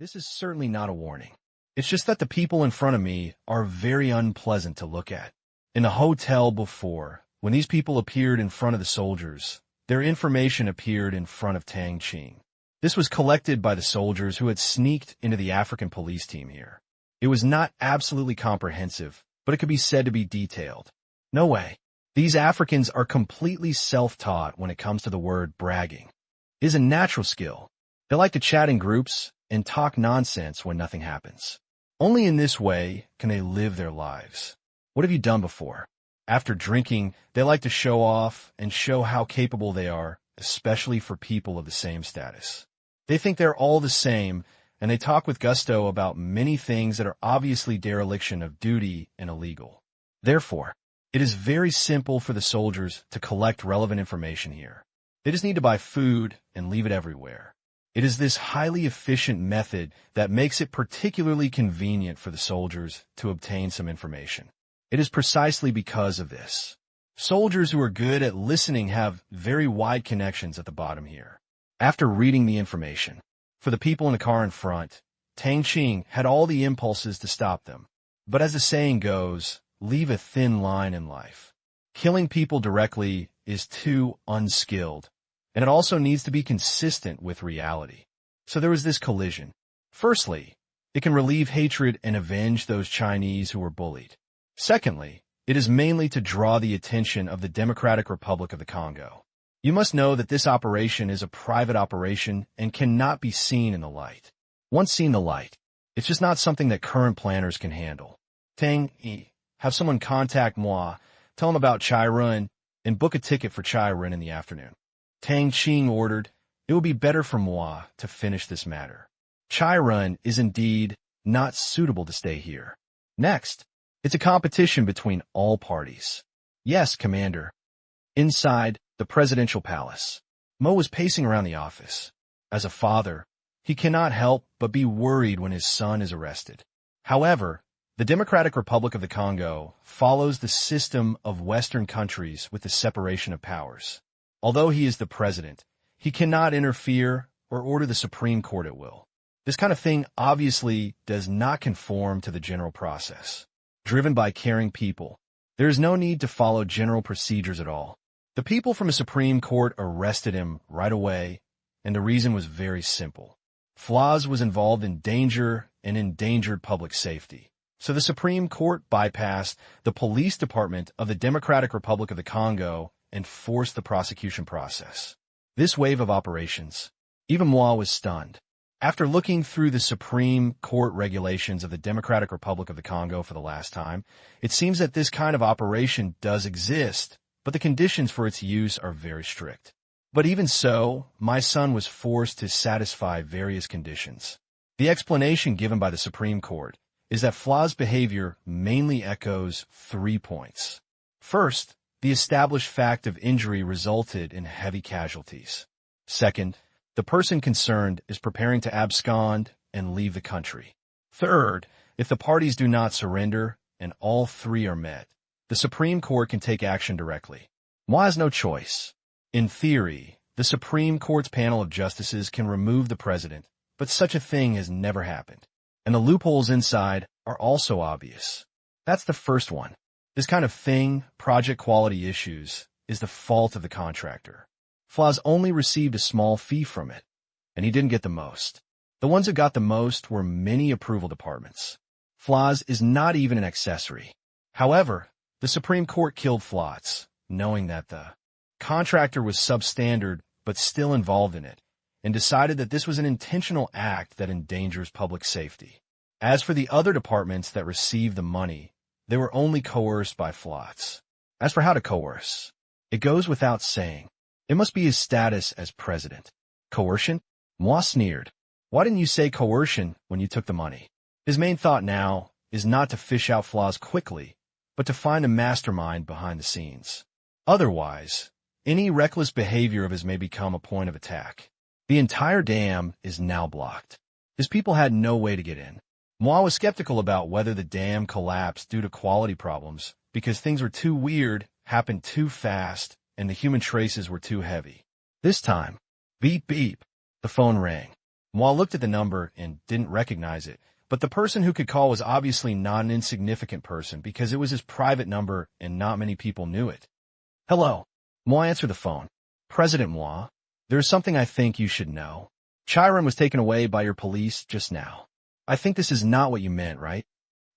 This is certainly not a warning. It's just that the people in front of me are very unpleasant to look at. In the hotel before, when these people appeared in front of the soldiers, their information appeared in front of Tang Qing. This was collected by the soldiers who had sneaked into the African police team here. It was not absolutely comprehensive, but it could be said to be detailed. No way. These Africans are completely self-taught when it comes to the word bragging. It is a natural skill. They like to chat in groups and talk nonsense when nothing happens. Only in this way can they live their lives. What have you done before? After drinking, they like to show off and show how capable they are, especially for people of the same status. They think they're all the same, and they talk with gusto about many things that are obviously dereliction of duty and illegal. Therefore, it is very simple for the soldiers to collect relevant information here. They just need to buy food and leave it everywhere. It is this highly efficient method that makes it particularly convenient for the soldiers to obtain some information. It is precisely because of this. Soldiers who are good at listening have very wide connections at the bottom here. After reading the information, for the people in the car in front, Tang Qing had all the impulses to stop them. But as the saying goes, leave a thin line in life. Killing people directly is too unskilled, and it also needs to be consistent with reality. So there was this collision. Firstly, it can relieve hatred and avenge those Chinese who were bullied. Secondly, it is mainly to draw the attention of the Democratic Republic of the Congo. You must know that this operation is a private operation and cannot be seen in the light. Once seen the light, it's just not something that current planners can handle. Tang, have someone contact moi, tell him about Chai Run, and book a ticket for Chai Run in the afternoon. Tang Qing ordered, it will be better for moi to finish this matter. Chai Run is indeed not suitable to stay here. Next, it's a competition between all parties. Yes, Commander. Inside the presidential palace, Mo was pacing around the office. As a father, he cannot help but be worried when his son is arrested. However, the Democratic Republic of the Congo follows the system of Western countries with the separation of powers. Although he is the president, he cannot interfere or order the Supreme Court at will. This kind of thing obviously does not conform to the general process. Driven by caring people, there is no need to follow general procedures at all. The people from the Supreme Court arrested him right away, and the reason was very simple. Flaz was involved in danger and endangered public safety. So the Supreme Court bypassed the police department of the Democratic Republic of the Congo and forced the prosecution process. This wave of operations, even moi was stunned. After looking through the Supreme Court regulations of the Democratic Republic of the Congo for the last time, it seems that this kind of operation does exist, but the conditions for its use are very strict. But even so, my son was forced to satisfy various conditions. The explanation given by the Supreme Court is that Flaz's behavior mainly echoes 3 points. First, the established fact of injury resulted in heavy casualties. Second, the person concerned is preparing to abscond and leave the country. Third, if the parties do not surrender and all 3 are met, the Supreme Court can take action directly. Moi has no choice. In theory, the Supreme Court's panel of justices can remove the president, but such a thing has never happened. And the loopholes inside are also obvious. That's the first one. This kind of thing, project quality issues, is the fault of the contractor. Flaz only received a small fee from it, and he didn't get the most. The ones who got the most were many approval departments. Flaz is not even an accessory. However, the Supreme Court killed Flaz, knowing that the contractor was substandard but still involved in it, and decided that this was an intentional act that endangers public safety. As for the other departments that received the money, they were only coerced by Flaz. As for how to coerce, it goes without saying. It must be his status as president. Coercion? Moi sneered. Why didn't you say coercion when you took the money? His main thought now is not to fish out Flaz quickly, but to find the mastermind behind the scenes. Otherwise, any reckless behavior of his may become a point of attack. The entire dam is now blocked. His people had no way to get in. Moi was skeptical about whether the dam collapsed due to quality problems because things were too weird, happened too fast, and the human traces were too heavy. This time, beep beep, the phone rang. Ma looked at the number and didn't recognize it, but the person who could call was obviously not an insignificant person because it was his private number and not many people knew it. Hello. Ma answered the phone. President Ma, there's something I think you should know. Chiron was taken away by your police just now. I think this is not what you meant, right?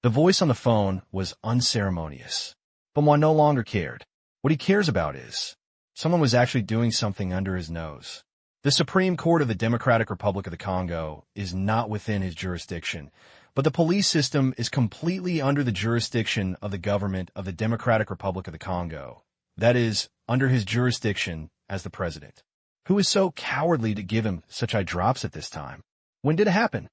The voice on the phone was unceremonious. But Ma no longer cared. What he cares about is someone was actually doing something under his nose. The Supreme Court of the Democratic Republic of the Congo is not within his jurisdiction, but the police system is completely under the jurisdiction of the government of the Democratic Republic of the Congo. That is, under his jurisdiction as the president. Who is so cowardly to give him such high drops at this time? When did it happen?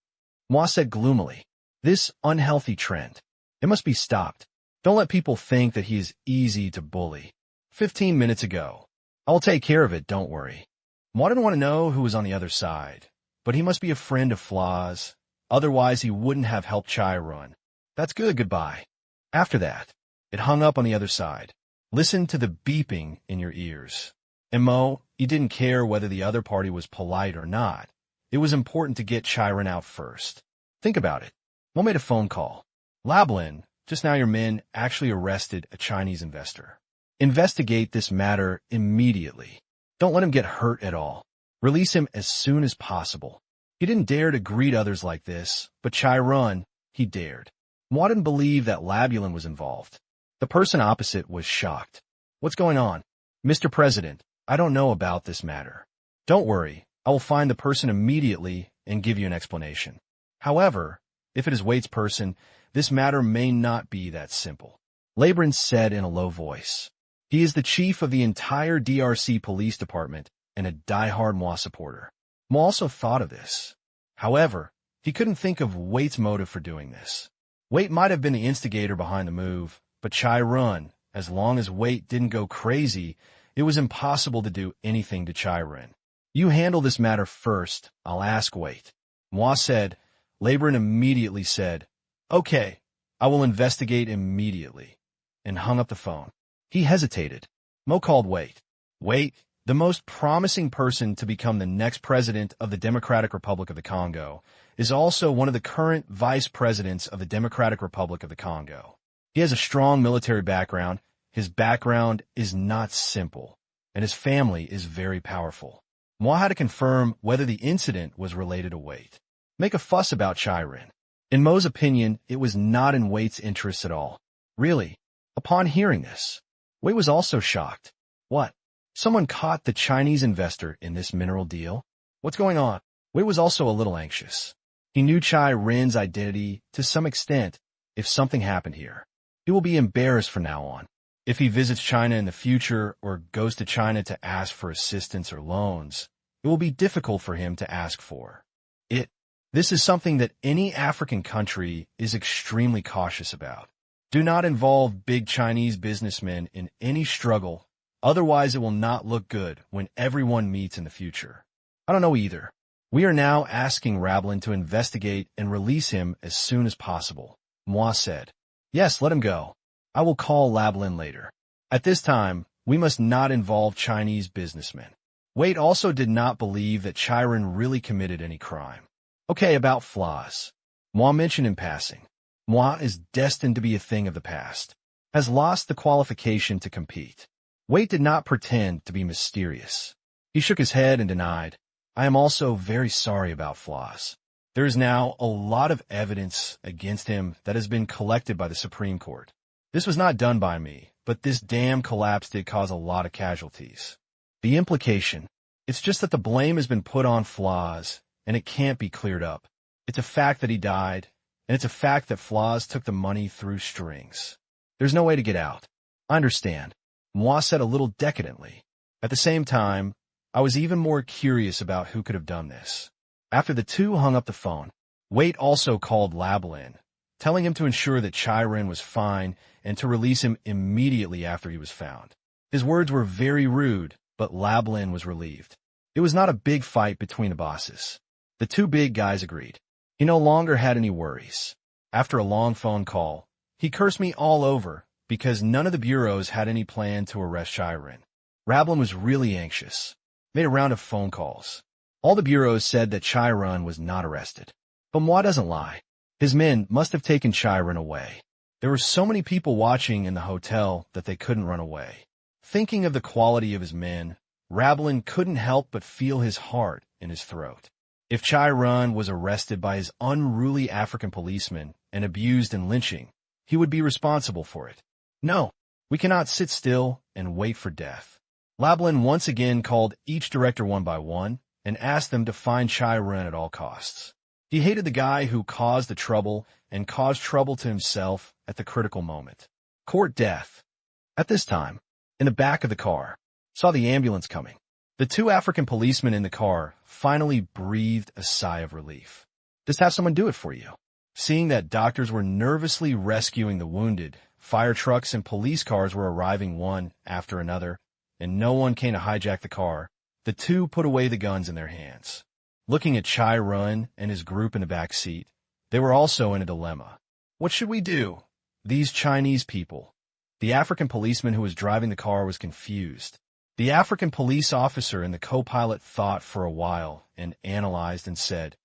Ma said gloomily. This unhealthy trend. It must be stopped. Don't let people think that he is easy to bully. 15 minutes ago. I'll take care of it, don't worry. Ma didn't want to know who was on the other side, but he must be a friend of Fla's. Otherwise, he wouldn't have helped Chai run. That's good, goodbye. After that, it hung up on the other side. Listen to the beeping in your ears. And Mo, he didn't care whether the other party was polite or not. It was important to get Chiron out first. Think about it. Mo made a phone call. Lablin, just now your men actually arrested a Chinese investor. Investigate this matter immediately. Don't let him get hurt at all. Release him as soon as possible. He didn't dare to greet others like this, but Chiron, he dared. Ma didn't believe that Labulin was involved. The person opposite was shocked. What's going on? Mr. President, I don't know about this matter. Don't worry, I will find the person immediately and give you an explanation. However, if it is Waite's person, this matter may not be that simple. Labrin said in a low voice. He is the chief of the entire DRC police department and a die-hard Ma supporter. Ma also thought of this. However, he couldn't think of Waite's motive for doing this. Waite might have been the instigator behind the move, but Chiron, as long as Waite didn't go crazy, it was impossible to do anything to Chiron. You handle this matter first, I'll ask Waite. Ma said. Labrin immediately said, Okay, I will investigate immediately, and hung up the phone. He hesitated. Mo called Waite. Waite, the most promising person to become the next president of the Democratic Republic of the Congo, is also one of the current vice presidents of the Democratic Republic of the Congo. He has a strong military background. His background is not simple, and his family is very powerful. Ma had to confirm whether the incident was related to Waite. Make a fuss about Chiron. In Mo's opinion, it was not in Waite's interests at all. Really, upon hearing this, Waite was also shocked. What? Someone caught the Chinese investor in this mineral deal? What's going on? Waite was also a little anxious. He knew Chiron's identity to some extent if something happened here. He will be embarrassed from now on. If he visits China in the future or goes to China to ask for assistance or loans, it will be difficult for him to ask for it. This is something that any African country is extremely cautious about. Do not involve big Chinese businessmen in any struggle, otherwise it will not look good when everyone meets in the future. I don't know either. We are now asking Rablin to investigate and release him as soon as possible. Ma said. Yes, let him go. I will call Lablin later. At this time, we must not involve Chinese businessmen. Waite also did not believe that Chiron really committed any crime. Okay, about Fla's. Ma mentioned in passing. Ma is destined to be a thing of the past. Has lost the qualification to compete. Waite did not pretend to be mysterious. He shook his head and denied, I am also very sorry about Fla's. There is now a lot of evidence against him that has been collected by the Supreme Court. This was not done by me, but this dam collapse did cause a lot of casualties. The implication, it's just that the blame has been put on Fla's, and it can't be cleared up. It's a fact that he died, and it's a fact that Fla's took the money through strings. There's no way to get out. I understand. Ma said a little decadently. At the same time, I was even more curious about who could have done this. After the two hung up the phone, Waite also called Lablin, telling him to ensure that Chiron was fine and to release him immediately after he was found. His words were very rude, but Lablin was relieved. It was not a big fight between the bosses. The two big guys agreed. He no longer had any worries. After a long phone call, he cursed me all over because none of the bureaus had any plan to arrest Chiron. Rablin was really anxious. Made a round of phone calls. All the bureaus said that Chai Run was not arrested. But Moi doesn't lie. His men must have taken Chai Run away. There were so many people watching in the hotel that they couldn't run away. Thinking of the quality of his men, Rablin couldn't help but feel his heart in his throat. If Chai Run was arrested by his unruly African policemen and abused and lynching, he would be responsible for it. No, we cannot sit still and wait for death. Rablin once again called each director one by one and asked them to find Chai Run at all costs. He hated the guy who caused the trouble and caused trouble to himself at the critical moment. Court death. At this time, in the back of the car, saw the ambulance coming. The two African policemen in the car finally breathed a sigh of relief. Just have someone do it for you. Seeing that doctors were nervously rescuing the wounded, fire trucks and police cars were arriving one after another, and no one came to hijack the car, the two put away the guns in their hands. Looking at Chai Run and his group in the back seat, they were also in a dilemma. What should we do? These Chinese people. The African policeman who was driving the car was confused. The African police officer and the co-pilot thought for a while and analyzed and said,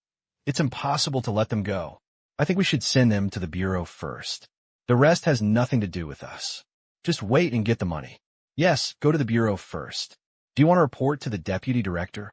"It's impossible to let them go. I think we should send them to the bureau first. The rest has nothing to do with us. Just wait and get the money. Yes, go to the bureau first. Do you want to report to the deputy director?"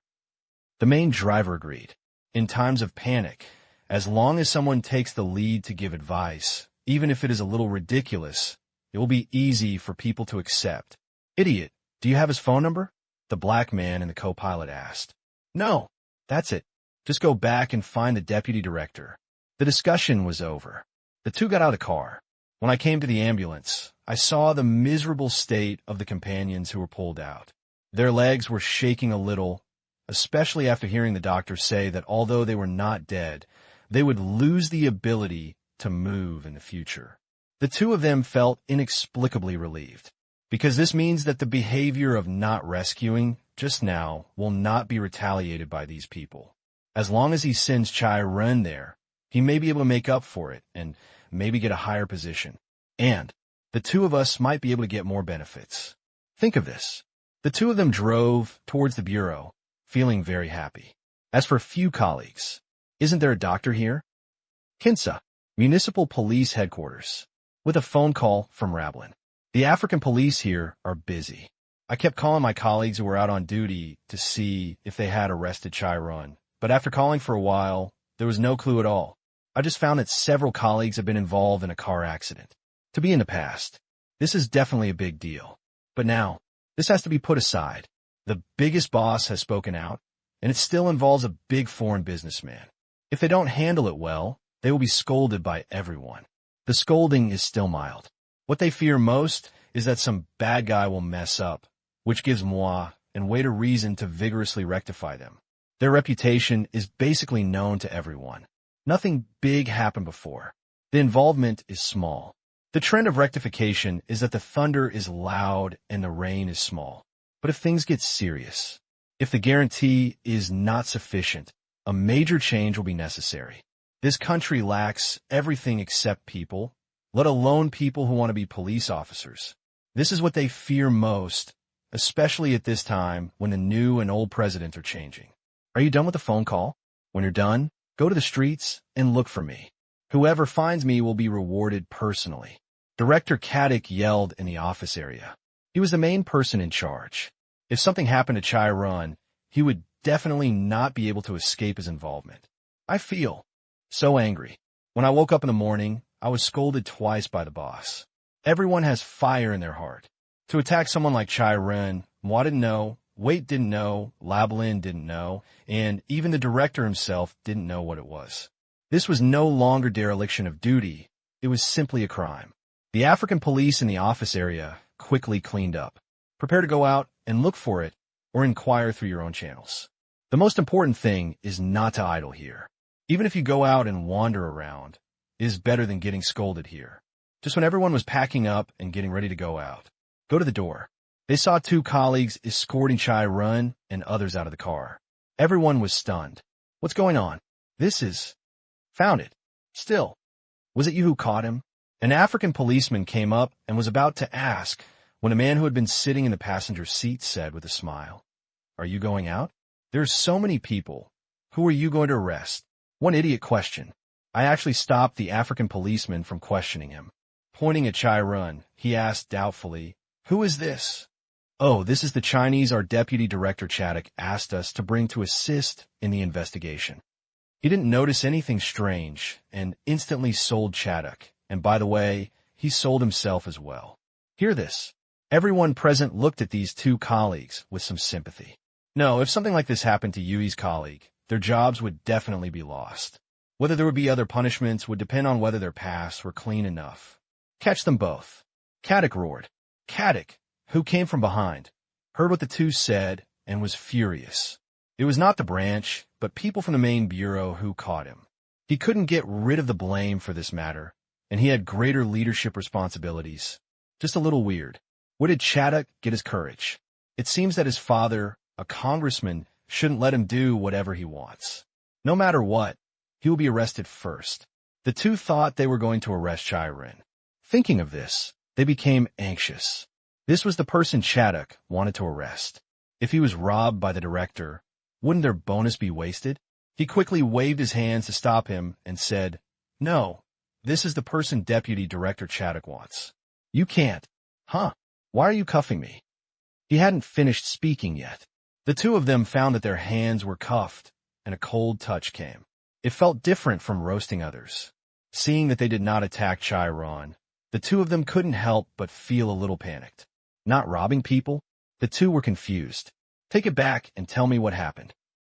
The main driver agreed. In times of panic, as long as someone takes the lead to give advice, even if it is a little ridiculous, it will be easy for people to accept. "Idiot, do you have his phone number?" the black man and the co-pilot asked. "No, that's it. Just go back and find the deputy director." The discussion was over. The two got out of the car. When I came to the ambulance, I saw the miserable state of the companions who were pulled out. Their legs were shaking a little, especially after hearing the doctor say that although they were not dead, they would lose the ability to move in the future. The two of them felt inexplicably relieved, because this means that the behavior of not rescuing just now will not be retaliated by these people. As long as he sends Chai Run there, he may be able to make up for it and maybe get a higher position. And the two of us might be able to get more benefits. Think of this. The two of them drove towards the bureau, feeling very happy. As for few colleagues, isn't there a doctor here? Kinsa, Municipal Police Headquarters, with a phone call from Rablin. The African police here are busy. I kept calling my colleagues who were out on duty to see if they had arrested Chai Run, but after calling for a while, there was no clue at all. I just found that several colleagues have been involved in a car accident. To be in the past, this is definitely a big deal. But now, this has to be put aside. The biggest boss has spoken out, and it still involves a big foreign businessman. If they don't handle it well, they will be scolded by everyone. The scolding is still mild. What they fear most is that some bad guy will mess up, which gives moi and wait a reason to vigorously rectify them. Their reputation is basically known to everyone. Nothing big happened before. The involvement is small. The trend of rectification is that the thunder is loud and the rain is small. But if things get serious, if the guarantee is not sufficient, a major change will be necessary. This country lacks everything except people, let alone people who want to be police officers. This is what they fear most, especially at this time when the new and old president are changing. Are you done with the phone call? When you're done, go to the streets and look for me. Whoever finds me will be rewarded personally. Director Caddick yelled in the office area. He was the main person in charge. If something happened to Chai Run, he would definitely not be able to escape his involvement. I feel so angry. When I woke up in the morning, I was scolded twice by the boss. Everyone has fire in their heart. To attack someone like Chai Run, Moi didn't know, Wait didn't know, Lablin didn't know, and even the director himself didn't know what it was. This was no longer dereliction of duty. It was simply a crime. The African police in the office area quickly cleaned up. Prepare to go out and look for it or inquire through your own channels. The most important thing is not to idle here. Even if you go out and wander around, it is better than getting scolded here. Just when everyone was packing up and getting ready to go out, go to the door. They saw two colleagues escorting Chai Run and others out of the car. Everyone was stunned. What's going on? This is... Found it. Still. Was it you who caught him? An African policeman came up and was about to ask when a man who had been sitting in the passenger seat said with a smile, "Are you going out?" There's so many people. Who are you going to arrest? One idiot question. I actually stopped the African policeman from questioning him. Pointing at Chai Run, he asked doubtfully, "Who is this?" "Oh, this is the Chinese our Deputy Director Chaddock asked us to bring to assist in the investigation." He didn't notice anything strange and instantly sold Chaddock. And by the way, he sold himself as well. Hear this. Everyone present looked at these two colleagues with some sympathy. No, if something like this happened to Yui's colleague, their jobs would definitely be lost. Whether there would be other punishments would depend on whether their pasts were clean enough. Catch them both. Chaddock roared. Chaddock, who came from behind, heard what the two said and was furious. It was not the branch, but people from the main bureau who caught him. He couldn't get rid of the blame for this matter, and he had greater leadership responsibilities. Just a little weird. Where did Chaddock get his courage? It seems that his father, a congressman, shouldn't let him do whatever he wants. No matter what, he will be arrested first. The two thought they were going to arrest Chai Ren. Thinking of this, they became anxious. This was the person Chaddock wanted to arrest. If he was robbed by the director, wouldn't their bonus be wasted? He quickly waved his hands to stop him and said, "No, this is the person Deputy Director Chaddock wants. You can't." "Huh? Why are you cuffing me?" He hadn't finished speaking yet. The two of them found that their hands were cuffed, and a cold touch came. It felt different from roasting others. Seeing that they did not attack Chai Ron, the two of them couldn't help but feel a little panicked. Not robbing people? The two were confused. "Take it back and tell me what happened,"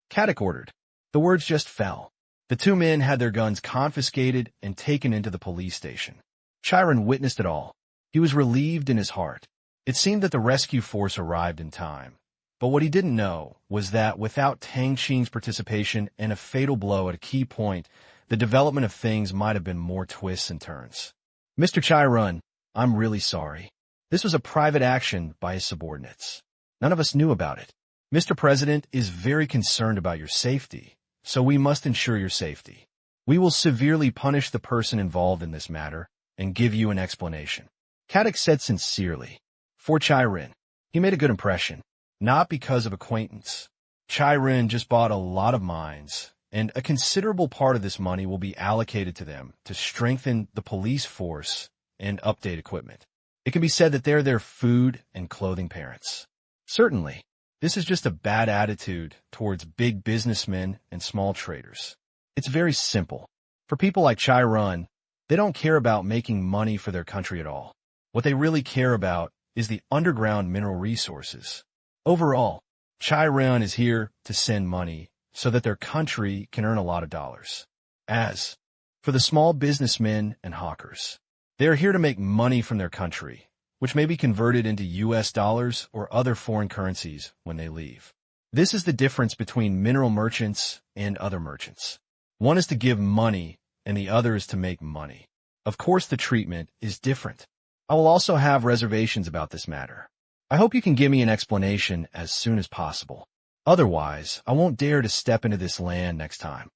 Chaddock ordered. The words just fell. The two men had their guns confiscated and taken into the police station. Chiron witnessed it all. He was relieved in his heart. It seemed that the rescue force arrived in time. But what he didn't know was that without Tang Qing's participation and a fatal blow at a key point, the development of things might have been more twists and turns. "Mr. Chiron, I'm really sorry. This was a private action by his subordinates. None of us knew about it. Mr. President is very concerned about your safety, so we must ensure your safety. We will severely punish the person involved in this matter and give you an explanation," Chaddock said sincerely. For Chiron, he made a good impression. Not because of acquaintance. Chiron just bought a lot of mines, and a considerable part of this money will be allocated to them to strengthen the police force and update equipment. It can be said that they're their food and clothing parents. Certainly, this is just a bad attitude towards big businessmen and small traders. It's very simple. For people like Chiron, they don't care about making money for their country at all. What they really care about is the underground mineral resources. Overall, Chiron is here to send money so that their country can earn a lot of dollars. As for the small businessmen and hawkers, they are here to make money from their country, which may be converted into US dollars or other foreign currencies when they leave. This is the difference between mineral merchants and other merchants. One is to give money and the other is to make money. Of course, the treatment is different. I will also have reservations about this matter. I hope you can give me an explanation as soon as possible. Otherwise, I won't dare to step into this land next time.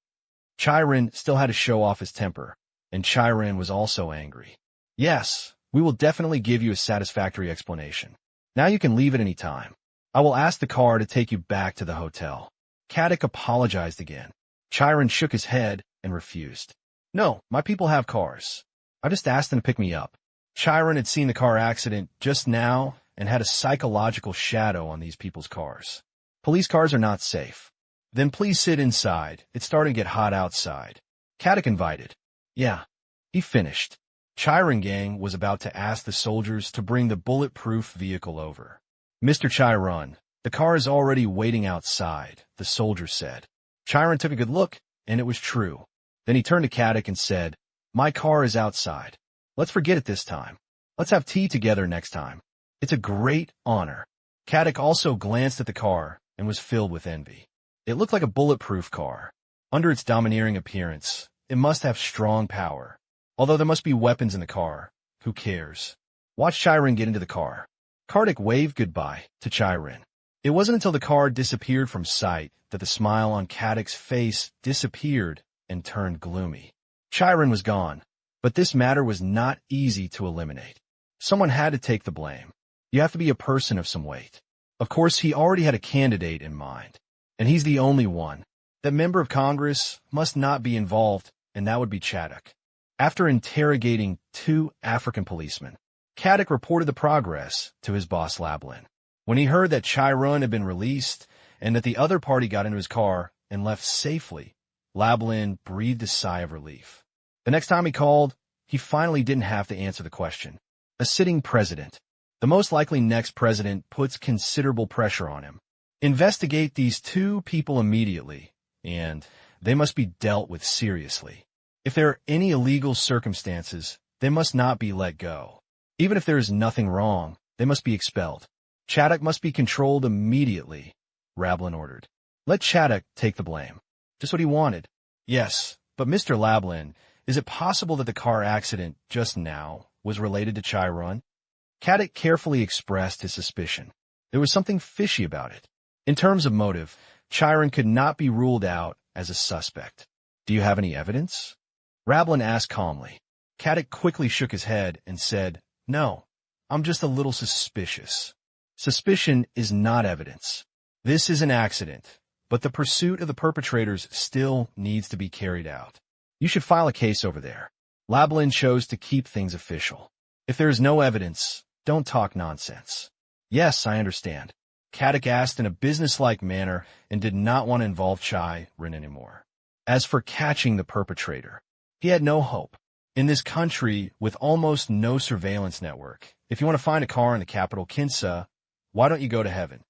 Chiron still had to show off his temper, and Chiron was also angry. "Yes, we will definitely give you a satisfactory explanation. Now you can leave at any time. I will ask the car to take you back to the hotel." Chaddock apologized again. Chiron shook his head and refused. "No, my people have cars. I just asked them to pick me up." Chiron had seen the car accident just now and had a psychological shadow on these people's cars. "Police cars are not safe." "Then please sit inside. It's starting to get hot outside," Chaddock invited. "Yeah." He finished. Chiron gang was about to ask the soldiers to bring the bulletproof vehicle over. "Mr. Chiron, the car is already waiting outside," the soldier said. Chiron took a good look, and it was true. Then he turned to Chaddock and said, "My car is outside. Let's forget it this time. Let's have tea together next time. It's a great honor." Chaddock also glanced at the car and was filled with envy. It looked like a bulletproof car. Under its domineering appearance, it must have strong power. Although there must be weapons in the car, who cares? Watch Chiron get into the car. Chaddock waved goodbye to Chiron. It wasn't until the car disappeared from sight that the smile on Chaddock's face disappeared and turned gloomy. Chiron was gone, but this matter was not easy to eliminate. Someone had to take the blame. You have to be a person of some weight. Of course, he already had a candidate in mind. And he's the only one. That member of Congress must not be involved, and that would be Chaddock. After interrogating 2 African policemen, Chaddock reported the progress to his boss Lablin. When he heard that Chiron had been released and that the other party got into his car and left safely, Lablin breathed a sigh of relief. The next time he called, he finally didn't have to answer the question. A sitting president. The most likely next president puts considerable pressure on him. Investigate these 2 people immediately, and they must be dealt with seriously. If there are any illegal circumstances, they must not be let go. Even if there is nothing wrong, they must be expelled. Chaddock must be controlled immediately, Lablin ordered. Let Chaddock take the blame. Just what he wanted. Yes, but Mr. Lablin, is it possible that the car accident just now was related to Chiron? Chaddock carefully expressed his suspicion. There was something fishy about it. In terms of motive, Chiron could not be ruled out as a suspect. Do you have any evidence? Lablin asked calmly. Chaddock quickly shook his head and said, No, I'm just a little suspicious. Suspicion is not evidence. This is an accident, but the pursuit of the perpetrators still needs to be carried out. You should file a case over there. Lablin chose to keep things official. If there is no evidence, don't talk nonsense. Yes, I understand. Chaddock asked in a businesslike manner and did not want to involve Chiron anymore. As for catching the perpetrator, he had no hope. In this country, with almost no surveillance network, if you want to find a car in the capital, Kinshasa, why don't you go to heaven?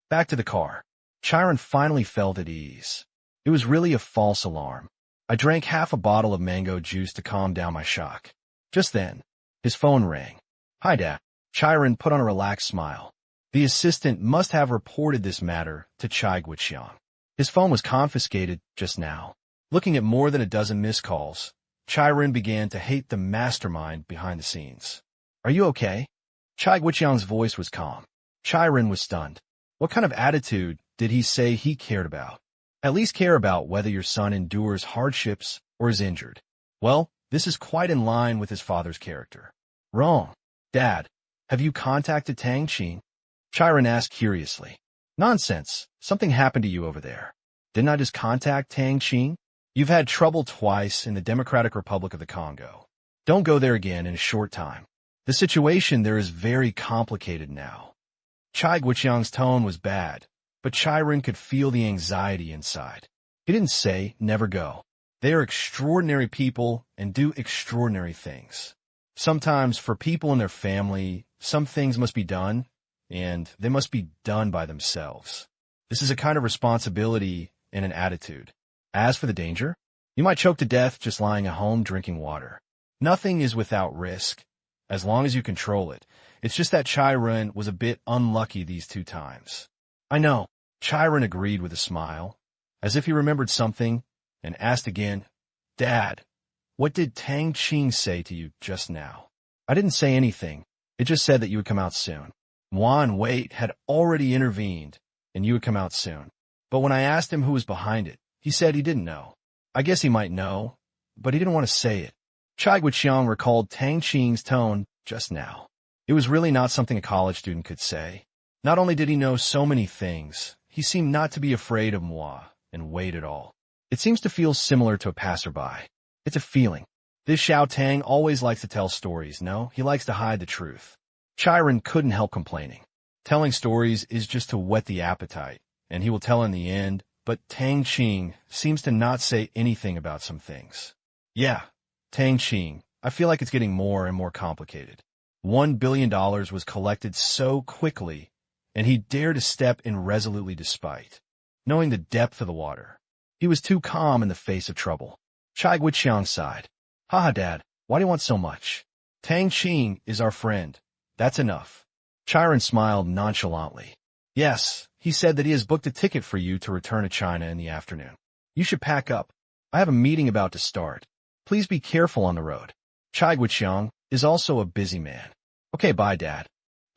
Back to the car. Chiron finally felt at ease. It was really a false alarm. I drank half a bottle of mango juice to calm down my shock. Just then, his phone rang. Hi, Dad. Chiron put on a relaxed smile. The assistant must have reported this matter to Chai Guiqiang. His phone was confiscated just now. Looking at more than a dozen missed calls, Chiron began to hate the mastermind behind the scenes. Are you okay? Chai Guiqiang's voice was calm. Chiron was stunned. What kind of attitude did he say he cared about? At least care about whether your son endures hardships or is injured. Well, this is quite in line with his father's character. Wrong. Dad, have you contacted Tang Qing? Chiron asked curiously. Nonsense. Something happened to you over there. Didn't I just contact Tang Qing? You've had trouble twice in the Democratic Republic of the Congo. Don't go there again in a short time. The situation there is very complicated now. Chai Guiqiang's tone was bad, but Chiron could feel the anxiety inside. He didn't say, never go. They are extraordinary people and do extraordinary things. Sometimes for people in their family, some things must be done, and they must be done by themselves. This is a kind of responsibility and an attitude. As for the danger, you might choke to death just lying at home drinking water. Nothing is without risk, as long as you control it. It's just that Chiron was a bit unlucky these 2 times. I know. Chiron agreed with a smile, as if he remembered something, and asked again, Dad, what did Tang Qing say to you just now? I didn't say anything. It just said that you would come out soon. Juan Wait had already intervened, and you would come out soon. But when I asked him who was behind it, he said he didn't know. I guess he might know, but he didn't want to say it. Chai Guiqiang recalled Tang Qing's tone just now. It was really not something a college student could say. Not only did he know so many things, he seemed not to be afraid of moi and Wait at all. It seems to feel similar to a passerby. It's a feeling. This Xiao Tang always likes to tell stories, no? He likes to hide the truth. Chiron couldn't help complaining. Telling stories is just to whet the appetite, and he will tell in the end, but Tang Qing seems to not say anything about some things. Yeah, Tang Qing, I feel like it's getting more and more complicated. $1 billion was collected so quickly, and he dared to step in resolutely despite, knowing the depth of the water. He was too calm in the face of trouble. Chai Guiqiang sighed. Haha, Dad, why do you want so much? Tang Qing is our friend. That's enough. Chiron smiled nonchalantly. Yes, he said that he has booked a ticket for you to return to China in the afternoon. You should pack up. I have a meeting about to start. Please be careful on the road. Chai Guiqiang is also a busy man. Okay, bye, Dad.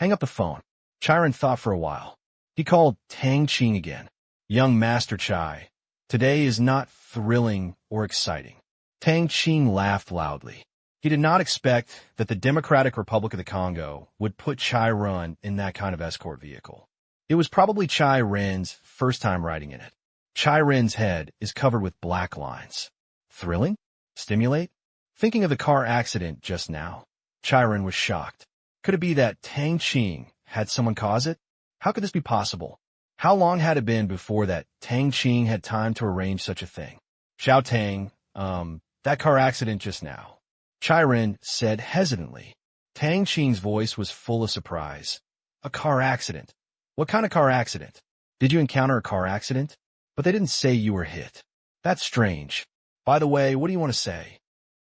Hang up the phone. Chiron thought for a while. He called Tang Qing again. Young Master Chai, today is not thrilling or exciting. Tang Qing laughed loudly. He did not expect that the Democratic Republic of the Congo would put Chiron in that kind of escort vehicle. It was probably Chai Ren's first time writing in it. Chai Ren's head is covered with black lines. Thrilling? Stimulate? Thinking of the car accident just now, Chai Ren was shocked. Could it be that Tang Qing had someone cause it? How could this be possible? How long had it been before that Tang Qing had time to arrange such a thing? Xiao Tang, that car accident just now, Chai Ren said hesitantly. Tang Qing's voice was full of surprise. A car accident? What kind of car accident? Did you encounter a car accident? But they didn't say you were hit. That's strange. By the way, what do you want to say?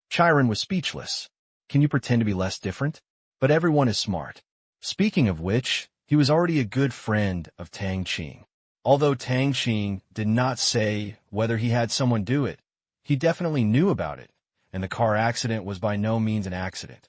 Chai Ren was speechless. Can you pretend to be less different? But everyone is smart. Speaking of which, he was already a good friend of Tang Qing. Although Tang Qing did not say whether he had someone do it, he definitely knew about it, and the car accident was by no means an accident.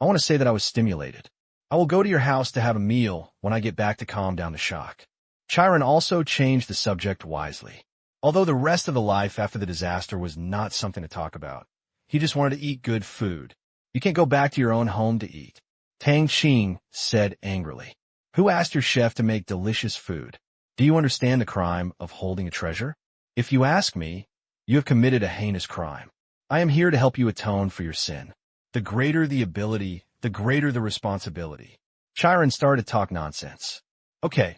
I want to say that I was stimulated. I will go to your house to have a meal when I get back to calm down the shock. Chai Ren also changed the subject wisely. Although the rest of the life after the disaster was not something to talk about, he just wanted to eat good food. You can't go back to your own home to eat. Tang Qing said angrily. Who asked your chef to make delicious food? Do you understand the crime of holding a treasure? If you ask me, you have committed a heinous crime. I am here to help you atone for your sin. The greater the ability, the greater the responsibility. Chai Ren started to talk nonsense. Okay.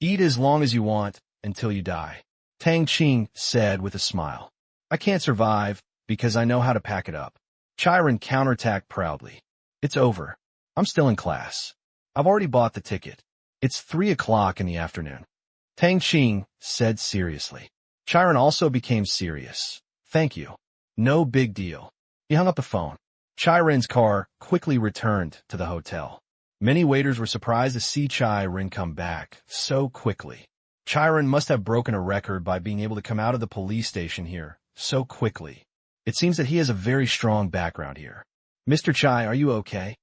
Eat as long as you want until you die. Tang Qing said with a smile. I can't survive because I know how to pack it up. Chai Ren counterattacked proudly. It's over. I'm still in class. I've already bought the ticket. It's 3 o'clock in the afternoon. Tang Qing said seriously. Chai Ren also became serious. Thank you. No big deal. He hung up the phone. Chai Ren's car quickly returned to the hotel. Many waiters were surprised to see Chai Ren come back so quickly. Chai Ren must have broken a record by being able to come out of the police station here so quickly. It seems that he has a very strong background here. Mr. Chai, are you okay?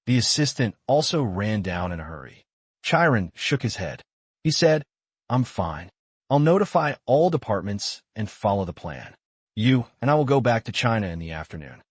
The assistant also ran down in a hurry. Chai Ren shook his head. He said, I'm fine. I'll notify all departments and follow the plan. You and I will go back to China in the afternoon.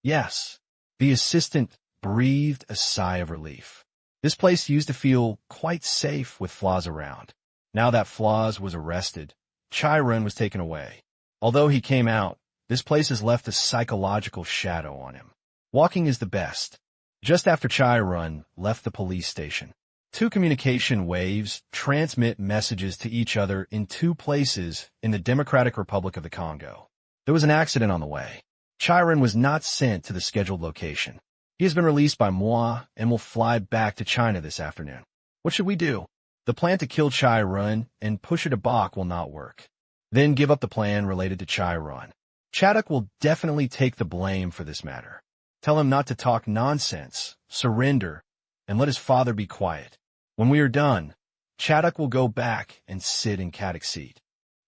Yes. The assistant breathed a sigh of relief. This place used to feel quite safe with Flaws around. Now that Flaws was arrested, Chai Ren was taken away. Although he came out, this place has left a psychological shadow on him. Walking is the best. Just after Chai Ren left the police station, 2 communication waves transmit messages to each other in 2 places in the Democratic Republic of the Congo. There was an accident on the way. Chai Ren was not sent to the scheduled location. He has been released by moi and will fly back to China this afternoon. What should we do? The plan to kill Chai Ren and push her to Bach will not work. Then give up the plan related to Chai Ren. Chaddock will definitely take the blame for this matter. Tell him not to talk nonsense, surrender, and let his father be quiet. When we are done, Chaddock will go back and sit in Caddock's seat.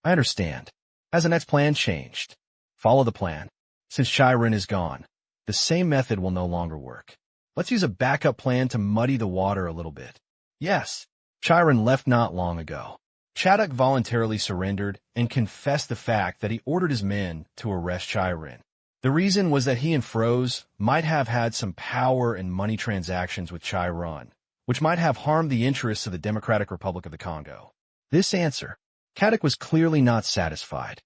I understand. Has the next plan changed? Follow the plan. Since Chai Ren is gone, the same method will no longer work. Let's use a backup plan to muddy the water a little bit. Yes, Chai Ren left not long ago. Chaddock voluntarily surrendered and confessed the fact that he ordered his men to arrest Chai Ren. The reason was that he and Froze might have had some power and money transactions with Chai Ren, which might have harmed the interests of the Democratic Republic of the Congo. This answer, Caddock was clearly not satisfied.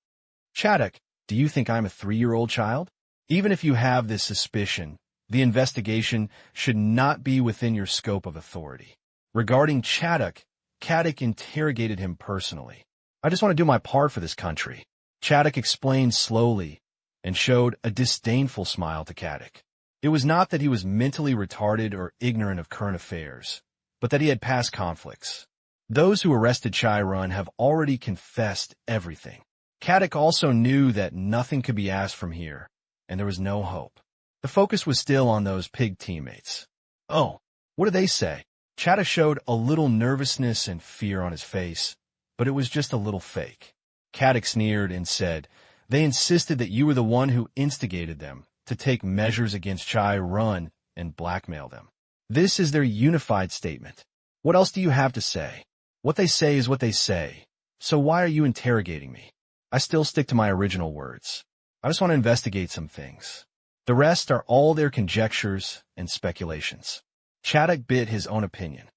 Chaddock, do you think I'm a 3-year-old child? Even if you have this suspicion, the investigation should not be within your scope of authority. Regarding Chaddock, Caddock interrogated him personally. I just want to do my part for this country. Chaddock explained slowly and showed a disdainful smile to Caddock. It was not that he was mentally retarded or ignorant of current affairs, but that he had past conflicts. Those who arrested Chai Ren have already confessed everything. Caddock also knew that nothing could be asked from here, and there was no hope. The focus was still on those pig teammates. Oh, what did they say? Chaddock showed a little nervousness and fear on his face, but it was just a little fake. Caddock sneered and said, they insisted that you were the one who instigated them to take measures against Chai Ren and blackmail them. This is their unified statement. What else do you have to say? What they say is what they say. So why are you interrogating me? I still stick to my original words. I just want to investigate some things. The rest are all their conjectures and speculations. Chaddock bit his own opinion.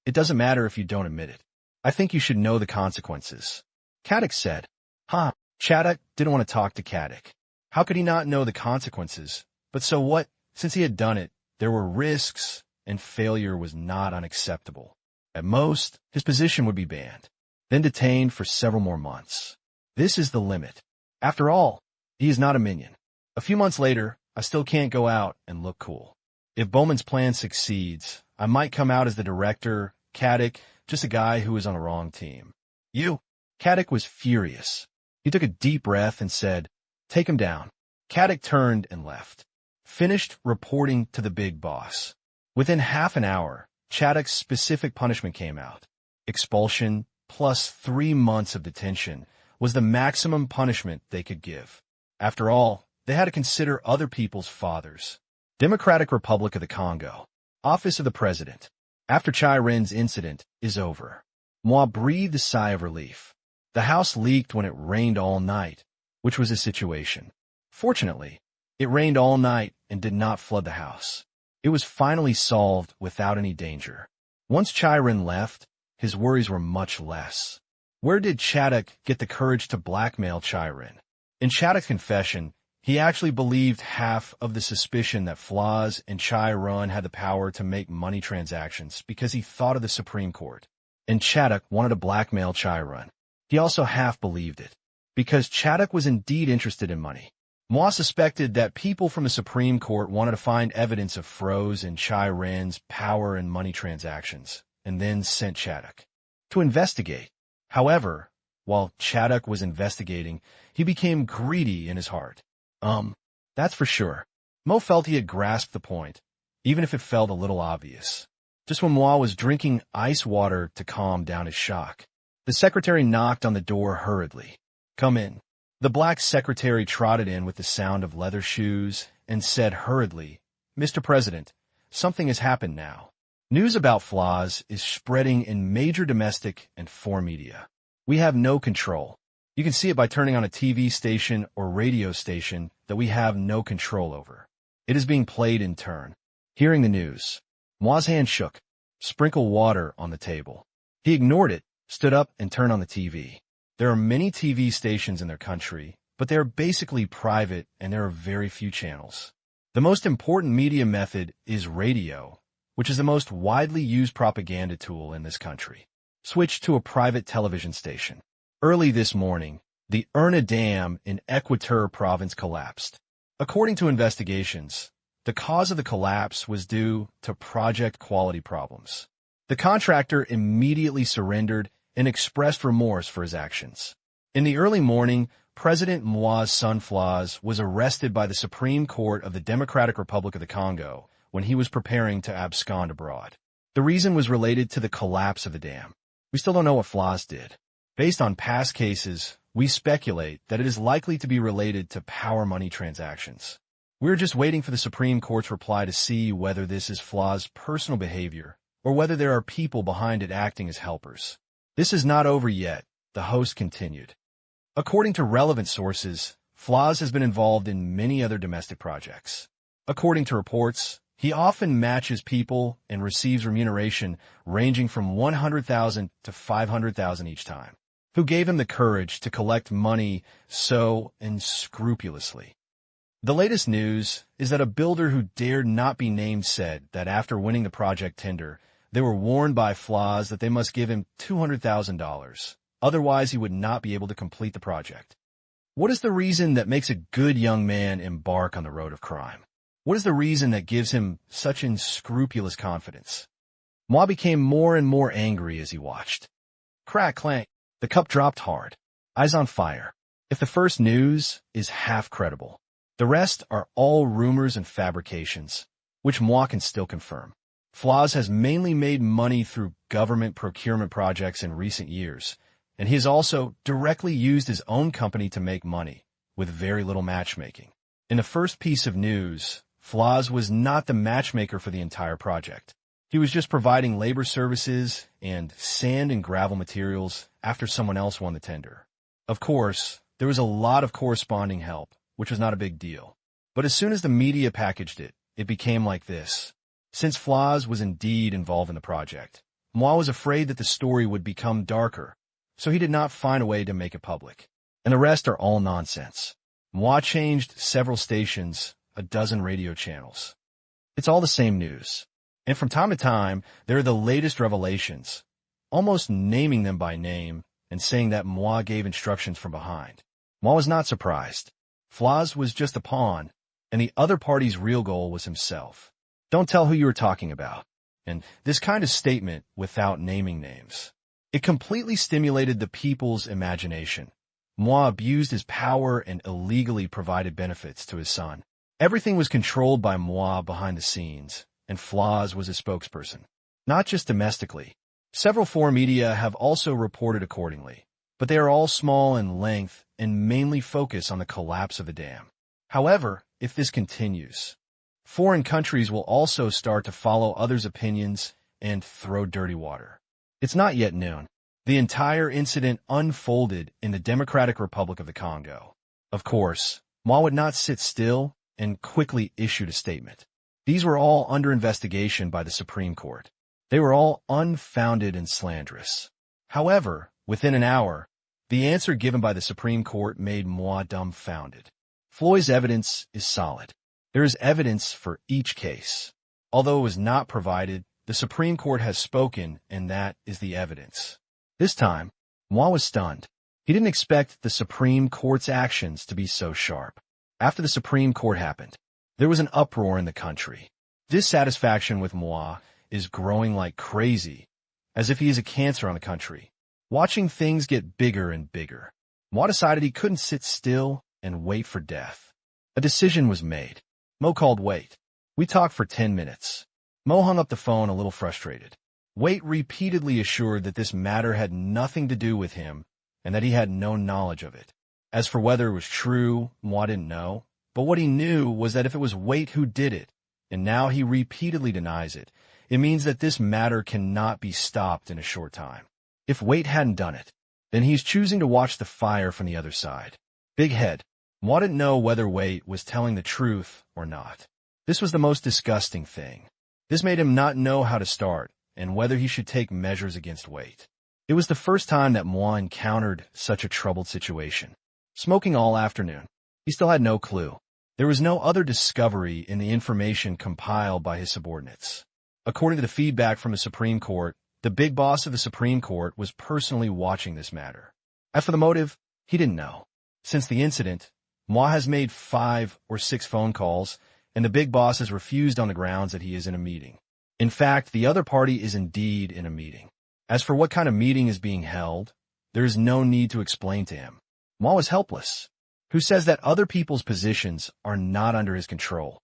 It doesn't matter if you don't admit it. I think you should know the consequences. Caddick said. Huh? Chaddock didn't want to talk to Caddick. How could he not know the consequences? But so what? Since he had done it, there were risks, and failure was not unacceptable. At most, his position would be banned, then detained for several more months. This is the limit. After all, he is not a minion. A few months later, I still can't go out and look cool. If Bowman's plan succeeds, I might come out as the director, Caddick, just a guy who was on a wrong team. You? Caddick was furious. He took a deep breath and said, "Take him down." Caddick turned and left. Finished reporting to the big boss. Within half an hour, Chaddock's specific punishment came out. Expulsion plus 3 months of detention was the maximum punishment they could give. After all, they had to consider other people's fathers. Democratic Republic of the Congo. Office of the President. After Chai Ren's incident is over, Moi breathed a sigh of relief. The house leaked when it rained all night, which was his situation. Fortunately, it rained all night and did not flood the house. It was finally solved without any danger. Once Chai Ren left, his worries were much less. Where did Chaddock get the courage to blackmail Chai Ren? In Chaddock's confession, he actually believed half of the suspicion that Flaws and Chai Ren had the power to make money transactions because he thought of the Supreme Court. And Chaddock wanted to blackmail Chai Ren. He also half believed it, because Chaddock was indeed interested in money. Moi suspected that people from the Supreme Court wanted to find evidence of Froze and Chai Ren's power and money transactions, and then sent Chaddock to investigate. However, while Chaddock was investigating, he became greedy in his heart. That's for sure. Mo felt he had grasped the point, even if it felt a little obvious. Just when Moi was drinking ice water to calm down his shock, the secretary knocked on the door hurriedly. "Come in." The black secretary trotted in with the sound of leather shoes and said hurriedly, "Mr. President, something has happened now. News about Flaws is spreading in major domestic and foreign media. We have no control. You can see it by turning on a TV station or radio station that we have no control over. It is being played in turn." Hearing the news, Moi's hand shook. "Sprinkle water on the table." He ignored it, stood up, and turned on the TV. There are many TV stations in their country, but they are basically private and there are very few channels. The most important media method is radio, which is the most widely used propaganda tool in this country. Switch to a private television station. Early this morning, the Erna Dam in Equateur province collapsed. According to investigations, the cause of the collapse was due to project quality problems. The contractor immediately surrendered and expressed remorse for his actions. In the early morning, President Moi's son Flaws was arrested by the Supreme Court of the Democratic Republic of the Congo when he was preparing to abscond abroad. The reason was related to the collapse of the dam. We still don't know what Flaws did. Based on past cases, we speculate that it is likely to be related to power money transactions. We're just waiting for the Supreme Court's reply to see whether this is Flaws' personal behavior or whether there are people behind it acting as helpers. This is not over yet, the host continued. According to relevant sources, Flaws has been involved in many other domestic projects. According to reports, he often matches people and receives remuneration ranging from $100,000 to $500,000 each time. Who gave him the courage to collect money so unscrupulously? The latest news is that a builder who dared not be named said that after winning the project tender, they were warned by Flaws that they must give him $200,000. Otherwise, he would not be able to complete the project. What is the reason that makes a good young man embark on the road of crime? What is the reason that gives him such unscrupulous confidence? Moi became more and more angry as he watched. Crack, clank. The cup dropped hard. Eyes on fire. If the first news is half credible, the rest are all rumors and fabrications, which Moi can still confirm. Flaws has mainly made money through government procurement projects in recent years, and he has also directly used his own company to make money, with very little matchmaking. In the first piece of news, Flaws was not the matchmaker for the entire project. He was just providing labor services and sand and gravel materials after someone else won the tender. Of course, there was a lot of corresponding help, which was not a big deal. But as soon as the media packaged it, it became like this. Since Flaws was indeed involved in the project, Moi was afraid that the story would become darker, so he did not find a way to make it public. And the rest are all nonsense. Moi changed several stations, a dozen radio channels. It's all the same news. And from time to time, there are the latest revelations, almost naming them by name and saying that Moi gave instructions from behind. Moi was not surprised. Flaws was just a pawn, and the other party's real goal was himself. Don't tell who you were talking about. And this kind of statement without naming names. It completely stimulated the people's imagination. Moi abused his power and illegally provided benefits to his son. Everything was controlled by Moi behind the scenes, and Flaws was his spokesperson. Not just domestically. Several foreign media have also reported accordingly, but they are all small in length and mainly focus on the collapse of the dam. However, if this continues, foreign countries will also start to follow others' opinions and throw dirty water. It's not yet noon. The entire incident unfolded in the Democratic Republic of the Congo. Of course, Moi would not sit still and quickly issued a statement. These were all under investigation by the Supreme Court. They were all unfounded and slanderous. However, within an hour, the answer given by the Supreme Court made Moi dumbfounded. Floyd's evidence is solid. There is evidence for each case. Although it was not provided, the Supreme Court has spoken, and that is the evidence. This time, Moi was stunned. He didn't expect the Supreme Court's actions to be so sharp. After the Supreme Court happened, there was an uproar in the country. Dissatisfaction with Moi is growing like crazy, as if he is a cancer on the country. Watching things get bigger and bigger, Moi decided he couldn't sit still and wait for death. A decision was made. Mo called Wait. We talked for 10 minutes. Mo hung up the phone a little frustrated. Wait repeatedly assured that this matter had nothing to do with him and that he had no knowledge of it. As for whether it was true, Moi didn't know. But what he knew was that if it was Wait who did it, and now he repeatedly denies it, it means that this matter cannot be stopped in a short time. If Wait hadn't done it, then he's choosing to watch the fire from the other side. Big head. Moi didn't know whether Wait was telling the truth or not. This was the most disgusting thing. This made him not know how to start, and whether he should take measures against Wait. It was the first time that Moi encountered such a troubled situation. Smoking all afternoon. He still had no clue. There was no other discovery in the information compiled by his subordinates. According to the feedback from the Supreme Court, the big boss of the Supreme Court was personally watching this matter. As for the motive, he didn't know. Since the incident, Moi has made 5 or 6 phone calls, and the big boss has refused on the grounds that he is in a meeting. In fact, the other party is indeed in a meeting. As for what kind of meeting is being held, there is no need to explain to him. Moi was helpless. Who says that other people's positions are not under his control?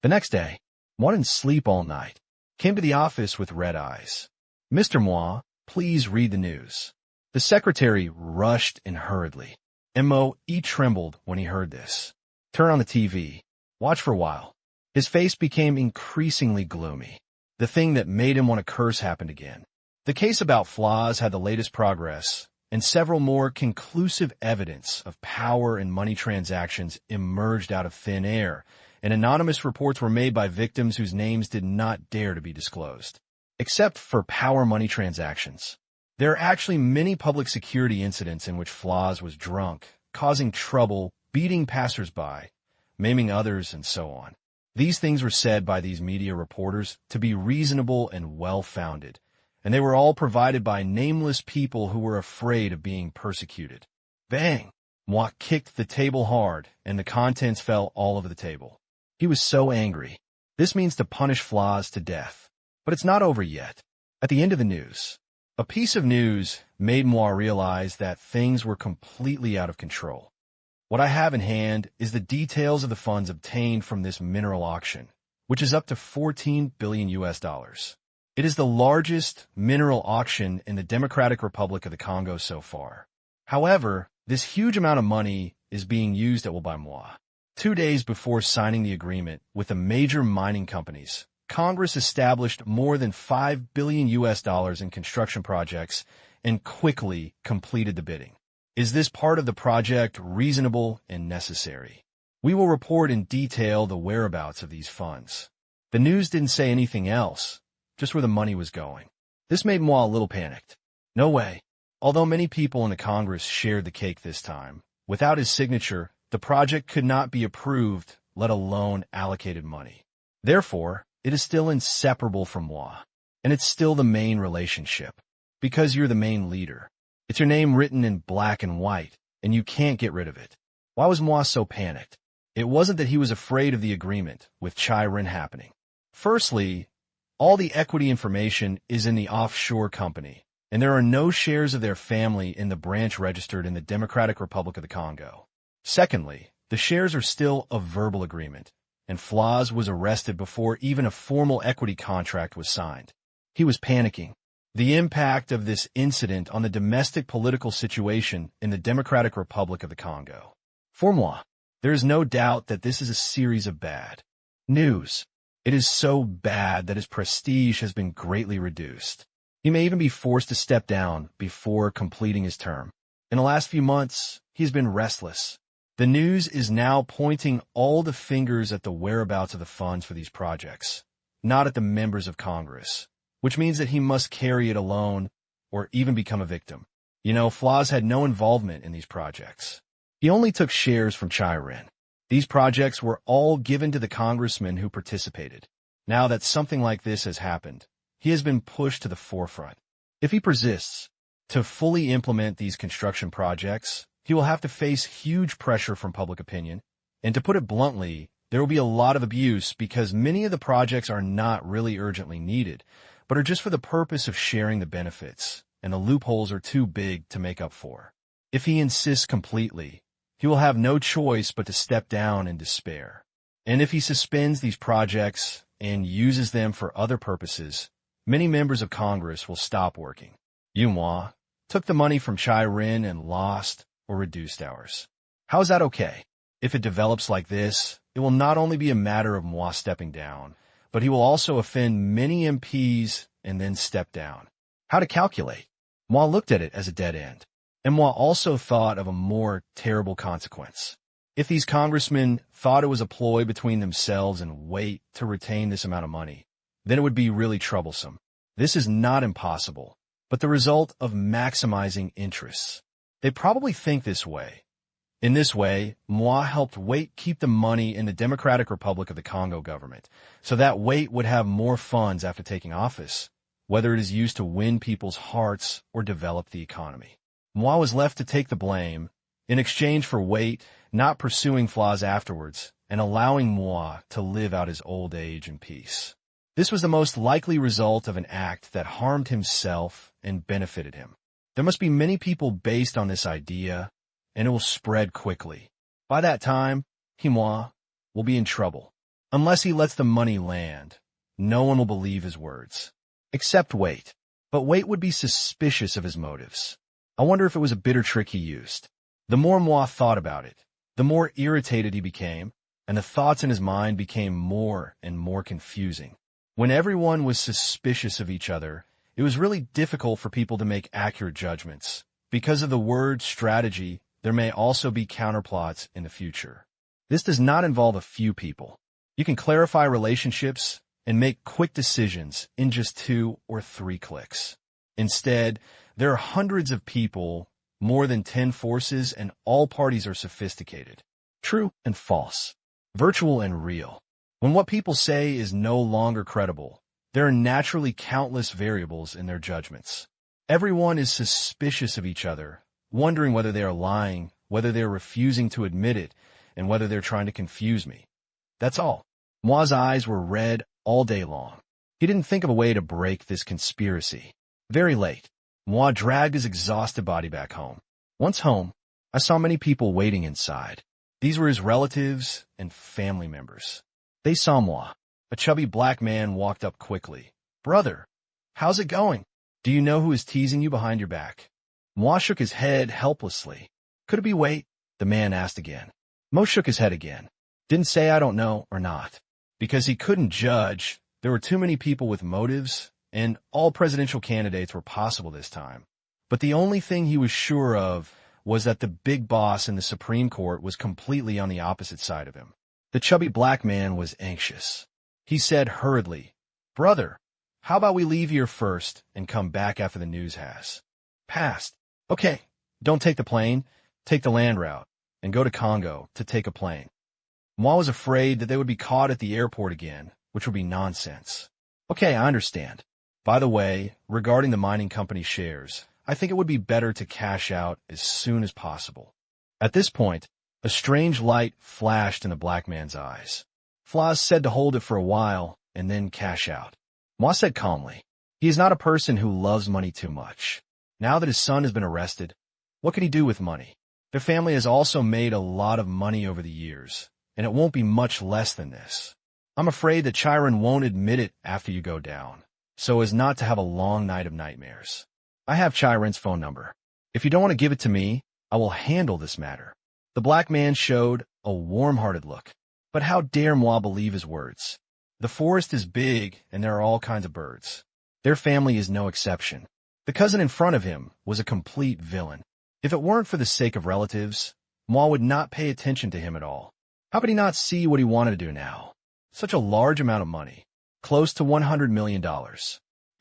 The next day, Moi didn't sleep all night. Came to the office with red eyes. Mr. Moi, please read the news. The secretary rushed in hurriedly. Mo trembled when he heard this. Turn on the TV. Watch for a while. His face became increasingly gloomy. The thing that made him want to curse happened again. The case about Flaws had the latest progress, and several more conclusive evidence of power and money transactions emerged out of thin air, and anonymous reports were made by victims whose names did not dare to be disclosed. Except for power money transactions, there are actually many public security incidents in which Flaws was drunk, causing trouble, beating passersby, maiming others, and so on. These things were said by these media reporters to be reasonable and well-founded, and they were all provided by nameless people who were afraid of being persecuted. Bang! Moi kicked the table hard, and the contents fell all over the table. He was so angry. This means to punish Flaws to death. But it's not over yet. At the end of the news, a piece of news made Moi realize that things were completely out of control. What I have in hand is the details of the funds obtained from this mineral auction, which is up to $14 billion. It is the largest mineral auction in the Democratic Republic of the Congo so far. However, this huge amount of money is being used at will by Moi. 2 days before signing the agreement with the major mining companies, Congress established more than $5 billion in construction projects and quickly completed the bidding. Is this part of the project reasonable and necessary? We will report in detail the whereabouts of these funds. The news didn't say anything else, just where the money was going. This made Moi a little panicked. No way. Although many people in the Congress shared the cake this time, without his signature, the project could not be approved, let alone allocated money. Therefore, it is still inseparable from Moi, and it's still the main relationship, because you're the main leader. It's your name written in black and white, and you can't get rid of it. Why was Moi so panicked? It wasn't that he was afraid of the agreement with Chai Ren happening. Firstly, all the equity information is in the offshore company, and there are no shares of their family in the branch registered in the Democratic Republic of the Congo. Secondly, the shares are still a verbal agreement, and Flaz was arrested before even a formal equity contract was signed. He was panicking. The impact of this incident on the domestic political situation in the Democratic Republic of the Congo. For Moi, there is no doubt that this is a series of bad news. It is so bad that his prestige has been greatly reduced. He may even be forced to step down before completing his term. In the last few months, he's been restless. The news is now pointing all the fingers at the whereabouts of the funds for these projects, not at the members of Congress, which means that he must carry it alone or even become a victim. Flaz had no involvement in these projects. He only took shares from Chai Ren. These projects were all given to the congressmen who participated. Now that something like this has happened, he has been pushed to the forefront. If he persists to fully implement these construction projects, he will have to face huge pressure from public opinion, and to put it bluntly, there will be a lot of abuse because many of the projects are not really urgently needed, but are just for the purpose of sharing the benefits, and the loopholes are too big to make up for. If he insists completely, he will have no choice but to step down in despair. And if he suspends these projects and uses them for other purposes, many members of Congress will stop working. Moi took the money from Chai Ren and lost or reduced hours. How is that okay? If it develops like this, it will not only be a matter of Moi stepping down, but he will also offend many MPs and then step down. How to calculate? Moi looked at it as a dead end. And Moi also thought of a more terrible consequence. If these congressmen thought it was a ploy between themselves and wait to retain this amount of money, then it would be really troublesome. This is not impossible, but the result of maximizing interests. They probably think this way. In this way, Moi helped Wait keep the money in the Democratic Republic of the Congo government, so that Wait would have more funds after taking office, whether it is used to win people's hearts or develop the economy. Moi was left to take the blame, in exchange for Wait not pursuing Flaz afterwards and allowing Moi to live out his old age in peace. This was the most likely result of an act that harmed himself and benefited him. There must be many people based on this idea, and it will spread quickly. By that time, Moi will be in trouble. Unless he lets the money land, no one will believe his words. Except Wait. But Wait would be suspicious of his motives. I wonder if it was a bitter trick he used. The more Moi thought about it, the more irritated he became, and the thoughts in his mind became more and more confusing. When everyone was suspicious of each other, it was really difficult for people to make accurate judgments. Because of the word strategy, there may also be counterplots in the future. This does not involve a few people. You can clarify relationships and make quick decisions in just 2 or 3 clicks. Instead, there are hundreds of people, more than 10 forces, and all parties are sophisticated. True and false. Virtual and real. When what people say is no longer credible, there are naturally countless variables in their judgments. Everyone is suspicious of each other, wondering whether they are lying, whether they are refusing to admit it, and whether they're trying to confuse me. That's all. Moi's eyes were red all day long. He didn't think of a way to break this conspiracy. Very late, Moi dragged his exhausted body back home. Once home, I saw many people waiting inside. These were his relatives and family members. They saw Moi. A chubby black man walked up quickly. "Brother, how's it going? Do you know who is teasing you behind your back?" Moi shook his head helplessly. "Could it be Wait?" the man asked again. Mo shook his head again. Didn't say I don't know or not. Because he couldn't judge. There were too many people with motives, and all presidential candidates were possible this time. But the only thing he was sure of was that the big boss in the Supreme Court was completely on the opposite side of him. The chubby black man was anxious. He said hurriedly, "Brother, How about we leave here first and come back after the news has passed? Okay, don't take the plane, take the land route, and go to Congo to take a plane. Moi was afraid that they would be caught at the airport again, which would be nonsense. Okay, I understand. By the way, regarding the mining company shares, I think it would be better to cash out as soon as possible. At this point, a strange light flashed in the black man's eyes. Flaws said to hold it for a while and then cash out. Moi said calmly, he is not a person who loves money too much. Now that his son has been arrested, what can he do with money? Their family has also made a lot of money over the years, and it won't be much less than this. I'm afraid that Chiron won't admit it after you go down, so as not to have a long night of nightmares. I have Chiron's phone number. If you don't want to give it to me, I will handle this matter. The black man showed a warm-hearted look. But how dare Moi believe his words? The forest is big, and there are all kinds of birds. Their family is no exception. The cousin in front of him was a complete villain. If it weren't for the sake of relatives, Moi would not pay attention to him at all. How could he not see what he wanted to do now? Such a large amount of money, close to $100 million.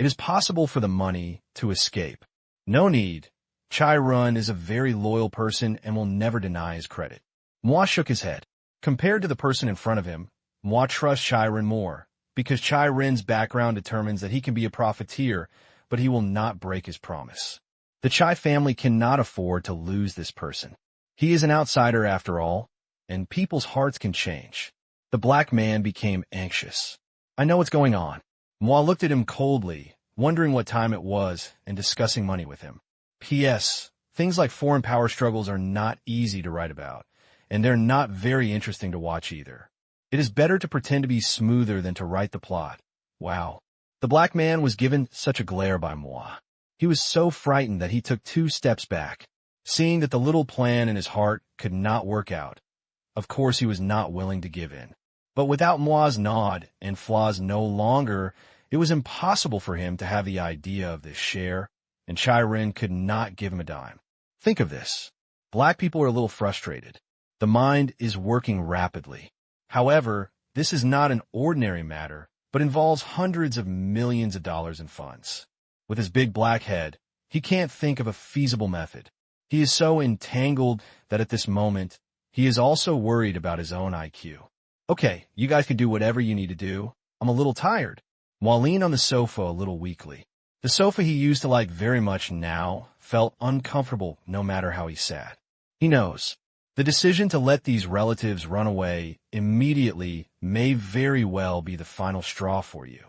It is possible for the money to escape. No need. Chiron is a very loyal person and will never deny his credit. Moi shook his head. Compared to the person in front of him, Moi trusts Chiron more, because Chiron's background determines that he can be a profiteer, but he will not break his promise. The Chai family cannot afford to lose this person. He is an outsider after all, and people's hearts can change. The black man became anxious. I know what's going on. Moi looked at him coldly, wondering what time it was and discussing money with him. P.S. Things like foreign power struggles are not easy to write about, and they're not very interesting to watch either. It is better to pretend to be smoother than to write the plot. Wow. The black man was given such a glare by Moi. He was so frightened that he took 2 steps back, seeing that the little plan in his heart could not work out. Of course he was not willing to give in. But without Moi's nod and Flaws no longer, it was impossible for him to have the idea of this share, and Chiron could not give him a dime. Think of this. Black people are a little frustrated. The mind is working rapidly. However, this is not an ordinary matter, but involves hundreds of millions of dollars in funds. With his big black head, he can't think of a feasible method. He is so entangled that at this moment, he is also worried about his own IQ. Okay, you guys can do whatever you need to do. I'm a little tired. Moi leaned on the sofa a little weakly. The sofa he used to like very much now felt uncomfortable no matter how he sat. He knows. The decision to let these relatives run away immediately may very well be the final straw for you.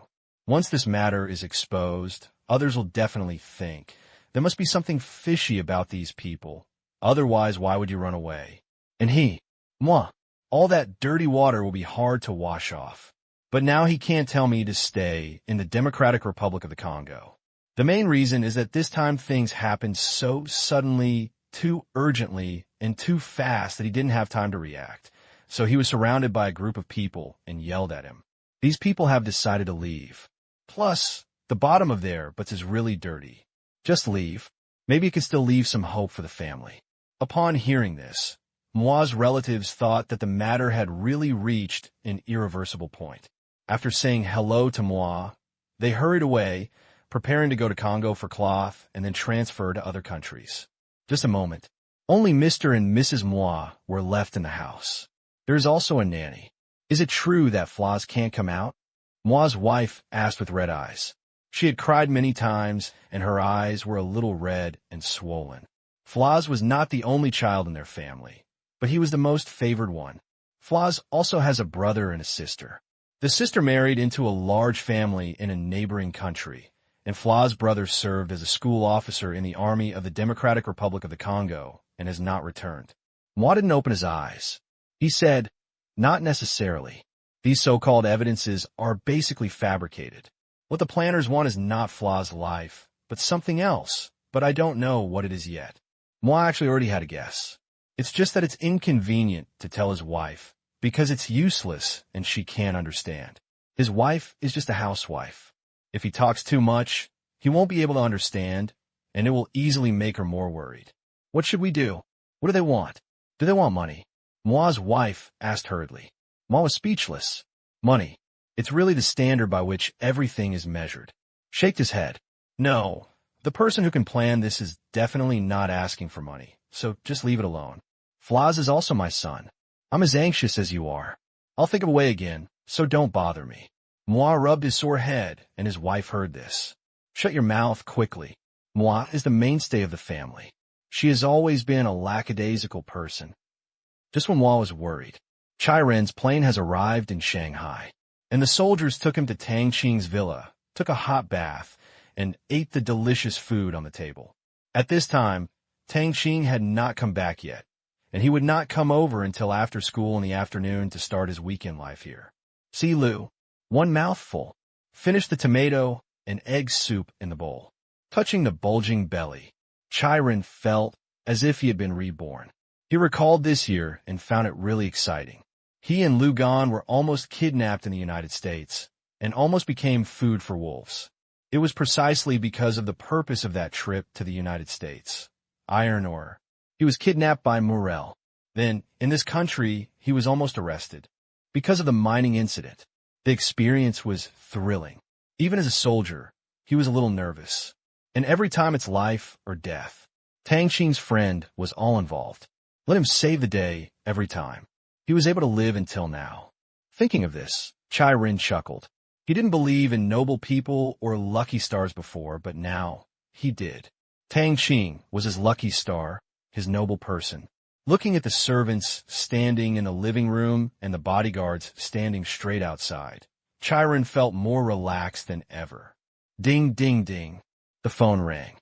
Once this matter is exposed, others will definitely think, there must be something fishy about these people. Otherwise, why would you run away? And Moi, all that dirty water will be hard to wash off. But now he can't tell me to stay in the Democratic Republic of the Congo. The main reason is that this time things happened so suddenly, too urgently, and too fast that he didn't have time to react. So he was surrounded by a group of people and yelled at him. These people have decided to leave. Plus, the bottom of their butts is really dirty. Just leave. Maybe it could still leave some hope for the family. Upon hearing this, Moi's relatives thought that the matter had really reached an irreversible point. After saying hello to Moi, they hurried away, preparing to go to Congo for cloth and then transfer to other countries. Just a moment. Only Mr. and Mrs. Moi were left in the house. There is also a nanny. Is it true that Flaws can't come out? Moi's wife asked with red eyes. She had cried many times, and her eyes were a little red and swollen. Flaws was not the only child in their family, but he was the most favored one. Flaws also has a brother and a sister. The sister married into a large family in a neighboring country, and Flaws' brother served as a school officer in the army of the Democratic Republic of the Congo and has not returned. Moi didn't open his eyes. He said, not necessarily. These so-called evidences are basically fabricated. What the planners want is not Flaws' life, but something else, but I don't know what it is yet. Moi actually already had a guess. It's just that it's inconvenient to tell his wife, because it's useless and she can't understand. His wife is just a housewife. If he talks too much, he won't be able to understand, and it will easily make her more worried. What should we do? What do they want? Do they want money? Moi's wife asked hurriedly. Moi was speechless. Money. It's really the standard by which everything is measured. shaked his head. No, the person who can plan this is definitely not asking for money, so just leave it alone. Flaz is also my son. I'm as anxious as you are. I'll think of a way again, so don't bother me. Moi rubbed his sore head, and his wife heard this. Shut your mouth quickly. Moi is the mainstay of the family. She has always been a lackadaisical person. Just when Moi was worried, Chai Ren's plane has arrived in Shanghai, and the soldiers took him to Tang Qing's villa, took a hot bath, and ate the delicious food on the table. At this time, Tang Qing had not come back yet, and he would not come over until after school in the afternoon to start his weekend life here. See Lu, one mouthful, finished the tomato and egg soup in the bowl. Touching the bulging belly, Chai Ren felt as if he had been reborn. He recalled this year and found it really exciting. He and Lu Gan were almost kidnapped in the United States and almost became food for wolves. It was precisely because of the purpose of that trip to the United States. Iron ore. He was kidnapped by Morel. Then, in this country, he was almost arrested. Because of the mining incident, the experience was thrilling. Even as a soldier, he was a little nervous. And every time it's life or death. Tang Qing's friend was all involved. Let him save the day every time. He was able to live until now. Thinking of this, Chai Ren chuckled. He didn't believe in noble people or lucky stars before, but now he did. Tang Qing was his lucky star, his noble person. Looking at the servants standing in the living room and the bodyguards standing straight outside, Chai Ren felt more relaxed than ever. Ding, ding, ding. The phone rang.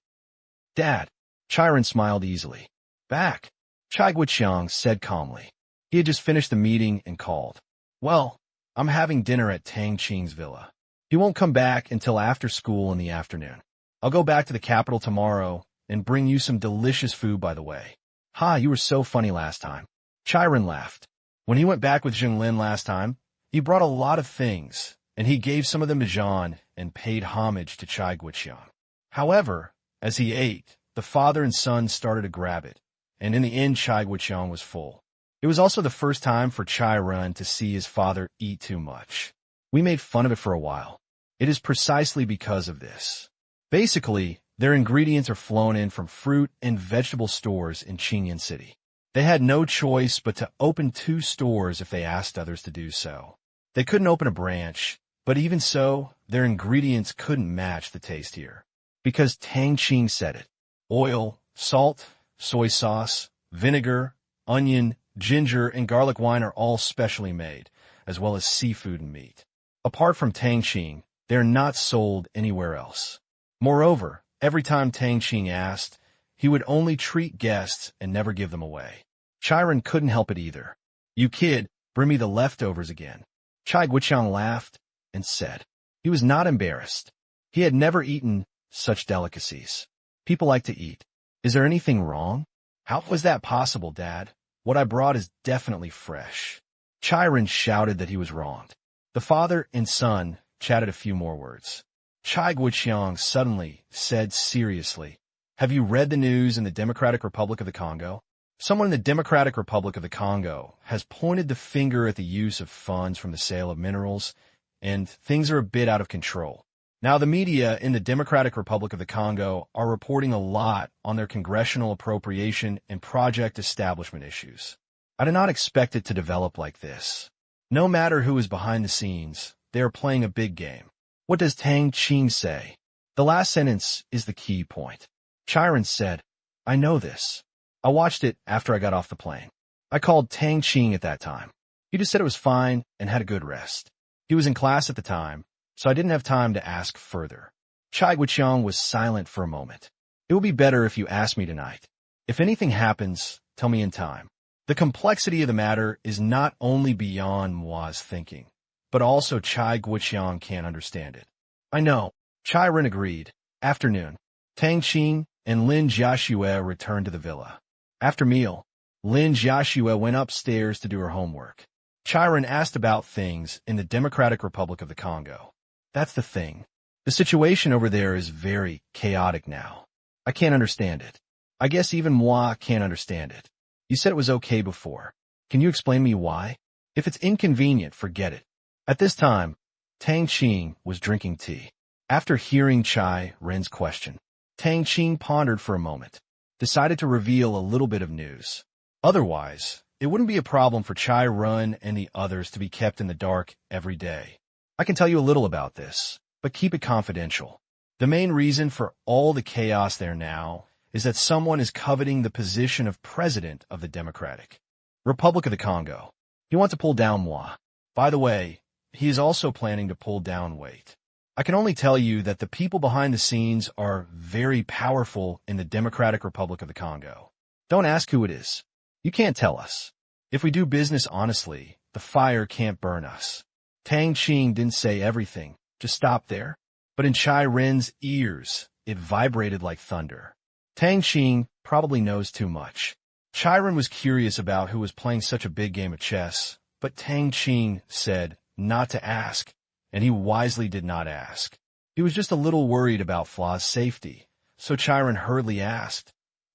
Dad. Chai Ren smiled easily. Back. Chai Guoqiang said calmly. He had just finished the meeting and called. Well, I'm having dinner at Tang Qing's villa. He won't come back until after school in the afternoon. I'll go back to the capital tomorrow and bring you some delicious food, by the way. Ha, you were so funny last time. Chai Ren laughed. When he went back with Jinglin last time, he brought a lot of things, and he gave some of them to Zhan and paid homage to Chai Guoqiang. However, as he ate, the father and son started to grab it, and in the end Chai Guoqiang was full. It was also the first time for Chai Ren to see his father eat too much. We made fun of it for a while. It is precisely because of this. Basically, their ingredients are flown in from fruit and vegetable stores in Qingyan City. They had no choice but to open 2 stores if they asked others to do so. They couldn't open a branch, but even so, their ingredients couldn't match the taste here. Because Tang Qing said it. Oil, salt, soy sauce, vinegar, onion, ginger, and garlic wine are all specially made, as well as seafood and meat. Apart from Tang Qing, they are not sold anywhere else. Moreover, every time Tang Qing asked, he would only treat guests and never give them away. Chai Ren couldn't help it either. You kid, bring me the leftovers again. Chai Guoqiang laughed and said. He was not embarrassed. He had never eaten such delicacies. People like to eat. Is there anything wrong? How was that possible, Dad? What I brought is definitely fresh. Chai Ren shouted that he was wronged. The father and son chatted a few more words. Chai Guoqiang suddenly said seriously, have you read the news in the Democratic Republic of the Congo? Someone in the Democratic Republic of the Congo has pointed the finger at the use of funds from the sale of minerals, and things are a bit out of control. Now, the media in the Democratic Republic of the Congo are reporting a lot on their congressional appropriation and project establishment issues. I did not expect it to develop like this. No matter who is behind the scenes, they are playing a big game. What does Tang Qing say? The last sentence is the key point. Chai Ren said, I know this. I watched it after I got off the plane. I called Tang Qing at that time. He just said it was fine and had a good rest. He was in class at the time, so I didn't have time to ask further. Chai Guoqiang was silent for a moment. It will be better if you ask me tonight. If anything happens, tell me in time. The complexity of the matter is not only beyond Moi's thinking, but also Chai Guoqiang can't understand it. I know. Chai Ren agreed. Afternoon. Tang Qing and Lin Jiaxue returned to the villa. After meal, Lin Jiaxue went upstairs to do her homework. Chai Ren asked about things in the Democratic Republic of the Congo. That's the thing. The situation over there is very chaotic now. I can't understand it. I guess even moi can't understand it. You said it was okay before. Can you explain me why? If it's inconvenient, forget it. At this time, Tang Qing was drinking tea. After hearing Chai Ren's question, Tang Qing pondered for a moment, decided to reveal a little bit of news. Otherwise, it wouldn't be a problem for Chai Ren and the others to be kept in the dark every day. I can tell you a little about this, but keep it confidential. The main reason for all the chaos there now is that someone is coveting the position of president of the Democratic Republic of the Congo. He wants to pull down moi. By the way, he is also planning to pull down Wait. I can only tell you that the people behind the scenes are very powerful in the Democratic Republic of the Congo. Don't ask who it is. You can't tell us. If we do business honestly, the fire can't burn us. Tang Qing didn't say everything, just stop there. But in Chai Ren's ears, it vibrated like thunder. Tang Qing probably knows too much. Chai Ren was curious about who was playing such a big game of chess, but Tang Qing said not to ask, and he wisely did not ask. He was just a little worried about Fla's safety, so Chai Ren hurriedly asked,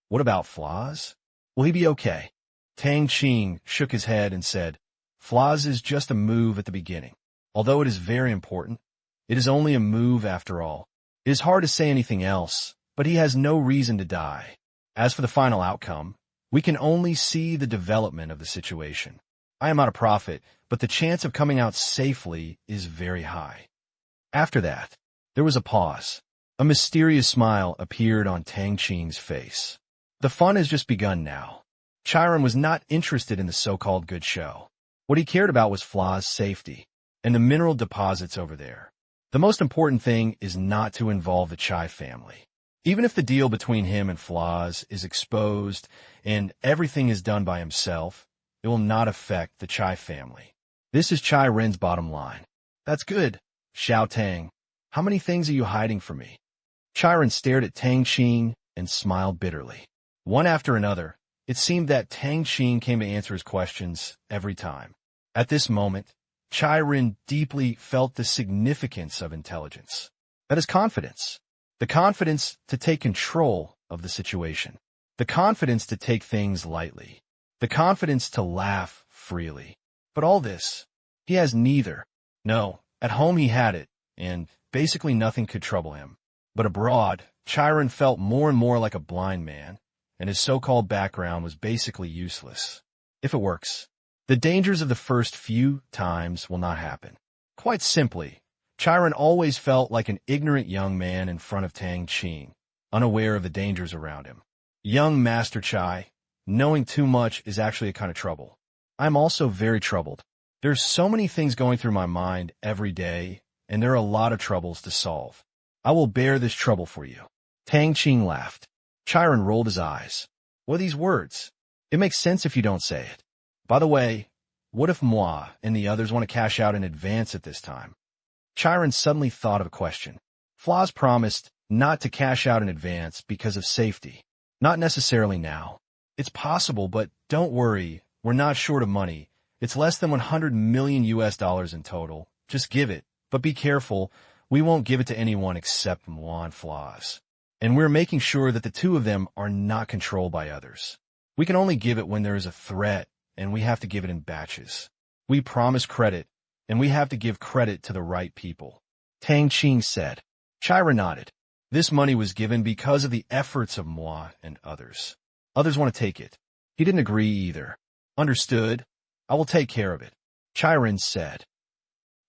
"What about Fla's? Will he be okay?" Tang Qing shook his head and said, "Fla's is just a move at the beginning. Although it is very important, it is only a move after all. It is hard to say anything else, but he has no reason to die. As for the final outcome, we can only see the development of the situation. I am not a prophet, but the chance of coming out safely is very high." After that, there was a pause. A mysterious smile appeared on Tang Qing's face. The fun has just begun now. Chai Ren was not interested in the so-called good show. What he cared about was Fla's safety and the mineral deposits over there. The most important thing is not to involve the Chai family. Even if the deal between him and Fla's is exposed and everything is done by himself, it will not affect the Chai family. This is Chai Ren's bottom line. "That's good, Xiao Tang. How many things are you hiding from me?" Chai Ren stared at Tang Qing and smiled bitterly. One after another, it seemed that Tang Qing came to answer his questions every time. At this moment, Chai Ren deeply felt the significance of intelligence. That is confidence. The confidence to take control of the situation. The confidence to take things lightly. The confidence to laugh freely. But all this, he has neither. No, at home he had it, and basically nothing could trouble him. But abroad, Chai Ren felt more and more like a blind man, and his so-called background was basically useless. If it works, the dangers of the first few times will not happen. Quite simply, Chai Ren always felt like an ignorant young man in front of Tang Qing, unaware of the dangers around him. Young Master Chai, knowing too much is actually a kind of trouble. I'm also very troubled. There's so many things going through my mind every day, and there are a lot of troubles to solve. I will bear this trouble for you." Tang Qing laughed. Chai Ren rolled his eyes. "What are these words? It makes sense if you don't say it. By the way, what if moi and the others want to cash out in advance at this time?" Chai Ren suddenly thought of a question. Fla's promised not to cash out in advance because of safety. Not necessarily now. It's possible, but don't worry, we're not short of money. It's less than $100 million in total. Just give it, but be careful. We won't give it to anyone except moi and Fla's. And we're making sure that the two of them are not controlled by others. We can only give it when there is a threat, and we have to give it in batches. We promise credit, and we have to give credit to the right people." Tang Qing said. Chai Ren nodded. This money was given because of the efforts of moi and others. Others want to take it. He didn't agree either. "Understood. I will take care of it," Chai Ren said.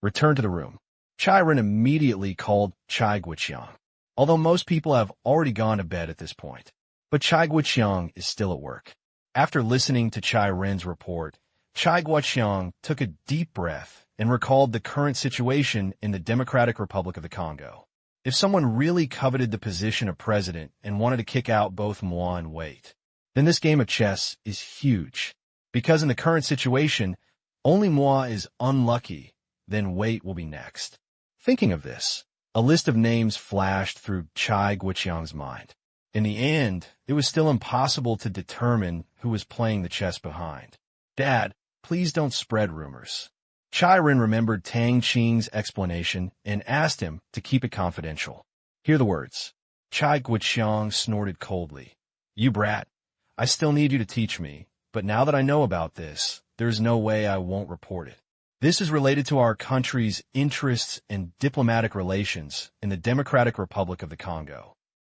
Return to the room. Chai Ren immediately called Chai Guiqiang, although most people have already gone to bed at this point. But Chai Guiqiang is still at work. After listening to Chai Ren's report, Chai Guiqiang took a deep breath and recalled the current situation in the Democratic Republic of the Congo. If someone really coveted the position of president and wanted to kick out both moi and Wait, then this game of chess is huge. Because in the current situation, only moi is unlucky, then Wait will be next. Thinking of this, a list of names flashed through Chai Guiqiang's mind. In the end, it was still impossible to determine who was playing the chess behind. "Dad, please don't spread rumors." Chai Ren remembered Tang Qing's explanation and asked him to keep it confidential. Hear the words. Chai Guiqiang snorted coldly. "You brat, I still need you to teach me, but now that I know about this, there's no way I won't report it." This is related to our country's interests and diplomatic relations in the Democratic Republic of the Congo.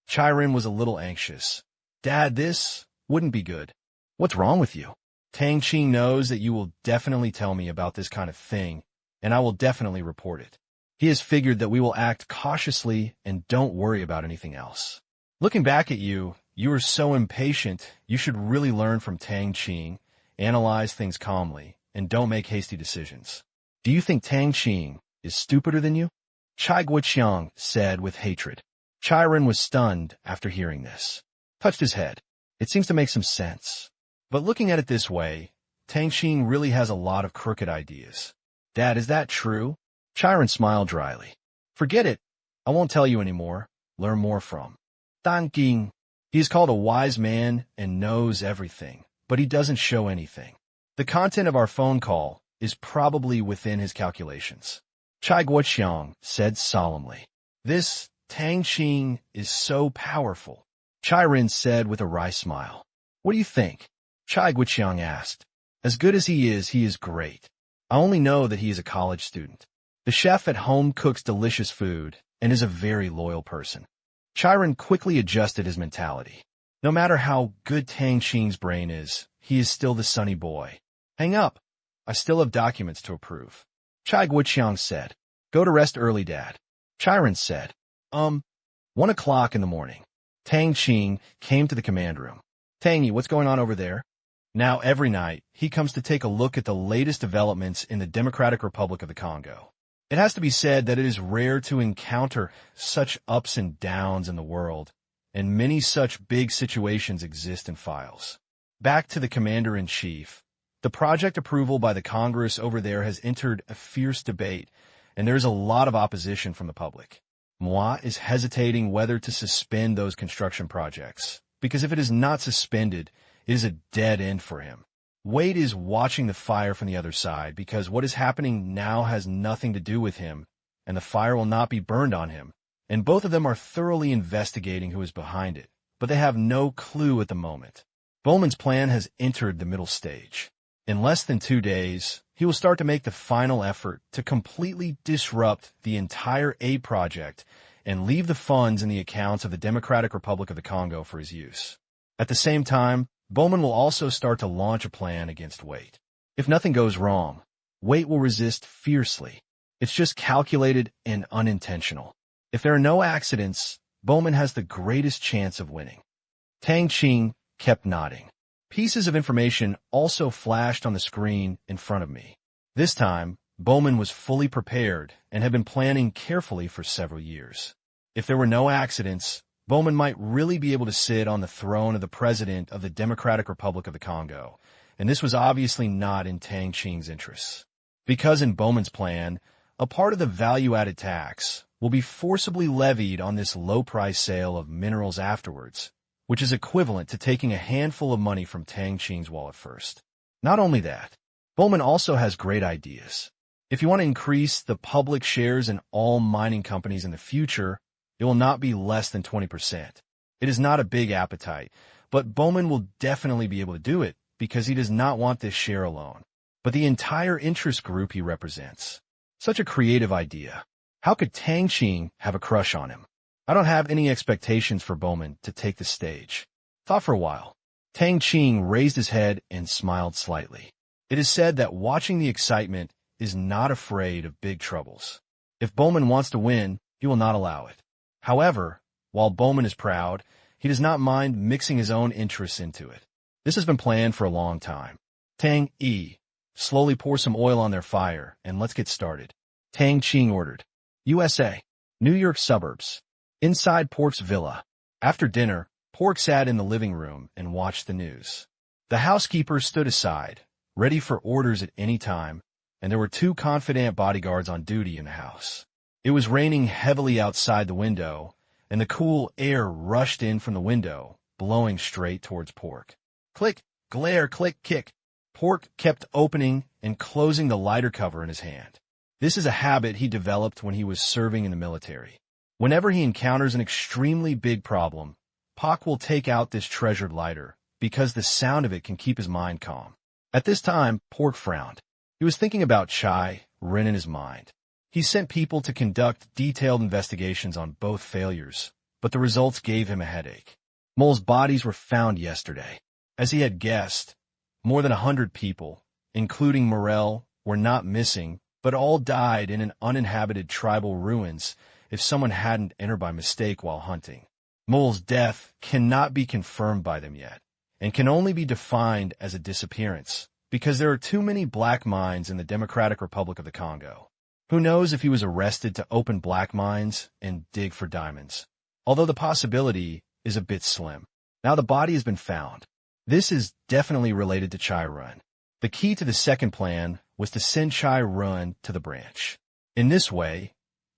Chirin was a little anxious. Dad, this wouldn't be good. What's wrong with you? Tang Qing knows that you will definitely tell me about this kind of thing, and I will definitely report it. He has figured that we will act cautiously and don't worry about anything else. Looking back at you, you are so impatient. You should really learn from Tang Qing, analyze things calmly, and don't make hasty decisions. Do you think Tang Qing is stupider than you? Chai Guoqiang said with hatred. Chirin was stunned after hearing this. Touched his head. It seems to make some sense. But looking at it this way, Tang Qing really has a lot of crooked ideas. Dad, is that true? Chirin smiled dryly. Forget it. I won't tell you anymore. Learn more from Tang Qing. He is called a wise man and knows everything, but he doesn't show anything. The content of our phone call is probably within his calculations. Chai Guoqiang said solemnly. This Tang Qing is so powerful. Chirin said with a wry smile. What do you think? Chai Guoqiang asked. As good as he is great. I only know that he is a college student. The chef at home cooks delicious food and is a very loyal person. Chirin quickly adjusted his mentality. No matter how good Tang Qing's brain is, he is still the sunny boy. Hang up. I still have documents to approve. Chai Guoqiang said. Go to rest early, Dad. Chirin said. 1 o'clock in the morning. Tang Qing came to the command room. Tangy, what's going on over there? Now every night, he comes to take a look at the latest developments in the Democratic Republic of the Congo. It has to be said that it is rare to encounter such ups and downs in the world, and many such big situations exist in files. Back to the Commander-in-Chief. The project approval by the Congress over there has entered a fierce debate, and there is a lot of opposition from the public. Moi is hesitating whether to suspend those construction projects, because if it is not suspended, it is a dead end for him. Wade is watching the fire from the other side because what is happening now has nothing to do with him, and the fire will not be burned on him. And both of them are thoroughly investigating who is behind it, but they have no clue at the moment. Bowman's plan has entered the middle stage. In less than 2 days, he will start to make the final effort to completely disrupt the entire aid project and leave the funds in the accounts of the Democratic Republic of the Congo for his use. At the same time, Bowman will also start to launch a plan against Wade. If nothing goes wrong, Wade will resist fiercely. It's just calculated and unintentional. If there are no accidents, Bowman has the greatest chance of winning. Tang Qing kept nodding. Pieces of information also flashed on the screen in front of me. This time, Bowman was fully prepared and had been planning carefully for several years. If there were no accidents, Bowman might really be able to sit on the throne of the president of the Democratic Republic of the Congo, and this was obviously not in Tang Qing's interests. Because in Bowman's plan, a part of the value-added tax will be forcibly levied on this low-price sale of minerals afterwards, which is equivalent to taking a handful of money from Tang Qing's wallet first. Not only that, Bowman also has great ideas. If you want to increase the public shares in all mining companies in the future, it will not be less than 20%. It is not a big appetite, but Bowman will definitely be able to do it because he does not want this share alone, but the entire interest group he represents. Such a creative idea. How could Tang Qing have a crush on him? I don't have any expectations for Bowman to take the stage. Thought for a while. Tang Qing raised his head and smiled slightly. It is said that watching the excitement is not afraid of big troubles. If Bowman wants to win, he will not allow it. However, while Bowman is proud, he does not mind mixing his own interests into it. This has been planned for a long time. Tang Yi, slowly pour some oil on their fire, and let's get started. Tang Qing ordered. USA, New York suburbs. Inside Pork's villa. After dinner, Pork sat in the living room and watched the news. The housekeeper stood aside, ready for orders at any time, and there were 2 confident bodyguards on duty in the house. It was raining heavily outside the window, and the cool air rushed in from the window, blowing straight towards Pork. Click, glare, click, kick. Pork kept opening and closing the lighter cover in his hand. This is a habit he developed when he was serving in the military. Whenever he encounters an extremely big problem, Pork will take out this treasured lighter, because the sound of it can keep his mind calm. At this time, Pork frowned. He He was thinking about Chai Ren in his mind. He sent people to conduct detailed investigations on both failures, but the results gave him a headache. Mole's bodies were found yesterday. As he had guessed, more than 100 people, including Morel, were not missing, but all died in an uninhabited tribal ruins if someone hadn't entered by mistake while hunting. Mole's death cannot be confirmed by them yet, and can only be defined as a disappearance, because there are too many black mines in the Democratic Republic of the Congo. Who knows if he was arrested to open black mines and dig for diamonds, although the possibility is a bit slim. Now the body has been found. This is definitely related to Chai Run. The key to the second plan was to send Chai Run to the branch. In this way,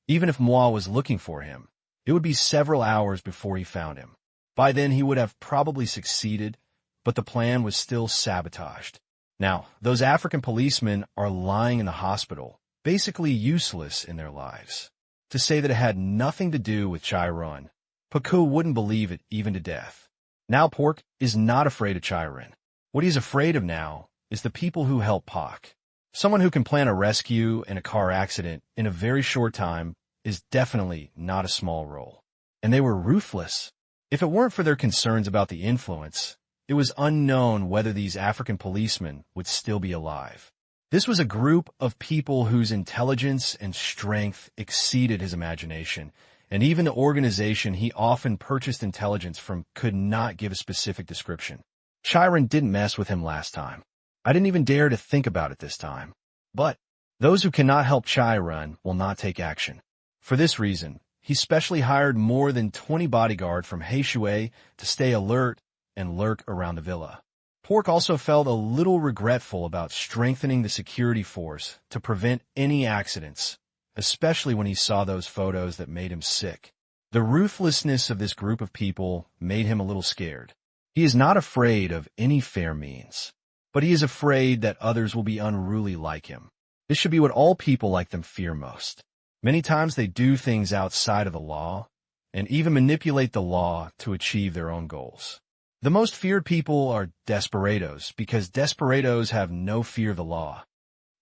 even if Moi was looking for him, it would be several hours before he found him. By then he would have probably succeeded, but the plan was still sabotaged. Now, those African policemen are lying in the hospital, basically useless in their lives. To say that it had nothing to do with Chai Run, Paku wouldn't believe it even to death. Now Pork is not afraid of Chai Run. What he's afraid of now is the people who help Pak. Someone who can plan a rescue in a car accident in a very short time is definitely not a small role. And they were ruthless. If it weren't for their concerns about the influence, it was unknown whether these African policemen would still be alive. This was a group of people whose intelligence and strength exceeded his imagination, and even the organization he often purchased intelligence from could not give a specific description. Chiron didn't mess with him last time. I didn't even dare to think about it this time. But those who cannot help Chiron will not take action. For this reason, he specially hired more than 20 bodyguards from Heishui to stay alert and lurk around the villa. Pork also felt a little regretful about strengthening the security force to prevent any accidents, especially when he saw those photos that made him sick. The ruthlessness of this group of people made him a little scared. He is not afraid of any fair means, but he is afraid that others will be unruly like him. This should be what all people like them fear most. Many times they do things outside of the law, and even manipulate the law to achieve their own goals. The most feared people are desperados, because desperados have no fear of the law.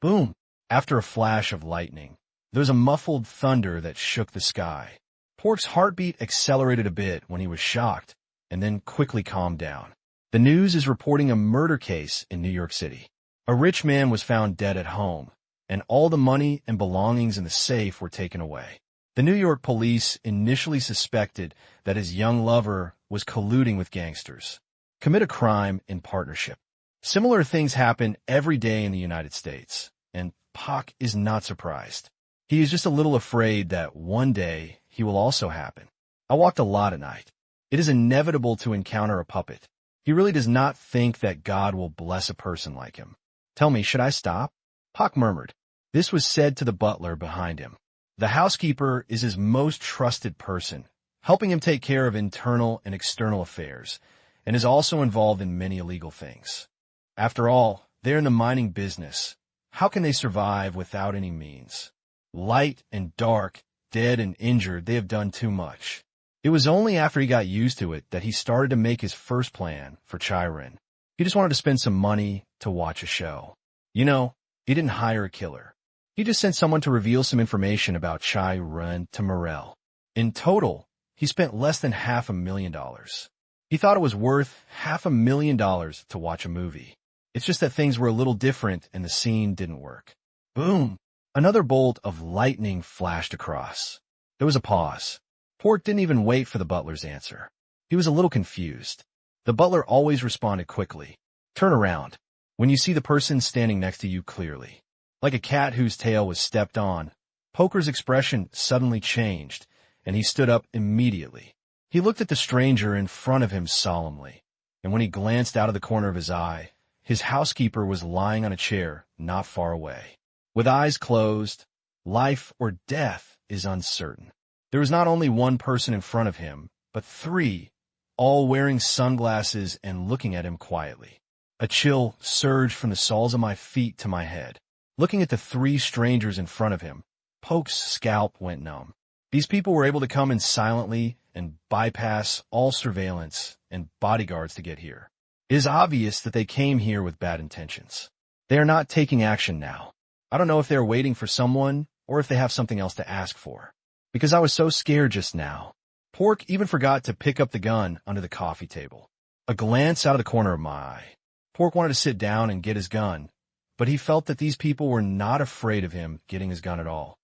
Boom! After a flash of lightning, there was a muffled thunder that shook the sky. Pork's heartbeat accelerated a bit when he was shocked, and then quickly calmed down. The news is reporting a murder case in New York City. A rich man was found dead at home, and all the money and belongings in the safe were taken away. The New York police initially suspected that his young lover was colluding with gangsters, commit a crime in partnership. Similar things happen every day in the United States, and Pac is not surprised. He is just a little afraid that one day he will also happen. I walked a lot at night. It is inevitable to encounter a puppet. He really does not think that God will bless a person like him. Tell me, should I stop? Pac murmured. This was said to the butler behind him. The housekeeper is his most trusted person, helping him take care of internal and external affairs, and is also involved in many illegal things. After all, they're in the mining business. How can they survive without any means? Light and dark, dead and injured, they have done too much. It was only after he got used to it that he started to make his first plan for Chiron. He just wanted to spend some money to watch a show. You know, he didn't hire a killer. He just sent someone to reveal some information about Chai Run to Morel. In total, he spent less than $500,000. He thought it was worth $500,000 to watch a movie. It's just that things were a little different and the scene didn't work. Boom! Another bolt of lightning flashed across. There was a pause. Pork didn't even wait for the butler's answer. He was a little confused. The butler always responded quickly. Turn around. When you see the person standing next to you clearly. Like a cat whose tail was stepped on, Poker's expression suddenly changed, and he stood up immediately. He looked at the stranger in front of him solemnly, and when he glanced out of the corner of his eye, his housekeeper was lying on a chair not far away. With eyes closed, life or death is uncertain. There was not only one person in front of him, but three, all wearing sunglasses and looking at him quietly. A chill surged from the soles of my feet to my head. Looking at the three strangers in front of him, Poke's scalp went numb. These people were able to come in silently and bypass all surveillance and bodyguards to get here. It is obvious that they came here with bad intentions. They are not taking action now. I don't know if they're waiting for someone or if they have something else to ask for. Because I was so scared just now. Pork even forgot to pick up the gun under the coffee table. A glance out of the corner of my eye. Pork wanted to sit down and get his gun, but he felt that these people were not afraid of him getting his gun at all.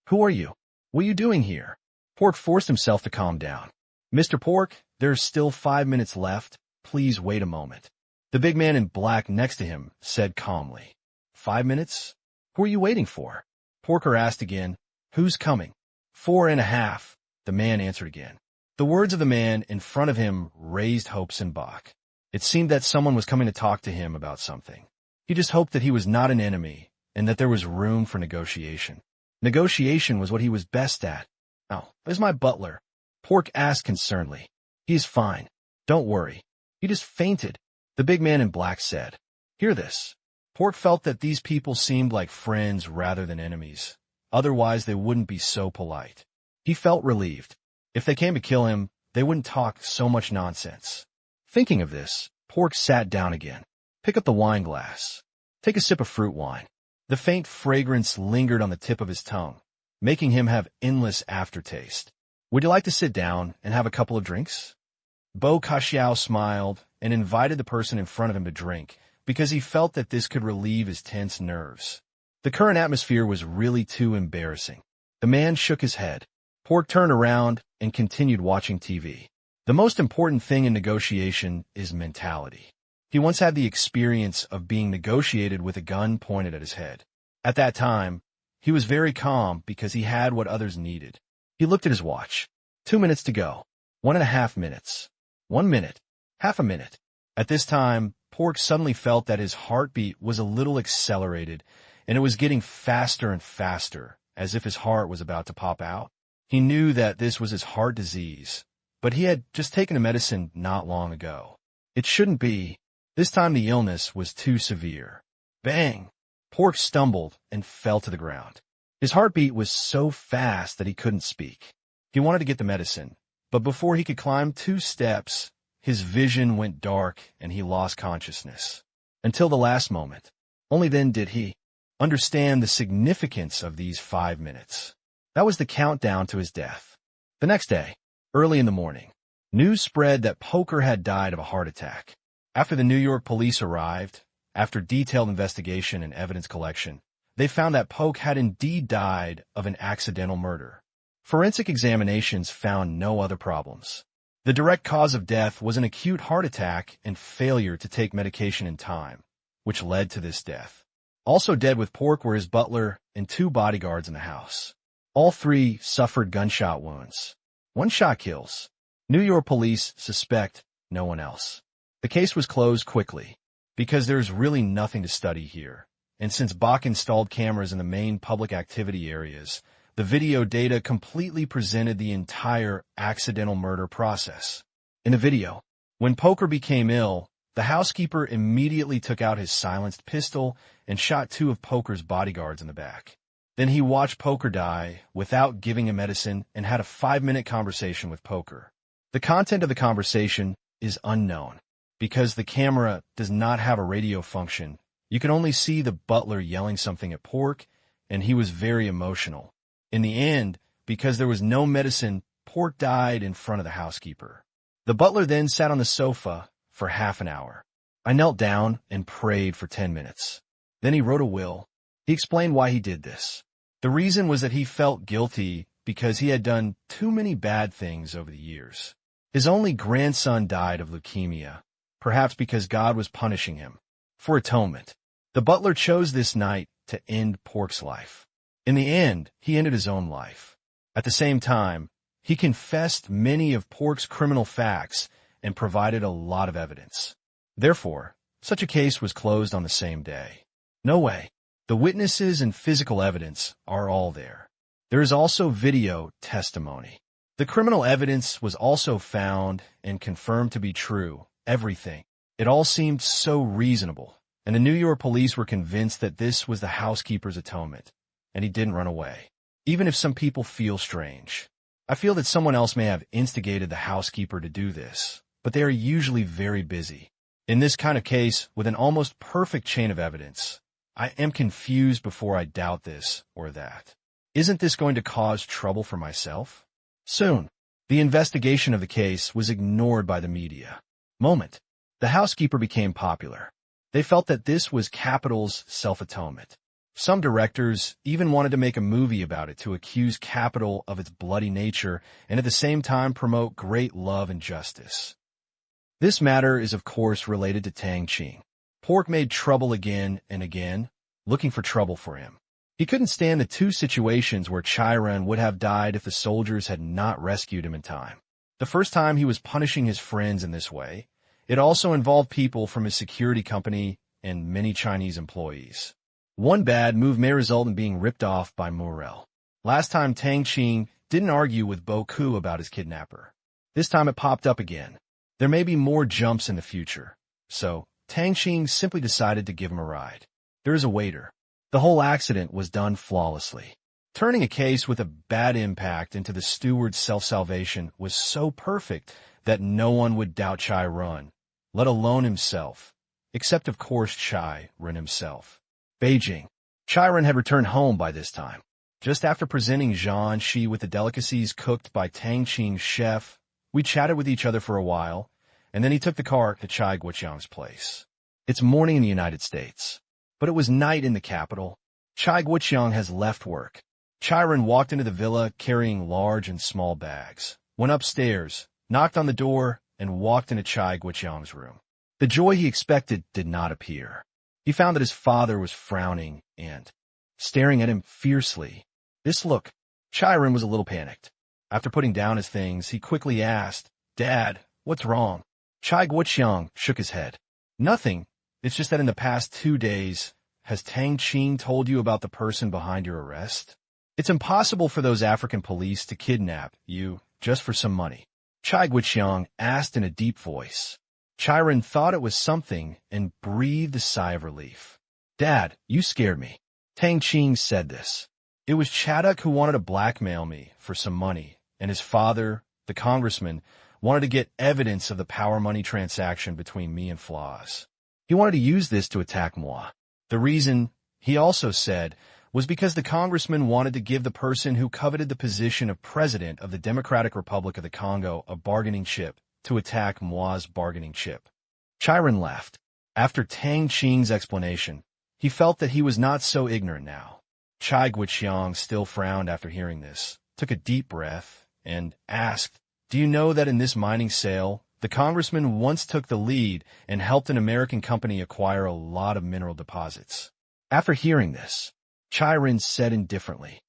Who are you? What are you doing here? Pork forced himself to calm down. Mr. Pork, there's still 5 minutes left. Please wait a moment. The big man in black next to him said calmly. 5 minutes? Who are you waiting for? Porker asked again. Who's coming? 4.5. The man answered again. The words of the man in front of him raised hopes in Bach. It seemed that someone was coming to talk to him about something. He just hoped that he was not an enemy and that there was room for negotiation. Negotiation was what he was best at. Oh, where's my butler? Pork asked concernedly. He is fine. Don't worry. He just fainted, the big man in black said. Hear this. Pork felt that these people seemed like friends rather than enemies. Otherwise, they wouldn't be so polite. He felt relieved. If they came to kill him, they wouldn't talk so much nonsense. Thinking of this, Pork sat down again. Pick up the wine glass. Take a sip of fruit wine. The faint fragrance lingered on the tip of his tongue, making him have endless aftertaste. Would you like to sit down and have a couple of drinks? Bo Kashiao smiled and invited the person in front of him to drink because he felt that this could relieve his tense nerves. The current atmosphere was really too embarrassing. The man shook his head. Pork turned around and continued watching TV. The most important thing in negotiation is mentality. He once had the experience of being negotiated with a gun pointed at his head. At that time, he was very calm because he had what others needed. He looked at his watch. 2 minutes to go. 1.5 minutes. 1 minute. Half a minute. At this time, Pork suddenly felt that his heartbeat was a little accelerated, and it was getting faster and faster, as if his heart was about to pop out. He knew that this was his heart disease, but he had just taken a medicine not long ago. It shouldn't be. This time the illness was too severe. Bang! Pork stumbled and fell to the ground. His heartbeat was so fast that he couldn't speak. He wanted to get the medicine, but before he could climb 2 steps, his vision went dark and he lost consciousness. Until the last moment. Only then did he understand the significance of these 5 minutes. That was the countdown to his death. The next day, early in the morning, news spread that Poker had died of a heart attack. After the New York police arrived, after detailed investigation and evidence collection, they found that Poke had indeed died of an accidental murder. Forensic examinations found no other problems. The direct cause of death was an acute heart attack and failure to take medication in time, which led to this death. Also dead with Pork were his butler and 2 bodyguards in the house. All 3 suffered gunshot wounds. 1 shot kills. New York police suspect no one else. The case was closed quickly, because there's really nothing to study here. And since Bach installed cameras in the main public activity areas, the video data completely presented the entire accidental murder process. In the video, when Poker became ill, the housekeeper immediately took out his silenced pistol and shot 2 of Poker's bodyguards in the back. Then he watched Poker die without giving him medicine and had a 5-minute conversation with Poker. The content of the conversation is unknown. Because the camera does not have a radio function, you can only see the butler yelling something at Pork, and he was very emotional. In the end, because there was no medicine, Pork died in front of the housekeeper. The butler then sat on the sofa for half an hour. I knelt down and prayed for 10 minutes. Then he wrote a will. He explained why he did this. The reason was that he felt guilty because he had done too many bad things over the years. His only grandson died of leukemia, perhaps because God was punishing him. For atonement, the butler chose this night to end Pork's life. In the end, he ended his own life. At the same time, he confessed many of Pork's criminal facts and provided a lot of evidence. Therefore, such a case was closed on the same day. No way. The witnesses and physical evidence are all there. There is also video testimony. The criminal evidence was also found and confirmed to be true. Everything. It all seemed so reasonable, and the New York police were convinced that this was the housekeeper's atonement, and he didn't run away. Even if some people feel strange. I feel that someone else may have instigated the housekeeper to do this, but they are usually very busy. In this kind of case, with an almost perfect chain of evidence, I am confused before I doubt this or that. Isn't this going to cause trouble for myself? Soon, the investigation of the case was ignored by the media. The housekeeper became popular. They felt that this was Capital's self-atonement. Some directors even wanted to make a movie about it to accuse Capital of its bloody nature and at the same time promote great love and justice. This matter is of course related to Tang Qing. Pork made trouble again and again, looking for trouble for him. He couldn't stand the two situations where Chiron would have died if the soldiers had not rescued him in time. The first time he was punishing his friends in this way. It also involved people from his security company and many Chinese employees. One bad move may result in being ripped off by Morel. Last time Tang Qing didn't argue with Boku about his kidnapper. This time it popped up again. There may be more jumps in the future. So, Tang Qing simply decided to give him a ride. There is a waiter. The whole accident was done flawlessly. Turning a case with a bad impact into the steward's self-salvation was so perfect that no one would doubt Chiron, let alone himself, except of course Chiron himself. Beijing. Chiron had returned home by this time. Just after presenting Zhan Shi with the delicacies cooked by Tang Qing's chef, we chatted with each other for a while, and then he took the car to Chai Guoqiang's place. It's morning in the United States, but it was night in the capital. Chai Guoqiang has left work. Chiron walked into the villa carrying large and small bags, went upstairs, knocked on the door, and walked into Chai Guoqiang's room. The joy he expected did not appear. He found that his father was frowning and staring at him fiercely. This look, Chiron was a little panicked. After putting down his things, he quickly asked, "Dad, what's wrong?" Chai Guoqiang shook his head. "Nothing. It's just that in the past 2 days, has Tang Qing told you about the person behind your arrest? It's impossible for those African police to kidnap you just for some money." Chai Guoqiang asked in a deep voice. Chiron thought it was something and breathed a sigh of relief. "Dad, you scared me." Tang Qing said this. "It was Chaddock who wanted to blackmail me for some money, and his father, the congressman, wanted to get evidence of the power money transaction between me and Flaws. He wanted to use this to attack moi. The reason, he also said, was because the congressman wanted to give the person who coveted the position of president of the Democratic Republic of the Congo a bargaining chip to attack moi's bargaining chip." Chiron laughed. After Tang Qing's explanation, he felt that he was not so ignorant now. Chai Guoqiang still frowned after hearing this, took a deep breath, and asked, "Do you know that in this mining sale, the congressman once took the lead and helped an American company acquire a lot of mineral deposits?" After hearing this, Chiron said indifferently,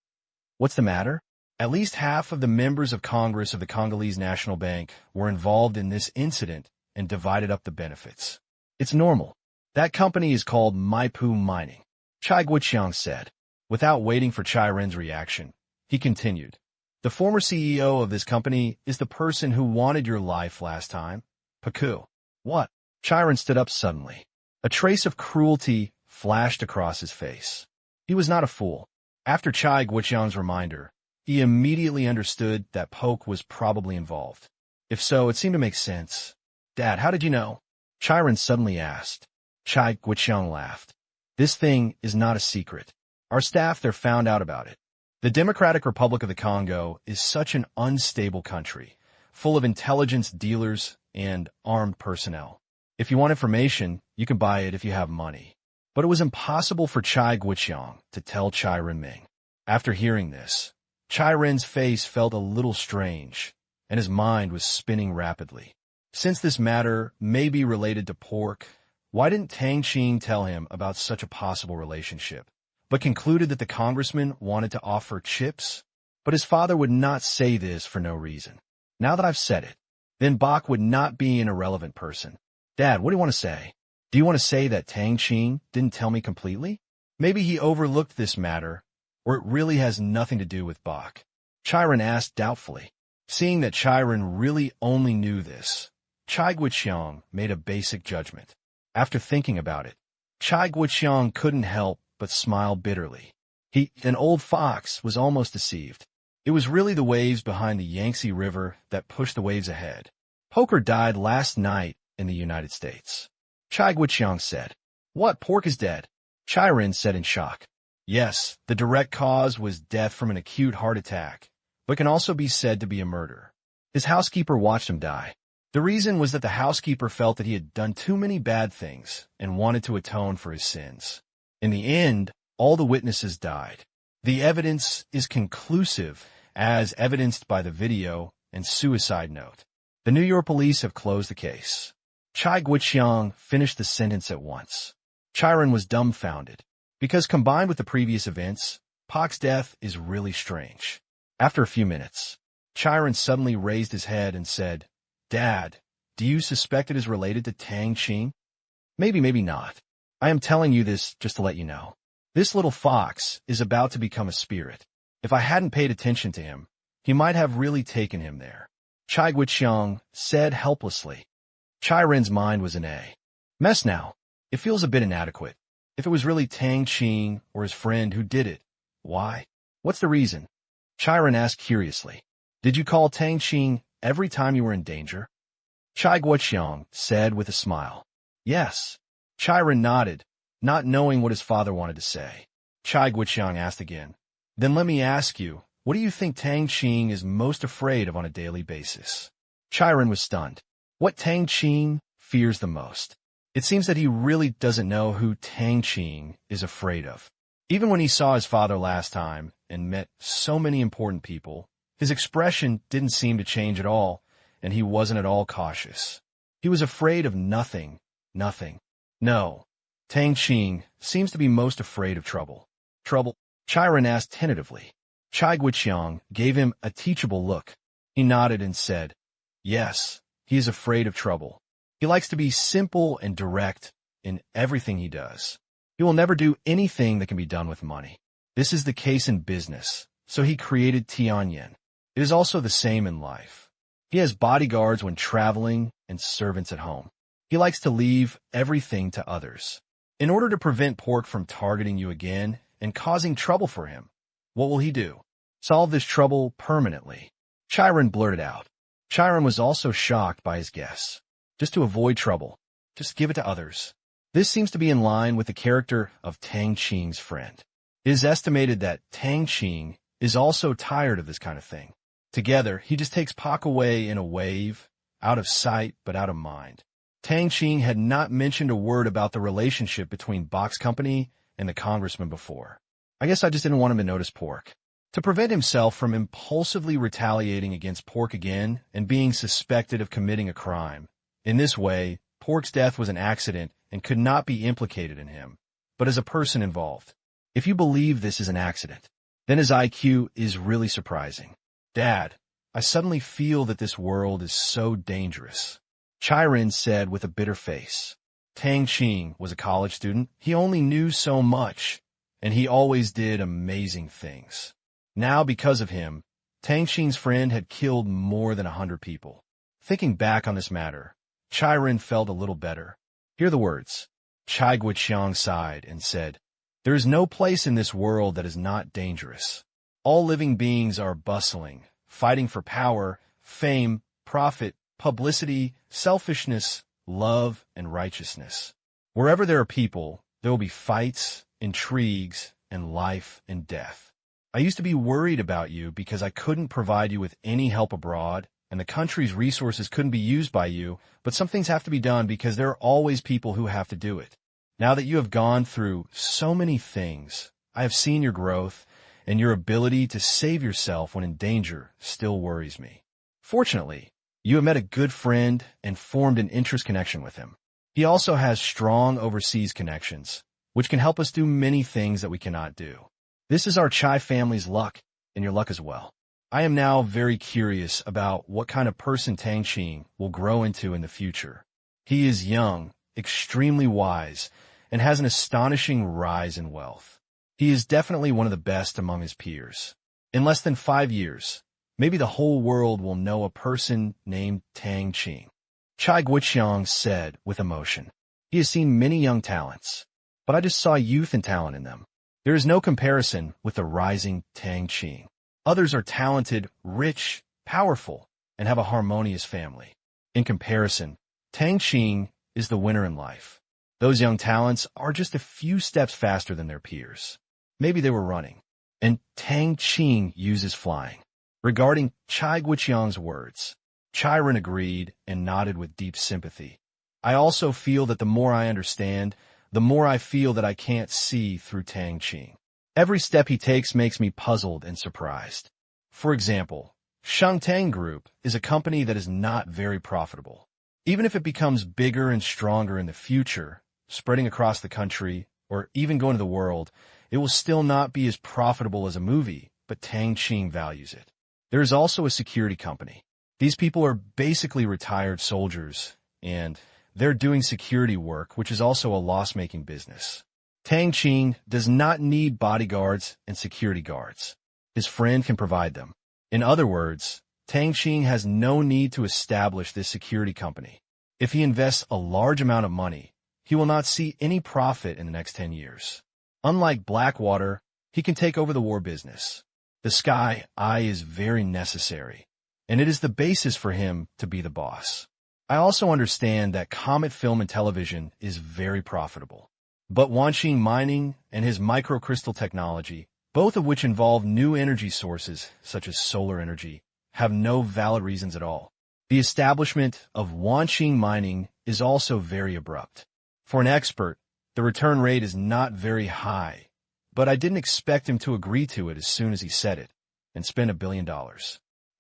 "What's the matter? At least half of the members of Congress of the Congolese National Bank were involved in this incident and divided up the benefits. It's normal. That company is called Maipu Mining," Chai Guoqiang said. Without waiting for Chiron's reaction, he continued, "The former CEO of this company is the person who wanted your life last time, Paku." "What?" Chiron stood up suddenly. A trace of cruelty flashed across his face. He was not a fool. After Chai Guoqiang's reminder, he immediately understood that Poke was probably involved. If so, it seemed to make sense. "Dad, how did you know?" Chiron suddenly asked. Chai Guoqiang laughed. "This thing is not a secret. Our staff there found out about it. The Democratic Republic of the Congo is such an unstable country, full of intelligence dealers and armed personnel. If you want information, you can buy it if you have money." But it was impossible for Chai Guoqiang to tell Chiron Ming. After hearing this, Chiron's face felt a little strange, and his mind was spinning rapidly. Since this matter may be related to pork, why didn't Tang Qing tell him about such a possible relationship, but concluded that the congressman wanted to offer chips? But his father would not say this for no reason. Now that I've said it, then Bach would not be an irrelevant person. "Dad, what do you want to say? Do you want to say that Tang Qing didn't tell me completely? Maybe he overlooked this matter, or it really has nothing to do with Bach?" Chiron asked doubtfully. Seeing that Chiron really only knew this, Chai Guoqiang made a basic judgment. After thinking about it, Chai Guoqiang couldn't help but smile bitterly. He, an old fox, was almost deceived. It was really the waves behind the Yangtze River that pushed the waves ahead. Poker died last night in the United States. Chai Guoqiang said. "What, pork is dead?" Chiron said in shock. Yes, the direct cause was death from an acute heart attack, but can also be said to be a murder. His housekeeper watched him die. The reason was that the housekeeper felt that he had done too many bad things and wanted to atone for his sins. In the end, all the witnesses died. The evidence is conclusive, as evidenced by the video and suicide note. The New York police have closed the case. Chai Guiqiang finished the sentence at once. Chiron was dumbfounded, because combined with the previous events, Pak's death is really strange. After a few minutes, Chiron suddenly raised his head and said, "Dad, do you suspect it is related to Tang Qing?" "Maybe, maybe not. I am telling you this just to let you know. This little fox is about to become a spirit. If I hadn't paid attention to him, he might have really taken him there," Chai Guiqiang said helplessly. Chiron's mind was in a mess now. It feels a bit inadequate. If it was really Tang Qing or his friend who did it, why? What's the reason? Chiron asked curiously. "Did you call Tang Qing every time you were in danger?" Chai Guiqiang said with a smile. "Yes." Chiron nodded, not knowing what his father wanted to say. Chai Guiqiang asked again, "Then let me ask you, what do you think Tang Qing is most afraid of on a daily basis?" Chiron was stunned. What Tang Qing fears the most? It seems that he really doesn't know who Tang Qing is afraid of. Even when he saw his father last time and met so many important people, his expression didn't seem to change at all, and he wasn't at all cautious. He was afraid of nothing. No, Tang Qing seems to be most afraid of trouble. Trouble? Chiron asked tentatively. Chai Guiqiang gave him a teachable look. He nodded and said, "Yes, he is afraid of trouble. He likes to be simple and direct in everything he does. He will never do anything that can be done with money. This is the case in business, so he created Tianyan. It is also the same in life. He has bodyguards when traveling and servants at home. He likes to leave everything to others. In order to prevent Pork from targeting you again and causing trouble for him, what will he do? Solve this trouble permanently." Chiron blurted out. Chiron was also shocked by his guess. Just to avoid trouble, just give it to others. This seems to be in line with the character of Tang Qing's friend. It is estimated that Tang Qing is also tired of this kind of thing. Together, he just takes Pak away in a wave, out of sight but out of mind. Tang Qing had not mentioned a word about the relationship between Bak's company and the congressman before. I guess I just didn't want him to notice Pork. To prevent himself from impulsively retaliating against Pork again and being suspected of committing a crime. In this way, Pork's death was an accident and could not be implicated in him, but as a person involved. If you believe this is an accident, then his IQ is really surprising. "Dad, I suddenly feel that this world is so dangerous," Chiron said with a bitter face. Tang Qing was a college student. He only knew so much, and he always did amazing things. Now, because of him, Tang Qing's friend had killed more than 100 people. Thinking back on this matter, Chiron felt a little better. Hear the words. Chai Guiqiang sighed and said, "There is no place in this world that is not dangerous. All living beings are bustling, fighting for power, fame, profit, publicity, selfishness, love, and righteousness. Wherever there are people, there will be fights, intrigues, and life and death. I used to be worried about you because I couldn't provide you with any help abroad, and the country's resources couldn't be used by you, but some things have to be done because there are always people who have to do it. Now that you have gone through so many things, I have seen your growth, and your ability to save yourself when in danger still worries me. Fortunately, you have met a good friend and formed an interest connection with him. He also has strong overseas connections, which can help us do many things that we cannot do. This is our Chai family's luck, and your luck as well. I am now very curious about what kind of person Tang Qing will grow into in the future. He is young, extremely wise, and has an astonishing rise in wealth. He is definitely one of the best among his peers. In less than 5 years, maybe the whole world will know a person named Tang Qing." Chai Guiqiang said with emotion. He has seen many young talents, but I just saw youth and talent in them. There is no comparison with the rising Tang Qing. Others are talented, rich, powerful, and have a harmonious family. In comparison, Tang Qing is the winner in life. Those young talents are just a few steps faster than their peers. Maybe they were running. And Tang Qing uses flying. Regarding Chai Guiqiang's words, Chiron agreed and nodded with deep sympathy. I also feel that the more I understand, the more I feel that I can't see through Tang Qing. Every step he takes makes me puzzled and surprised. For example, Shangtang Group is a company that is not very profitable. Even if it becomes bigger and stronger in the future, spreading across the country, or even going to the world, it will still not be as profitable as a movie, but Tang Qing values it. There is also a security company. These people are basically retired soldiers, and they're doing security work, which is also a loss-making business. Tang Qing does not need bodyguards and security guards. His friend can provide them. In other words, Tang Qing has no need to establish this security company. If he invests a large amount of money, he will not see any profit in the next 10 years. Unlike Blackwater, he can take over the war business. The Sky Eye is very necessary, and it is the basis for him to be the boss. I also understand that Comet Film and Television is very profitable. But Wanqing Mining and his microcrystal technology, both of which involve new energy sources, such as solar energy, have no valid reasons at all. The establishment of Wanqing Mining is also very abrupt. For an expert, the return rate is not very high, but I didn't expect him to agree to it as soon as he said it, and spend $1 billion.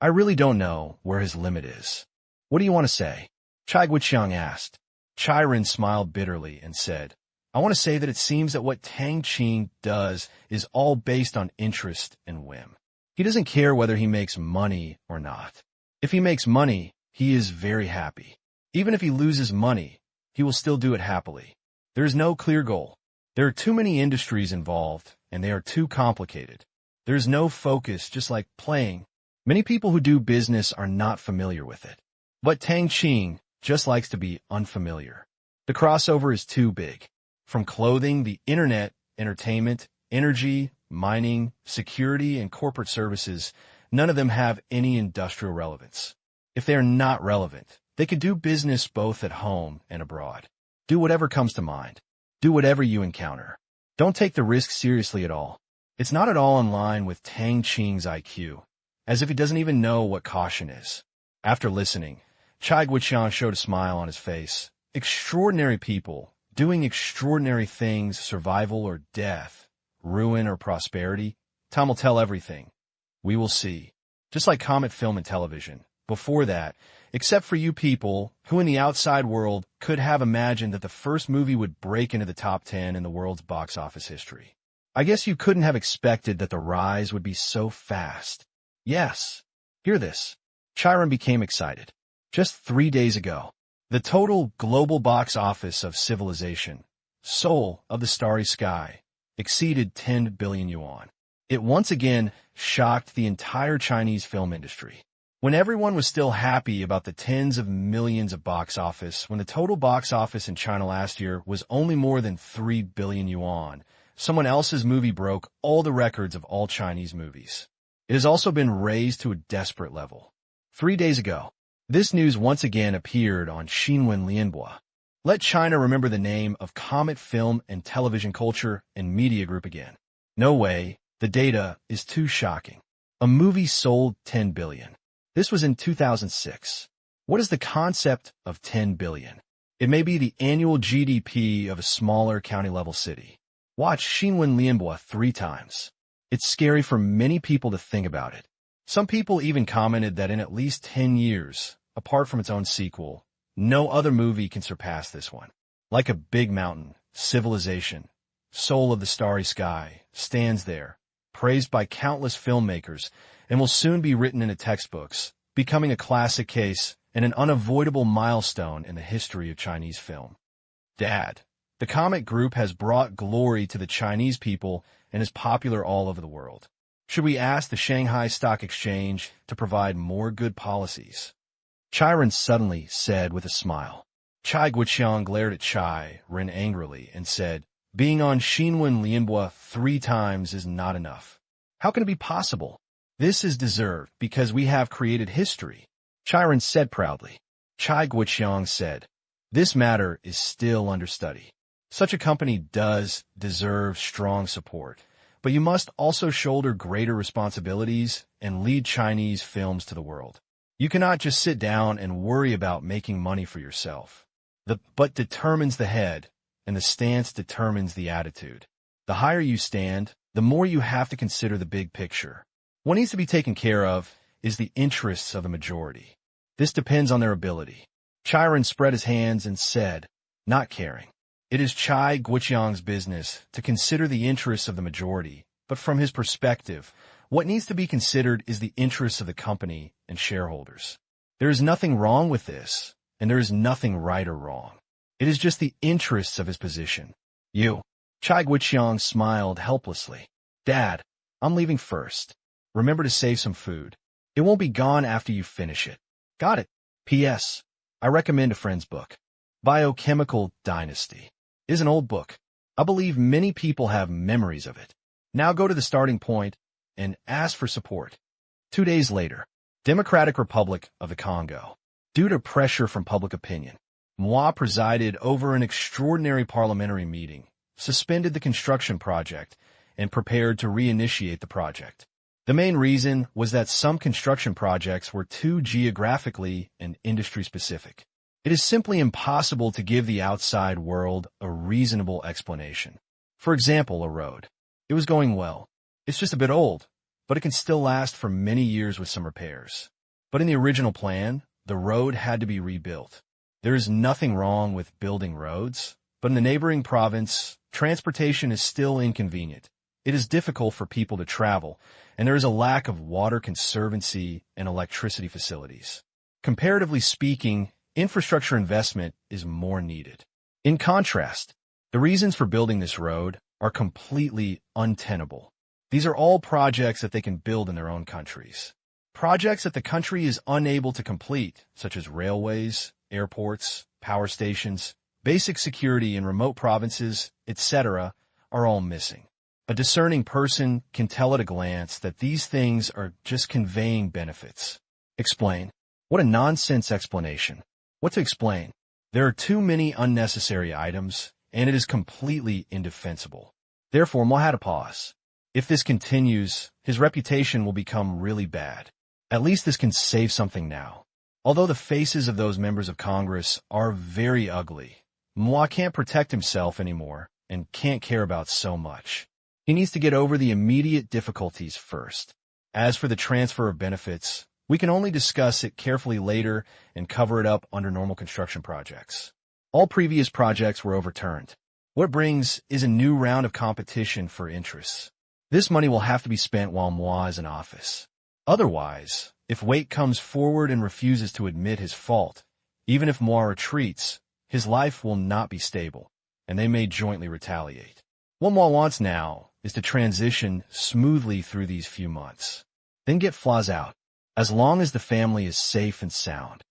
I really don't know where his limit is. What do you want to say? Chai Guiqiang asked. Chiron smiled bitterly and said, I want to say that it seems that what Tang Qing does is all based on interest and whim. He doesn't care whether he makes money or not. If he makes money, he is very happy. Even if he loses money, he will still do it happily. There is no clear goal. There are too many industries involved, and they are too complicated. There is no focus, just like playing. Many people who do business are not familiar with it. But Tang Qing just likes to be unfamiliar. The crossover is too big. From clothing, the internet, entertainment, energy, mining, security, and corporate services, none of them have any industrial relevance. If they are not relevant, they could do business both at home and abroad. Do whatever comes to mind. Do whatever you encounter. Don't take the risk seriously at all. It's not at all in line with Tang Qing's IQ, as if he doesn't even know what caution is. After listening, Chai Guiqiang showed a smile on his face. Extraordinary people, doing extraordinary things, survival or death, ruin or prosperity. Time will tell everything. We will see. Just like Comet Film and Television. Before that, except for you people who in the outside world could have imagined that the first movie would break into the top 10 in the world's box office history. I guess you couldn't have expected that the rise would be so fast. Yes. Hear this. Chiron became excited. Just 3 days ago, the total global box office of Civilization, Soul of the Starry Sky, exceeded 10 billion yuan. It once again shocked the entire Chinese film industry. When everyone was still happy about the tens of millions of box office, when the total box office in China last year was only more than 3 billion yuan, someone else's movie broke all the records of all Chinese movies. It has also been raised to a desperate level. 3 days ago, this news once again appeared on Xinwen Lianhua. Let China remember the name of Comet Film and Television Culture and Media Group again. No way, the data is too shocking. A movie sold 10 billion. This was in 2006. What is the concept of 10 billion? It may be the annual GDP of a smaller county-level city. Watch Xinwen Lianhua 3 times. It's scary for many people to think about it. Some people even commented that in at least 10 years, apart from its own sequel, no other movie can surpass this one. Like a big mountain, Civilization, Soul of the Starry Sky, stands there, praised by countless filmmakers, and will soon be written into textbooks, becoming a classic case and an unavoidable milestone in the history of Chinese film. Dad, the Comet Group has brought glory to the Chinese people and is popular all over the world. Should we ask the Shanghai Stock Exchange to provide more good policies? Chiron suddenly said with a smile. Chai Guiqiang glared at Chai Ren angrily and said, being on Xinwen Lianhua 3 times is not enough. How can it be possible? This is deserved because we have created history. Chiron said proudly. Chai Guiqiang said, this matter is still under study. Such a company does deserve strong support, but you must also shoulder greater responsibilities and lead Chinese films to the world. You cannot just sit down and worry about making money for yourself. The butt determines the head, and the stance determines the attitude. The higher you stand, the more you have to consider the big picture. What needs to be taken care of is the interests of the majority. This depends on their ability. Chiron spread his hands and said, not caring. It is Chai Guoqiang's business to consider the interests of the majority, but from his perspective, what needs to be considered is the interests of the company and shareholders. There is nothing wrong with this, and there is nothing right or wrong. It is just the interests of his position. You. Chai Guoqiang smiled helplessly. Dad, I'm leaving first. Remember to save some food. It won't be gone after you finish it. Got it. P.S. I recommend a friend's book. Biochemical Dynasty. It is an old book. I believe many people have memories of it. Now go to the starting point and ask for support. 2 days later, Democratic Republic of the Congo. Due to pressure from public opinion, Moi presided over an extraordinary parliamentary meeting, suspended the construction project, and prepared to reinitiate the project. The main reason was that some construction projects were too geographically and industry-specific. It is simply impossible to give the outside world a reasonable explanation. For example, a road. It was going well. It's just a bit old, but it can still last for many years with some repairs. But in the original plan, the road had to be rebuilt. There is nothing wrong with building roads, but in the neighboring province, transportation is still inconvenient. It is difficult for people to travel, and there is a lack of water conservancy and electricity facilities. Comparatively speaking, infrastructure investment is more needed. In contrast, the reasons for building this road are completely untenable. These are all projects that they can build in their own countries. Projects that the country is unable to complete, such as railways, airports, power stations, basic security in remote provinces, etc., are all missing. A discerning person can tell at a glance that these things are just conveying benefits. Explain. What a nonsense explanation. What to explain? There are too many unnecessary items, and it is completely indefensible. Therefore, Mo had to pause. If this continues, his reputation will become really bad. At least this can save something now. Although the faces of those members of Congress are very ugly, Moi can't protect himself anymore and can't care about so much. He needs to get over the immediate difficulties first. As for the transfer of benefits, we can only discuss it carefully later and cover it up under normal construction projects. All previous projects were overturned. What it brings is a new round of competition for interests. This money will have to be spent while Moi is in office. Otherwise, if Wait comes forward and refuses to admit his fault, even if Moi retreats, his life will not be stable, and they may jointly retaliate. What Moi wants now is to transition smoothly through these few months. Then get Flaws out, as long as the family is safe and sound.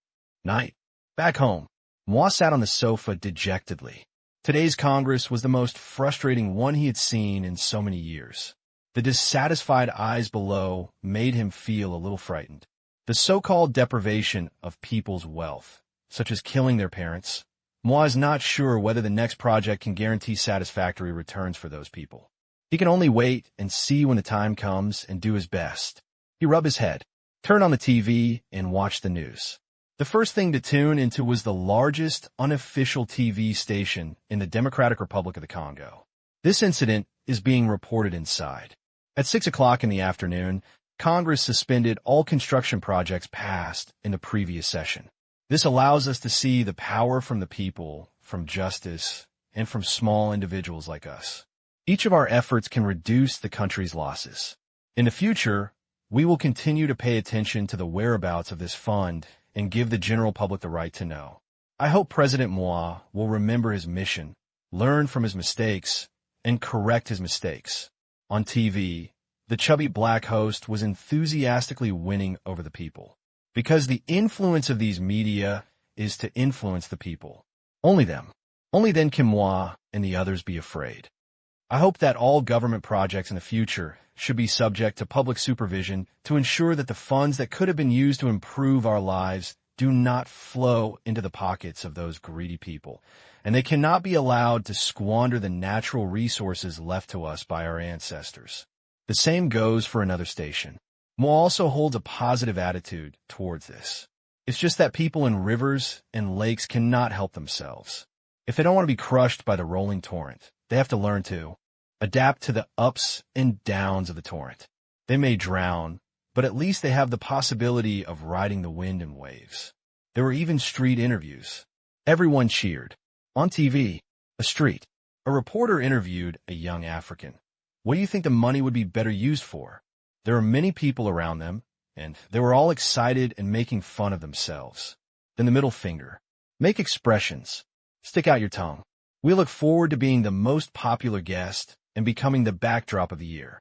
Night. Back home, Moi sat on the sofa dejectedly. Today's Congress was the most frustrating one he had seen in so many years. The dissatisfied eyes below made him feel a little frightened. The so-called deprivation of people's wealth, such as killing their parents, Moi is not sure whether the next project can guarantee satisfactory returns for those people. He can only wait and see when the time comes and do his best. He rubbed his head, turned on the TV, and watched the news. The first thing to tune into was the largest unofficial TV station in the Democratic Republic of the Congo. This incident is being reported inside. At 6 o'clock in the afternoon, Congress suspended all construction projects passed in the previous session. This allows us to see the power from the people, from justice, and from small individuals like us. Each of our efforts can reduce the country's losses. In the future, we will continue to pay attention to the whereabouts of this fund and give the general public the right to know. I hope President Moi will remember his mission, learn from his mistakes, and correct his mistakes. On TV, the chubby black host was enthusiastically winning over the people. Because the influence of these media is to influence the people. Only them. Only then can Moi and the others be afraid. I hope that all government projects in the future should be subject to public supervision to ensure that the funds that could have been used to improve our lives do not flow into the pockets of those greedy people, and they cannot be allowed to squander the natural resources left to us by our ancestors. The same goes for another station. Mo also holds a positive attitude towards this. It's just that people in rivers and lakes cannot help themselves. If they don't want to be crushed by the rolling torrent, they have to learn to adapt to the ups and downs of the torrent. They may drown, but at least they have the possibility of riding the wind and waves. There were even street interviews. Everyone cheered. On TV, a reporter interviewed a young African. What do you think the money would be better used for? There were many people around them, and they were all excited and making fun of themselves. Then the middle finger. Make expressions. Stick out your tongue. We look forward to being the most popular guest and becoming the backdrop of the year.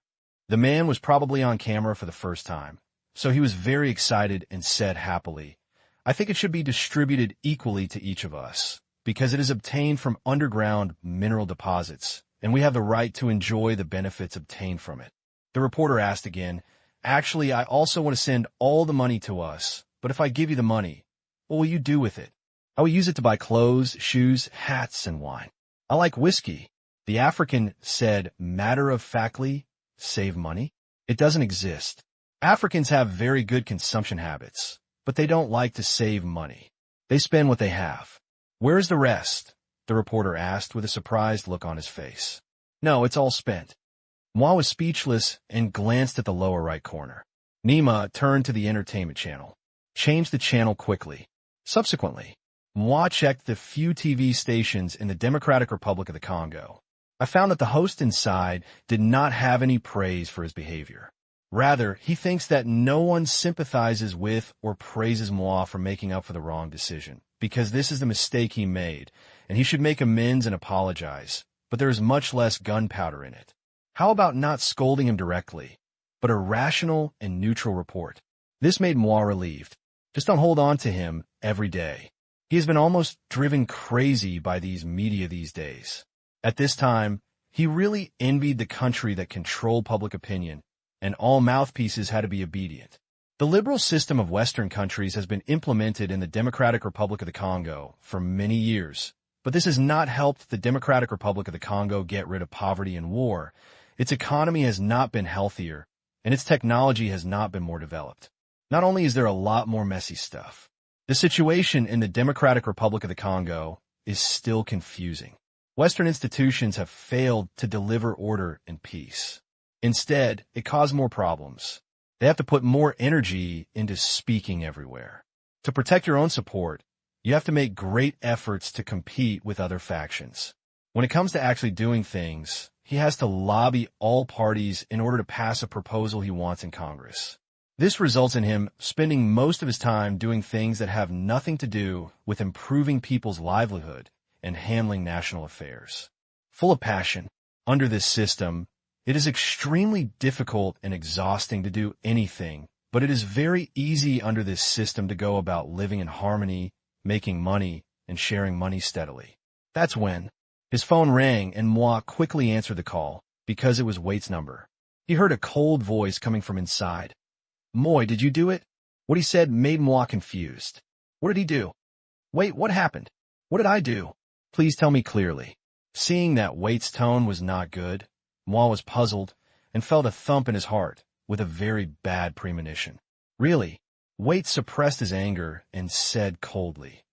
The man was probably on camera for the first time, so he was very excited and said happily, I think it should be distributed equally to each of us, because it is obtained from underground mineral deposits, and we have the right to enjoy the benefits obtained from it. The reporter asked again, Actually, I also want to send all the money to us, but if I give you the money, what will you do with it? I will use it to buy clothes, shoes, hats, and wine. I like whiskey. The African said matter-of-factly, save money? It doesn't exist. Africans have very good consumption habits, but they don't like to save money. They spend what they have. Where is the rest? The reporter asked with a surprised look on his face. No, it's all spent. Moi was speechless and glanced at the lower right corner. Nima turned to the entertainment channel. Changed the channel quickly. Subsequently, Moi checked the few TV stations in the Democratic Republic of the Congo. I found that the host inside did not have any praise for his behavior. Rather, he thinks that no one sympathizes with or praises Moi for making up for the wrong decision, because this is the mistake he made, and he should make amends and apologize, but there is much less gunpowder in it. How about not scolding him directly, but a rational and neutral report? This made Moi relieved. Just don't hold on to him every day. He has been almost driven crazy by these media these days. At this time, he really envied the country that controlled public opinion, and all mouthpieces had to be obedient. The liberal system of Western countries has been implemented in the Democratic Republic of the Congo for many years, but this has not helped the Democratic Republic of the Congo get rid of poverty and war. Its economy has not been healthier, and its technology has not been more developed. Not only is there a lot more messy stuff, the situation in the Democratic Republic of the Congo is still confusing. Western institutions have failed to deliver order and peace. Instead, it caused more problems. They have to put more energy into speaking everywhere. To protect your own support, you have to make great efforts to compete with other factions. When it comes to actually doing things, he has to lobby all parties in order to pass a proposal he wants in Congress. This results in him spending most of his time doing things that have nothing to do with improving people's livelihood and handling national affairs. Full of passion, under this system, it is extremely difficult and exhausting to do anything, but it is very easy under this system to go about living in harmony, making money, and sharing money steadily. That's when his phone rang and Moi quickly answered the call, because it was Wait's number. He heard a cold voice coming from inside. Moi, did you do it? What he said made Moi confused. What did he do? Wait, what happened? What did I do? Please tell me clearly. Seeing that Wait's tone was not good, Moi was puzzled and felt a thump in his heart with a very bad premonition. Really? Wait suppressed his anger and said coldly,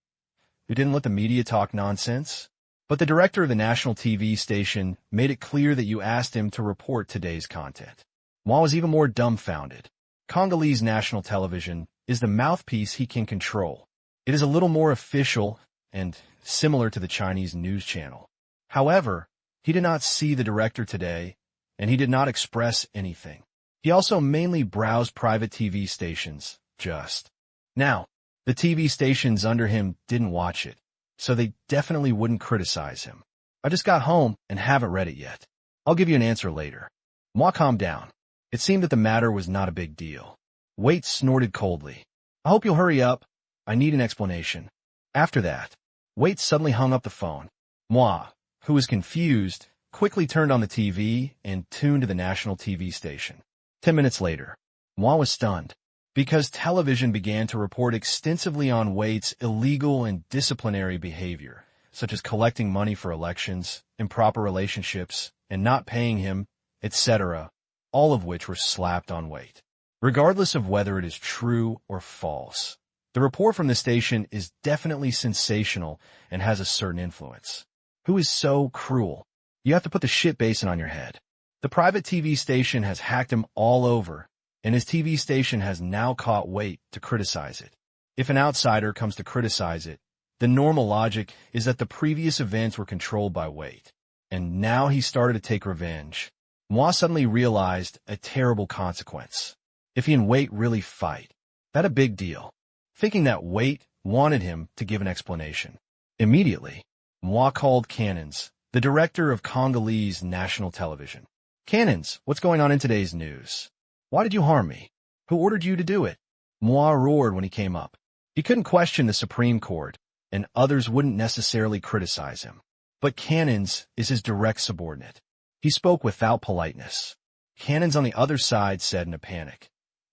You didn't let the media talk nonsense? But the director of the national TV station made it clear that you asked him to report today's content. Moi was even more dumbfounded. Congolese national television is the mouthpiece he can control. It is a little more official and similar to the Chinese news channel. However, he did not see the director today, and he did not express anything. He also mainly browsed private TV stations, just. Now, the TV stations under him didn't watch it, so they definitely wouldn't criticize him. I just got home and haven't read it yet. I'll give you an answer later. Moi calmed down. It seemed that the matter was not a big deal. Wait snorted coldly. I hope you'll hurry up. I need an explanation. After that, Wait suddenly hung up the phone. Moi, who was confused, quickly turned on the TV and tuned to the national TV station. 10 minutes later, Moi was stunned. because television began to report extensively on Waite's illegal and disciplinary behavior, such as collecting money for elections, improper relationships, and not paying him, etc., all of which were slapped on Waite. Regardless of whether it is true or false, the report from the station is definitely sensational and has a certain influence. Who is so cruel? You have to put the shit basin on your head. The private TV station has hacked him all over, and his TV station has now caught Waite to criticize it. If an outsider comes to criticize it, the normal logic is that the previous events were controlled by Waite, and now he started to take revenge. Moi suddenly realized a terrible consequence. If he and Waite really fight, that a big deal. Thinking that Waite wanted him to give an explanation. Immediately, Moi called Cannons, the director of Congolese national television. Cannons, what's going on in today's news? Why did you harm me? Who ordered you to do it? Moi roared when he came up. He couldn't question the Supreme Court, and others wouldn't necessarily criticize him. But Cannons is his direct subordinate. He spoke without politeness. Cannons on the other side said in a panic,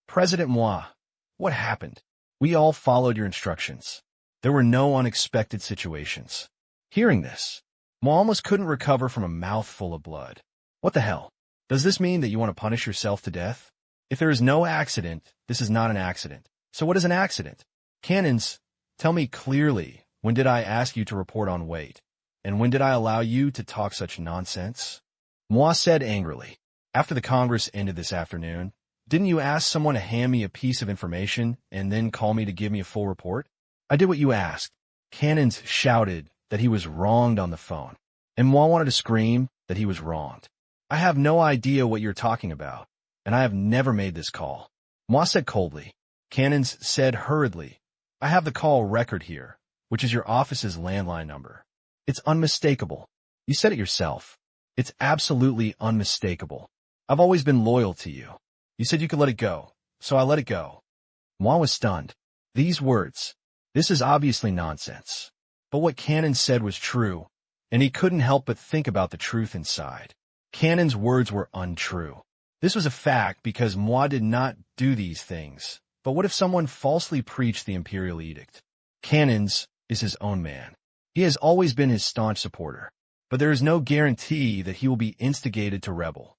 President Moi, what happened? We all followed your instructions. There were no unexpected situations. Hearing this, Moi almost couldn't recover from a mouthful of blood. What the hell? Does this mean that you want to punish yourself to death? If there is no accident, this is not an accident. So what is an accident? Cannons, tell me clearly, when did I ask you to report on Waite? And when did I allow you to talk such nonsense? Moi said angrily, after the Congress ended this afternoon, didn't you ask someone to hand me a piece of information and then call me to give me a full report? I did what you asked. Cannons shouted that he was wronged on the phone, and Moi wanted to scream that he was wronged. I have no idea what you're talking about, and I have never made this call. Moi said coldly. Cannons said hurriedly, I have the call record here, which is your office's landline number. It's unmistakable. You said it yourself. It's absolutely unmistakable. I've always been loyal to you. You said you could let it go, so I let it go. Moi was stunned. These words. This is obviously nonsense. But what Cannons said was true, and he couldn't help but think about the truth inside. Cannons' words were untrue. This was a fact because Moi did not do these things. But what if someone falsely preached the imperial edict? Cannons is his own man. He has always been his staunch supporter. But there is no guarantee that he will be instigated to rebel.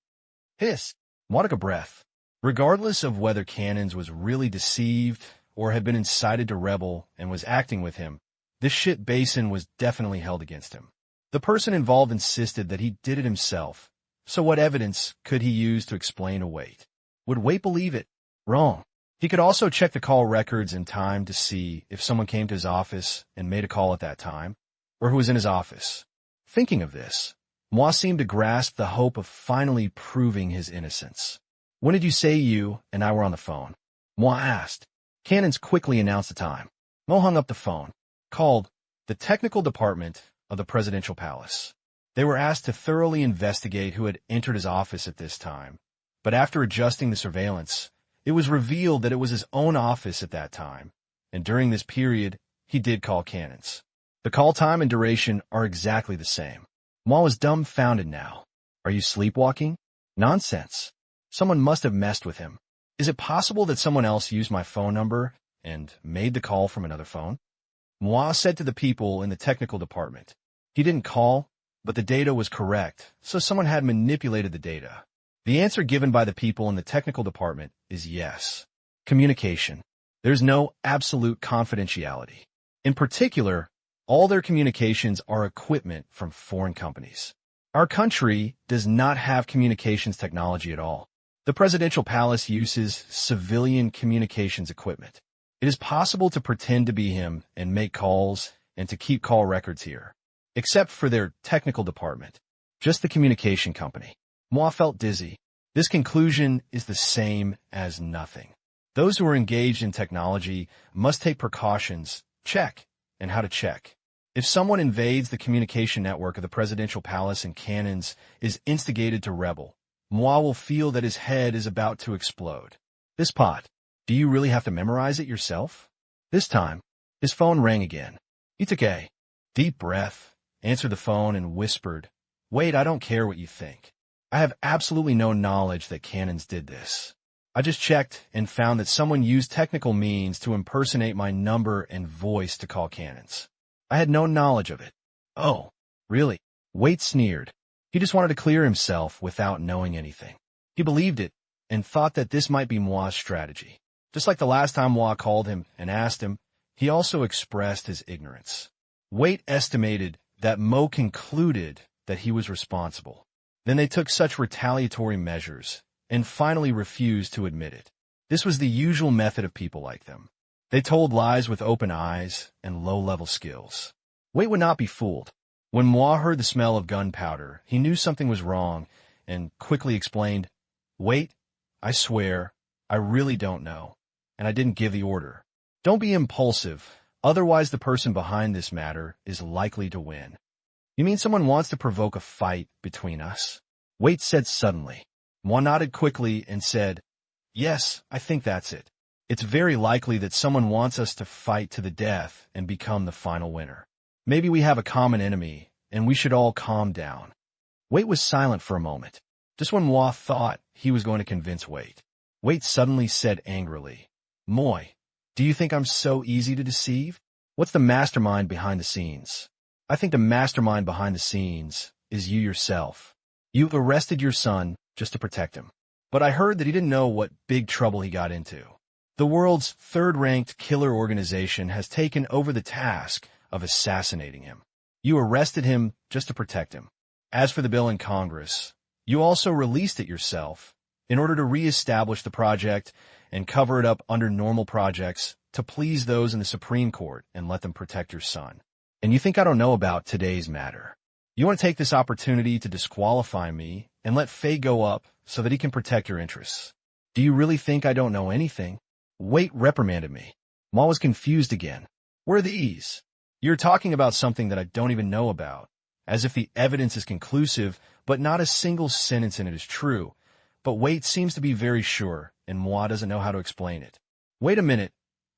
Hiss. Moi took a breath. Regardless of whether Cannons was really deceived or had been incited to rebel and was acting with him, this shit basin was definitely held against him. The person involved insisted that he did it himself. So what evidence could he use to explain to Waite? Would Waite believe it? Wrong. He could also check the call records in time to see if someone came to his office and made a call at that time, or who was in his office. Thinking of this, Moi seemed to grasp the hope of finally proving his innocence. When did you say you and I were on the phone? Moi asked. Cannons quickly announced the time. Mo hung up the phone, called the technical department of the presidential palace. They were asked to thoroughly investigate who had entered his office at this time, but after adjusting the surveillance, it was revealed that it was his own office at that time, and during this period, he did call Cannons. The call time and duration are exactly the same. Moi was dumbfounded now. Are you sleepwalking? Nonsense. Someone must have messed with him. Is it possible that someone else used my phone number and made the call from another phone? Moi said to the people in the technical department. He didn't call, but the data was correct, so someone had manipulated the data. The answer given by the people in the technical department is yes. Communication. There's no absolute confidentiality. In particular, all their communications are equipment from foreign companies. Our country does not have communications technology at all. The presidential palace uses civilian communications equipment. It is possible to pretend to be him and make calls and to keep call records here, except for their technical department, just the communication company. Moi felt dizzy. This conclusion is the same as nothing. Those who are engaged in technology must take precautions, check, and how to check. If someone invades the communication network of the presidential palace and Cannons is instigated to rebel, Moi will feel that his head is about to explode. This pot, do you really have to memorize it yourself? This time, his phone rang again. He took a deep breath, answered the phone, and whispered, Wait, I don't care what you think. I have absolutely no knowledge that Cannons did this. I just checked and found that someone used technical means to impersonate my number and voice to call cannons. I had no knowledge of it. Oh, really? Wade sneered. He just wanted to clear himself without knowing anything. He believed it and thought that this might be Moi's strategy. Just like the last time Moi called him and asked him, he also expressed his ignorance. Wade estimated that Mo concluded that he was responsible. Then they took such retaliatory measures and finally refused to admit it. This was the usual method of people like them. They told lies with open eyes and low-level skills. Wade would not be fooled. When Moi heard the smell of gunpowder, he knew something was wrong and quickly explained, "Wait, I swear, I really don't know, and I didn't give the order. Don't be impulsive, otherwise the person behind this matter is likely to win." "You mean someone wants to provoke a fight between us?" Wade said suddenly. Moi nodded quickly and said, "Yes, I think that's it. It's very likely that someone wants us to fight to the death and become the final winner. Maybe we have a common enemy, and we should all calm down." Wade was silent for a moment. Just when Moi thought he was going to convince Wade, Wade suddenly said angrily, "Moi, do you think I'm so easy to deceive? What's the mastermind behind the scenes?" "I think the mastermind behind the scenes is you yourself. You've arrested your son just to protect him. But I heard that he didn't know what big trouble he got into. The world's third-ranked killer organization has taken over the task of assassinating him. You arrested him just to protect him. As for the bill in Congress, you also released it yourself in order to re-establish the project and cover it up under normal projects to please those in the Supreme Court and let them protect your son. And you think I don't know about today's matter? You want to take this opportunity to disqualify me and let Faye go up so that he can protect your interests. Do you really think I don't know anything?" Wade reprimanded me. Ma was confused again. "Where are these? You're talking about something that I don't even know about, as if the evidence is conclusive, but not a single sentence in it is true. But Wade seems to be very sure, and Moi doesn't know how to explain it." "Wait a minute.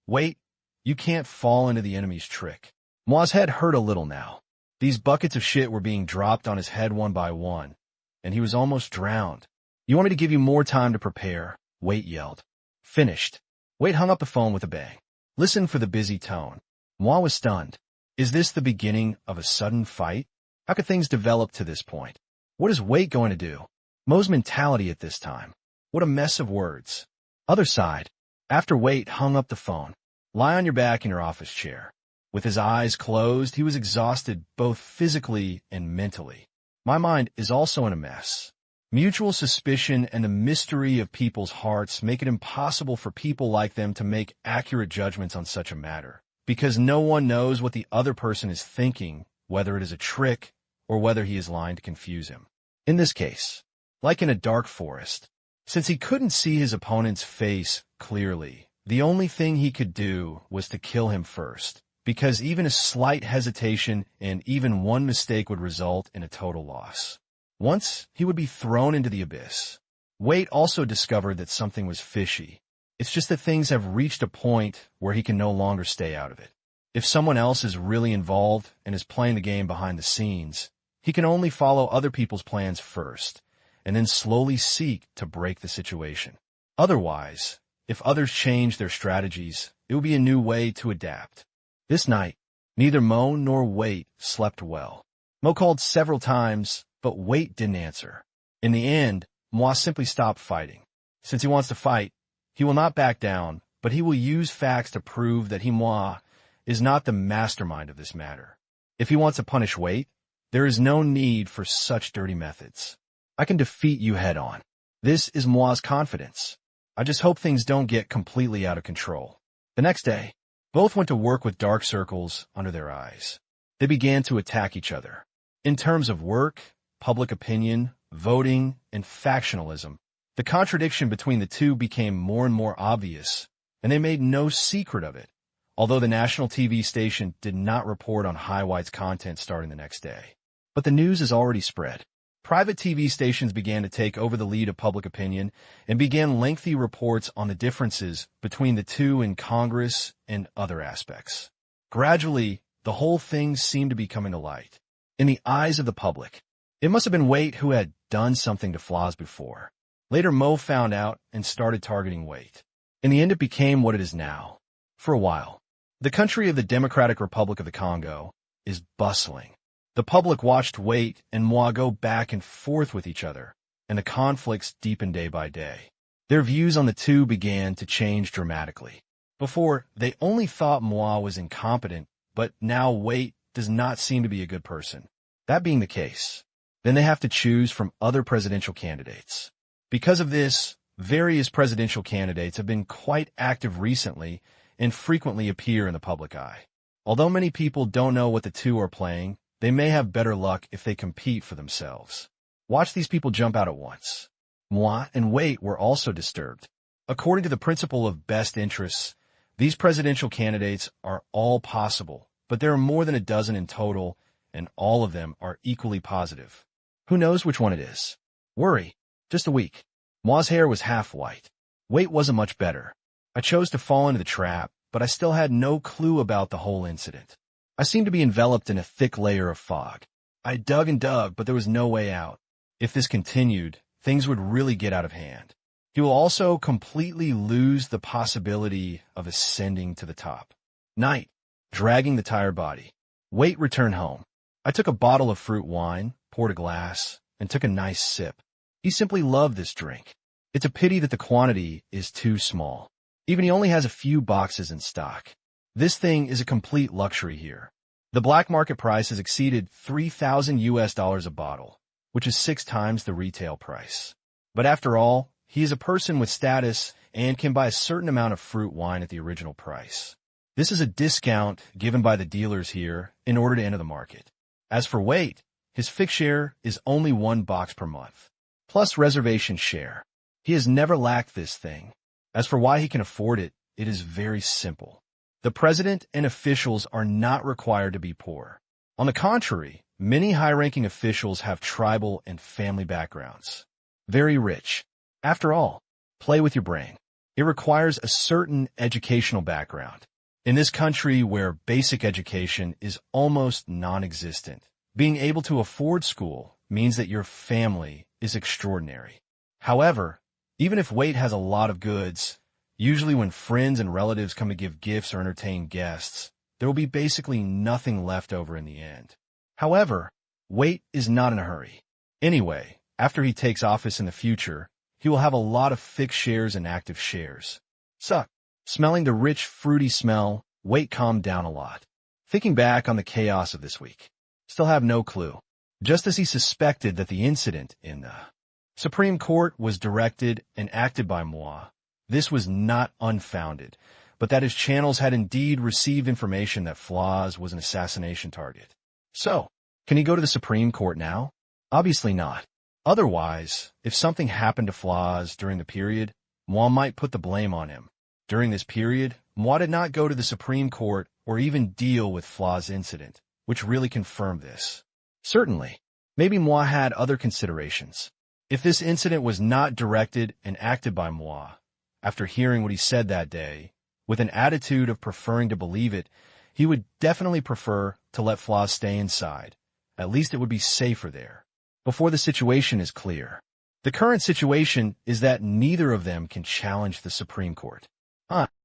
Wait, you can't fall into the enemy's trick." Moi's head hurt a little now. These buckets of shit were being dropped on his head one by one, and he was almost drowned. "You want me to give you more time to prepare?" Wade yelled. "Finished." Wade hung up the phone with a bang. Listen for the busy tone. Moi was stunned. Is this the beginning of a sudden fight? How could things develop to this point? What is Wade going to do? Mo's mentality at this time. What a mess of words. Other side. After Wade hung up the phone, lie on your back in your office chair. With his eyes closed, he was exhausted both physically and mentally. My mind is also in a mess. Mutual suspicion and the mystery of people's hearts make it impossible for people like them to make accurate judgments on such a matter, because no one knows what the other person is thinking, whether it is a trick or whether he is lying to confuse him. In this case, like in a dark forest, since he couldn't see his opponent's face clearly, the only thing he could do was to kill him first, because even a slight hesitation and even one mistake would result in a total loss. Once, he would be thrown into the abyss. Wade also discovered that something was fishy. It's just that things have reached a point where he can no longer stay out of it. If someone else is really involved and is playing the game behind the scenes, he can only follow other people's plans first, and then slowly seek to break the situation. Otherwise, if others change their strategies, it will be a new way to adapt. This night, neither Mo nor Wade slept well. Mo called several times, but Wade didn't answer. In the end, Moi simply stopped fighting. Since he wants to fight, he will not back down, but he will use facts to prove that Moi is not the mastermind of this matter. If he wants to punish Wade, there is no need for such dirty methods. I can defeat you head on. This is Moi's confidence. I just hope things don't get completely out of control. The next day, both went to work with dark circles under their eyes. They began to attack each other. In terms of work, public opinion, voting, and factionalism, the contradiction between the two became more and more obvious, and they made no secret of it, although the national TV station did not report on Highwhite's content starting the next day. But the news is already spread. Private TV stations began to take over the lead of public opinion and began lengthy reports on the differences between the two in Congress and other aspects. Gradually, the whole thing seemed to be coming to light. In the eyes of the public, it must have been Wade who had done something to Flaws before. Later, Mo found out and started targeting Wait. In the end, it became what it is now. For a while, the country of the Democratic Republic of the Congo is bustling. The public watched Wait and Moi go back and forth with each other, and the conflicts deepened day by day. Their views on the two began to change dramatically. Before, they only thought Moi was incompetent, but now Wait does not seem to be a good person. That being the case, then they have to choose from other presidential candidates. Because of this, various presidential candidates have been quite active recently and frequently appear in the public eye. Although many people don't know what the two are playing, they may have better luck if they compete for themselves. Watch these people jump out at once. Moi and Wait were also disturbed. According to the principle of best interests, these presidential candidates are all possible, but there are more than a dozen in total, and all of them are equally positive. Who knows which one it is? Worry. Just a week. Moi's hair was half white. Wait wasn't much better. I chose to fall into the trap, but I still had no clue about the whole incident. I seemed to be enveloped in a thick layer of fog. I dug and dug, but there was no way out. If this continued, things would really get out of hand. He will also completely lose the possibility of ascending to the top. Night. Dragging the tired body. Wait returned home. I took a bottle of fruit wine, poured a glass, and took a nice sip. He simply loved this drink. It's a pity that the quantity is too small. Even he only has a few boxes in stock. This thing is a complete luxury here. The black market price has exceeded $3,000 a bottle, which is 6 times the retail price. But after all, he is a person with status and can buy a certain amount of fruit wine at the original price. This is a discount given by the dealers here in order to enter the market. As for Wait, his fixed share is only 1 box per month, plus reservation share. He has never lacked this thing. As for why he can afford it, it is very simple. The president and officials are not required to be poor. On the contrary, many high-ranking officials have tribal and family backgrounds. Very rich. After all, play with your brain. It requires a certain educational background. In this country where basic education is almost non-existent, being able to afford school means that your family is extraordinary. However, even if Wait has a lot of goods, usually when friends and relatives come to give gifts or entertain guests, there will be basically nothing left over in the end. However, Wait is not in a hurry. Anyway, after he takes office in the future, he will have a lot of fixed shares and active shares. Suck. Smelling the rich, fruity smell, Wait calmed down a lot. Thinking back on the chaos of this week, still have no clue. Just as he suspected that the incident in the Supreme Court was directed and acted by Moi, this was not unfounded, but that his channels had indeed received information that Flaz was an assassination target. So, can he go to the Supreme Court now? Obviously not. Otherwise, if something happened to Flaz during the period, Moi might put the blame on him. During this period, Moi did not go to the Supreme Court or even deal with Flaz's incident, which really confirmed this. Certainly, maybe Moi had other considerations. If this incident was not directed and acted by Moi, after hearing what he said that day, with an attitude of preferring to believe it, he would definitely prefer to let Flaz stay inside. At least it would be safer there. Before the situation is clear. The current situation is that neither of them can challenge the Supreme Court.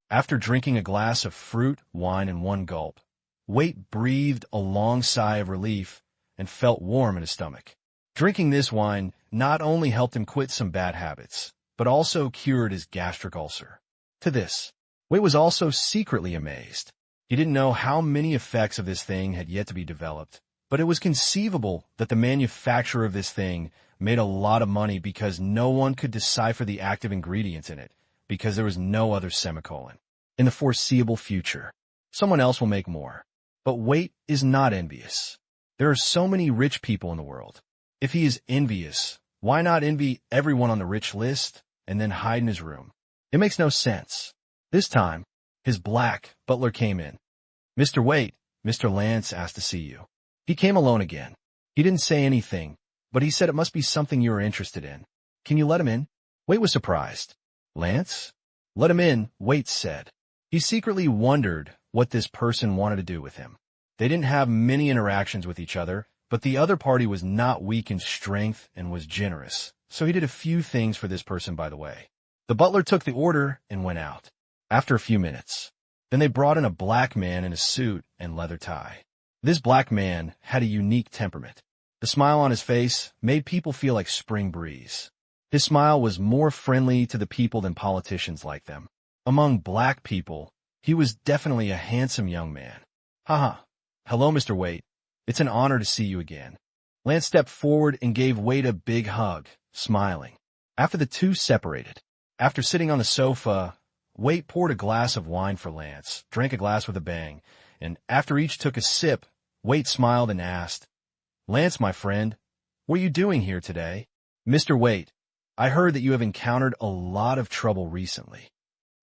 After drinking a glass of fruit, wine in 1 gulp, Wait breathed a long sigh of relief and felt warm in his stomach. Drinking this wine not only helped him quit some bad habits, but also cured his gastric ulcer. To this, Wait was also secretly amazed. He didn't know how many effects of this thing had yet to be developed, but it was conceivable that the manufacturer of this thing made a lot of money because no one could decipher the active ingredients in it, because there was no other semicolon. In the foreseeable future, someone else will make more. But Wait is not envious. There are so many rich people in the world. If he is envious, why not envy everyone on the rich list and then hide in his room? It makes no sense. This time, his black butler came in. "Mr. Wait, Mr. Lance asked to see you." He came alone again. He didn't say anything, but he said it must be something you are interested in. "Can you let him in?" Wait was surprised. "Lance?" "Let him in," Wait said. He secretly wondered what this person wanted to do with him. They didn't have many interactions with each other, but the other party was not weak in strength and was generous, so he did a few things for this person, by the way. The butler took the order and went out. After a few minutes, then they brought in a black man in a suit and leather tie. This black man had a unique temperament. The smile on his face made people feel like spring breeze. His smile was more friendly to the people than politicians like them. Among black people, he was definitely a handsome young man. Haha. Hello, Mr. Waite. It's an honor to see you again. Lance stepped forward and gave Waite a big hug, smiling. After the two separated. After sitting on the sofa, Waite poured a glass of wine for Lance, drank a glass with a bang, and after each took a sip, Waite smiled and asked, "Lance, my friend, what are you doing here today?" "Mr. Waite, I heard that you have encountered a lot of trouble recently."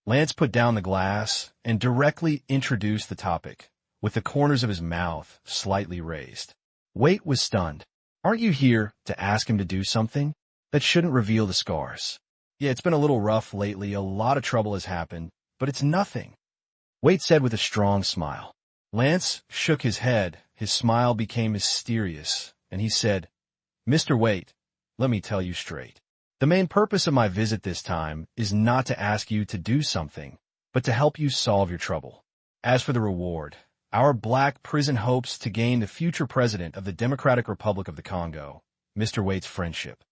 Lance put down the glass and directly introduced the topic, with the corners of his mouth slightly raised. Waite was stunned. "Aren't you here to ask him to do something? That shouldn't reveal the scars." "Yeah, it's been a little rough lately. A lot of trouble has happened, but it's nothing," Waite said with a strong smile. Lance shook his head. His smile became mysterious, and he said, "Mr. Waite, let me tell you straight. The main purpose of my visit this time is not to ask you to do something, but to help you solve your trouble. As for the reward, our black prison hopes to gain the future president of the Democratic Republic of the Congo, Mr. Waite's friendship.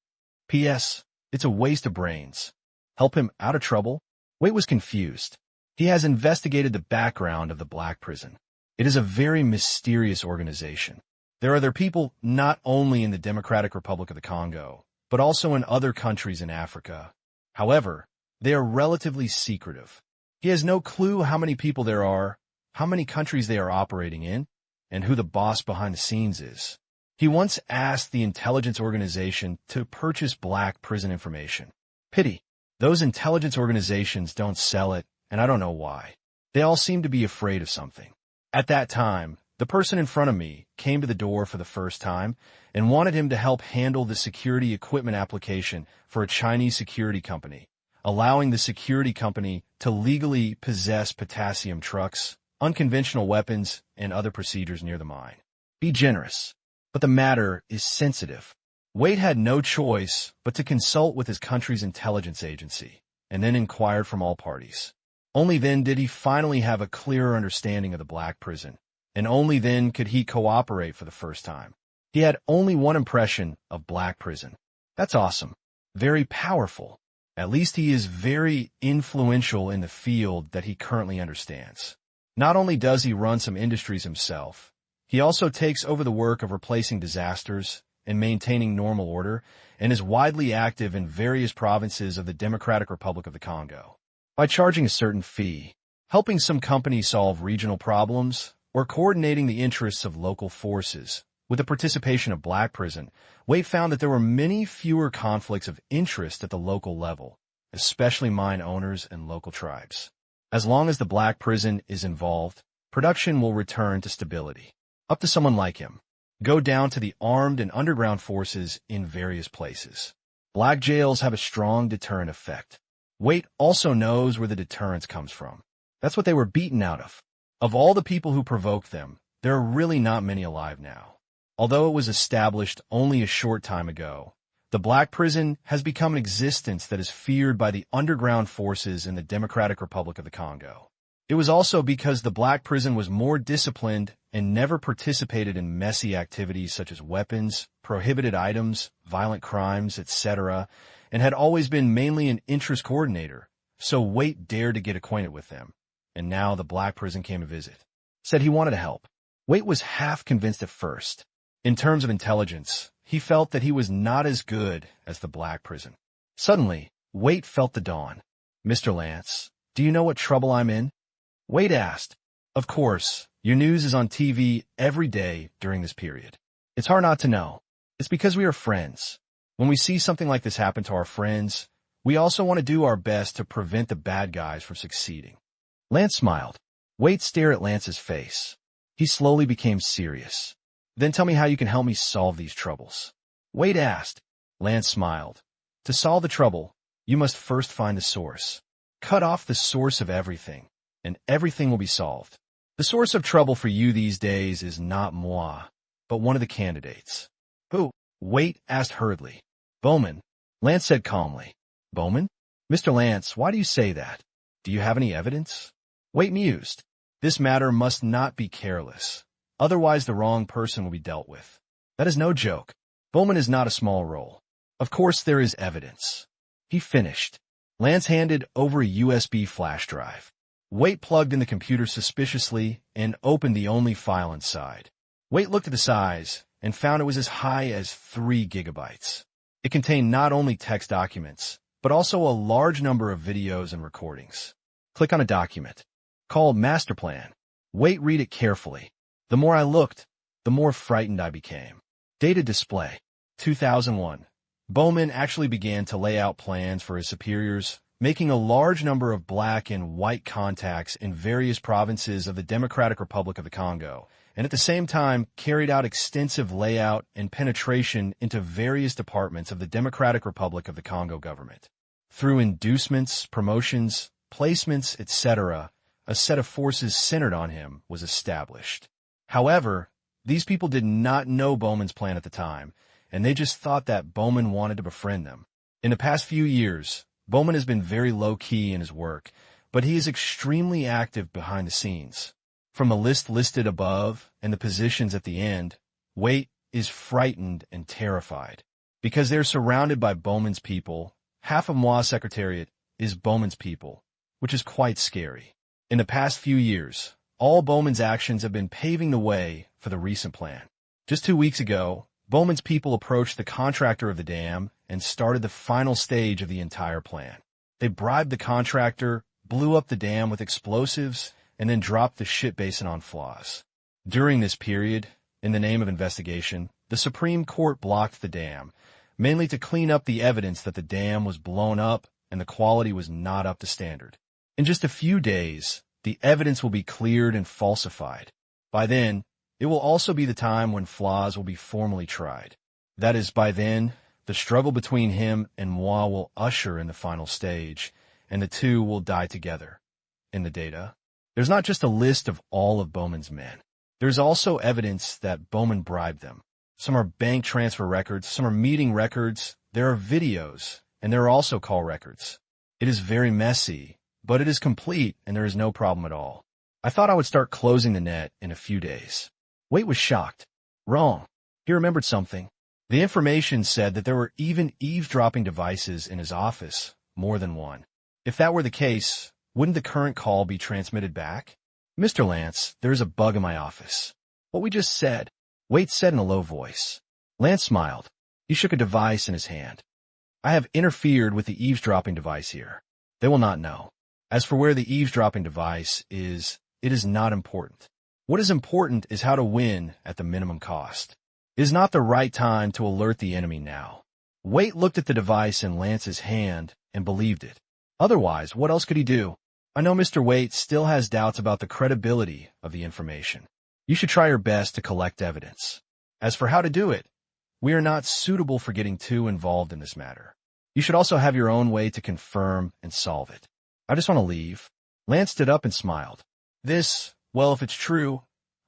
P.S. It's a waste of brains. Help him out of trouble?" Waite was confused. He has investigated the background of the black prison. It is a very mysterious organization. There are other people not only in the Democratic Republic of the Congo, but also in other countries in Africa. However, they are relatively secretive. He has no clue how many people there are, how many countries they are operating in, and who the boss behind the scenes is. He once asked the intelligence organization to purchase black prison information. Pity. Those intelligence organizations don't sell it, and I don't know why. They all seem to be afraid of something. At that time, the person in front of me came to the door for the first time and wanted him to help handle the security equipment application for a Chinese security company, allowing the security company to legally possess potassium trucks, unconventional weapons, and other procedures near the mine. Be generous. But the matter is sensitive. Waite had no choice but to consult with his country's intelligence agency, and then inquired from all parties. Only then did he finally have a clearer understanding of the black prison, and only then could he cooperate for the first time. He had only one impression of black prison. That's awesome. Very powerful. At least he is very influential in the field that he currently understands. Not only does he run some industries himself, he also takes over the work of replacing disasters and maintaining normal order, and is widely active in various provinces of the Democratic Republic of the Congo. By charging a certain fee, helping some companies solve regional problems, or coordinating the interests of local forces, with the participation of black prison, Waite found that there were many fewer conflicts of interest at the local level, especially mine owners and local tribes. As long as the black prison is involved, production will return to stability. Up to someone like him. Go down to the armed and underground forces in various places. Black jails have a strong deterrent effect. Waite also knows where the deterrence comes from. That's what they were beaten out of. Of all the people who provoked them, there are really not many alive now. Although it was established only a short time ago, the black prison has become an existence that is feared by the underground forces in the Democratic Republic of the Congo. It was also because the black prison was more disciplined and never participated in messy activities such as weapons, prohibited items, violent crimes, etc., and had always been mainly an interest coordinator, so Waite dared to get acquainted with them. And now the black prison came to visit. Said he wanted to help. Waite was half convinced at first. In terms of intelligence, he felt that he was not as good as the black prison. Suddenly, Waite felt the dawn. "Mr. Lance, do you know what trouble I'm in?" Waite asked. "Of course, your news is on TV every day during this period. It's hard not to know. It's because we are friends. When we see something like this happen to our friends, we also want to do our best to prevent the bad guys from succeeding." Lance smiled. Waite stared at Lance's face. He slowly became serious. "Then tell me how you can help me solve these troubles." Waite asked. Lance smiled. "To solve the trouble, you must first find the source. Cut off the source of everything, and everything will be solved. The source of trouble for you these days is not moi, but one of the candidates." "Who?" Waite asked hurriedly. "Bowman. Lance said calmly. Bowman? Mr. Lance, why do you say that? Do you have any evidence? Waite mused. This matter must not be careless. Otherwise the wrong person will be dealt with. That is no joke. Bowman is not a small role. Of course there is evidence. He finished. Lance handed over a USB flash drive. Waite plugged in the computer suspiciously and opened the only file inside. Waite looked at the size and found it was as high as 3 gigabytes. It contained not only text documents, but also a large number of videos and recordings. Click on a document. Called Master Plan. Waite read it carefully. The more I looked, the more frightened I became. Data display. 2001. Bowman actually began to lay out plans for his superiors, making a large number of black and white contacts in various provinces of the Democratic Republic of the Congo, and at the same time carried out extensive layout and penetration into various departments of the Democratic Republic of the Congo government. Through inducements, promotions, placements, etc., a set of forces centered on him was established. However, these people did not know Bowman's plan at the time, and they just thought that Bowman wanted to befriend them. In the past few years, Bowman has been very low-key in his work, but he is extremely active behind the scenes. From the list listed above and the positions at the end, Waite is frightened and terrified. Because they're surrounded by Bowman's people, half of Moi's secretariat is Bowman's people, which is quite scary. In the past few years, all Bowman's actions have been paving the way for the recent plan. Just 2 weeks ago, Bowman's people approached the contractor of the dam and started the final stage of the entire plan. They bribed the contractor, blew up the dam with explosives, and then dropped the ship basin on flaws. During this period, in the name of investigation, the Supreme Court blocked the dam, mainly to clean up the evidence that the dam was blown up and the quality was not up to standard. In just a few days, the evidence will be cleared and falsified. By then, it will also be the time when flaws will be formally tried. That is, by then, the struggle between him and Moi will usher in the final stage, and the two will die together. In the data, there's not just a list of all of Bowman's men. There's also evidence that Bowman bribed them. Some are bank transfer records, some are meeting records, there are videos, and there are also call records. It is very messy, but it is complete and there is no problem at all. I thought I would start closing the net in a few days. Waite was shocked. Wrong. He remembered something. The information said that there were even eavesdropping devices in his office, more than one. If that were the case, wouldn't the current call be transmitted back? Mr. Lance, there is a bug in my office. What we just said, Waite said in a low voice. Lance smiled. He shook a device in his hand. I have interfered with the eavesdropping device here. They will not know. As for where the eavesdropping device is, it is not important. What is important is how to win at the minimum cost. It is not the right time to alert the enemy now. Waite looked at the device in Lance's hand and believed it. Otherwise, what else could he do? I know Mr. Waite still has doubts about the credibility of the information. You should try your best to collect evidence. As for how to do it, we are not suitable for getting too involved in this matter. You should also have your own way to confirm and solve it. I just want to leave. Lance stood up and smiled. Well, if it's true,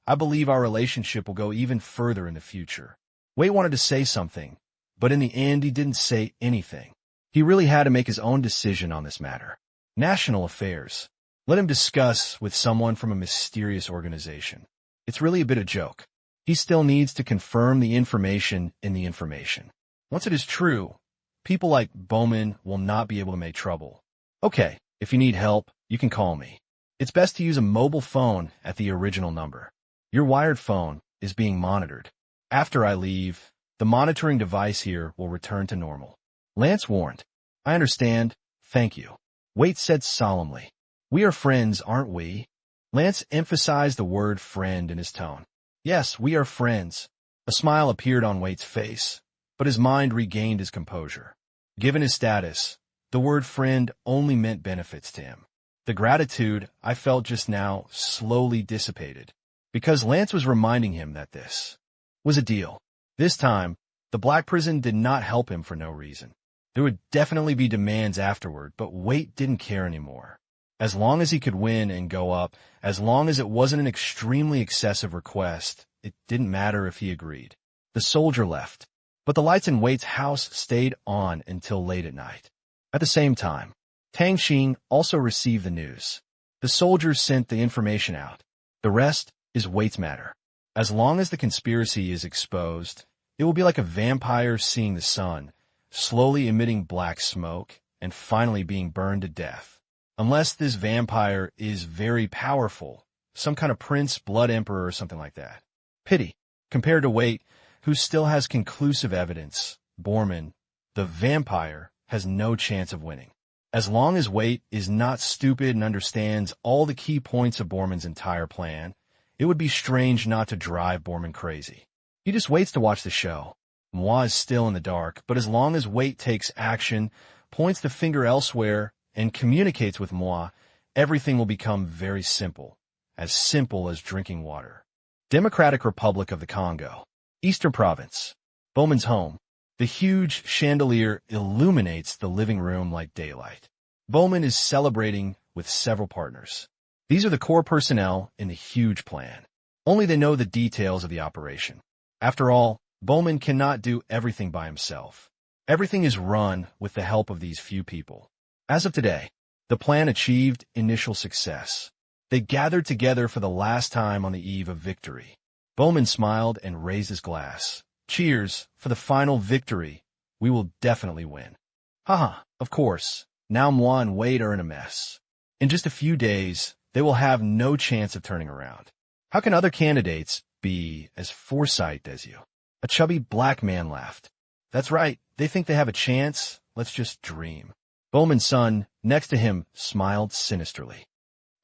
I believe our relationship will go even further in the future. Waite wanted to say something, but in the end he didn't say anything. He really had to make his own decision on this matter. National affairs. Let him discuss with someone from a mysterious organization. It's really a bit of joke. He still needs to confirm the information in the information. Once it is true, people like Bowman will not be able to make trouble. Okay, if you need help, you can call me. It's best to use a mobile phone at the original number. Your wired phone is being monitored. After I leave, the monitoring device here will return to normal. Lance warned. I understand. Thank you. Waite said solemnly. We are friends, aren't we? Lance emphasized the word friend in his tone. Yes, we are friends. A smile appeared on Waite's face, but his mind regained his composure. Given his status, the word friend only meant benefits to him. The gratitude I felt just now slowly dissipated, because Lance was reminding him that this was a deal. This time, the black prison did not help him for no reason. There would definitely be demands afterward, but Waite didn't care anymore. As long as he could win and go up, as long as it wasn't an extremely excessive request, it didn't matter if he agreed. The soldier left. But the lights in Wait's house stayed on until late at night. At the same time, Tang Qing also received the news. The soldiers sent the information out. The rest is Wait's matter. As long as the conspiracy is exposed, it will be like a vampire seeing the sun, slowly emitting black smoke, and finally being burned to death. Unless this vampire is very powerful, some kind of prince, blood emperor, or something like that. Pity. Compared to Wait, who still has conclusive evidence, Bormann, the vampire, has no chance of winning. As long as Wait is not stupid and understands all the key points of Bormann's entire plan, it would be strange not to drive Bormann crazy. He just waits to watch the show. Moi is still in the dark, but as long as Wait takes action, points the finger elsewhere, and communicates with Moi, everything will become very simple as drinking water. Democratic Republic of the Congo, Eastern Province, Bowman's home. The huge chandelier illuminates the living room like daylight. Bowman is celebrating with several partners. These are the core personnel in the huge plan. Only they know the details of the operation. After all, Bowman cannot do everything by himself. Everything is run with the help of these few people. As of today, the plan achieved initial success. They gathered together for the last time on the eve of victory. Bowman smiled and raised his glass. Cheers for the final victory. We will definitely win. Haha, of course. Now Moi and Wade are in a mess. In just a few days, they will have no chance of turning around. How can other candidates be as foresight as you? A chubby black man laughed. That's right. They think they have a chance. Let's just dream. Bowman's son, next to him, smiled sinisterly.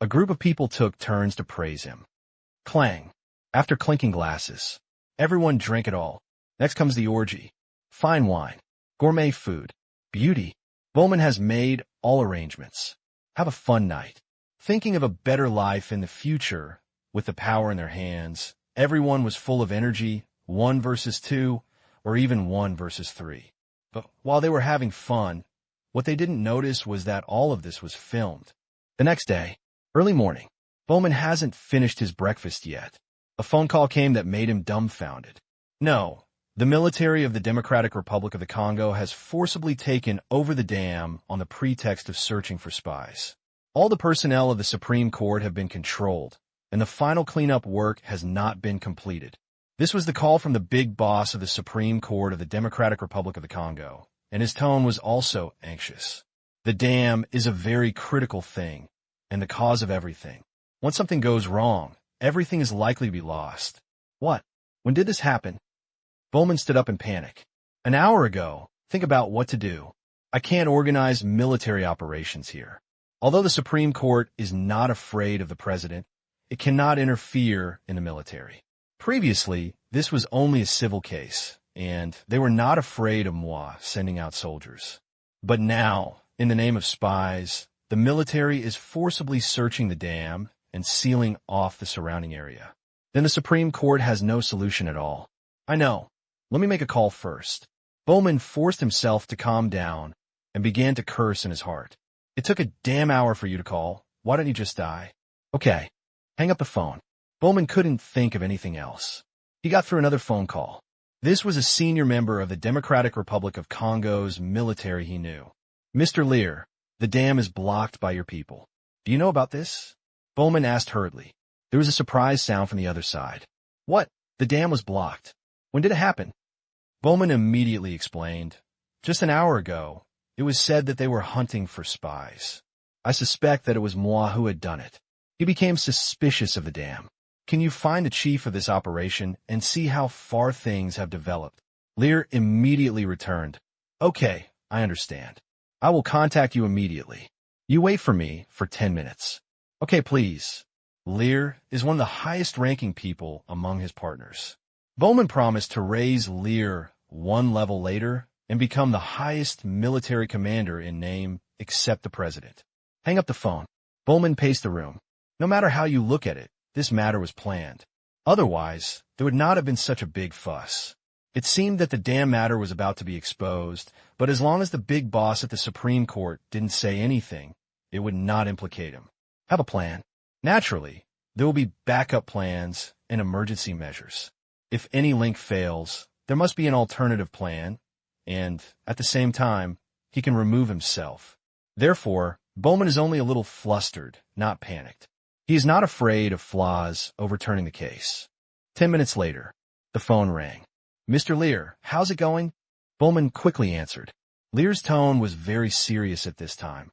A group of people took turns to praise him. Clang. After clinking glasses, everyone drank it all. Next comes the orgy. Fine wine. Gourmet food. Beauty. Bowman has made all arrangements. Have a fun night. Thinking of a better life in the future, with the power in their hands, everyone was full of energy, 1 versus 2, or even 1 versus 3. But while they were having fun, what they didn't notice was that all of this was filmed. The next day, early morning, Bowman hasn't finished his breakfast yet. A phone call came that made him dumbfounded. No, the military of the Democratic Republic of the Congo has forcibly taken over the dam on the pretext of searching for spies. All the personnel of the Supreme Court have been controlled, and the final cleanup work has not been completed. This was the call from the big boss of the Supreme Court of the Democratic Republic of the Congo, and his tone was also anxious. The dam is a very critical thing, and the cause of everything. Once something goes wrong, everything is likely to be lost. What? When did this happen? Bowman stood up in panic. An hour ago. Think about what to do. I can't organize military operations here. Although the Supreme Court is not afraid of the president, it cannot interfere in the military. Previously, this was only a civil case, and they were not afraid of Moi sending out soldiers. But now, in the name of spies, the military is forcibly searching the dam and sealing off the surrounding area. Then the Supreme Court has no solution at all. I know. Let me make a call first. Bowman forced himself to calm down and began to curse in his heart. It took a damn hour for you to call. Why don't you just die? Okay. Hang up the phone. Bowman couldn't think of anything else. He got through another phone call. This was a senior member of the Democratic Republic of Congo's military he knew. Mr. Lear, the dam is blocked by your people. Do you know about this? Bowman asked hurriedly. There was a surprise sound from the other side. What? The dam was blocked. When did it happen? Bowman immediately explained. Just an hour ago, it was said that they were hunting for spies. I suspect that it was Moi who had done it. He became suspicious of the dam. Can you find the chief of this operation and see how far things have developed? Lear immediately returned. Okay, I understand. I will contact you immediately. You wait for me for 10 minutes. Okay, please. Lear is one of the highest-ranking people among his partners. Bowman promised to raise Lear 1 level later and become the highest military commander in name except the president. Hang up the phone. Bowman paced the room. No matter how you look at it, this matter was planned. Otherwise, there would not have been such a big fuss. It seemed that the dam matter was about to be exposed, but as long as the big boss at the Supreme Court didn't say anything, it would not implicate him. Have a plan. Naturally, there will be backup plans and emergency measures. If any link fails, There must be an alternative plan, and, at the same time, he can remove himself. Therefore, Bowman is only a little flustered, not panicked. He is not afraid of flaws overturning the case. 10 minutes later, the phone rang. "Mr. Lear, how's it going?" Bowman quickly answered. Lear's tone was very serious at this time.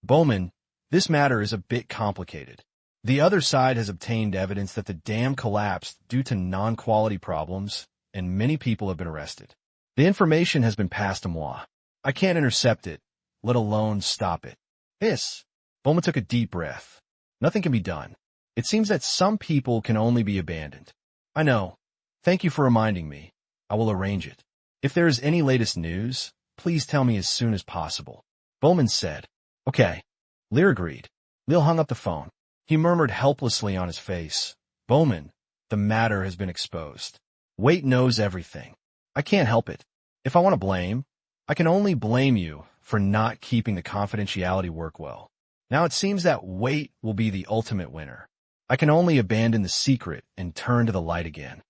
"Bowman, this matter is a bit complicated. The other side has obtained evidence that the dam collapsed due to non-quality problems, and many people have been arrested. The information has been passed to moi. I can't intercept it, let alone stop it." "Yes." Bowman took a deep breath. "Nothing can be done. It seems that some people can only be abandoned." "I know. Thank you for reminding me. I will arrange it. If there is any latest news, please tell me as soon as possible." Bowman said. "Okay." Lear agreed. Lear hung up the phone. He murmured helplessly on his face, "Bowman, the matter has been exposed. Waite knows everything. I can't help it. If I want to blame, I can only blame you for not keeping the confidentiality work well. Now it seems that Waite will be the ultimate winner. I can only abandon the secret and turn to the light again."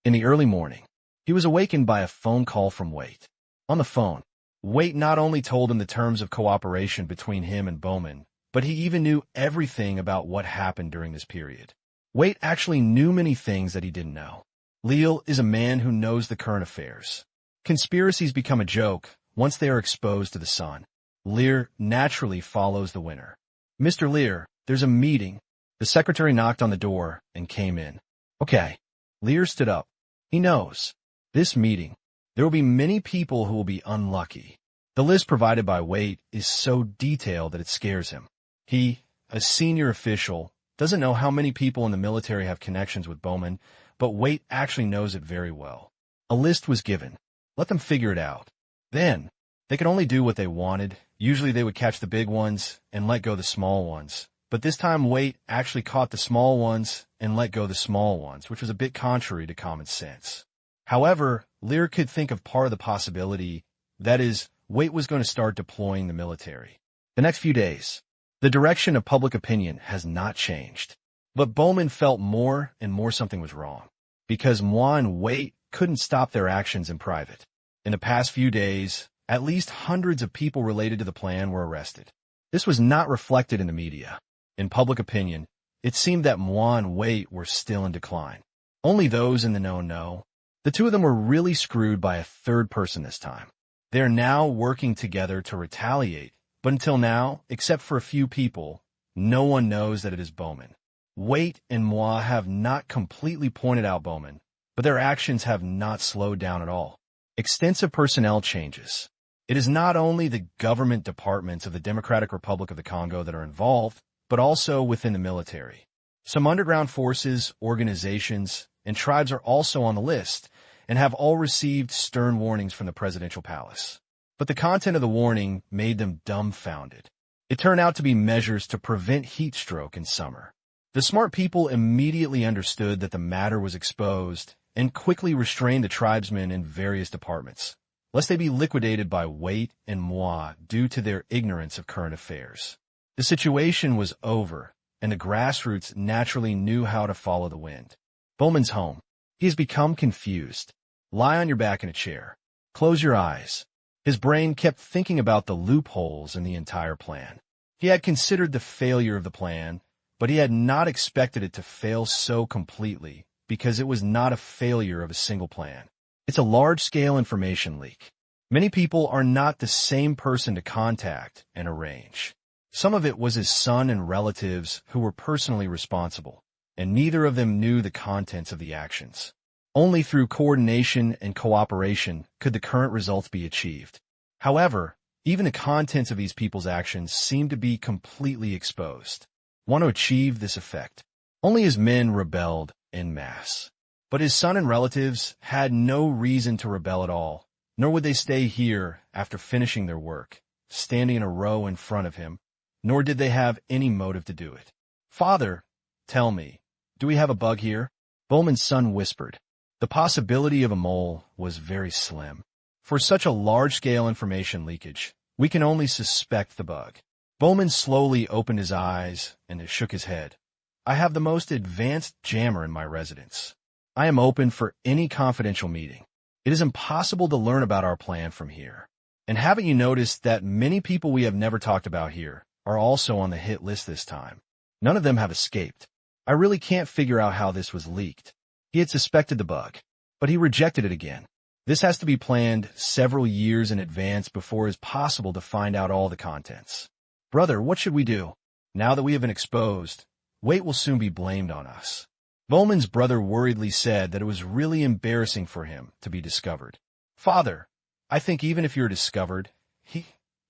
In the early morning, he was awakened by a phone call from Waite. On the phone, Waite not only told him the terms of cooperation between him and Bowman, but he even knew everything about what happened during this period. Waite actually knew many things that he didn't know. Leal is a man who knows the current affairs. Conspiracies become a joke once they are exposed to the sun. Lear naturally follows the winner. "Mr. Lear, there's a meeting." The secretary knocked on the door and came in. "Okay." Lear stood up. He knows. This meeting, there will be many people who will be unlucky. The list provided by Waite is so detailed that it scares him. He, a senior official, doesn't know how many people in the military have connections with Bowman, but Waite actually knows it very well. A list was given. Let them figure it out. Then, they could only do what they wanted. Usually they would catch the big ones and let go the small ones. But this time Waite actually caught the small ones and let go the small ones, which was a bit contrary to common sense. However, Lear could think of part of the possibility, that is, Waite was going to start deploying the military. The next few days, the direction of public opinion has not changed. But Bowman felt more and more something was wrong, because moi and Waite couldn't stop their actions in private. In the past few days, at least hundreds of people related to the plan were arrested. This was not reflected in the media. In public opinion, it seemed that moi and Waite were still in decline. Only those in the know know. The two of them were really screwed by a third person this time. They are now working together to retaliate, but until now, except for a few people, no one knows that it is Bowman. Waite and moi have not completely pointed out Bowman, but their actions have not slowed down at all. Extensive personnel changes. It is not only the government departments of the Democratic Republic of the Congo that are involved, but also within the military. Some underground forces, organizations, and tribes are also on the list and have all received stern warnings from the presidential palace. But the content of the warning made them dumbfounded. It turned out to be measures to prevent heat stroke in summer. The smart people immediately understood that the matter was exposed and quickly restrained the tribesmen in various departments, lest they be liquidated by Waite and moi due to their ignorance of current affairs. The situation was over, and the grassroots naturally knew how to follow the wind. Bowman's home. He has become confused. Lie on your back in a chair. Close your eyes. His brain kept thinking about the loopholes in the entire plan. He had considered the failure of the plan, but he had not expected it to fail so completely, because it was not a failure of a single plan. It's a large-scale information leak. Many people are not the same person to contact and arrange. Some of it was his son and relatives who were personally responsible, and neither of them knew the contents of the actions. Only through coordination and cooperation could the current results be achieved. However, even the contents of these people's actions seemed to be completely exposed. Want to achieve this effect? Only his men rebelled en masse. But his son and relatives had no reason to rebel at all, nor would they stay here after finishing their work, standing in a row in front of him, nor did they have any motive to do it. "Father, tell me, do we have a bug here?" Bowman's son whispered. The possibility of a mole was very slim. For such a large-scale information leakage, we can only suspect the bug. Bowman slowly opened his eyes and shook his head. "I have the most advanced jammer in my residence. I am open for any confidential meeting. It is impossible to learn about our plan from here. And haven't you noticed that many people we have never talked about here are also on the hit list this time? None of them have escaped. I really can't figure out how this was leaked. He had suspected the bug, but he rejected it again. This has to be planned several years in advance before it is possible to find out all the contents. Brother, what should we do? Now that we have been exposed, Wait will soon be blamed on us. Bowman's brother worriedly said that it was really embarrassing for him to be discovered. Father, I think even if you're discovered,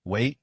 Wait,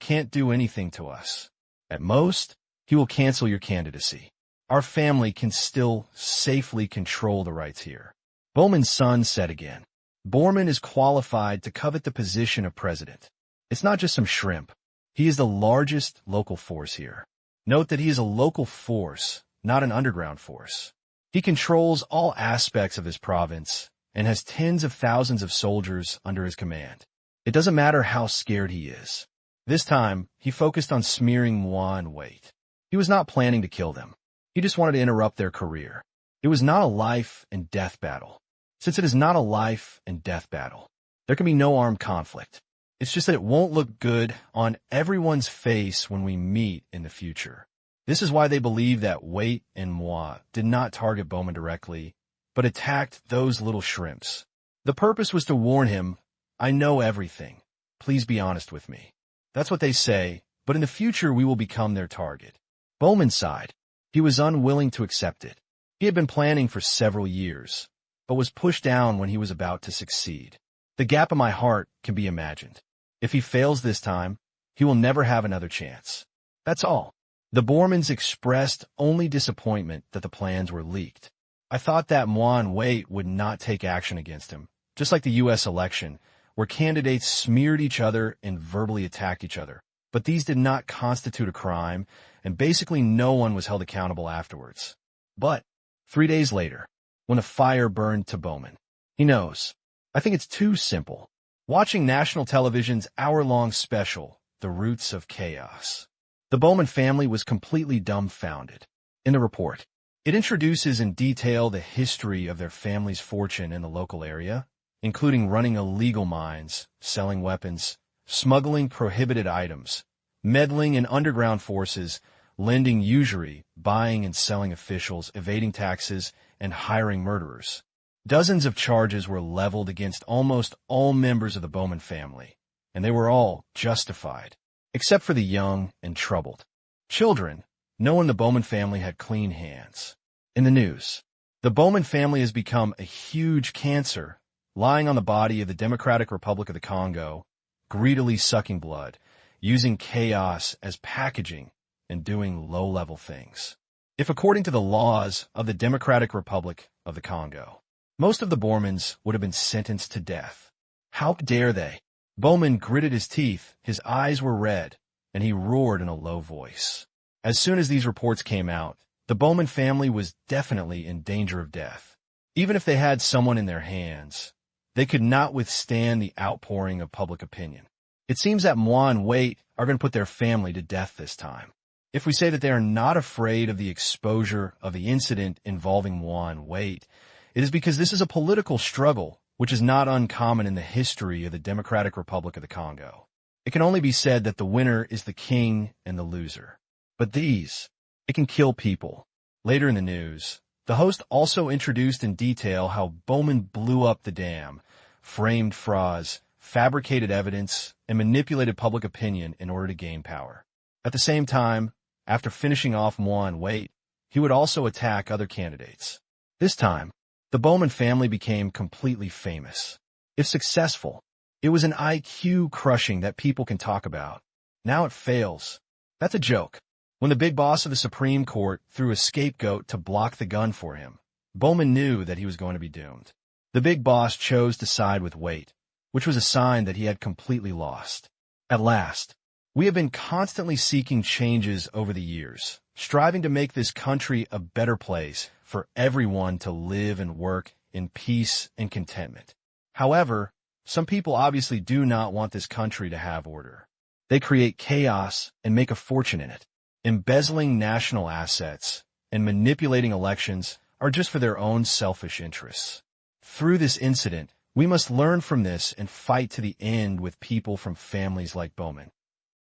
can't do anything to us. At most, he will cancel your candidacy. Our family can still safely control the rights here. Bowman's son said again. Bormann is qualified to covet the position of president. It's not just some shrimp. He is the largest local force here. Note that he is a local force, not an underground force. He controls all aspects of his province and has tens of thousands of soldiers under his command. It doesn't matter how scared he is. This time, he focused on smearing Moi and Wait. He was not planning to kill them. He just wanted to interrupt their career. It was not a life and death battle. Since it is not a life and death battle, there can be no armed conflict. It's just that it won't look good on everyone's face when we meet in the future. This is why they believe that Wait and Moi did not target Bowman directly, but attacked those little shrimps. The purpose was to warn him, I know everything. Please be honest with me. That's what they say, but in the future we will become their target. Bowman sighed. He was unwilling to accept it. He had been planning for several years, but was pushed down when he was about to succeed. The gap in my heart can be imagined. If he fails this time, he will never have another chance. That's all. The Bormans expressed only disappointment that the plans were leaked. I thought that Moi and Wait would not take action against him, just like the U.S. election, where candidates smeared each other and verbally attacked each other. But these did not constitute a crime, and basically no one was held accountable afterwards. But 3 days later, when the fire burned to Bowman, he knows. I think it's too simple. Watching national television's hour-long special, The Roots of Chaos. The Bowman family was completely dumbfounded. In the report, it introduces in detail the history of their family's fortune in the local area, including running illegal mines, selling weapons, smuggling prohibited items, meddling in underground forces, lending usury, buying and selling officials, evading taxes, and hiring murderers. Dozens of charges were leveled against almost all members of the Bowman family, and they were all justified, except for the young and troubled. Children, knowing the Bowman family had clean hands. In the news, the Bowman family has become a huge cancer, lying on the body of the Democratic Republic of the Congo, greedily sucking blood, using chaos as packaging, and doing low-level things. If according to the laws of the Democratic Republic of the Congo, most of the Bormans would have been sentenced to death. How dare they? Bowman gritted his teeth, his eyes were red, and he roared in a low voice. As soon as these reports came out, the Bowman family was definitely in danger of death. Even if they had someone in their hands, they could not withstand the outpouring of public opinion. It seems that Moi and Wait are going to put their family to death this time. If we say that they are not afraid of the exposure of the incident involving Moi and Wait, it is because this is a political struggle which is not uncommon in the history of the Democratic Republic of the Congo. It can only be said that the winner is the king and the loser. But it can kill people. Later in the news, the host also introduced in detail how Bowman blew up the dam, framed frauds, fabricated evidence, and manipulated public opinion in order to gain power. At the same time, after finishing off Moi and Wait, he would also attack other candidates. This time, the Bowman family became completely famous. If successful, it was an IQ crushing that people can talk about. Now it fails. That's a joke. When the big boss of the Supreme Court threw a scapegoat to block the gun for him, Bowman knew that he was going to be doomed. The big boss chose to side with Wait, which was a sign that he had completely lost. At last, we have been constantly seeking changes over the years, striving to make this country a better place for everyone to live and work in peace and contentment. However, some people obviously do not want this country to have order. They create chaos and make a fortune in it. Embezzling national assets and manipulating elections are just for their own selfish interests. Through this incident, We must learn from this and fight to the end with people from families like Bowman.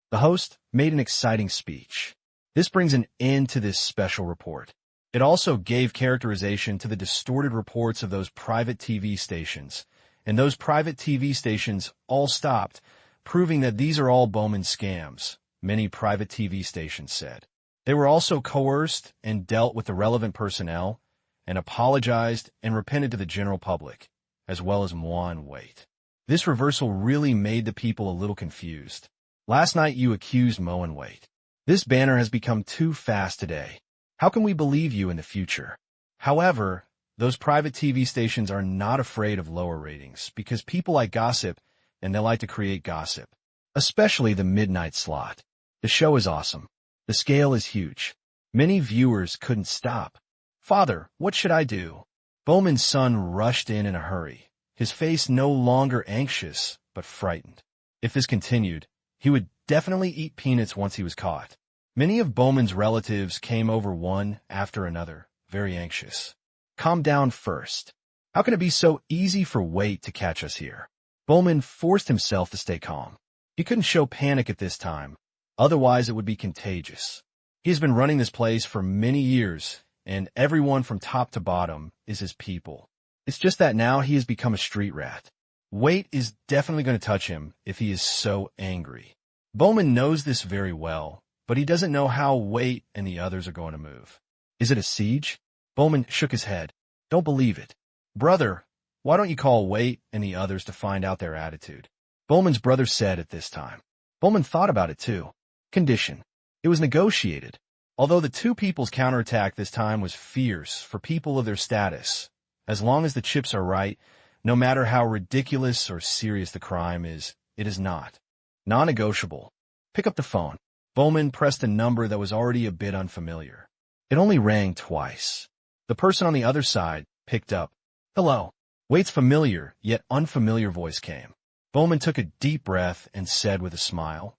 The host made an exciting speech. This brings an end to this special report. It also gave characterization to the distorted reports of those private TV stations, and those private TV stations all stopped, proving that these are all Bowman scams, many private TV stations said. They were also coerced and dealt with the relevant personnel, and apologized and repented to the general public, as well as Moi and Wait. This reversal really made the people a little confused. Last night you accused Mo and Wait. This banner has become too fast today. How can we believe you in the future? However, those private TV stations are not afraid of lower ratings because people like gossip and they like to create gossip, especially the midnight slot. The show is awesome. The scale is huge. Many viewers couldn't stop. Father, what should I do? Bowman's son rushed in a hurry, his face no longer anxious, but frightened. If this continued, he would definitely eat peanuts once he was caught. Many of Bowman's relatives came over one after another, very anxious. Calm down first. How can it be so easy for Wait to catch us here? Bowman forced himself to stay calm. He couldn't show panic at this time, otherwise it would be contagious. He has been running this place for many years, and everyone from top to bottom is his people. It's just that now he has become a street rat. Wait is definitely going to touch him if he is so angry. Bowman knows this very well, but he doesn't know how Wait and the others are going to move. Is it a siege? Bowman shook his head. Don't believe it. Brother, why don't you call Wait and the others to find out their attitude? Bowman's brother said at this time. Bowman thought about it too. Condition. It was negotiated. Although the two people's counterattack this time was fierce for people of their status, as long as the chips are right, no matter how ridiculous or serious the crime is, it is not. Non-negotiable. Pick up the phone. Bowman pressed a number that was already a bit unfamiliar. It only rang twice. The person on the other side picked up. Hello. Wait's familiar, yet unfamiliar voice came. Bowman took a deep breath and said with a smile,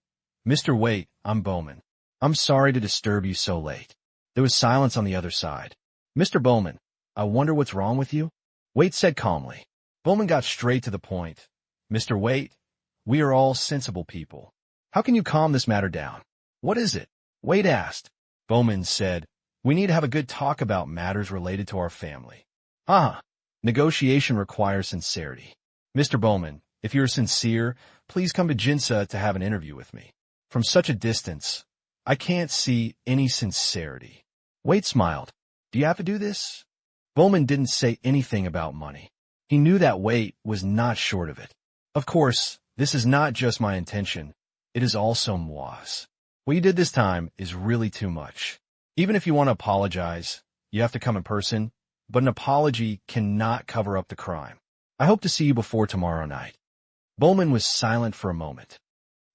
Mr. Wait, I'm Bowman. I'm sorry to disturb you so late. There was silence on the other side. Mr. Bowman, I wonder what's wrong with you? Wait said calmly. Bowman got straight to the point. Mr. Wait, we are all sensible people. How can you calm this matter down? What is it? Wait asked. Bowman said, we need to have a good talk about matters related to our family. Negotiation requires sincerity. Mr. Bowman, if you're sincere, please come to Jinsa to have an interview with me. From such a distance, I can't see any sincerity. Wait smiled. Do you have to do this? Bowman didn't say anything about money. He knew that Wait was not short of it. Of course, this is not just my intention. It is also Moi's. What you did this time is really too much. Even if you want to apologize, you have to come in person, but an apology cannot cover up the crime. I hope to see you before tomorrow night. Bowman was silent for a moment.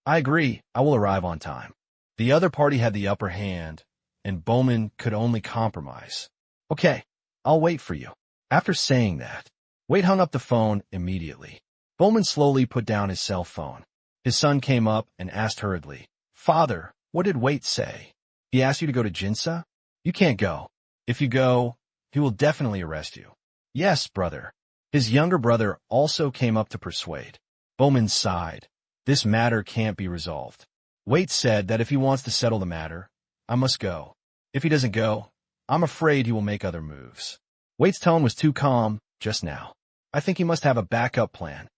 I agree, I will arrive on time. The other party had the upper hand, and Bowman could only compromise. Okay, I'll wait for you. After saying that, Wait hung up the phone immediately. Bowman slowly put down his cell phone. His son came up and asked hurriedly, Father, what did Wait say? He asked you to go to Jinsa? You can't go. If you go, he will definitely arrest you. Yes, brother. His younger brother also came up to persuade. Bowman sighed. This matter can't be resolved. Wait said that if he wants to settle the matter, I must go. If he doesn't go, I'm afraid he will make other moves. Wait's tone was too calm just now. I think he must have a backup plan.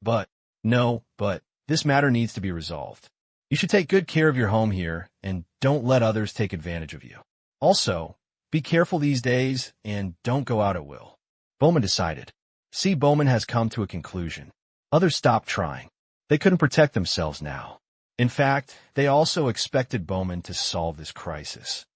But this matter needs to be resolved. You should take good care of your home here and don't let others take advantage of you. Also, be careful these days and don't go out at will. Bowman decided. See, Bowman has come to a conclusion. Others stopped trying. They couldn't protect themselves now. In fact, they also expected Bowman to solve this crisis.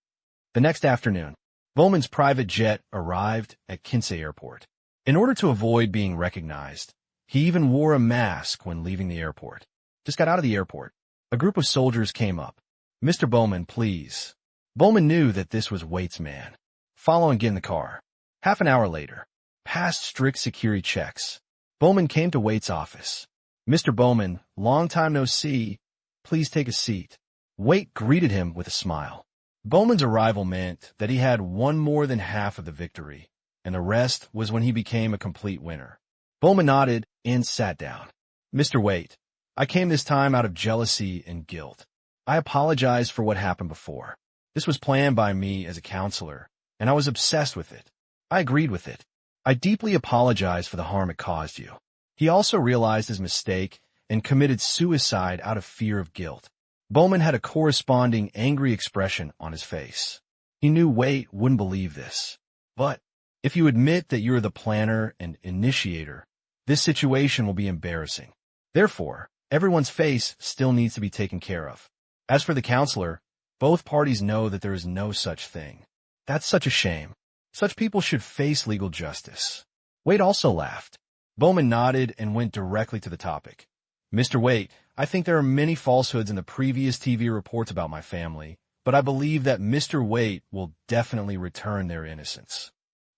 The next afternoon, Bowman's private jet arrived at Kinsei Airport. In order to avoid being recognized, he even wore a mask when leaving the airport. Just got out of the airport. A group of soldiers came up. Mr. Bowman, please. Bowman knew that this was Wait's man. Follow and get in the car. Half an hour later, past strict security checks, Bowman came to Wait's office. Mr. Bowman, long time no see. Please take a seat. Wait greeted him with a smile. Bowman's arrival meant that he had won more than half of the victory, and the rest was when he became a complete winner. Bowman nodded and sat down. Mr. Waite, I came this time out of jealousy and guilt. I apologize for what happened before. This was planned by me as a counselor, and I was obsessed with it. I agreed with it. I deeply apologize for the harm it caused you. He also realized his mistake and committed suicide out of fear of guilt. Bowman had a corresponding angry expression on his face. He knew Waite wouldn't believe this. But if you admit that you're the planner and initiator, this situation will be embarrassing. Therefore, everyone's face still needs to be taken care of. As for the counselor, both parties know that there is no such thing. That's such a shame. Such people should face legal justice. Waite also laughed. Bowman nodded and went directly to the topic. Mr. Waite, I think there are many falsehoods in the previous TV reports about my family, but I believe that Mr. Waite will definitely return their innocence.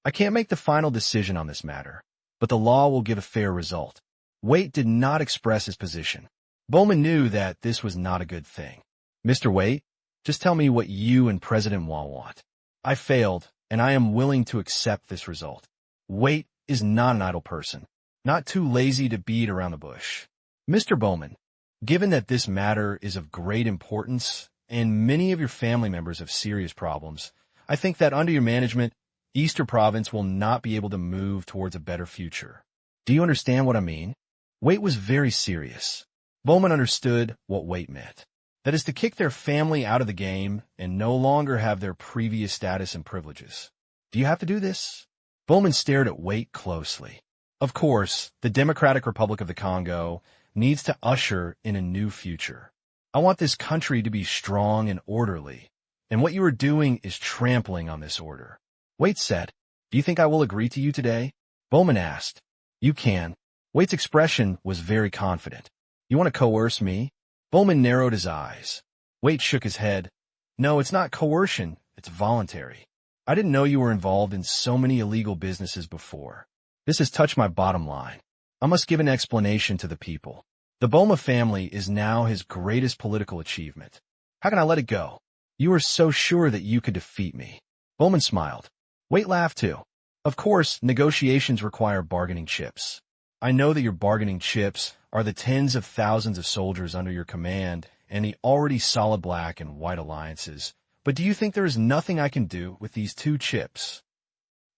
I can't make the final decision on this matter, but the law will give a fair result. Waite did not express his position. Bowman knew that this was not a good thing. Mr. Waite, just tell me what you and President Wall want. I failed, and I am willing to accept this result. Waite is not an idle person, not too lazy to beat around the bush. Mr. Bowman, given that this matter is of great importance and many of your family members have serious problems, I think that under your management, Eastern Province will not be able to move towards a better future. Do you understand what I mean? Waite was very serious. Bowman understood what Waite meant. That is to kick their family out of the game and no longer have their previous status and privileges. Do you have to do this? Bowman stared at Waite closely. Of course, the Democratic Republic of the Congo needs to usher in a new future. I want this country to be strong and orderly, and what you are doing is trampling on this order. Waite said, do you think I will agree to you today? Bowman asked. You can. Waite's expression was very confident. You want to coerce me? Bowman narrowed his eyes. Waite shook his head. No, it's not coercion, it's voluntary. I didn't know you were involved in so many illegal businesses before. This has touched my bottom line. I must give an explanation to the people. The Boma family is now his greatest political achievement. How can I let it go? You were so sure that you could defeat me. Bowman smiled. Waite laughed too. Of course, negotiations require bargaining chips. I know that your bargaining chips are the tens of thousands of soldiers under your command and the already solid black and white alliances, but do you think there is nothing I can do with these two chips?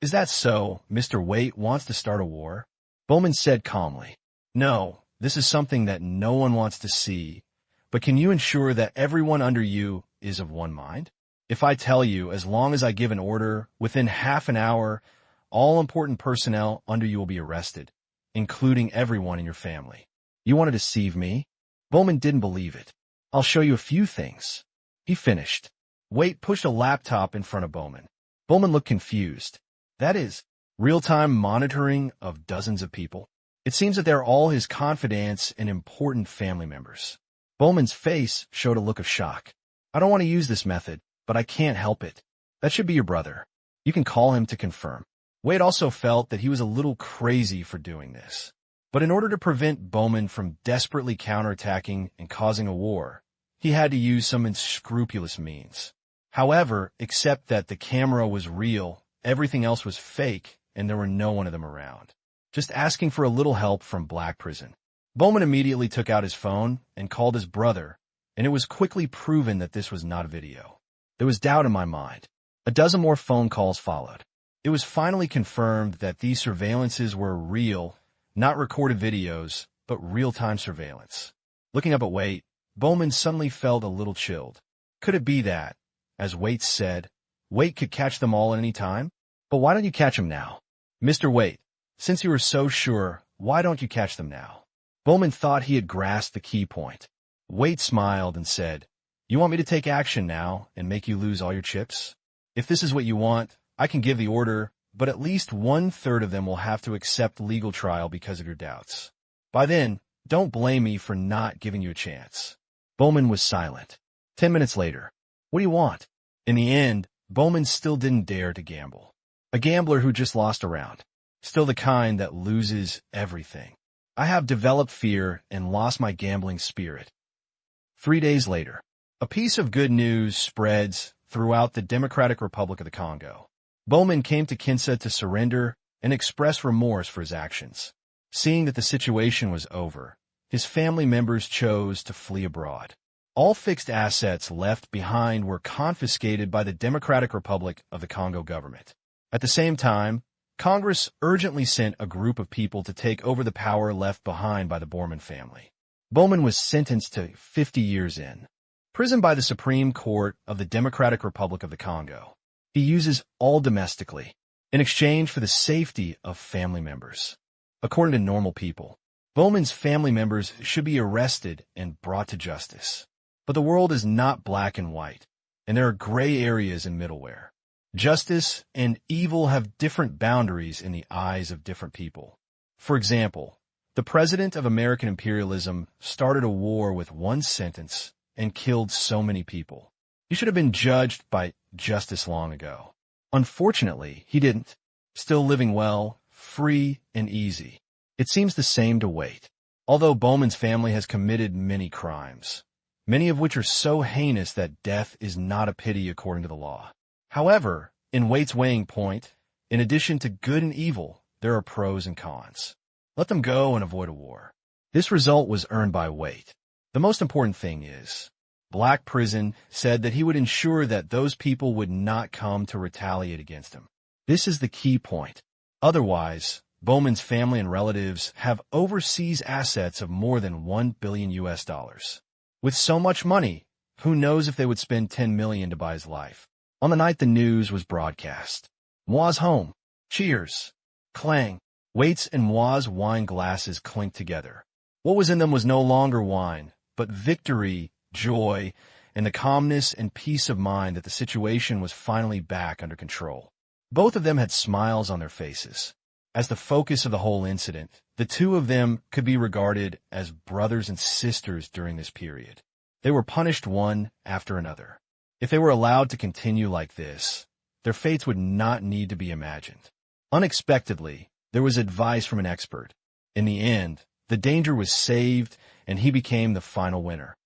Is that so? Mr. Waite wants to start a war? Bowman said calmly. No, this is something that no one wants to see, but can you ensure that everyone under you is of one mind? If I tell you, as long as I give an order, within half an hour, all important personnel under you will be arrested, including everyone in your family. You want to deceive me? Bowman didn't believe it. I'll show you a few things. He finished. Waite pushed a laptop in front of Bowman. Bowman looked confused. That is, real-time monitoring of dozens of people. It seems that they're all his confidants and important family members. Bowman's face showed a look of shock. I don't want to use this method, but I can't help it. That should be your brother. You can call him to confirm. Waite also felt that he was a little crazy for doing this. But in order to prevent Bowman from desperately counterattacking and causing a war, he had to use some unscrupulous means. However, except that the camera was real, everything else was fake, and there were no one of them around. Just asking for a little help from Black Prison. Bowman immediately took out his phone and called his brother, and it was quickly proven that this was not a video. There was doubt in my mind. A dozen more phone calls followed. It was finally confirmed that these surveillances were real, not recorded videos, but real-time surveillance. Looking up at Waite, Bowman suddenly felt a little chilled. Could it be that, as Waite said, Waite could catch them all at any time? But why don't you catch them now? Mr. Waite, since you were so sure, why don't you catch them now? Bowman thought he had grasped the key point. Waite smiled and said, you want me to take action now and make you lose all your chips? If this is what you want, I can give the order, but at least 1/3 of them will have to accept legal trial because of your doubts. By then, don't blame me for not giving you a chance. Bowman was silent. 10 minutes later. What do you want? In the end, Bowman still didn't dare to gamble. A gambler who just lost a round. Still the kind that loses everything. I have developed fear and lost my gambling spirit. 3 days later. A piece of good news spreads throughout the Democratic Republic of the Congo. Bowman came to Kinshasa to surrender and express remorse for his actions. Seeing that the situation was over, his family members chose to flee abroad. All fixed assets left behind were confiscated by the Democratic Republic of the Congo government. At the same time, Congress urgently sent a group of people to take over the power left behind by the Bormann family. Bowman was sentenced to 50 years in prison by the Supreme Court of the Democratic Republic of the Congo. He uses all domestically in exchange for the safety of family members. According to normal people, Bowman's family members should be arrested and brought to justice. But the world is not black and white, and there are gray areas in middleware. Justice and evil have different boundaries in the eyes of different people. For example, the president of American imperialism started a war with one sentence and killed so many people. He should have been judged by justice long ago. Unfortunately, he didn't. Still living well, free, and easy. It seems the same to Waite. Although Bowman's family has committed many crimes, many of which are so heinous that death is not a pity according to the law. However, in Waite's weighing point, in addition to good and evil, there are pros and cons. Let them go and avoid a war. This result was earned by Waite. The most important thing is, Black Prison said that he would ensure that those people would not come to retaliate against him. This is the key point. Otherwise, Bowman's family and relatives have overseas assets of more than $1 billion. With so much money, who knows if they would spend $10 million to buy his life. On the night the news was broadcast, Moi's home. Cheers. Clang. Waite's and Moi's wine glasses clinked together. What was in them was no longer wine, but victory, joy, and the calmness and peace of mind that the situation was finally back under control. Both of them had smiles on their faces. As the focus of the whole incident, the two of them could be regarded as brothers and sisters during this period. They were punished one after another. If they were allowed to continue like this, their fates would not need to be imagined. Unexpectedly, there was advice from an expert. In the end, the danger was saved, and he became the final winner.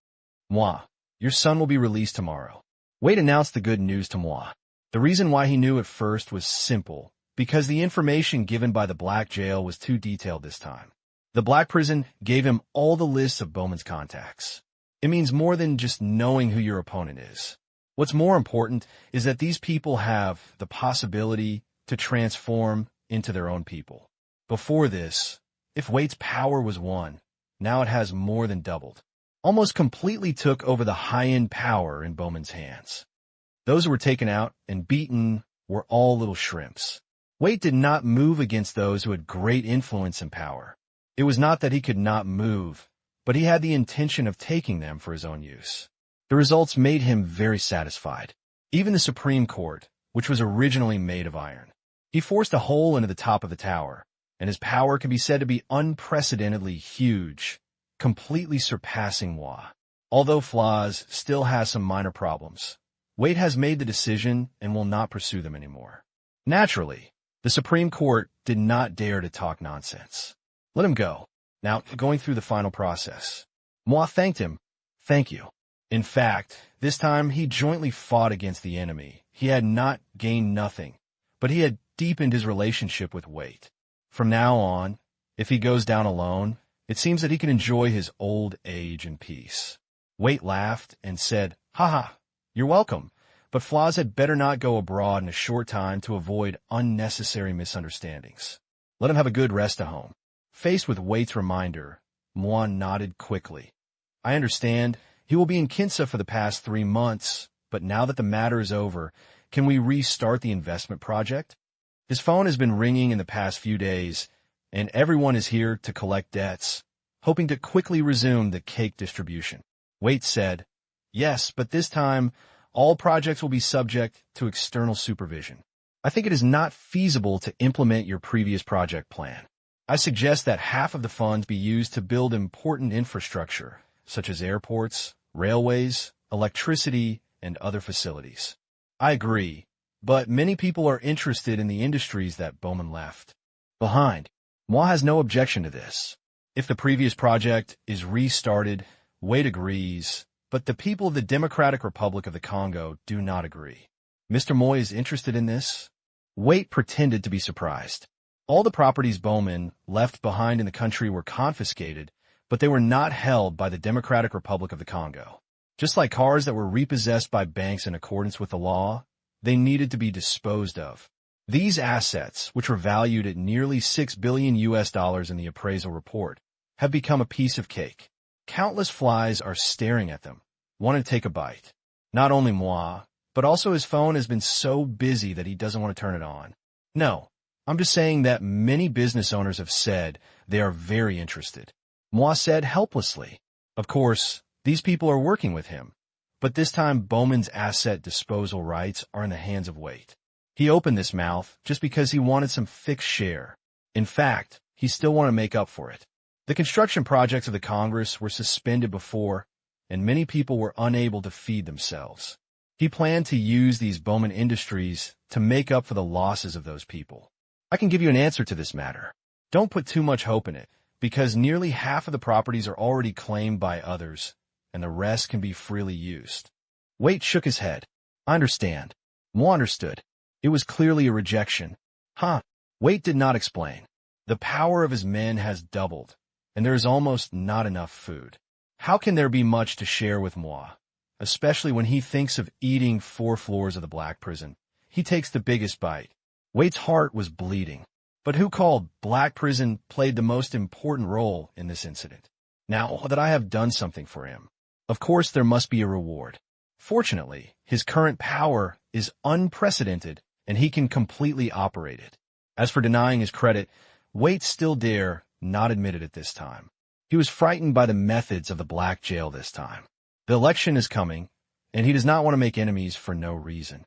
Moi, your son will be released tomorrow. Waite announced the good news to Moi. The reason why he knew at first was simple, because the information given by the black jail was too detailed this time. The black prison gave him all the lists of Bowman's contacts. It means more than just knowing who your opponent is. What's more important is that these people have the possibility to transform into their own people. Before this, if Waite's power was one, now it has more than doubled. Almost completely took over the high-end power in Bowman's hands. Those who were taken out and beaten were all little shrimps. Waite did not move against those who had great influence and power. It was not that he could not move, but he had the intention of taking them for his own use. The results made him very satisfied. Even the Supreme Court, which was originally made of iron. He forced a hole into the top of the tower, and his power can be said to be unprecedentedly huge, completely surpassing Moi. Although Flaws still has some minor problems, Waite has made the decision and will not pursue them anymore. Naturally, the Supreme Court did not dare to talk nonsense. Let him go. Now, going through the final process. Moi thanked him. Thank you. In fact, this time he jointly fought against the enemy. He had not gained nothing, but he had deepened his relationship with Waite. From now on, if he goes down alone, it seems that he can enjoy his old age in peace. Waite laughed and said, "Haha, you're welcome, but Flaws had better not go abroad in a short time to avoid unnecessary misunderstandings. Let him have a good rest at home." Faced with Waite's reminder, Moi nodded quickly. "I understand. He will be in Kinshasa for the past 3 months, but now that the matter is over, can we restart the investment project?" His phone has been ringing in the past few days, and everyone is here to collect debts, hoping to quickly resume the cake distribution. Waite said, "Yes, but this time, all projects will be subject to external supervision. I think it is not feasible to implement your previous project plan. I suggest that half of the funds be used to build important infrastructure, such as airports, railways, electricity, and other facilities." I agree, but many people are interested in the industries that Bowman left behind. Moi has no objection to this. If the previous project is restarted, Waite agrees, but the people of the Democratic Republic of the Congo do not agree. Mr. Moi is interested in this? Waite pretended to be surprised. All the properties Bowman left behind in the country were confiscated, but they were not held by the Democratic Republic of the Congo. Just like cars that were repossessed by banks in accordance with the law, they needed to be disposed of. These assets, which were valued at nearly $6 billion in the appraisal report, have become a piece of cake. Countless flies are staring at them, wanting to take a bite. Not only moi, but also his phone has been so busy that he doesn't want to turn it on. No, I'm just saying that many business owners have said they are very interested. Moi said helplessly. Of course, these people are working with him, but this time Bowman's asset disposal rights are in the hands of Waite. He opened this mouth just because he wanted some fixed share. In fact, he still wanted to make up for it. The construction projects of the Congress were suspended before, and many people were unable to feed themselves. He planned to use these Bowman Industries to make up for the losses of those people. I can give you an answer to this matter. Don't put too much hope in it, because nearly half of the properties are already claimed by others, and the rest can be freely used. Waite shook his head. I understand. Moi understood. It was clearly a rejection. Waite did not explain. The power of his men has doubled, and there is almost not enough food. How can there be much to share with moi? Especially when he thinks of eating 4 floors of the black prison. He takes the biggest bite. Waite's heart was bleeding. But who called black prison played the most important role in this incident? Now that I have done something for him, of course there must be a reward. Fortunately, his current power is unprecedented, and he can completely operate it. As for denying his credit, Waite still dare not admit it at this time. He was frightened by the methods of the black jail this time. The election is coming, and he does not want to make enemies for no reason.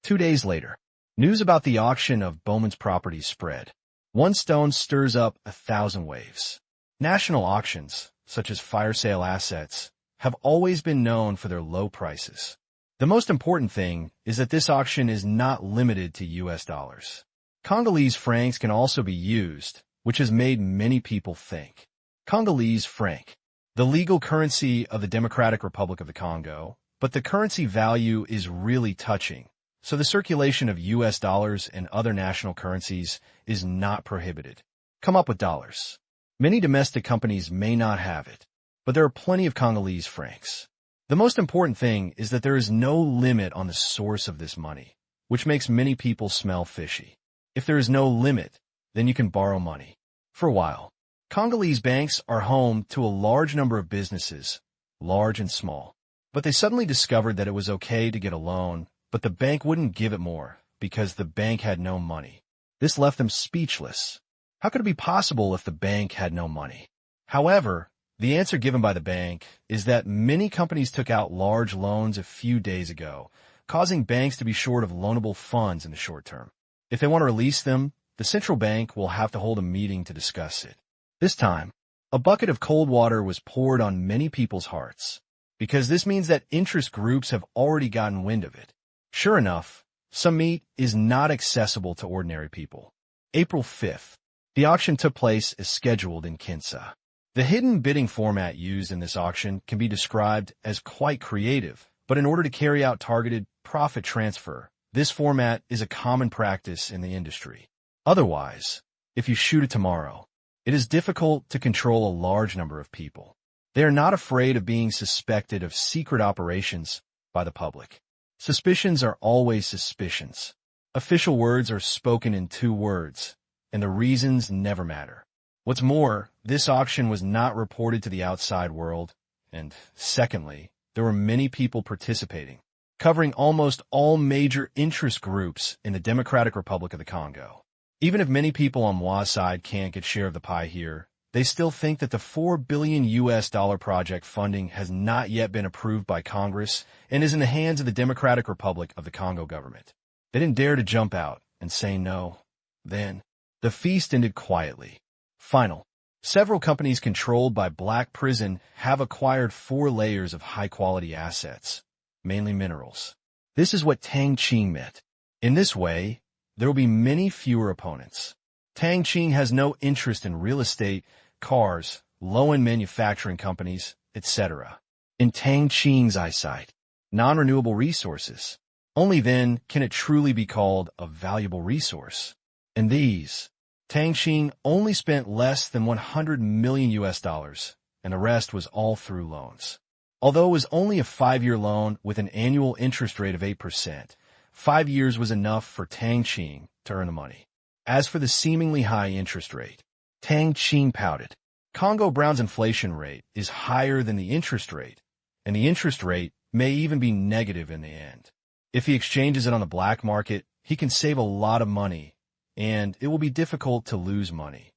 2 days later, news about the auction of Bowman's properties spread. One stone stirs up 1,000 waves. National auctions, such as fire sale assets, have always been known for their low prices. The most important thing is that this auction is not limited to US dollars. Congolese francs can also be used, which has made many people think. Congolese franc, the legal currency of the Democratic Republic of the Congo, but the currency value is really touching, so the circulation of US dollars and other national currencies is not prohibited. Come up with dollars. Many domestic companies may not have it, but there are plenty of Congolese francs. The most important thing is that there is no limit on the source of this money, which makes many people smell fishy. If there is no limit, then you can borrow money. For a while, Congolese banks are home to a large number of businesses, large and small. But they suddenly discovered that it was okay to get a loan, but the bank wouldn't give it more because the bank had no money. This left them speechless. How could it be possible if the bank had no money? However, the answer given by the bank is that many companies took out large loans a few days ago, causing banks to be short of loanable funds in the short term. If they want to release them, the central bank will have to hold a meeting to discuss it. This time, a bucket of cold water was poured on many people's hearts, because this means that interest groups have already gotten wind of it. Sure enough, some meat is not accessible to ordinary people. April 5th, the auction took place as scheduled in Kinshasa. The hidden bidding format used in this auction can be described as quite creative, but in order to carry out targeted profit transfer, this format is a common practice in the industry. Otherwise, if you shoot it tomorrow, it is difficult to control a large number of people. They are not afraid of being suspected of secret operations by the public. Suspicions are always suspicions. Official words are spoken in 2 words, and the reasons never matter. What's more, this auction was not reported to the outside world, and secondly, there were many people participating, covering almost all major interest groups in the Democratic Republic of the Congo. Even if many people on Moi's side can't get share of the pie here, they still think that the $4 billion project funding has not yet been approved by Congress and is in the hands of the Democratic Republic of the Congo government. They didn't dare to jump out and say no. Then, the feast ended quietly. Final. Several companies controlled by Black Prison have acquired 4 layers of high-quality assets, mainly minerals. This is what Tang Qing meant. In this way, there will be many fewer opponents. Tang Qing has no interest in real estate, cars, low-end manufacturing companies, etc. In Tang Qing's eyesight, non-renewable resources. Only then can it truly be called a valuable resource. And these, Tang Qing only spent less than 100 million US dollars, and the rest was all through loans. Although it was only a 5-year loan with an annual interest rate of 8%, 5 years was enough for Tang Qing to earn the money. As for the seemingly high interest rate, Tang Qing pouted. Congo Brown's inflation rate is higher than the interest rate, and the interest rate may even be negative in the end. If he exchanges it on the black market, he can save a lot of money, and it will be difficult to lose money.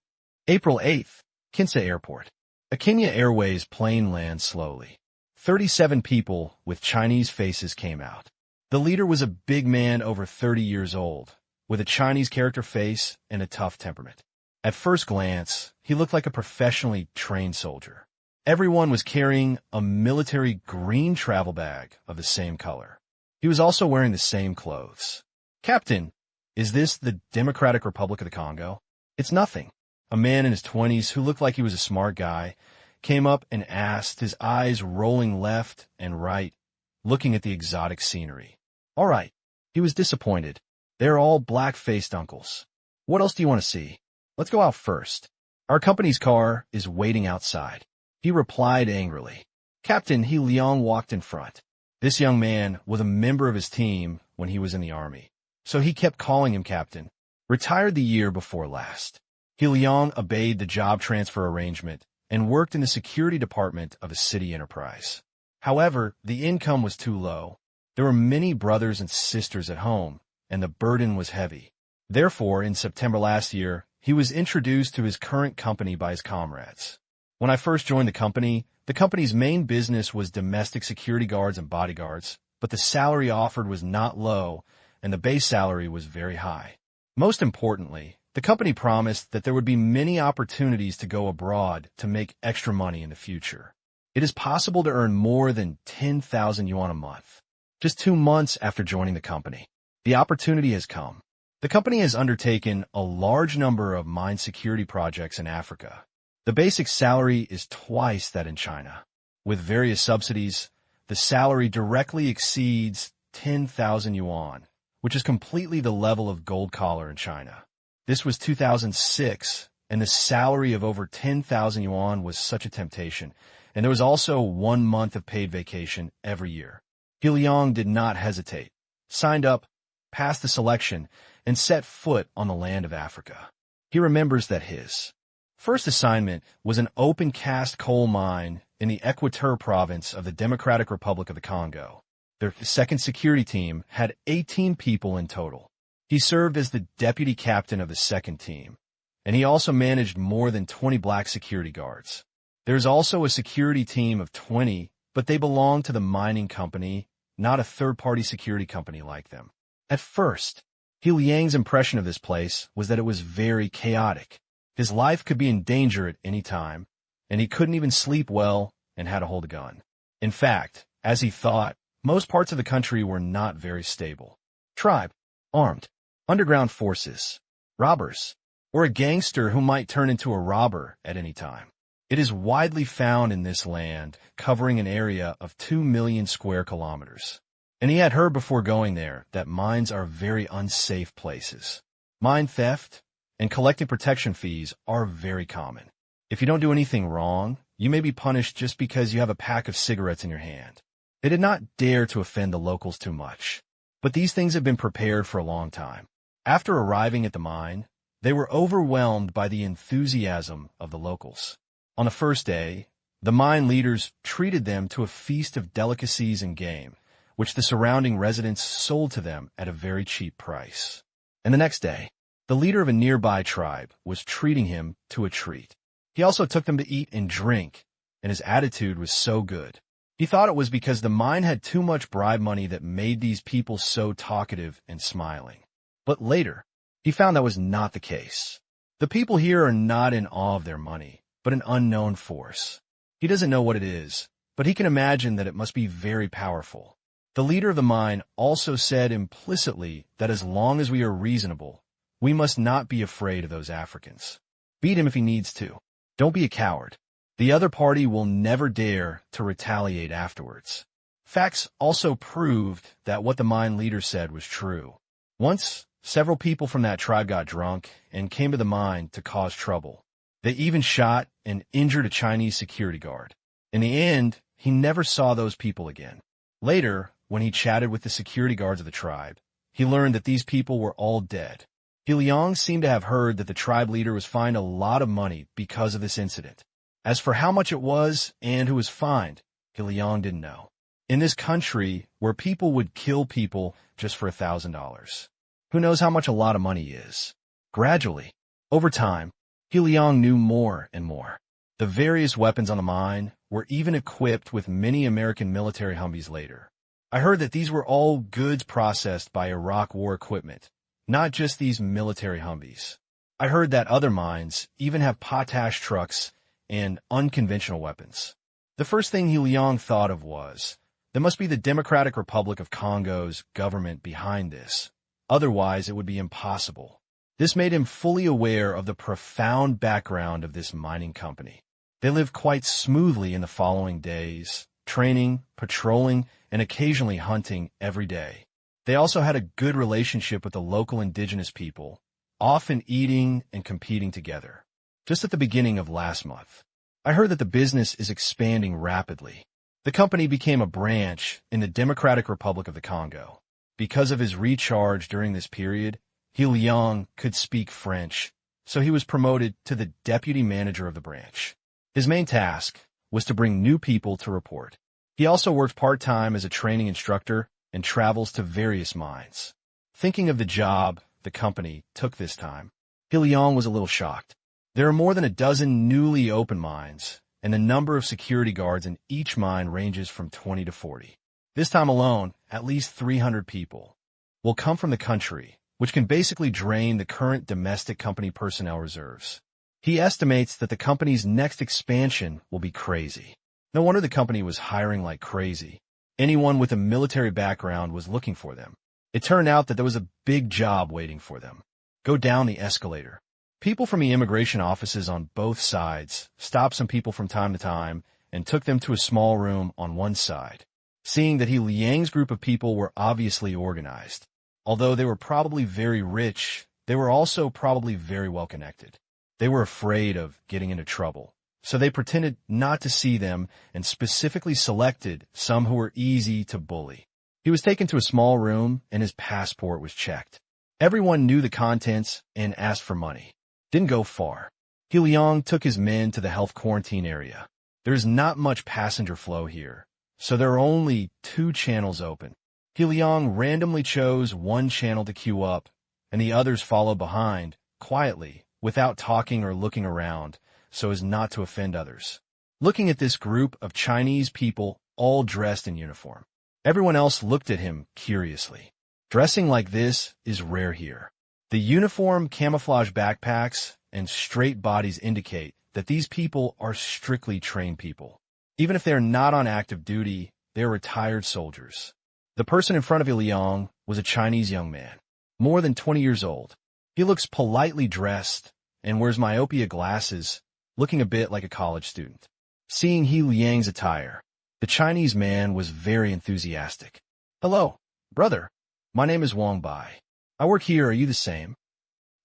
April 8th, Kinshasa Airport. A Kenya Airways plane lands slowly. 37 people with Chinese faces came out. The leader was a big man over 30 years old, with a Chinese character face and a tough temperament. At first glance, he looked like a professionally trained soldier. Everyone was carrying a military green travel bag of the same color. He was also wearing the same clothes. "Captain, is this the Democratic Republic of the Congo?" "It's nothing." A man in his 20s who looked like he was a smart guy came up and asked, his eyes rolling left and right, looking at the exotic scenery. "All right." He was disappointed. "They're all black-faced uncles. What else do you want to see? Let's go out first. Our company's car is waiting outside." He replied angrily. Captain He Liang walked in front. This young man was a member of his team when he was in the army, so he kept calling him captain. Retired the year before last. He Liang obeyed the job transfer arrangement and worked in the security department of a city enterprise. However, the income was too low. There were many brothers and sisters at home, and the burden was heavy. Therefore, in September last year, he was introduced to his current company by his comrades. "When I first joined the company's main business was domestic security guards and bodyguards, but the salary offered was not low, and the base salary was very high. Most importantly, the company promised that there would be many opportunities to go abroad to make extra money in the future. It is possible to earn more than 10,000 yuan a month." Just 2 months after joining the company, the opportunity has come. The company has undertaken a large number of mine security projects in Africa. The basic salary is twice that in China. With various subsidies, the salary directly exceeds 10,000 yuan, which is completely the level of gold collar in China. This was 2006, and the salary of over 10,000 yuan was such a temptation, and there was also 1 month of paid vacation every year. He Liang did not hesitate, signed up, passed the selection, and set foot on the land of Africa. He remembers that his first assignment was an open-cast coal mine in the Equateur province of the Democratic Republic of the Congo. Their second security team had 18 people in total. He served as the deputy captain of the second team, and he also managed more than 20 black security guards. There's also a security team of 20, but they belong to the mining company, not a third-party security company like them. At first, He Liang's impression of this place was that it was very chaotic. His life could be in danger at any time, and he couldn't even sleep well and had to hold a gun. In fact, as he thought, most parts of the country were not very stable. Tribe, armed, underground forces, robbers, or a gangster who might turn into a robber at any time. It is widely found in this land, covering an area of 2 million square kilometers. And he had heard before going there that mines are very unsafe places. Mine theft and collecting protection fees are very common. If you don't do anything wrong, you may be punished just because you have a pack of cigarettes in your hand. They did not dare to offend the locals too much, but these things have been prepared for a long time. After arriving at the mine, they were overwhelmed by the enthusiasm of the locals. On the first day, the mine leaders treated them to a feast of delicacies and game, which the surrounding residents sold to them at a very cheap price. And the next day, the leader of a nearby tribe was treating him to a treat. He also took them to eat and drink, and his attitude was so good. He thought it was because the mine had too much bribe money that made these people so talkative and smiling. But later, he found that was not the case. The people here are not in awe of their money, but an unknown force. He doesn't know what it is, but he can imagine that it must be very powerful. The leader of the mine also said implicitly that as long as we are reasonable, we must not be afraid of those Africans. Beat him if he needs to. Don't be a coward. The other party will never dare to retaliate afterwards. Facts also proved that what the mine leader said was true. Once, several people from that tribe got drunk and came to the mine to cause trouble. They even shot and injured a Chinese security guard. In the end, he never saw those people again. Later, when he chatted with the security guards of the tribe, he learned that these people were all dead. He Liang seemed to have heard that the tribe leader was fined a lot of money because of this incident. As for how much it was and who was fined, He Liang didn't know. In this country, where people would kill people just for $1,000, who knows how much a lot of money is? Gradually, over time, He Liang knew more and more. The various weapons on the mine were even equipped with many American military Humvees later. I heard that these were all goods processed by Iraq War equipment, not just these military Humvees. I heard that other mines even have potash trucks and unconventional weapons. The first thing He Liang thought of was, there must be the Democratic Republic of Congo's government behind this. Otherwise, it would be impossible. This made him fully aware of the profound background of this mining company. They lived quite smoothly in the following days, training, patrolling, and occasionally hunting every day. They also had a good relationship with the local indigenous people, often eating and competing together. Just at the beginning of last month, I heard that the business is expanding rapidly. The company became a branch in the Democratic Republic of the Congo. Because of his recharge during this period, He Liang could speak French, so he was promoted to the deputy manager of the branch. His main task was to bring new people to report. He also worked part-time as a training instructor and travels to various mines. Thinking of the job the company took this time, He Liang was a little shocked. There are more than a dozen newly open mines, and the number of security guards in each mine ranges from 20 to 40. This time alone, at least 300 people will come from the country, which can basically drain the current domestic company personnel reserves. He estimates that the company's next expansion will be crazy. No wonder the company was hiring like crazy. Anyone with a military background was looking for them. It turned out that there was a big job waiting for them. Go down the escalator. People from the immigration offices on both sides stopped some people from time to time and took them to a small room on one side. Seeing that He Liang's group of people were obviously organized. Although they were probably very rich, they were also probably very well connected. They were afraid of getting into trouble, so they pretended not to see them and specifically selected some who were easy to bully. He was taken to a small room and his passport was checked. Everyone knew the contents and asked for money. Didn't go far. He Liang took his men to the health quarantine area. There's not much passenger flow here, so there are only 2 channels open. He Liang randomly chose one channel to queue up, and the others followed behind, quietly, without talking or looking around, so as not to offend others. Looking at this group of Chinese people all dressed in uniform, everyone else looked at him curiously. Dressing like this is rare here. The uniform camouflage backpacks and straight bodies indicate that these people are strictly trained people. Even if they are not on active duty, they are retired soldiers. The person in front of He Liang was a Chinese young man, more than 20 years old. He looks politely dressed and wears myopia glasses, looking a bit like a college student. Seeing He Liang's attire, the Chinese man was very enthusiastic. "Hello, brother. My name is Wang Bai. I work here. Are you the same?"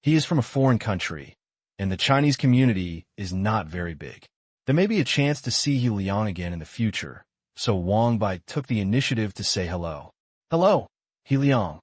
He is from a foreign country, and the Chinese community is not very big. There may be a chance to see He Liang again in the future, so Wang Bai took the initiative to say hello. "Hello, He Liang.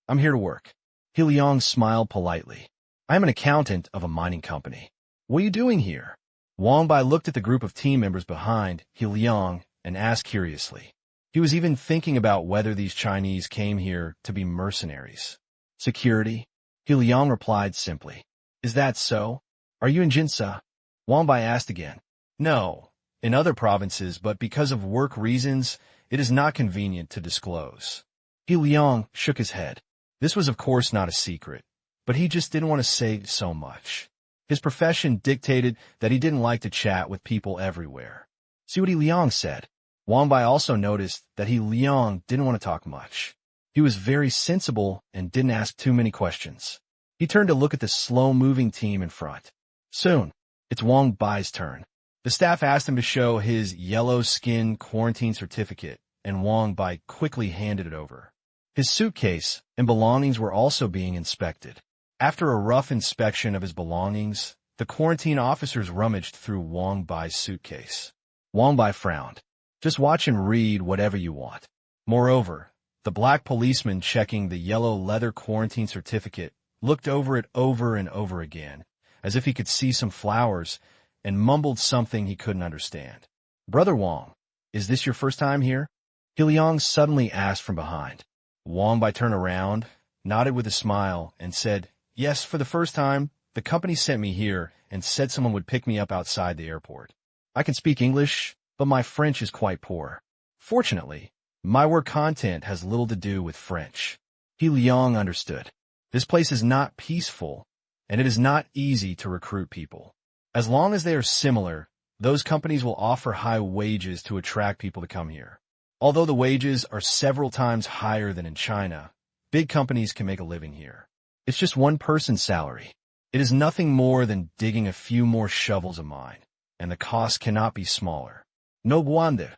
I'm here to work." He Liang smiled politely. "I am an accountant of a mining company. What are you doing here?" Wang Bai looked at the group of team members behind He Liang and asked curiously. He was even thinking about whether these Chinese came here to be mercenaries. "Security?" He Liang replied simply. "Is that so? Are you in Jinsa?" Wang Bai asked again. "No, in other provinces, but because of work reasons, it is not convenient to disclose." He Liang shook his head. This was of course not a secret, but he just didn't want to say so much. His profession dictated that he didn't like to chat with people everywhere. See what He Liang said. Wang Bai also noticed that He Liang didn't want to talk much. He was very sensible and didn't ask too many questions. He turned to look at the slow-moving team in front. Soon, it's Wang Bai's turn. The staff asked him to show his yellow skin quarantine certificate, and Wang Bai quickly handed it over. His suitcase and belongings were also being inspected. After a rough inspection of his belongings, the quarantine officers rummaged through Wang Bai's suitcase. Wang Bai frowned. Just watch and read whatever you want. Moreover, the black policeman checking the yellow leather quarantine certificate looked over it over and over again, as if he could see some flowers, and mumbled something he couldn't understand. Brother Wang, is this your first time here? He Liang suddenly asked from behind. Wang Bai turned around, nodded with a smile, and said, Yes, for the first time. The company sent me here and said someone would pick me up outside the airport. I can speak English, but my French is quite poor. Fortunately, my work content has little to do with French. He Liang understood. This place is not peaceful, and it is not easy to recruit people. As long as they are similar, those companies will offer high wages to attract people to come here. Although the wages are several times higher than in China, big companies can make a living here. It's just one person's salary. It is nothing more than digging a few more shovels of mine, and the cost cannot be smaller. No guande.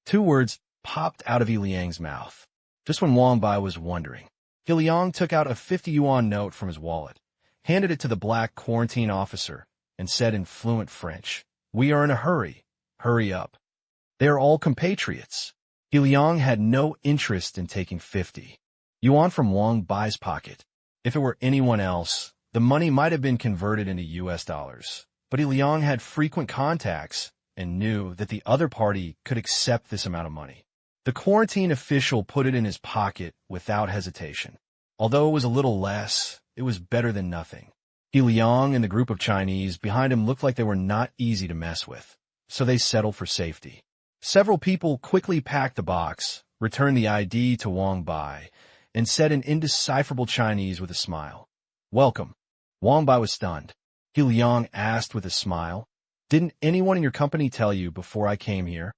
2 words popped out of Yi Liang's mouth. Just when Wang Bai was wondering, Yi Liang took out a 50 yuan note from his wallet, handed it to the black quarantine officer, and said in fluent French, We are in a hurry. Hurry up. They are all compatriots. Yi Liang had no interest in taking 50 yuan from Wang Bai's pocket. If it were anyone else, the money might have been converted into US dollars, but Yi Liang had frequent contacts and knew that the other party could accept this amount of money. The quarantine official put it in his pocket without hesitation. Although it was a little less, it was better than nothing. Yi Liang and the group of Chinese behind him looked like they were not easy to mess with, so they settled for safety. Several people quickly packed the box, returned the ID to Wang Bai, and said in indecipherable Chinese with a smile, Welcome. Wang Bai was stunned. Yi Liang asked with a smile, Didn't anyone in your company tell you before I came here?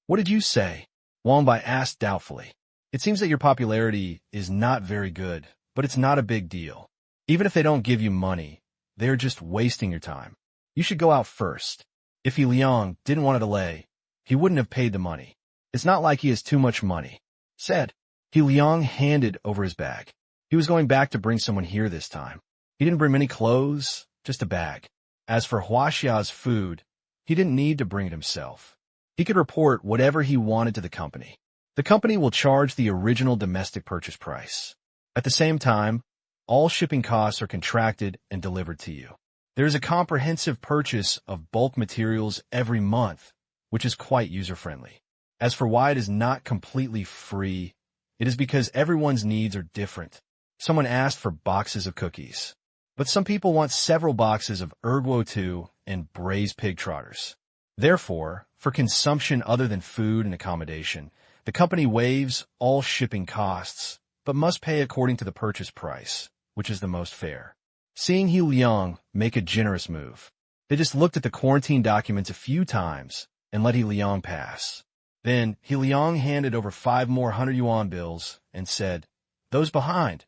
What did you say? Wang Bai asked doubtfully. It seems that your popularity is not very good, but it's not a big deal. Even if they don't give you money, they are just wasting your time. You should go out first. If Yi Liang didn't want to delay, he wouldn't have paid the money. It's not like he has too much money. Said. Yi Liang handed over his bag. He was going back to bring someone here this time. He didn't bring many clothes, just a bag. As for Huaxia's food, he didn't need to bring it himself. He could report whatever he wanted to the company. The company will charge the original domestic purchase price. At the same time, all shipping costs are contracted and delivered to you. There is a comprehensive purchase of bulk materials every month, which is quite user-friendly. As for why it is not completely free, it is because everyone's needs are different. Someone asked for boxes of cookies, but some people want several boxes of erguo 2 and braised pig trotters. Therefore, for consumption other than food and accommodation, the company waives all shipping costs, but must pay according to the purchase price, which is the most fair. Seeing Yi Liang make a generous move, they just looked at the quarantine documents a few times and let Yi Liang pass. Then Yi Liang handed over 5 more 100 yuan bills and said, Those behind,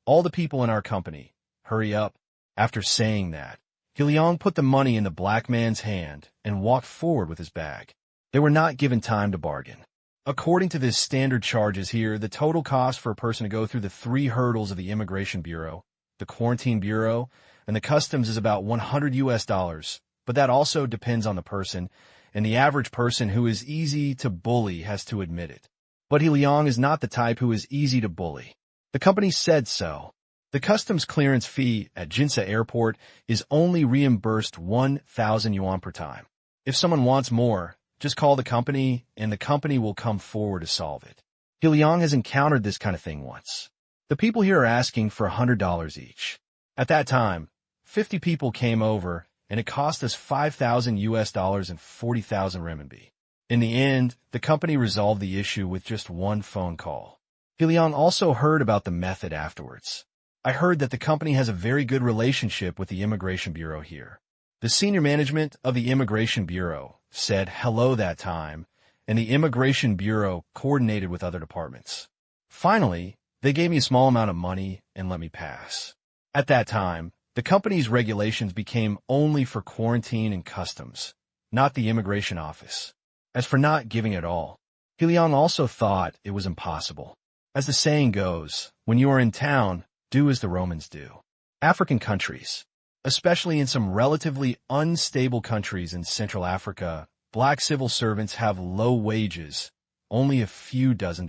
all the people in our company, hurry up. After saying that, Yi Liang put the money in the black man's hand and walked forward with his bag. They were not given time to bargain. According to the standard charges here, the total cost for a person to go through the 3 hurdles of the Immigration Bureau, the Quarantine Bureau, and the Customs is about $100, but that also depends on the person, and the average person who is easy to bully has to admit it. But Yi Liang is not the type who is easy to bully. The company said so. The customs clearance fee at Jinsa Airport is only reimbursed 1,000 yuan per time. If someone wants more, just call the company, and the company will come forward to solve it. Yi Liang has encountered this kind of thing once. The people here are asking for $100 each. At that time, 50 people came over, and it cost us 5,000 US dollars and 40,000 renminbi. In the end, the company resolved the issue with just one phone call. Yi Liang also heard about the method afterwards. I heard that the company has a very good relationship with the Immigration Bureau here. The senior management of the Immigration Bureau said hello that time, and the Immigration Bureau coordinated with other departments. Finally, they gave me a small amount of money and let me pass. At that time, the company's regulations became only for quarantine and customs, not the immigration office. As for not giving at all, Yi Liang also thought it was impossible. As the saying goes, when you are in town, do as the Romans do. African countries, especially in some relatively unstable countries in Central Africa, black civil servants have low wages, only a few $dozen.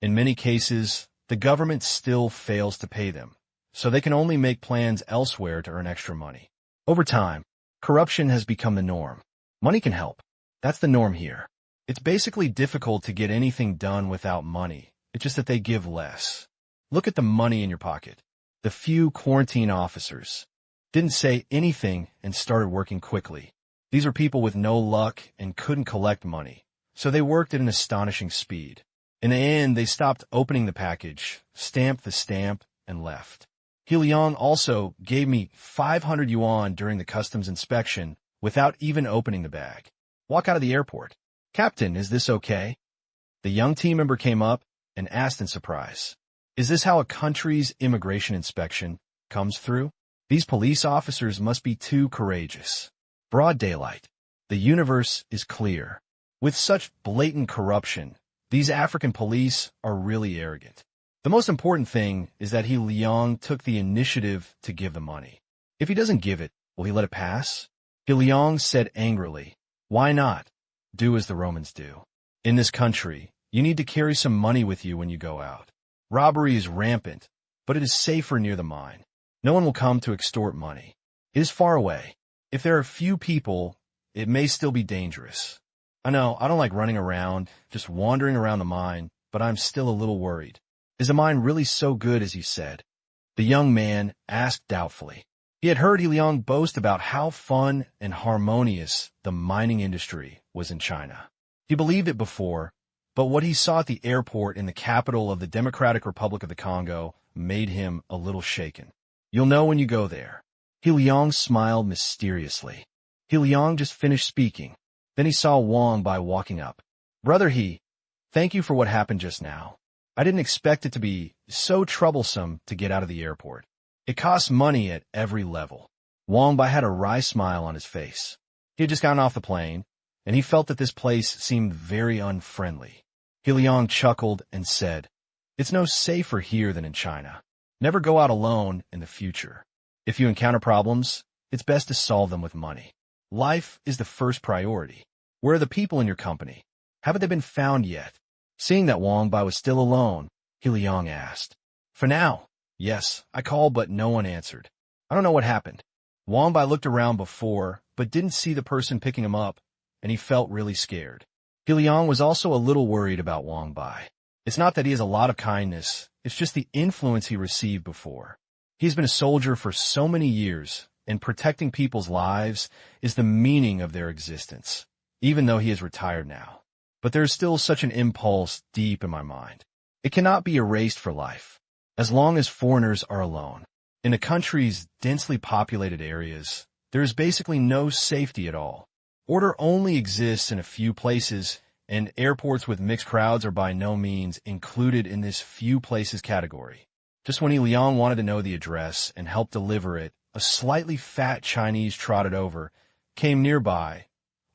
In many cases, the government still fails to pay them, so they can only make plans elsewhere to earn extra money. Over time, corruption has become the norm. Money can help. That's the norm here. It's basically difficult to get anything done without money. It's just that they give less. Look at the money in your pocket. The few quarantine officers didn't say anything and started working quickly. These are people with no luck and couldn't collect money, so they worked at an astonishing speed. In the end, they stopped opening the package, stamped the stamp, and left. He Liang also gave me 500 yuan during the customs inspection without even opening the bag. Walk out of the airport. Captain, is this okay? The young team member came up and asked in surprise. Is this how a country's immigration inspection comes through? These police officers must be too courageous. Broad daylight. The universe is clear. With such blatant corruption, these African police are really arrogant. The most important thing is that He Liang took the initiative to give the money. If he doesn't give it, will he let it pass? He Liang said angrily, "Why not? Do as the Romans do. In this country, you need to carry some money with you when you go out. Robbery is rampant, but it is safer near the mine. No one will come to extort money. It is far away. If there are few people, it may still be dangerous. I know, I don't like running around, just wandering around the mine, but I'm still a little worried. Is the mine really so good as you said?" The young man asked doubtfully. He had heard He Liang boast about how fun and harmonious the mining industry was in China. He believed it before, but what he saw at the airport in the capital of the Democratic Republic of the Congo made him a little shaken. "You'll know when you go there." He Liang smiled mysteriously. He Liang just finished speaking. Then he saw Wang Bai walking up. "Brother He, thank you for what happened just now. I didn't expect it to be so troublesome to get out of the airport. It costs money at every level." Wang Bai had a wry smile on his face. He had just gotten off the plane, and he felt that this place seemed very unfriendly. He Liang chuckled and said, "It's no safer here than in China. Never go out alone in the future. If you encounter problems, it's best to solve them with money. Life is the first priority. Where are the people in your company? Haven't they been found yet?" Seeing that Wang Bai was still alone, He Liang asked. "For now, yes, I called but no one answered. I don't know what happened." Wang Bai looked around before, but didn't see the person picking him up, and he felt really scared. He Liang was also a little worried about Wang Bai. It's not that he has a lot of kindness, it's just the influence he received before. He's been a soldier for so many years, and protecting people's lives is the meaning of their existence, even though he is retired now. But there is still such an impulse deep in my mind. It cannot be erased for life, as long as foreigners are alone. In the country's densely populated areas, there is basically no safety at all. Order only exists in a few places, and airports with mixed crowds are by no means included in this few places category. Just when He Liang wanted to know the address and help deliver it, a slightly fat Chinese trotted over, came nearby,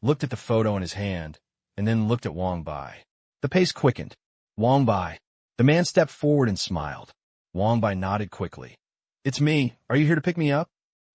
looked at the photo in his hand, and then looked at Wang Bai. The pace quickened. "Wang Bai." The man stepped forward and smiled. Wang Bai nodded quickly. "It's me. Are you here to pick me up?"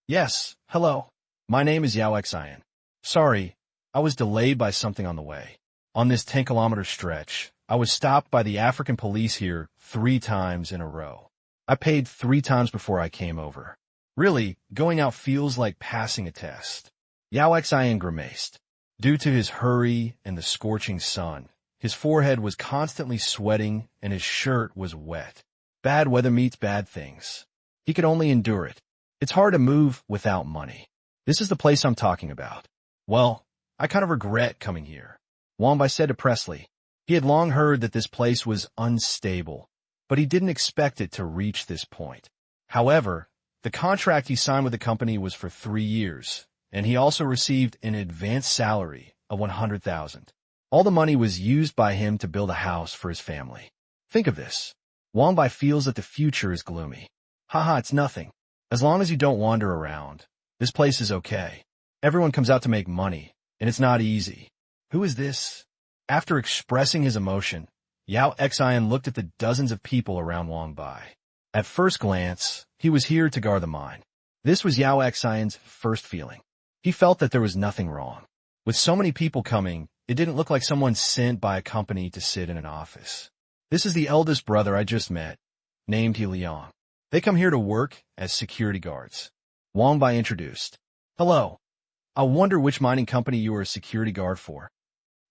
"Yes. Hello. My name is Yao Xian. Sorry, I was delayed by something on the way. On this 10-kilometer stretch, I was stopped by the African police here 3 times in a row. I paid 3 times before I came over. Really, going out feels like passing a test." Yao Xian grimaced. Due to his hurry and the scorching sun, his forehead was constantly sweating and his shirt was wet. Bad weather meets bad things. He could only endure it. It's hard to move without money. "This is the place I'm talking about." "Well, I kind of regret coming here," Wang Bai said depressedly. He had long heard that this place was unstable, but he didn't expect it to reach this point. However, the contract he signed with the company was for 3 years, and he also received an advance salary of 100,000. All the money was used by him to build a house for his family. Think of this. Wang Bai feels that the future is gloomy. Haha, it's nothing. As long as you don't wander around, this place is okay. Everyone comes out to make money, and it's not easy. Who is this? After expressing his emotion, Yao Xian looked at the dozens of people around Wang Bai. At first glance, he was here to guard the mine. This was Yao Xian's first feeling. He felt that there was nothing wrong. With so many people coming, it didn't look like someone sent by a company to sit in an office. This is the eldest brother I just met, named He Liang. They come here to work as security guards. Wang Bai introduced. Hello. I wonder which mining company you are a security guard for.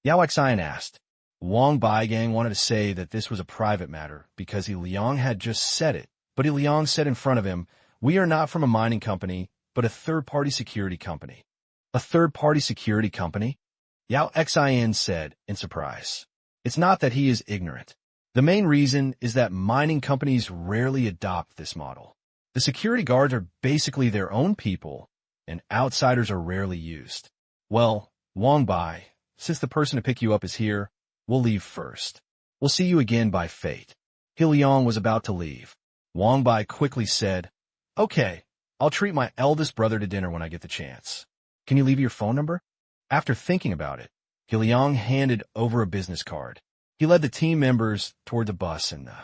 Yao Xian asked. Wang Bai gang wanted to say that this was a private matter because He Liang had just said it, but He Liang said in front of him, we are not from a mining company, but a third-party security company. A third-party security company? Yao Xian said in surprise. It's not that he is ignorant. The main reason is that mining companies rarely adopt this model. The security guards are basically their own people, and outsiders are rarely used. Well, Wang Bai, since the person to pick you up is here, we'll leave first. We'll see you again by fate. He Liang was about to leave. Wang Bai quickly said, Okay, I'll treat my eldest brother to dinner when I get the chance. Can you leave your phone number? After thinking about it, He Liang handed over a business card. He led the team members toward the bus in the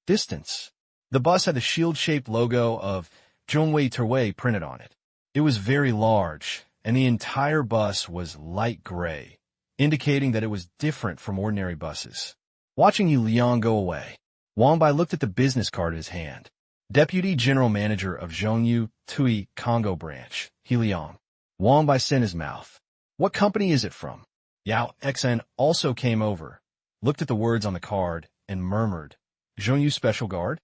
distance. The bus had the shield-shaped logo of Zhongwei Terwei printed on it. It was very large, and the entire bus was light gray, indicating that it was different from ordinary buses. Watching He Liang go away, Wang Bai looked at the business card in his hand. Deputy General Manager of Zhongyu Tui Congo Branch, He Liang. Wang Bai sent his mouth. What company is it from? Yao Xian also came over, looked at the words on the card, and murmured, Zhongyu Special Guard?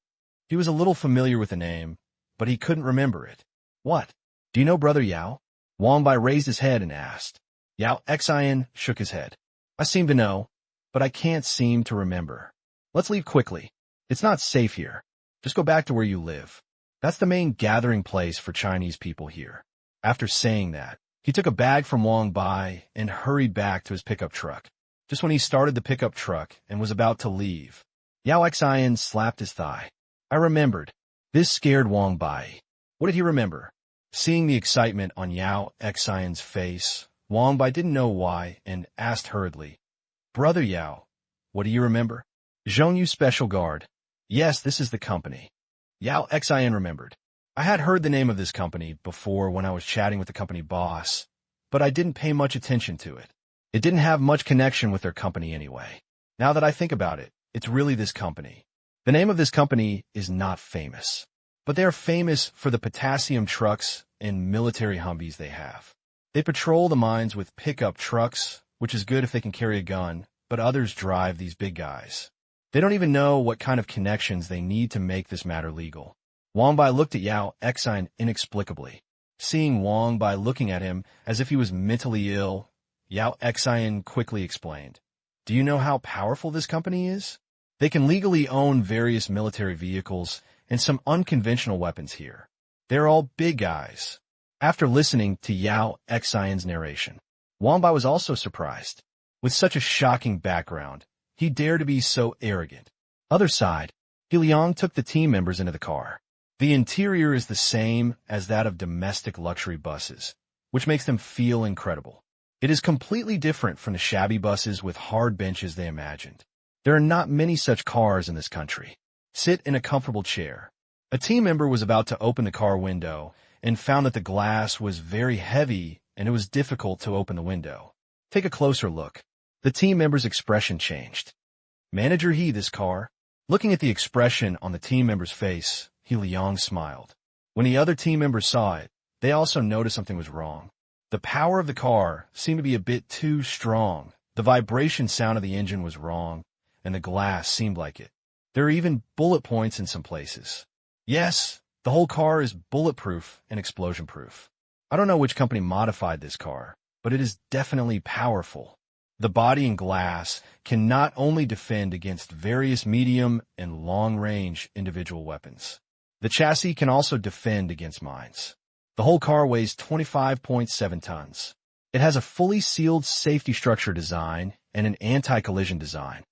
He was a little familiar with the name, but he couldn't remember it. What? Do you know Brother Yao? Wang Bai raised his head and asked. Yao Xian shook his head. I seem to know, but I can't seem to remember. Let's leave quickly. It's not safe here. Just go back to where you live. That's the main gathering place for Chinese people here. After saying that, he took a bag from Wang Bai and hurried back to his pickup truck. Just when he started the pickup truck and was about to leave, Yao Xian slapped his thigh. I remembered. This scared Wang Bai. What did he remember? Seeing the excitement on Yao Xian's face, Wang Bai didn't know why and asked hurriedly, Brother Yao, what do you remember? Zhongyu Special Guard. Yes, this is the company. Yao Xian remembered. I had heard the name of this company before when I was chatting with the company boss, but I didn't pay much attention to it. It didn't have much connection with their company anyway. Now that I think about it, it's really this company. The name of this company is not famous, but they are famous for the potassium trucks and military Humvees they have. They patrol the mines with pickup trucks, which is good if they can carry a gun, but others drive these big guys. They don't even know what kind of connections they need to make this matter legal. Wang Bai looked at Yao Xian inexplicably. Seeing Wang Bai looking at him as if he was mentally ill, Yao Xian quickly explained. Do you know how powerful this company is? They can legally own various military vehicles and some unconventional weapons here. They're all big guys. After listening to Yao Xian's narration, Wang Bai was also surprised. With such a shocking background, he dared to be so arrogant. Other side, He Liang took the team members into the car. The interior is the same as that of domestic luxury buses, which makes them feel incredible. It is completely different from the shabby buses with hard benches they imagined. There are not many such cars in this country. Sit in a comfortable chair. A team member was about to open the car window and found that the glass was very heavy and it was difficult to open the window. Take a closer look. The team member's expression changed. Manager He, this car. Looking at the expression on the team member's face, He Liang smiled. When the other team members saw it, they also noticed something was wrong. The power of the car seemed to be a bit too strong. The vibration sound of the engine was wrong, and the glass seemed like it. There are even bullet points in some places. Yes, the whole car is bulletproof and explosion-proof. I don't know which company modified this car, but it is definitely powerful. The body and glass can not only defend against various medium and long-range individual weapons. The chassis can also defend against mines. The whole car weighs 25.7 tons. It has a fully sealed safety structure design and an anti-collision design.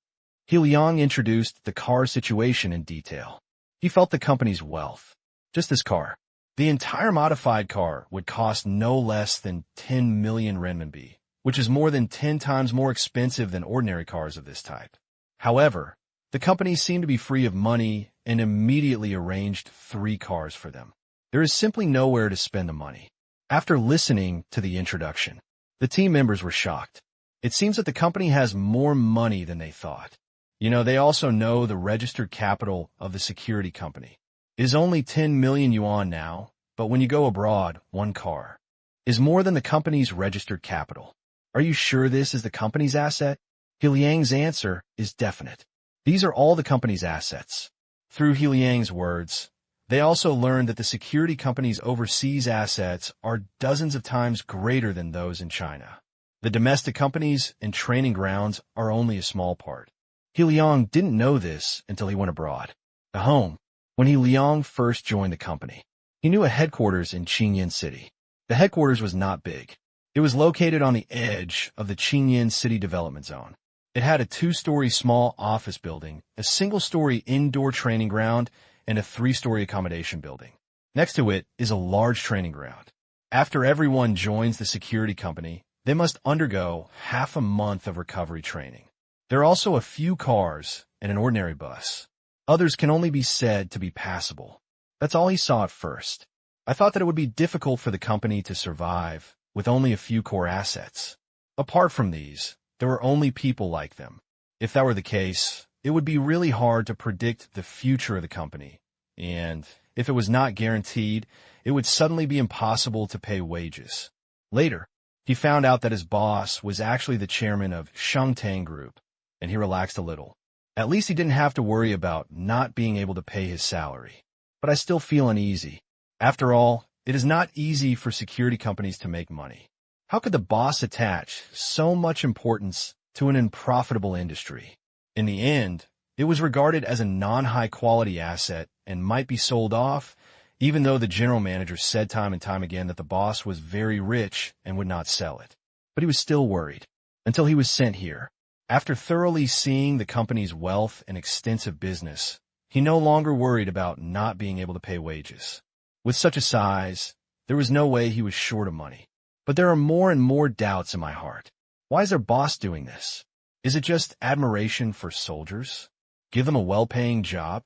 He Liang introduced the car situation in detail. He felt the company's wealth. Just this car. The entire modified car would cost no less than 10 million renminbi, which is more than 10 times more expensive than ordinary cars of this type. However, The company seemed to be free of money and immediately arranged 3 cars for them. There is simply nowhere to spend the money. After listening to the introduction, the team members were shocked. It seems that the company has more money than they thought. They also know the registered capital of the security company is only 10 million yuan now, but when you go abroad, 1 car is more than the company's registered capital. Are you sure this is the company's asset? Liang's answer is definite. These are all the company's assets. Through Liang's words, they also learned that the security company's overseas assets are dozens of times greater than those in China. The domestic companies and training grounds are only a small part. Liang didn't know this until he went abroad. At home, when Liang first joined the company, he knew a headquarters in Qingyan City. The headquarters was not big. It was located on the edge of the Qingyan City Development Zone. It had a 2-story small office building, a single-story indoor training ground, and a 3-story accommodation building. Next to it is a large training ground. After everyone joins the security company, they must undergo half a month of recovery training. There are also a few cars and an ordinary bus. Others can only be said to be passable. That's all he saw at first. I thought that it would be difficult for the company to survive with only a few core assets. Apart from these, there were only people like them. If that were the case, it would be really hard to predict the future of the company. And if it was not guaranteed, it would suddenly be impossible to pay wages. Later, he found out that his boss was actually the chairman of Shangtang Group, and he relaxed a little. At least he didn't have to worry about not being able to pay his salary. But I still feel uneasy. After all, it is not easy for security companies to make money. How could the boss attach so much importance to an unprofitable industry? In the end, it was regarded as a non-high-quality asset and might be sold off, even though the general manager said time and time again that the boss was very rich and would not sell it. But he was still worried, until he was sent here. After thoroughly seeing the company's wealth and extensive business, he no longer worried about not being able to pay wages. With such a size, there was no way he was short of money. But there are more and more doubts in my heart. Why is their boss doing this? Is it just admiration for soldiers? Give them a well-paying job?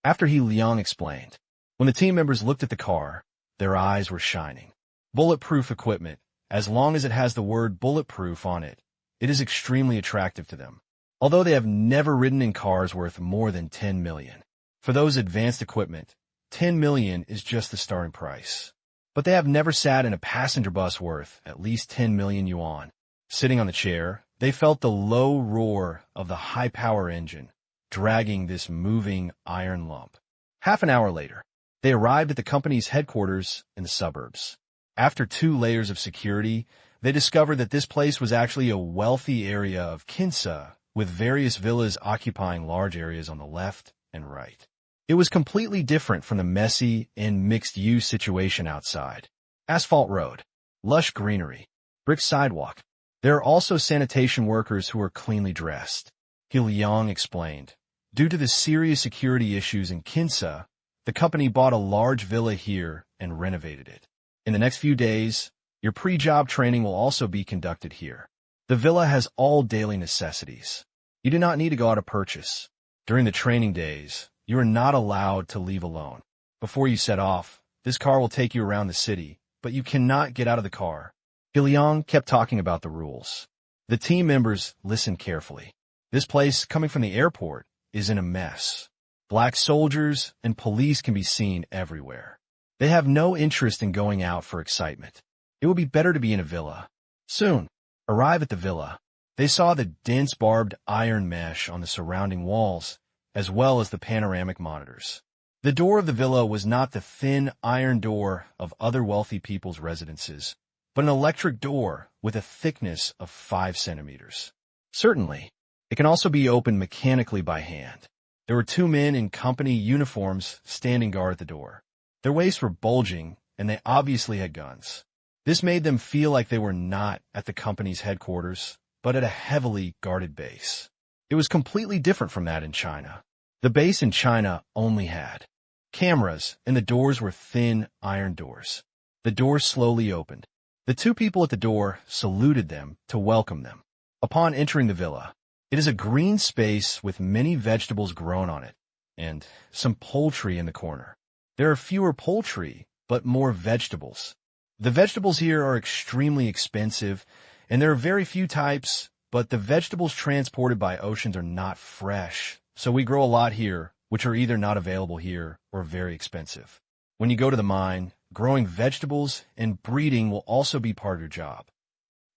After Liang explained, when the team members looked at the car, their eyes were shining. Bulletproof equipment, as long as it has the word bulletproof on it, it is extremely attractive to them. Although they have never ridden in cars worth more than 10 million. For those advanced equipment, 10 million is just the starting price. But they have never sat in a passenger bus worth at least 10 million yuan. Sitting on the chair, they felt the low roar of the high-power engine, dragging this moving iron lump. Half an hour later, they arrived at the company's headquarters in the suburbs. After 2 layers of security, they discovered that this place was actually a wealthy area of Kinsa, with various villas occupying large areas on the left and right. It was completely different from the messy and mixed-use situation outside. Asphalt road, lush greenery, brick sidewalk. There are also sanitation workers who are cleanly dressed. Liang explained. Due to the serious security issues in Kinsa, the company bought a large villa here and renovated it. In the next few days, your pre-job training will also be conducted here. The villa has all daily necessities. You do not need to go out to purchase. During the training days, you are not allowed to leave alone. Before you set off, this car will take you around the city, but you cannot get out of the car. Liang kept talking about the rules. The team members listened carefully. This place, coming from the airport, is in a mess. Black soldiers and police can be seen everywhere. They have no interest in going out for excitement. It would be better to be in a villa. Soon, arrive at the villa. They saw the dense barbed iron mesh on the surrounding walls, as well as the panoramic monitors. The door of the villa was not the thin iron door of other wealthy people's residences, but an electric door with a thickness of 5 centimeters. Certainly, it can also be opened mechanically by hand. There were 2 men in company uniforms standing guard at the door. Their waists were bulging, and they obviously had guns. This made them feel like they were not at the company's headquarters, but at a heavily guarded base. It was completely different from that in China. The base in China only had cameras, and the doors were thin iron doors. The door slowly opened. The 2 people at the door saluted them to welcome them. Upon entering the villa, It is a green space with many vegetables grown on it, and some poultry in the corner. There are fewer poultry, but more vegetables. The vegetables here are extremely expensive, and there are very few types, but the vegetables transported by oceans are not fresh, so we grow a lot here, which are either not available here or very expensive. When you go to the mine, growing vegetables and breeding will also be part of your job.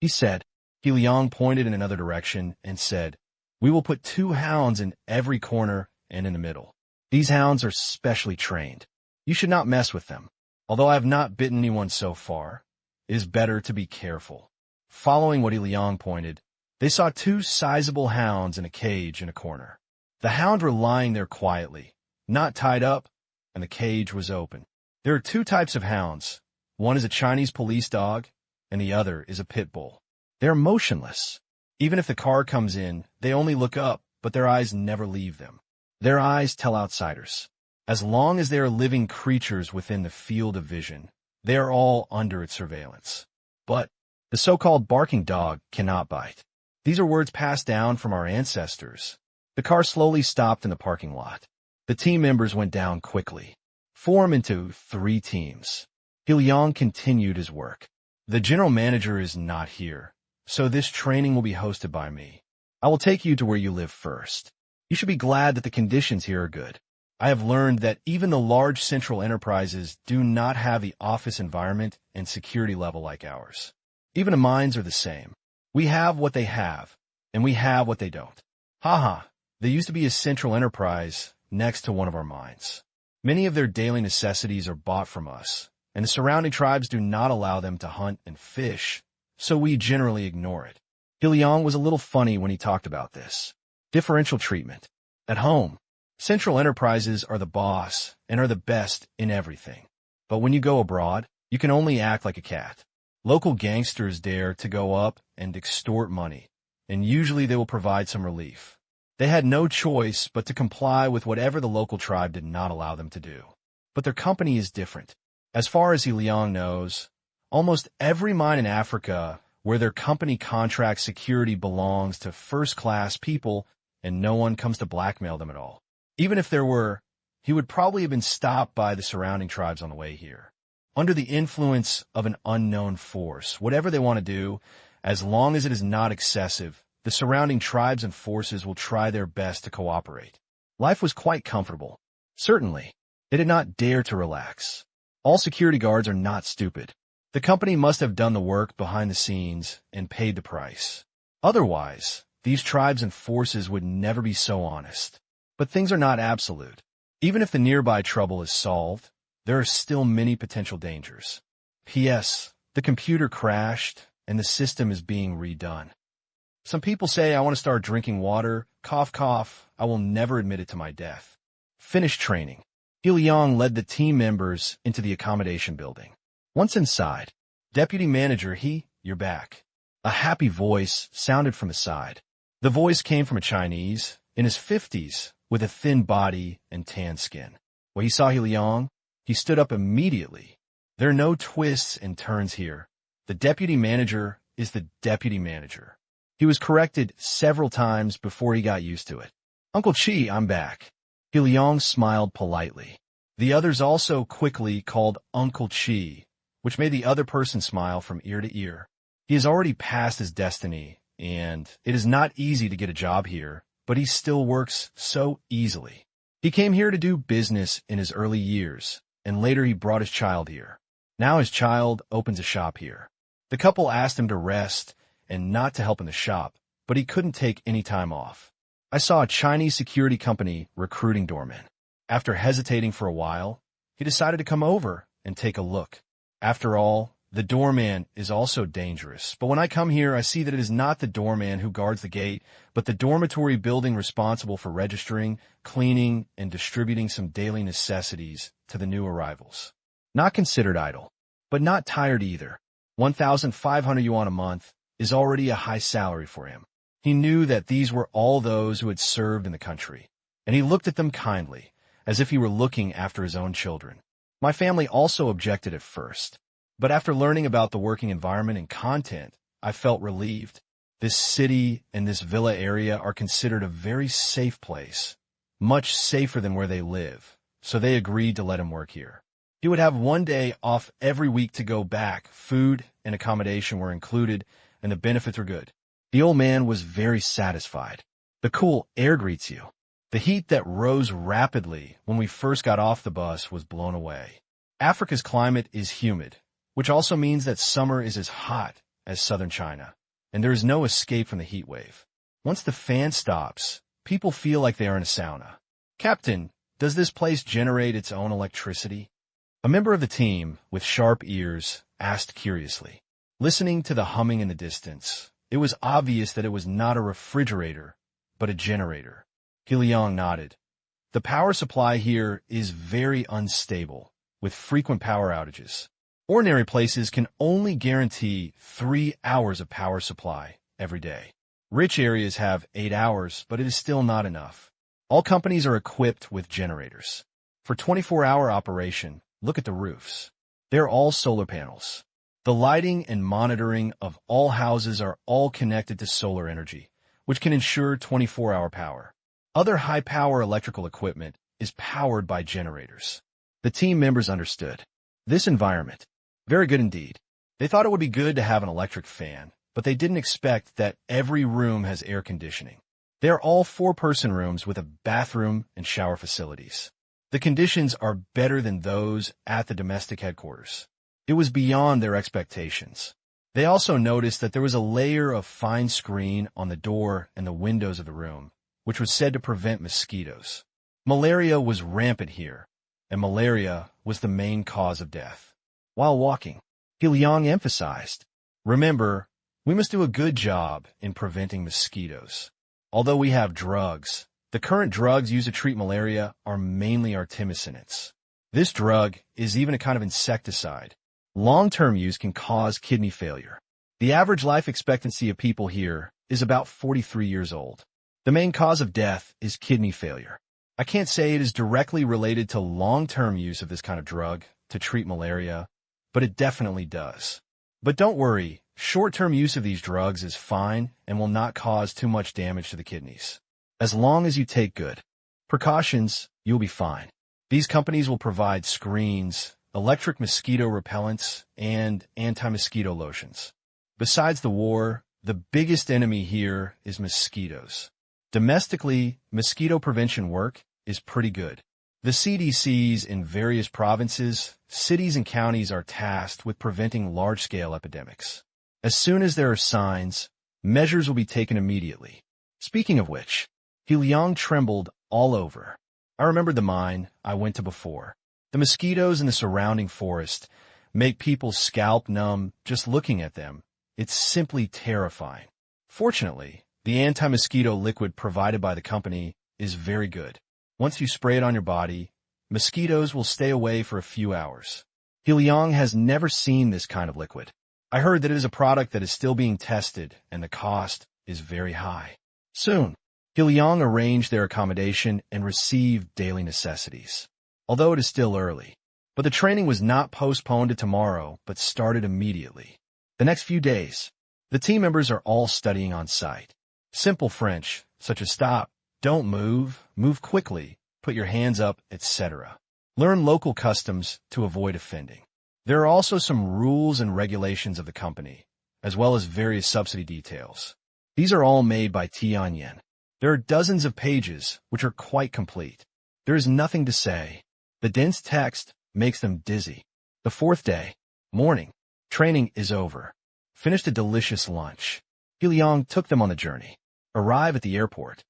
He said. He Liang pointed in another direction and said, "We will put 2 hounds in every corner and in the middle. These hounds are specially trained. You should not mess with them. Although I have not bitten anyone so far, it is better to be careful." Following what Liang pointed, they saw 2 sizable hounds in a cage in a corner. The hounds were lying there quietly, not tied up, and the cage was open. There are 2 types of hounds. One is a Chinese police dog, and the other is a pit bull. They are motionless. Even if the car comes in, they only look up, but their eyes never leave them. Their eyes tell outsiders. As long as they are living creatures within the field of vision, they are all under its surveillance. But the so-called barking dog cannot bite. These are words passed down from our ancestors. The car slowly stopped in the parking lot. The team members went down quickly, formed into 3 teams. Liang continued his work. The general manager is not here, so this training will be hosted by me. I will take you to where you live first. You should be glad that the conditions here are good. I have learned that even the large central enterprises do not have the office environment and security level like ours. Even the mines are the same. We have what they have, and we have what they don't. Haha, there used to be a central enterprise next to one of our mines. Many of their daily necessities are bought from us, and the surrounding tribes do not allow them to hunt and fish, so we generally ignore it. Liang was a little funny when he talked about this. Differential treatment. At home, central enterprises are the boss and are the best in everything. But when you go abroad, you can only act like a cat. Local gangsters dare to go up and extort money, and usually they will provide some relief. They had no choice but to comply with whatever the local tribe did not allow them to do. But their company is different. As far as Liang knows, almost every mine in Africa where their company contract security belongs to first-class people and no one comes to blackmail them at all. Even if there were, he would probably have been stopped by the surrounding tribes on the way here. Under the influence of an unknown force, whatever they want to do, as long as it is not excessive, the surrounding tribes and forces will try their best to cooperate. Life was quite comfortable. Certainly, they did not dare to relax. All security guards are not stupid. The company must have done the work behind the scenes and paid the price. Otherwise, these tribes and forces would never be so honest. But things are not absolute. Even if the nearby trouble is solved, there are still many potential dangers. P.S. The computer crashed and the system is being redone. Some people say I want to start drinking water. Cough, cough. I will never admit it to my death. Finish training. Liang led the team members into the accommodation building. Once inside, Deputy Manager, you're back. A happy voice sounded from the side. The voice came from a Chinese, in his 50s, with a thin body and tan skin. When he saw Liang, he stood up immediately. There are no twists and turns here. The Deputy Manager is the Deputy Manager. He was corrected several times before he got used to it. Uncle Chi, I'm back. Liang smiled politely. The others also quickly called Uncle Chi, which made the other person smile from ear to ear. He has already passed his destiny, and it is not easy to get a job here, but he still works so easily. He came here to do business in his early years, and later he brought his child here. Now his child opens a shop here. The couple asked him to rest and not to help in the shop, but he couldn't take any time off. I saw a Chinese security company recruiting doormen. After hesitating for a while, he decided to come over and take a look. After all, the doorman is also dangerous, but when I come here, I see that it is not the doorman who guards the gate, but the dormitory building responsible for registering, cleaning, and distributing some daily necessities to the new arrivals. Not considered idle, but not tired either. 1,500 yuan a month is already a high salary for him. He knew that these were all those who had served in the country, and he looked at them kindly, as if he were looking after his own children. My family also objected at first, but after learning about the working environment and content, I felt relieved. This city and this villa area are considered a very safe place, much safer than where they live, so they agreed to let him work here. He would have 1 day off every week to go back. Food and accommodation were included, and the benefits were good. The old man was very satisfied. The cool air greets you. The heat that rose rapidly when we first got off the bus was blown away. Africa's climate is humid, which also means that summer is as hot as southern China, and there is no escape from the heat wave. Once the fan stops, people feel like they are in a sauna. Captain, does this place generate its own electricity? A member of the team, with sharp ears, asked curiously. Listening to the humming in the distance, it was obvious that it was not a refrigerator, but a generator. Liang nodded. The power supply here is very unstable, with frequent power outages. Ordinary places can only guarantee 3 hours of power supply every day. Rich areas have 8 hours, but it is still not enough. All companies are equipped with generators. For 24-hour operation, look at the roofs. They're all solar panels. The lighting and monitoring of all houses are all connected to solar energy, which can ensure 24-hour power. Other high-power electrical equipment is powered by generators. The team members understood. This environment, very good indeed. They thought it would be good to have an electric fan, but they didn't expect that every room has air conditioning. They are all 4-person rooms with a bathroom and shower facilities. The conditions are better than those at the domestic headquarters. It was beyond their expectations. They also noticed that there was a layer of fine screen on the door and the windows of the room, which was said to prevent mosquitoes. Malaria was rampant here, and malaria was the main cause of death. While walking, Liang emphasized, "Remember, we must do a good job in preventing mosquitoes. Although we have drugs, the current drugs used to treat malaria are mainly artemisinids. This drug is even a kind of insecticide. Long-term use can cause kidney failure. The average life expectancy of people here is about 43 years old. The main cause of death is kidney failure. I can't say it is directly related to long-term use of this kind of drug to treat malaria, but it definitely does. But don't worry, short-term use of these drugs is fine and will not cause too much damage to the kidneys. As long as you take good precautions, you'll be fine. These companies will provide screens, electric mosquito repellents, and anti-mosquito lotions. Besides the war, the biggest enemy here is mosquitoes. Domestically, mosquito prevention work is pretty good. The CDCs in various provinces, cities, and counties are tasked with preventing large-scale epidemics. As soon as there are signs, measures will be taken immediately. Speaking of which, Liang trembled all over. I remembered the mine I went to before. The mosquitoes in the surrounding forest make people's scalp numb just looking at them. It's simply terrifying. Fortunately, the anti-mosquito liquid provided by the company is very good. Once you spray it on your body, mosquitoes will stay away for a few hours. Liang has never seen this kind of liquid. I heard that it is a product that is still being tested, and the cost is very high. Soon, Liang arranged their accommodation and received daily necessities. Although it is still early, but the training was not postponed to tomorrow, but started immediately. The next few days, the team members are all studying on site. Simple French, such as stop, don't move, move quickly, put your hands up, etc. Learn local customs to avoid offending. There are also some rules and regulations of the company, as well as various subsidy details. These are all made by Tianyan. There are dozens of pages, which are quite complete. There is nothing to say. The dense text makes them dizzy. The 4th day, morning, training is over. Finished a delicious lunch. Liang took them on the journey. Arrive at the airport.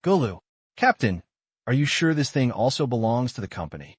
Gulu, Captain, are you sure this thing also belongs to the company?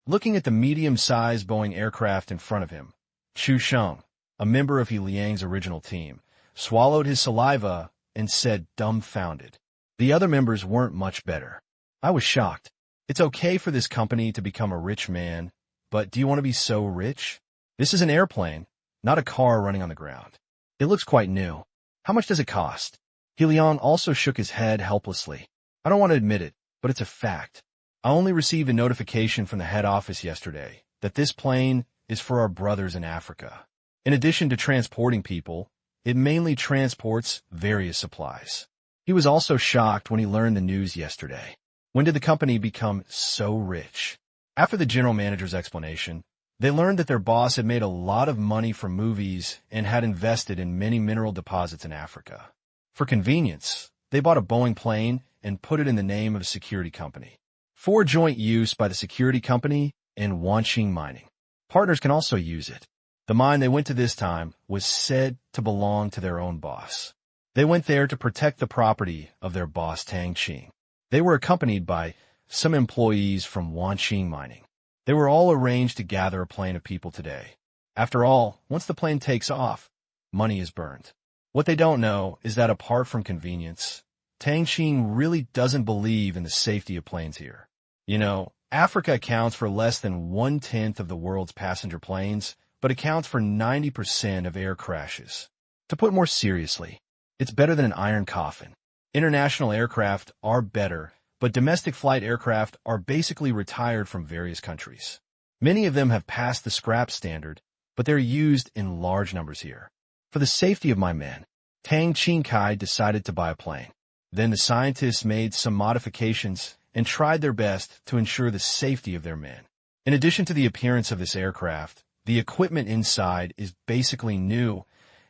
Looking at the medium-sized Boeing aircraft in front of him, Chu Sheng, a member of Liang's original team, swallowed his saliva and said dumbfounded. The other members weren't much better. I was shocked. It's okay for this company to become a rich man, but do you want to be so rich? This is an airplane, not a car running on the ground. It looks quite new. How much does it cost? Liang also shook his head helplessly. I don't want to admit it, but it's a fact. I only received a notification from the head office yesterday that this plane is for our brothers in Africa. In addition to transporting people, it mainly transports various supplies. He was also shocked when he learned the news yesterday. When did the company become so rich? After the general manager's explanation, they learned that their boss had made a lot of money from movies and had invested in many mineral deposits in Africa. For convenience, they bought a Boeing plane and put it in the name of a security company, for joint use by the security company and Wanqing Mining. Partners can also use it. The mine they went to this time was said to belong to their own boss. They went there to protect the property of their boss Tang Qing. They were accompanied by some employees from Wanqing Mining. They were all arranged to gather a plane of people today. After all, once the plane takes off, money is burned. What they don't know is that apart from convenience, Tang Qing really doesn't believe in the safety of planes here. You know, Africa accounts for less than 1/10 of the world's passenger planes, but accounts for 90% of air crashes. To put more seriously, it's better than an iron coffin. International aircraft are better, but domestic flight aircraft are basically retired from various countries. Many of them have passed the scrap standard, but they're used in large numbers here. For the safety of my men, Tang Qing decided to buy a plane. Then the scientists made some modifications and tried their best to ensure the safety of their men. In addition to the appearance of this aircraft, the equipment inside is basically new,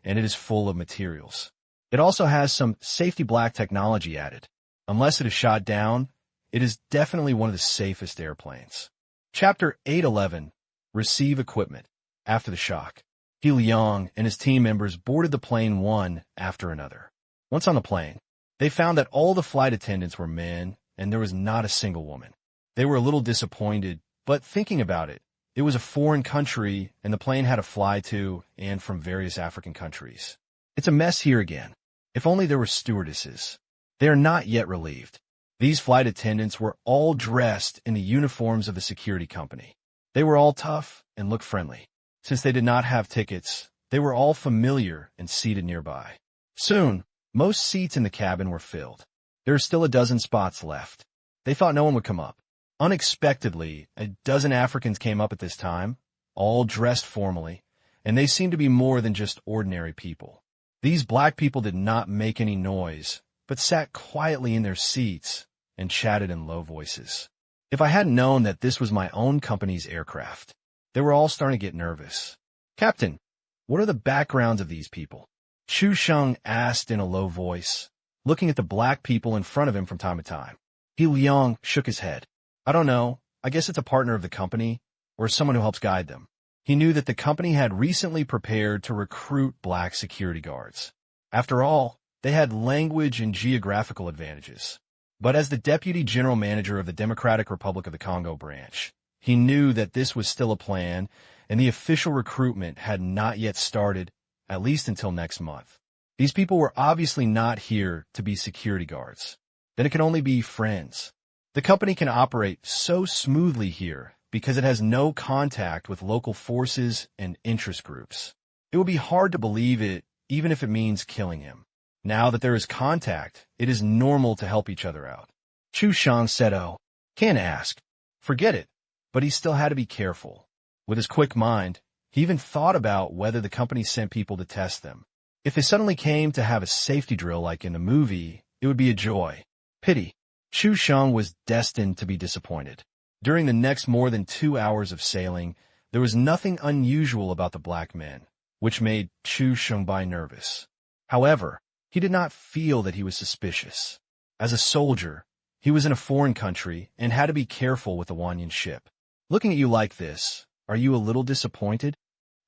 and it is full of materials. It also has some safety black technology added. Unless it is shot down, it is definitely one of the safest airplanes. Chapter 811, Receive Equipment. After the shock, He Liang and his team members boarded the plane one after another. Once on the plane, they found that all the flight attendants were men, and there was not a single woman. They were a little disappointed, but thinking about it, it was a foreign country, and the plane had to fly to and from various African countries. It's a mess here again. If only there were stewardesses. They are not yet relieved. These flight attendants were all dressed in the uniforms of the security company. They were all tough and looked friendly. Since they did not have tickets, they were all familiar and seated nearby. Soon, most seats in the cabin were filled. There are still a dozen spots left. They thought no one would come up. Unexpectedly, a dozen Africans came up at this time, all dressed formally, and they seemed to be more than just ordinary people. These black people did not make any noise, but sat quietly in their seats and chatted in low voices. If I hadn't known that this was my own company's aircraft, they were all starting to get nervous. "Captain, what are the backgrounds of these people?" Chu Sheng asked in a low voice, looking at the black people in front of him from time to time. He Liang shook his head. "I don't know. I guess it's a partner of the company, or someone who helps guide them." He knew that the company had recently prepared to recruit black security guards. After all, they had language and geographical advantages. But as the deputy general manager of the Democratic Republic of the Congo branch, he knew that this was still a plan, and the official recruitment had not yet started, at least until next month. These people were obviously not here to be security guards. Then it can only be friends. The company can operate so smoothly here because it has no contact with local forces and interest groups. It would be hard to believe it, even if it means killing him. Now that there is contact, it is normal to help each other out. Chu Shang said, "Oh, can't ask. Forget it." But he still had to be careful. With his quick mind, he even thought about whether the company sent people to test them. If they suddenly came to have a safety drill like in the movie, it would be a joy. Pity. Chu Sheng was destined to be disappointed. During the next more than 2 hours of sailing, there was nothing unusual about the black men, which made Chu Shengbai nervous. However, he did not feel that he was suspicious. As a soldier, he was in a foreign country and had to be careful with the Wanyan ship. Looking at you like this, are you a little disappointed?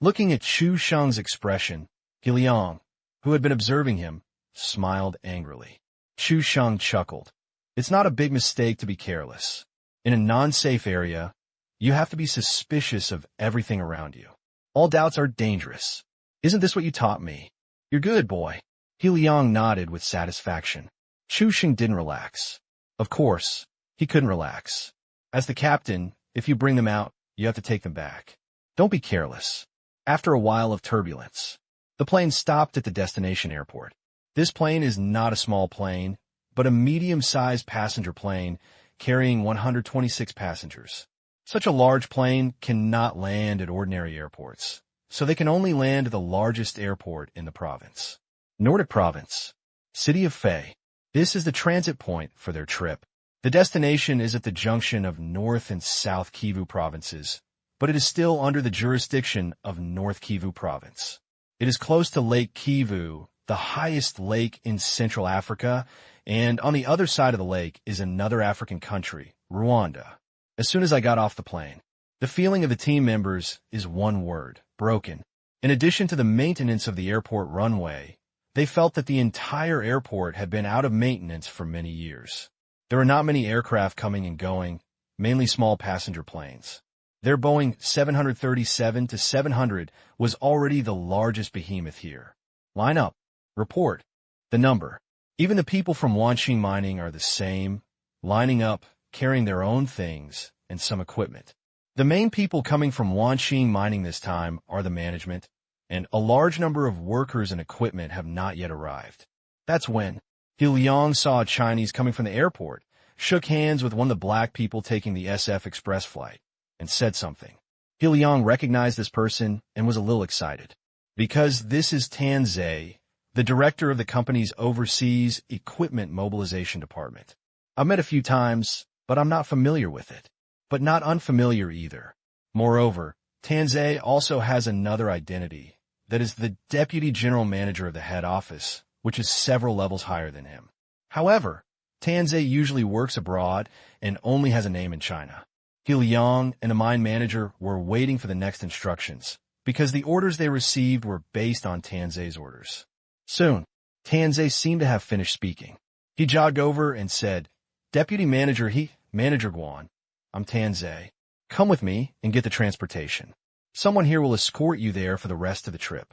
Looking at Chu Sheng's expression, Liang, who had been observing him, smiled angrily. Chu Sheng chuckled. It's not a big mistake to be careless. In a non-safe area, you have to be suspicious of everything around you. All doubts are dangerous. Isn't this what you taught me? You're good, boy. He Liang nodded with satisfaction. Chu Sheng didn't relax. Of course, he couldn't relax. As the captain, if you bring them out, you have to take them back. Don't be careless. After a while of turbulence, the plane stopped at the destination airport. This plane is not a small plane, but a medium-sized passenger plane carrying 126 passengers. Such a large plane cannot land at ordinary airports, so they can only land at the largest airport in the province. Nordic Province, City of Fei. This is the transit point for their trip. The destination is at the junction of North and South Kivu provinces, but it is still under the jurisdiction of North Kivu Province. It is close to Lake Kivu, the highest lake in Central Africa, and on the other side of the lake is another African country, Rwanda. As soon as I got off the plane, the feeling of the team members is one word: broken. In addition to the maintenance of the airport runway, they felt that the entire airport had been out of maintenance for many years. There were not many aircraft coming and going, mainly small passenger planes. Their Boeing 737-700 was already the largest behemoth here. Line up. Report. The number. Even the people from Wanqing Mining are the same, lining up, carrying their own things and some equipment. The main people coming from Wanqing Mining this time are the management, and a large number of workers and equipment have not yet arrived. That's when He Liang saw a Chinese coming from the airport, shook hands with one of the black people taking the SF Express flight, and said something. He Liang recognized this person and was a little excited, because this is Tang Qing, the director of the company's overseas equipment mobilization department. I've met a few times, but I'm not familiar with it, but not unfamiliar either. Moreover, Tang Qing also has another identity, that is the deputy general manager of the head office, which is several levels higher than him. However, Tang Qing usually works abroad and only has a name in China. He Liang and the mine manager were waiting for the next instructions, because the orders they received were based on Tang Qing's orders. Soon, Tang Qing seemed to have finished speaking. He jogged over and said, "Deputy Manager Manager Guan, I'm Tang Qing. Come with me and get the transportation. Someone here will escort you there for the rest of the trip."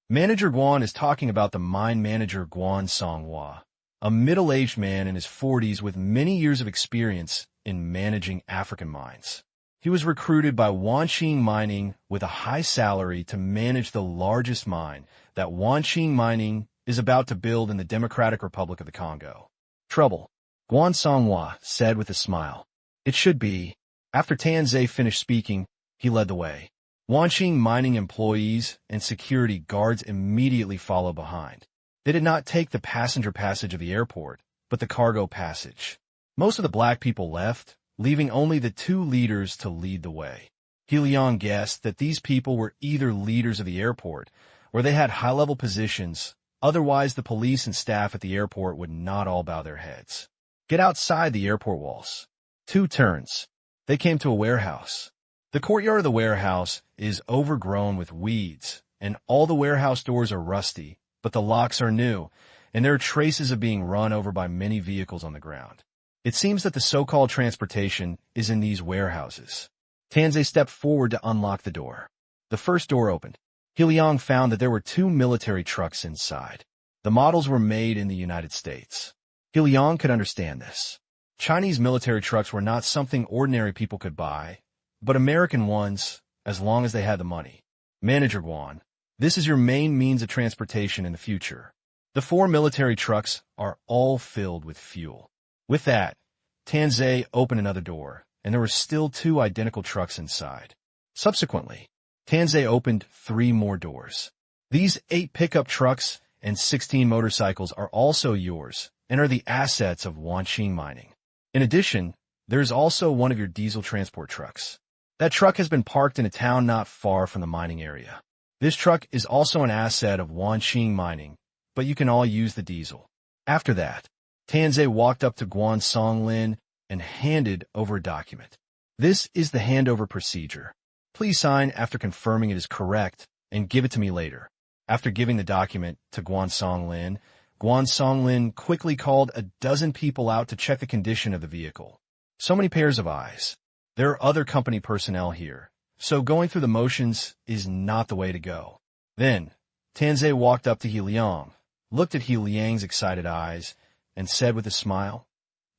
Manager Guan is talking about the mine manager Guan Songhua, a middle-aged man in his 40s with many years of experience in managing African mines. He was recruited by Wanqing Mining with a high salary to manage the largest mine that Wanqing Mining is about to build in the Democratic Republic of the Congo. Trouble, Guan Songhua said with a smile. It should be. After Tang Qing finished speaking, he led the way. Wanqing Mining employees and security guards immediately followed behind. They did not take the passenger passage of the airport, but the cargo passage. Most of the black people left, leaving only the two leaders to lead the way. He Liang guessed that these people were either leaders of the airport, or they had high-level positions, otherwise the police and staff at the airport would not all bow their heads. Get outside the airport walls. 2 turns. They came to a warehouse. The courtyard of the warehouse is overgrown with weeds, and all the warehouse doors are rusty, but the locks are new, and there are traces of being run over by many vehicles on the ground. It seems that the so-called transportation is in these warehouses. Tang Qing stepped forward to unlock the door. The first door opened. He Liang found that there were 2 military trucks inside. The models were made in the United States. He Liang could understand this. Chinese military trucks were not something ordinary people could buy, but American ones, as long as they had the money. Manager Guan, this is your main means of transportation in the future. The 4 military trucks are all filled with fuel. With that, Tang Qing opened another door, and there were still 2 identical trucks inside. Subsequently, Tang Qing opened 3 more doors. These 8 pickup trucks and 16 motorcycles are also yours and are the assets of Wanqing Mining. In addition, there is also one of your diesel transport trucks. That truck has been parked in a town not far from the mining area. This truck is also an asset of Wanqing Mining, but you can all use the diesel. After that, Tang Qing walked up to Guan Songlin and handed over a document. This is the handover procedure. Please sign after confirming it is correct and give it to me later. After giving the document to Guan Songlin quickly called a dozen people out to check the condition of the vehicle. So many pairs of eyes. There are other company personnel here, so going through the motions is not the way to go. Then, Tang Qing walked up to He Liang, looked at He Liang's excited eyes, and said with a smile,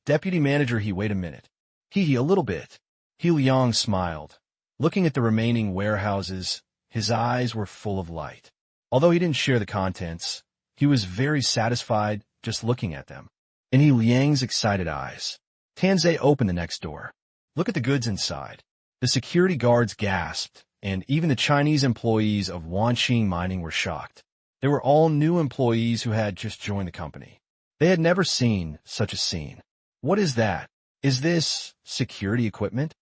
"Deputy Manager wait a minute. A little bit." He Liang smiled. Looking at the remaining warehouses, his eyes were full of light. Although he didn't share the contents, he was very satisfied just looking at them. In He Liang's excited eyes, Tang Qing opened the next door. Look at the goods inside. The security guards gasped and even the Chinese employees of Wanqing Mining were shocked. They were all new employees who had just joined the company. They had never seen such a scene. What is that? Is this security equipment?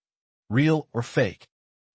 Real or fake?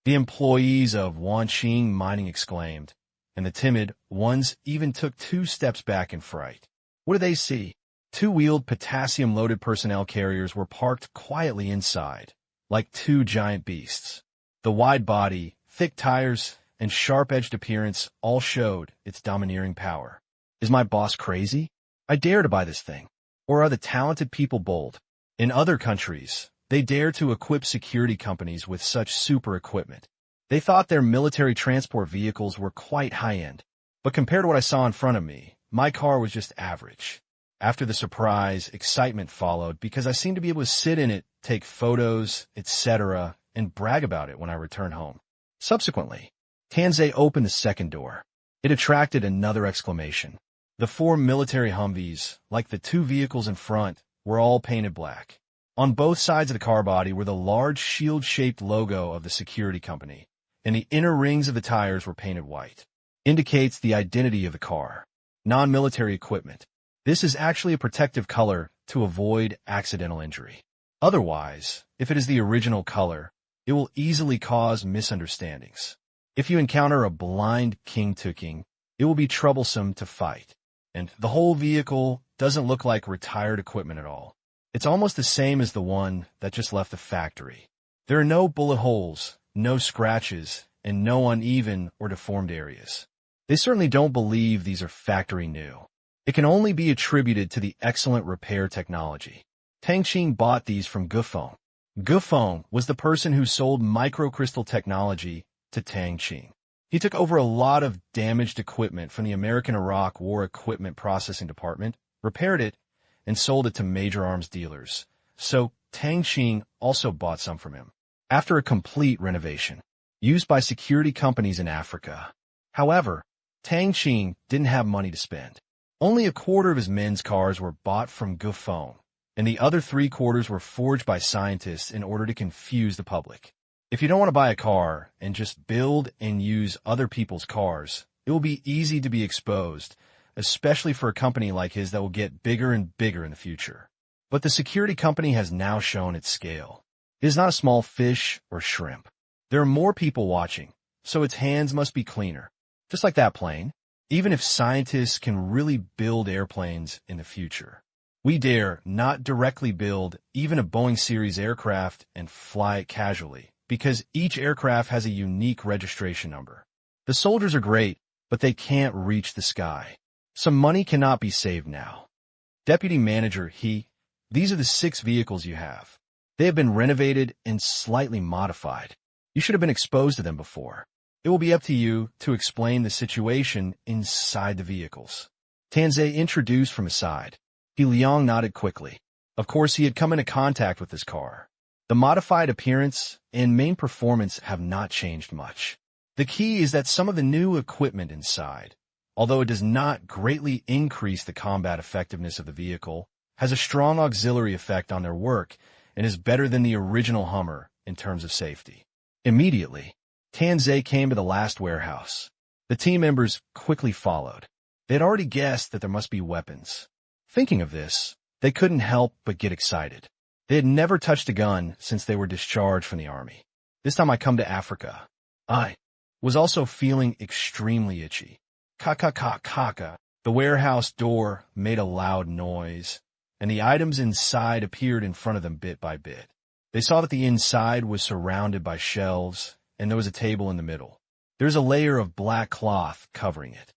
The employees of Wanqing Mining exclaimed, and the timid ones even took 2 steps back in fright. What did they see? 2-wheeled potassium-loaded personnel carriers were parked quietly inside, like 2 giant beasts. The wide body, thick tires, and sharp-edged appearance all showed its domineering power. Is my boss crazy? I dare to buy this thing. Or are the talented people bold? In other countries, they dare to equip security companies with such super equipment. They thought their military transport vehicles were quite high-end. But compared to what I saw in front of me, my car was just average. After the surprise, excitement followed because I seemed to be able to sit in it, take photos, etc., and brag about it when I returned home. Subsequently, Tanzai opened the second door. It attracted another exclamation. The 4 military Humvees, like the 2 vehicles in front, were all painted black. On both sides of the car body were the large shield-shaped logo of the security company, and the inner rings of the tires were painted white. Indicates the identity of the car. Non-military equipment. This is actually a protective color to avoid accidental injury. Otherwise, if it is the original color, it will easily cause misunderstandings. If you encounter a blind King Tuking, it will be troublesome to fight. And the whole vehicle doesn't look like retired equipment at all. It's almost the same as the one that just left the factory. There are no bullet holes, no scratches, and no uneven or deformed areas. They certainly don't believe these are factory new. It can only be attributed to the excellent repair technology. Tang Qing bought these from Gufeng. Gufeng was the person who sold microcrystal technology to Tang Qing. He took over a lot of damaged equipment from the American-Iraq War Equipment Processing Department, repaired it, and sold it to major arms dealers. So Tang Qing also bought some from him. After a complete renovation, used by security companies in Africa. However, Tang Qing didn't have money to spend. Only a quarter of his men's cars were bought from Gufeng, and the other 3/4 were forged by scientists in order to confuse the public. If you don't want to buy a car and just build and use other people's cars, it will be easy to be exposed, especially for a company like his that will get bigger and bigger in the future. But the security company has now shown its scale. It is not a small fish or shrimp. There are more people watching, so its hands must be cleaner. Just like that plane, even if scientists can really build airplanes in the future. We dare not directly build even a Boeing series aircraft and fly it casually, because each aircraft has a unique registration number. The soldiers are great, but they can't reach the sky. Some money cannot be saved now. Deputy Manager, these are the 6 vehicles you have. They have been renovated and slightly modified. You should have been exposed to them before. It will be up to you to explain the situation inside the vehicles. Tanzai introduced from his side. Liang nodded quickly. Of course, he had come into contact with this car. The modified appearance and main performance have not changed much. The key is that some of the new equipment inside, although it does not greatly increase the combat effectiveness of the vehicle, has a strong auxiliary effect on their work and is better than the original Hummer in terms of safety. Immediately, Tanzai came to the last warehouse. The team members quickly followed. They had already guessed that there must be weapons. Thinking of this, they couldn't help but get excited. They had never touched a gun since they were discharged from the army. This time I come to Africa. I was also feeling extremely itchy. Ka-ka-ka-ka-ka. The warehouse door made a loud noise, and the items inside appeared in front of them bit by bit. They saw that the inside was surrounded by shelves, and there was a table in the middle. There's a layer of black cloth covering it.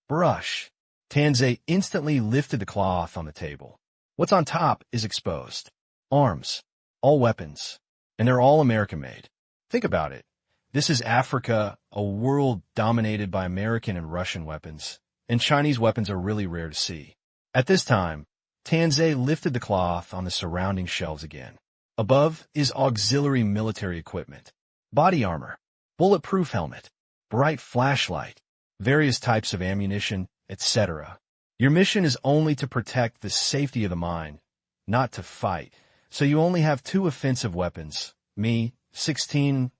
Brush. Tanzai instantly lifted the cloth on the table. What's on top is exposed. Arms. All weapons. And they're all American-made. Think about it. This is Africa, a world dominated by American and Russian weapons, and Chinese weapons are really rare to see. At this time, Tanzai lifted the cloth on the surrounding shelves again. Above is auxiliary military equipment. Body armor, bulletproof helmet, bright flashlight, various types of ammunition, etc. Your mission is only to protect the safety of the mine, not to fight, so you only have 2 offensive weapons, me, 16,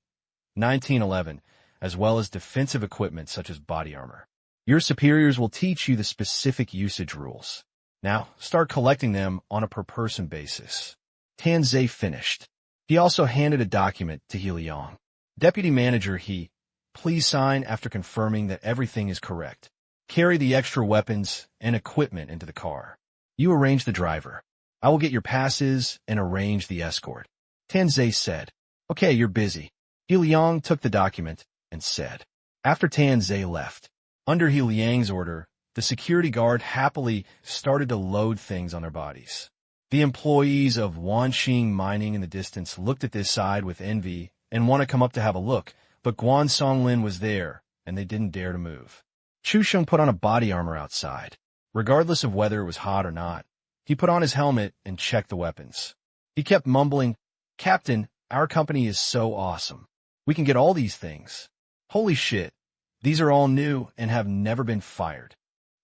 1911, as well as defensive equipment such as body armor. Your superiors will teach you the specific usage rules. Now, start collecting them on a per-person basis. Tan Zhe finished. He also handed a document to He Liang. Deputy Manager He, please sign after confirming that everything is correct. Carry the extra weapons and equipment into the car. You arrange the driver. I will get your passes and arrange the escort. Tan Zhe said. Okay, you're busy. He Liang took the document and said. After Tan Zhe left, under He Liang's order, the security guard happily started to load things on their bodies. The employees of Wanxing Mining in the distance looked at this side with envy and want to come up to have a look, but Guan Songlin was there, and they didn't dare to move. Chu Sheng put on a body armor outside. Regardless of whether it was hot or not, he put on his helmet and checked the weapons. He kept mumbling, Captain, our company is so awesome. We can get all these things. Holy shit, these are all new and have never been fired.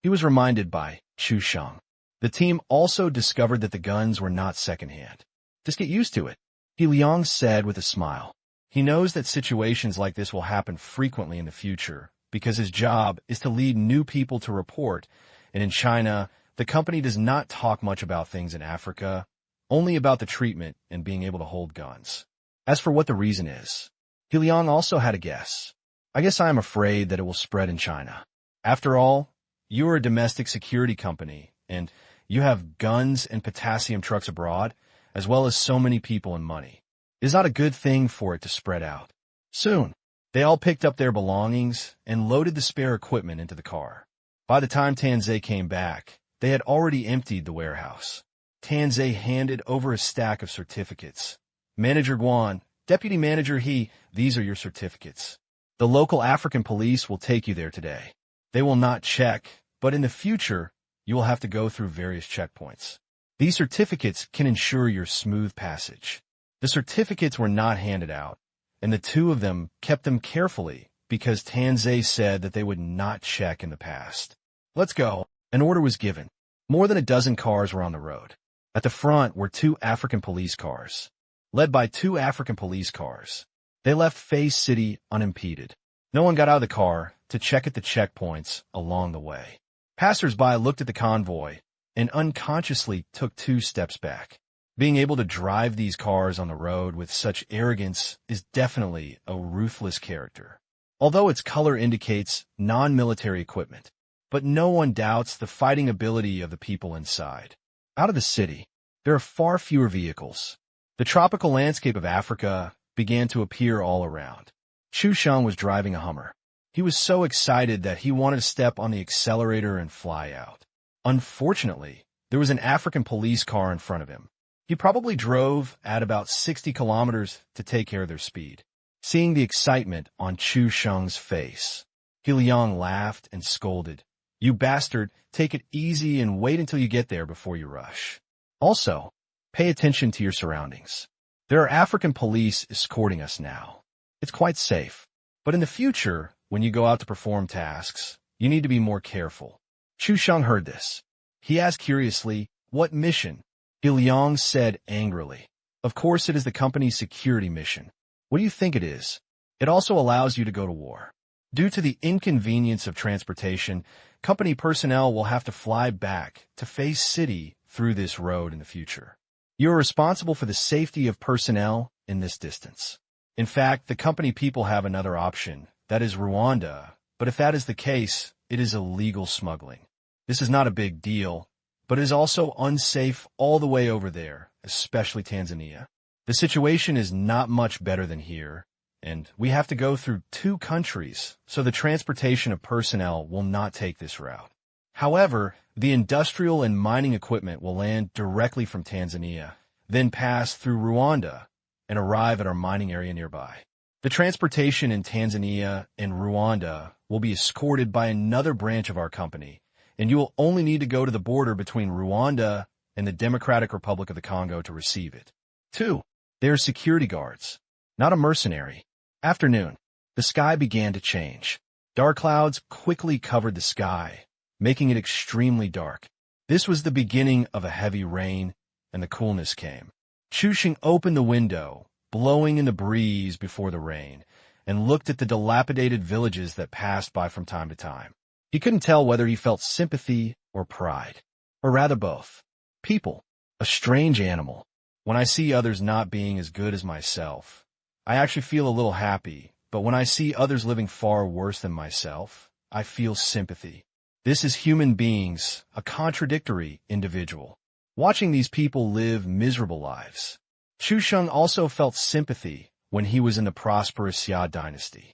He was reminded by Chu Sheng. The team also discovered that the guns were not secondhand. Just get used to it, He Liang said with a smile. He knows that situations like this will happen frequently in the future because his job is to lead new people to report, and in China, the company does not talk much about things in Africa, only about the treatment and being able to hold guns. As for what the reason is, He Liang also had a guess. I guess I am afraid that it will spread in China. After all, you are a domestic security company, and you have guns and potassium trucks abroad, as well as so many people and money. It is not a good thing for it to spread out. Soon, they all picked up their belongings and loaded the spare equipment into the car. By the time Tan Zhe came back, they had already emptied the warehouse. Tan Zhe handed over a stack of certificates. Manager Guan, Deputy Manager He, these are your certificates. The local African police will take you there today. They will not check, but in the future, you will have to go through various checkpoints. These certificates can ensure your smooth passage. The certificates were not handed out, and the two of them kept them carefully because Tan Zhe said that they would not check in the past. Let's go. An order was given. More than a dozen cars were on the road. At the front were 2 African police cars. Led by 2 African police cars, they left Fei City unimpeded. No one got out of the car to check at the checkpoints along the way. Passers-by looked at the convoy and unconsciously took 2 steps back. Being able to drive these cars on the road with such arrogance is definitely a ruthless character. Although its color indicates non-military equipment, but no one doubts the fighting ability of the people inside. Out of the city, there are far fewer vehicles. The tropical landscape of Africa began to appear all around. Chu Sheng was driving a Hummer. He was so excited that he wanted to step on the accelerator and fly out. Unfortunately, there was an African police car in front of him. He probably drove at about 60 kilometers to take care of their speed. Seeing the excitement on Chu Sheng's face, He Liang laughed and scolded. You bastard, take it easy and wait until you get there before you rush. Also, pay attention to your surroundings. There are African police escorting us now. It's quite safe. But in the future, when you go out to perform tasks, you need to be more careful. Chu Sheng heard this. He asked curiously, what mission? He Liang said angrily. Of course it is the company's security mission. What do you think it is? It also allows you to go to war. Due to the inconvenience of transportation, company personnel will have to fly back to Fei City through this road in the future. You are responsible for the safety of personnel in this distance. In fact, the company people have another option, that is Rwanda, but if that is the case, it is illegal smuggling. This is not a big deal, but it is also unsafe all the way over there, especially Tanzania. The situation is not much better than here, and we have to go through 2 countries, so the transportation of personnel will not take this route. However, the industrial and mining equipment will land directly from Tanzania, then pass through Rwanda, and arrive at our mining area nearby. The transportation in Tanzania and Rwanda will be escorted by another branch of our company, and you will only need to go to the border between Rwanda and the Democratic Republic of the Congo to receive it. 2. They are security guards, not a mercenary. Afternoon. The sky began to change. Dark clouds quickly covered the sky, making it extremely dark. This was the beginning of a heavy rain, and the coolness came. Chu Sheng opened the window, blowing in the breeze before the rain, and looked at the dilapidated villages that passed by from time to time. He couldn't tell whether he felt sympathy or pride, or rather both. People, a strange animal. When I see others not being as good as myself, I actually feel a little happy, but when I see others living far worse than myself, I feel sympathy. This is human beings, a contradictory individual. Watching these people live miserable lives. Chu Sheng also felt sympathy when he was in the prosperous Ya dynasty.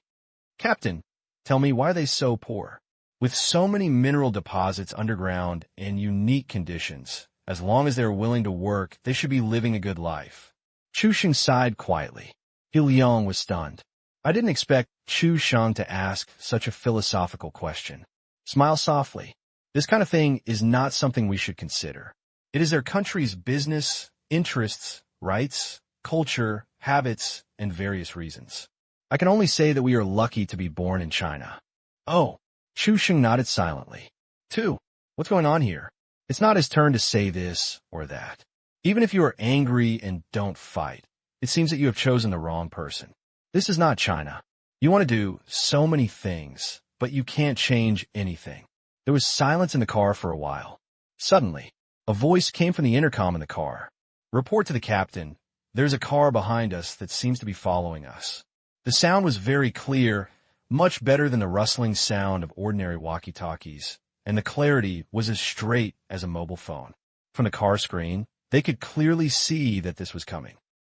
Captain, tell me, why are they so poor? With so many mineral deposits underground and unique conditions, as long as they're willing to work, they should be living a good life. Chu Sheng sighed quietly. He Liang was stunned. I didn't expect Chu Sheng to ask such a philosophical question. Smile softly. This kind of thing is not something we should consider. It is their country's business, interests, rights, culture, habits, and various reasons. I can only say that we are lucky to be born in China. Oh, Chu Sheng nodded silently. Two, what's going on here? It's not his turn to say this or that. Even if you are angry and don't fight, it seems that you have chosen the wrong person. This is not China. You want to do so many things, but you can't change anything. There was silence in the car for a while. Suddenly, a voice came from the intercom in the car. Report to the captain. There's a car behind us that seems to be following us. The sound was very clear, much better than the rustling sound of ordinary walkie-talkies, and the clarity was as straight as a mobile phone. From the car screen, they could clearly see that this was coming.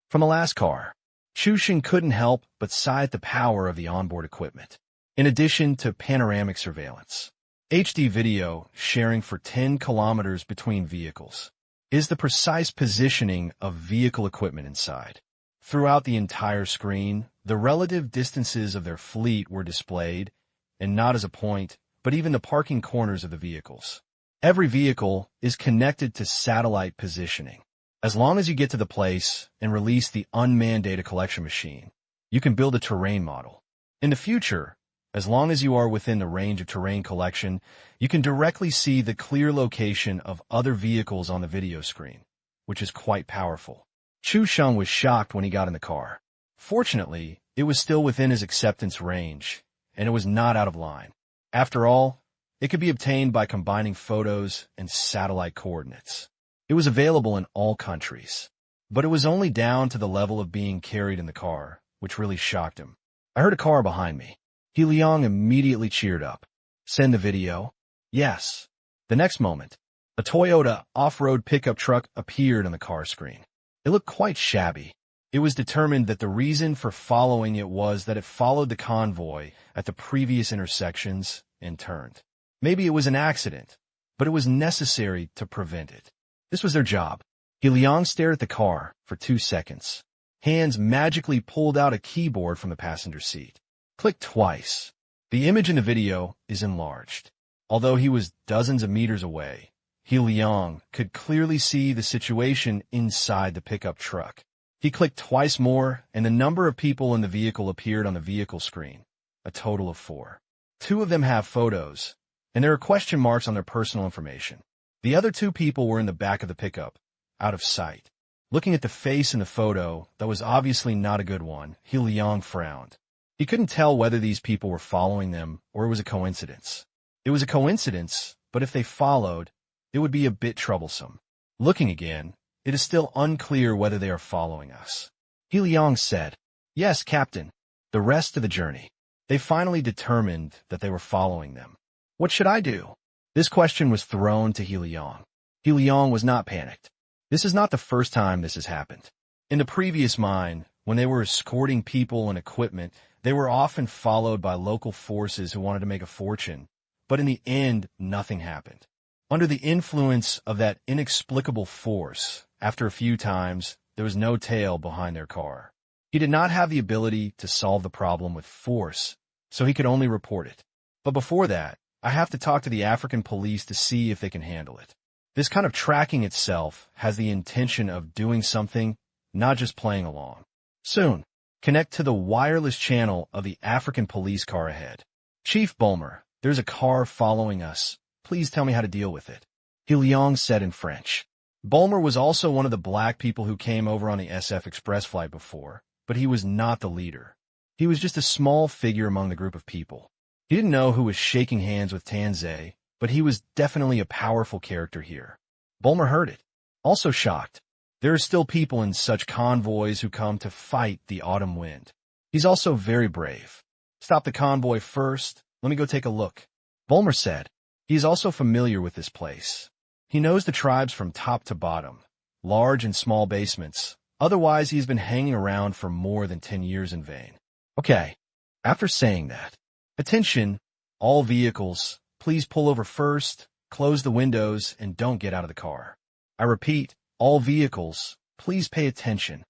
From the last car, Chu Sheng couldn't help but sigh at the power of the onboard equipment. In addition to panoramic surveillance, HD video sharing for 10 kilometers between vehicles is the precise positioning of vehicle equipment inside. Throughout the entire screen, the relative distances of their fleet were displayed, and not as a point, but even the parking corners of the vehicles. Every vehicle is connected to satellite positioning. As long as you get to the place and release the unmanned data collection machine, you can build a terrain model. In the future, as long as you are within the range of terrain collection, you can directly see the clear location of other vehicles on the video screen, which is quite powerful. Chu Sheng was shocked when he got in the car. Fortunately, it was still within his acceptance range, and it was not out of line. After all, it could be obtained by combining photos and satellite coordinates. It was available in all countries, but it was only down to the level of being carried in the car, which really shocked him. I heard a car behind me. He Liang immediately cheered up. Send the video? Yes. The next moment, a Toyota off-road pickup truck appeared on the car screen. It looked quite shabby. It was determined that the reason for following it was that it followed the convoy at the previous intersections and turned. Maybe it was an accident, but it was necessary to prevent it. This was their job. He Liang stared at the car for 2 seconds. Hands magically pulled out a keyboard from the passenger seat. Click twice. The image in the video is enlarged. Although he was dozens of meters away, He Liang could clearly see the situation inside the pickup truck. He clicked twice more, and the number of people in the vehicle appeared on the vehicle screen, a total of 4. 2 of them have photos, and there are question marks on their personal information. The other 2 people were in the back of the pickup, out of sight. Looking at the face in the photo that was obviously not a good one, He Liang frowned. He couldn't tell whether these people were following them or it was a coincidence. It was a coincidence, but if they followed, it would be a bit troublesome. Looking again, it is still unclear whether they are following us. He Liang said, Yes, Captain. The rest of the journey. They finally determined that they were following them. What should I do? This question was thrown to He Liang. He Liang was not panicked. This is not the first time this has happened. In the previous mine, when they were escorting people and equipment, they were often followed by local forces who wanted to make a fortune, but in the end, nothing happened. Under the influence of that inexplicable force, after a few times, there was no tail behind their car. He did not have the ability to solve the problem with force, so he could only report it. But before that, I have to talk to the African police to see if they can handle it. This kind of tracking itself has the intention of doing something, not just playing along. Soon, connect to the wireless channel of the African police car ahead. Chief Bulmer, there's a car following us. Please tell me how to deal with it. He Liang said in French. Bulmer was also one of the black people who came over on the SF Express flight before, but he was not the leader. He was just a small figure among the group of people. He didn't know who was shaking hands with Tanzei, but he was definitely a powerful character here. Bulmer heard it. Also shocked. There are still people in such convoys who come to fight the autumn wind. He's also very brave. Stop the convoy first. Let me go take a look. Bulmer said. He is also familiar with this place. He knows the tribes from top to bottom, large and small basements. Otherwise, he's been hanging around for more than 10 years in vain. Okay. After saying that, attention, all vehicles, please pull over first, close the windows, and don't get out of the car. I repeat, all vehicles, please pay attention.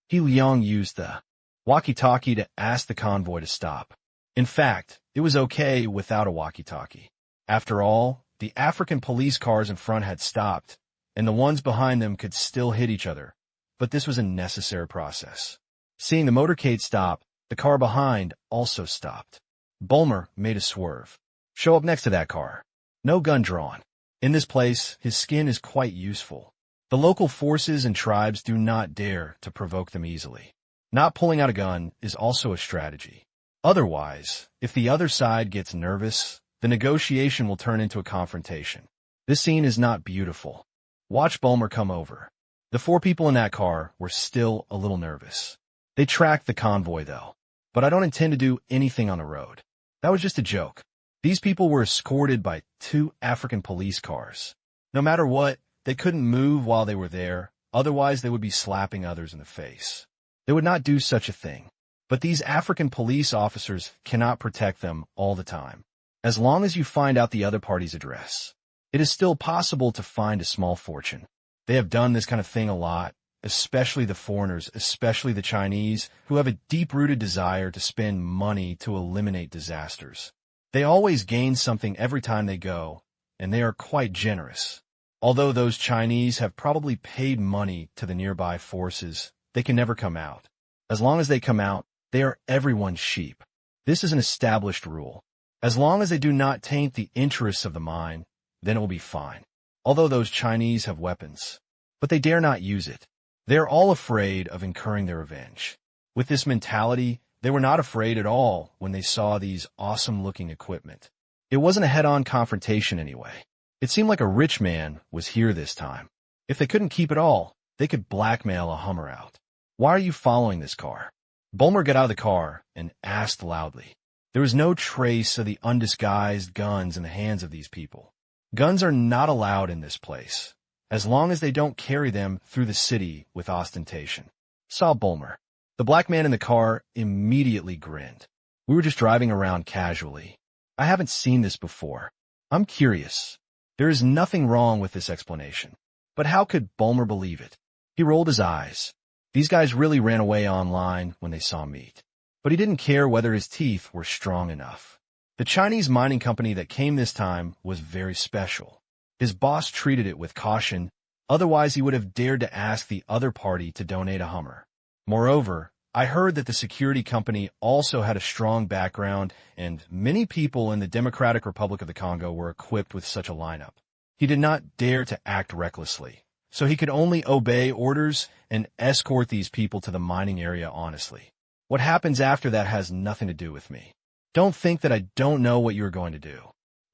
He Liang used the walkie-talkie to ask the convoy to stop. In fact, it was okay without a walkie-talkie. After all, the African police cars in front had stopped, and the ones behind them could still hit each other. But this was a necessary process. Seeing the motorcade stop, the car behind also stopped. Bulmer made a swerve. Show up next to that car. No gun drawn. In this place, his skin is quite useful. The local forces and tribes do not dare to provoke them easily. Not pulling out a gun is also a strategy. Otherwise, if the other side gets nervous, the negotiation will turn into a confrontation. This scene is not beautiful. Watch Bulmer come over. The 4 people in that car were still a little nervous. They tracked the convoy, though. But I don't intend to do anything on the road. That was just a joke. These people were escorted by 2 African police cars. No matter what, they couldn't move while they were there, otherwise they would be slapping others in the face. They would not do such a thing. But these African police officers cannot protect them all the time. As long as you find out the other party's address, it is still possible to find a small fortune. They have done this kind of thing a lot, especially the foreigners, especially the Chinese, who have a deep-rooted desire to spend money to eliminate disasters. They always gain something every time they go, and they are quite generous. Although those Chinese have probably paid money to the nearby forces, they can never come out. As long as they come out, they are everyone's sheep. This is an established rule. As long as they do not taint the interests of the mine, then it will be fine. Although those Chinese have weapons, but they dare not use it. They are all afraid of incurring their revenge. With this mentality, they were not afraid at all when they saw these awesome-looking equipment. It wasn't a head-on confrontation anyway. It seemed like a rich man was here this time. If they couldn't keep it all, they could blackmail a Hummer out. Why are you following this car? Bulmer got out of the car and asked loudly. There was no trace of the undisguised guns in the hands of these people. Guns are not allowed in this place, as long as they don't carry them through the city with ostentation. Saw Bulmer. The black man in the car immediately grinned. We were just driving around casually. I haven't seen this before. I'm curious. There is nothing wrong with this explanation. But how could Bulmer believe it? He rolled his eyes. These guys really ran away online when they saw meat. But he didn't care whether his teeth were strong enough. The Chinese mining company that came this time was very special. His boss treated it with caution, otherwise he would have dared to ask the other party to donate a Hummer. Moreover, I heard that the security company also had a strong background, and many people in the Democratic Republic of the Congo were equipped with such a lineup. He did not dare to act recklessly, so he could only obey orders and escort these people to the mining area honestly. What happens after that has nothing to do with me. Don't think that I don't know what you're going to do.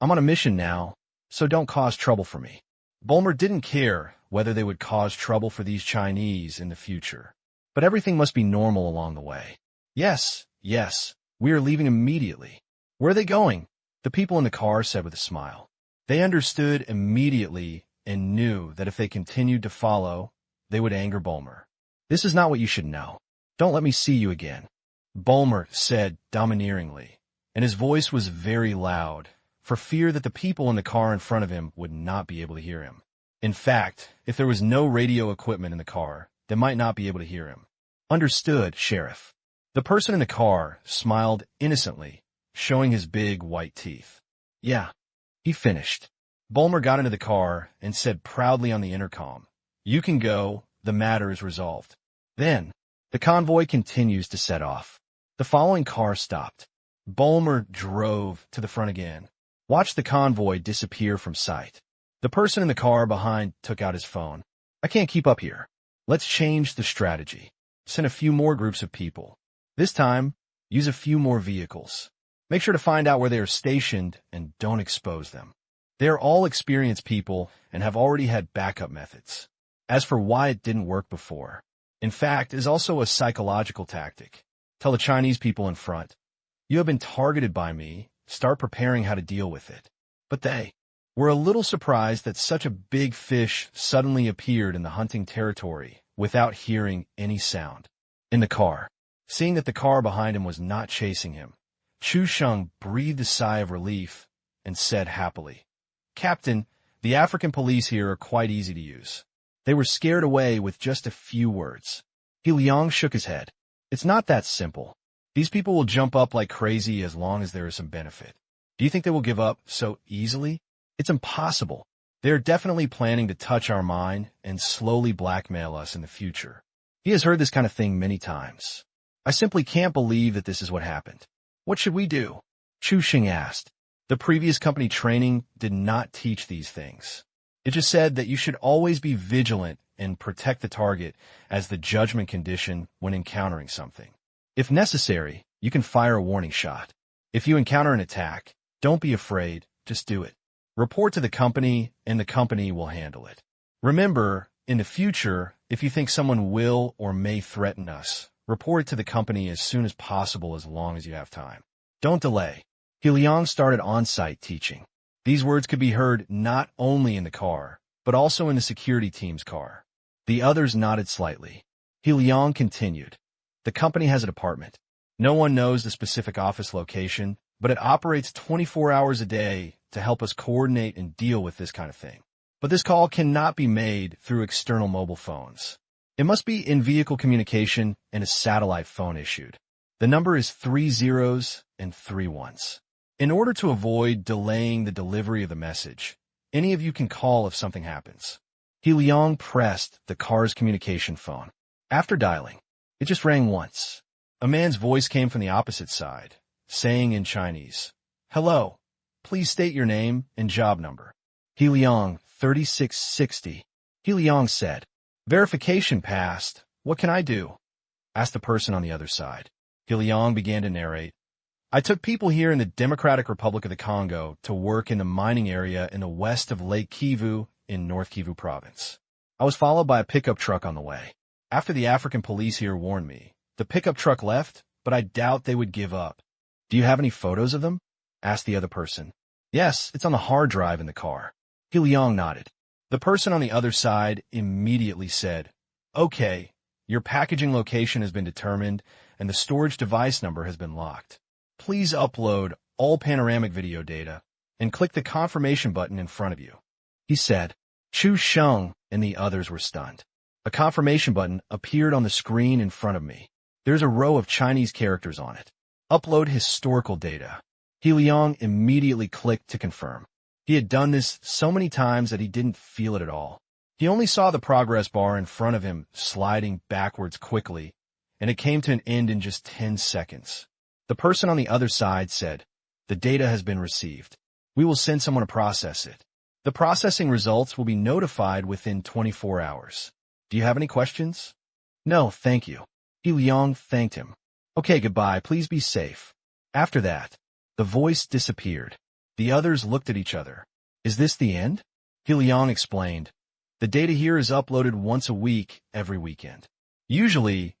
I'm on a mission now, so don't cause trouble for me. Bulmer didn't care whether they would cause trouble for these Chinese in the future. But everything must be normal along the way. Yes, we are leaving immediately. Where are they going? The people in the car said with a smile. They understood immediately and knew that if they continued to follow, they would anger Bulmer. This is not what you should know. Don't let me see you again. Bulmer said domineeringly, and his voice was very loud, for fear that the people in the car in front of him would not be able to hear him. In fact, if there was no radio equipment in the car, they might not be able to hear him. Understood, Sheriff. The person in the car smiled innocently, showing his big white teeth. Yeah, he finished. Bulmer got into the car and said proudly on the intercom, "You can go, the matter is resolved." Then, the convoy continues to set off. The following car stopped. Bulmer drove to the front again. Watched the convoy disappear from sight. The person in the car behind took out his phone. I can't keep up here. Let's change the strategy. Send a few more groups of people. This time, Use a few more vehicles. Make sure to find out where they are stationed and don't expose them. They are all experienced people and have already had backup methods. As for why it didn't work before, in fact, is also a psychological tactic. Tell the Chinese people in front, you have been targeted by me, start preparing how to deal with it. But they were a little surprised that such a big fish suddenly appeared in the hunting territory without hearing any sound. In the car, seeing that the car behind him was not chasing him, Chu Sheng breathed a sigh of relief and said happily, Captain, the African police here are quite easy to use. They were scared away with just a few words. He Liang shook his head. It's not that simple. These people will jump up like crazy as long as there is some benefit. Do you think they will give up so easily? It's impossible. They are definitely planning to touch our mine and slowly blackmail us in the future. He has heard this kind of thing many times. I simply can't believe that this is what happened. What should we do? Chu Xing asked. The previous company training did not teach these things. It just said that you should always be vigilant and protect the target as the judgment condition when encountering something. If necessary, you can fire a warning shot. If you encounter an attack, don't be afraid, just do it. Report to the company, and the company will handle it. Remember, in the future, if you think someone will or may threaten us, report it to the company as soon as possible as long as you have time. Don't delay. He Liang started on-site teaching. These words could be heard not only in the car, but also in the security team's car. The others nodded slightly. He Liang continued. The company has a department. No one knows the specific office location, but it operates 24 hours a day to help us coordinate and deal with this kind of thing. But this call cannot be made through external mobile phones. It must be in-vehicle communication and a satellite phone issued. The number is 3 zeros and 3 ones. In order to avoid delaying the delivery of the message, any of you can call if something happens. He Liang pressed the car's communication phone. After dialing, it just rang once. A man's voice came from the opposite side, saying in Chinese, Hello, please state your name and job number. He Liang, 3660. He Liang said, Verification passed. What can I do? Asked the person on the other side. He Liang began to narrate. I took people here in the Democratic Republic of the Congo to work in the mining area in the west of Lake Kivu in North Kivu province. I was followed by a pickup truck on the way. After the African police here warned me, the pickup truck left, but I doubt they would give up. Do you have any photos of them? Asked the other person. Yes, it's on the hard drive in the car. He Liang nodded. The person on the other side immediately said, Okay, your packaging location has been determined and the storage device number has been locked. Please upload all panoramic video data and click the confirmation button in front of you. He said. Chu Sheng and the others were stunned. A confirmation button appeared on the screen in front of me. There's a row of Chinese characters on it. Upload historical data. He Liang immediately clicked to confirm. He had done this so many times that he didn't feel it at all. He only saw the progress bar in front of him sliding backwards quickly, and it came to an end in just 10 seconds. The person on the other side said, The data has been received. We will send someone to process it. The processing results will be notified within 24 hours. Do you have any questions? No, thank you. He Liang thanked him. Okay, goodbye. Please be safe. After that, the voice disappeared. The others looked at each other. Is this the end? He Liang explained. The data here is uploaded once a week, every weekend. Usually,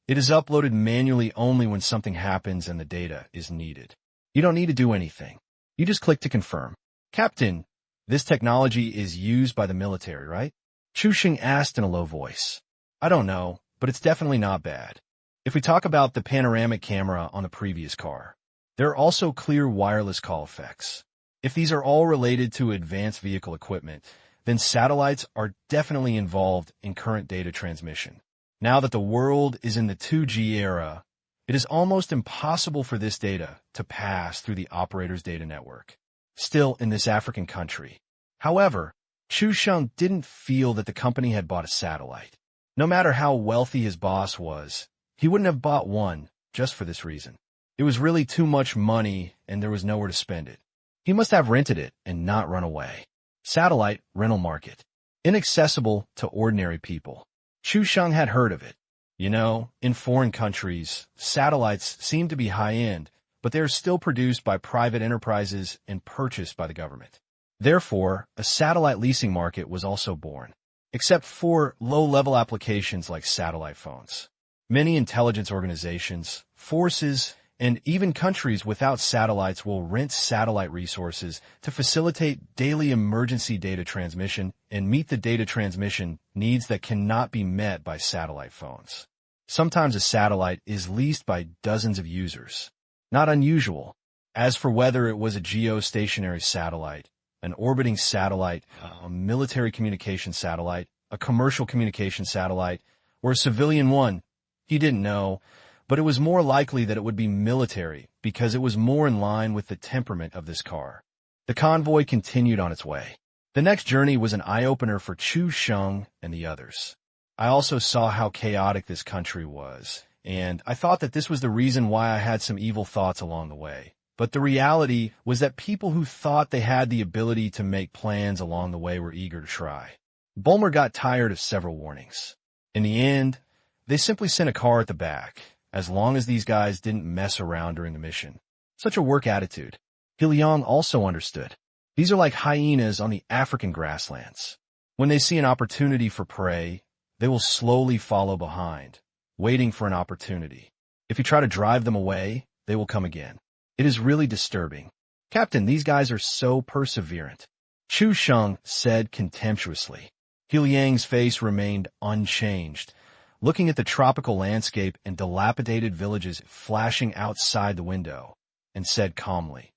it is uploaded manually only when something happens and the data is needed. You don't need to do anything. You just click to confirm. Captain, this technology is used by the military, right? Chu Xing asked in a low voice. I don't know, but it's definitely not bad. If we talk about the panoramic camera on the previous car, there are also clear wireless call effects. If these are all related to advanced vehicle equipment, then satellites are definitely involved in current data transmission. Now that the world is in the 2G era, it is almost impossible for this data to pass through the operator's data network. Still in this African country. However, Chu Sheng didn't feel that the company had bought a satellite. No matter how wealthy his boss was, he wouldn't have bought one just for this reason. It was really too much money and there was nowhere to spend it. He must have rented it and not run away. Satellite rental market. Inaccessible to ordinary people. Chu Sheng had heard of it. You know, in foreign countries, satellites seem to be high-end, but they are still produced by private enterprises and purchased by the government. Therefore, a satellite leasing market was also born, except for low-level applications like satellite phones. Many intelligence organizations, forces, and even countries without satellites will rent satellite resources to facilitate daily emergency data transmission and meet the data transmission needs that cannot be met by satellite phones. Sometimes a satellite is leased by dozens of users. Not unusual. As for whether it was a geostationary satellite, an orbiting satellite, a military communication satellite, a commercial communication satellite, or a civilian one, he didn't know, but it was more likely that it would be military because it was more in line with the temperament of this car. The convoy continued on its way. The next journey was an eye-opener for Chu Sheng and the others. I also saw how chaotic this country was, and I thought that this was the reason why I had some evil thoughts along the way. But the reality was that people who thought they had the ability to make plans along the way were eager to try. Bulmer got tired of several warnings. In the end, they simply sent a car at the back, as long as these guys didn't mess around during the mission. Such a work attitude. Hiliang also understood. These are like hyenas on the African grasslands. When they see an opportunity for prey, they will slowly follow behind, waiting for an opportunity. If you try to drive them away, they will come again. It is really disturbing. Captain, these guys are so perseverant. Chu Sheng said contemptuously. Hiliang's face remained unchanged, looking at the tropical landscape and dilapidated villages flashing outside the window, and said calmly,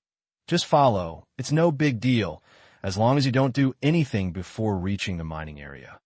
"Just follow. It's no big deal, as long as you don't do anything before reaching the mining area."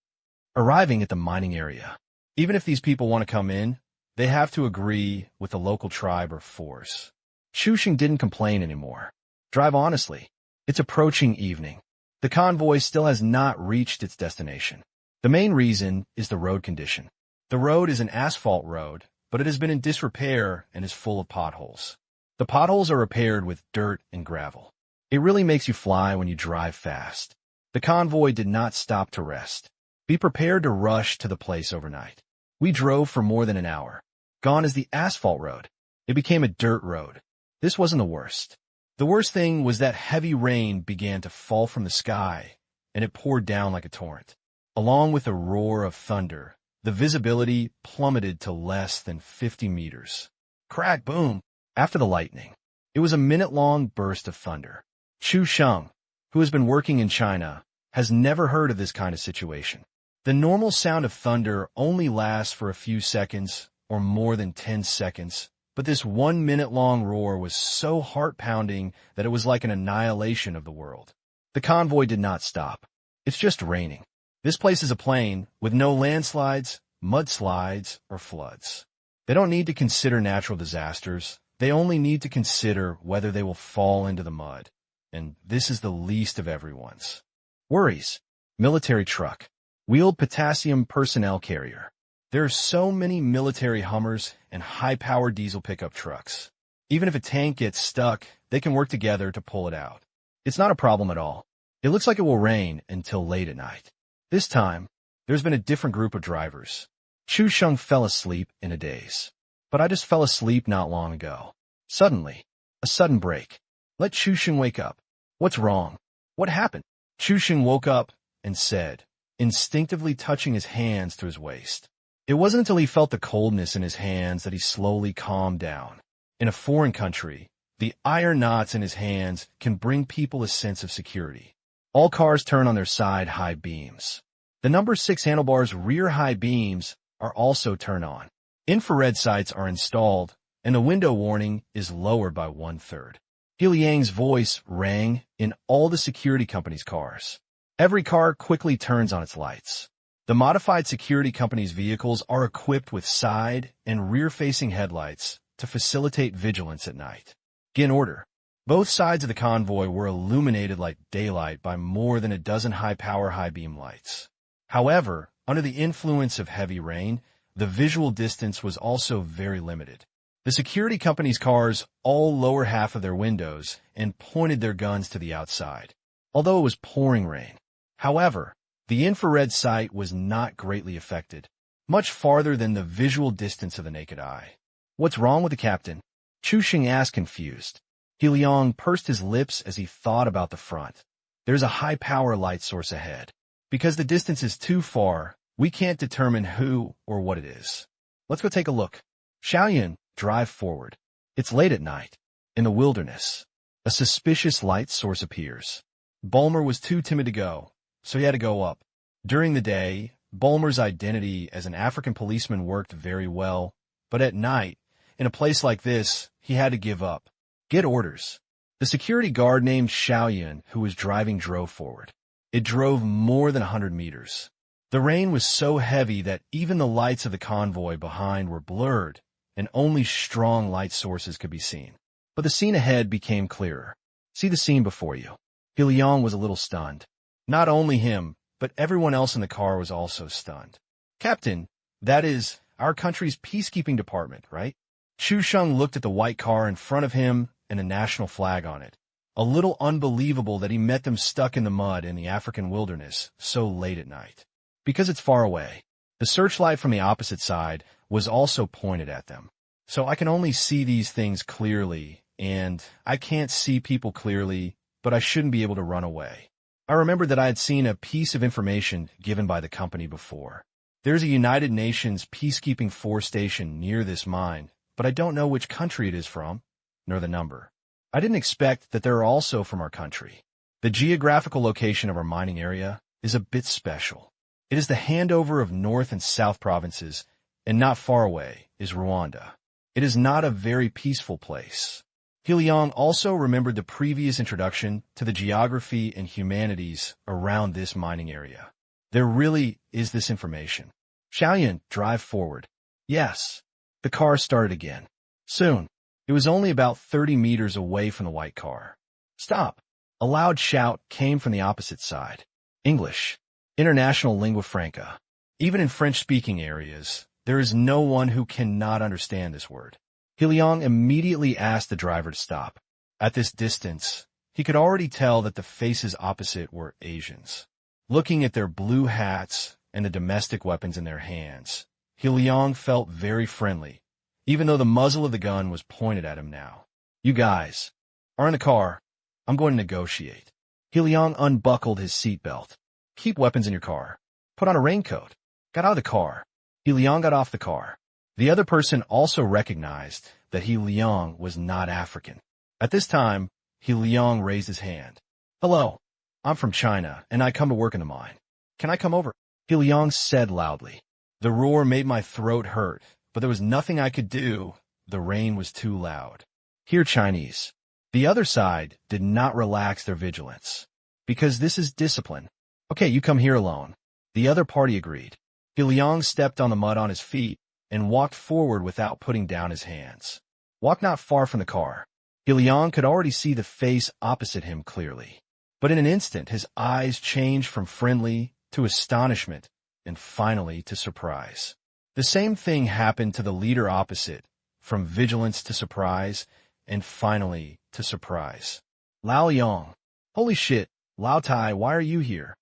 Arriving at the mining area. Even if these people want to come in, they have to agree with the local tribe or force. Chu Sheng didn't complain anymore. Drive honestly. It's approaching evening. The convoy still has not reached its destination. The main reason is the road condition. The road is an asphalt road, but it has been in disrepair and is full of potholes. The potholes are repaired with dirt and gravel. It really makes you fly when you drive fast. The convoy did not stop to rest. Be prepared to rush to the place overnight. We drove for more than an hour. Gone is the asphalt road. It became a dirt road. This wasn't the worst. The worst thing was that heavy rain began to fall from the sky, and it poured down like a torrent. Along with a roar of thunder, the visibility plummeted to less than 50 meters. Crack, boom! After the lightning, it was a minute-long burst of thunder. Chu Sheng, who has been working in China, has never heard of this kind of situation. The normal sound of thunder only lasts for a few seconds or more than 10 seconds, but this 1 minute-long roar was so heart-pounding that it was like an annihilation of the world. The convoy did not stop. It's just raining. This place is a plain with no landslides, mudslides, or floods. They don't need to consider natural disasters. They only need to consider whether they will fall into the mud. And this is the least of everyone's worries. Military truck. Wheeled potassium personnel carrier. There are so many military Hummers and high-powered diesel pickup trucks. Even if a tank gets stuck, they can work together to pull it out. It's not a problem at all. It looks like it will rain until late at night. This time, there's been a different group of drivers. Chu Sheng fell asleep in a daze. But I just fell asleep not long ago. Suddenly, a sudden break. Let Chu Sheng wake up. What's wrong? What happened? Chu Sheng woke up and said, instinctively touching his hands to his waist. It wasn't until he felt the coldness in his hands that he slowly calmed down. In a foreign country, the iron knots in his hands can bring people a sense of security. All cars turn on their side high beams. The number 6 handlebars rear high beams are also turned on. Infrared sights are installed, and the window warning is lowered by 1/3. Hiliang's voice rang in all the security company's cars. Every car quickly turns on its lights. The modified security company's vehicles are equipped with side and rear-facing headlights to facilitate vigilance at night. In order. Both sides of the convoy were illuminated like daylight by more than a dozen high-power high-beam lights. However, under the influence of heavy rain, the visual distance was also very limited. The security company's cars all lower half of their windows and pointed their guns to the outside, although it was pouring rain. However, the infrared sight was not greatly affected. much farther than the visual distance of the naked eye. What's wrong with the captain? Chu Xing asked, confused. He Liang pursed his lips as he thought about the front. There's a high-power light source ahead. Because the distance is too far, we can't determine who or what it is. Let's go take a look. Xiaoyan, drive forward. It's late at night. In the wilderness, a suspicious light source appears. Bulmer was too timid to go, so he had to go up. During the day, Bulmer's identity as an African policeman worked very well, but at night, in a place like this, he had to give up. Get orders. The security guard named Xiaoyan, who was driving, drove forward. It drove more than 100 meters. The rain was so heavy that even the lights of the convoy behind were blurred, and only strong light sources could be seen. But the scene ahead became clearer. See the scene before you. He Liang was a little stunned. Not only him, but everyone else in the car was also stunned. Captain, that is our country's peacekeeping department, right? Chu Sheng looked at the white car in front of him and a national flag on it. A little unbelievable that he met them stuck in the mud in the African wilderness so late at night. Because it's far away. The searchlight from the opposite side was also pointed at them. So I can only see these things clearly, and I can't see people clearly, but I shouldn't be able to run away. I remembered that I had seen a piece of information given by the company before. There's a United Nations peacekeeping force station near this mine, but I don't know which country it is from, nor the number. I didn't expect that they're also from our country. The geographical location of our mining area is a bit special. It is the handover of North and South provinces, and not far away is Rwanda. It is not a very peaceful place. He Liang also remembered the previous introduction to the geography and humanities around this mining area. There really is this information. Xiaoyan, drive forward. Yes. The car started again. Soon. It was only about 30 meters away from the white car. Stop. A loud shout came from the opposite side. English. International lingua franca. Even in French-speaking areas, there is no one who cannot understand this word. He Liang immediately asked the driver to stop. At this distance, he could already tell that the faces opposite were Asians. Looking at their blue hats and the domestic weapons in their hands, He Liang felt very friendly, even though the muzzle of the gun was pointed at him now. You guys are in the car. I'm going to negotiate. He Liang unbuckled his seatbelt. Keep weapons in your car. Put on a raincoat. Got out of the car. He Liang got off the car. The other person also recognized that He Liang was not African. At this time, He Liang raised his hand. Hello, I'm from China, and I come to work in the mine. Can I come over? He Liang said loudly. The roar made my throat hurt, but there was nothing I could do. The rain was too loud. Here, Chinese. The other side did not relax their vigilance. Because this is discipline. Okay, you come here alone. The other party agreed. He Liang stepped on the mud on his feet and walked forward without putting down his hands. Walked not far from the car. He Liang could already see the face opposite him clearly. But in an instant, his eyes changed from friendly to astonishment and finally to surprise. The same thing happened to the leader opposite, from vigilance to surprise, and finally to surprise. Lao Yang. Holy shit, Lao Tai, why are you here?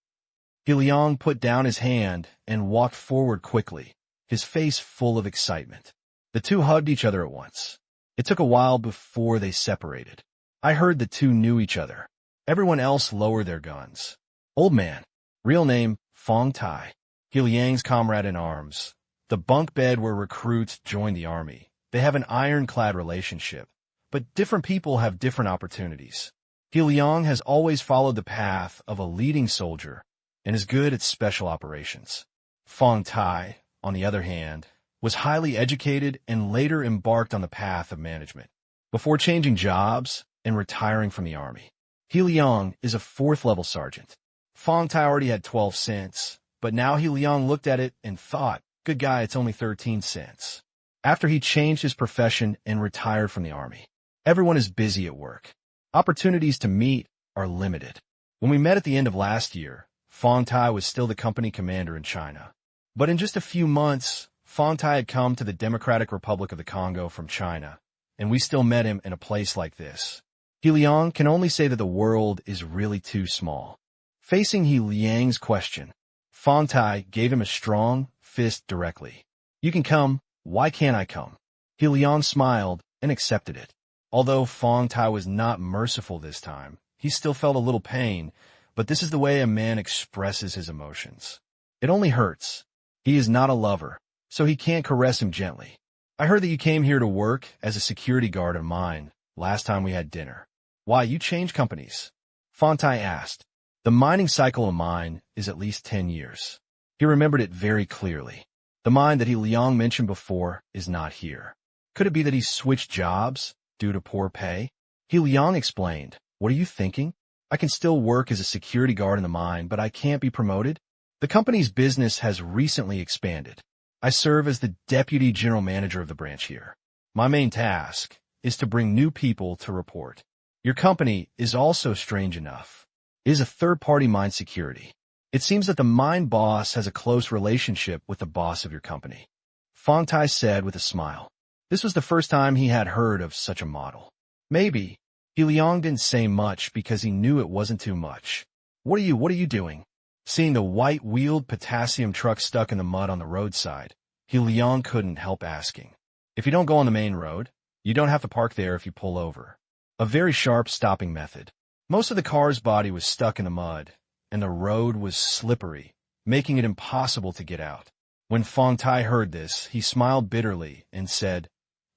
He Liang put down his hand and walked forward quickly, his face full of excitement. The two hugged each other at once. It took a while before they separated. I heard the two knew each other. Everyone else lowered their guns. Old man. Real name, Fong Tai. He Liang's comrade in arms. The bunk bed where recruits join the army. They have an ironclad relationship, but different people have different opportunities. He Liang has always followed the path of a leading soldier and is good at special operations. Fong Tai, on the other hand, was highly educated and later embarked on the path of management, before changing jobs and retiring from the army. He Liang is a 4th-level sergeant. Fong Tai already had 12 cents, but now He Liang looked at it and thought, good guy, it's only 13 cents. After he changed his profession and retired from the army. Everyone is busy at work. Opportunities to meet are limited. When we met at the end of last year, Fong Tai was still the company commander in China. But in just a few months, Fong Tai had come to the Democratic Republic of the Congo from China, and we still met him in a place like this. He Liang can only say that the world is really too small. Facing He Liang's question, Fong Tai gave him a strong, fist directly. You can come, why can't I come? He Liang smiled and accepted it. Although Fong Tai was not merciful this time, he still felt a little pain, but this is the way a man expresses his emotions. It only hurts. He is not a lover, so he can't caress him gently. I heard that you came here to work as a security guard of mine last time we had dinner. Why, you changed companies? Fong Tai asked. The mining cycle of mine is at least 10 years. He remembered it very clearly. The mine that He Liang mentioned before is not here. Could it be that he switched jobs due to poor pay? He Liang explained, what are you thinking? I can still work as a security guard in the mine, but I can't be promoted? The company's business has recently expanded. I serve as the deputy general manager of the branch here. My main task is to bring new people to report. Your company is also strange enough. It is a third-party mine security. It seems that the mine boss has a close relationship with the boss of your company. Fong Tai said with a smile. This was the first time he had heard of such a model. Maybe. He Liang didn't say much because he knew it wasn't too much. What are you doing? Seeing the white-wheeled potassium truck stuck in the mud on the roadside, He Liang couldn't help asking. If you don't go on the main road, you don't have to park there if you pull over. A very sharp stopping method. Most of the car's body was stuck in the mud, and the road was slippery, making it impossible to get out. When Fong Tai heard this, he smiled bitterly and said,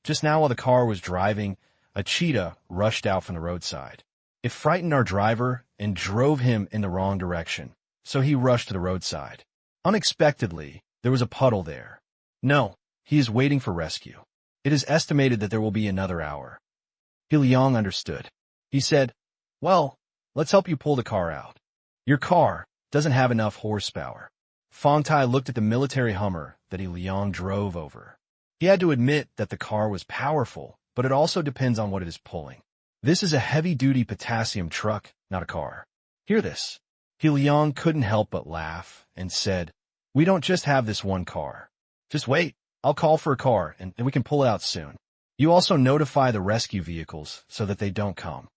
just now while the car was driving, a cheetah rushed out from the roadside. It frightened our driver and drove him in the wrong direction, so he rushed to the roadside. Unexpectedly, there was a puddle there. No, he is waiting for rescue. It is estimated that there will be another hour. He Liang understood. He said, well, let's help you pull the car out. Your car doesn't have enough horsepower. Fong Tai looked at the military Hummer that He Liang drove over. He had to admit that the car was powerful, but it also depends on what it is pulling. This is a heavy-duty potassium truck, not a car. Hear this. He Liang couldn't help but laugh and said, we don't just have this one car. Just wait, I'll call for a car and we can pull it out soon. You also notify the rescue vehicles so that they don't come.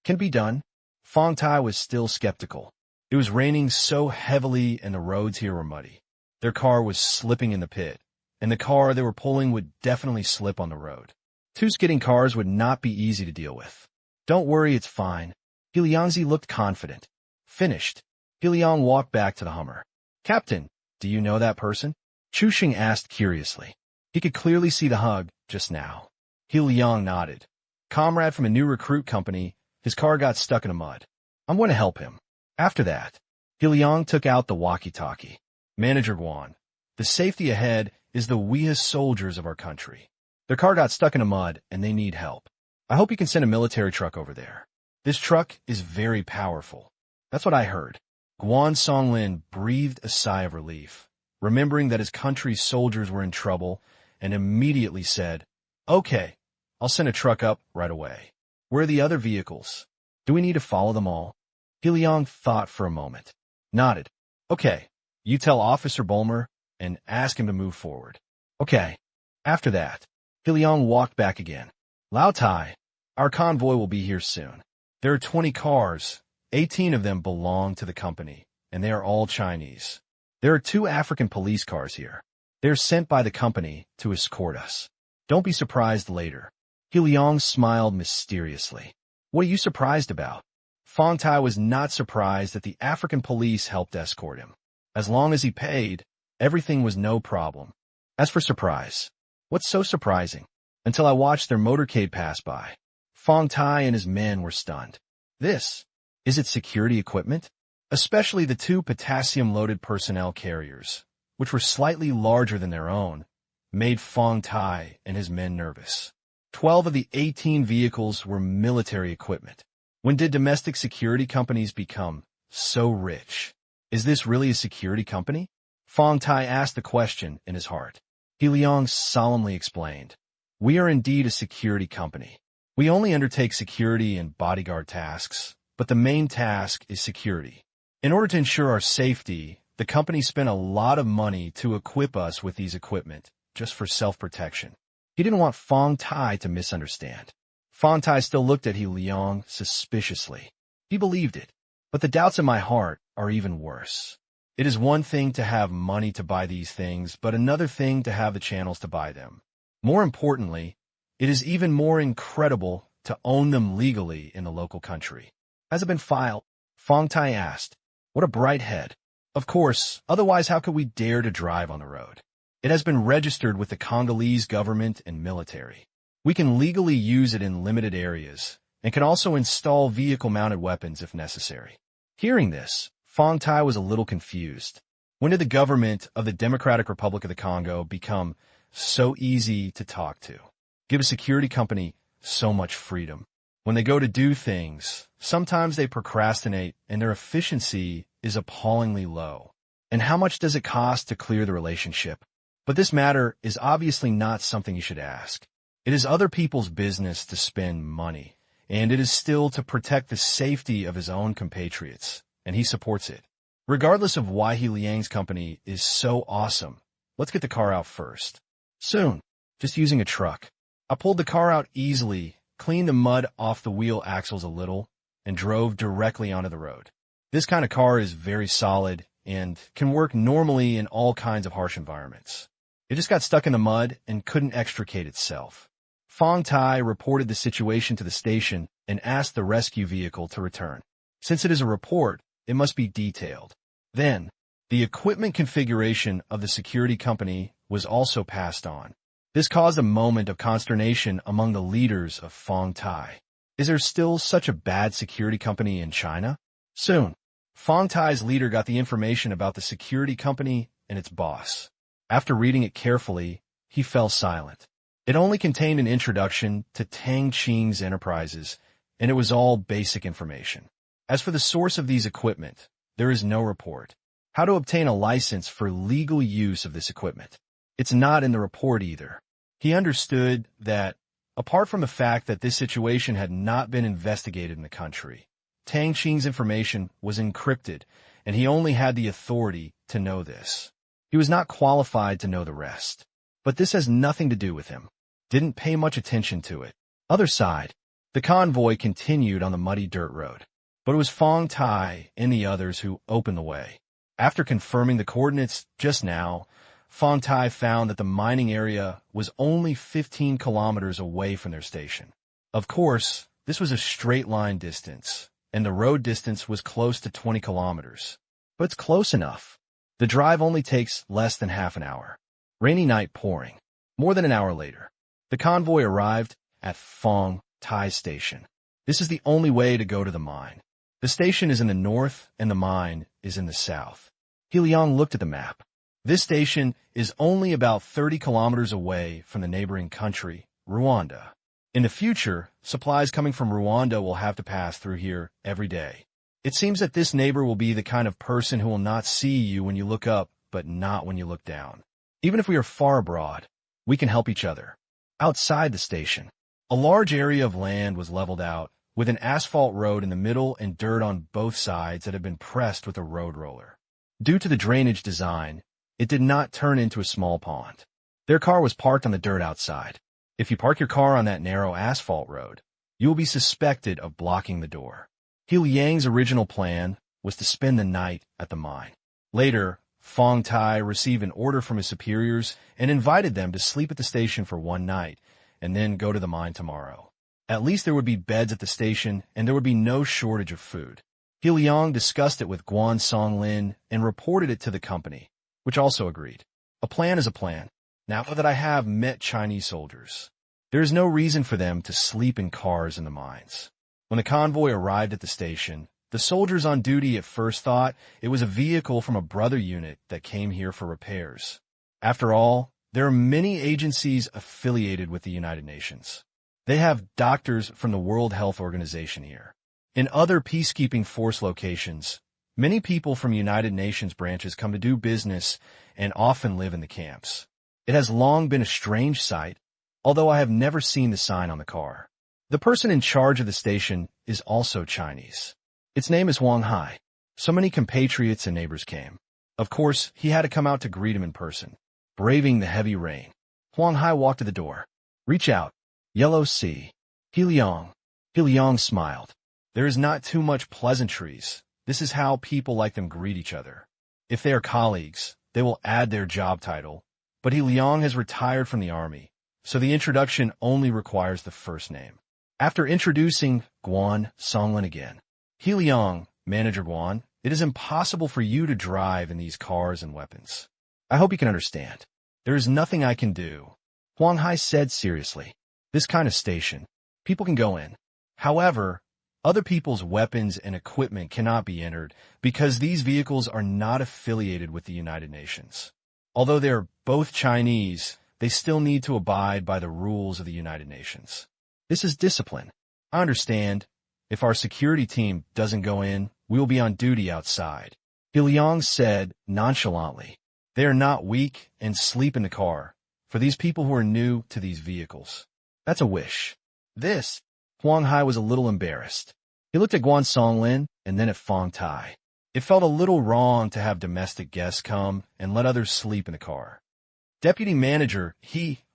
Can be done. Fong Tai was still skeptical. It was raining so heavily and the roads here were muddy. Their car was slipping in the pit, and the car they were pulling would definitely slip on the road. Two skidding cars would not be easy to deal with. Don't worry, it's fine. He Liangzi looked confident. Finished. He Liang walked back to the Hummer. Captain, do you know that person? Chu Xing asked curiously. He could clearly see the hug just now. He Liang nodded. Comrade from a new recruit company, his car got stuck in the mud. I'm going to help him. After that, He Liang took out the walkie-talkie. Manager Guan, the safety ahead is the weest soldiers of our country. Their car got stuck in the mud and they need help. I hope you can send a military truck over there. This truck is very powerful. That's what I heard. Guan Songlin breathed a sigh of relief, remembering that his country's soldiers were in trouble, and immediately said, okay, I'll send a truck up right away. Where are the other vehicles? Do we need to follow them all? He Liang thought for a moment, nodded. Okay, you tell Officer Bulmer and ask him to move forward. Okay. After that, He Liang walked back again. Lao Tai, our convoy will be here soon. There are 20 cars, 18 of them belong to the company, and they are all Chinese. There are 2 African police cars here. They're sent by the company to escort us. Don't be surprised later. He Liang smiled mysteriously. What are you surprised about? Fong Tai was not surprised that the African police helped escort him. As long as he paid, everything was no problem. As for surprise, what's so surprising? Until I watched their motorcade pass by. Fong Tai and his men were stunned. Is it security equipment? Especially the 2 potassium-loaded personnel carriers, which were slightly larger than their own, made Fong Tai and his men nervous. 12 of the 18 vehicles were military equipment. When did domestic security companies become so rich? Is this really a security company? Fong Tai asked the question in his heart. He Liang solemnly explained. We are indeed a security company. We only undertake security and bodyguard tasks, but the main task is security. In order to ensure our safety, the company spent a lot of money to equip us with these equipment, just for self-protection. He didn't want Fong Tai to misunderstand. Fong Tai still looked at He Liang suspiciously. He believed it, but the doubts in my heart are even worse. It is one thing to have money to buy these things, but another thing to have the channels to buy them. More importantly, it is even more incredible to own them legally in the local country. Has it been filed? Fong Tai asked. What a bright head. Of course, otherwise how could we dare to drive on the road? It has been registered with the Congolese government and military. We can legally use it in limited areas and can also install vehicle-mounted weapons if necessary. Hearing this, Fong Tai was a little confused. When did the government of the Democratic Republic of the Congo become so easy to talk to? Give a security company so much freedom. When they go to do things, sometimes they procrastinate and their efficiency is appallingly low. And how much does it cost to clear the relationship? But this matter is obviously not something you should ask. It is other people's business to spend money, and it is still to protect the safety of his own compatriots, and he supports it. Regardless of why He Liang's company is so awesome, let's get the car out first. Soon, just using a truck. I pulled the car out easily, cleaned the mud off the wheel axles a little, and drove directly onto the road. This kind of car is very solid and can work normally in all kinds of harsh environments. It just got stuck in the mud and couldn't extricate itself. Fong Tai reported the situation to the station and asked the rescue vehicle to return. Since it is a report, it must be detailed. Then, the equipment configuration of the security company was also passed on. This caused a moment of consternation among the leaders of Fong Tai. Is there still such a bad security company in China? Soon, Fong Tai's leader got the information about the security company and its boss. After reading it carefully, he fell silent. It only contained an introduction to Tang Qing's enterprises, and it was all basic information. As for the source of these equipment, there is no report. How to obtain a license for legal use of this equipment? It's not in the report either. He understood that, apart from the fact that this situation had not been investigated in the country, Tang Qing's information was encrypted, and he only had the authority to know this. He was not qualified to know the rest. But this has nothing to do with him. Didn't pay much attention to it. Other side, the convoy continued on the muddy dirt road. But it was Fong Tai and the others who opened the way. After confirming the coordinates just now, Fong Tai found that the mining area was only 15 kilometers away from their station. Of course, this was a straight-line distance, and the road distance was close to 20 kilometers. But it's close enough. The drive only takes less than half an hour. Rainy night pouring. More than an hour later, the convoy arrived at Fong Tai Station. This is the only way to go to the mine. The station is in the north and the mine is in the south. He Liang looked at the map. This station is only about 30 kilometers away from the neighboring country, Rwanda. In the future, supplies coming from Rwanda will have to pass through here every day. It seems that this neighbor will be the kind of person who will not see you when you look up, but not when you look down. Even if we are far abroad, we can help each other. Outside the station, a large area of land was leveled out, with an asphalt road in the middle and dirt on both sides that had been pressed with a road roller. Due to the drainage design, it did not turn into a small pond. Their car was parked on the dirt outside. If you park your car on that narrow asphalt road, you will be suspected of blocking the door. He Liang's original plan was to spend the night at the mine. Later, Fong Tai received an order from his superiors and invited them to sleep at the station for one night and then go to the mine tomorrow. At least there would be beds at the station and there would be no shortage of food. He Liang discussed it with Guan Songlin and reported it to the company, which also agreed. A plan is a plan. Now that I have met Chinese soldiers, there is no reason for them to sleep in cars in the mines. When the convoy arrived at the station, the soldiers on duty at first thought it was a vehicle from a brother unit that came here for repairs. After all, there are many agencies affiliated with the United Nations. They have doctors from the World Health Organization here. In other peacekeeping force locations, many people from United Nations branches come to do business and often live in the camps. It has long been a strange sight, although I have never seen the sign on the car. The person in charge of the station is also Chinese. Its name is Wang Hai. So many compatriots and neighbors came. Of course, he had to come out to greet him in person, braving the heavy rain. Wang Hai walked to the door. Reach out. Yellow Sea. He Liang. He Liang smiled. There is not too much pleasantries. This is how people like them greet each other. If they are colleagues, they will add their job title, but He Liang has retired from the army, so the introduction only requires the first name. After introducing Guan Songlin again, He Liang, Manager Guan, it is impossible for you to drive in these cars and weapons. I hope you can understand. There is nothing I can do. Huang Hai said seriously. This kind of station, people can go in. However, other people's weapons and equipment cannot be entered because these vehicles are not affiliated with the United Nations. Although they are both Chinese, they still need to abide by the rules of the United Nations. This is discipline. I understand. If our security team doesn't go in, we will be on duty outside. He Liang said nonchalantly. They are not weak and sleep in the car. For these people who are new to these vehicles, that's a wish. This, Huang Hai was a little embarrassed. He looked at Guan Songlin and then at Fong Tai. It felt a little wrong to have domestic guests come and let others sleep in the car. Deputy Manager,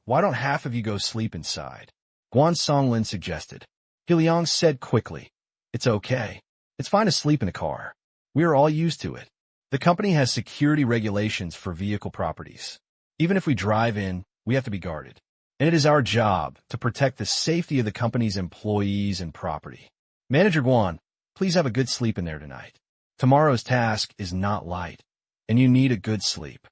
why don't half of you go sleep inside? Guan Songlin suggested. He Liang said quickly, it's okay. It's fine to sleep in the car. We are all used to it. The company has security regulations for vehicle properties. Even if we drive in, we have to be guarded. And it is our job to protect the safety of the company's employees and property. Manager Guan, please have a good sleep in there tonight. Tomorrow's task is not light, and you need a good sleep.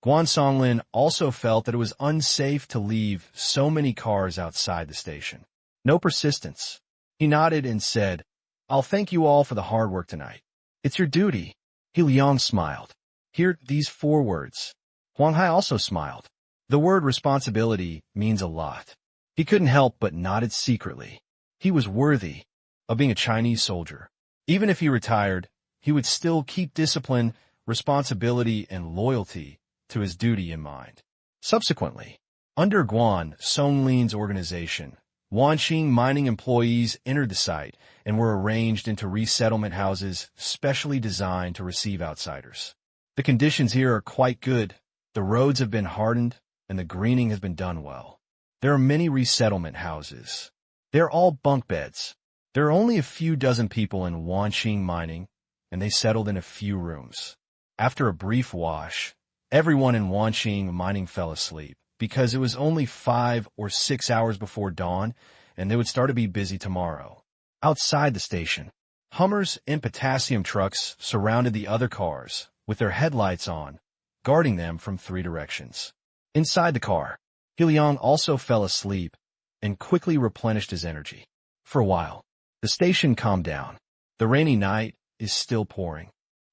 Guan Songlin also felt that it was unsafe to leave so many cars outside the station. No persistence. He nodded and said, I'll thank you all for the hard work tonight. It's your duty. He Liang smiled. Hear these 4 words. Huang Hai also smiled. The word responsibility means a lot. He couldn't help but nodded secretly. He was worthy of being a Chinese soldier. Even if he retired, he would still keep discipline, responsibility, and loyalty to his duty in mind. Subsequently, under Guan Songlin's organization, Wanqing mining employees entered the site and were arranged into resettlement houses specially designed to receive outsiders. The conditions here are quite good. The roads have been hardened and the greening has been done well. There are many resettlement houses. They're all bunk beds. There are only a few dozen people in Wanqing mining, and they settled in a few rooms. After a brief wash, everyone in Wanqing mining fell asleep, because it was only 5 or 6 hours before dawn, and they would start to be busy tomorrow. Outside the station, Hummers and potassium trucks surrounded the other cars, with their headlights on, guarding them from 3 directions. Inside the car, He Liang also fell asleep and quickly replenished his energy. For a while, the station calmed down. The rainy night is still pouring.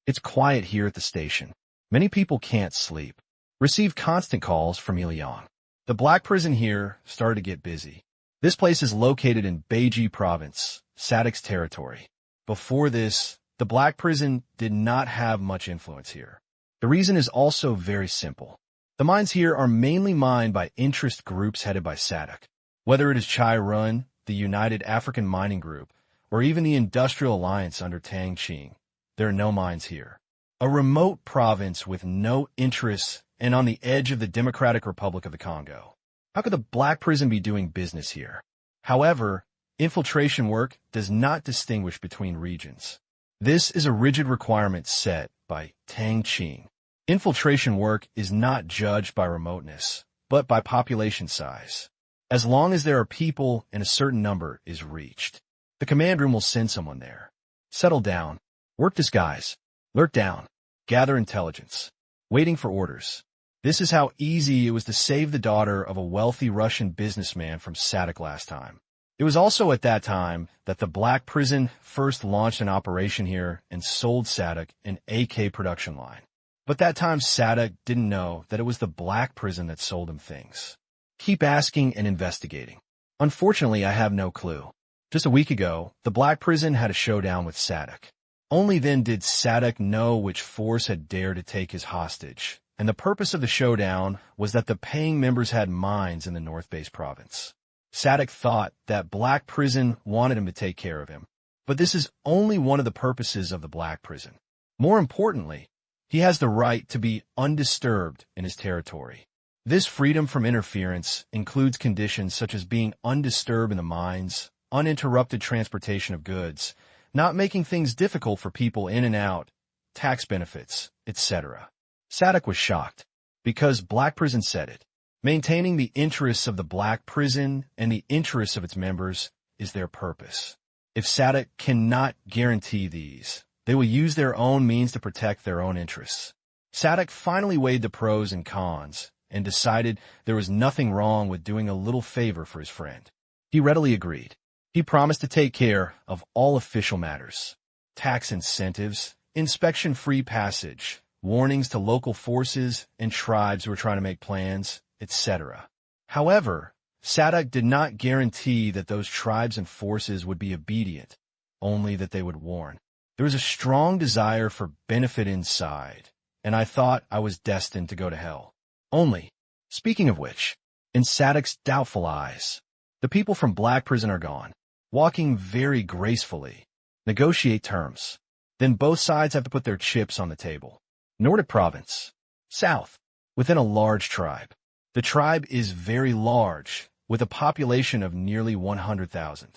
It's quiet here at the station. Many people can't sleep. Receive constant calls from He Liang. The black prison here started to get busy. This place is located in Beiji Province, Sadic's territory. Before this, the black prison did not have much influence here. The reason is also very simple. The mines here are mainly mined by interest groups headed by Sadic. Whether it is Chai Run, the United African Mining Group, or even the Industrial Alliance under Tang Qing, there are no mines here. A remote province with no interests and on the edge of the Democratic Republic of the Congo. How could the black prison be doing business here? However, infiltration work does not distinguish between regions. This is a rigid requirement set by Tang Qing. Infiltration work is not judged by remoteness, but by population size. As long as there are people and a certain number is reached, the command room will send someone there. Settle down. Work disguise. Lurk down. Gather intelligence. Waiting for orders. This is how easy it was to save the daughter of a wealthy Russian businessman from Sadic last time. It was also at that time that the Black Prison first launched an operation here and sold Sadic an AK production line. But that time Sadic didn't know that it was the Black Prison that sold him things. Keep asking and investigating. Unfortunately, I have no clue. Just a week ago, the Black Prison had a showdown with Sadic. Only then did Sadic know which force had dared to take his hostage, and the purpose of the showdown was that the paying members had mines in the North Base province. Sadic thought that Black Prison wanted him to take care of him, but this is only one of the purposes of the Black Prison. More importantly, he has the right to be undisturbed in his territory. This freedom from interference includes conditions such as being undisturbed in the mines, uninterrupted transportation of goods, not making things difficult for people in and out, tax benefits, etc. Sadok was shocked, because black prison said it. Maintaining the interests of the black prison and the interests of its members is their purpose. If Sadok cannot guarantee these, they will use their own means to protect their own interests. Sadok finally weighed the pros and cons and decided there was nothing wrong with doing a little favor for his friend. He readily agreed. He promised to take care of all official matters. Tax incentives, inspection-free passage, warnings to local forces and tribes who were trying to make plans, etc. However, Sadok did not guarantee that those tribes and forces would be obedient, only that they would warn. There was a strong desire for benefit inside, and I thought I was destined to go to hell. Only, speaking of which, in Sadok's doubtful eyes, the people from Black Prison are gone, walking very gracefully. Negotiate terms. Then both sides have to put their chips on the table. Nordic Province. South. Within a large tribe. The tribe is very large, with a population of nearly 100,000.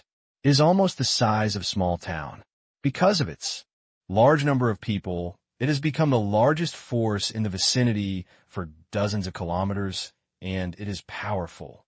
It is almost the size of a small town. Because of its large number of people, it has become the largest force in the vicinity for dozens of kilometers, and it is powerful.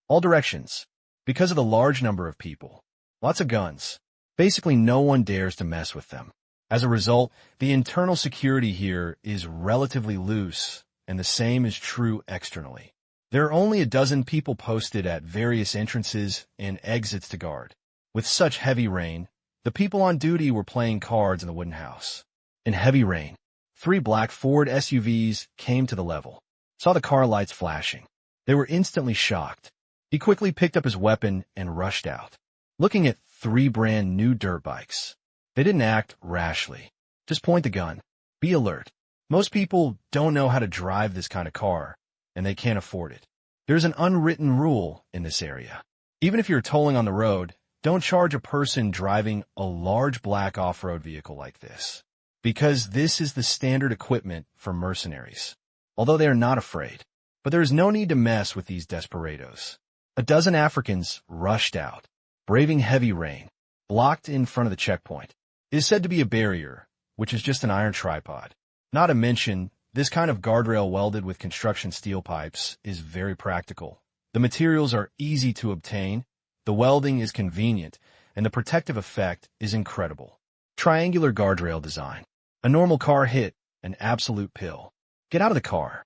All directions. Because of the large number of people. Lots of guns. Basically, no one dares to mess with them. As a result, the internal security here is relatively loose, and the same is true externally. There are only a dozen people posted at various entrances and exits to guard. With such heavy rain, the people on duty were playing cards in the wooden house. In heavy rain, 3 black Ford SUVs came to the level, saw the car lights flashing. They were instantly shocked. He quickly picked up his weapon and rushed out, looking at 3 brand new dirt bikes. They didn't act rashly. Just point the gun. Be alert. Most people don't know how to drive this kind of car, and they can't afford it. There's an unwritten rule in this area. Even if you're tolling on the road, don't charge a person driving a large black off-road vehicle like this, because this is the standard equipment for mercenaries, although they are not afraid. But there is no need to mess with these desperados. A dozen Africans rushed out, braving heavy rain, blocked in front of the checkpoint. It is said to be a barrier, which is just an iron tripod. Not to mention, this kind of guardrail welded with construction steel pipes is very practical. The materials are easy to obtain, the welding is convenient, and the protective effect is incredible. Triangular guardrail design. A normal car hit, an absolute pill. Get out of the car.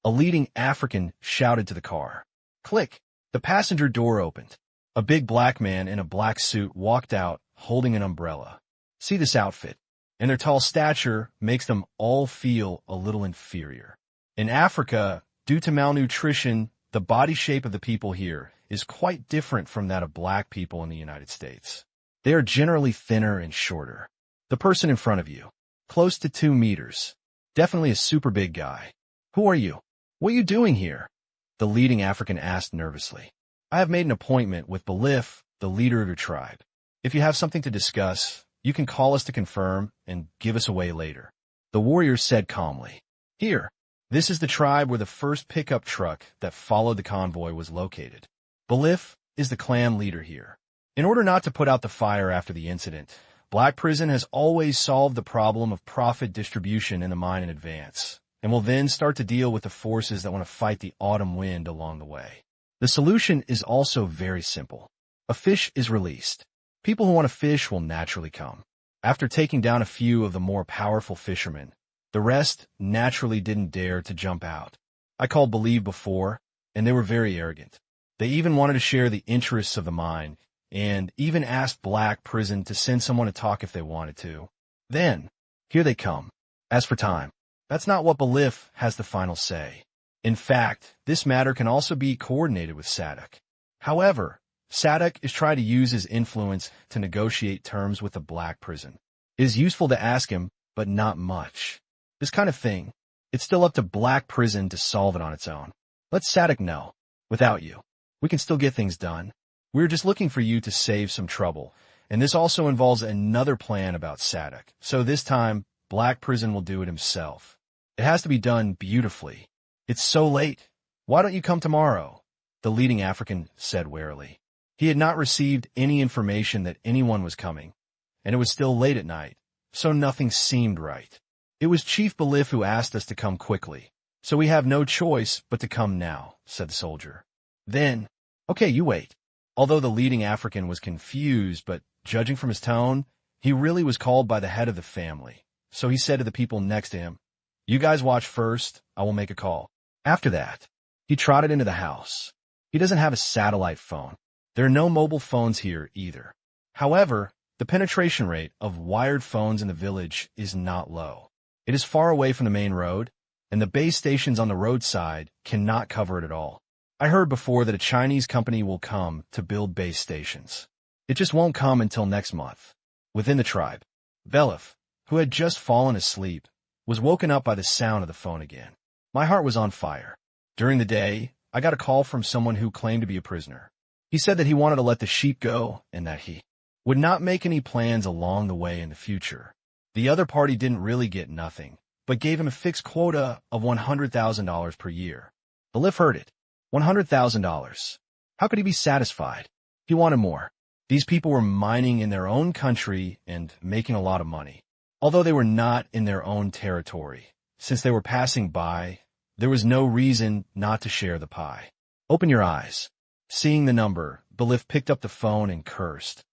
A leading African shouted to the car. Click. The passenger door opened. A big black man in a black suit walked out, holding an umbrella. See this outfit, and their tall stature makes them all feel a little inferior. In Africa, due to malnutrition, the body shape of the people here is quite different from that of black people in the United States. They are generally thinner and shorter. The person in front of you, close to 2 meters. Definitely a super big guy. Who are you? What are you doing here? The leading African asked nervously. I have made an appointment with Belif, the leader of your tribe. If you have something to discuss, you can call us to confirm and give us away later. The warrior said calmly. Here, this is the tribe where the first pickup truck that followed the convoy was located. Belif is the clan leader here. In order not to put out the fire after the incident, Black Prison has always solved the problem of profit distribution in the mine in advance, and will then start to deal with the forces that want to fight the autumn wind along the way. The solution is also very simple. A fish is released. People who want to fish will naturally come. After taking down a few of the more powerful fishermen, the rest naturally didn't dare to jump out. I called Believe before, and they were very arrogant. They even wanted to share the interests of the mine, and even asked Black Prison to send someone to talk if they wanted to. Then, here they come. As for time, that's not what Belif has the final say. In fact, this matter can also be coordinated with Sadok. However, Sadok is trying to use his influence to negotiate terms with the Black Prison. It is useful to ask him, but not much. This kind of thing, it's still up to Black Prison to solve it on its own. Let Sadok know. Without you, we can still get things done. We're just looking for you to save some trouble, and this also involves another plan about Sadok. So this time, Black Prison will do it himself. It has to be done beautifully. It's so late. Why don't you come tomorrow? The leading African said warily. He had not received any information that anyone was coming, and it was still late at night, so nothing seemed right. It was Chief Belif who asked us to come quickly. So we have no choice but to come now, said the soldier. Then, okay, you wait. Although the leading African was confused, but judging from his tone, he really was called by the head of the family. So he said to the people next to him, "You guys watch first, I will make a call." After that, he trotted into the house. He doesn't have a satellite phone. There are no mobile phones here either. However, the penetration rate of wired phones in the village is not low. It is far away from the main road, and the base stations on the roadside cannot cover it at all. I heard before that a Chinese company will come to build base stations. It just won't come until next month. Within the tribe, Belif, who had just fallen asleep, was woken up by the sound of the phone again. My heart was on fire. During the day, I got a call from someone who claimed to be a prisoner. He said that he wanted to let the sheep go and that he would not make any plans along the way in the future. The other party didn't really get nothing, but gave him a fixed quota of $100,000 per year. Belif heard it. $100,000. How could he be satisfied? He wanted more. These people were mining in their own country and making a lot of money. Although they were not in their own territory, since they were passing by, there was no reason not to share the pie. Open your eyes. Seeing the number, Belif picked up the phone and cursed.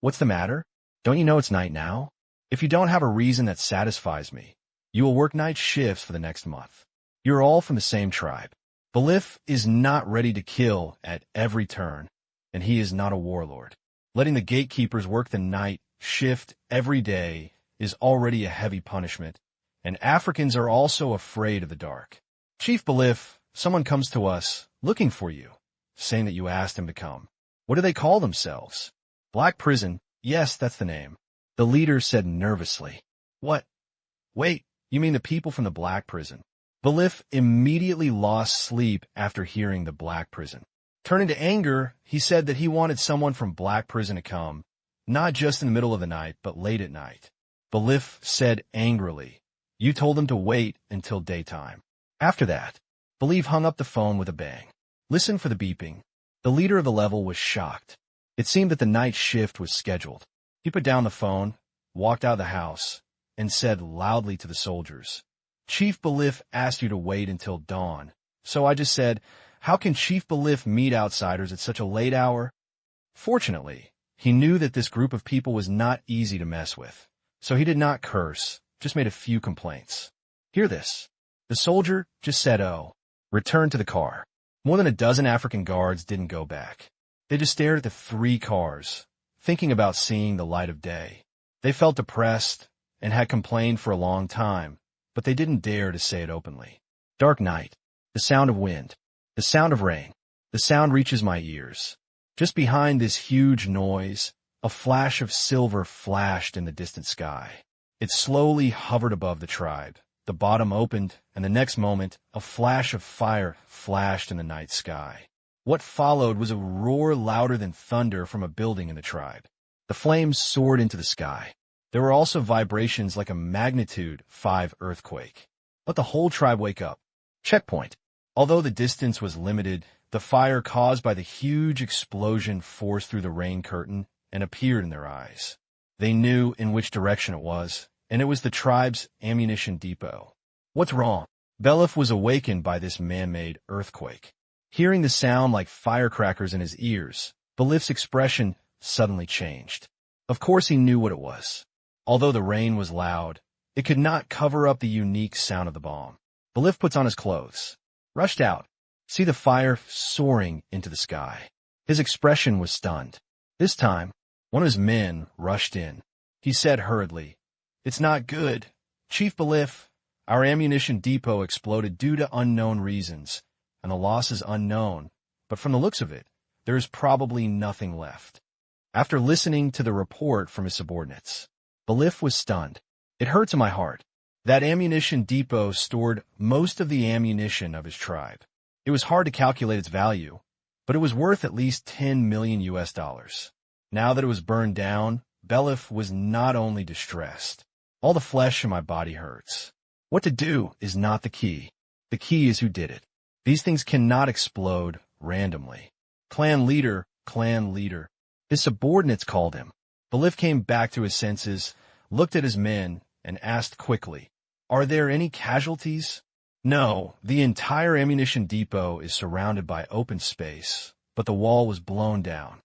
What's the matter? Don't you know it's night now? If you don't have a reason that satisfies me, you will work night shifts for the next month. You're all from the same tribe. Belif is not ready to kill at every turn, and he is not a warlord. Letting the gatekeepers work the night shift every day is already a heavy punishment, and Africans are also afraid of the dark. Chief Belif, someone comes to us, looking for you, saying that you asked him to come. What do they call themselves? Black Prison. Yes, that's the name. The leader said nervously. What? Wait, you mean the people from the Black Prison? Belif immediately lost sleep after hearing the Black Prison. Turning to anger, he said that he wanted someone from Black Prison to come, not just in the middle of the night, but late at night. Belif said angrily, "You told them to wait until daytime." After that, Belif hung up the phone with a bang. Listen for the beeping. The leader of the level was shocked. It seemed that the night shift was scheduled. He put down the phone, walked out of the house, and said loudly to the soldiers, "Chief Belif asked you to wait until dawn, so I just said, how can Chief Belif meet outsiders at such a late hour?" Fortunately, he knew that this group of people was not easy to mess with, so he did not curse, just made a few complaints. Hear this. The soldier just said, "Oh," returned to the car. More than a dozen African guards didn't go back. They just stared at the 3 cars, thinking about seeing the light of day. They felt depressed and had complained for a long time, but they didn't dare to say it openly. Dark night, the sound of wind, the sound of rain, the sound reaches my ears. Just behind this huge noise, a flash of silver flashed in the distant sky. It slowly hovered above the tribe. The bottom opened, and the next moment, a flash of fire flashed in the night sky. What followed was a roar louder than thunder from a building in the tribe. The flames soared into the sky. There were also vibrations like a magnitude 5 earthquake. Let the whole tribe wake up. Checkpoint. Although the distance was limited, the fire caused by the huge explosion forced through the rain curtain and appeared in their eyes. They knew in which direction it was, and it was the tribe's ammunition depot. What's wrong? Belif was awakened by this man-made earthquake. Hearing the sound like firecrackers in his ears, Belif's expression suddenly changed. Of course he knew what it was. Although the rain was loud, it could not cover up the unique sound of the bomb. Belif puts on his clothes, rushed out, see the fire soaring into the sky. His expression was stunned. This time, one of his men rushed in. He said hurriedly, "It's not good. Chief Belif, our ammunition depot exploded due to unknown reasons, and the loss is unknown, but from the looks of it, there is probably nothing left." After listening to the report from his subordinates, Belif was stunned. It hurt to my heart. That ammunition depot stored most of the ammunition of his tribe. It was hard to calculate its value, but it was worth at least $10 million US. Now that it was burned down, Belif was not only distressed. All the flesh in my body hurts. What to do is not the key. The key is who did it. These things cannot explode randomly. Clan leader, clan leader. His subordinates called him. Belif came back to his senses, looked at his men, and asked quickly, Are there any casualties? No, the entire ammunition depot is surrounded by open space, but the wall was blown down.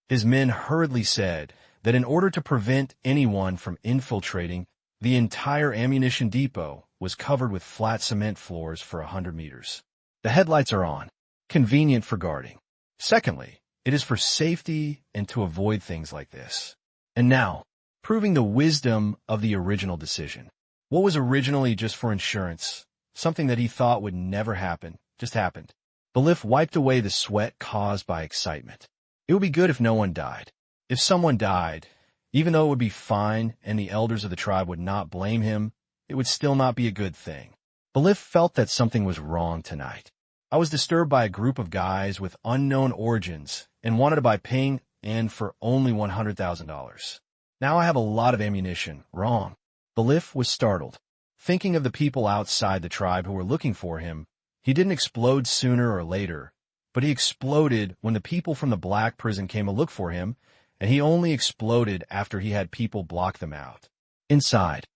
His men hurriedly said that in order to prevent anyone from infiltrating, the entire ammunition depot was covered with flat cement floors for 100 meters. The headlights are on, convenient for guarding. Secondly, it is for safety and to avoid things like this. And now, proving the wisdom of the original decision. What was originally just for insurance, something that he thought would never happen, just happened. Belif wiped away the sweat caused by excitement. It would be good if no one died. If someone died, even though it would be fine and the elders of the tribe would not blame him, it would still not be a good thing. Belif felt that something was wrong tonight. I was disturbed by a group of guys with unknown origins and wanted to buy ping and for only $100,000. Now I have a lot of ammunition. Wrong. Belif was startled. Thinking of the people outside the tribe who were looking for him, he didn't explode sooner or later, but he exploded when the people from the black prison came to look for him, and he only exploded after he had people block them out. Inside.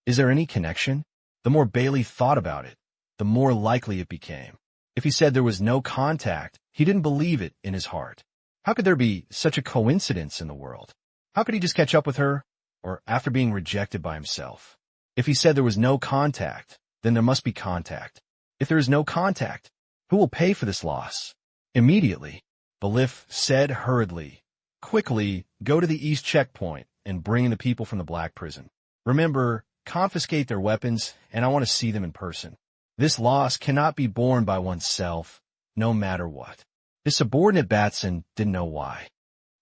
Is there any connection? The more Bailey thought about it, the more likely it became. If he said there was no contact, he didn't believe it in his heart. How could there be such a coincidence in the world? How could he just catch up with her? Or after being rejected by himself? If he said there was no contact, then there must be contact. If there is no contact, who will pay for this loss? Immediately, Belif said hurriedly, "Quickly, go to the east checkpoint and bring in the people from the black prison. Remember, confiscate their weapons, and I want to see them in person. This loss cannot be borne by oneself, no matter what." His subordinate Batson didn't know why.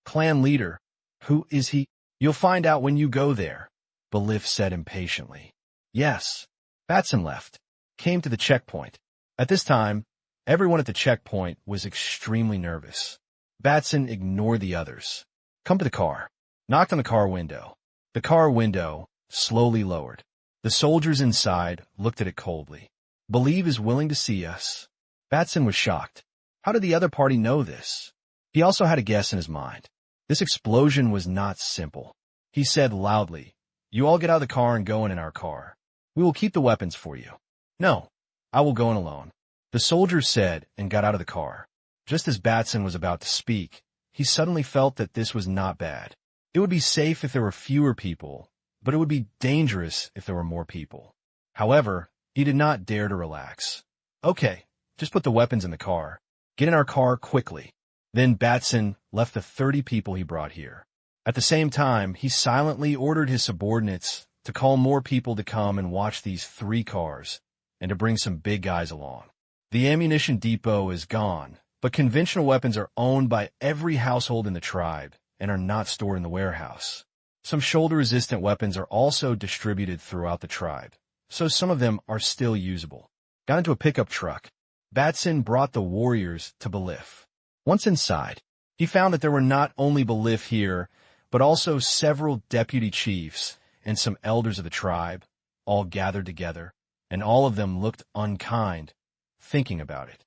Clan leader, who is he? You'll find out when you go there, Belif said impatiently. Yes. Batson left, came to the checkpoint. At this time, everyone at the checkpoint was extremely nervous. Batson ignored the others. Come to the car. Knocked on the car window. The car window slowly lowered. The soldiers inside looked at it coldly. Believe is willing to see us. Batson was shocked. How did the other party know this? He also had a guess in his mind. This explosion was not simple. He said loudly, "You all get out of the car and go in our car. We will keep the weapons for you." "No, I will go in alone," the soldier said and got out of the car. Just as Batson was about to speak, he suddenly felt that this was not bad. It would be safe if there were fewer people, but it would be dangerous if there were more people. However, he did not dare to relax. "Okay, just put the weapons in the car. Get in our car quickly." Then Batson left the 30 people he brought here. At the same time, he silently ordered his subordinates to call more people to come and watch these 3 cars, and to bring some big guys along. The ammunition depot is gone, but conventional weapons are owned by every household in the tribe and are not stored in the warehouse. Some shoulder-resistant weapons are also distributed throughout the tribe, so some of them are still usable. Got into a pickup truck. Batson brought the warriors to Belif. Once inside, he found that there were not only Belif here, but also several deputy chiefs and some elders of the tribe, all gathered together, and all of them looked unkind, thinking about it.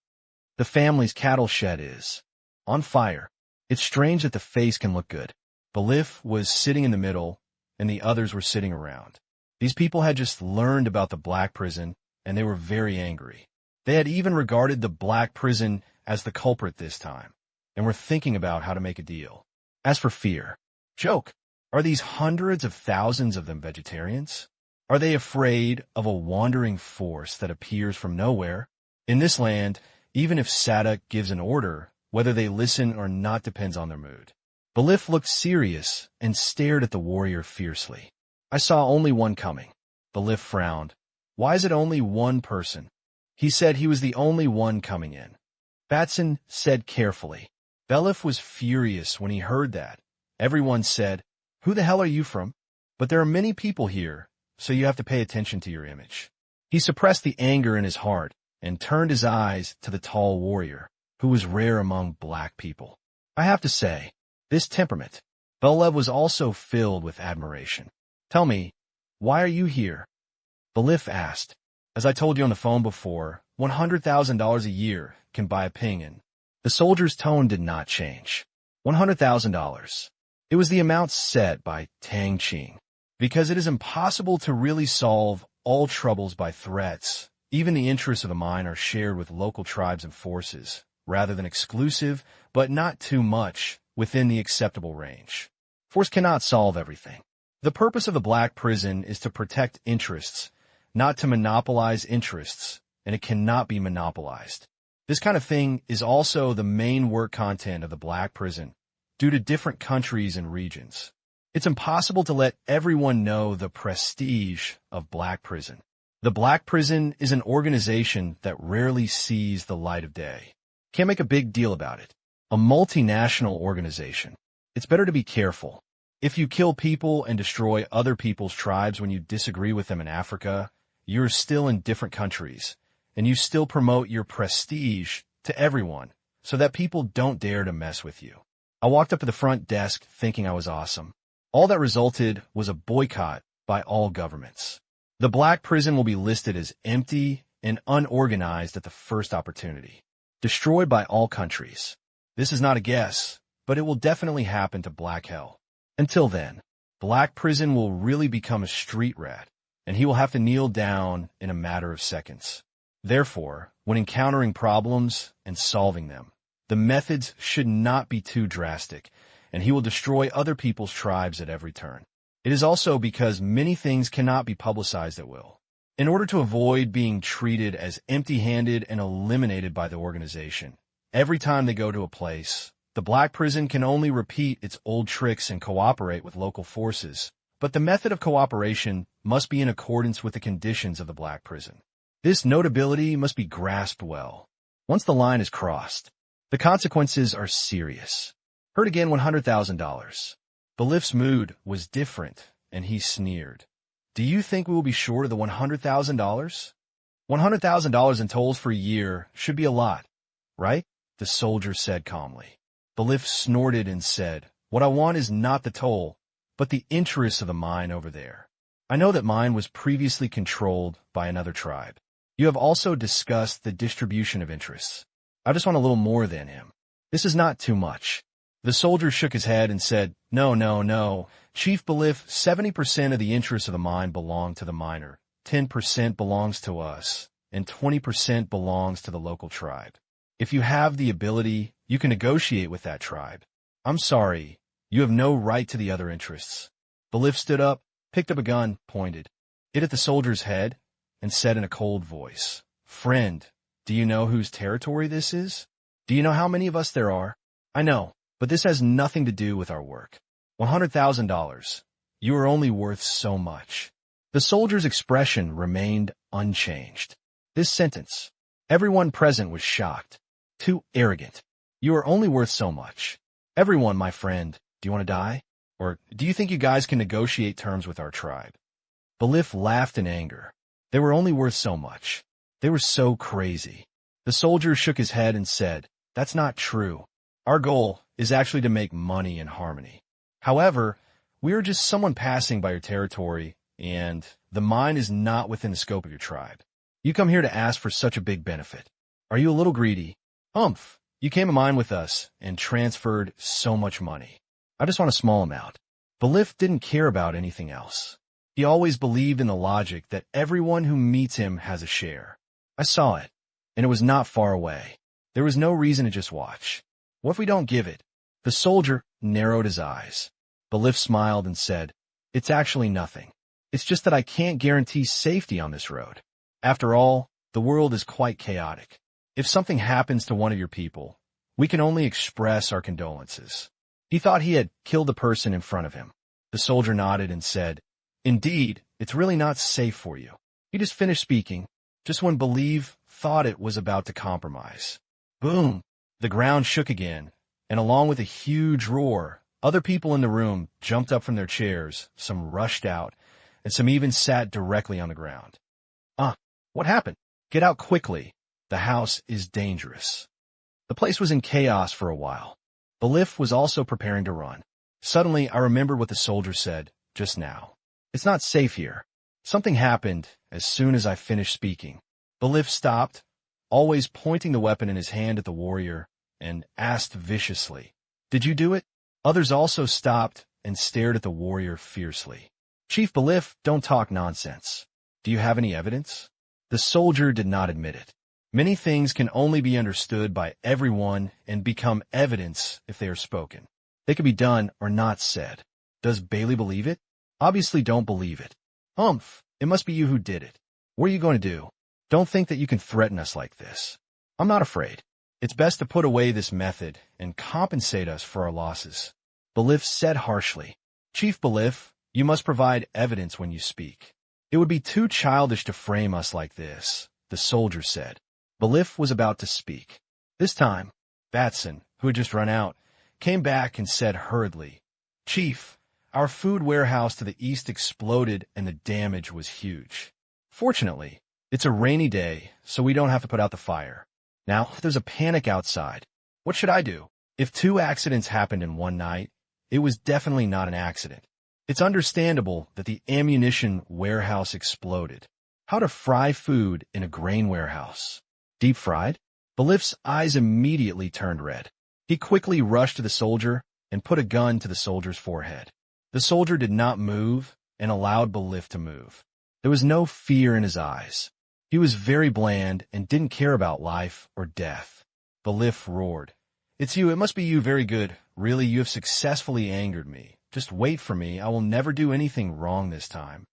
The family's cattle shed is on fire. It's strange that the face can look good. Belif was sitting in the middle, and the others were sitting around. These people had just learned about the black prison, and they were very angry. They had even regarded the black prison as the culprit this time, and were thinking about how to make a deal. As for fear, joke, are these hundreds of thousands of them vegetarians? Are they afraid of a wandering force that appears from nowhere? In this land, even if Sada gives an order, whether they listen or not depends on their mood. Belif looked serious and stared at the warrior fiercely. "I saw only one coming." Belif frowned. "Why is it only one person?" He said he was the only one coming in. Batson said carefully. Belif was furious when he heard that. Everyone said, "Who the hell are you from?" But there are many people here, so you have to pay attention to your image. He suppressed the anger in his heart and turned his eyes to the tall warrior, who was rare among black people. I have to say, this temperament. Belif was also filled with admiration. "Tell me, why are you here?" Belif asked. "As I told you on the phone before, $100,000 a year can buy a ping." The soldier's tone did not change. $100,000. It was the amount set by Tang Qing. Because it is impossible to really solve all troubles by threats. Even the interests of the mine are shared with local tribes and forces, rather than exclusive, but not too much, within the acceptable range. Force cannot solve everything. The purpose of the Black Prison is to protect interests, not to monopolize interests, and it cannot be monopolized. This kind of thing is also the main work content of the Black Prison, due to different countries and regions. It's impossible to let everyone know the prestige of Black Prison. The Black Prison is an organization that rarely sees the light of day. Can't make a big deal about it. A multinational organization. It's better to be careful. If you kill people and destroy other people's tribes when you disagree with them in Africa, you're still in different countries, and you still promote your prestige to everyone so that people don't dare to mess with you. I walked up to the front desk thinking I was awesome. All that resulted was a boycott by all governments. The Black Prison will be listed as empty and unorganized at the first opportunity. Destroyed by all countries. This is not a guess, but it will definitely happen to Black Hell. Until then, Black Prison will really become a street rat, and he will have to kneel down in a matter of seconds. Therefore, when encountering problems and solving them, the methods should not be too drastic, and he will destroy other people's tribes at every turn. It is also because many things cannot be publicized at will. In order to avoid being treated as empty-handed and eliminated by the organization, every time they go to a place, the Black Prison can only repeat its old tricks and cooperate with local forces, but the method of cooperation must be in accordance with the conditions of the Black Prison. This notability must be grasped well. Once the line is crossed, the consequences are serious. Heard again $100,000. Belief's mood was different, and he sneered. Do you think we will be short of the $100,000? $100,000 in tolls for a year should be a lot, right? The soldier said calmly. Belief snorted and said, what I want is not the toll, but the interests of the mine over there. I know that mine was previously controlled by another tribe. You have also discussed the distribution of interests. I just want a little more than him. This is not too much. The soldier shook his head and said, No. Chief Belief, 70% of the interests of the mine belong to the miner, 10% belongs to us, and 20% belongs to the local tribe. If you have the ability, you can negotiate with that tribe. I'm sorry, you have no right to the other interests. Belief stood up, picked up a gun, pointed it at the soldier's head, and said in a cold voice, Friend, do you know whose territory this is? Do you know how many of us there are? I know, but this has nothing to do with our work. $100,000. You are only worth so much. The soldier's expression remained unchanged. This sentence, everyone present was shocked. Too arrogant. You are only worth so much. Everyone, my friend, do you want to die? Or do you think you guys can negotiate terms with our tribe? Belief laughed in anger. They were only worth so much. They were so crazy. The soldier shook his head and said, That's not true. Our goal is actually to make money in harmony. However, we are just someone passing by your territory, and the mine is not within the scope of your tribe. You come here to ask for such a big benefit. Are you a little greedy? You came to mine with us and transferred so much money. I just want a small amount. Belief didn't care about anything else. He always believed in the logic that everyone who meets him has a share. I saw it, and it was not far away. There was no reason to just watch. What if we don't give it? The soldier narrowed his eyes. Belief smiled and said, It's actually nothing. It's just that I can't guarantee safety on this road. After all, the world is quite chaotic. If something happens to one of your people, we can only express our condolences. He thought he had killed the person in front of him. The soldier nodded and said, Indeed, it's really not safe for you. He just finished speaking, just when Believe thought it was about to compromise. Boom! The ground shook again, and along with a huge roar, other people in the room jumped up from their chairs, some rushed out, and some even sat directly on the ground. What happened? Get out quickly. The house is dangerous. The place was in chaos for a while. Belief was also preparing to run. Suddenly, I remembered what the soldier said just now. It's not safe here. Something happened as soon as I finished speaking. Belief stopped, always pointing the weapon in his hand at the warrior, and asked viciously, Did you do it? Others also stopped and stared at the warrior fiercely. Chief Belief, don't talk nonsense. Do you have any evidence? The soldier did not admit it. Many things can only be understood by everyone and become evidence if they are spoken. They can be done or not said. Does Bailey believe it? Obviously don't believe it. Humph, it must be you who did it. What are you going to do? Don't think that you can threaten us like this. I'm not afraid. It's best to put away this method and compensate us for our losses. Belif said harshly. Chief Belif, you must provide evidence when you speak. It would be too childish to frame us like this, the soldier said. Belif was about to speak. This time, Batson, who had just run out, came back and said hurriedly, Chief, our food warehouse to the east exploded and the damage was huge. Fortunately, it's a rainy day, so we don't have to put out the fire. Now, there's a panic outside. What should I do? If 2 accidents happened in one night, it was definitely not an accident. It's understandable that the ammunition warehouse exploded. How to fry food in a grain warehouse? Deep fried? Belif's eyes immediately turned red. He quickly rushed to the soldier and put a gun to the soldier's forehead. The soldier did not move and allowed Belif to move. There was no fear in his eyes. He was very bland and didn't care about life or death. Belif roared. It's you, it must be you, very good. Really, you have successfully angered me. Just wait for me, I will never do anything wrong this time.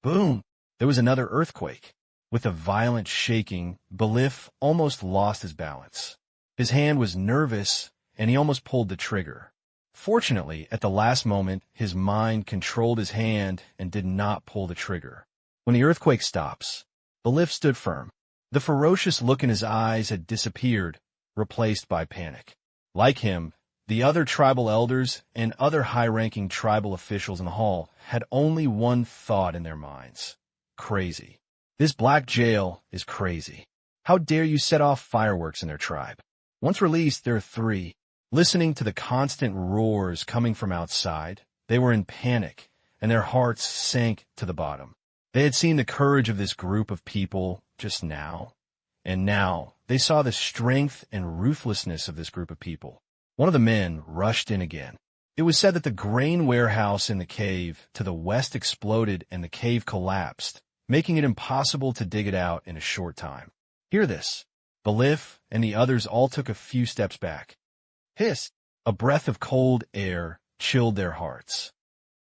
Boom! There was another earthquake. With a violent shaking, Belif almost lost his balance. His hand was nervous, and he almost pulled the trigger. Fortunately, at the last moment, his mind controlled his hand and did not pull the trigger. When the earthquake stops, Belif stood firm. The ferocious look in his eyes had disappeared, replaced by panic. Like him, the other tribal elders and other high-ranking tribal officials in the hall had only one thought in their minds. Crazy. This black jail is crazy. How dare you set off fireworks in their tribe? Once released, there are 3. Listening to the constant roars coming from outside, they were in panic, and their hearts sank to the bottom. They had seen the courage of this group of people just now, and now they saw the strength and ruthlessness of this group of people. One of the men rushed in again. It was said that the grain warehouse in the cave to the west exploded and the cave collapsed, making it impossible to dig it out in a short time. Hear this. Belif and the others all took a few steps back. Hiss! A breath of cold air chilled their hearts.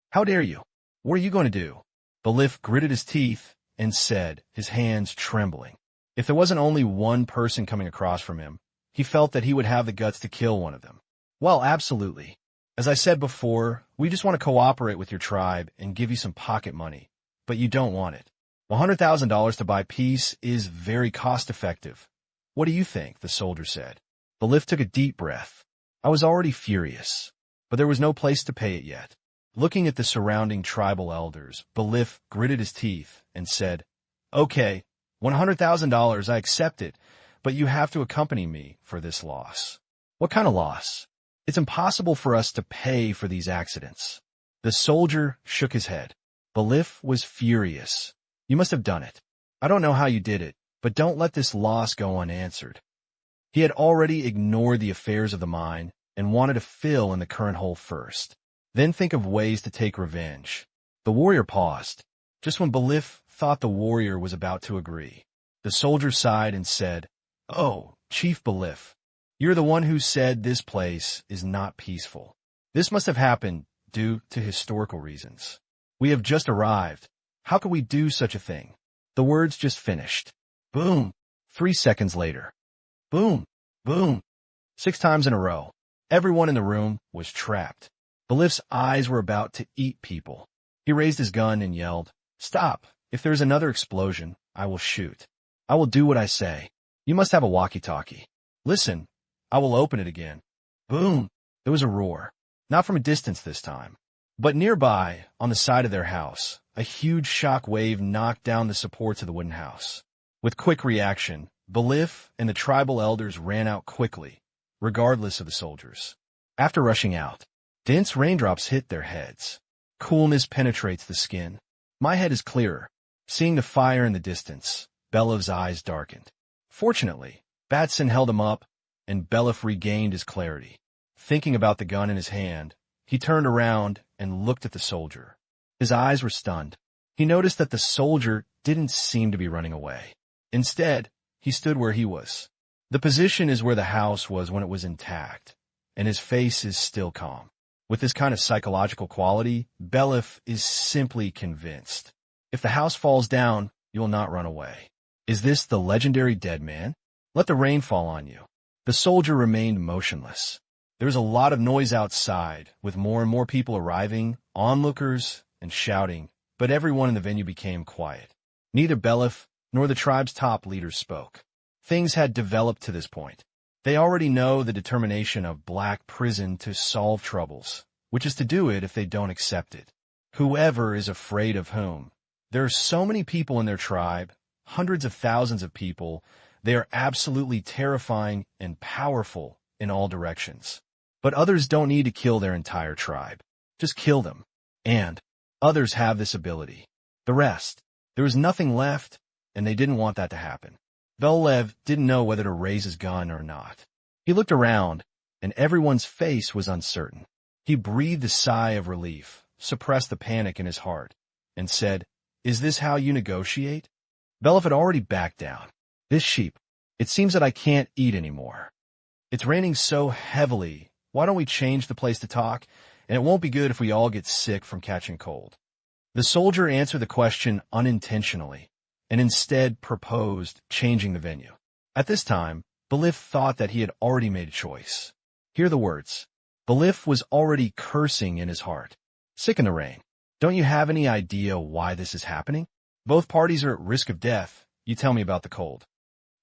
How dare you? What are you going to do? Belif gritted his teeth and said, his hands trembling. If there wasn't only one person coming across from him, he felt that he would have the guts to kill one of them. Well, absolutely. As I said before, we just want to cooperate with your tribe and give you some pocket money, but you don't want it. $100,000 to buy peace is very cost-effective. What do you think? The soldier said. Belif took a deep breath. I was already furious, but there was no place to pay it yet. Looking at the surrounding tribal elders, Belif gritted his teeth and said, Okay, $100,000, I accept it, but you have to accompany me for this loss. What kind of loss? It's impossible for us to pay for these accidents. The soldier shook his head. Belif was furious. You must have done it. I don't know how you did it, but don't let this loss go unanswered. He had already ignored the affairs of the mine and wanted to fill in the current hole first, then think of ways to take revenge. The warrior paused, just when Belif thought the warrior was about to agree. The soldier sighed and said, Oh, Chief Belif, you're the one who said this place is not peaceful. This must have happened due to historical reasons. We have just arrived. How could we do such a thing? The words just finished. Boom! 3 seconds later. Boom! Boom! 6 times in a row. Everyone in the room was trapped. Belif's eyes were about to eat people. He raised his gun and yelled, Stop! If there's another explosion, I will shoot. I will do what I say. You must have a walkie-talkie. Listen, I will open it again. Boom! There was a roar. Not from a distance this time, but nearby, on the side of their house, a huge shock wave knocked down the supports of the wooden house. With quick reaction, Belif and the tribal elders ran out quickly, regardless of the soldiers. After rushing out, dense raindrops hit their heads. Coolness penetrates the skin. My head is clearer. Seeing the fire in the distance, Belif's eyes darkened. Fortunately, Batson held him up, and Belif regained his clarity. Thinking about the gun in his hand, he turned around and looked at the soldier. His eyes were stunned. He noticed that the soldier didn't seem to be running away. Instead, he stood where he was. The position is where the house was when it was intact, and his face is still calm. With this kind of psychological quality, Belif is simply convinced. If the house falls down, you will not run away. Is this the legendary dead man? Let the rain fall on you. The soldier remained motionless. There was a lot of noise outside, with more and more people arriving, onlookers, and shouting, but everyone in the venue became quiet. Neither Belif nor the tribe's top leaders spoke. Things had developed to this point. They already know the determination of Black Prison to solve troubles, which is to do it if they don't accept it. Whoever is afraid of whom. There are so many people in their tribe, hundreds of thousands of people. They are absolutely terrifying and powerful in all directions. But others don't need to kill their entire tribe. Just kill them. And others have this ability. The rest. There was nothing left, and they didn't want that to happen. Bellev didn't know whether to raise his gun or not. He looked around, and everyone's face was uncertain. He breathed a sigh of relief, suppressed the panic in his heart, and said, "Is this how you negotiate?" Bellev had already backed down. "This sheep. It seems that I can't eat anymore. It's raining so heavily. Why don't we change the place to talk? And it won't be good if we all get sick from catching cold." The soldier answered the question unintentionally, and instead proposed changing the venue. At this time, Belif thought that he had already made a choice. Hear the words. Belif was already cursing in his heart. "Sick in the rain. Don't you have any idea why this is happening? Both parties are at risk of death. You tell me about the cold."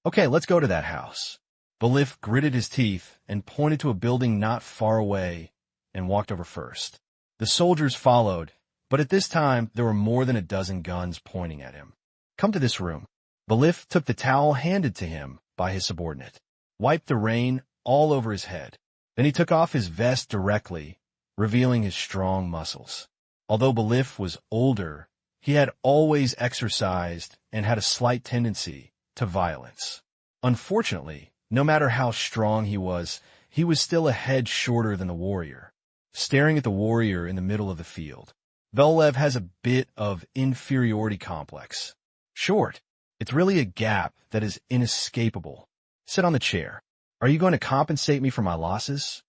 "Okay, let's go to that house." Belif gritted his teeth and pointed to a building not far away and walked over first. The soldiers followed, but at this time there were more than a dozen guns pointing at him. "Come to this room." Belif took the towel handed to him by his subordinate, wiped the rain all over his head. Then he took off his vest directly, revealing his strong muscles. Although Belif was older, he had always exercised and had a slight tendency to violence. Unfortunately, no matter how strong he was still a head shorter than the warrior. Staring at the warrior in the middle of the field, Bellev has a bit of inferiority complex. Short. It's really a gap that is inescapable. Sit on the chair. Are you going to compensate me for my losses?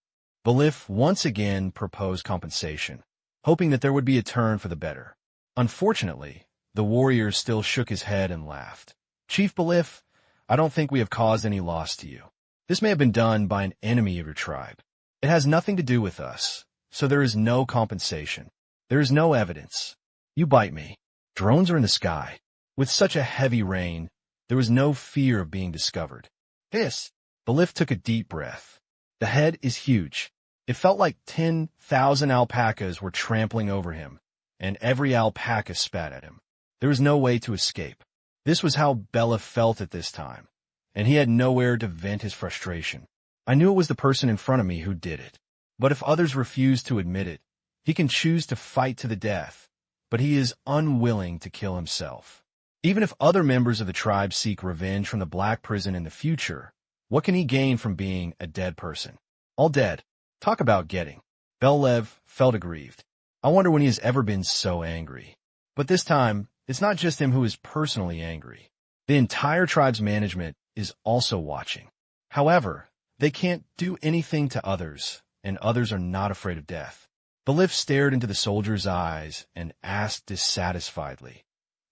Belif once again proposed compensation, hoping that there would be a turn for the better. Unfortunately, the warrior still shook his head and laughed. "Chief Belif, I don't think we have caused any loss to you. This may have been done by an enemy of your tribe. It has nothing to do with us, so there is no compensation. There is no evidence. You bite me. Drones are in the sky. With such a heavy rain, there was no fear of being discovered." "Hiss!" Belif took a deep breath. The head is huge. It felt like 10,000 alpacas were trampling over him, and every alpaca spat at him. There was no way to escape. This was how Belif felt at this time, and he had nowhere to vent his frustration. "I knew it was the person in front of me who did it. But if others refuse to admit it, he can choose to fight to the death, but he is unwilling to kill himself. Even if other members of the tribe seek revenge from the Black Prison in the future, what can he gain from being a dead person? All dead. Talk about getting." Bellev felt aggrieved. I wonder when he has ever been so angry. But this time, it's not just him who is personally angry. The entire tribe's management is also watching. However, they can't do anything to others, and others are not afraid of death. Belif stared into the soldier's eyes and asked dissatisfiedly,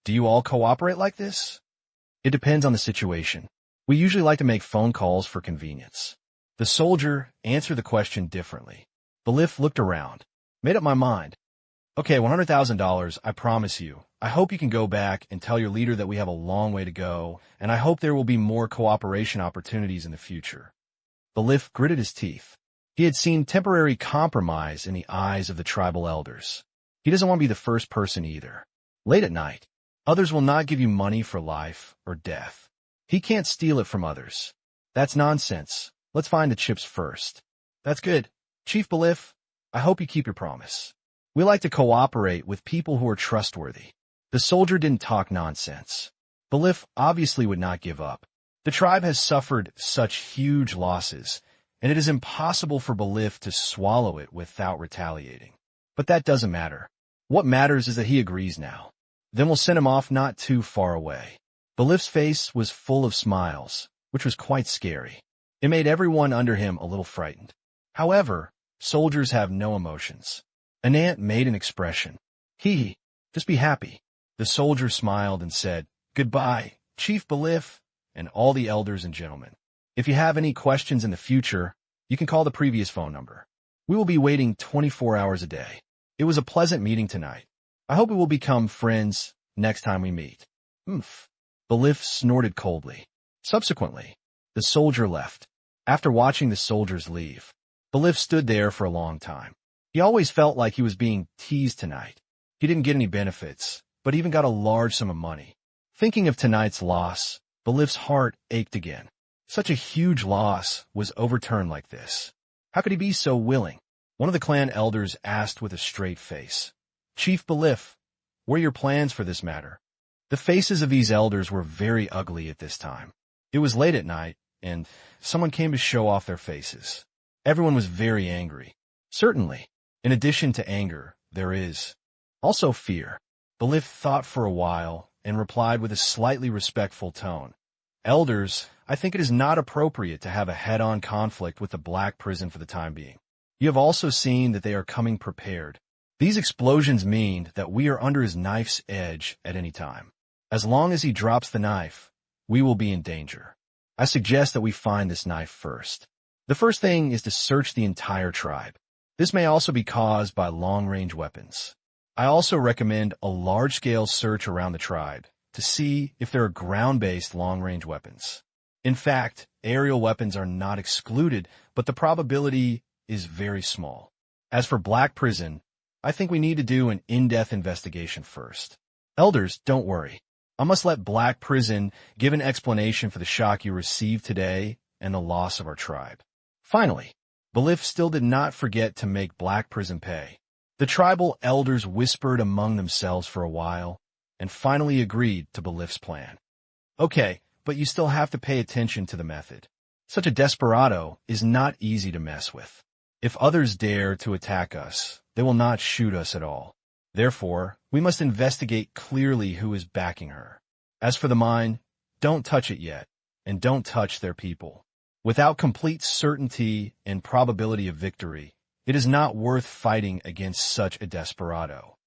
"Do you all cooperate like this?" "It depends on the situation. We usually like to make phone calls for convenience." The soldier answered the question differently. Belif looked around. "Made up my mind. Okay, $100,000, I promise you. I hope you can go back and tell your leader that we have a long way to go, and I hope there will be more cooperation opportunities in the future." Belif gritted his teeth. He had seen temporary compromise in the eyes of the tribal elders. He doesn't want to be the first person either. Late at night, others will not give you money for life or death. He can't steal it from others. That's nonsense. Let's find the chips first. "That's good. Chief Belif, I hope you keep your promise. We like to cooperate with people who are trustworthy." The soldier didn't talk nonsense. Belif obviously would not give up. The tribe has suffered such huge losses, and it is impossible for Belif to swallow it without retaliating. But that doesn't matter. What matters is that he agrees now. Then we'll send him off not too far away. Belief's face was full of smiles, which was quite scary. It made everyone under him a little frightened. However, soldiers have no emotions. An ant made an expression. Just be happy. The soldier smiled and said, "Goodbye, Chief Belief, and all the elders and gentlemen. If you have any questions in the future, you can call the previous phone number. We will be waiting 24 hours a day. It was a pleasant meeting tonight. I hope we will become friends next time we meet." Oomph. Belief snorted coldly. Subsequently, the soldier left. After watching the soldiers leave, Belief stood there for a long time. He always felt like he was being teased tonight. He didn't get any benefits, but even got a large sum of money. Thinking of tonight's loss, Belief's heart ached again. Such a huge loss was overturned like this. How could he be so willing? One of the clan elders asked with a straight face, "Chief Belief, what are your plans for this matter?" The faces of these elders were very ugly at this time. It was late at night, and someone came to show off their faces. Everyone was very angry. Certainly, in addition to anger, there is also fear. Belief thought for a while and replied with a slightly respectful tone, "Elders, I think it is not appropriate to have a head-on conflict with the Black Prison for the time being. You have also seen that they are coming prepared. These explosions mean that we are under his knife's edge at any time. As long as he drops the knife, we will be in danger. I suggest that we find this knife first. The first thing is to search the entire tribe. This may also be caused by long-range weapons. I also recommend a large-scale search around the tribe to see if there are ground-based long-range weapons. In fact, aerial weapons are not excluded, but the probability is very small. As for Black Prison, I think we need to do an in-depth investigation first. Elders, don't worry. I must let Black Prison give an explanation for the shock you received today and the loss of our tribe." Finally, Belief still did not forget to make Black Prison pay. The tribal elders whispered among themselves for a while and finally agreed to Belief's plan. "Okay, but you still have to pay attention to the method. Such a desperado is not easy to mess with. If others dare to attack us, they will not shoot us at all. Therefore, we must investigate clearly who is backing her. As for the mine, don't touch it yet, and don't touch their people. Without complete certainty and probability of victory, it is not worth fighting against such a desperado."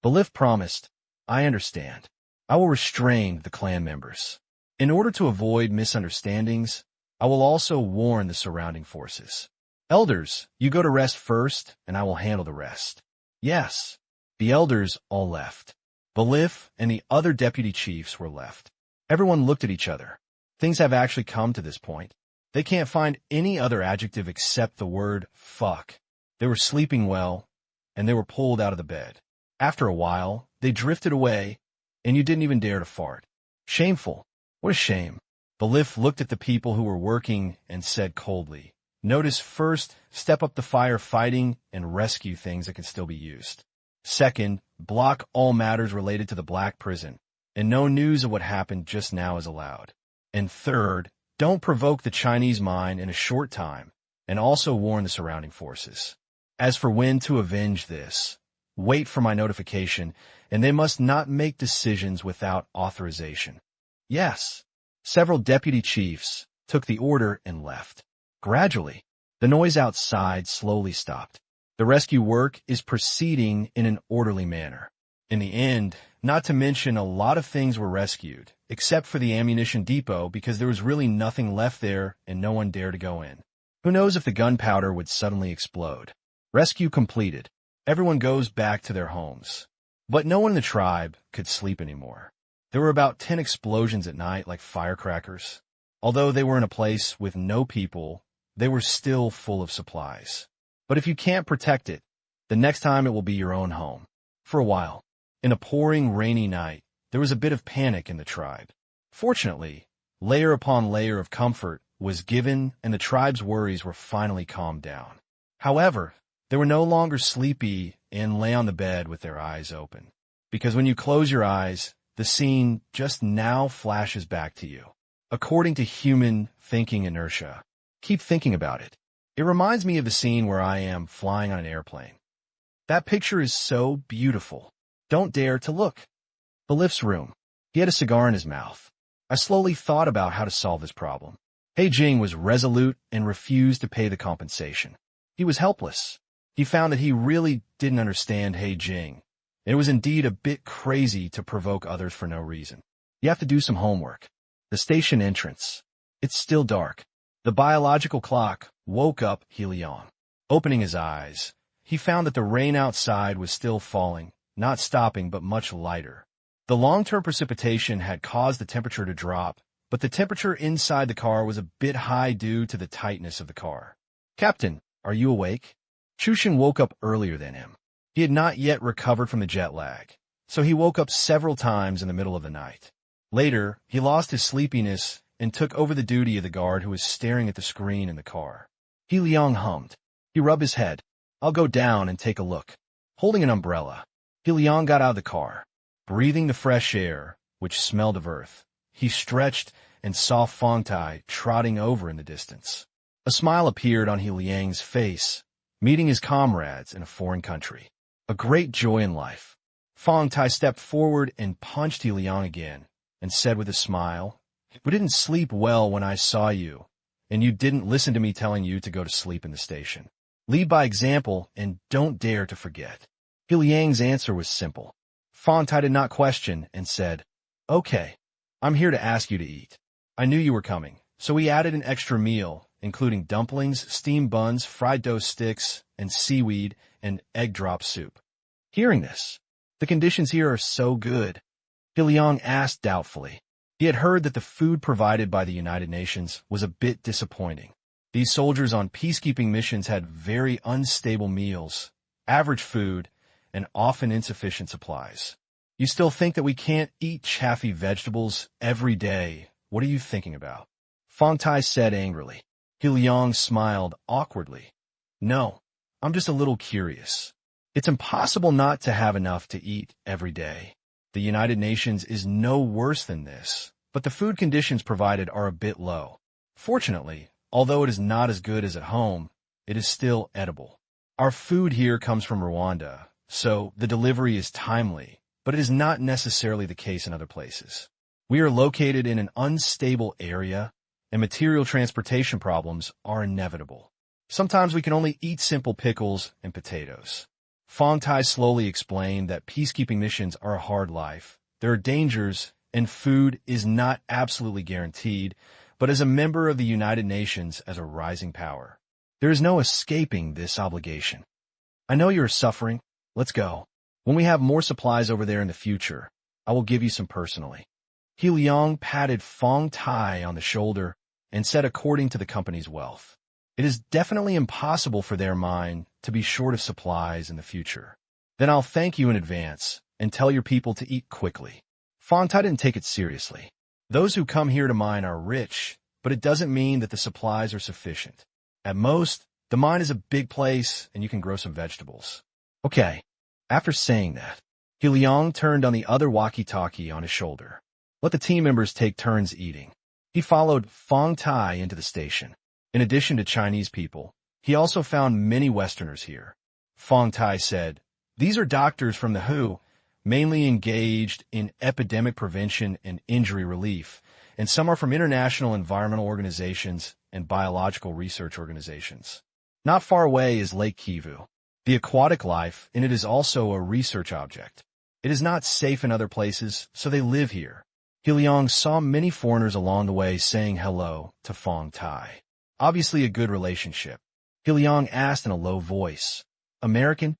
Belief promised, "I understand. I will restrain the clan members. In order to avoid misunderstandings, I will also warn the surrounding forces. Elders, you go to rest first, and I will handle the rest." "Yes." The elders all left. Belief and the other deputy chiefs were left. Everyone looked at each other. Things have actually come to this point. They can't find any other adjective except the word fuck. They were sleeping well, and they were pulled out of the bed. After a while, they drifted away, and you didn't even dare to fart. Shameful. What a shame. Belief looked at the people who were working and said coldly, "Notice first, step up the fire fighting and rescue things that can still be used. Second, block all matters related to the Black Prison, and no news of what happened just now is allowed. And third, don't provoke the Chinese mine in a short time, and also warn the surrounding forces. As for when to avenge this, wait for my notification, and they must not make decisions without authorization." Yes. Several deputy chiefs took the order and left. Gradually, the noise outside slowly stopped. The rescue work is proceeding in an orderly manner. In the end, not to mention a lot of things were rescued, except for the ammunition depot because there was really nothing left there and no one dared to go in. Who knows if the gunpowder would suddenly explode. Rescue completed. Everyone goes back to their homes. But no one in the tribe could sleep anymore. There were about 10 explosions at night like firecrackers. Although they were in a place with no people, they were still full of supplies. But if you can't protect it, the next time it will be your own home. For a while, in a pouring rainy night, there was a bit of panic in the tribe. Fortunately, layer upon layer of comfort was given and the tribe's worries were finally calmed down. However, they were no longer sleepy and lay on the bed with their eyes open. Because when you close your eyes, the scene just now flashes back to you. According to human thinking inertia, keep thinking about it. It reminds me of the scene where I am flying on an airplane. That picture is so beautiful. Don't dare to look. The lift's room. He had a cigar in his mouth. I slowly thought about how to solve this problem. He Jing was resolute and refused to pay the compensation. He was helpless. He found that he really didn't understand He Jing. It was indeed a bit crazy to provoke others for no reason. You have to do some homework. The station entrance. It's still dark. The biological clock woke up He Liang. Opening his eyes, he found that the rain outside was still falling, not stopping but much lighter. The long-term precipitation had caused the temperature to drop, but the temperature inside the car was a bit high due to the tightness of the car. "Captain, are you awake?" Chushin woke up earlier than him. He had not yet recovered from the jet lag, so he woke up several times in the middle of the night. Later, he lost his sleepiness and took over the duty of the guard who was staring at the screen in the car. He Liang hummed. He rubbed his head. "I'll go down and take a look." Holding an umbrella, He Liang got out of the car. Breathing the fresh air, which smelled of earth, he stretched and saw Fong Tai trotting over in the distance. A smile appeared on He Liang's face, meeting his comrades in a foreign country. A great joy in life. Fong Tai stepped forward and punched He Liang again, and said with a smile, "We didn't sleep well when I saw you, and you didn't listen to me telling you to go to sleep in the station. Lead by example and don't dare to forget." He Liang's answer was simple. Fong Tai did not question and said, "Okay, I'm here to ask you to eat." I knew you were coming, so he added an extra meal, including dumplings, steamed buns, fried dough sticks, and seaweed, and egg drop soup. Hearing this, "The conditions here are so good," He Liang asked doubtfully. He had heard that the food provided by the United Nations was a bit disappointing. These soldiers on peacekeeping missions had very unstable meals, average food, and often insufficient supplies. "You still think that we can't eat chaffy vegetables every day? What are you thinking about?" Fong Tai said angrily. He Liang smiled awkwardly. "No, I'm just a little curious. It's impossible not to have enough to eat every day. The United Nations is no worse than this, but the food conditions provided are a bit low. Fortunately, although it is not as good as at home, it is still edible. Our food here comes from Rwanda, so the delivery is timely, but it is not necessarily the case in other places. We are located in an unstable area, and material transportation problems are inevitable. Sometimes we can only eat simple pickles and potatoes." Fong Tai slowly explained that peacekeeping missions are a hard life. There are dangers, and food is not absolutely guaranteed, but as a member of the United Nations as a rising power, there is no escaping this obligation. "I know you are suffering. Let's go. When we have more supplies over there in the future, I will give you some personally." He Liang patted Fong Tai on the shoulder and said according to the company's wealth, "It is definitely impossible for their mine to be short of supplies in the future. Then I'll thank you in advance and tell your people to eat quickly." Fong Tai didn't take it seriously. Those who come here to mine are rich, but it doesn't mean that the supplies are sufficient. At most, the mine is a big place and you can grow some vegetables. "Okay." After saying that, He Liang turned on the other walkie-talkie on his shoulder. "Let the team members take turns eating." He followed Fong Tai into the station. In addition to Chinese people, he also found many Westerners here. Fong Tai said, "These are doctors from the WHO, mainly engaged in epidemic prevention and injury relief, and some are from international environmental organizations and biological research organizations. Not far away is Lake Kivu. The aquatic life in it is also a research object. It is not safe in other places, so they live here." He Liang saw many foreigners along the way saying hello to Fong Tai. Obviously a good relationship. He Liang asked in a low voice, "American?"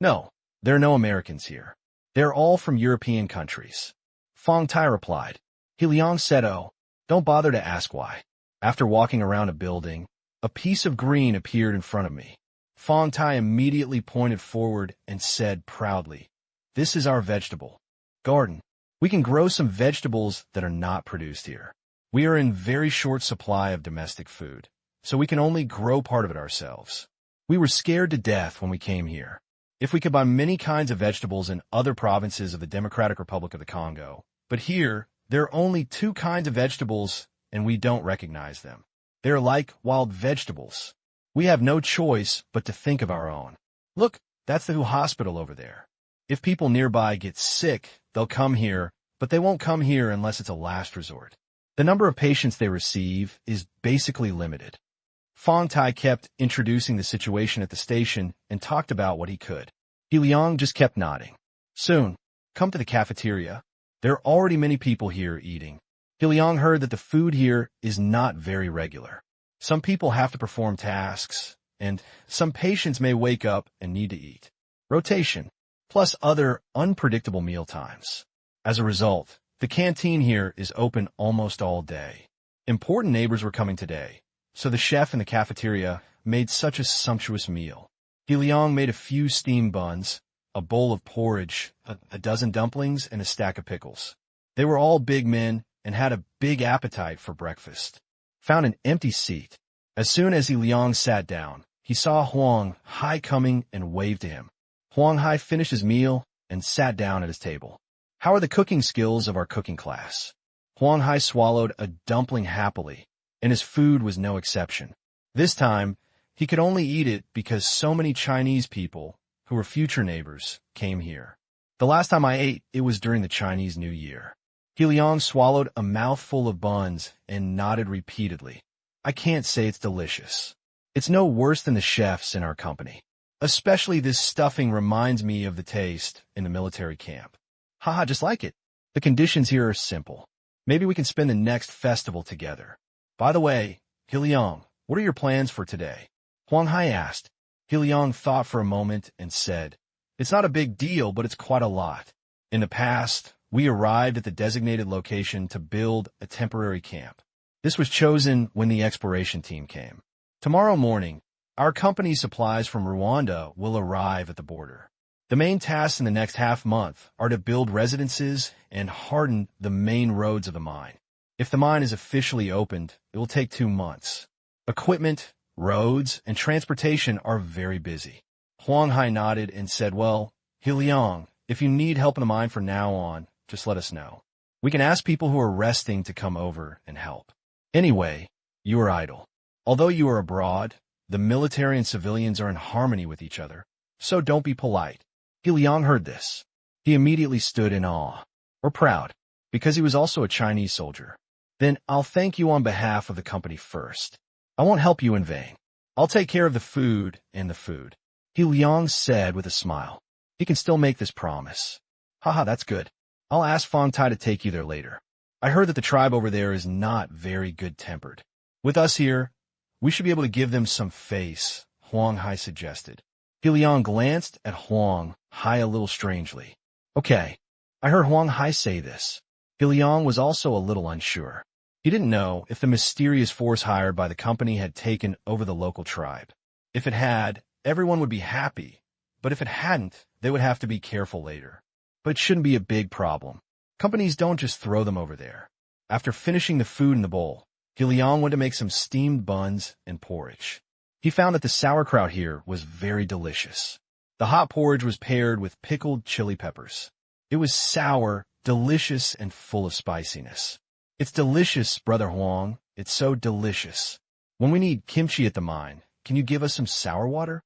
"No, there are no Americans here. They're all from European countries." Fong Tai replied. He Liang said, "Oh, don't bother to ask why." After walking around a building, a piece of green appeared in front of me. Fong Tai immediately pointed forward and said proudly, "This is our vegetable garden. We can grow some vegetables that are not produced here. We are in very short supply of domestic food, so we can only grow part of it ourselves. We were scared to death when we came here. If we could buy many kinds of vegetables in other provinces of the Democratic Republic of the Congo, but here, there are only 2 kinds of vegetables, and we don't recognize them. They are like wild vegetables. We have no choice but to think of our own. Look, that's the WHO hospital over there. If people nearby get sick, they'll come here, but they won't come here unless it's a last resort. The number of patients they receive is basically limited. Fong Tai kept introducing the situation at the station and talked about what he could. He Liang just kept nodding. Soon, come to the cafeteria. There are already many people here eating. He Liang heard that the food here is not very regular. Some people have to perform tasks, and some patients may wake up and need to eat. Rotation, plus other unpredictable meal times. As a result, the canteen here is open almost all day. Important neighbors were coming today, so the chef in the cafeteria made such a sumptuous meal. He Liang made a few steamed buns, a bowl of porridge, a dozen dumplings, and a stack of pickles. They were all big men and had a big appetite for breakfast. Found an empty seat. As soon as He Liang sat down, he saw Huang Hai coming and waved to him. Huang Hai finished his meal and sat down at his table. How are the cooking skills of our cooking class? Huang Hai swallowed a dumpling happily, and his food was no exception. This time, he could only eat it because so many Chinese people, who were future neighbors, came here. The last time I ate, it was during the Chinese New Year. He Liang swallowed a mouthful of buns and nodded repeatedly. I can't say it's delicious. It's no worse than the chefs in our company. Especially this stuffing reminds me of the taste in the military camp. Haha, just like it. The conditions here are simple. Maybe we can spend the next festival together. By the way, He Liang, what are your plans for today? Huang Hai asked. He Liang thought for a moment and said, It's not a big deal, but it's quite a lot. In the past, we arrived at the designated location to build a temporary camp. This was chosen when the exploration team came. Tomorrow morning, our company's supplies from Rwanda will arrive at the border. The main tasks in the next half-month are to build residences and harden the main roads of the mine. If the mine is officially opened, it will take 2 months. Equipment, roads, and transportation are very busy. Huang Hai nodded and said, Well, He Liang, if you need help in the mine from now on, just let us know. We can ask people who are resting to come over and help. Anyway, you are idle. Although you are abroad, the military and civilians are in harmony with each other, so don't be polite. He Liang heard this. He immediately stood in awe, or proud, because he was also a Chinese soldier. Then I'll thank you on behalf of the company first. I won't help you in vain. I'll take care of the food and the food. He Liang said with a smile. He can still make this promise. Haha, that's good. I'll ask Fong Tai to take you there later. I heard that the tribe over there is not very good-tempered. With us here, we should be able to give them some face, Huang Hai suggested. He Liang glanced at Huang Hai a little strangely. Okay, I heard Huang Hai say this. He Liang was also a little unsure. He didn't know if the mysterious force hired by the company had taken over the local tribe. If it had, everyone would be happy, but if it hadn't, they would have to be careful later. But it shouldn't be a big problem. Companies don't just throw them over there. After finishing the food in the bowl, He Liang went to make some steamed buns and porridge. He found that the sauerkraut here was very delicious. The hot porridge was paired with pickled chili peppers. It was sour, delicious, and full of spiciness. It's delicious, Brother Huang. It's so delicious. When we need kimchi at the mine, can you give us some sour water?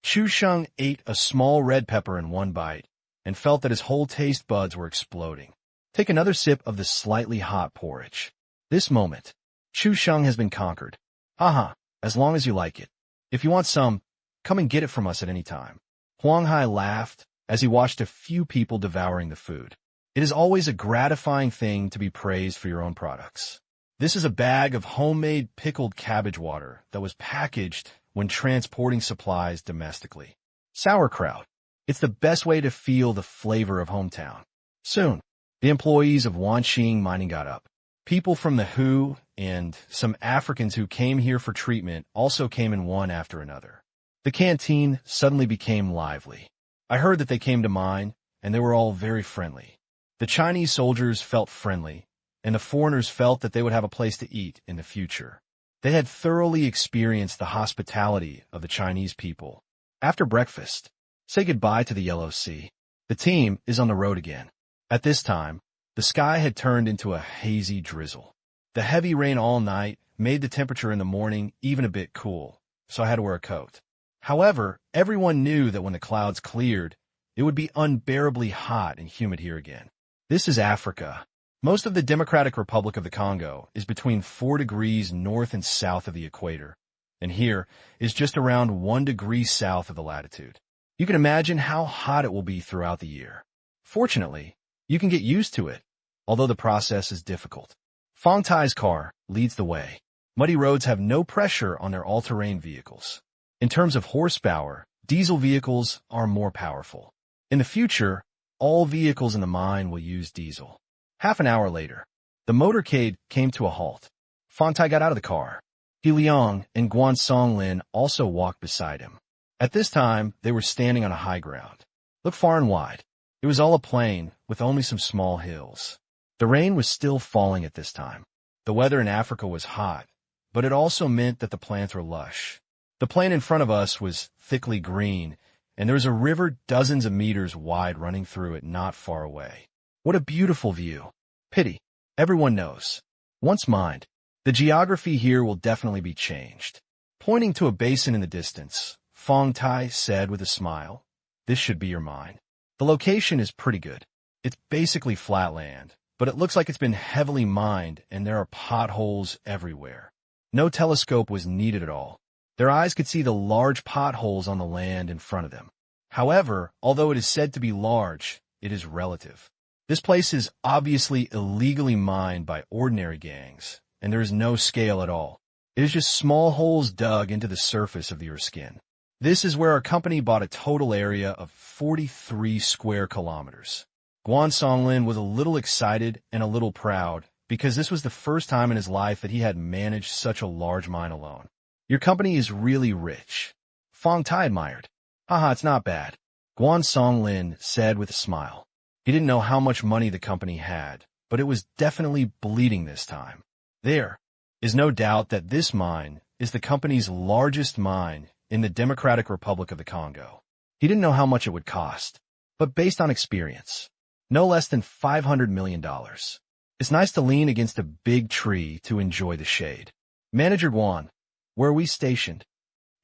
Chu Sheng ate a small red pepper in one bite and felt that his whole taste buds were exploding. Take another sip of the slightly hot porridge. This moment, Chu Sheng has been conquered. Haha, as long as you like it. If you want some, come and get it from us at any time. Huang Hai laughed as he watched a few people devouring the food. It is always a gratifying thing to be praised for your own products. This is a bag of homemade pickled cabbage water that was packaged when transporting supplies domestically. Sauerkraut. It's the best way to feel the flavor of hometown. Soon, the employees of Wanqing Mining got up. People from the Hu and some Africans who came here for treatment also came in one after another. The canteen suddenly became lively. I heard that they came to mine, and they were all very friendly. The Chinese soldiers felt friendly, and the foreigners felt that they would have a place to eat in the future. They had thoroughly experienced the hospitality of the Chinese people. After breakfast, say goodbye to the Yellow Sea. The team is on the road again. At this time, the sky had turned into a hazy drizzle. The heavy rain all night made the temperature in the morning even a bit cool, so I had to wear a coat. However, everyone knew that when the clouds cleared, it would be unbearably hot and humid here again. This is Africa. Most of the Democratic Republic of the Congo is between 4 degrees north and south of the equator, and here is just around 1 degree south of the latitude. You can imagine how hot it will be throughout the year. Fortunately, you can get used to it, although the process is difficult. Fong Tai's car leads the way. Muddy roads have no pressure on their all-terrain vehicles. In terms of horsepower, diesel vehicles are more powerful. In the future, all vehicles in the mine will use diesel. Half an hour later, the motorcade came to a halt. Fong Tai got out of the car. He Liang and Guan Songlin also walked beside him. At this time, they were standing on a high ground. Look far and wide. It was all a plain with only some small hills. The rain was still falling at this time. The weather in Africa was hot, but it also meant that the plants were lush. The plain in front of us was thickly green, and there was a river dozens of meters wide running through it not far away. What a beautiful view. Pity. Everyone knows. Once mined, the geography here will definitely be changed. Pointing to a basin in the distance, Fong Tai said with a smile, "This should be your mine." The location is pretty good. It's basically flat land, but it looks like it's been heavily mined and there are potholes everywhere. No telescope was needed at all. Their eyes could see the large potholes on the land in front of them. However, although it is said to be large, it is relative. This place is obviously illegally mined by ordinary gangs, and there is no scale at all. It is just small holes dug into the surface of the Earth's skin. This is where our company bought a total area of 43 square kilometers. Guan Songlin was a little excited and a little proud because this was the first time in his life that he had managed such a large mine alone. Your company is really rich. Fong Tai admired. Haha, it's not bad, Guan Songlin said with a smile. He didn't know how much money the company had, but it was definitely bleeding this time. There is no doubt that this mine is the company's largest mine in the Democratic Republic of the Congo. He didn't know how much it would cost, but based on experience, no less than $500 million. It's nice to lean against a big tree to enjoy the shade. Manager Guan, where are we stationed?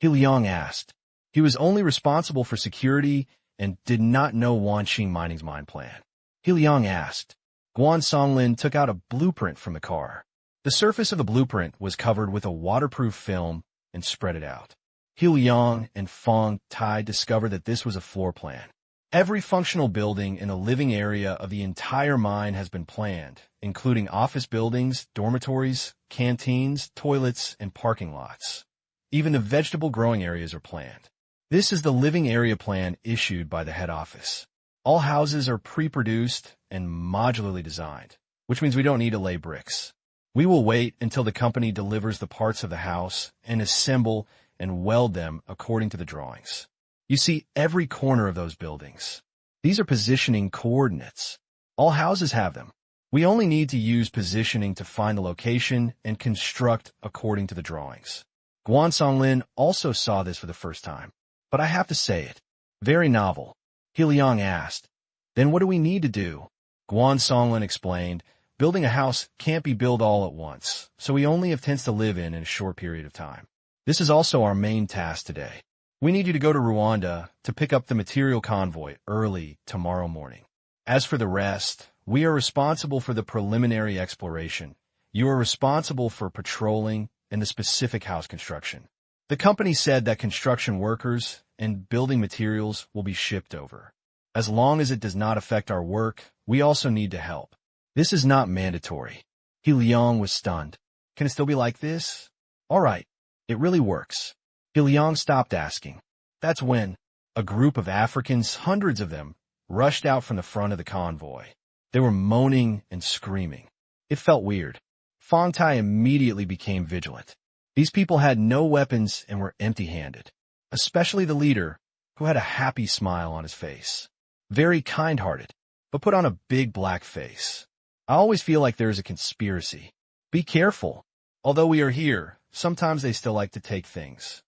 He Liang asked. He was only responsible for security and did not know Wanqing Mining's mine plan. He Liang asked. Guan Songlin took out a blueprint from the car. The surface of the blueprint was covered with a waterproof film and spread it out. He Liang and Fong Tai discovered that this was a floor plan. Every functional building in a living area of the entire mine has been planned, including office buildings, dormitories, canteens, toilets, and parking lots. Even the vegetable growing areas are planned. This is the living area plan issued by the head office. All houses are pre-produced and modularly designed, which means we don't need to lay bricks. We will wait until the company delivers the parts of the house and assemble and weld them according to the drawings. You see every corner of those buildings. These are positioning coordinates. All houses have them. We only need to use positioning to find the location and construct according to the drawings. Guan Songlin also saw this for the first time. But I have to say it. Very novel. He Liang asked. Then what do we need to do? Guan Songlin explained. Building a house can't be built all at once, so we only have tents to live in a short period of time. This is also our main task today. We need you to go to Rwanda to pick up the material convoy early tomorrow morning. As for the rest, we are responsible for the preliminary exploration. You are responsible for patrolling and the specific house construction. The company said that construction workers and building materials will be shipped over. As long as it does not affect our work, we also need to help. This is not mandatory. He Liang was stunned. Can it still be like this? All right, it really works. He Liang stopped asking. That's when a group of Africans, hundreds of them, rushed out from the front of the convoy. They were moaning and screaming. It felt weird. Fong Tai immediately became vigilant. These people had no weapons and were empty-handed, especially the leader, who had a happy smile on his face. Very kind-hearted, but put on a big black face. I always feel like there is a conspiracy. Be careful. Although we are here, sometimes they still like to take things.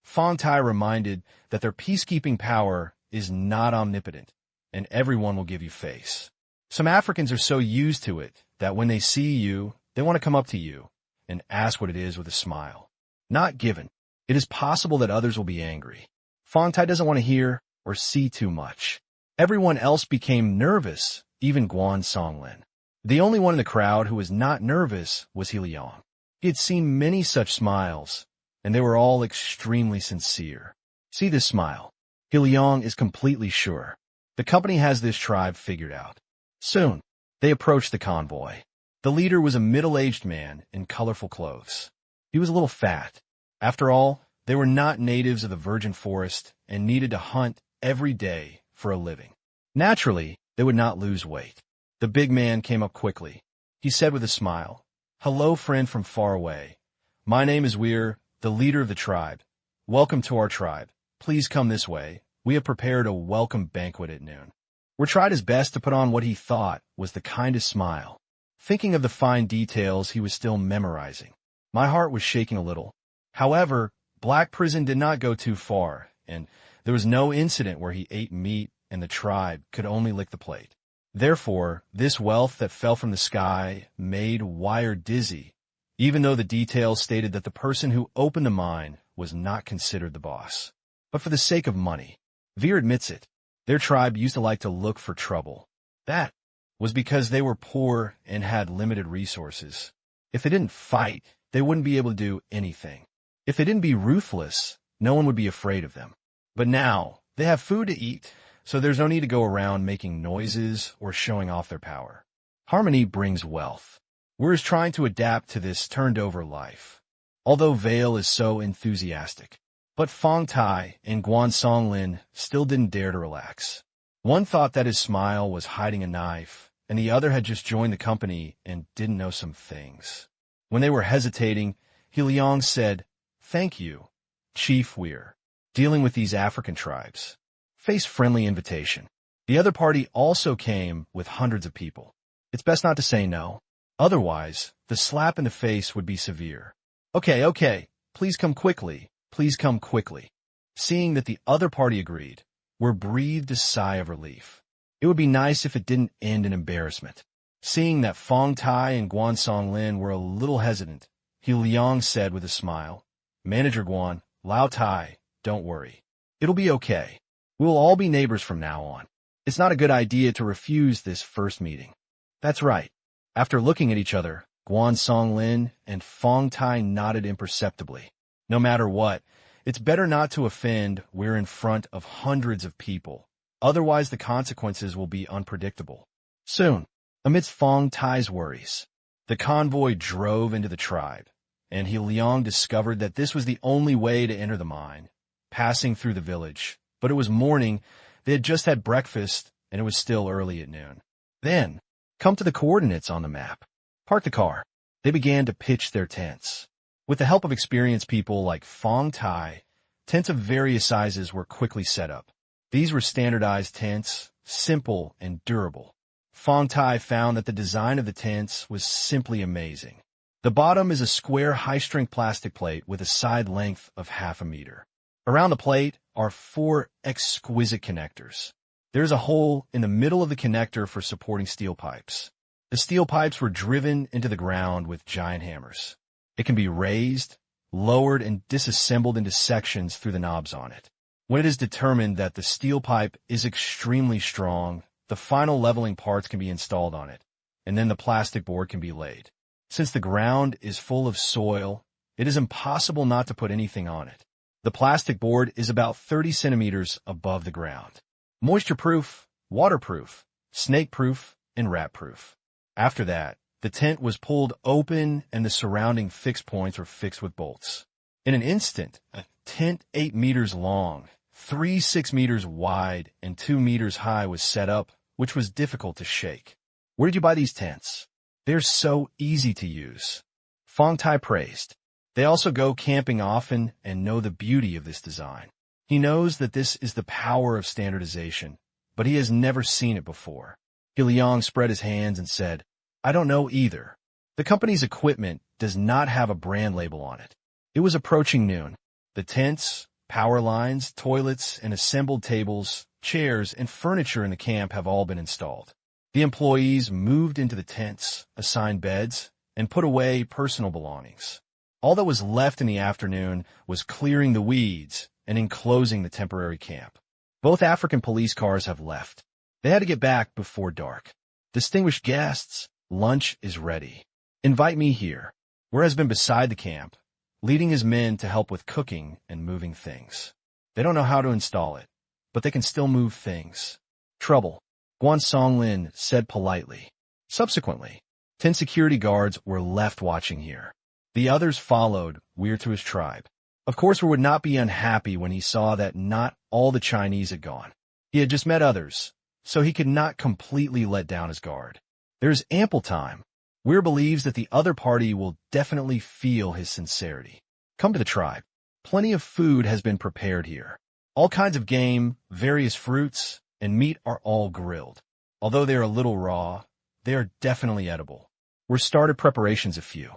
Fong Tai reminded that their peacekeeping power is not omnipotent, and everyone will give you face. Some Africans are so used to it that when they see you, they want to come up to you and ask what it is with a smile. Not given. It is possible that others will be angry. Fong Tai doesn't want to hear or see too much. Everyone else became nervous, even Guan Songlin. The only one in the crowd who was not nervous was He Liang. He had seen many such smiles, and they were all extremely sincere. See this smile. He Liang is completely sure. The company has this tribe figured out. Soon, they approached the convoy. The leader was a middle-aged man in colorful clothes. He was a little fat. After all, they were not natives of the virgin forest and needed to hunt every day for a living. Naturally, they would not lose weight. The big man came up quickly. He said with a smile, "Hello, friend from far away. My name is Weir, the leader of the tribe. Welcome to our tribe. Please come this way. We have prepared a welcome banquet at noon." Weir tried his best to put on what he thought was the kindest smile. Thinking of the fine details he was still memorizing. My heart was shaking a little. However, Black Prison did not go too far, and there was no incident where he ate meat and the tribe could only lick the plate. Therefore, this wealth that fell from the sky made Weir dizzy, even though the details stated that the person who opened the mine was not considered the boss. But for the sake of money, Weir admits it, their tribe used to like to look for trouble. That was because they were poor and had limited resources. If they didn't fight, they wouldn't be able to do anything. If they didn't be ruthless, no one would be afraid of them. But now, they have food to eat, so there's no need to go around making noises or showing off their power. Harmony brings wealth. We're trying to adapt to this turned-over life. Although Vale is so enthusiastic. But Fong Tai and Guan Songlin still didn't dare to relax. One thought that his smile was hiding a knife, and the other had just joined the company and didn't know some things. When they were hesitating, He Liang said, "Thank you, Chief Weir. Dealing with these African tribes. Face friendly invitation." The other party also came with hundreds of people. It's best not to say no. Otherwise, the slap in the face would be severe. Okay, please come quickly. Please come quickly. Seeing that the other party agreed, Weir breathed a sigh of relief. It would be nice if it didn't end in embarrassment. Seeing that Fong Tai and Guan Songlin were a little hesitant, He Liang said with a smile, "Manager Guan, Lao Tai, don't worry. It'll be okay. We'll all be neighbors from now on. It's not a good idea to refuse this first meeting." That's right. After looking at each other, Guan Songlin and Fong Tai nodded imperceptibly. No matter what, it's better not to offend. We're in front of hundreds of people. Otherwise, the consequences will be unpredictable. Soon, amidst Fong Tai's worries, the convoy drove into the tribe, and He Liang discovered that this was the only way to enter the mine, passing through the village. But it was morning, they had just had breakfast, and it was still early at noon. Then, come to the coordinates on the map. Park the car. They began to pitch their tents. With the help of experienced people like Fong Tai, tents of various sizes were quickly set up. These were standardized tents, simple and durable. Fong Tai found that the design of the tents was simply amazing. The bottom is a square high-strength plastic plate with a side length of 0.5 meters. Around the plate are 4 exquisite connectors. There's a hole in the middle of the connector for supporting steel pipes. The steel pipes were driven into the ground with giant hammers. It can be raised, lowered, and disassembled into sections through the knobs on it. When it is determined that the steel pipe is extremely strong, the final leveling parts can be installed on it, and then the plastic board can be laid. Since the ground is full of soil, it is impossible not to put anything on it. The plastic board is about 30 centimeters above the ground. Moisture-proof, waterproof, snake-proof, and rat-proof. After that, the tent was pulled open and the surrounding fixed points were fixed with bolts. In an instant, a tent 8 meters long, 6 meters wide, and 2 meters high was set up, which was difficult to shake. Where did you buy these tents? They're so easy to use. Fong Tai praised. They also go camping often and know the beauty of this design. He knows that this is the power of standardization, but he has never seen it before. He Liang spread his hands and said, "I don't know either. The company's equipment does not have a brand label on it." It was approaching noon. The tents, power lines, toilets, and assembled tables, chairs, and furniture in the camp have all been installed. The employees moved into the tents, assigned beds, and put away personal belongings. All that was left in the afternoon was clearing the weeds and enclosing the temporary camp. Both African police cars have left. They had to get back before dark. Distinguished guests, lunch is ready. Invite me here. Where has been beside the camp, leading his men to help with cooking and moving things. They don't know how to install it, but they can still move things. Trouble, Guan Songlin said politely. Subsequently, 10 security guards were left watching here. The others followed Weir to his tribe. Of course, Weir would not be unhappy when he saw that not all the Chinese had gone. He had just met others, so he could not completely let down his guard. There is ample time. Weir believes that the other party will definitely feel his sincerity. Come to the tribe. Plenty of food has been prepared here. All kinds of game, various fruits, and meat are all grilled. Although they are a little raw, they are definitely edible. Weir started preparations a few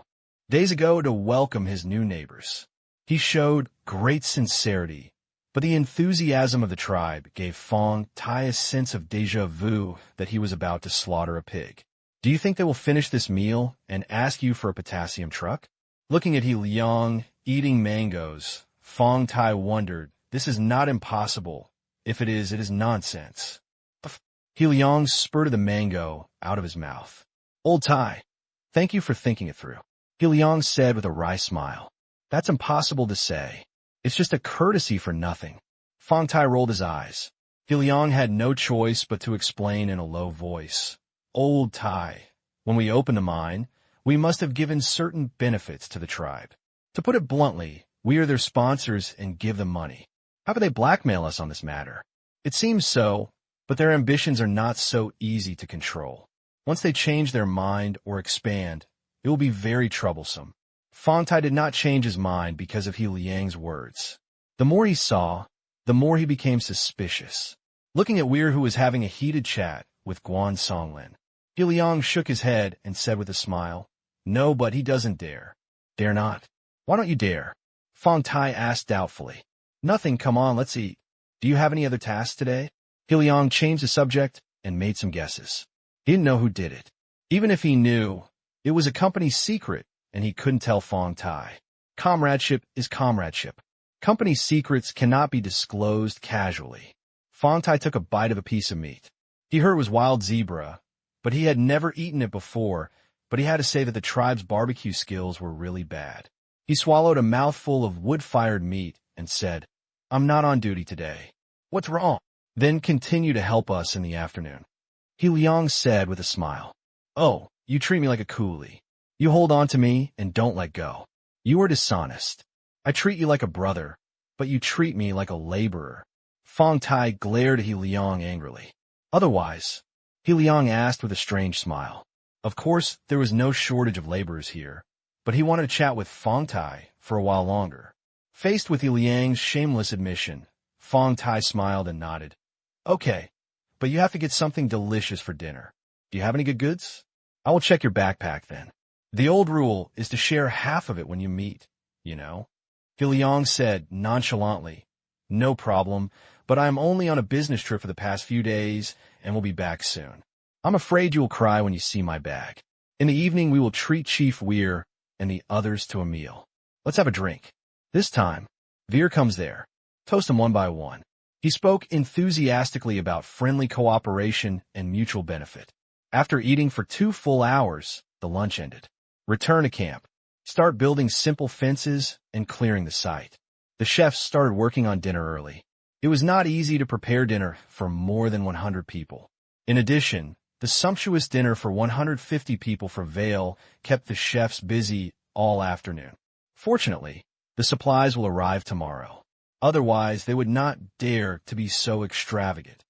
days ago to welcome his new neighbors. He showed great sincerity, but the enthusiasm of the tribe gave Fong Tai a sense of déjà vu that he was about to slaughter a pig. Do you think they will finish this meal and ask you for a potassium truck? Looking at He Liang eating mangoes, Fong Tai wondered, this is not impossible. If it is nonsense. He Liang spurted the mango out of his mouth. Old Tai, thank you for thinking it through. He Liang said with a wry smile. That's impossible to say. It's just a courtesy for nothing. Fong Tai rolled his eyes. He Liang had no choice but to explain in a low voice. Old Tai, when we opened the mine, we must have given certain benefits to the tribe. To put it bluntly, we are their sponsors and give them money. How could they blackmail us on this matter? It seems so, but their ambitions are not so easy to control. Once they change their mind or expand, it will be very troublesome. Fong Tai did not change his mind because of He Liang's words. The more he saw, the more he became suspicious. Looking at Weir, who was having a heated chat with Guan Songlin, He Liang shook his head and said with a smile, No, but he doesn't dare. Dare not? Why don't you dare? Fong Tai asked doubtfully. Nothing, come on, let's eat. Do you have any other tasks today? He Liang changed the subject and made some guesses. He didn't know who did it. Even if he knew, it was a company secret, and he couldn't tell Fong Tai. Comradeship is comradeship. Company secrets cannot be disclosed casually. Fong Tai took a bite of a piece of meat. He heard it was wild zebra, but he had never eaten it before, but he had to say that the tribe's barbecue skills were really bad. He swallowed a mouthful of wood-fired meat and said, I'm not on duty today. What's wrong? Then continue to help us in the afternoon. He Liang said with a smile. Oh, you treat me like a coolie. You hold on to me and don't let go. You are dishonest. I treat you like a brother, but you treat me like a laborer. Fong Tai glared at He Liang angrily. Otherwise, He Liang asked with a strange smile. Of course, there was no shortage of laborers here, but he wanted to chat with Fong Tai for a while longer. Faced with He Liang's shameless admission, Fong Tai smiled and nodded. Okay, but you have to get something delicious for dinner. Do you have any good goods? I will check your backpack then. The old rule is to share half of it when you meet, you know. He Liang said nonchalantly, No problem, but I am only on a business trip for the past few days and will be back soon. I'm afraid you will cry when you see my bag. In the evening, we will treat Chief Weir and the others to a meal. Let's have a drink. This time, Veer comes there. Toast them one by one. He spoke enthusiastically about friendly cooperation and mutual benefit. After eating for 2 full hours, the lunch ended. Return to camp. Start building simple fences and clearing the site. The chefs started working on dinner early. It was not easy to prepare dinner for more than 100 people. In addition, the sumptuous dinner for 150 people for Vale kept the chefs busy all afternoon. Fortunately, the supplies will arrive tomorrow. Otherwise, they would not dare to be so extravagant.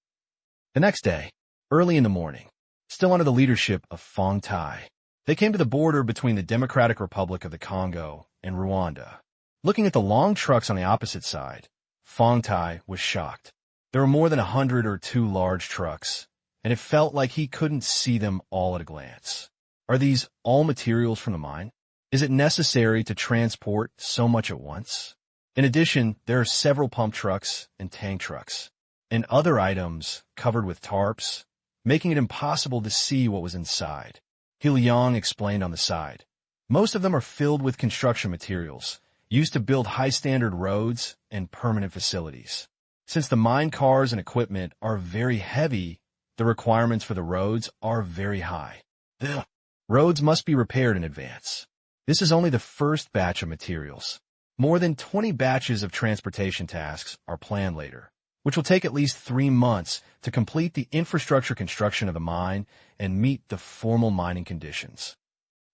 The next day, early in the morning, still under the leadership of Fong Tai, they came to the border between the Democratic Republic of the Congo and Rwanda. Looking at the long trucks on the opposite side, Fong Tai was shocked. There were more than 100 or 2 large trucks, and it felt like he couldn't see them all at a glance. Are these all materials from the mine? Is it necessary to transport so much at once? In addition, there are several pump trucks and tank trucks, and other items covered with tarps, making it impossible to see what was inside. He Liang explained on the side. Most of them are filled with construction materials, used to build high-standard roads and permanent facilities. Since the mine cars and equipment are very heavy, the requirements for the roads are very high. The roads must be repaired in advance. This is only the first batch of materials. More than 20 batches of transportation tasks are planned later, which will take at least 3 months to complete the infrastructure construction of the mine and meet the formal mining conditions.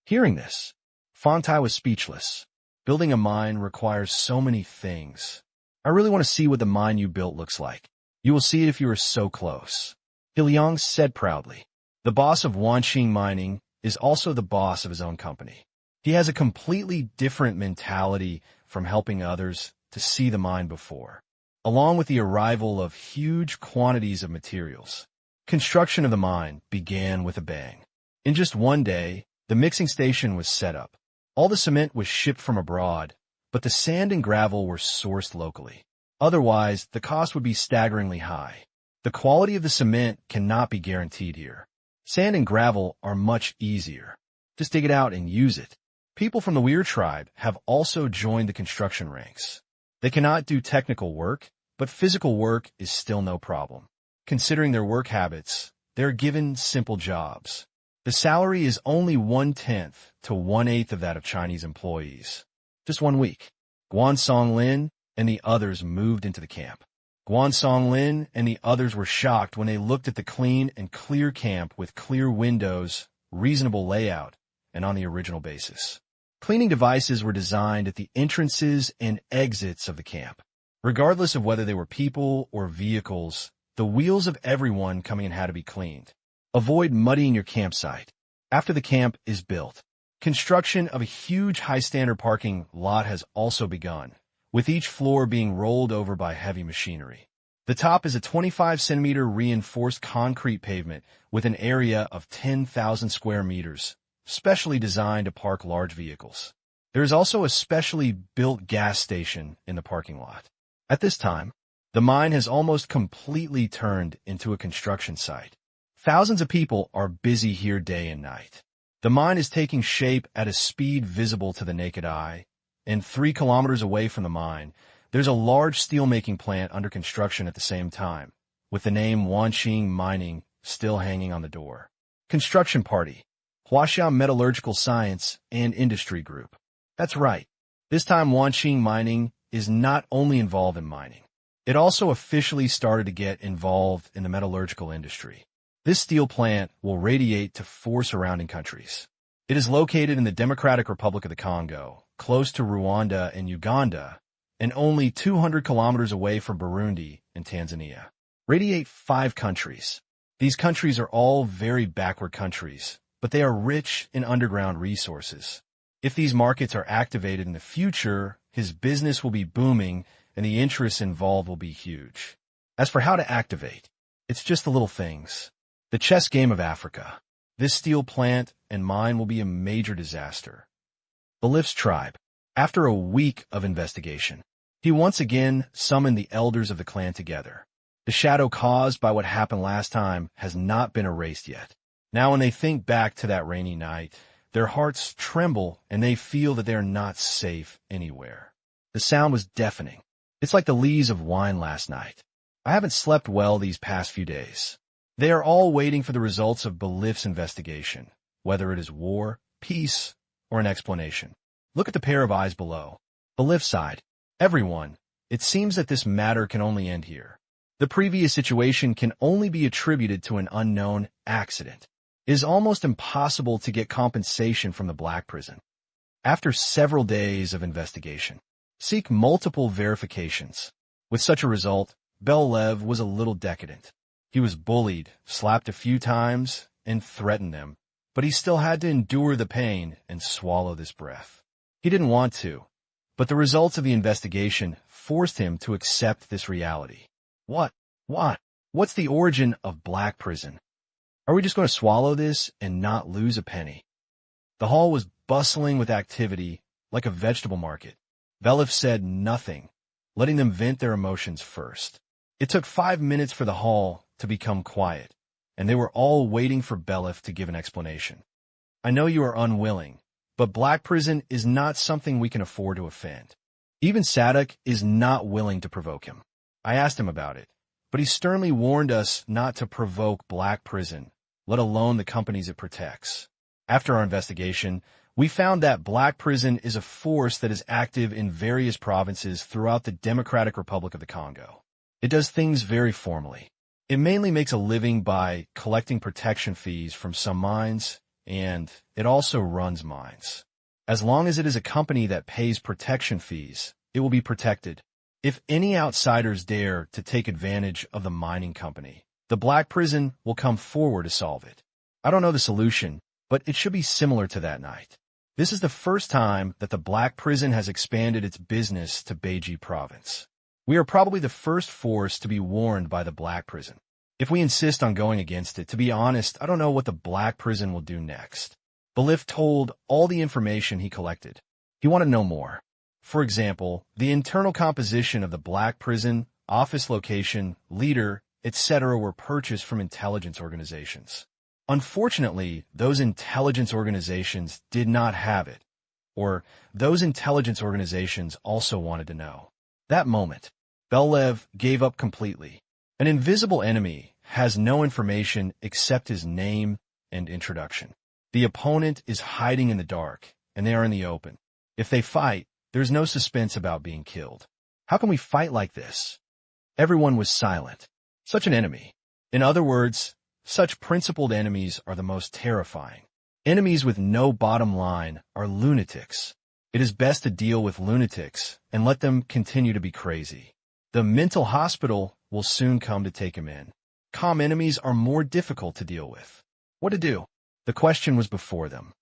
Hearing this, Fantai was speechless. Building a mine requires so many things. I really want to see what the mine you built looks like. You will see it if you are so close. Hilyang said proudly. The boss of Wanqing Mining is also the boss of his own company. He has a completely different mentality from helping others to see the mine before. Along with the arrival of huge quantities of materials, construction of the mine began with a bang. In just one day, the mixing station was set up. All the cement was shipped from abroad, but the sand and gravel were sourced locally. Otherwise, the cost would be staggeringly high. The quality of the cement cannot be guaranteed here. Sand and gravel are much easier. Just dig it out and use it. People from the Weir tribe have also joined the construction ranks. They cannot do technical work, but physical work is still no problem. Considering their work habits, they are given simple jobs. The salary is only 1/10 to 1/8 of that of Chinese employees. Just 1 week. Guan Songlin and the others moved into the camp. Guan Songlin and the others were shocked when they looked at the clean and clear camp with clear windows, reasonable layout, and on the original basis. Cleaning devices were designed at the entrances and exits of the camp. Regardless of whether they were people or vehicles, the wheels of everyone coming in had to be cleaned. Avoid muddying your campsite. After the camp is built, construction of a huge high-standard parking lot has also begun, with each floor being rolled over by heavy machinery. The top is a 25-centimeter reinforced concrete pavement with an area of 10,000 square meters, specially designed to park large vehicles. There is also a specially built gas station in the parking lot. At this time, the mine has almost completely turned into a construction site. Thousands of people are busy here day and night. The mine is taking shape at a speed visible to the naked eye, and 3 kilometers away from the mine, there's a large steelmaking plant under construction at the same time, with the name Wanqing Mining still hanging on the door. Construction Party, Huaxiao Metallurgical Science and Industry Group. That's right. This time Wanqing Mining is not only involved in mining. It also officially started to get involved in the metallurgical industry. This steel plant will radiate to 4 surrounding countries. It is located in the Democratic Republic of the Congo, close to Rwanda and Uganda, and only 200 kilometers away from Burundi and Tanzania. Radiate 5 countries. These countries are all very backward countries, but they are rich in underground resources. If these markets are activated in the future, his business will be booming and the interests involved will be huge. As for how to activate, it's just the little things. The chess game of Africa. This steel plant and mine will be a major disaster. Balif's tribe. After a week of investigation, he once again summoned the elders of the clan together. The shadow caused by what happened last time has not been erased yet. Now when they think back to that rainy night, their hearts tremble and they feel that they are not safe anywhere. The sound was deafening. It's like the lees of wine last night. I haven't slept well these past few days. They are all waiting for the results of Balif's investigation, whether it is war, peace, or an explanation. Look at the pair of eyes below. Balif sighed. Everyone, it seems that this matter can only end here. The previous situation can only be attributed to an unknown accident. It is almost impossible to get compensation from the Black Prison. After several days of investigation, seek multiple verifications. With such a result, Belev was a little decadent. He was bullied, slapped a few times, and threatened them, but he still had to endure the pain and swallow this breath. He didn't want to, but the results of the investigation forced him to accept this reality. What's the origin of Black Prison? Are we just going to swallow this and not lose a penny? The hall was bustling with activity, like a vegetable market. Belev said nothing, letting them vent their emotions first. It took 5 minutes for the hall to become quiet, and they were all waiting for Belev to give an explanation. I know you are unwilling, but Black Prison is not something we can afford to offend. Even Sadok is not willing to provoke him. I asked him about it, but he sternly warned us not to provoke Black Prison, let alone the companies it protects. After our investigation, we found that Black Prison is a force that is active in various provinces throughout the Democratic Republic of the Congo. It does things very formally. It mainly makes a living by collecting protection fees from some mines, and it also runs mines. As long as it is a company that pays protection fees, it will be protected. If any outsiders dare to take advantage of the mining company, the Black Prison will come forward to solve it. I don't know the solution, but it should be similar to that night. This is the first time that the Black Prison has expanded its business to Beiji Province. We are probably the first force to be warned by the Black Prison. If we insist on going against it, to be honest, I don't know what the Black Prison will do next. Belif told all the information he collected. He wanted to know more. For example, the internal composition of the Black Prison, office location, leader, etc. were purchased from intelligence organizations. Unfortunately, those intelligence organizations did not have it, or those intelligence organizations also wanted to know. That moment, Bellev gave up completely. An invisible enemy has no information except his name and introduction. The opponent is hiding in the dark, and they are in the open. If they fight, there's no suspense about being killed. How can we fight like this? Everyone was silent. Such an enemy. In other words, such principled enemies are the most terrifying. Enemies with no bottom line are lunatics. It is best to deal with lunatics and let them continue to be crazy. The mental hospital will soon come to take him in. Calm enemies are more difficult to deal with. What to do? The question was before them.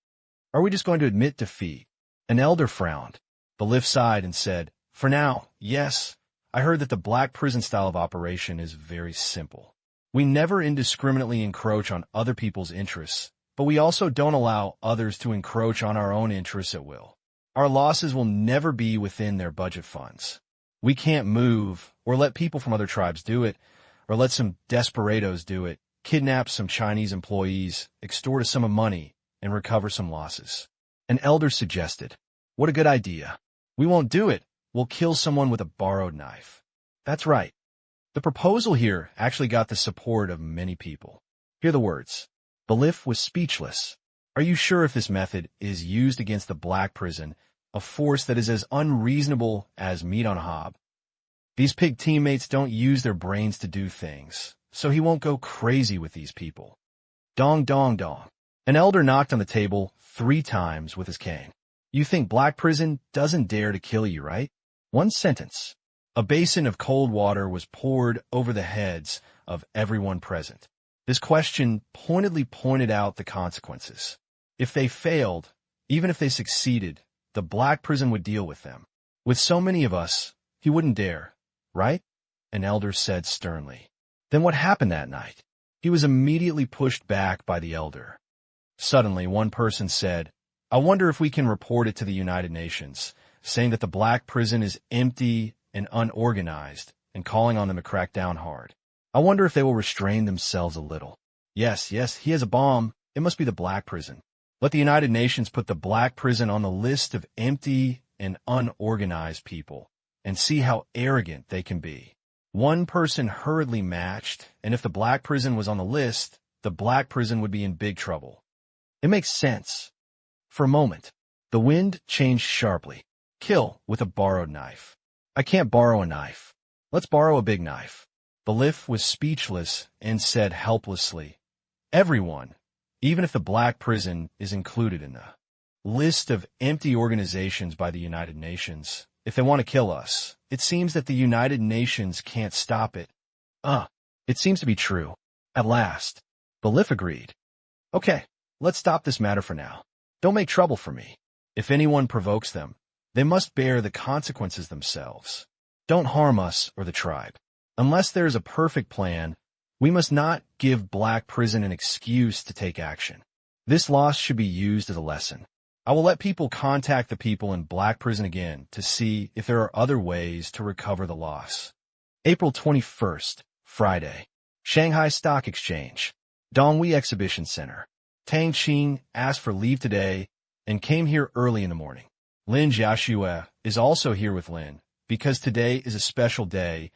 Are we just going to admit defeat? An elder frowned. Belif sighed and said, "For now, yes. I heard that the Black Prison style of operation is very simple. We never indiscriminately encroach on other people's interests, but we also don't allow others to encroach on our own interests at will. Our losses will never be within their budget funds. We can't move or let people from other tribes do it, or let some desperados do it, kidnap some Chinese employees, extort a sum of money, and recover some losses." An elder suggested, "What a good idea. We won't do it. We'll kill someone with a borrowed knife." That's right. The proposal here actually got the support of many people. Hear the words. Belif was speechless. Are you sure if this method is used against the Black Prison, a force that is as unreasonable as meat on a hob? These pig teammates don't use their brains to do things, so he won't go crazy with these people. Dong, dong, dong. An elder knocked on the table 3 times with his cane. You think Black Prison doesn't dare to kill you, right? One sentence. A basin of cold water was poured over the heads of everyone present. This question pointedly pointed out the consequences. If they failed, even if they succeeded, the Black Prison would deal with them. With so many of us, he wouldn't dare, right? An elder said sternly. Then what happened that night? He was immediately pushed back by the elder. Suddenly, one person said, "I wonder if we can report it to the United Nations, saying that the Black Prison is empty and unorganized, and calling on them to crack down hard. I wonder if they will restrain themselves a little. Yes, he has a bomb. It must be the Black Prison. Let the United Nations put the Black Prison on the list of empty and unorganized people, and see how arrogant they can be." One person hurriedly matched, and if the Black Prison was on the list, the Black Prison would be in big trouble. It makes sense. For a moment, the wind changed sharply. Kill with a borrowed knife. I can't borrow a knife. Let's borrow a big knife. Belif was speechless and said helplessly, "Everyone, even if the Black Prison is included in the list of empty organizations by the United Nations, if they want to kill us, it seems that the United Nations can't stop it." It seems to be true. At last, Belif agreed. "Okay, let's stop this matter for now. Don't make trouble for me. If anyone provokes them, they must bear the consequences themselves. Don't harm us or the tribe. Unless there is a perfect plan, we must not give Black Prison an excuse to take action. This loss should be used as a lesson. I will let people contact the people in Black Prison again to see if there are other ways to recover the loss." April 21st, Friday. Shanghai Stock Exchange. Donghui Exhibition Center. Tang Qing asked for leave today and came here early in the morning. Lin Jiaxue is also here with Lin, because today is a special day.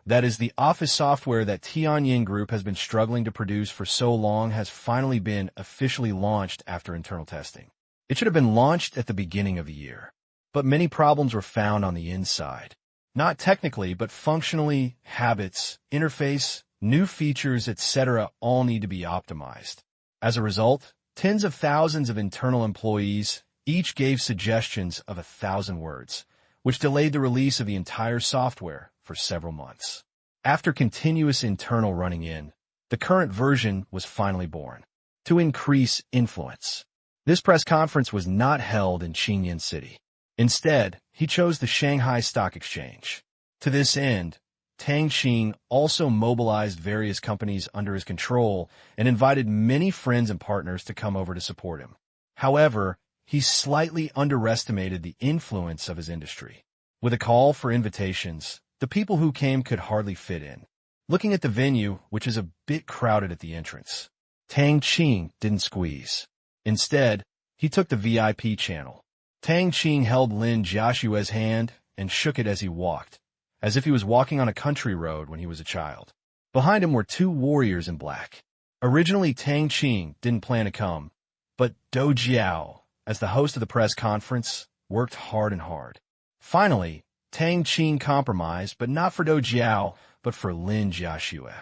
That is, the office software that Tianyin Group has been struggling to produce for so long has finally been officially launched after internal testing. It should have been launched at the beginning of the year, but many problems were found on the inside. Not technically, but functionally, habits, interface, new features, etc. all need to be optimized. As a result, tens of thousands of internal employees each gave suggestions of 1,000 words, which delayed the release of the entire software for several months. After continuous internal running in, the current version was finally born. To increase influence. This press conference was not held in Qingyan City. Instead, he chose the Shanghai Stock Exchange. To this end, Tang Qing also mobilized various companies under his control and invited many friends and partners to come over to support him. However, he slightly underestimated the influence of his industry. With a call for invitations, the people who came could hardly fit in. Looking at the venue, which is a bit crowded at the entrance, Tang Qing didn't squeeze. Instead, he took the VIP channel. Tang Qing held Lin Jiashue's hand and shook it as he walked, as if he was walking on a country road when he was a child. Behind him were two warriors in black. Originally, Tang Qing didn't plan to come, but Do Jiao, as the host of the press conference, worked hard and hard. Finally, Tang Qing compromised, but not for Do Jiao, but for Lin Jiashue.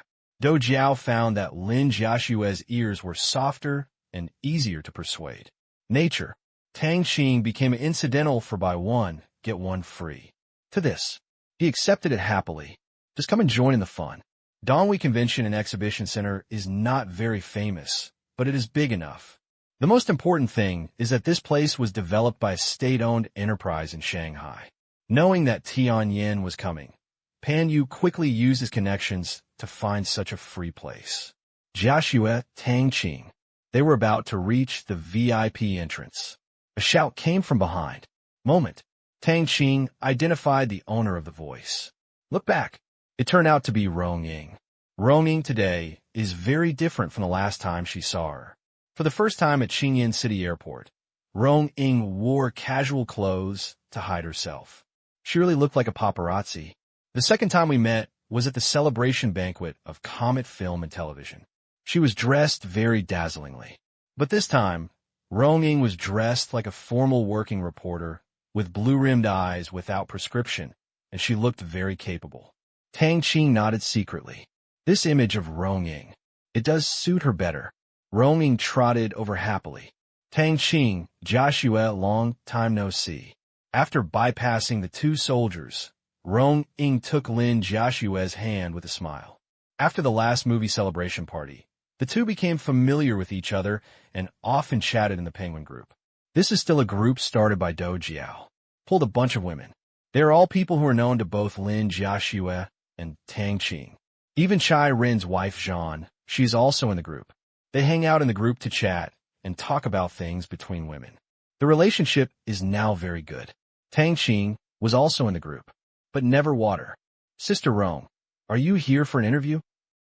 Do Jiao found that Lin Jiashue's ears were softer and easier to persuade. Nature. Tang Qing became incidental for buy one, get one free. To this, he accepted it happily. Just come and join in the fun. Donghui Convention and Exhibition Center is not very famous, but it is big enough. The most important thing is that this place was developed by a state-owned enterprise in Shanghai. Knowing that Tianyin was coming, Pan Yu quickly used his connections to find such a free place. Jiashue, Tang Qing. They were about to reach the VIP entrance. A shout came from behind. Moment. Tang Qing identified the owner of the voice. Look back. It turned out to be Rong Ying. Rong Ying today is very different from the last time she saw her. For the first time at Qingyan City Airport, Rong Ying wore casual clothes to hide herself. She really looked like a paparazzi. The second time we met was at the celebration banquet of Comet Film and Television. She was dressed very dazzlingly. But this time, Rong Ying was dressed like a formal working reporter with blue-rimmed eyes without prescription, and she looked very capable. Tang Qing nodded secretly. This image of Rong Ying, it does suit her better. Rong Ying trotted over happily. Tang Qing, Joshua, long time no see. After bypassing the two soldiers, Rong Ying took Lin Joshua's hand with a smile. After the last movie celebration party, the two became familiar with each other and often chatted in the Penguin Group. This is still a group started by Do Jiao. Pulled a bunch of women. They are all people who are known to both Lin Jiashue and Tang Qing. Even Chai Rin's wife Zhan, she is also in the group. They hang out in the group to chat and talk about things between women. The relationship is now very good. Tang Qing was also in the group, but never water. Sister Rong, are you here for an interview?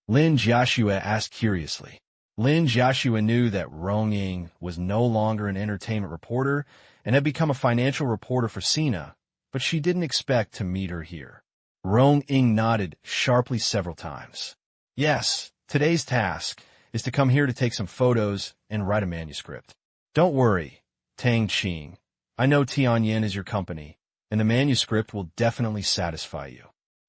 Lin Jiashue asked curiously. Lin Jiashue knew that Rong Ying was no longer an entertainment reporter and had become a financial reporter for Sina, but she didn't expect to meet her here. Rong Ying nodded sharply several times. Yes, today's task is to come here to take some photos and write a manuscript. Don't worry, Tang Qing. I know Tianyin is your company, and the manuscript will definitely satisfy you.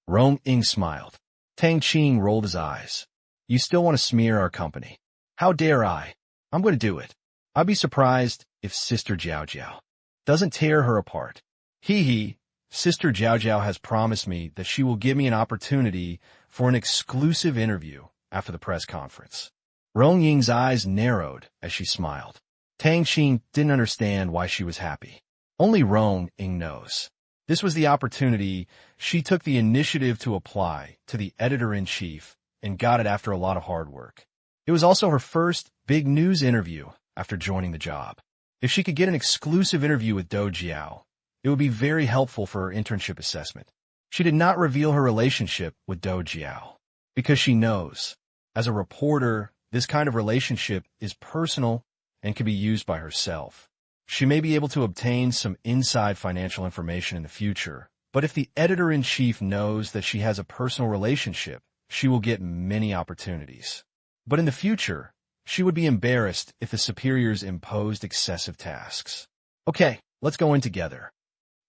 Rong Ying smiled. Tang Qing rolled his eyes. You still want to smear our company? How dare I? I'm going to do it. I'd be surprised if Sister Jiao Jiao doesn't tear her apart. Hee. Sister Jiao Jiao has promised me that she will give me an opportunity for an exclusive interview after the press conference. Rong Ying's eyes narrowed as she smiled. Tang Qing didn't understand why she was happy. Only Rong Ying knows. This was the opportunity she took the initiative to apply to the editor-in-chief and got it after a lot of hard work. It was also her first big news interview after joining the job. If she could get an exclusive interview with Do Jiao, it would be very helpful for her internship assessment. She did not reveal her relationship with Do Jiao because she knows, as a reporter, this kind of relationship is personal and can be used by herself. She may be able to obtain some inside financial information in the future, But if the editor-in-chief knows that she has a personal relationship, she will get many opportunities. But in the future, she would be embarrassed if the superiors imposed excessive tasks. Okay, let's go in together.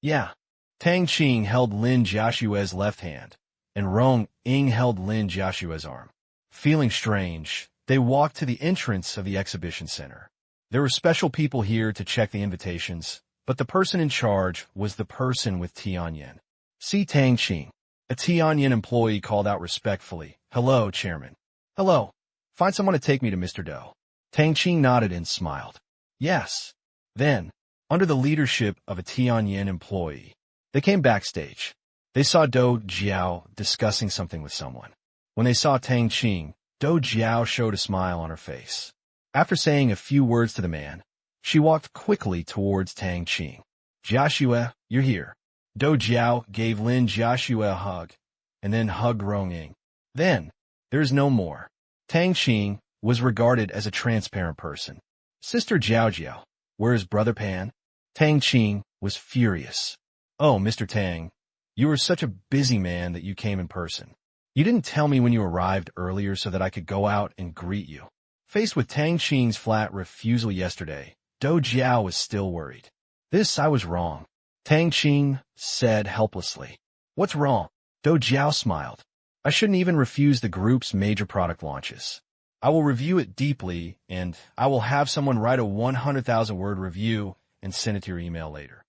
Yeah. Tang Qing held Lin Jiaxue's left hand, and Rong Ying held Lin Jiaxue's arm. Feeling strange, they walked to the entrance of the exhibition center. There were special people here to check the invitations, but the person in charge was the person with Tianyin. See Tang Qing. A Tianyin employee called out respectfully, "Hello, Chairman." "Hello. Find someone to take me to Mr. Dou." Tang Qing nodded and smiled. "Yes." Then, under the leadership of a Tianyin employee, they came backstage. They saw Dou Jiao discussing something with someone. When they saw Tang Qing, Dou Jiao showed a smile on her face. After saying a few words to the man, she walked quickly towards Tang Qing. "Jiaxue, you're here." Dou Jiao gave Lin Jiaxue a hug, and then hugged Rong Ying. Then, there is no more. Tang Qing was regarded as a transparent person. "Sister Jiao, where is Brother Pan?" Tang Qing was furious. "Oh, Mr. Tang, you were such a busy man that you came in person. You didn't tell me when you arrived earlier so that I could go out and greet you." Faced with Tang Qing's flat refusal yesterday, Dou Jiao was still worried. I was wrong," Tang Qing said helplessly. "What's wrong?" Dou Jiao smiled. "I shouldn't even refuse the group's major product launches. I will review it deeply, and I will have someone write a 100,000-word review and send it to your email later."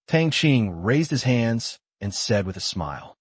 Tang Qing raised his hands and said with a smile.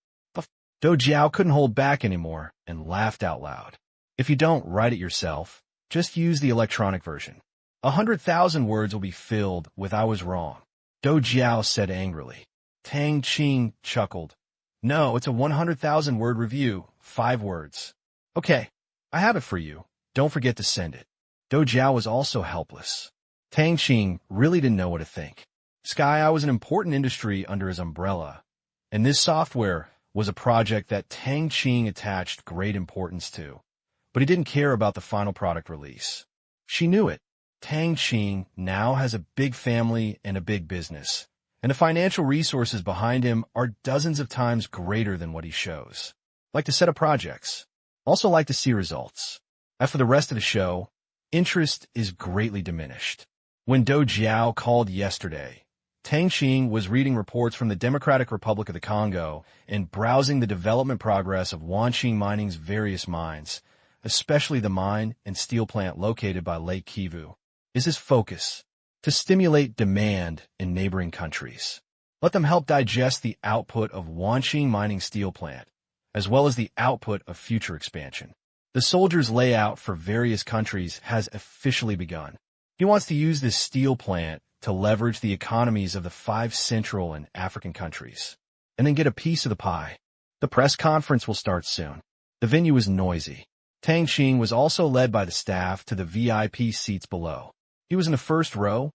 Dou Jiao couldn't hold back anymore and laughed out loud. "If you don't write it yourself, just use the electronic version. 100,000 words will be filled with 'I was wrong,'" Dou Jiao said angrily. Tang Qing chuckled. "No, it's a 100,000-word review, 5 words. Okay, I have it for you. Don't forget to send it." Dou Jiao was also helpless. Tang Qing really didn't know what to think. Sky was an important industry under his umbrella, and this software was a project that Tang Qing attached great importance to, but he didn't care about the final product release. She knew it. Tang Qing now has a big family and a big business, and the financial resources behind him are dozens of times greater than what he shows. Like to set up projects. Also like to see results. As for the rest of the show, interest is greatly diminished. When Dou Jiao called yesterday, Tang Qing was reading reports from the Democratic Republic of the Congo and browsing the development progress of Wanqing Mining's various mines, especially the mine and steel plant located by Lake Kivu. Is his focus to stimulate demand in neighboring countries. Let them help digest the output of Wanqing Mining steel plant, as well as the output of future expansion. The soldiers' layout for various countries has officially begun. He wants to use this steel plant to leverage the economies of the 5 Central and African countries, and then get a piece of the pie. The press conference will start soon. The venue is noisy. Tang Qing was also led by the staff to the VIP seats below. He was in the first row,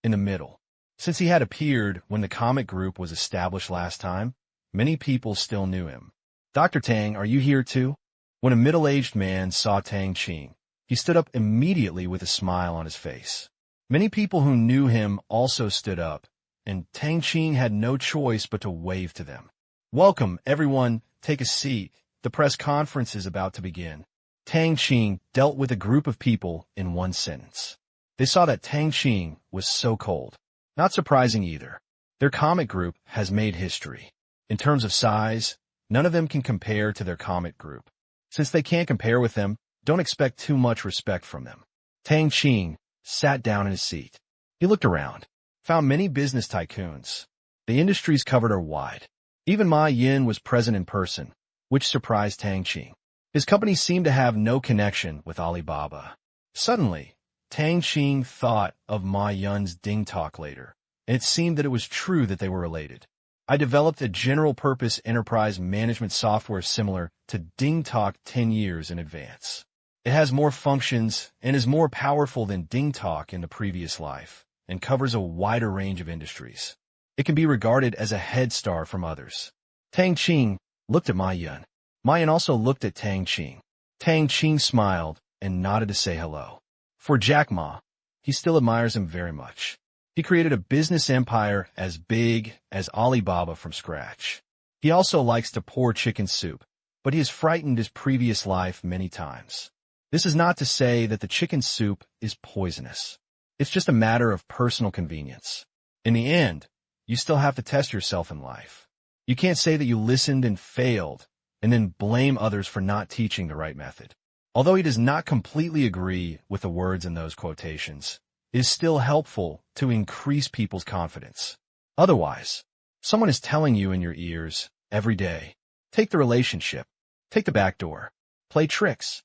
in the middle. Since he had appeared when the comic group was established last time, many people still knew him. "Dr. Tang, are you here too?" When a middle-aged man saw Tang Qing, he stood up immediately with a smile on his face. Many people who knew him also stood up, and Tang Qing had no choice but to wave to them. "Welcome, everyone. Take a seat. The press conference is about to begin." Tang Qing dealt with a group of people in one sentence. They saw that Tang Qing was so cold. Not surprising either. Their comic group has made history. In terms of size, none of them can compare to their comic group. Since they can't compare with them, don't expect too much respect from them. Tang Qing sat down in his seat. He looked around, found many business tycoons. The industries covered are wide. Even Ma Yin was present in person, which surprised Tang Qing. His company seemed to have no connection with Alibaba. Suddenly, Tang Qing thought of Ma Yun's Ding Talk later, and it seemed that it was true that they were related. "I developed a general-purpose enterprise management software similar to Ding Talk 10 years in advance. It has more functions and is more powerful than Ding Talk in the previous life, and covers a wider range of industries. It can be regarded as a head start from others." Tang Qing looked at Ma Yun. Ma Yun also looked at Tang Qing. Tang Qing smiled and nodded to say hello. For Jack Ma, he still admires him very much. He created a business empire as big as Alibaba from scratch. He also likes to pour chicken soup, but he has frightened his previous life many times. This is not to say that the chicken soup is poisonous. It's just a matter of personal convenience. In the end, you still have to test yourself in life. You can't say that you listened and failed, and then blame others for not teaching the right method. Although he does not completely agree with the words in those quotations, it is still helpful to increase people's confidence. Otherwise, someone is telling you in your ears every day, take the relationship, take the back door, play tricks,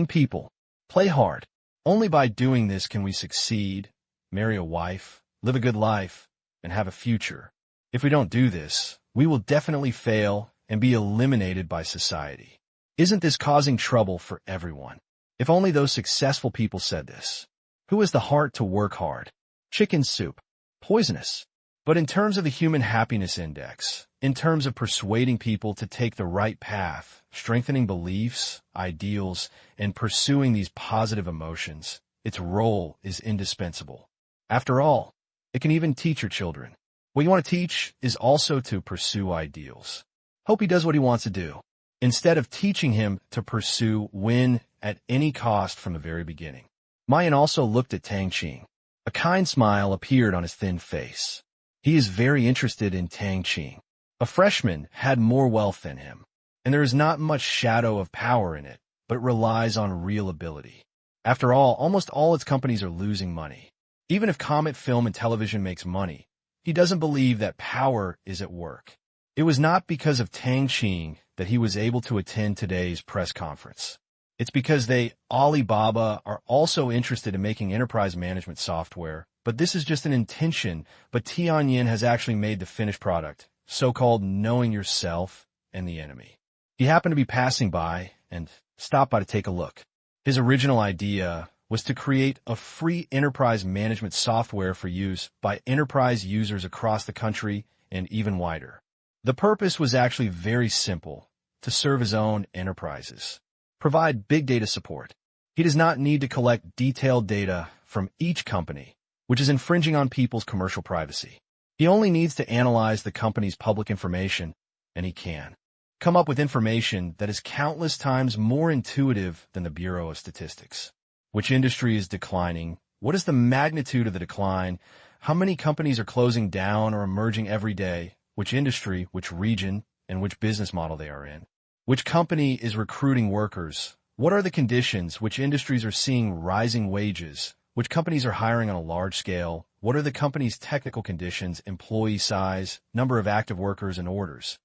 people, play hard. Only by doing this can we succeed, marry a wife, live a good life, and have a future. If we don't do this, we will definitely fail and be eliminated by society. Isn't this causing trouble for everyone? If only those successful people said this. Who has the heart to work hard? Chicken soup. Poisonous. But in terms of the Human Happiness Index, in terms of persuading people to take the right path, strengthening beliefs, ideals, and pursuing these positive emotions, its role is indispensable. After all, it can even teach your children. What you want to teach is also to pursue ideals. Hope he does what he wants to do, instead of teaching him to pursue win at any cost from the very beginning. Mayan also looked at Tang Qing. A kind smile appeared on his thin face. He is very interested in Tang Qing. A freshman had more wealth than him, and there is not much shadow of power in it, but it relies on real ability. After all, almost all its companies are losing money. Even if Comet Film and Television makes money, he doesn't believe that power is at work. It was not because of Tang Qing that he was able to attend today's press conference. It's because they, Alibaba, are also interested in making enterprise management software, but this is just an intention, but Tianyin has actually made the finished product, so-called knowing yourself and the enemy. He happened to be passing by and stopped by to take a look. His original idea was to create a free enterprise management software for use by enterprise users across the country and even wider. The purpose was actually very simple, to serve his own enterprises. Provide big data support. He does not need to collect detailed data from each company, which is infringing on people's commercial privacy. He only needs to analyze the company's public information, and he can come up with information that is countless times more intuitive than the Bureau of Statistics. Which industry is declining? What is the magnitude of the decline? How many companies are closing down or emerging every day? Which industry, which region, and which business model they are in? Which company is recruiting workers? What are the conditions? Which industries are seeing rising wages? Which companies are hiring on a large scale? What are the company's technical conditions, employee size, number of active workers, and orders?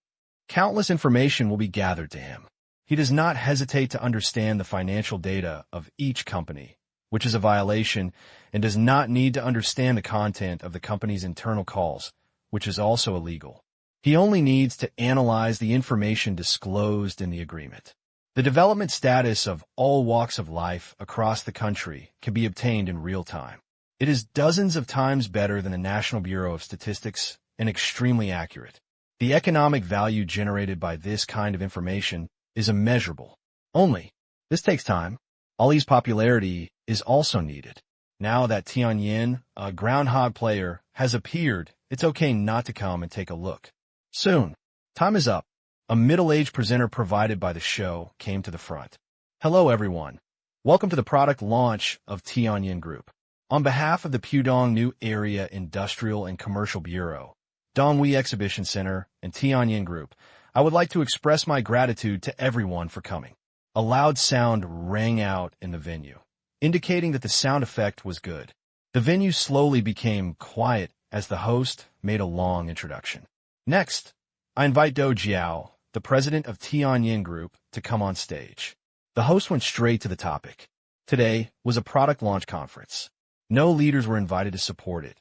Countless information will be gathered to him. He does not hesitate to understand the financial data of each company, which is a violation, and does not need to understand the content of the company's internal calls, which is also illegal. He only needs to analyze the information disclosed in the agreement. The development status of all walks of life across the country can be obtained in real time. It is dozens of times better than the National Bureau of Statistics and extremely accurate. The economic value generated by this kind of information is immeasurable. Only, this takes time. Ali's popularity is also needed. Now that Tianyin, a groundhog player, has appeared, it's okay not to come and take a look. Soon. Time is up. A middle-aged presenter provided by the show came to the front. Hello, everyone. Welcome to the product launch of Tianyin Group. On behalf of the Pudong New Area Industrial and Commercial Bureau, Donghui Exhibition Center, and Tianyin Group, I would like to express my gratitude to everyone for coming. A loud sound rang out in the venue, indicating that the sound effect was good. The venue slowly became quiet as the host made a long introduction. Next, I invite Do Jiao, the president of Tianyin Group, to come on stage. The host went straight to the topic. Today was a product launch conference. No leaders were invited to support it,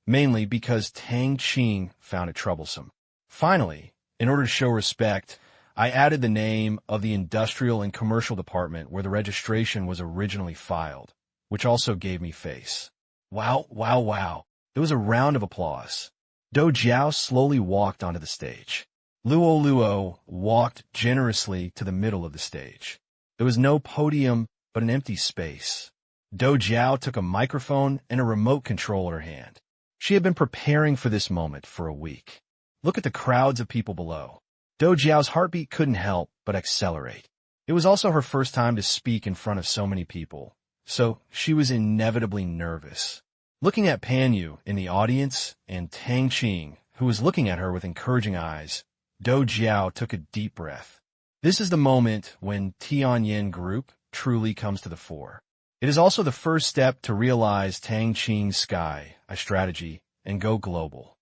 mainly because Tang Qing found it troublesome. Finally, in order to show respect, I added the name of the Industrial and Commercial Department where the registration was originally filed, which also gave me face. Wow, wow, wow. It was a round of applause. Do Jiao slowly walked onto the stage. Luo walked generously to the middle of the stage. There was no podium, but an empty space. Do Jiao took a microphone and a remote control in her hand. She had been preparing for this moment for a week. Look at the crowds of people below. Dou Jiao's heartbeat couldn't help but accelerate. It was also her first time to speak in front of so many people, so she was inevitably nervous. Looking at Pan Yu in the audience and Tang Qing, who was looking at her with encouraging eyes, Dou Jiao took a deep breath. This is the moment when Tianyin Group truly comes to the fore. It is also the first step to realize Tang Qing's Sky, a strategy, and go global.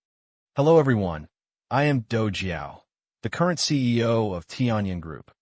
Hello everyone, I am Dou Jiao, the current CEO of Tianyin Group.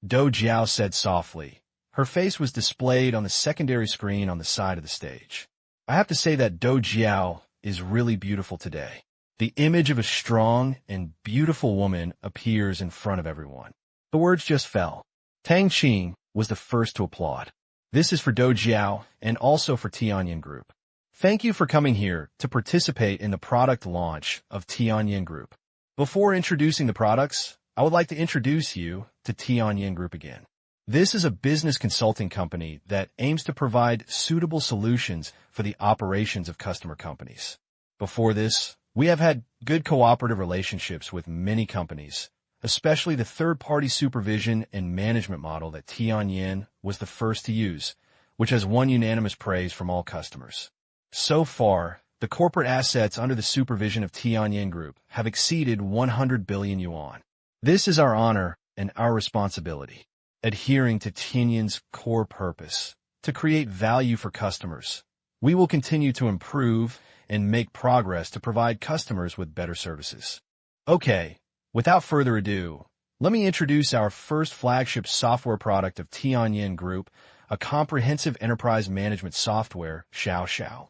Dou Jiao said softly. Her face was displayed on the secondary screen on the side of the stage. I have to say that Dou Jiao is really beautiful today. The image of a strong and beautiful woman appears in front of everyone. The words just fell. Tang Qing was the first to applaud. This is for Dou Jiao and also for Tianyin Group. Thank you for coming here to participate in the product launch of Tianyin Group. Before introducing the products, I would like to introduce you to Tianyin Group again. This is a business consulting company that aims to provide suitable solutions for the operations of customer companies. Before this, we have had good cooperative relationships with many companies, especially the third-party supervision and management model that Tianyin was the first to use, which has won unanimous praise from all customers. So far, the corporate assets under the supervision of Tianyin Group have exceeded 100 billion yuan. This is our honor and our responsibility, adhering to Tianyin's core purpose, to create value for customers. We will continue to improve and make progress to provide customers with better services. Okay. Without further ado, let me introduce our first flagship software product of Tianyin Group, a comprehensive enterprise management software, Xiao.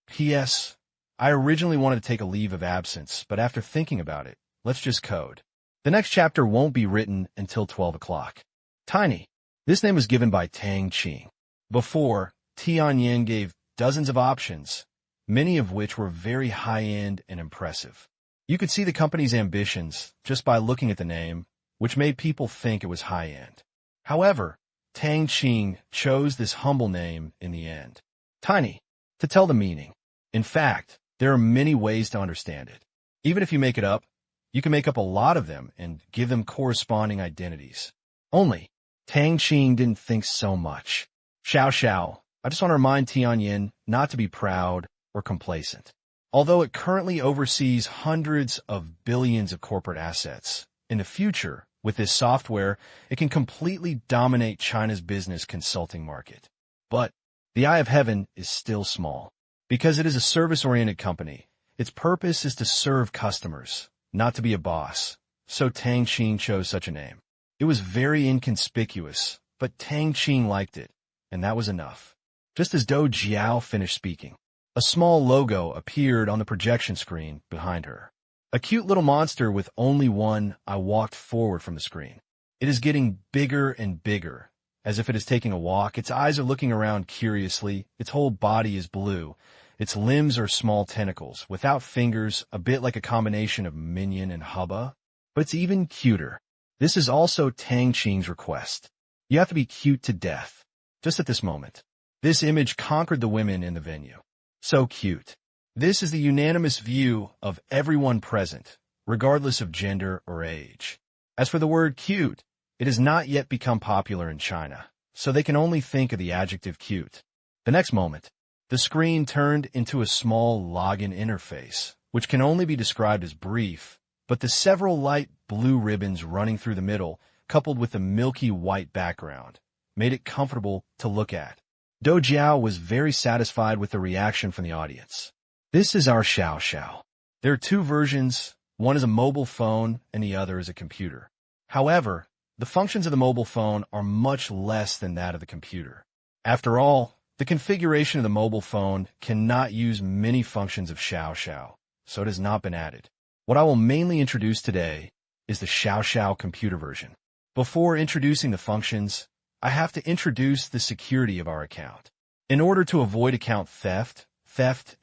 P.S. I originally wanted to take a leave of absence, but after thinking about it, let's just code. The next chapter won't be written until 12 o'clock. Tiny. This name was given by Tang Qing. Before, Tianyin gave dozens of options, many of which were very high-end and impressive. You could see the company's ambitions just by looking at the name, which made people think it was high-end. However, Tang Qing chose this humble name in the end. Tiny, to tell the meaning. In fact, there are many ways to understand it. Even if you make it up, you can make up a lot of them and give them corresponding identities. Only, Tang Qing didn't think so much. Xiao, I just want to remind Tianyin not to be proud or complacent. Although it currently oversees hundreds of billions of corporate assets, in the future, with this software, it can completely dominate China's business consulting market. But the Eye of Heaven is still small. Because it is a service-oriented company, its purpose is to serve customers, not to be a boss. So Tang Qing chose such a name. It was very inconspicuous, but Tang Qing liked it, and that was enough. Just as Dou Jiao finished speaking, a small logo appeared on the projection screen behind her. A cute little monster with only one eye walked forward from the screen. It is getting bigger and bigger. As if it is taking a walk, its eyes are looking around curiously, its whole body is blue. Its limbs are small tentacles, without fingers, a bit like a combination of Minion and Hubba. But it's even cuter. This is also Tang Qing's request. You have to be cute to death. Just at this moment. This image conquered the women in the venue. So cute. This is the unanimous view of everyone present, regardless of gender or age. As for the word cute, it has not yet become popular in China, so they can only think of the adjective cute. The next moment, the screen turned into a small login interface, which can only be described as brief, but the several light blue ribbons running through the middle, coupled with the milky white background, made it comfortable to look at. Dou Jiao was very satisfied with the reaction from the audience. This is our Xiao. There are two versions, one is a mobile phone and the other is a computer. However, the functions of the mobile phone are much less than that of the computer. After all, the configuration of the mobile phone cannot use many functions of Xiao, so it has not been added. What I will mainly introduce today is the Xiao computer version. Before introducing the functions, I have to introduce the security of our account. In order to avoid account theft,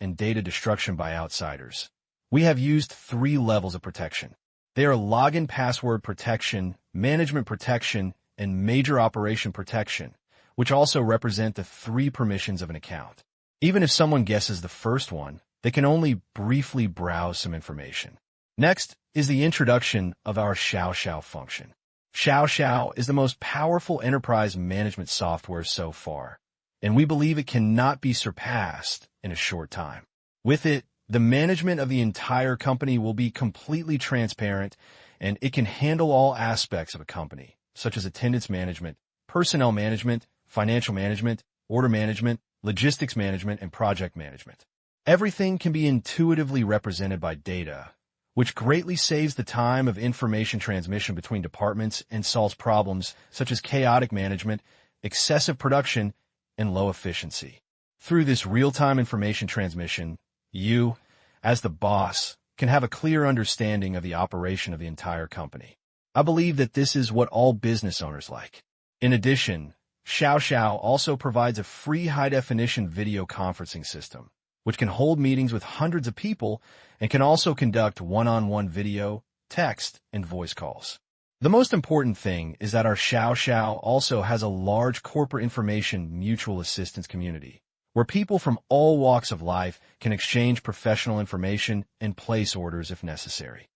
and data destruction by outsiders, we have used 3 levels of protection. They are login password protection, management protection, and major operation protection, which also represent the 3 permissions of an account. Even if someone guesses the first one, they can only briefly browse some information. Next is the introduction of our Xiao function. Xiao is the most powerful enterprise management software so far, and we believe it cannot be surpassed in a short time. With it, the management of the entire company will be completely transparent, and it can handle all aspects of a company, such as attendance management, personnel management, financial management, order management, logistics management, and project management. Everything can be intuitively represented by data, which greatly saves the time of information transmission between departments and solves problems such as chaotic management, excessive production, and low efficiency. Through this real-time information transmission, you, as the boss, can have a clear understanding of the operation of the entire company. I believe that this is what all business owners like. In addition, Xiao also provides a free high-definition video conferencing system, which can hold meetings with hundreds of people and can also conduct one-on-one video, text, and voice calls. The most important thing is that our Xiao also has a large corporate information mutual assistance community, where people from all walks of life can exchange professional information and place orders if necessary.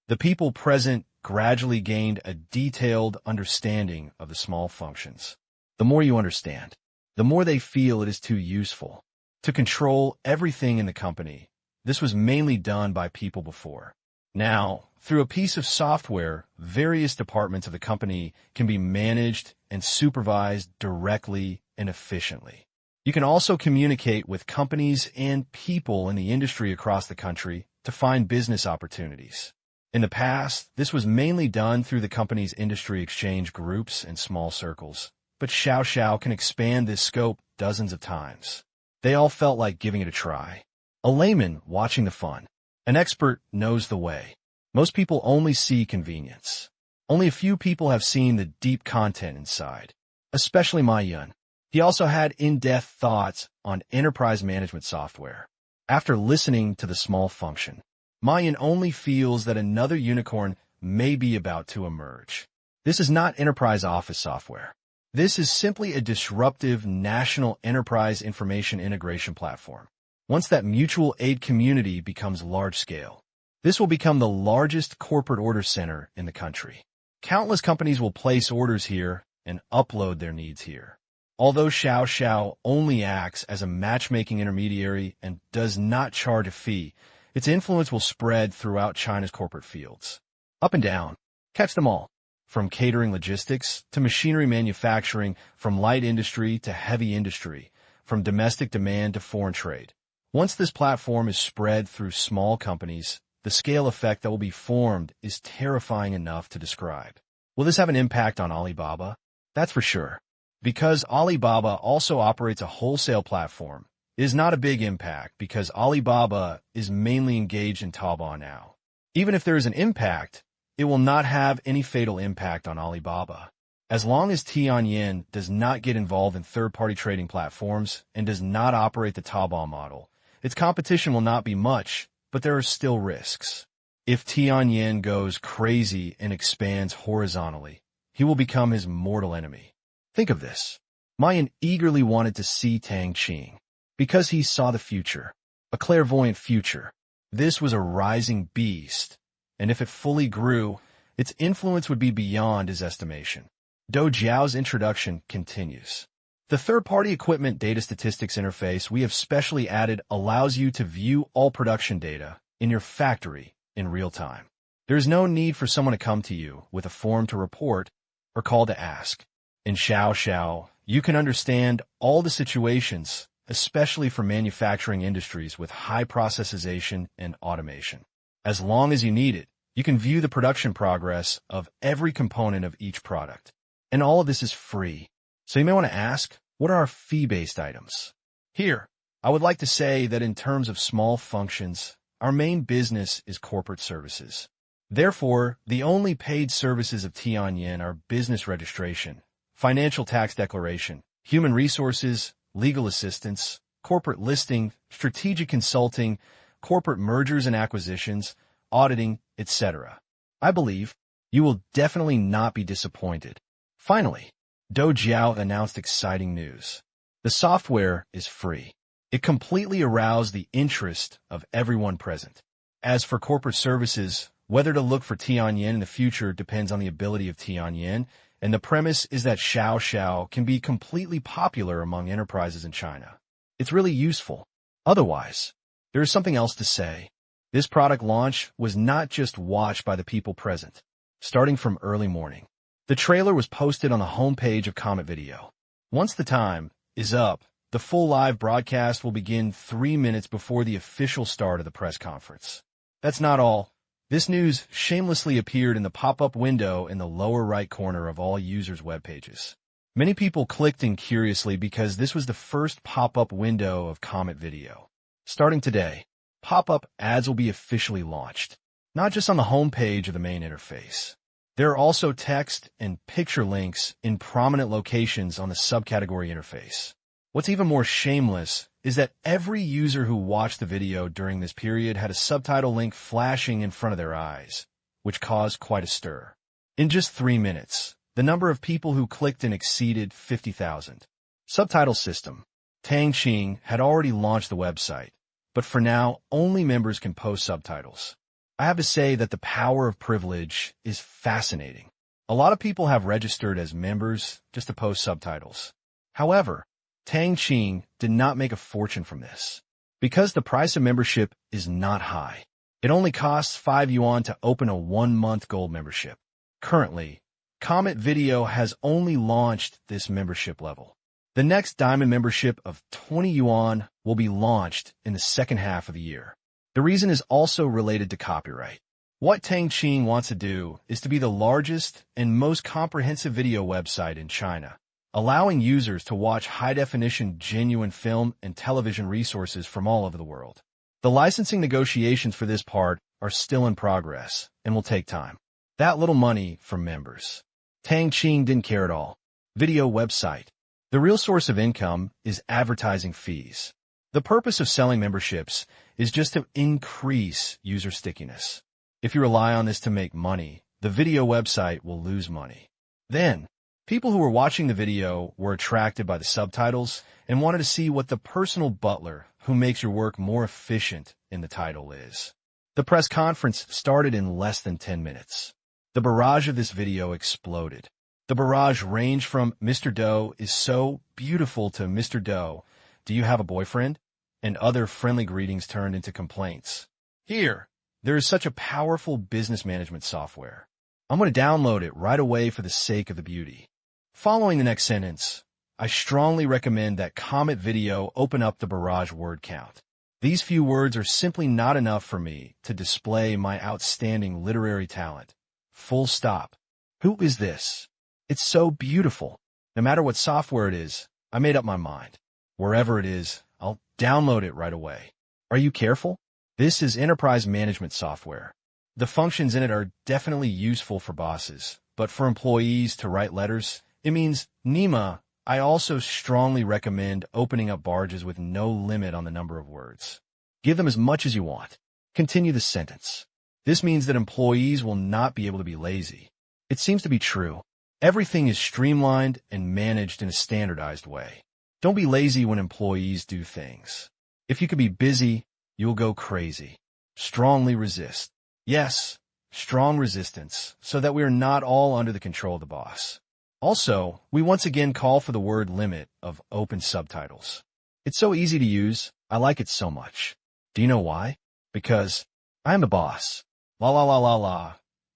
The people present gradually gained a detailed understanding of the small functions. The more you understand, the more they feel it is too useful to control everything in the company. This was mainly done by people before. Now, through a piece of software, various departments of the company can be managed and supervised directly and efficiently. You can also communicate with companies and people in the industry across the country to find business opportunities. In the past, this was mainly done through the company's industry exchange groups and small circles, but Xiao can expand this scope dozens of times. They all felt like giving it a try. A layman watching the fun. An expert knows the way. Most people only see convenience. Only a few people have seen the deep content inside, especially Ma Yun. He also had in-depth thoughts on enterprise management software. After listening to the small function, Ma Yun only feels that another unicorn may be about to emerge. This is not enterprise office software. This is simply a disruptive national enterprise information integration platform. Once that mutual aid community becomes large-scale, this will become the largest corporate order center in the country. Countless companies will place orders here and upload their needs here. Although Xiao only acts as a matchmaking intermediary and does not charge a fee, its influence will spread throughout China's corporate fields. Up and down, catch them all. From catering logistics to machinery manufacturing, from light industry to heavy industry, from domestic demand to foreign trade. Once this platform is spread through small companies, the scale effect that will be formed is terrifying enough to describe. Will this have an impact on Alibaba? That's for sure. Because Alibaba also operates a wholesale platform, it is not a big impact because Alibaba is mainly engaged in Taobao now. Even if there is an impact, it will not have any fatal impact on Alibaba. As long as Tianyin does not get involved in third-party trading platforms and does not operate the Taobao model, its competition will not be much, but there are still risks. If Tianyin goes crazy and expands horizontally, he will become his mortal enemy. Think of this. Ma Yun eagerly wanted to see Tang Qing because he saw the future, a clairvoyant future. This was a rising beast, and if it fully grew, its influence would be beyond his estimation. Dou Jiao's introduction continues. The third-party equipment data statistics interface we have specially added allows you to view all production data in your factory in real time. There is no need for someone to come to you with a form to report or call to ask. In Xiao, you can understand all the situations, especially for manufacturing industries with high processization and automation. As long as you need it, you can view the production progress of every component of each product. And all of this is free. So you may want to ask, what are our fee-based items? Here, I would like to say that in terms of small functions, our main business is corporate services. Therefore, the only paid services of Tianyin are business registration, financial tax declaration, human resources, legal assistance, corporate listing, strategic consulting, corporate mergers and acquisitions, auditing, etc. I believe you will definitely not be disappointed. Finally, Dou Jiao announced exciting news. The software is free. It completely aroused the interest of everyone present. As for corporate services, whether to look for Tianyin in the future depends on the ability of Tianyin, and the premise is that Xiao Xiao can be completely popular among enterprises in China. It's really useful. Otherwise, there is something else to say. This product launch was not just watched by the people present. Starting from early morning, the trailer was posted on the homepage of Comet Video. Once the time is up, the full live broadcast will begin 3 minutes before the official start of the press conference. That's not all. This news shamelessly appeared in the pop-up window in the lower right corner of all users' web pages. Many people clicked in curiously because this was the first pop-up window of Comet Video. Starting today, pop-up ads will be officially launched, not just on the home page of the main interface. There are also text and picture links in prominent locations on the subcategory interface. What's even more shameless is that every user who watched the video during this period had a subtitle link flashing in front of their eyes, which caused quite a stir. In just 3 minutes, the number of people who clicked in exceeded 50,000. Subtitle system. Tang Qing had already launched the website, but for now, only members can post subtitles. I have to say that the power of privilege is fascinating. A lot of people have registered as members just to post subtitles. However, Tang Qing did not make a fortune from this. Because the price of membership is not high. It only costs 5 yuan to open a 1-month gold membership. Currently, Comet Video has only launched this membership level. The next diamond membership of 20 yuan will be launched in the second half of the year. The reason is also related to copyright. What Tang Qing wants to do is to be the largest and most comprehensive video website in China, allowing users to watch high-definition genuine film and television resources from all over the world. The licensing negotiations for this part are still in progress and will take time. That little money from members. Tang Qing didn't care at all. Video website. The real source of income is advertising fees. The purpose of selling memberships is just to increase user stickiness. If you rely on this to make money, the video website will lose money. Then, people who were watching the video were attracted by the subtitles and wanted to see what the personal butler who makes your work more efficient in the title is. The press conference started in less than 10 minutes. The barrage of this video exploded. The barrage ranged from Mr. Doe is so beautiful to Mr. Doe, do you have a boyfriend? And other friendly greetings turned into complaints. Here, there is such a powerful business management software. I'm going to download it right away for the sake of the beauty. Following the next sentence, I strongly recommend that Comet Video open up the barrage word count. These few words are simply not enough for me to display my outstanding literary talent. Full stop. Who is this? It's so beautiful. No matter what software it is, I made up my mind. Wherever it is, I'll download it right away. Are you careful? This is enterprise management software. The functions in it are definitely useful for bosses, but for employees to write letters, it means Nima. I also strongly recommend opening up barges with no limit on the number of words. Give them as much as you want. Continue the sentence. This means that employees will not be able to be lazy. It seems to be true. Everything is streamlined and managed in a standardized way. Don't be lazy when employees do things. If you can be busy, you'll go crazy. Strongly resist. Yes, strong resistance, so that we are not all under the control of the boss. Also, we once again call for the word limit of open subtitles. It's so easy to use. I like it so much. Do you know why? Because I am the boss. La la la la la.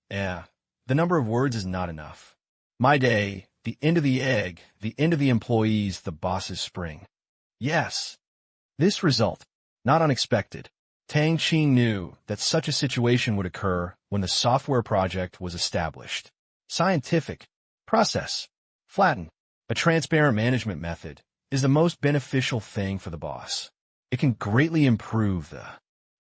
The number of words is not enough. My day, the end of the egg, the end of the employees, the boss's spring. Yes. This result, not unexpected. Tang Qing knew that such a situation would occur when the software project was established. Scientific. Process. Flatten. A transparent management method is the most beneficial thing for the boss. It can greatly improve the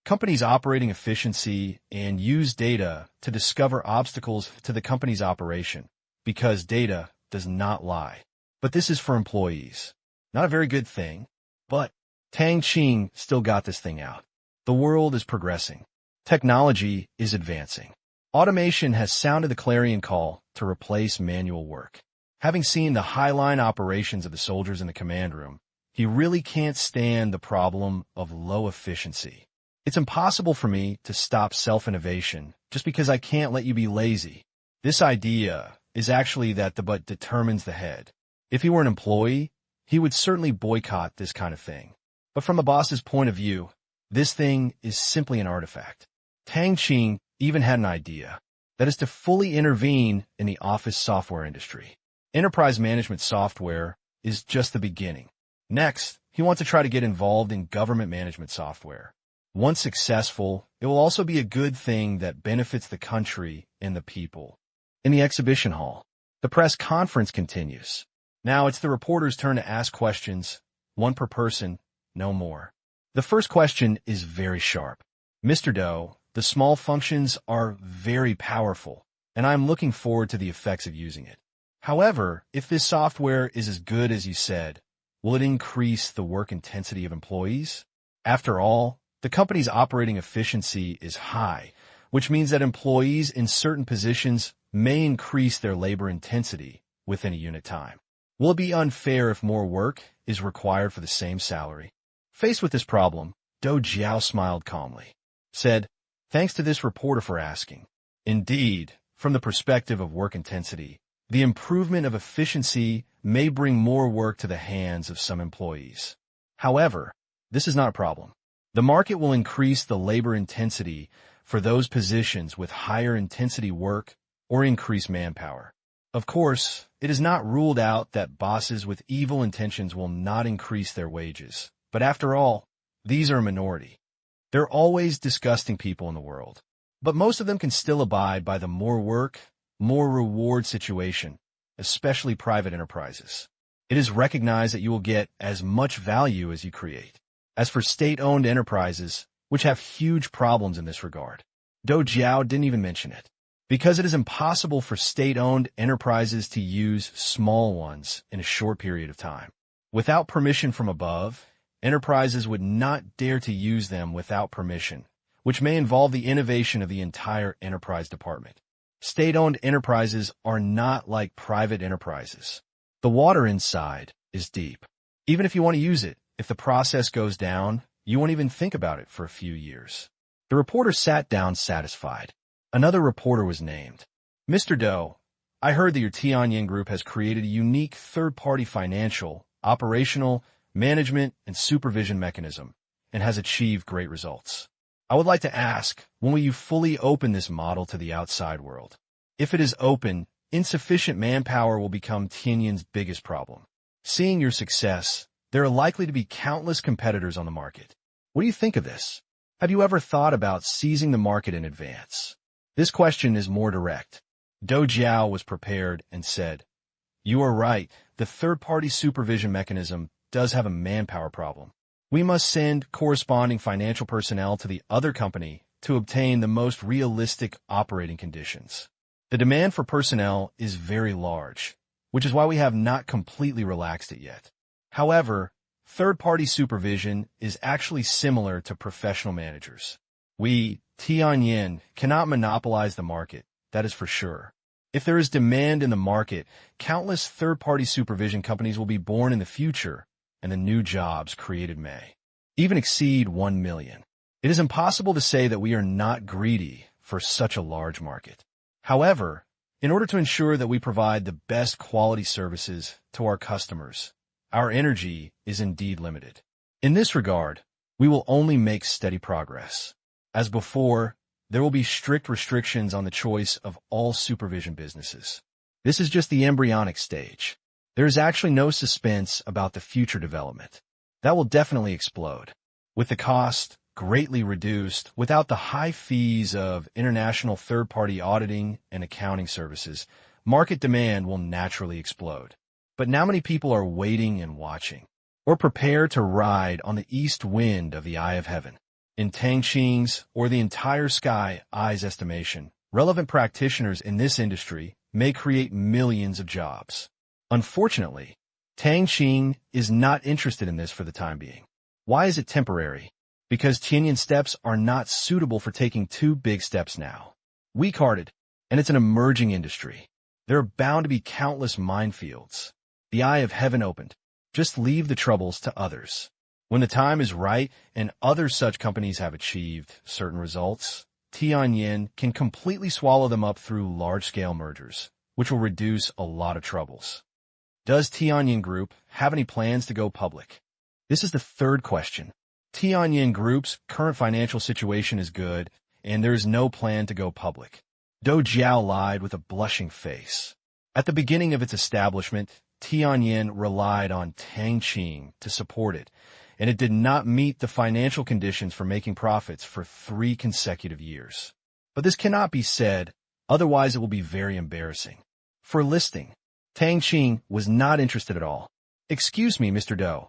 company's operating efficiency and use data to discover obstacles to the company's operation, because data does not lie. But this is for employees. Not a very good thing, but Tang Qing still got this thing out. The world is progressing. Technology is advancing. Automation has sounded the clarion call to replace manual work. Having seen the high-line operations of the soldiers in the command room, he really can't stand the problem of low efficiency. It's impossible for me to stop self-innovation just because I can't let you be lazy. This idea is actually that the butt determines the head. If he were an employee, he would certainly boycott this kind of thing. But from a boss's point of view, this thing is simply an artifact. Tang Qing even had an idea, that is to fully intervene in the office software industry. Enterprise management software is just the beginning. Next, he wants to try to get involved in government management software. Once successful, it will also be a good thing that benefits the country and the people. In the exhibition hall, the press conference continues. Now it's the reporter's turn to ask questions, one per person, no more. The first question is very sharp. Mr. Doe, the small functions are very powerful, and I'm looking forward to the effects of using it. However, if this software is as good as you said, will it increase the work intensity of employees? After all, the company's operating efficiency is high, which means that employees in certain positions may increase their labor intensity within a unit time. Will it be unfair if more work is required for the same salary? Faced with this problem, Do Jiao smiled calmly, said, "Thanks to this reporter for asking. Indeed, from the perspective of work intensity, the improvement of efficiency may bring more work to the hands of some employees. However, this is not a problem. The market will increase the labor intensity for those positions with higher intensity work or increase manpower. Of course, it is not ruled out that bosses with evil intentions will not increase their wages. But after all, these are a minority. There are always disgusting people in the world, but most of them can still abide by the more work, more reward situation, especially private enterprises. It is recognized that you will get as much value as you create. As for state-owned enterprises, which have huge problems in this regard, Do Jiao didn't even mention it. Because it is impossible for state-owned enterprises to use small ones in a short period of time. Without permission from above, enterprises would not dare to use them without permission, which may involve the innovation of the entire enterprise department. State-owned enterprises are not like private enterprises. The water inside is deep. Even if you want to use it, if the process goes down, you won't even think about it for a few years. The reporter sat down satisfied. Another reporter was named. Mr. Doe, I heard that your Tianyin group has created a unique third-party financial, operational, management, and supervision mechanism, and has achieved great results. I would like to ask, when will you fully open this model to the outside world? If it is open, insufficient manpower will become Tianyin's biggest problem. Seeing your success, there are likely to be countless competitors on the market. What do you think of this? Have you ever thought about seizing the market in advance? This question is more direct. Do Jiao was prepared and said, "You are right, the third-party supervision mechanism does have a manpower problem. We must send corresponding financial personnel to the other company to obtain the most realistic operating conditions. The demand for personnel is very large, which is why we have not completely relaxed it yet. However, third-party supervision is actually similar to professional managers. We, Tianyin, cannot monopolize the market, that is for sure. If there is demand in the market, countless third-party supervision companies will be born in the future, and the new jobs created may even exceed 1 million. It is impossible to say that we are not greedy for such a large market. However, in order to ensure that we provide the best quality services to our customers, our energy is indeed limited. In this regard, we will only make steady progress. As before, there will be strict restrictions on the choice of all supervision businesses. This is just the embryonic stage. There is actually no suspense about the future development. That will definitely explode. With the cost greatly reduced, without the high fees of international third-party auditing and accounting services, market demand will naturally explode. But now many people are waiting and watching, or prepare to ride on the east wind of the eye of heaven. In Tang Qing's or the entire sky eye's estimation, relevant practitioners in this industry may create millions of jobs. Unfortunately, Tang Qing is not interested in this for the time being. Why is it temporary? Because Tianyin steps are not suitable for taking two big steps now. Weak-hearted, and it's an emerging industry. There are bound to be countless minefields. The eye of heaven opened. Just leave the troubles to others. When the time is right and other such companies have achieved certain results, Tianyin can completely swallow them up through large-scale mergers, which will reduce a lot of troubles. Does Tianyin Group have any plans to go public? This is the third question. Tianyin Group's current financial situation is good, and there is no plan to go public. Dou Jiao lied with a blushing face. At the beginning of its establishment, Tianyin relied on Tang Qing to support it, and it did not meet the financial conditions for making profits for 3 consecutive years. But this cannot be said, otherwise it will be very embarrassing. For listing, Tang Qing was not interested at all. Excuse me, Mr. Dou.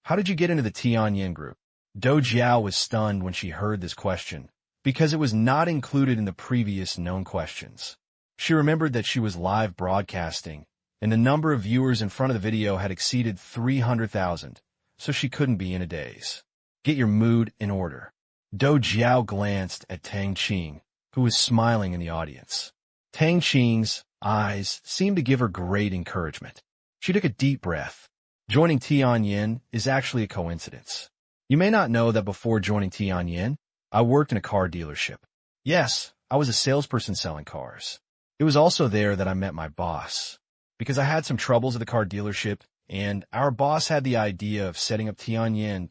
How did you get into the Tianyin Group? Dou Jiao was stunned when she heard this question, because it was not included in the previous known questions. She remembered that she was live broadcasting, and the number of viewers in front of the video had exceeded 300,000, so she couldn't be in a daze. Get your mood in order. Dou Jiao glanced at Tang Qing, who was smiling in the audience. Tang Qing's eyes seemed to give her great encouragement. She took a deep breath. Joining Tianyin is actually a coincidence. You may not know that before joining Tianyin, I worked in a car dealership. Yes, I was a salesperson selling cars. It was also there that I met my boss, because I had some troubles at the car dealership, and our boss had the idea of setting up Tianyin.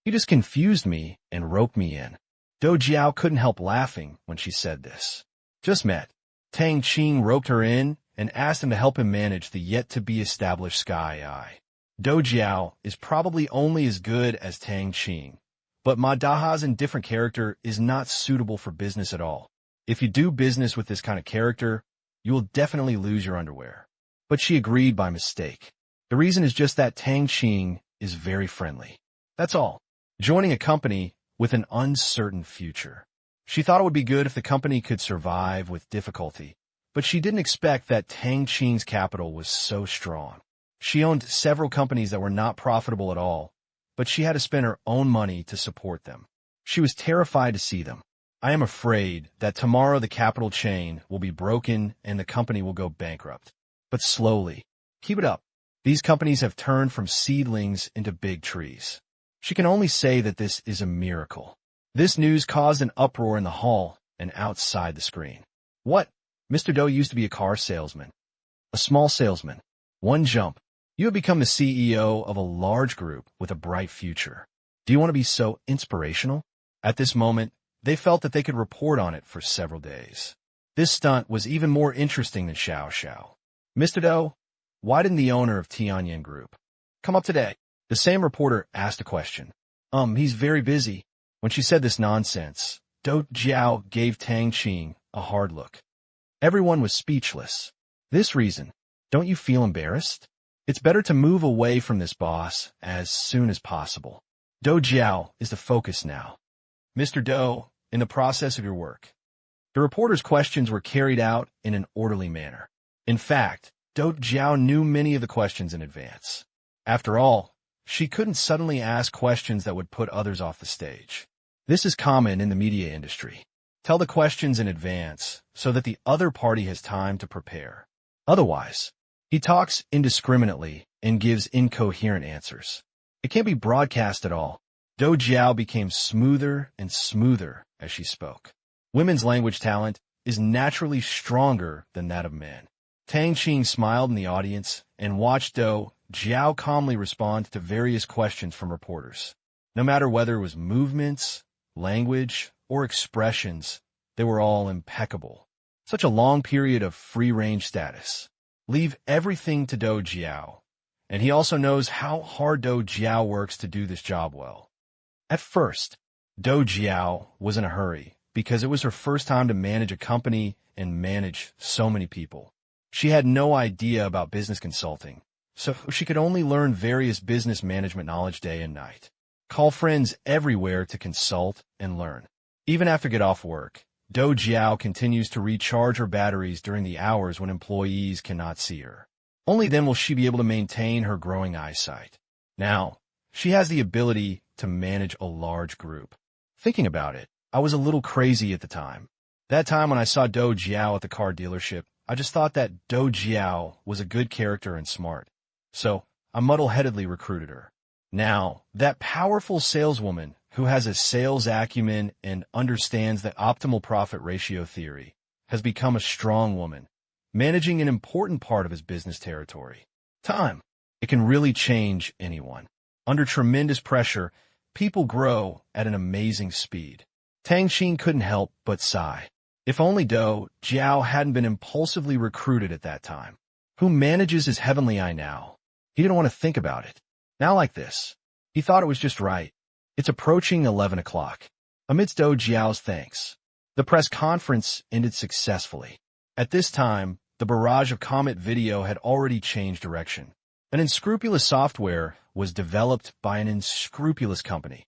He just confused me and roped me in. Dou Jiao couldn't help laughing when she said this. Just met. Tang Qing roped her in and asked him to help him manage the yet-to-be-established Sky Eye. Dou Jiao is probably only as good as Tang Qing, but Ma Daha's indifferent character is not suitable for business at all. If you do business with this kind of character, you will definitely lose your underwear. But she agreed by mistake. The reason is just that Tang Qing is very friendly. That's all. Joining a company with an uncertain future. She thought it would be good if the company could survive with difficulty, but she didn't expect that Tang Qing's capital was so strong. She owned several companies that were not profitable at all, but she had to spend her own money to support them. She was terrified to see them. I am afraid that tomorrow the capital chain will be broken and the company will go bankrupt. But slowly. Keep it up. These companies have turned from seedlings into big trees. She can only say that this is a miracle. This news caused an uproar in the hall and outside the screen. What? Mr. Dou used to be a car salesman. A small salesman. One jump. You have become the CEO of a large group with a bright future. Do you want to be so inspirational? At this moment, they felt that they could report on it for several days. This stunt was even more interesting than Xiao Xiao. Mr. Dou, why didn't the owner of Tianyin Group come up today? The same reporter asked a question. He's very busy. When she said this nonsense, Dou Jiao gave Tang Qing a hard look. Everyone was speechless. This reason, don't you feel embarrassed? It's better to move away from this boss as soon as possible. Dou Jiao is the focus now. Mr. Dou, in the process of your work. The reporter's questions were carried out in an orderly manner. In fact, Dou Jiao knew many of the questions in advance. After all, she couldn't suddenly ask questions that would put others off the stage. This is common in the media industry. Tell the questions in advance so that the other party has time to prepare. Otherwise, he talks indiscriminately and gives incoherent answers. It can't be broadcast at all. Dou Jiao became smoother and smoother as she spoke. Women's language talent is naturally stronger than that of men. Tang Qing smiled in the audience and watched Dou Jiao calmly respond to various questions from reporters. No matter whether it was movements, language, or expressions, they were all impeccable. Such a long period of free-range status. Leave everything to Dou Jiao, and he also knows how hard Dou Jiao works to do this job well. At first, Dou Jiao was in a hurry because it was her first time to manage a company and manage so many people. She had no idea about business consulting, so she could only learn various business management knowledge day and night. Call friends everywhere to consult and learn. Even after get off work, Dou Jiao continues to recharge her batteries during the hours when employees cannot see her. Only then will she be able to maintain her growing eyesight. Now, she has the ability to manage a large group. Thinking about it, I was a little crazy at the time. That time when I saw Dou Jiao at the car dealership, I just thought that Dou Jiao was a good character and smart. So, I muddle-headedly recruited her. Now, that powerful saleswoman who has a sales acumen and understands the optimal profit ratio theory has become a strong woman, managing an important part of his business territory. Time. It can really change anyone. Under tremendous pressure, people grow at an amazing speed. Tang Qing couldn't help but sigh. If only Dou Jiao hadn't been impulsively recruited at that time. Who manages his heavenly eye now? He didn't want to think about it. Now like this. He thought it was just right. It's approaching 11 o'clock. Amidst Dou Jiao's thanks, the press conference ended successfully. At this time, the barrage of comment video had already changed direction. An unscrupulous software was developed by an unscrupulous company.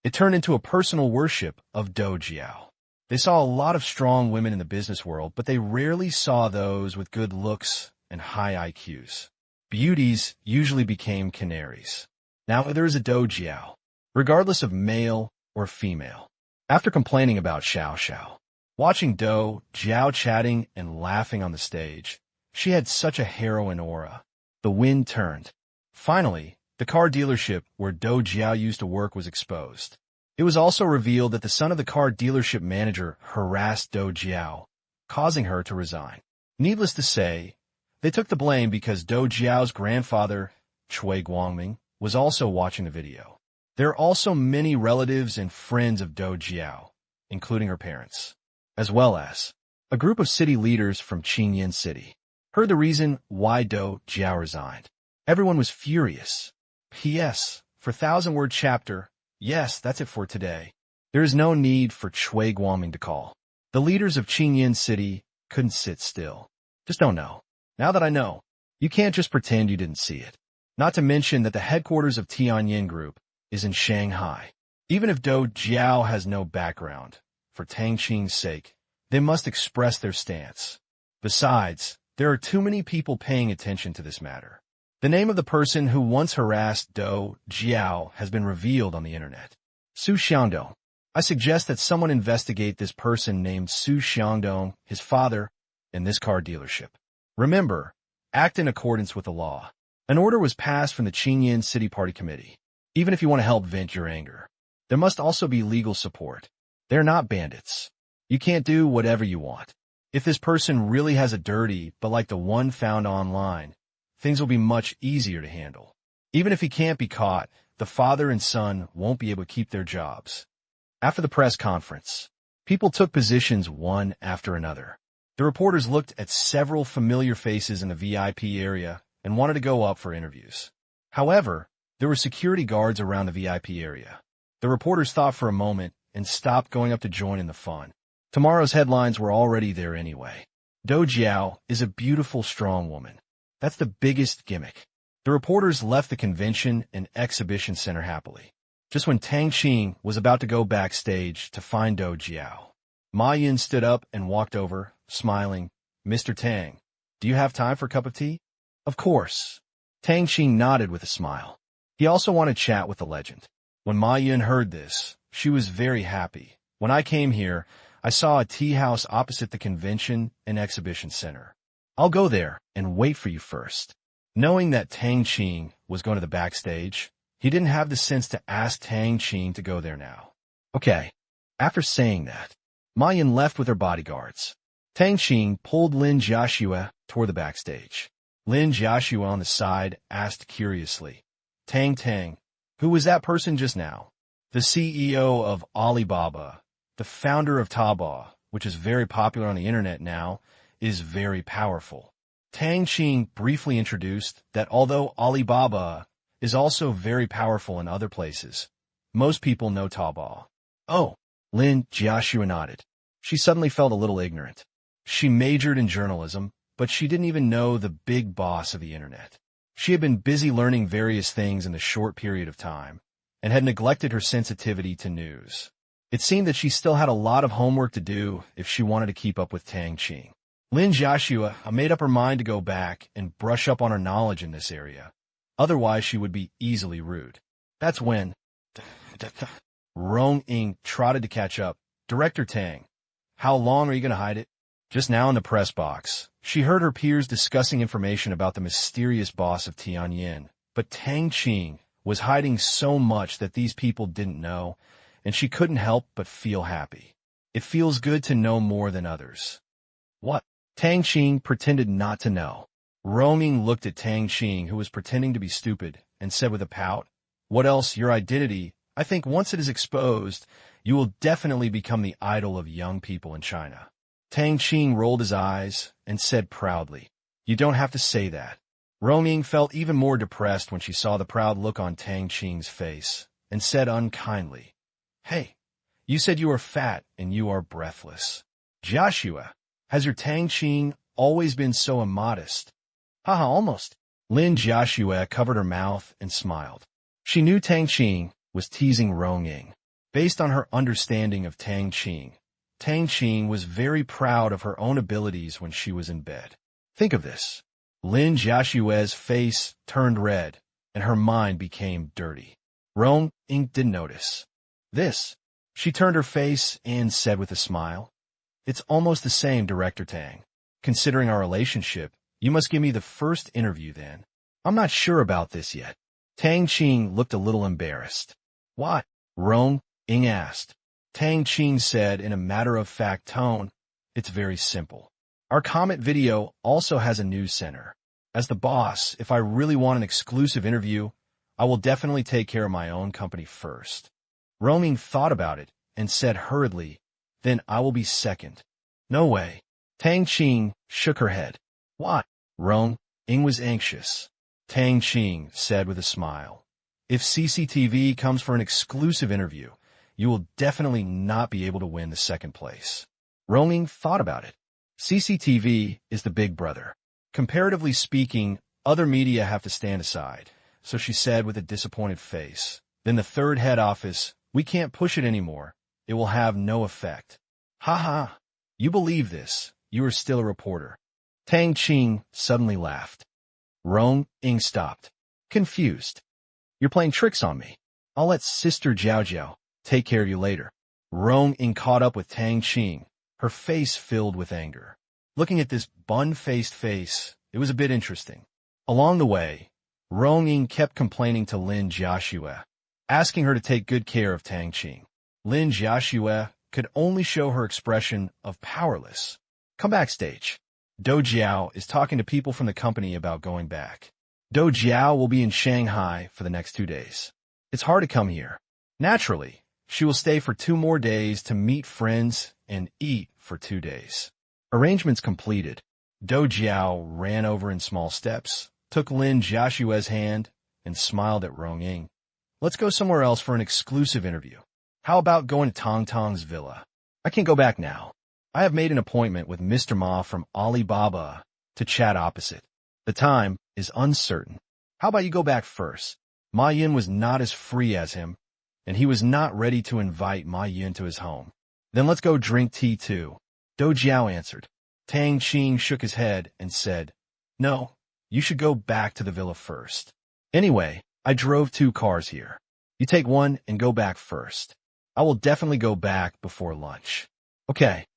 It turned into a personal worship of Dou Jiao. They saw a lot of strong women in the business world, but they rarely saw those with good looks and high IQs. Beauties usually became canaries. Now there is a Dou Jiao, regardless of male or female. After complaining about Xiao Xiao, watching Dou Jiao chatting and laughing on the stage, she had such a heroine aura. The wind turned. Finally, the car dealership where Dou Jiao used to work was exposed. It was also revealed that the son of the car dealership manager harassed Dou Jiao, causing her to resign. Needless to say, they took the blame because Dou Jiao's grandfather, Cui Guangming, was also watching the video. There are also many relatives and friends of Dou Jiao, including her parents, as well as a group of city leaders from Qingyan City. Heard the reason why Dou Jiao resigned. Everyone was furious. P.S. For 1,000-word chapter, yes, that's it for today. There is no need for Cui Guangming to call. The leaders of Qingyan City couldn't sit still. Just don't know. Now that I know, you can't just pretend you didn't see it. Not to mention that the headquarters of Tianyin Group is in Shanghai. Even if Dou Jiao has no background, for Tang Qing's sake, they must express their stance. Besides, there are too many people paying attention to this matter. The name of the person who once harassed Dou Jiao has been revealed on the internet. Su Xiangdong. I suggest that someone investigate this person named Su Xiangdong, his father, in this car dealership. Remember, act in accordance with the law. An order was passed from the Qingyan City Party Committee. Even if you want to help vent your anger, there must also be legal support. They're not bandits. You can't do whatever you want. If this person really has a dirty, but like the one found online, things will be much easier to handle. Even if he can't be caught, the father and son won't be able to keep their jobs. After the press conference, people took positions one after another. The reporters looked at several familiar faces in the VIP area and wanted to go up for interviews. However, there were security guards around the VIP area. The reporters thought for a moment and stopped going up to join in the fun. Tomorrow's headlines were already there anyway. Dou Jiao is a beautiful, strong woman. That's the biggest gimmick. The reporters left the convention and exhibition center happily. Just when Tang Qing was about to go backstage to find Dou Jiao, Ma Yun stood up and walked over, smiling. Mr. Tang, do you have time for a cup of tea? Of course. Tang Qing nodded with a smile. He also wanted to chat with the legend. When Ma Yun heard this, she was very happy. When I came here, I saw a tea house opposite the convention and exhibition center. I'll go there and wait for you first. Knowing that Tang Qing was going to the backstage, he didn't have the sense to ask Tang Qing to go there now. Okay. After saying that, Ma Yun left with her bodyguards. Tang Qing pulled Lin Jiaxue toward the backstage. Lin Jiaxue on the side asked curiously, Tang, who was that person just now? The CEO of Alibaba, the founder of Taobao, which is very popular on the internet now, is very powerful. Tang Qing briefly introduced that although Alibaba is also very powerful in other places, most people know Taobao. Oh, Lin Jiaxue nodded. She suddenly felt a little ignorant. She majored in journalism, but she didn't even know the big boss of the internet. She had been busy learning various things in the short period of time, and had neglected her sensitivity to news. It seemed that she still had a lot of homework to do if she wanted to keep up with Tang Qing. Lin Jiaxue made up her mind to go back and brush up on her knowledge in this area. Otherwise, she would be easily rude. That's when Rong Ying trotted to catch up. Director Tang, how long are you going to hide it? Just now in the press box, she heard her peers discussing information about the mysterious boss of Tianyin, but Tang Qing was hiding so much that these people didn't know, and she couldn't help but feel happy. It feels good to know more than others. What? Tang Qing pretended not to know. Roaming looked at Tang Qing, who was pretending to be stupid, and said with a pout, "What else? Your identity. I think once it is exposed, you will definitely become the idol of young people in China." Tang Qing rolled his eyes and said proudly, "You don't have to say that." Roaming felt even more depressed when she saw the proud look on Tang Qing's face, and said unkindly, "Hey, you said you are fat and you are breathless. Joshua, has your Tang Qing always been so immodest?" "Haha, almost." Lin Joshua covered her mouth and smiled. She knew Tang Qing was teasing Roaming. Based on her understanding of Tang Qing was very proud of her own abilities when she was in bed. Think of this. Lin Joshua's face turned red, and her mind became dirty. Roaming didn't notice this. She turned her face and said with a smile, "It's almost the same, Director Tang. Considering our relationship, you must give me the first interview then." "I'm not sure about this yet." Tang Qing looked a little embarrassed. "What?" Roaming asked. Tang Qing said in a matter-of-fact tone, "It's very simple. Our Comet video also has a news center. As the boss, if I really want an exclusive interview, I will definitely take care of my own company first." Roaming thought about it and said hurriedly, "Then I will be second." "No way." Tang Qing shook her head. "What?" Roaming was anxious. Tang Qing said with a smile, "If CCTV comes for an exclusive interview, you will definitely not be able to win the second place." Roaming thought about it. CCTV is the big brother. Comparatively speaking, other media have to stand aside, so she said with a disappointed face. "Then the third head office, we can't push it anymore. It will have no effect." "Ha ha. You believe this. You are still a reporter." Tang Qing suddenly laughed. Roaming stopped, confused. "You're playing tricks on me. I'll let Sister Jiao Jiao take care of you later." Roaming caught up with Tang Qing, her face filled with anger. Looking at this bun-faced face, it was a bit interesting. Along the way, Roaming kept complaining to Lin Joshua, asking her to take good care of Tang Qing. Lin Joshua could only show her expression of powerless. "Come backstage. Do Jiao is talking to people from the company about going back. Do Jiao will be in Shanghai for the next 2 days. It's hard to come here. Naturally, she will stay for 2 more days to meet friends and eat for 2 days." Arrangements completed. Do Jiao ran over in small steps, took Lin Joshua's hand, and smiled at Roaming. "Let's go somewhere else for an exclusive interview. How about going to Tang Tang's villa? I can't go back now. I have made an appointment with Mr. Ma from Alibaba to chat opposite. The time is uncertain. How about you go back first?" Ma Yin was not as free as him, and he was not ready to invite Ma Yin to his home. "Then let's go drink tea too," Do Jiao answered. Tang Qing shook his head and said, "No, you should go back to the villa first. Anyway, I drove 2 cars here. You take one and go back first. I will definitely go back before lunch." "Okay."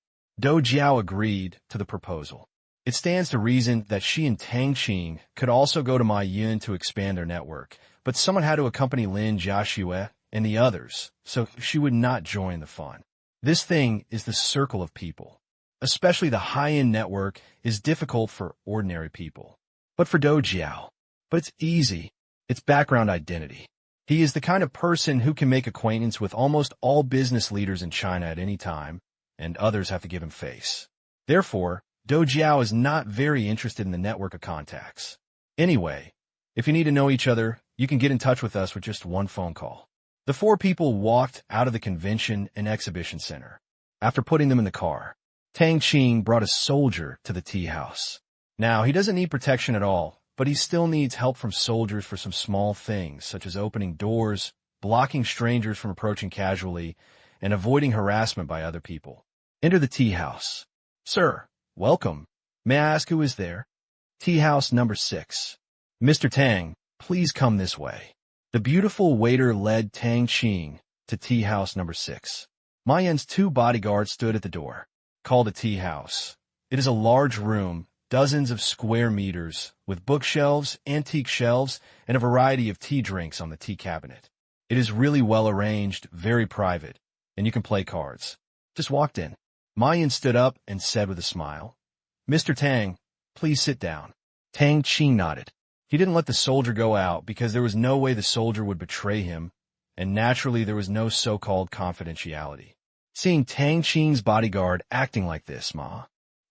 Do Jiao agreed to the proposal. It stands to reason that she and Tang Qing could also go to Ma Yun to expand their network, but someone had to accompany Lin Joshua and the others, so she would not join the fun. This thing is the circle of people. Especially the high-end network is difficult for ordinary people. But for Do Jiao, it's easy. It's background identity. He is the kind of person who can make acquaintance with almost all business leaders in China at any time, and others have to give him face. Therefore, Do Jiao is not very interested in the network of contacts. Anyway, if you need to know each other, you can get in touch with us with just 1 phone call. The 4 people walked out of the convention and exhibition center. After putting them in the car, Tang Qing brought a soldier to the tea house. Now, he doesn't need protection at all, but he still needs help from soldiers for some small things, such as opening doors, blocking strangers from approaching casually, and avoiding harassment by other people. Enter the tea house. "Sir, welcome. May I ask who is there?" "Tea house number 6. Mr. Tang, please come this way." The beautiful waiter led Tang Qing to tea house number 6. Ma Yan's 2 bodyguards stood at the door. Called a tea house. It is a large room dozens of square meters, with bookshelves, antique shelves, and a variety of tea drinks on the tea cabinet. It is really well arranged, very private, and you can play cards. Just walked in. Ma Yun stood up and said with a smile, "Mr. Tang, please sit down." Tang Qing nodded. He didn't let the soldier go out because there was no way the soldier would betray him, and naturally there was no so-called confidentiality. Seeing Tang Qing's bodyguard acting like this, Ma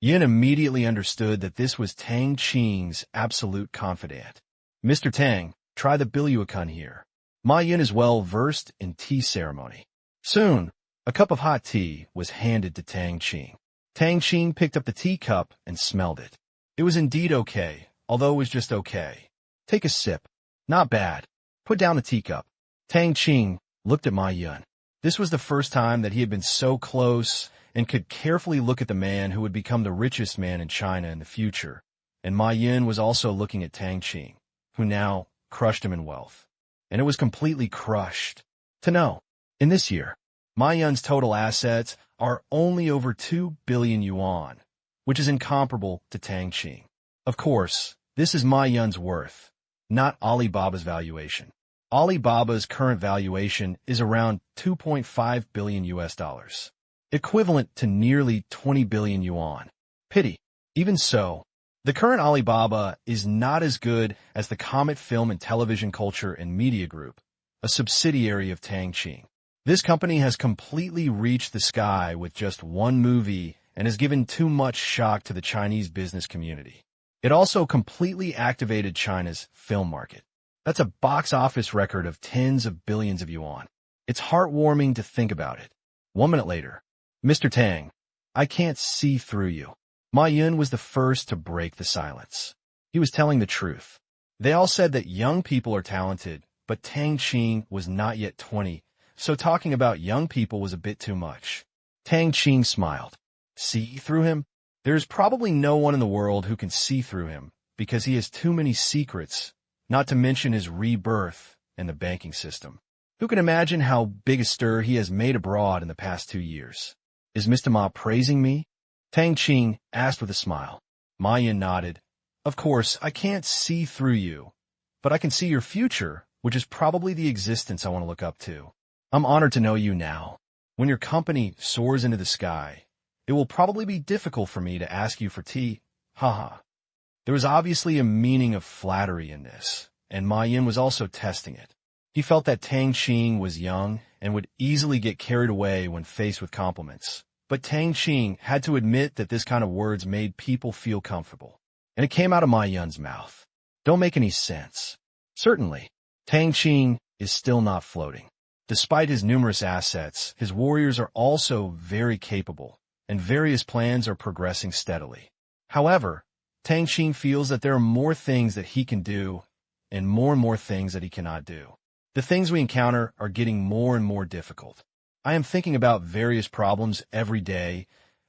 Yun immediately understood that this was Tang Qing's absolute confidant. "Mr. Tang, try the bilyuakun here." Ma Yun is well versed in tea ceremony. Soon, a cup of hot tea was handed to Tang Qing. Tang Qing picked up the teacup and smelled it. It was indeed okay, although it was just okay. "Take a sip. Not bad. Put down the teacup." Tang Qing looked at Ma Yun. This was the first time that he had been so close and could carefully look at the man who would become the richest man in China in the future. And Ma Yun was also looking at Tang Qing, who now crushed him in wealth. And it was completely crushed. To know, in this year, Ma Yun's total assets are only over 2 billion yuan, which is incomparable to Tang Qing. Of course, this is Ma Yun's worth, not Alibaba's valuation. Alibaba's current valuation is around 2.5 billion US dollars, equivalent to nearly 20 billion yuan. Pity. Even so, the current Alibaba is not as good as the Comet Film and Television Culture and Media Group, a subsidiary of Tang Qing. This company has completely reached the sky with just one movie and has given too much shock to the Chinese business community. It also completely activated China's film market. That's a box office record of tens of billions of yuan. It's heartwarming to think about it. 1 minute later, "Mr. Tang, I can't see through you." Ma Yun was the first to break the silence. He was telling the truth. They all said that young people are talented, but Tang Qing was not yet 20, so talking about young people was a bit too much. Tang Qing smiled. "See through him? There's probably no one in the world who can see through him, because he has too many secrets, not to mention his rebirth and the banking system. Who can imagine how big a stir he has made abroad in the past 2 years? Is Mr. Ma praising me?" Tang Qing asked with a smile. Ma Yun nodded. "Of course, I can't see through you, but I can see your future, which is probably the existence I want to look up to. I'm honored to know you now. When your company soars into the sky, it will probably be difficult for me to ask you for tea. Haha." There was obviously a meaning of flattery in this, and Ma Yun was also testing it. He felt that Tang Qing was young and would easily get carried away when faced with compliments. But Tang Qing had to admit that this kind of words made people feel comfortable. And it came out of Ma Yun's mouth. "Don't make any sense." Certainly, Tang Qing is still not floating. Despite his numerous assets, his warriors are also very capable, and various plans are progressing steadily. However, Tang Qing feels that there are more things that he can do, and more things that he cannot do. The things we encounter are getting more and more difficult. I am thinking about various problems every day,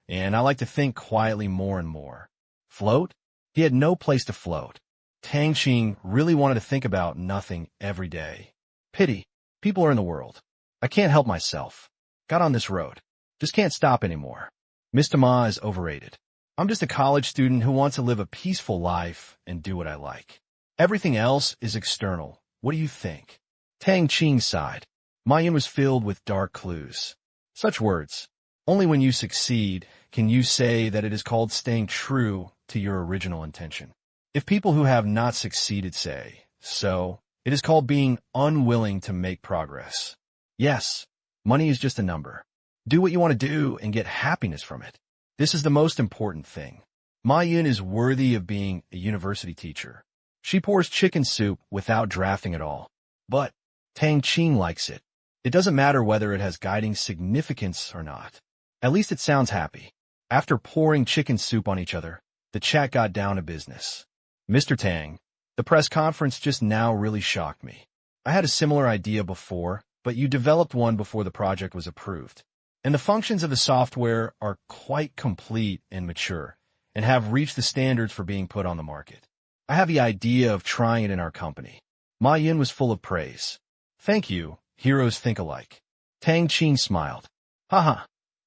and I like to think quietly more and more. Float? He had no place to float. Tang Qing really wanted to think about nothing every day. Pity. People are in the world. I can't help myself. Got on this road. Just can't stop anymore. Mr. Ma is overrated. I'm just a college student who wants to live a peaceful life and do what I like. Everything else is external. What do you think? Tang Qing sighed. Ma Yun was filled with dark clues. Such words. Only when you succeed can you say that it is called staying true to your original intention. If people who have not succeeded say so, it is called being unwilling to make progress. Yes, money is just a number. Do what you want to do and get happiness from it. This is the most important thing. Ma Yun is worthy of being a university teacher. She pours chicken soup without drafting at all. But Tang Qing likes it. It doesn't matter whether it has guiding significance or not. At least it sounds happy. After pouring chicken soup on each other, the chat got down to business. "Mr. Tang, the press conference just now really shocked me. I had a similar idea before, but you developed one before the project was approved. And the functions of the software are quite complete and mature, and have reached the standards for being put on the market. I have the idea of trying it in our company." Ma Yun was full of praise. "Thank you. Heroes think alike." Tang Qing smiled. "Haha.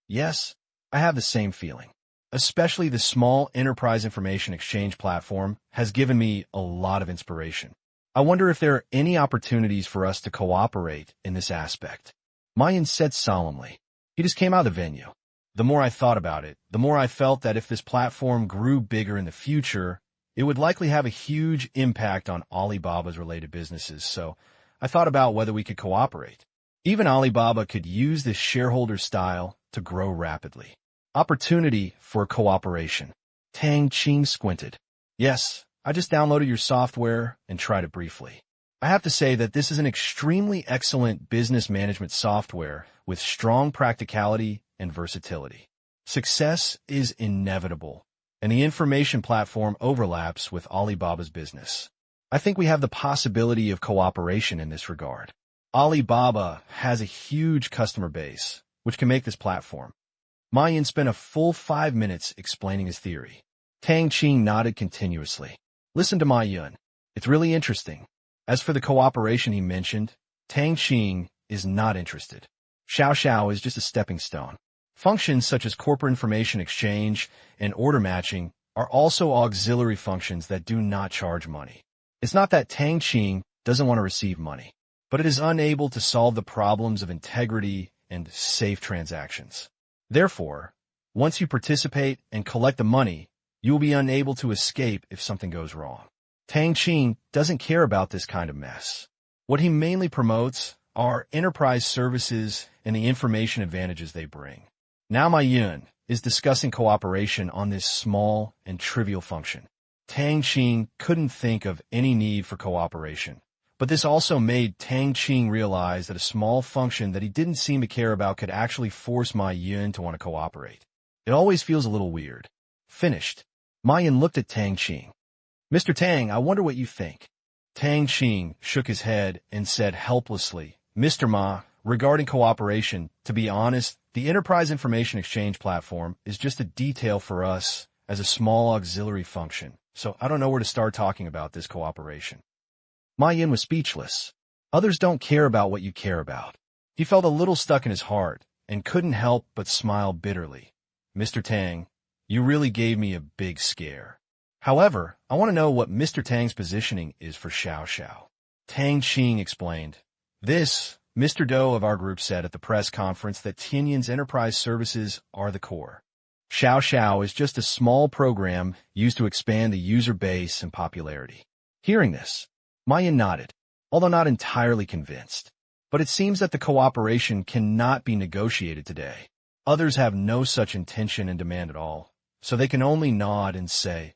Yes, I have the same feeling. especially the small enterprise information exchange platform, has given me a lot of inspiration. I wonder if there are any opportunities for us to cooperate in this aspect. Mayan said solemnly. He just came out of the venue. The more I thought about it, the more I felt that if this platform grew bigger in the future, it would likely have a huge impact on Alibaba's related businesses, so I thought about whether we could cooperate. Even Alibaba could use this shareholder style to grow rapidly. Opportunity for cooperation. Tang Qing squinted. Yes, I just downloaded your software and tried it briefly. I have to say that this is an extremely excellent business management software with strong practicality and versatility. Success is inevitable, and the information platform overlaps with Alibaba's business. I think we have the possibility of cooperation in this regard. Alibaba has a huge customer base, which can make this platform. Mayan spent a full 5 minutes explaining his theory. Tang Qing nodded continuously. Listen to Mayan. It's really interesting. As for the cooperation he mentioned, Tang Qing is not interested. Xiao is just a stepping stone. Functions such as corporate information exchange and order matching are also auxiliary functions that do not charge money. It's not that Tang Qing doesn't want to receive money, but it is unable to solve the problems of integrity and safe transactions. Therefore, once you participate and collect the money, you will be unable to escape if something goes wrong. Tang Qing doesn't care about this kind of mess. What he mainly promotes are enterprise services and the information advantages they bring. Now Mayan is discussing cooperation on this small and trivial function. Tang Qing couldn't think of any need for cooperation, but this also made Tang Qing realize that a small function that he didn't seem to care about could actually force Mayan to want to cooperate. It always feels a little weird. Finished. Mayan looked at Tang Qing. Mr. Tang, I wonder what you think. Tang Qing shook his head and said helplessly, Mr. Ma, regarding cooperation, to be honest, the Enterprise Information Exchange platform is just a detail for us as a small auxiliary function, so I don't know where to start talking about this cooperation. Mayan was speechless. Others don't care about what you care about. He felt a little stuck in his heart and couldn't help but smile bitterly. Mr. Tang, you really gave me a big scare. However, I want to know what Mr. Tang's positioning is for Xiao. Tang Qing explained. This, Mr. Doe of our group said at the press conference that Tianyan's enterprise services are the core. Xiao is just a small program used to expand the user base and popularity. Hearing this, Mayan nodded, although not entirely convinced. But it seems that the cooperation cannot be negotiated today. Others have no such intention and demand at all, so they can only nod and say,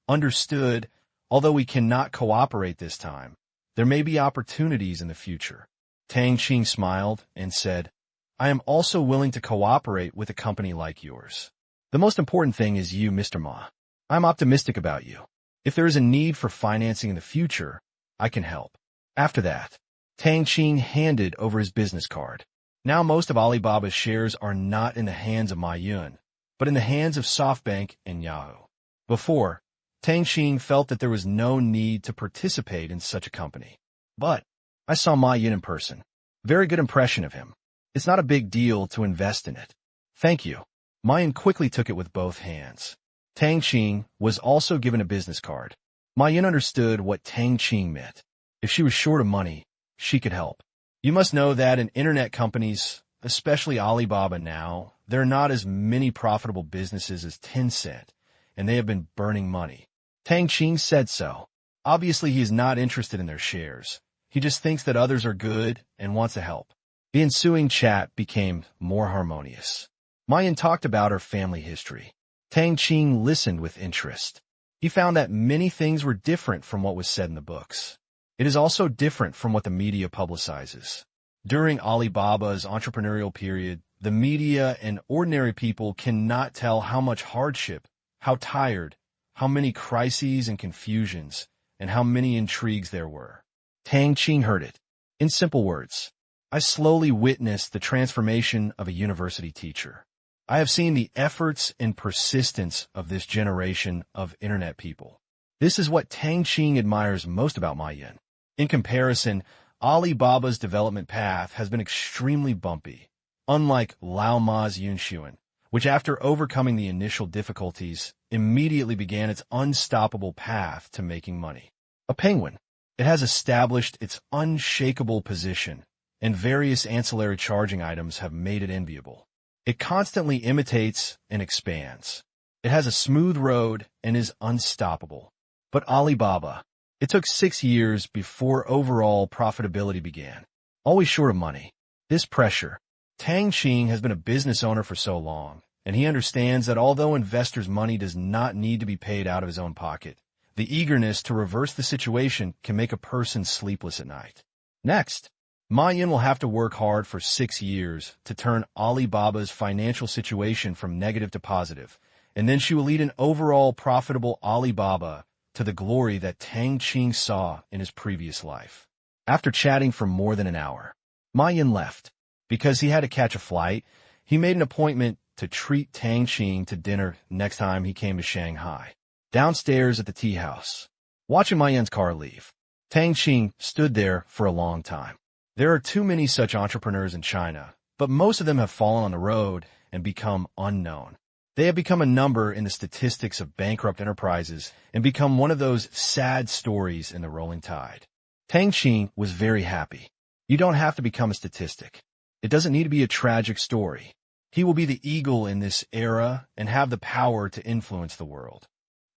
Understood, although we cannot cooperate this time. There may be opportunities in the future. Tang Qing smiled and said, I am also willing to cooperate with a company like yours. The most important thing is you, Mr. Ma. I'm optimistic about you. If there is a need for financing in the future, I can help. After that, Tang Qing handed over his business card. Now most of Alibaba's shares are not in the hands of Mayan, but in the hands of SoftBank and Yahoo. Before, Tang Qing felt that there was no need to participate in such a company. But I saw Mayan in person. Very good impression of him. It's not a big deal to invest in it. Thank you. Mayan quickly took it with both hands. Tang Qing was also given a business card. Mayan understood what Tang Qing meant. If she was short of money, she could help. You must know that in internet companies, especially Alibaba now, there are not as many profitable businesses as Tencent, and they have been burning money. Tang Qing said so. Obviously, he is not interested in their shares. He just thinks that others are good and wants to help. The ensuing chat became more harmonious. Mayan talked about her family history. Tang Qing listened with interest. He found that many things were different from what was said in the books. It is also different from what the media publicizes. During Alibaba's entrepreneurial period, the media and ordinary people cannot tell how much hardship, how tired, how many crises and confusions, and how many intrigues there were. Tang Qing heard it. In simple words, I slowly witnessed the transformation of a university teacher. I have seen the efforts and persistence of this generation of internet people. This is what Tang Qing admires most about Mayan. In comparison, Alibaba's development path has been extremely bumpy. Unlike Lao Ma's Yunxuan, which after overcoming the initial difficulties, immediately began its unstoppable path to making money. A penguin. It has established its unshakable position, and various ancillary charging items have made it enviable. It constantly imitates and expands. It has a smooth road and is unstoppable. But Alibaba, it took 6 years before overall profitability began. Always short of money. This pressure. Tang Qing has been a business owner for so long, and he understands that although investors' money does not need to be paid out of his own pocket, the eagerness to reverse the situation can make a person sleepless at night. Next, Ma Yin will have to work hard for 6 years to turn Alibaba's financial situation from negative to positive, and then she will lead an overall profitable Alibaba to the glory that Tang Qing saw in his previous life. After chatting for more than an hour, Ma Yin left. Because he had to catch a flight, he made an appointment to treat Tang Qing to dinner next time he came to Shanghai. Downstairs at the tea house, watching Ma Yin's car leave, Tang Qing stood there for a long time. There are too many such entrepreneurs in China, but most of them have fallen on the road and become unknown. They have become a number in the statistics of bankrupt enterprises and become one of those sad stories in the rolling tide. Tang Qing was very happy. You don't have to become a statistic. It doesn't need to be a tragic story. He will be the eagle in this era and have the power to influence the world.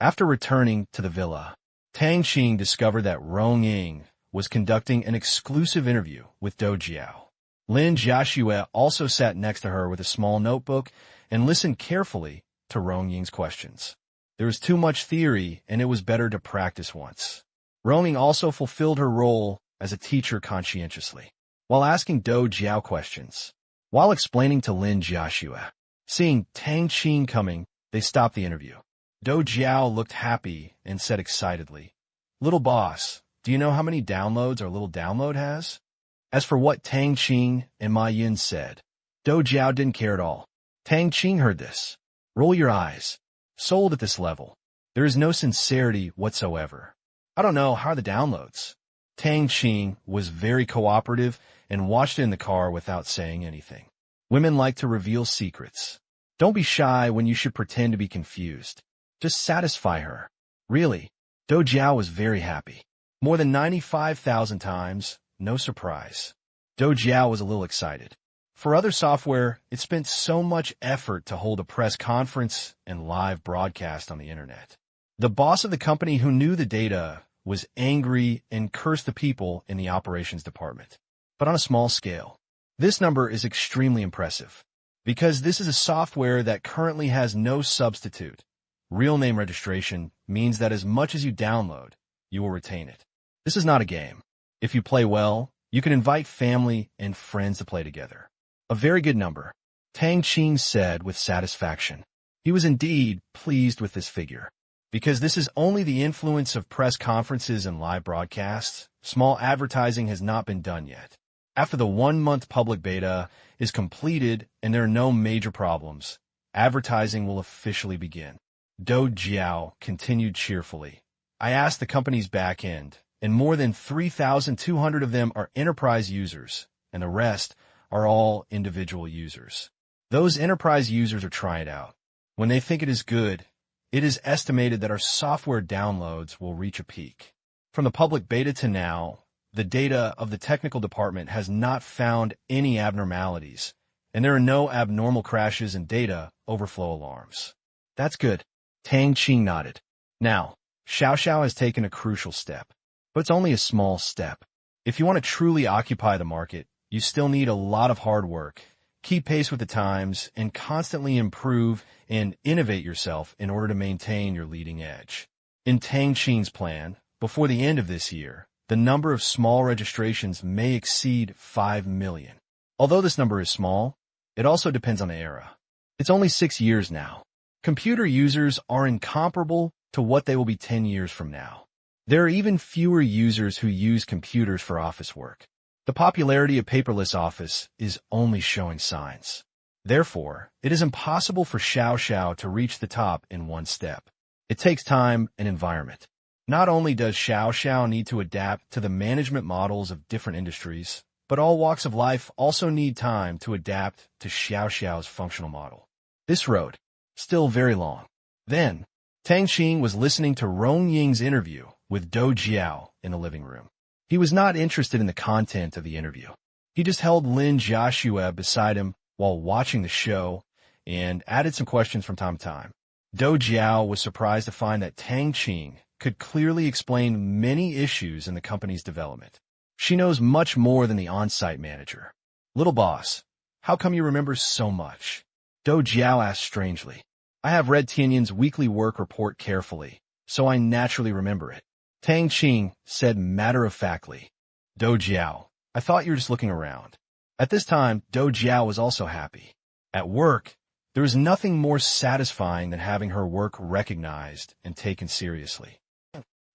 After returning to the villa, Tang Qing discovered that Rong Ying was conducting an exclusive interview with Dou Jiao. Lin Jiaxue also sat next to her with a small notebook and listened carefully to Rong Ying's questions. There was too much theory, and it was better to practice once. Rong Ying also fulfilled her role as a teacher conscientiously, while asking Dou Jiao questions. While explaining to Lin Jiaxue, seeing Tang Qing coming, they stopped the interview. Dou Jiao looked happy and said excitedly, "Little boss, do you know how many downloads our little download has?" As for what Tang Qing and Ma Yin said, Dou Jiao didn't care at all. Tang Qing heard this. Roll your eyes. Sold at this level. There is no sincerity whatsoever. I don't know, how are the downloads? Tang Qing was very cooperative and watched it in the car without saying anything. Women like to reveal secrets. Don't be shy when you should pretend to be confused. Just satisfy her. Really, Dou Jiao was very happy. More than 95,000 times, no surprise. Dou Jiao was a little excited. For other software, it spent so much effort to hold a press conference and live broadcast on the internet. The boss of the company who knew the data was angry and cursed the people in the operations department. But on a small scale, this number is extremely impressive, because this is a software that currently has no substitute. Real name registration means that as much as you download, you will retain it. This is not a game. If you play well, you can invite family and friends to play together. A very good number, Tang Qing said with satisfaction. He was indeed pleased with this figure. Because this is only the influence of press conferences and live broadcasts, small advertising has not been done yet. After the 1-month public beta is completed and there are no major problems, advertising will officially begin. Dou Jiao continued cheerfully. I asked the company's back end, and more than 3,200 of them are enterprise users, and the rest are all individual users. Those enterprise users are trying it out. When they think it is good, it is estimated that our software downloads will reach a peak. From the public beta to now, the data of the technical department has not found any abnormalities, and there are no abnormal crashes and data overflow alarms. That's good. Tang Qing nodded. Now, Xiao has taken a crucial step, but it's only a small step. If you want to truly occupy the market, you still need a lot of hard work. Keep pace with the times and constantly improve and innovate yourself in order to maintain your leading edge. In Tang Qing's plan, before the end of this year, the number of small registrations may exceed 5 million. Although this number is small, it also depends on the era. It's only 6 years now. Computer users are incomparable to what they will be 10 years from now. There are even fewer users who use computers for office work. The popularity of paperless office is only showing signs. Therefore, it is impossible for Xiao to reach the top in one step. It takes time and environment. Not only does Xiao need to adapt to the management models of different industries, but all walks of life also need time to adapt to Xiao's functional model. This road, still very long. Then, Tang Qing was listening to Rong Ying's interview with Do Jiao in the living room. He was not interested in the content of the interview. He just held Lin Jiaxue beside him while watching the show and added some questions from time to time. Do Jiao was surprised to find that Tang Qing could clearly explain many issues in the company's development. She knows much more than the on-site manager. Little boss, how come you remember so much? Do Jiao asked strangely. I have read Tianyin's weekly work report carefully, so I naturally remember it. Tang Qing said matter-of-factly. Do Jiao, I thought you were just looking around. At this time, Do Jiao was also happy. At work, there is nothing more satisfying than having her work recognized and taken seriously.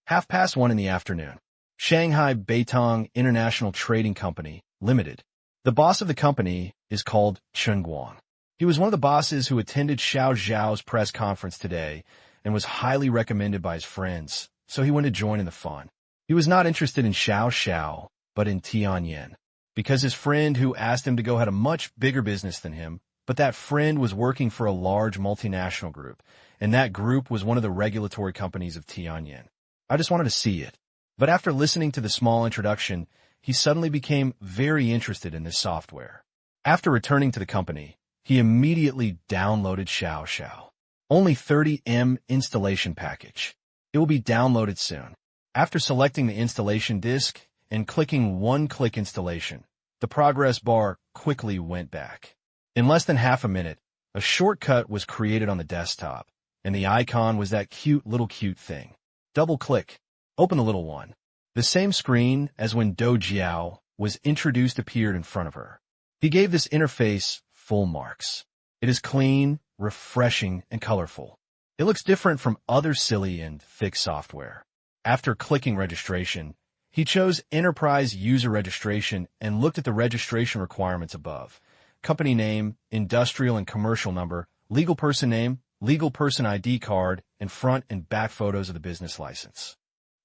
1:30 in the afternoon. Shanghai Beitong International Trading Company, Limited. The boss of the company is called Chen Guang. He was one of the bosses who attended Xiao Zhao's press conference today and was highly recommended by his friends, so he went to join in the fun. He was not interested in Xiao Xiao, but in Tianyin, because his friend who asked him to go had a much bigger business than him, but that friend was working for a large multinational group, and that group was one of the regulatory companies of Tianyin. I just wanted to see it. But after listening to the small introduction, he suddenly became very interested in this software. After returning to the company, he immediately downloaded Xiao Xiao. Only 30 MB installation package. It will be downloaded soon. After selecting the installation disk and clicking one-click installation, the progress bar quickly went back. In less than half a minute, a shortcut was created on the desktop, and the icon was that cute thing. Double-click. Open the little one. The same screen as when Do Jiao was introduced appeared in front of her. He gave this interface full marks. It is clean, refreshing, and colorful. It looks different from other silly and thick software. After clicking registration, he chose Enterprise User Registration and looked at the registration requirements above. Company name, industrial and commercial number, legal person name, legal person ID card, and front and back photos of the business license.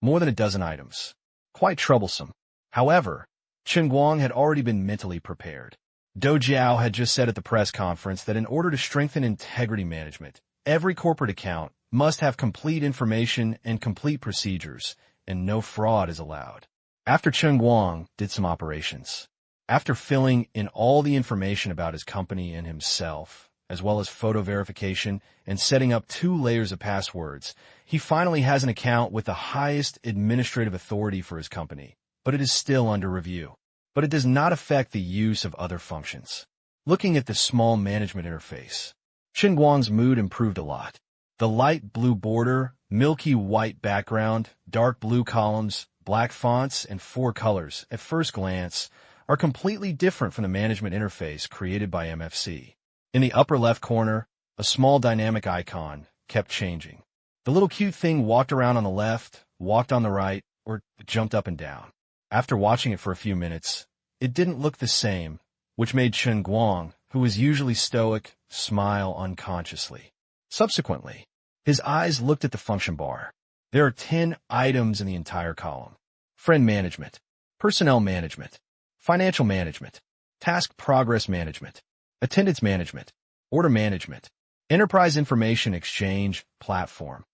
More than a dozen items. Quite troublesome. However, Chen Guang had already been mentally prepared. Do Jiao had just said at the press conference that in order to strengthen integrity management, every corporate account must have complete information and complete procedures, and no fraud is allowed. After Chen Guang did some operations, after filling in all the information about his company and himself, as well as photo verification and setting up 2 layers of passwords, he finally has an account with the highest administrative authority for his company, but it is still under review. But it does not affect the use of other functions. Looking at the small management interface, Chen Guang's mood improved a lot. The light blue border, milky white background, dark blue columns, black fonts, and 4 colors, at first glance, are completely different from the management interface created by MFC. In the upper left corner, a small dynamic icon kept changing. The little cute thing walked around on the left, walked on the right, or jumped up and down. After watching it for a few minutes, it didn't look the same, which made Chen Guang, who was usually stoic, smile unconsciously. Subsequently, his eyes looked at the function bar. There are 10 items in the entire column. Friend management, personnel management, financial management, task progress management, attendance management, order management, enterprise information exchange platform.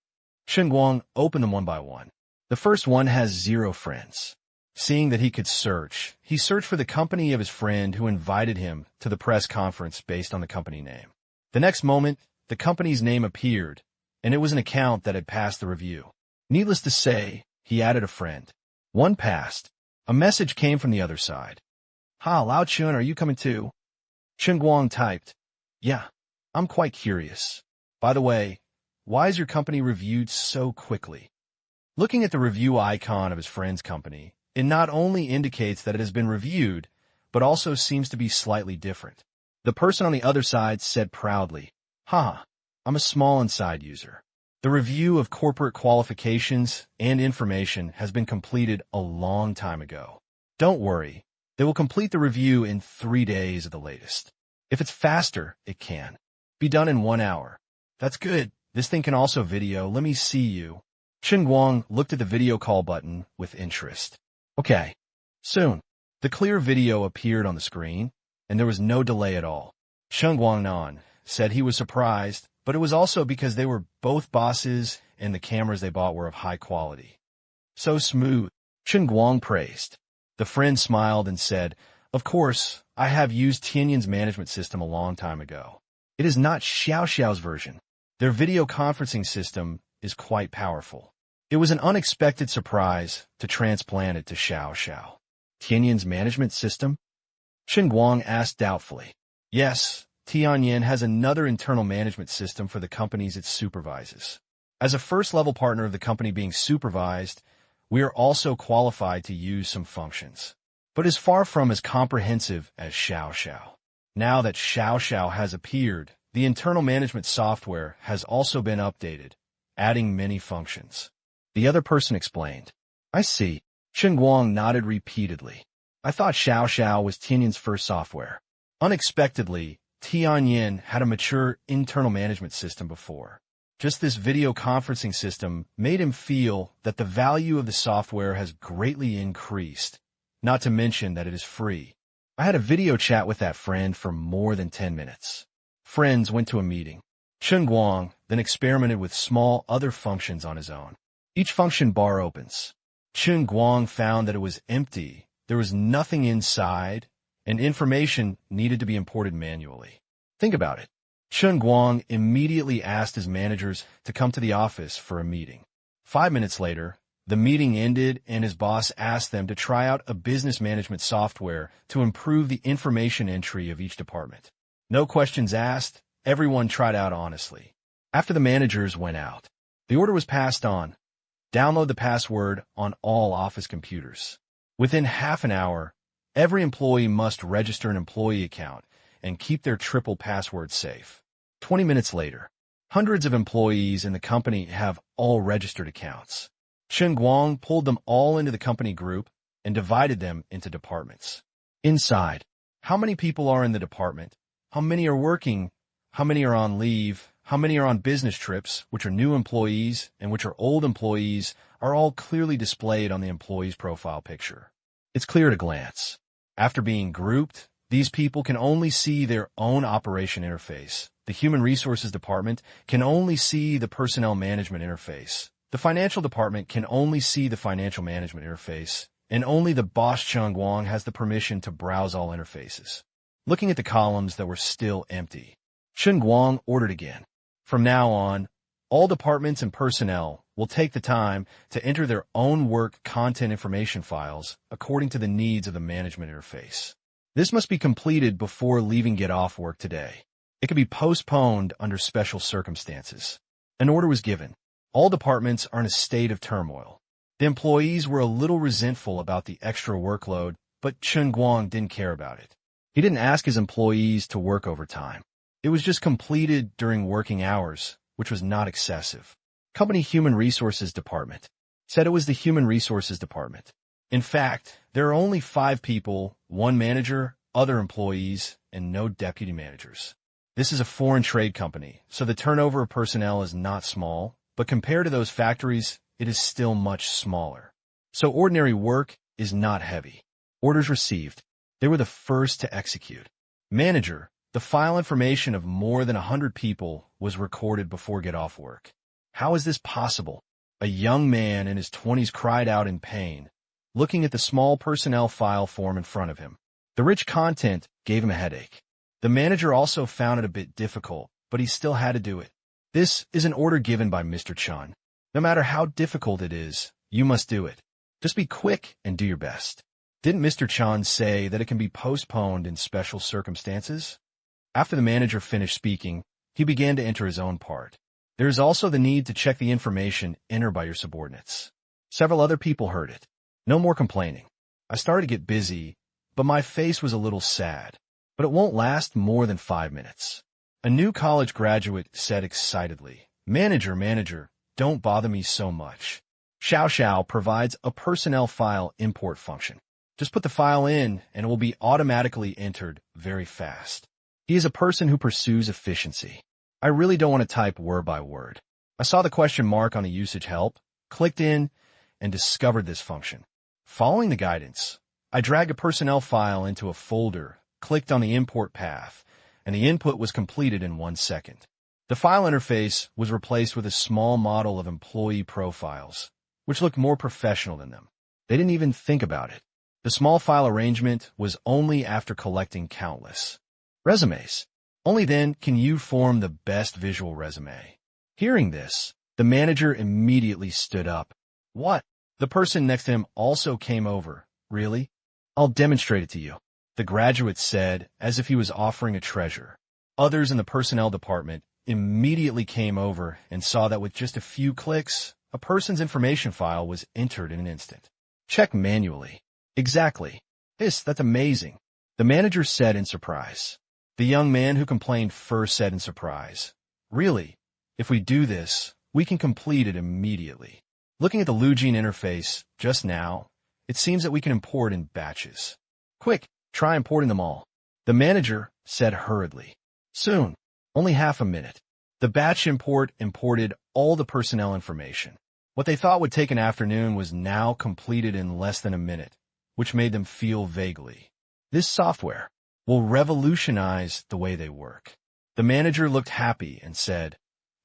Chen Guang opened them one by one. The first one has 0 friends. Seeing that he could search, he searched for the company of his friend who invited him to the press conference based on the company name. The next moment, the company's name appeared, and it was an account that had passed the review. Needless to say, he added a friend. One passed. A message came from the other side. "Ha, Lao Chun, are you coming too?" Chen Guang typed, "Yeah, I'm quite curious. By the way, why is your company reviewed so quickly?" Looking at the review icon of his friend's company, it not only indicates that it has been reviewed, but also seems to be slightly different. The person on the other side said proudly, "Ha, I'm a small inside user. The review of corporate qualifications and information has been completed a long time ago. Don't worry, they will complete the review in 3 days at the latest. If it's faster, it can be done in 1 hour. That's good. This thing can also video. Let me see you." Chen Guang looked at the video call button with interest. Okay. Soon, the clear video appeared on the screen, and there was no delay at all. Chen Guang nodded. said he was surprised, but it was also because they were both bosses and the cameras they bought were of high quality. So smooth, Chen Guang praised. The friend smiled and said, "Of course, I have used Tianyan's management system a long time ago. It is not Xiao Xiao's version. Their video conferencing system is quite powerful." It was an unexpected surprise to transplant it to Xiao Xiao. Tianyan's management system? Chen Guang asked doubtfully. Yes, Tianyan has another internal management system for the companies it supervises. As a first-level partner of the company being supervised, we are also qualified to use some functions, but is far from as comprehensive as Xiao Xiao. Now that Xiao Xiao has appeared, the internal management software has also been updated, adding many functions. The other person explained. I see. Chen Guang nodded repeatedly. I thought Xiao Xiao was Tianyan's first software. Unexpectedly, Tianyan had a mature internal management system before. Just this video conferencing system made him feel that the value of the software has greatly increased, not to mention that it is free. I had a video chat with that friend for more than 10 minutes. Friends went to a meeting. Chen Guang then experimented with small other functions on his own. Each function bar opens. Chen Guang found that it was empty, there was nothing inside, and information needed to be imported manually. Think about it. Chen Guang immediately asked his managers to come to the office for a meeting. 5 minutes later, the meeting ended and his boss asked them to try out a business management software to improve the information entry of each department. No questions asked, everyone tried out honestly. After the managers went out, the order was passed on. Download the password on all office computers. Within half an hour, every employee must register an employee account and keep their triple password safe. 20 minutes later, hundreds of employees in the company have all registered accounts. Chen Guang pulled them all into the company group and divided them into departments. Inside, how many people are in the department? How many are working? How many are on leave? How many are on business trips, which are new employees and which are old employees, are all clearly displayed on the employee's profile picture. It's clear at a glance. After being grouped, these people can only see their own operation interface. The Human Resources Department can only see the Personnel Management interface. The Financial Department can only see the Financial Management interface, and only the boss Chen Guang has the permission to browse all interfaces. Looking at the columns that were still empty, Chen Guang ordered again. From now on, all departments and personnel will take the time to enter their own work content information files according to the needs of the management interface. This must be completed before leaving Get Off work today. It can be postponed under special circumstances. An order was given. All departments are in a state of turmoil. The employees were a little resentful about the extra workload, but Chen Guang didn't care about it. He didn't ask his employees to work overtime. It was just completed during working hours, which was not excessive. Company Human Resources Department said it was the Human Resources Department. In fact, there are only 5 people, 1 manager, other employees, and no deputy managers. This is a foreign trade company, so the turnover of personnel is not small, but compared to those factories, it is still much smaller. So ordinary work is not heavy. Orders received. They were the first to execute. Manager, the file information of more than 100 people was recorded before Get Off work. How is this possible? A young man in his 20s cried out in pain, looking at the small personnel file form in front of him. The rich content gave him a headache. The manager also found it a bit difficult, but he still had to do it. This is an order given by Mr. Chun. No matter how difficult it is, you must do it. Just be quick and do your best. Didn't Mr. Chun say that it can be postponed in special circumstances? After the manager finished speaking, he began to enter his own part. There is also the need to check the information entered by your subordinates. Several other people heard it. No more complaining. I started to get busy, but my face was a little sad. But it won't last more than 5 minutes. A new college graduate said excitedly, Manager, don't bother me so much. Xiao Xiao provides a personnel file import function. Just put the file in and it will be automatically entered very fast. He is a person who pursues efficiency. I really don't want to type word by word. I saw the question mark on the usage help, clicked in, and discovered this function. Following the guidance, I dragged a personnel file into a folder, clicked on the import path, and the input was completed in 1 second. The file interface was replaced with a small model of employee profiles, which looked more professional than them. They didn't even think about it. The small file arrangement was only after collecting countless resumes. Only then can you form the best visual resume. Hearing this, the manager immediately stood up. What? The person next to him also came over. Really? I'll demonstrate it to you, the graduate said, as if he was offering a treasure. Others in the personnel department immediately came over and saw that with just a few clicks, a person's information file was entered in an instant. Check manually. Exactly. That's amazing, the manager said in surprise. The young man who complained first said in surprise, really? If we do this, we can complete it immediately. Looking at the Lugene interface just now, it seems that we can import in batches. Quick, try importing them all, the manager said hurriedly. Soon, only half a minute. The batch import imported all the personnel information. What they thought would take an afternoon was now completed in less than a minute, which made them feel vaguely. This software will revolutionize the way they work. The manager looked happy and said,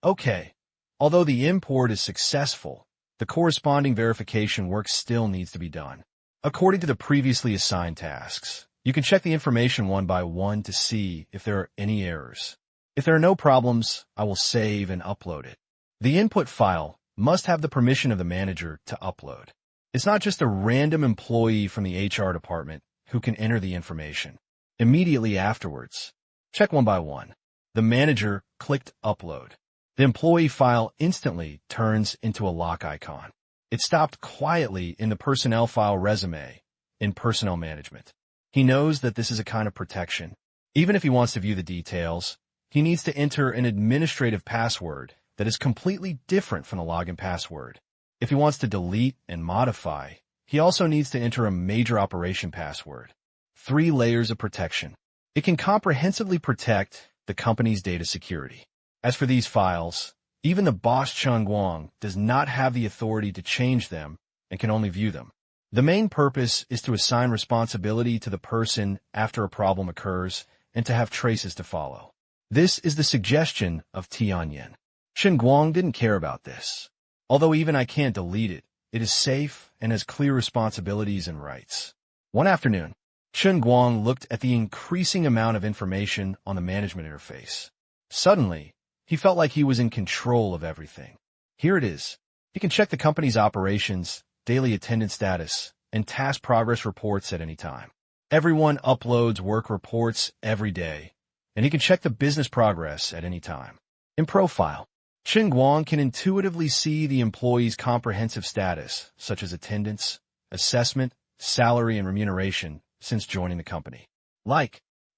okay, although the import is successful, the corresponding verification work still needs to be done. According to the previously assigned tasks, you can check the information one by one to see if there are any errors. If there are no problems, I will save and upload it. The input file must have the permission of the manager to upload. It's not just a random employee from the HR department who can enter the information. Immediately afterwards, check one by one. The manager clicked upload. The employee file instantly turns into a lock icon. It stopped quietly in the personnel file resume in personnel management. He knows that this is a kind of protection. Even if he wants to view the details, he needs to enter an administrative password that is completely different from the login password. If he wants to delete and modify, he also needs to enter a major operation password. 3 layers of protection. It can comprehensively protect the company's data security. As for these files, even the boss Chen Guang does not have the authority to change them and can only view them. The main purpose is to assign responsibility to the person after a problem occurs and to have traces to follow. This is the suggestion of Tianyan. Chen Guang didn't care about this. Although even I can't delete it, it is safe and has clear responsibilities and rights. One afternoon, Chen Guang looked at the increasing amount of information on the management interface. Suddenly, he felt like he was in control of everything. Here it is. He can check the company's operations, daily attendance status, and task progress reports at any time. Everyone uploads work reports every day, and he can check the business progress at any time. In Profile, Chen Guang can intuitively see the employee's comprehensive status, such as attendance, assessment, salary, and remuneration, since joining the company.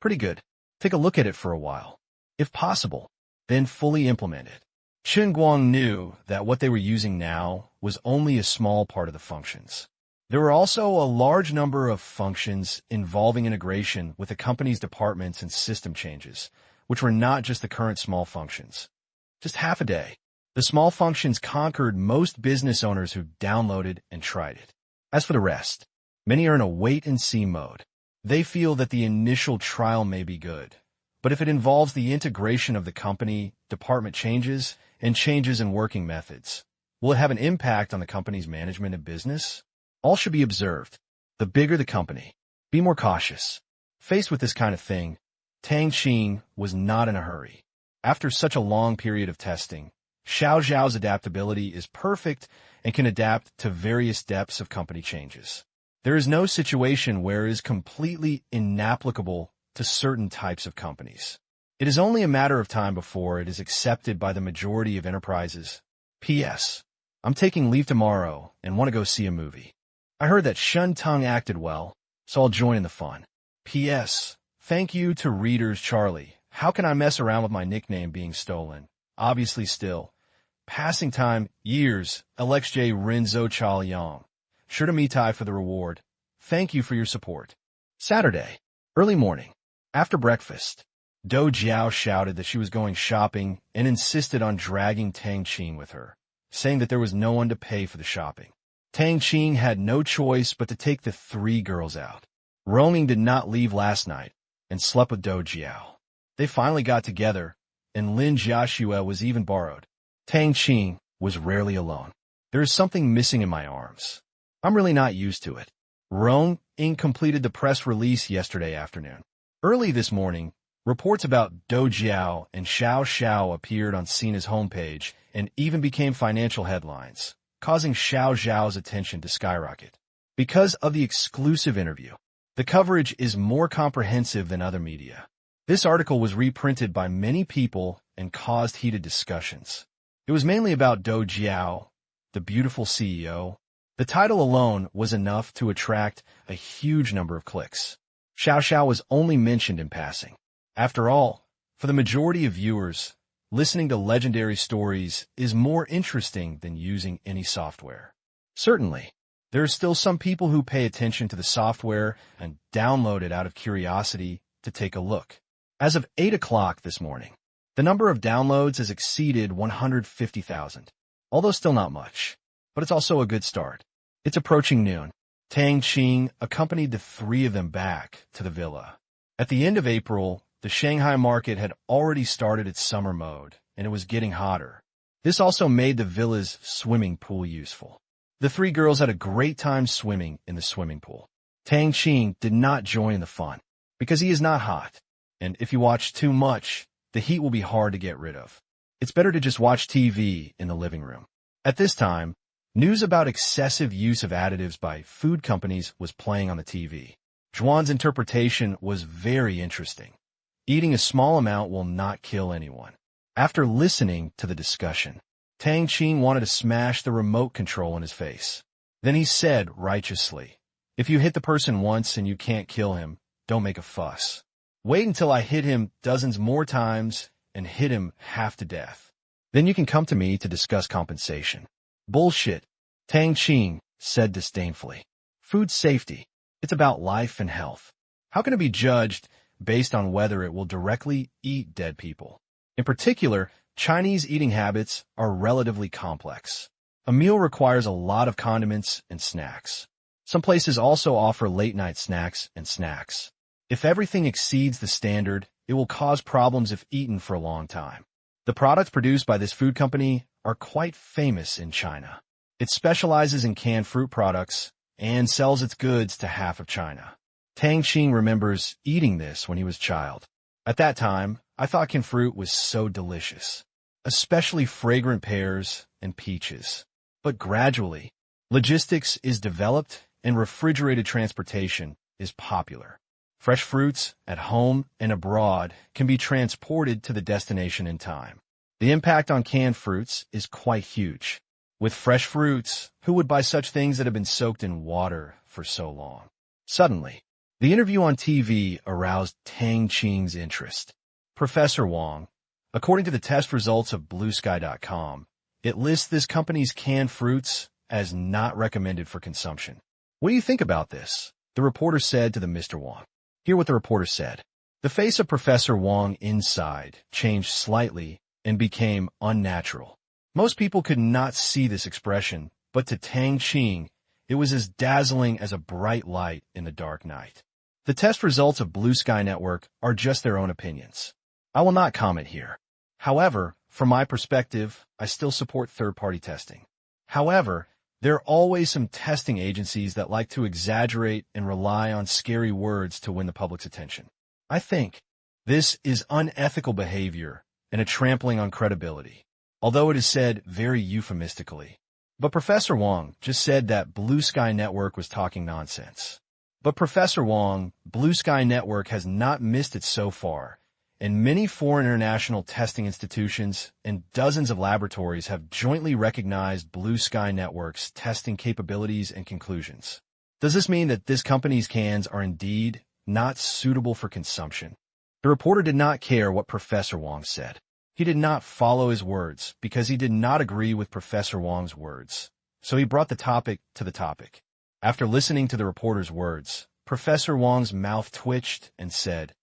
Pretty good. Take a look at it for a while. If possible, then fully implement it. Chen Guang knew that what they were using now was only a small part of the functions. There were also a large number of functions involving integration with the company's departments and system changes, which were not just the current small functions. Just half a day, the small functions conquered most business owners who downloaded and tried it. As for the rest, many are in a wait-and-see mode. They feel that the initial trial may be good, but if it involves the integration of the company, department changes, and changes in working methods, will it have an impact on the company's management and business? All should be observed. The bigger the company, be more cautious. Faced with this kind of thing, Tang Qing was not in a hurry. After such a long period of testing, Xiao Zhao's adaptability is perfect and can adapt to various depths of company changes. There is no situation where it is completely inapplicable to certain types of companies. It is only a matter of time before it is accepted by the majority of enterprises. P.S. I'm taking leave tomorrow and want to go see a movie. I heard that Shun Tung acted well, so I'll join in the fun. P.S. Thank you to readers Charlie. How can I mess around with my nickname being stolen? Obviously still. Passing time, years, LXJ Rinzo Chaoyang. Sure to meet for the reward. Thank you for your support. Saturday. Early morning. After breakfast, Do Jiao shouted that she was going shopping and insisted on dragging Tang Qing with her, saying that there was no one to pay for the shopping. Tang Qing had no choice but to take the 3 girls out. Roaming did not leave last night and slept with Do Jiao. They finally got together, and Lin Jiaxue was even borrowed. Tang Qing was rarely alone. There is something missing in my arms. I'm really not used to it. Rong Inc. completed the press release yesterday afternoon. Early this morning, reports about Dou Jiao and Xiao Xiao appeared on Sina's homepage and even became financial headlines, causing Xiao Zhao's attention to skyrocket. Because of the exclusive interview, the coverage is more comprehensive than other media. This article was reprinted by many people and caused heated discussions. It was mainly about Dou Jiao, the beautiful CEO. The title alone was enough to attract a huge number of clicks. Xiao Xiao was only mentioned in passing. After all, for the majority of viewers, listening to legendary stories is more interesting than using any software. Certainly, there are still some people who pay attention to the software and download it out of curiosity to take a look. As of 8 o'clock this morning, the number of downloads has exceeded 150,000, although still not much, but it's also a good start. It's approaching noon. Tang Qing accompanied the three of them back to the villa. At the end of April, the Shanghai market had already started its summer mode, and it was getting hotter. This also made the villa's swimming pool useful. The three girls had a great time swimming in the swimming pool. Tang Qing did not join in the fun, because he is not hot, and if you watch too much, the heat will be hard to get rid of. It's better to just watch TV in the living room. At this time, news about excessive use of additives by food companies was playing on the TV. Zhuan's interpretation was very interesting. Eating a small amount will not kill anyone. After listening to the discussion, Tang Qing wanted to smash the remote control in his face. Then he said righteously, "If you hit the person once and you can't kill him, don't make a fuss. Wait until I hit him dozens more times and hit him half to death. Then you can come to me to discuss compensation." Bullshit, Tang Qing said disdainfully. Food safety. It's about life and health. How can it be judged based on whether it will directly eat dead people? In particular, Chinese eating habits are relatively complex. A meal requires a lot of condiments and snacks. Some places also offer late-night snacks and snacks. If everything exceeds the standard, it will cause problems if eaten for a long time. The products produced by this food company are quite famous in China. It specializes in canned fruit products and sells its goods to half of China. Tang Qing remembers eating this when he was a child. At that time, I thought canned fruit was so delicious, especially fragrant pears and peaches. But gradually, logistics is developed and refrigerated transportation is popular. Fresh fruits at home and abroad can be transported to the destination in time. The impact on canned fruits is quite huge. With fresh fruits, who would buy such things that have been soaked in water for so long? Suddenly, the interview on TV aroused Tang Qing's interest. Professor Wang, according to the test results of BlueSky.com, it lists this company's canned fruits as not recommended for consumption. What do you think about this? The reporter said to the Mr. Wang. Hear what the reporter said. The face of Professor Wang inside changed slightly and became unnatural. Most people could not see this expression, but to Tang Qing, it was as dazzling as a bright light in the dark night. The test results of Blue Sky Network are just their own opinions. I will not comment here. However, from my perspective, I still support third-party testing. However, there are always some testing agencies that like to exaggerate and rely on scary words to win the public's attention. I think this is unethical behavior and a trampling on credibility, although it is said very euphemistically. But Professor Wang just said that Blue Sky Network was talking nonsense. But Professor Wang, Blue Sky Network has not missed it so far, and many foreign international testing institutions and dozens of laboratories have jointly recognized Blue Sky Network's testing capabilities and conclusions. Does this mean that this company's cans are indeed not suitable for consumption? The reporter did not care what Professor Wang said. He did not follow his words because he did not agree with Professor Wang's words, so he brought the topic to the topic. After listening to the reporter's words, Professor Wang's mouth twitched and said,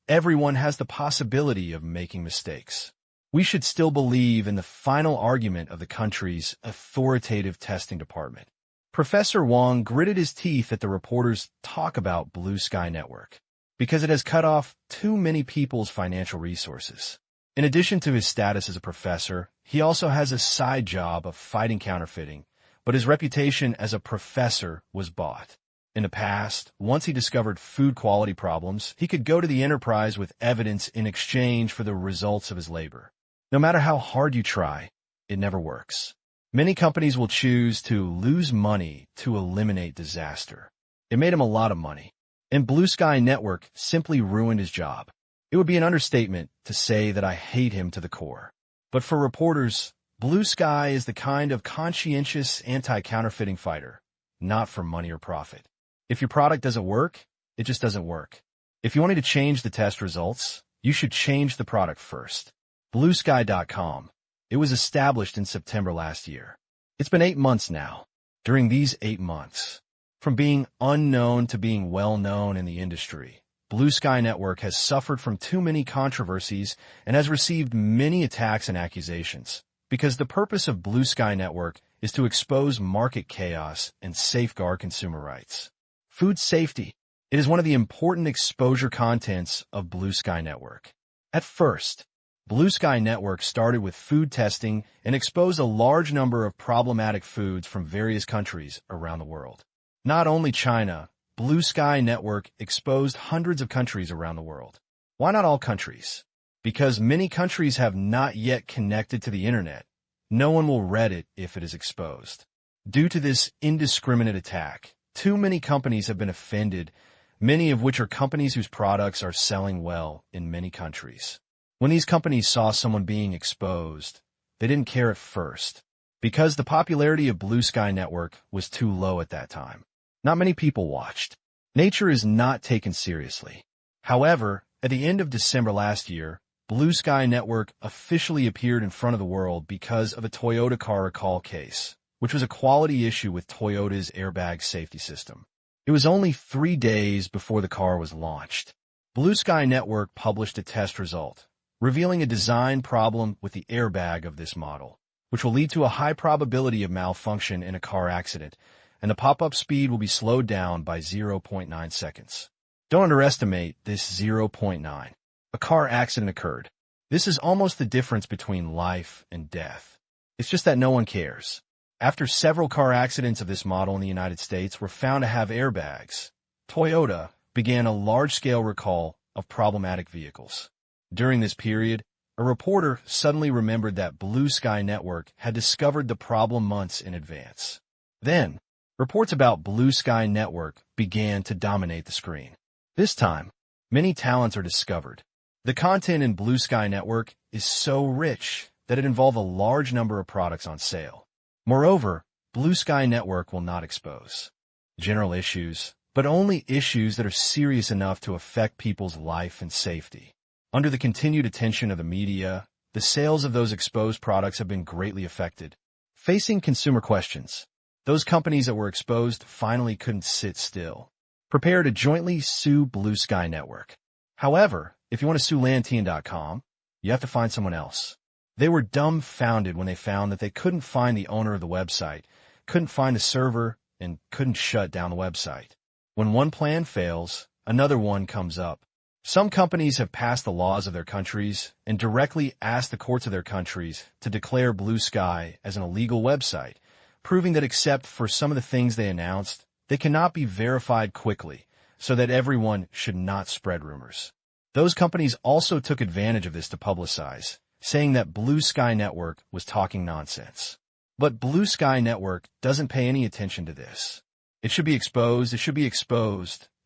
"Everyone has the possibility of making mistakes. We should still believe in the final argument of the country's authoritative testing department." Professor Wang gritted his teeth at the reporter's talk about Blue Sky Network. because it has cut off too many people's financial resources. In addition to his status as a professor, he also has a side job of fighting counterfeiting, but his reputation as a professor was bought. In the past, once he discovered food quality problems, he could go to the enterprise with evidence in exchange for the results of his labor. No matter how hard you try, it never works. Many companies will choose to lose money to eliminate disaster. It made him a lot of money, and Blue Sky Network simply ruined his job. It would be an understatement to say that I hate him to the core. But for reporters, Blue Sky is the kind of conscientious anti-counterfeiting fighter, not for money or profit. If your product doesn't work, it just doesn't work. If you wanted to change the test results, you should change the product first. BlueSky.com. It was established in September last year. It's been 8 months now. During these 8 months, from being unknown to being well-known in the industry, Blue Sky Network has suffered from too many controversies and has received many attacks and accusations, because the purpose of Blue Sky Network is to expose market chaos and safeguard consumer rights. Food safety. It is one of the important exposure contents of Blue Sky Network. At first, Blue Sky Network started with food testing and exposed a large number of problematic foods from various countries around the world. Not only China, Blue Sky Network exposed hundreds of countries around the world. Why not all countries? Because many countries have not yet connected to the internet. No one will read it if it is exposed. Due to this indiscriminate attack, too many companies have been offended, many of which are companies whose products are selling well in many countries. When these companies saw someone being exposed, they didn't care at first, because the popularity of Blue Sky Network was too low at that time. Not many people watched. Nature is not taken seriously. However, at the end of December last year, Blue Sky Network officially appeared in front of the world because of a Toyota car recall case, which was a quality issue with Toyota's airbag safety system. It was only 3 days before the car was launched. Blue Sky Network published a test result, revealing a design problem with the airbag of this model, which will lead to a high probability of malfunction in a car accident, and the pop-up speed will be slowed down by 0.9 seconds. Don't underestimate this 0.9. A car accident occurred. This is almost the difference between life and death. It's just that no one cares. After several car accidents of this model in the United States were found to have airbags, Toyota began a large-scale recall of problematic vehicles. During this period, a reporter suddenly remembered that Blue Sky Network had discovered the problem months in advance. Then, reports about Blue Sky Network began to dominate the screen. This time, many talents are discovered. The content in Blue Sky Network is so rich that it involves a large number of products on sale. Moreover, Blue Sky Network will not expose general issues, but only issues that are serious enough to affect people's life and safety. Under the continued attention of the media, the sales of those exposed products have been greatly affected. Facing consumer questions, those companies that were exposed finally couldn't sit still. Prepare to jointly sue Blue Sky Network. However, if you want to sue Lantian.com, you have to find someone else. They were dumbfounded when they found that they couldn't find the owner of the website, couldn't find the server, and couldn't shut down the website. When one plan fails, another one comes up. Some companies have passed the laws of their countries and directly asked the courts of their countries to declare Blue Sky as an illegal website, proving that except for some of the things they announced, they cannot be verified quickly, so that everyone should not spread rumors. Those companies also took advantage of this to publicize, saying that Blue Sky Network was talking nonsense. But Blue Sky Network doesn't pay any attention to this. It should be exposed,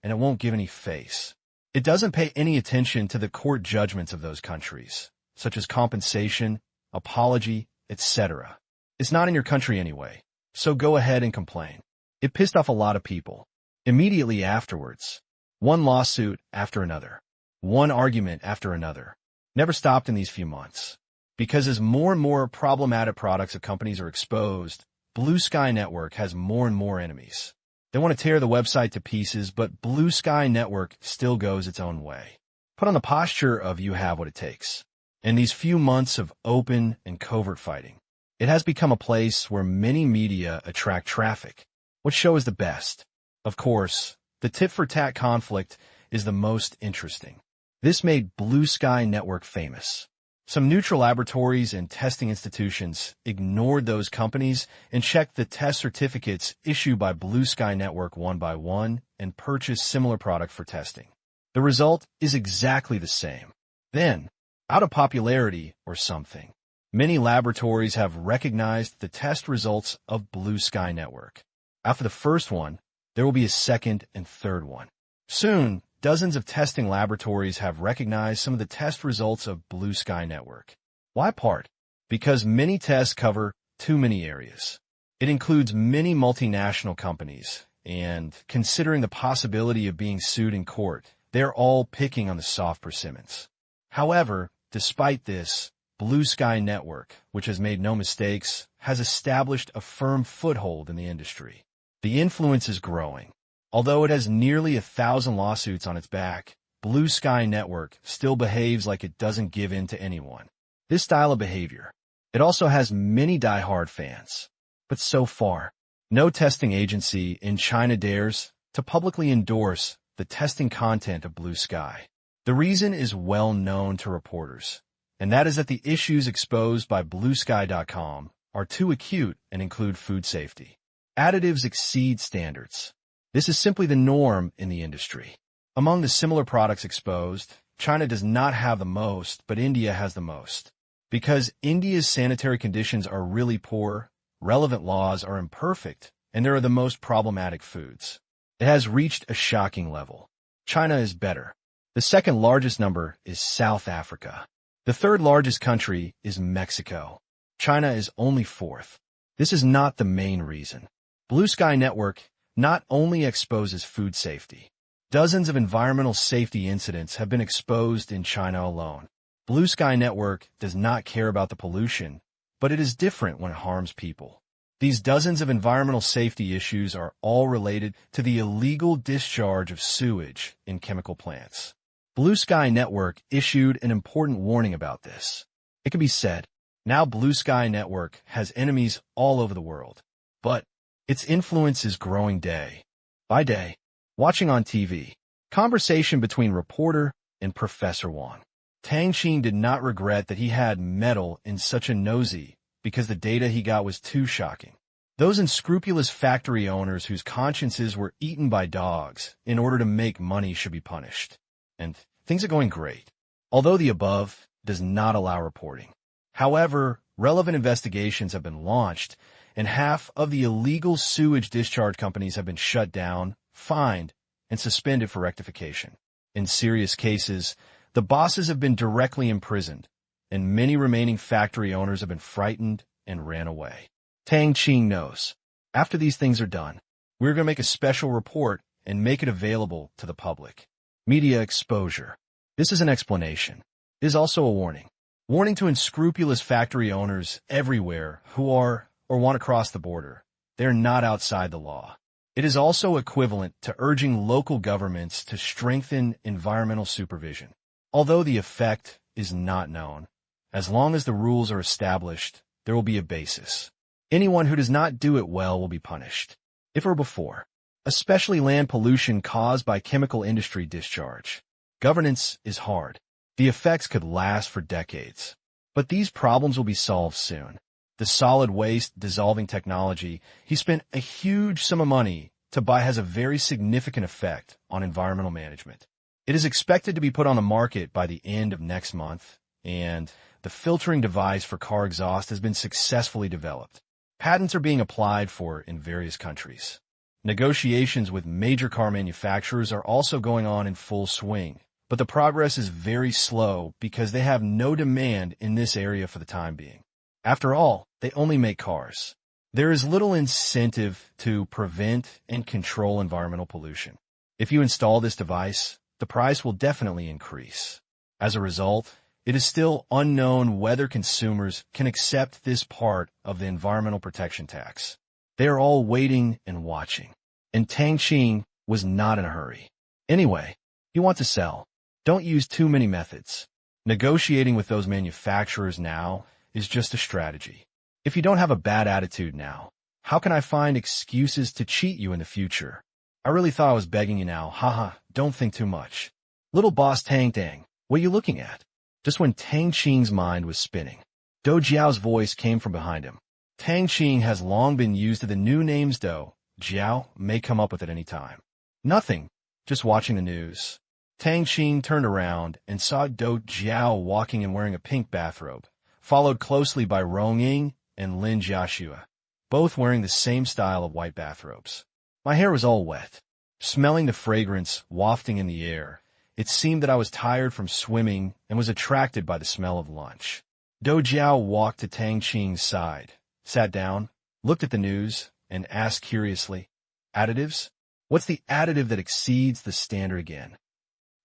and it won't give any face. It doesn't pay any attention to the court judgments of those countries, such as compensation, apology, etc. It's not in your country anyway, so go ahead and complain. It pissed off a lot of people. Immediately afterwards, one lawsuit after another, one argument after another, never stopped in these few months. Because as more and more problematic products of companies are exposed, Blue Sky Network has more and more enemies. They want to tear the website to pieces, but Blue Sky Network still goes its own way. Put on the posture of you have what it takes. In these few months of open and covert fighting, it has become a place where many media attract traffic. What show is the best? Of course, the tit-for-tat conflict is the most interesting. This made Blue Sky Network famous. Some neutral laboratories and testing institutions ignored those companies and checked the test certificates issued by Blue Sky Network one by one and purchased similar product for testing. The result is exactly the same. Then, out of popularity or something, many laboratories have recognized the test results of Blue Sky Network. After the first one, there will be a second and third one. Soon, dozens of testing laboratories have recognized some of the test results of Blue Sky Network. Why part? Because many tests cover too many areas. It includes many multinational companies, and considering the possibility of being sued in court, they're all picking on the soft persimmons. However, despite this, Blue Sky Network, which has made no mistakes, has established a firm foothold in the industry. The influence is growing. Although it has nearly 1,000 lawsuits on its back, Blue Sky Network still behaves like it doesn't give in to anyone. This style of behavior, it also has many die-hard fans. But so far, no testing agency in China dares to publicly endorse the testing content of Blue Sky. The reason is well known to reporters, and that is that the issues exposed by BlueSky.com are too acute and include food safety. Additives exceed standards. This is simply the norm in the industry. Among the similar products exposed, China does not have the most, but India has the most. Because India's sanitary conditions are really poor, relevant laws are imperfect, and there are the most problematic foods. It has reached a shocking level. China is better. The second largest number is South Africa. The third largest country is Mexico. China is only fourth. This is not the main reason. Blue Sky Network not only exposes food safety. Dozens of environmental safety incidents have been exposed in China alone. Blue Sky Network does not care about the pollution, but it is different when it harms people. These dozens of environmental safety issues are all related to the illegal discharge of sewage in chemical plants. Blue Sky Network issued an important warning about this. It can be said, now Blue Sky Network has enemies all over the world, but its influence is growing day by day. Watching on TV, conversation between reporter and Professor Wang. Tang Qing did not regret that he had meddled in such a nosy because the data he got was too shocking. Those unscrupulous factory owners whose consciences were eaten by dogs in order to make money should be punished. And things are going great, although the above does not allow reporting. However, relevant investigations have been launched, and half of the illegal sewage discharge companies have been shut down, fined, and suspended for rectification. In serious cases, the bosses have been directly imprisoned, and many remaining factory owners have been frightened and ran away. Tang Qing knows. After these things are done, we're going to make a special report and make it available to the public. Media exposure. This is an explanation. It is also a warning. Warning to unscrupulous factory owners everywhere who are or want to cross the border. They are not outside the law. It is also equivalent to urging local governments to strengthen environmental supervision. Although the effect is not known, as long as the rules are established, there will be a basis. Anyone who does not do it well will be punished. If or before, especially land pollution caused by chemical industry discharge. Governance is hard. The effects could last for decades. But these problems will be solved soon. The solid waste dissolving technology he spent a huge sum of money to buy has a very significant effect on environmental management. It is expected to be put on the market by the end of next month, and the filtering device for car exhaust has been successfully developed. Patents are being applied for in various countries. Negotiations with major car manufacturers are also going on in full swing, but the progress is very slow because they have no demand in this area for the time being. After all, they only make cars. There is little incentive to prevent and control environmental pollution. If you install this device, the price will definitely increase. As a result, it is still unknown whether consumers can accept this part of the environmental protection tax. They are all waiting and watching. And Tang Qing was not in a hurry. Anyway, you want to sell. Don't use too many methods. Negotiating with those manufacturers now is just a strategy. If you don't have a bad attitude now, how can I find excuses to cheat you in the future? I really thought I was begging you now. Haha, don't think too much. Little boss Tang, what are you looking at? Just when Tang Qing's mind was spinning, Do Jiao's voice came from behind him. Tang Qing has long been used to the new names Do. Jiao may come up with at any time. Nothing, just watching the news. Tang Qing turned around and saw Do Jiao walking and wearing a pink bathrobe, followed closely by Rong Ying and Lin Jiaxue, both wearing the same style of white bathrobes. My hair was all wet. Smelling the fragrance wafting in the air, it seemed that I was tired from swimming and was attracted by the smell of lunch. Do Jiao walked to Tang Qing's side, sat down, looked at the news, and asked curiously, "Additives? What's the additive that exceeds the standard again?"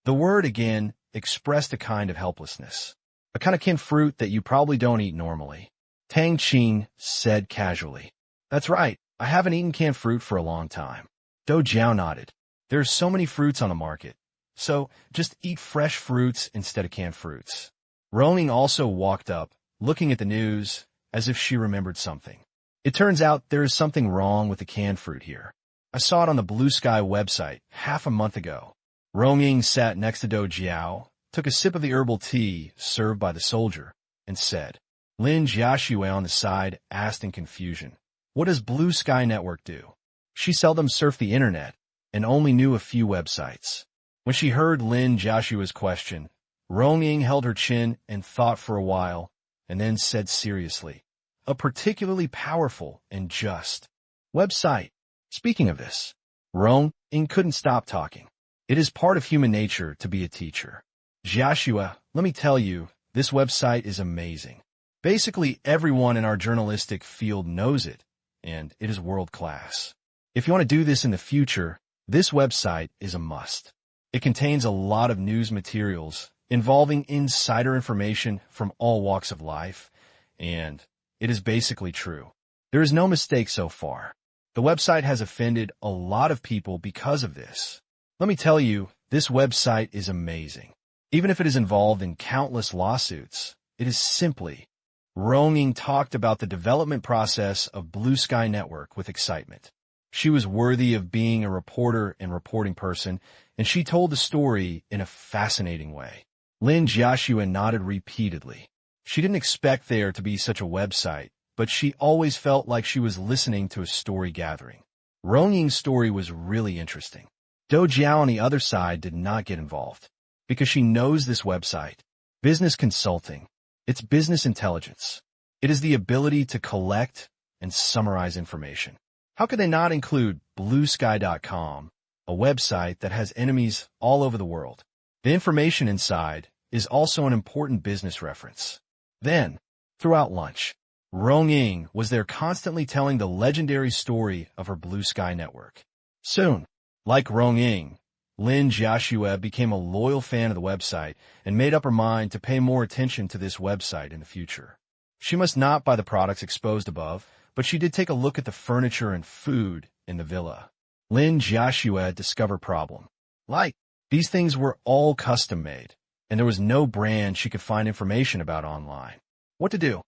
The word again expressed a kind of helplessness, a kind of canned fruit that you probably don't eat normally. Tang Qing said casually, "That's right, I haven't eaten canned fruit for a long time." Do Jiao nodded. "There's so many fruits on the market, so just eat fresh fruits instead of canned fruits." Rong also walked up, looking at the news as if she remembered something. "It turns out there is something wrong with the canned fruit here. I saw it on the Blue Sky website half a month ago." Rong Ying sat next to Do Jiao, took a sip of the herbal tea served by the soldier, and said. Lin Jiaxue on the side asked in confusion, "What does Blue Sky Network do?" She seldom surfed the internet and only knew a few websites. When she heard Lin Jiaxue's question, Rong Ying held her chin and thought for a while, and then said seriously, "A particularly powerful and just website." Speaking of this, Rong Ying couldn't stop talking. It is part of human nature to be a teacher. "Jiaxue, let me tell you, this website is amazing. Basically, everyone in our journalistic field knows it, and it is world-class. If you want to do this in the future, this website is a must. It contains a lot of news materials involving insider information from all walks of life, and it is basically true. There is no mistake so far. The website has offended a lot of people because of this. Let me tell you, this website is amazing. Even if it is involved in countless lawsuits, it is simply..." Rong Ying talked about the development process of Blue Sky Network with excitement. She was worthy of being a reporter and reporting person, and she told the story in a fascinating way. Lin Jiaxue nodded repeatedly. She didn't expect there to be such a website, but she always felt like she was listening to a story gathering. Rong Ying's story was really interesting. Do Jiao on the other side did not get involved, because she knows this website. Business consulting. It's business intelligence. It is the ability to collect and summarize information. How could they not include BlueSky.com, a website that has enemies all over the world? The information inside is also an important business reference. Then, throughout lunch, Rong Ying was there constantly telling the legendary story of her Blue Sky Network. Soon, like Rong Ying, Lin Jiaxue became a loyal fan of the website and made up her mind to pay more attention to this website in the future. She must not buy the products exposed above, but she did take a look at the furniture and food in the villa. Lin Jiaxue discovered problem. Like, these things were all custom-made, and there was no brand she could find information about online. What to do?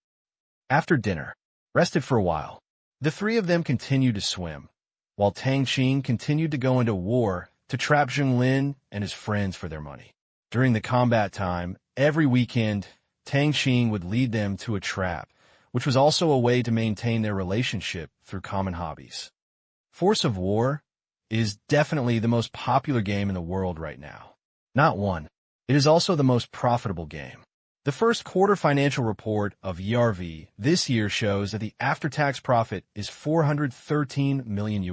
After dinner, rested for a while, the three of them continued to swim, while Tang Qing continued to go into war to trap Zheng Lin and his friends for their money. During the combat time, every weekend, Tang Qing would lead them to a trap, which was also a way to maintain their relationship through common hobbies. Force of War is definitely the most popular game in the world right now. Not one. It is also the most profitable game. The first quarter financial report of ERV this year shows that the after-tax profit is $413 million.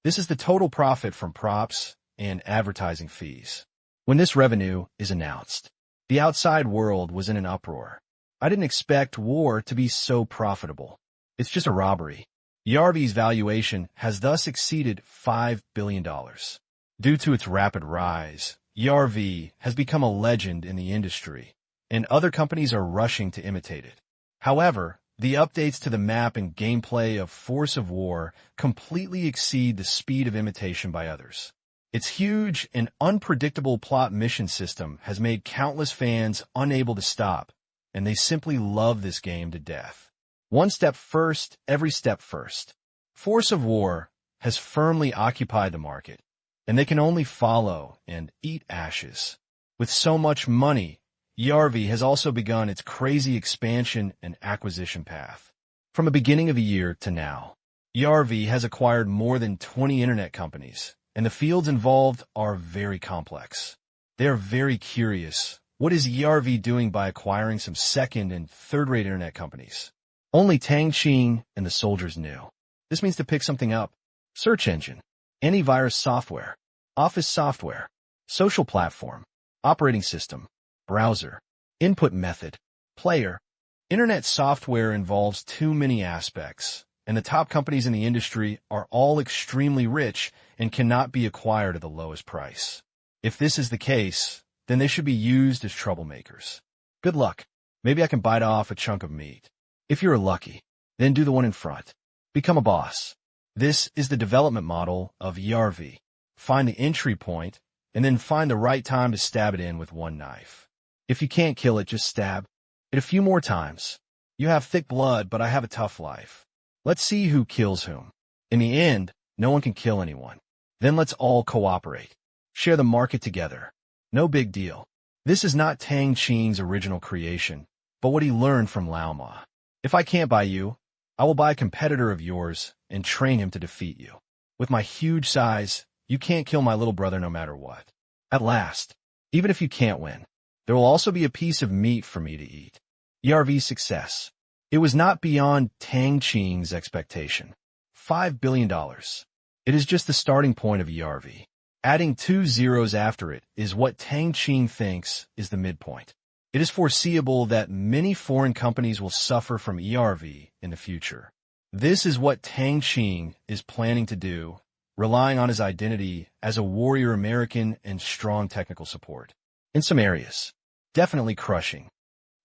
This is the total profit from props and advertising fees. When this revenue is announced, the outside world was in an uproar. I didn't expect war to be so profitable. It's just a robbery. ERV's valuation has thus exceeded $5 billion. Due to its rapid rise, ERV has become a legend in the industry, and other companies are rushing to imitate it. However, the updates to the map and gameplay of Force of War completely exceed the speed of imitation by others. Its huge and unpredictable plot mission system has made countless fans unable to stop, and they simply love this game to death. One step first, every step first. Force of War has firmly occupied the market, and they can only follow and eat ashes. With so much money, ERV has also begun its crazy expansion and acquisition path. From the beginning of the year to now, ERV has acquired more than 20 internet companies, and the fields involved are very complex. They are very curious. What is ERV doing by acquiring some second and third-rate internet companies? Only Tang Qing and the soldiers knew. This means to pick something up. Search engine, antivirus software, office software, social platform, operating system, browser, input method, player. Internet software involves too many aspects, and the top companies in the industry are all extremely rich and cannot be acquired at the lowest price. If this is the case, then they should be used as troublemakers. Good luck. Maybe I can bite off a chunk of meat. If you're lucky, then do the one in front. Become a boss. This is the development model of ERV. Find the entry point, and then find the right time to stab it in with one knife. If you can't kill it, just stab it a few more times. You have thick blood, but I have a tough life. Let's see who kills whom. In the end, no one can kill anyone. Then let's all cooperate. Share the market together. No big deal. This is not Tang Qing's original creation, but what he learned from Lao Ma. If I can't buy you, I will buy a competitor of yours and train him to defeat you. With my huge size, you can't kill my little brother no matter what. At last, even if you can't win, there will also be a piece of meat for me to eat. ERV's success. It was not beyond Tang Qing's expectation. $5 billion. It is just the starting point of ERV. Adding 2 zeros after it is what Tang Qing thinks is the midpoint. It is foreseeable that many foreign companies will suffer from ERV in the future. This is what Tang Qing is planning to do, relying on his identity as a warrior American and strong technical support. In some areas, definitely crushing,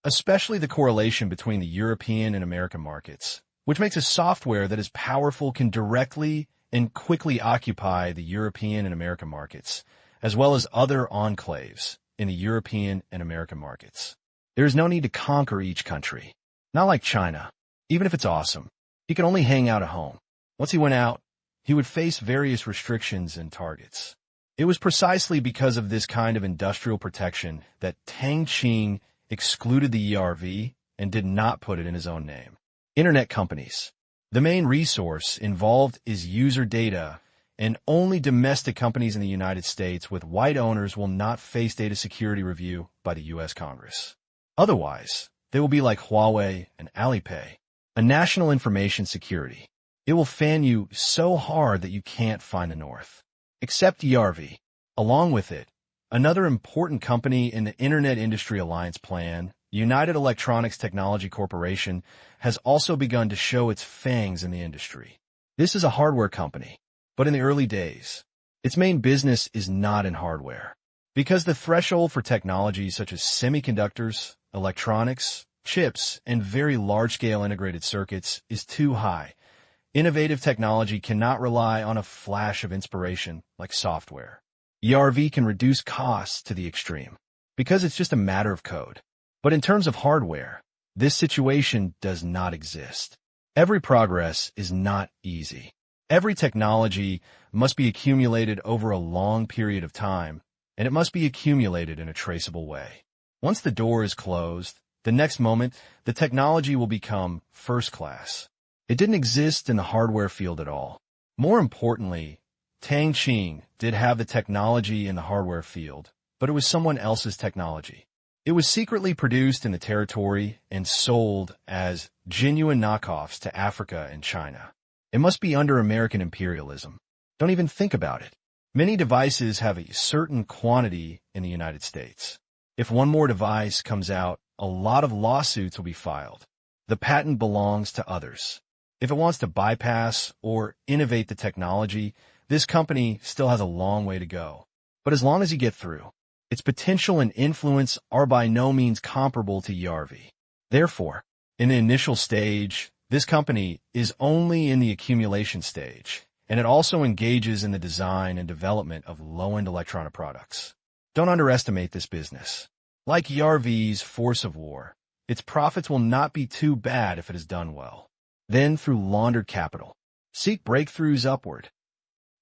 especially the correlation between the European and American markets, which makes a software that is powerful can directly and quickly occupy the European and American markets, as well as other enclaves in the European and American markets. There is no need to conquer each country. Not like China. Even if it's awesome, he can only hang out at home. Once he went out, he would face various restrictions and targets. It was precisely because of this kind of industrial protection that Tang Qing excluded the ERV and did not put it in his own name. Internet companies. The main resource involved is user data, and only domestic companies in the United States with white owners will not face data security review by the U.S. Congress. Otherwise, they will be like Huawei and Alipay, a national information security. It will fan you so hard that you can't find the north. Except ERV. Along with it, another important company in the Internet Industry Alliance plan, United Electronics Technology Corporation, has also begun to show its fangs in the industry. This is a hardware company, but in the early days, its main business is not in hardware. Because the threshold for technologies such as semiconductors, electronics, chips, and very large-scale integrated circuits is too high. Innovative technology cannot rely on a flash of inspiration like software. ERV can reduce costs to the extreme because it's just a matter of code. But in terms of hardware, this situation does not exist. Every progress is not easy. Every technology must be accumulated over a long period of time, and it must be accumulated in a traceable way. Once the door is closed, the next moment, the technology will become first class. It didn't exist in the hardware field at all. More importantly, Tang Qing did have the technology in the hardware field, but it was someone else's technology. It was secretly produced in the territory and sold as genuine knockoffs to Africa and China. It must be under American imperialism. Don't even think about it. Many devices have a certain quantity in the United States. If one more device comes out, a lot of lawsuits will be filed. The patent belongs to others. If it wants to bypass or innovate the technology, this company still has a long way to go. But as long as you get through, its potential and influence are by no means comparable to ERV. Therefore, in the initial stage, this company is only in the accumulation stage, and it also engages in the design and development of low-end electronic products. Don't underestimate this business. Like ERV's force of war, its profits will not be too bad if it is done well. Then, through laundered capital, seek breakthroughs upward.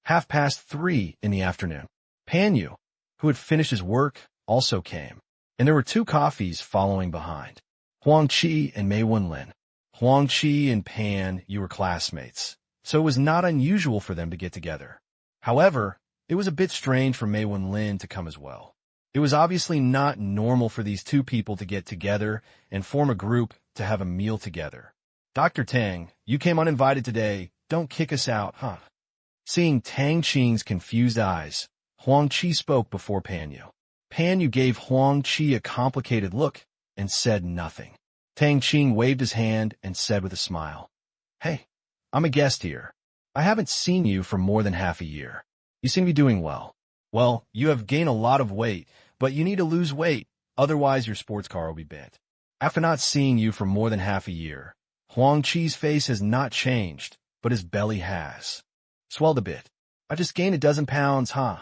3:30 in the afternoon. Pan Yu, who had finished his work, also came, and there were 2 coffees following behind. Huang Qi and Mei Wenlin. Huang Qi and Pan Yu were classmates, so it was not unusual for them to get together. However, it was a bit strange for Mei Wenlin to come as well. It was obviously not normal for these 2 people to get together and form a group to have a meal together. Dr. Tang, you came uninvited today. Don't kick us out, huh? Seeing Tang Qing's confused eyes, Huang Qi spoke before Pan Yu. Pan Yu gave Huang Qi a complicated look and said nothing. Tang Qing waved his hand and said with a smile, "Hey, I'm a guest here. I haven't seen you for more than half a year. You seem to be doing well. Well, you have gained a lot of weight, but you need to lose weight, otherwise your sports car will be bent." After not seeing you for more than half a year, Huang Qi's face has not changed, but his belly has swelled a bit. "I just gained a dozen pounds, huh?"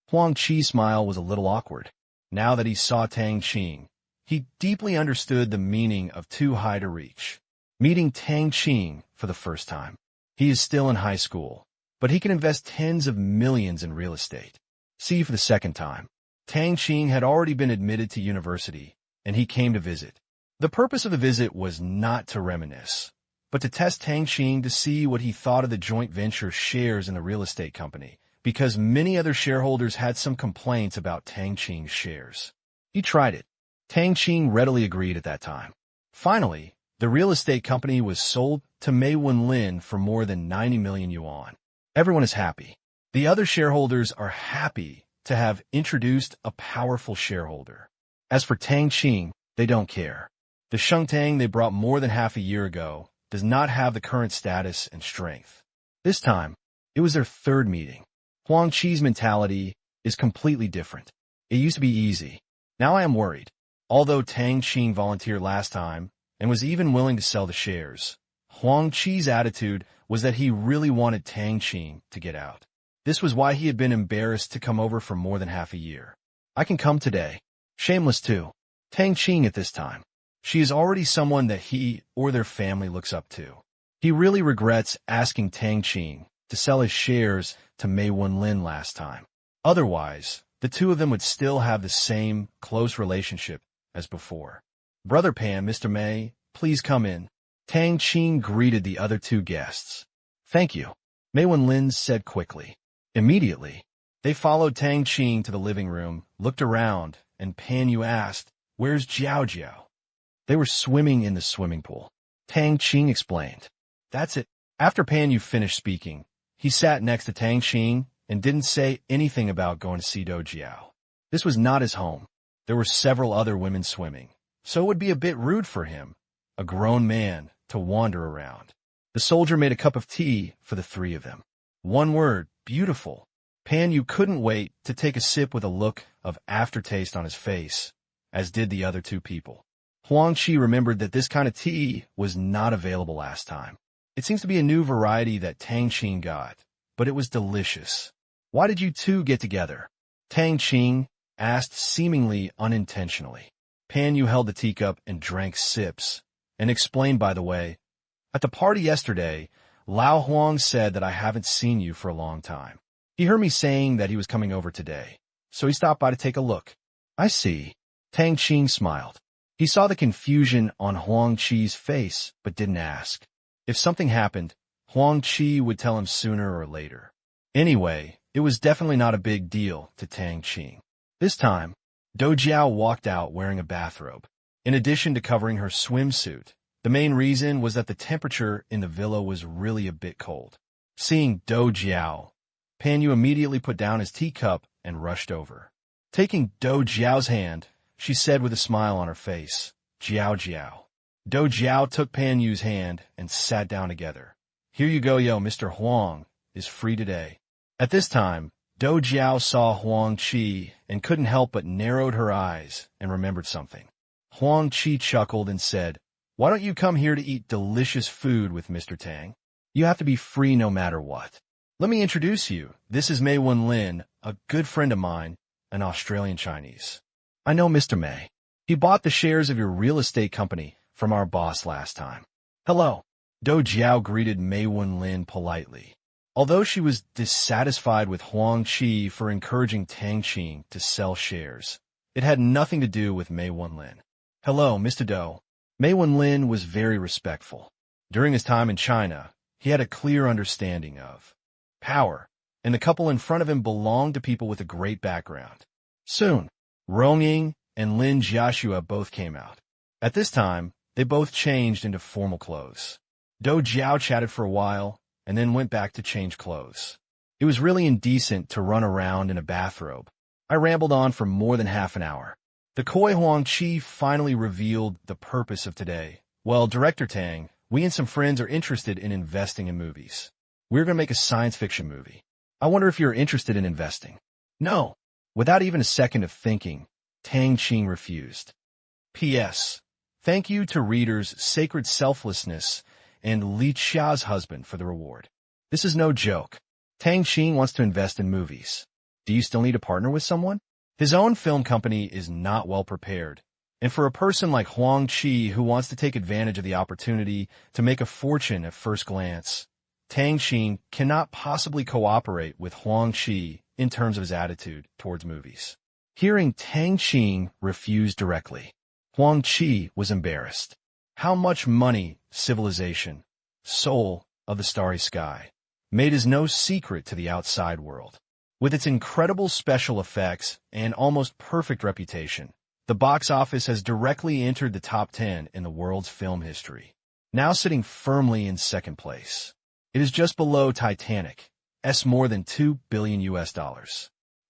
Huang Qi's smile was a little awkward. Now that he saw Tang Qing, he deeply understood the meaning of too high to reach. Meeting Tang Qing for the first time. He is still in high school, but he can invest tens of millions in real estate. See for the second time. Tang Qing had already been admitted to university, and he came to visit. The purpose of the visit was not to reminisce, but to test Tang Qing to see what he thought of the joint venture shares in the real estate company, because many other shareholders had some complaints about Tang Qing's shares. He tried it. Tang Qing readily agreed at that time. Finally, the real estate company was sold to Mei Wenlin for more than 90 million yuan. Everyone is happy. The other shareholders are happy to have introduced a powerful shareholder. As for Tang Qing, they don't care. The Shengtang they brought more than half a year ago does not have the current status and strength. This time, it was their 3rd meeting. Huang Qi's mentality is completely different. It used to be easy. Now I am worried. Although Tang Qing volunteered last time and was even willing to sell the shares, Huang Qi's attitude was that he really wanted Tang Qing to get out. This was why he had been embarrassed to come over for more than half a year. "I can come today." Shameless too. Tang Qing at this time. She is already someone that he or their family looks up to. He really regrets asking Tang Qing to sell his shares to Mei Wenlin last time. Otherwise, the 2 of them would still have the same close relationship as before. "Brother Pan, Mr. Mei, please come in." Tang Qing greeted the other 2 guests. "Thank you," Mei Wenlin said quickly. Immediately, they followed Tang Qing to the living room, looked around, and Pan Yu asked, "Where's Jiao Jiao?" They were swimming in the swimming pool. Tang Qing explained. That's it. After Pan Yu finished speaking, he sat next to Tang Qing and didn't say anything about going to see Do Jiao. This was not his home. There were several other women swimming, so it would be a bit rude for him, a grown man, to wander around. The soldier made a cup of tea for the 3 of them. One word, beautiful. Pan Yu couldn't wait to take a sip with a look of aftertaste on his face, as did the other 2 people. Huang Qi remembered that this kind of tea was not available last time. It seems to be a new variety that Tang Qing got, but it was delicious. "Why did you 2 get together?" Tang Qing asked seemingly unintentionally. Pan Yu held the teacup and drank sips, and explained, by the way, "At the party yesterday, Lao Huang said that I haven't seen you for a long time. He heard me saying that he was coming over today, so he stopped by to take a look." "I see." Tang Qing smiled. He saw the confusion on Huang Qi's face, but didn't ask. If something happened, Huang Qi would tell him sooner or later. Anyway, it was definitely not a big deal to Tang Qing. This time, Do Jiao walked out wearing a bathrobe. In addition to covering her swimsuit, the main reason was that the temperature in the villa was really a bit cold. Seeing Do Jiao, Pan Yu immediately put down his teacup and rushed over. Taking Do Jiao's hand, she said with a smile on her face, "Jiao Jiao." Do Jiao took Pan Yu's hand and sat down together. "Here you go, yo, Mr. Huang is free today." At this time, Do Jiao saw Huang Qi and couldn't help but narrowed her eyes and remembered something. Huang Qi chuckled and said, "Why don't you come here to eat delicious food with Mr. Tang? You have to be free no matter what. Let me introduce you. This is Mei Wenlin, a good friend of mine, an Australian Chinese. I know Mr. Mei. He bought the shares of your real estate company from our boss last time." "Hello." Do Jiao greeted Mei Wenlin politely. Although she was dissatisfied with Huang Qi for encouraging Tang Qing to sell shares, it had nothing to do with Mei Wenlin. "Hello, Mr. Dou." Mei Wenlin was very respectful. During his time in China, he had a clear understanding of power, and the couple in front of him belonged to people with a great background. Soon, Rong Ying and Lin Jiaxue both came out. At this time, they both changed into formal clothes. Dou Jiao chatted for a while, and then went back to change clothes. It was really indecent to run around in a bathrobe. I rambled on for more than half an hour. The coy Huang Qi finally revealed the purpose of today. "Well, Director Tang, we and some friends are interested in investing in movies. We're going to make a science fiction movie. I wonder if you're interested in investing." "No." Without even a second of thinking, Tang Qing refused. P.S. Thank you to readers Sacred Selflessness and Li Xia's husband for the reward. This is no joke. Tang Qing wants to invest in movies. Do you still need to partner with someone? His own film company is not well prepared, and for a person like Huang Qi who wants to take advantage of the opportunity to make a fortune at first glance, Tang Qing cannot possibly cooperate with Huang Qi in terms of his attitude towards movies. Hearing Tang Qing refuse directly, Huang Qi was embarrassed. How much money, civilization, soul of the starry sky, made is no secret to the outside world. With its incredible special effects and almost perfect reputation, the box office has directly entered the top 10 in the world's film history, now sitting firmly in second place. It is just below Titanic, more than $2 billion.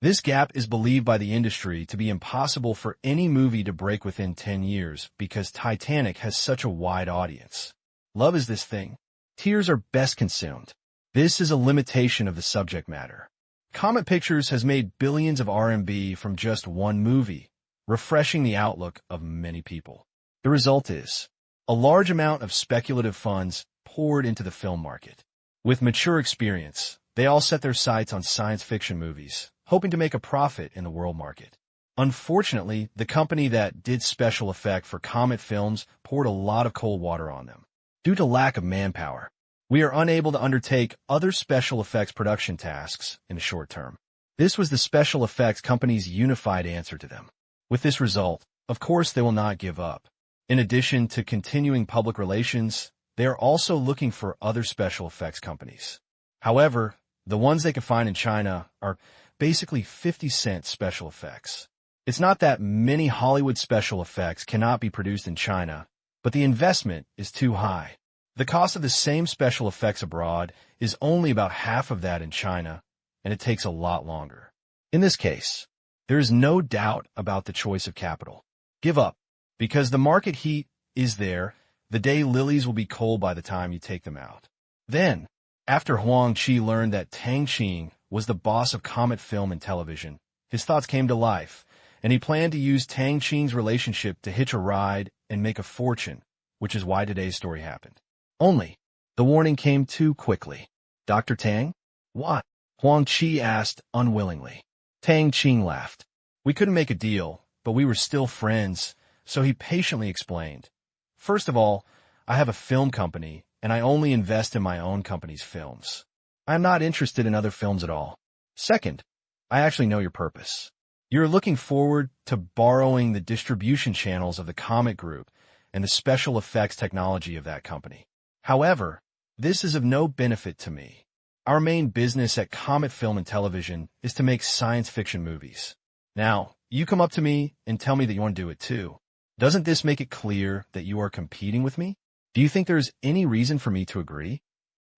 This gap is believed by the industry to be impossible for any movie to break within 10 years because Titanic has such a wide audience. Love is this thing. Tears are best consumed. This is a limitation of the subject matter. Comet Pictures has made billions of RMB from just one movie, refreshing the outlook of many people. The result is a large amount of speculative funds poured into the film market. With mature experience, they all set their sights on science fiction movies, hoping to make a profit in the world market. Unfortunately, the company that did special effect for Comet Films poured a lot of cold water on them. Due to lack of manpower, we are unable to undertake other special effects production tasks in the short term. This was the special effects company's unified answer to them. With this result, of course they will not give up. In addition to continuing public relations, they are also looking for other special effects companies. However, the ones they can find in China are basically 50-cent special effects. It's not that many Hollywood special effects cannot be produced in China, but the investment is too high. The cost of the same special effects abroad is only about half of that in China, and it takes a lot longer. In this case, there is no doubt about the choice of capital. Give up, because the market heat is there. The day lilies will be cold by the time you take them out. Then, after Huang Qi learned that Tang Qing was the boss of Comet Film and Television, his thoughts came to life, and he planned to use Tang Qing's relationship to hitch a ride and make a fortune, which is why today's story happened. Only, the warning came too quickly. "Dr. Tang?" "What?" Huang Qi asked unwillingly. Tang Qing laughed. "We couldn't make a deal, but we were still friends," so he patiently explained. "First of all, I have a film company, and I only invest in my own company's films. I am not interested in other films at all. Second, I actually know your purpose. You're looking forward to borrowing the distribution channels of the Comet Group and the special effects technology of that company. However, this is of no benefit to me. Our main business at Comet Film and Television is to make science fiction movies. Now, you come up to me and tell me that you want to do it too. Doesn't this make it clear that you are competing with me? Do you think there's any reason for me to agree?"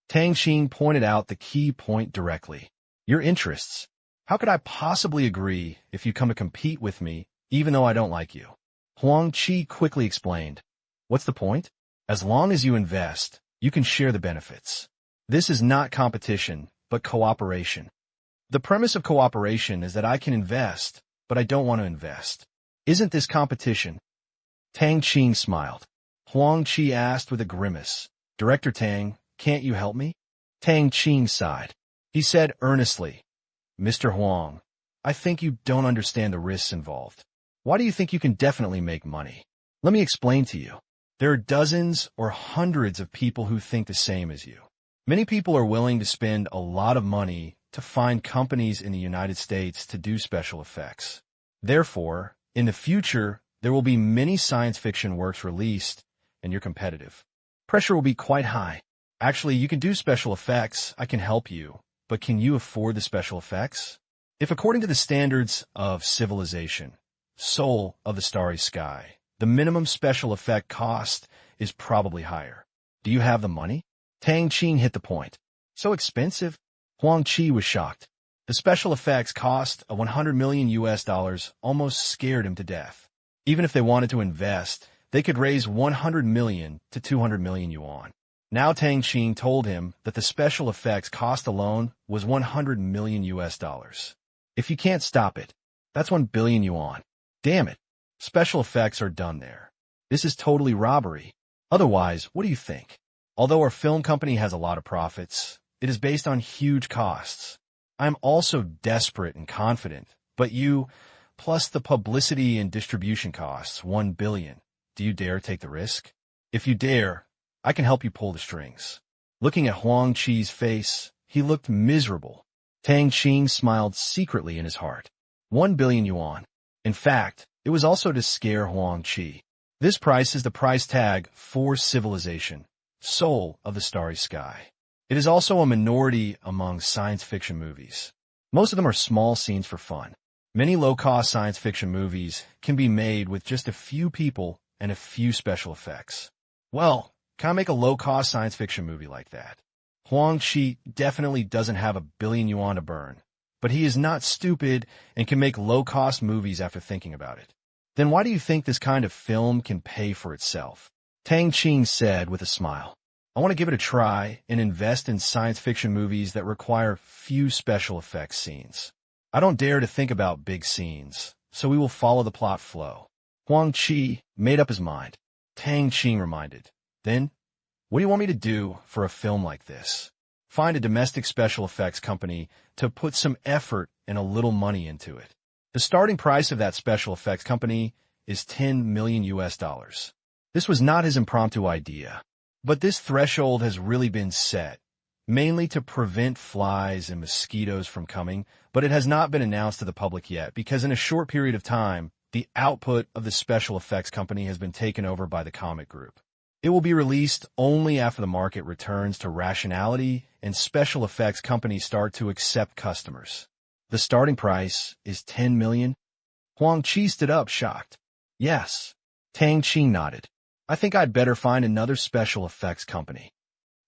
Tang Qing pointed out the key point directly. "Your interests. How could I possibly agree if you come to compete with me, even though I don't like you?" Huang Qi quickly explained. "What's the point? As long as you invest, you can share the benefits. This is not competition, but cooperation. The premise of cooperation is that I can invest, but I don't want to invest. Isn't this competition?" Tang Qing smiled. Huang Qi asked with a grimace, "Director Tang, can't you help me?" Tang Qing sighed. He said earnestly, "Mr. Huang, I think you don't understand the risks involved. Why do you think you can definitely make money? Let me explain to you. There are dozens or hundreds of people who think the same as you. Many people are willing to spend a lot of money to find companies in the United States to do special effects. Therefore, in the future, there will be many science fiction works released, and you're competitive. Pressure will be quite high. Actually, you can do special effects, I can help you, but can you afford the special effects? If according to the standards of civilization, soul of the starry sky, the minimum special effect cost is probably higher. Do you have the money? Tang Qing hit the point. So expensive? Huang Qi was shocked. The special effects cost of 100 million US dollars almost scared him to death. Even if they wanted to invest, they could raise 100 million to 200 million yuan. Now Tang Qing told him that the special effects cost alone was 100 million US dollars. If you can't stop it, that's 1 billion yuan. Damn it. Special effects are done there. This is totally robbery. Otherwise, what do you think? Although our film company has a lot of profits, it is based on huge costs. I am also desperate and confident, but you, plus the publicity and distribution costs, 1 billion. Do you dare take the risk? If you dare, I can help you pull the strings. Looking at Huang Qi's face, he looked miserable. Tang Qing smiled secretly in his heart. 1 billion yuan. In fact, it was also to scare Huang Qi. This price is the price tag for civilization, soul of the starry sky. It is also a minority among science fiction movies. Most of them are small scenes for fun. Many low-cost science fiction movies can be made with just a few people and a few special effects. Well, can I make a low-cost science fiction movie like that? Huang Qi definitely doesn't have 1 billion yuan to burn, but he is not stupid and can make low-cost movies after thinking about it. Then why do you think this kind of film can pay for itself? Tang Qing said with a smile. I want to give it a try and invest in science fiction movies that require few special effects scenes. I don't dare to think about big scenes, so we will follow the plot flow. Huang Qi made up his mind. Tang Qing reminded. Then, what do you want me to do for a film like this? Find a domestic special effects company to put some effort and a little money into it. The starting price of that special effects company is 10 million US dollars. This was not his impromptu idea, but this threshold has really been set, mainly to prevent flies and mosquitoes from coming, but it has not been announced to the public yet because in a short period of time, the output of the special effects company has been taken over by the comic group. It will be released only after the market returns to rationality and special effects companies start to accept customers. The starting price is 10 million. Huang Qi stood up, shocked. Yes. Tang Qing nodded. I think I'd better find another special effects company.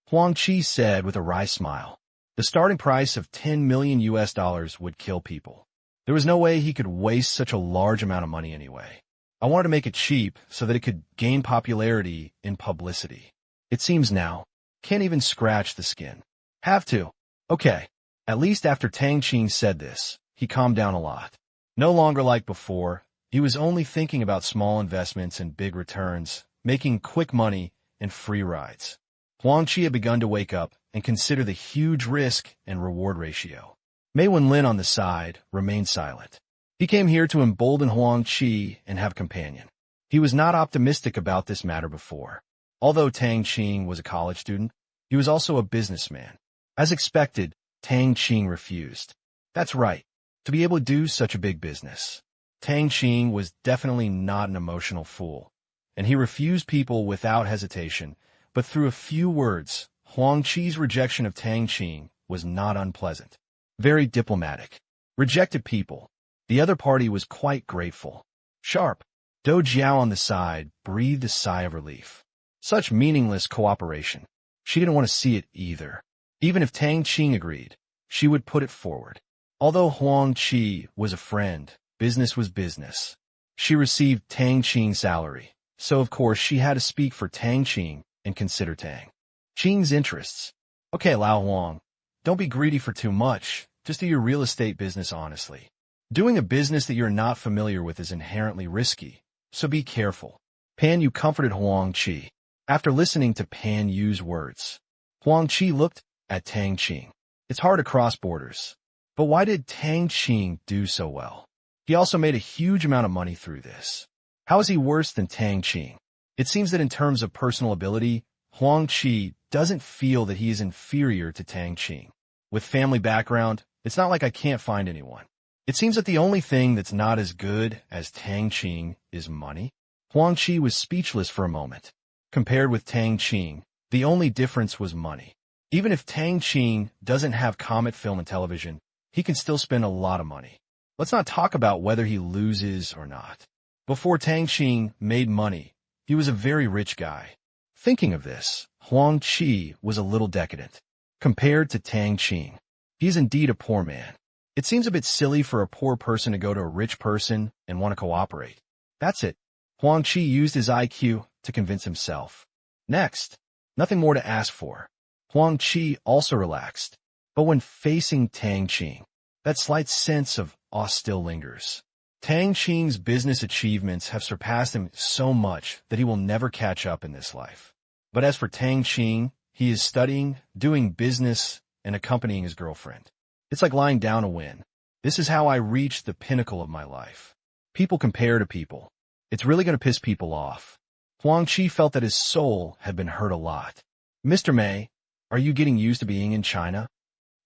Huang Qi said with a wry smile. The starting price of 10 million US dollars would kill people. There was no way he could waste such a large amount of money anyway. I wanted to make it cheap so that it could gain popularity in publicity. It seems now, can't even scratch the skin. Have to. Okay. At least after Tang Qing said this, he calmed down a lot. No longer like before, he was only thinking about small investments and big returns, making quick money and free rides. Huang Qi had begun to wake up and consider the huge risk and reward ratio. Mei Wenlin on the side remained silent. He came here to embolden Huang Qi and have companion. He was not optimistic about this matter before. Although Tang Qing was a college student, he was also a businessman. As expected, Tang Qing refused. That's right, to be able to do such a big business. Tang Qing was definitely not an emotional fool, and he refused people without hesitation, but through a few words, Huang Qi's rejection of Tang Qing was not unpleasant. Very diplomatic. Rejected people. The other party was quite grateful. Sharp. Do Jiao on the side breathed a sigh of relief. Such meaningless cooperation. She didn't want to see it either. Even if Tang Qing agreed, she would put it forward. Although Huang Qi was a friend, business was business. She received Tang Qing's salary, so of course she had to speak for Tang Qing and consider Tang Qing's interests. Okay, Lao Huang, don't be greedy for too much. Just do your real estate business honestly. Doing a business that you're not familiar with is inherently risky, so be careful. Pan Yu comforted Huang Qi. After listening to Pan Yu's words, Huang Qi looked at Tang Qing. It's hard to cross borders. But why did Tang Qing do so well? He also made a huge amount of money through this. How is he worse than Tang Qing? It seems that in terms of personal ability, Huang Qi doesn't feel that he is inferior to Tang Qing. With family background, it's not like I can't find anyone. It seems that the only thing that's not as good as Tang Qing is money. Huang Qi was speechless for a moment. Compared with Tang Qing, the only difference was money. Even if Tang Qing doesn't have Comet film and television, he can still spend a lot of money. Let's not talk about whether he loses or not. Before Tang Qing made money, he was a very rich guy. Thinking of this, Huang Qi was a little decadent. Compared to Tang Qing, he is indeed a poor man. It seems a bit silly for a poor person to go to a rich person and want to cooperate. That's it. Huang Qi used his IQ to convince himself. Next, nothing more to ask for. Huang Qi also relaxed. But when facing Tang Qing, that slight sense of awe still lingers. Tang Qing's business achievements have surpassed him so much that he will never catch up in this life. But as for Tang Qing, he is studying, doing business, and accompanying his girlfriend. It's like lying down to win. This is how I reached the pinnacle of my life. People compare to people. It's really going to piss people off. Huang Qi felt that his soul had been hurt a lot. Mr. Mei, are you getting used to being in China?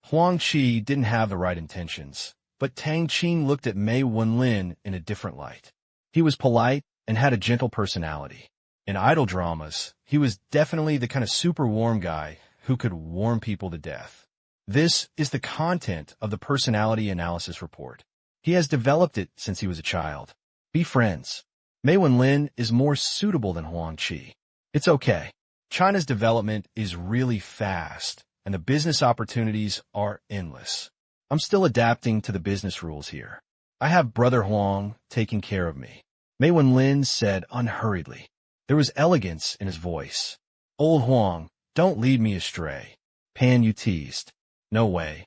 Huang Qi didn't have the right intentions, but Tang Qing looked at Mei Wenlin in a different light. He was polite and had a gentle personality. In idol dramas, he was definitely the kind of super warm guy who could warm people to death. This is the content of the personality analysis report. He has developed it since he was a child. Be friends. Mei Wenlin is more suitable than Huang Qi. It's okay. China's development is really fast, and the business opportunities are endless. I'm still adapting to the business rules here. I have Brother Huang taking care of me. Mei Wenlin said unhurriedly. There was elegance in his voice. Old Huang, don't lead me astray. Pan, you teased. No way.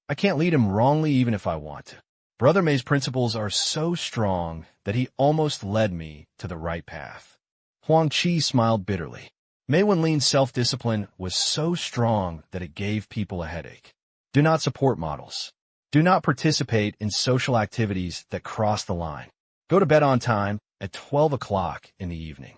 I can't lead him wrongly even if I want to. Brother Mei's principles are so strong that he almost led me to the right path. Huang Qi smiled bitterly. Mei Wenlin's self-discipline was so strong that it gave people a headache. Do not support models. Do not participate in social activities that cross the line. Go to bed on time at 12 o'clock in the evening.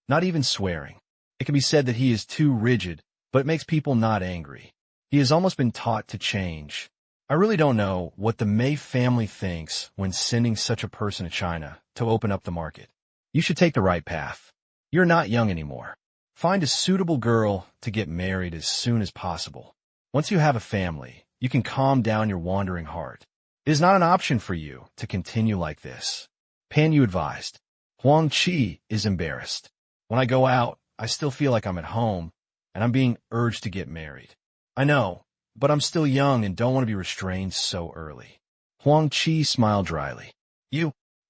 Not even swearing. It can be said that he is too rigid, but it makes people not angry. He has almost been taught to change. I really don't know what the Mei family thinks when sending such a person to China to open up the market. You should take the right path. You're not young anymore. Find a suitable girl to get married as soon as possible. Once you have a family, you can calm down your wandering heart. It is not an option for you to continue like this. Pan Yu advised. Huang Qi is embarrassed. When I go out, I still feel like I'm at home, and I'm being urged to get married. I know, but I'm still young and don't want to be restrained so early. Huang Qi smiled dryly.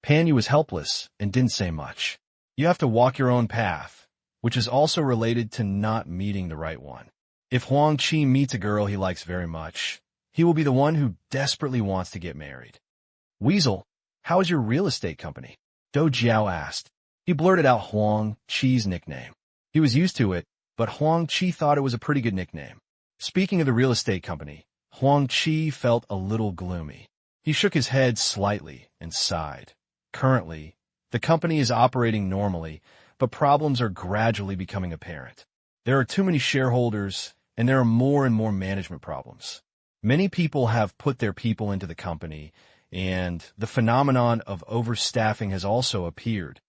Pan Yu was helpless and didn't say much. You have to walk your own path, which is also related to not meeting the right one. If Huang Qi meets a girl he likes very much, he will be the one who desperately wants to get married. Weasel, how is your real estate company? Do Jiao asked. He blurted out Huang Qi's nickname. He was used to it, but Huang Qi thought it was a pretty good nickname. Speaking of the real estate company, Huang Qi felt a little gloomy. He shook his head slightly and sighed. Currently, the company is operating normally, but problems are gradually becoming apparent. There are too many shareholders, and there are more and more management problems. Many people have put their people into the company, and the phenomenon of overstaffing has also appeared.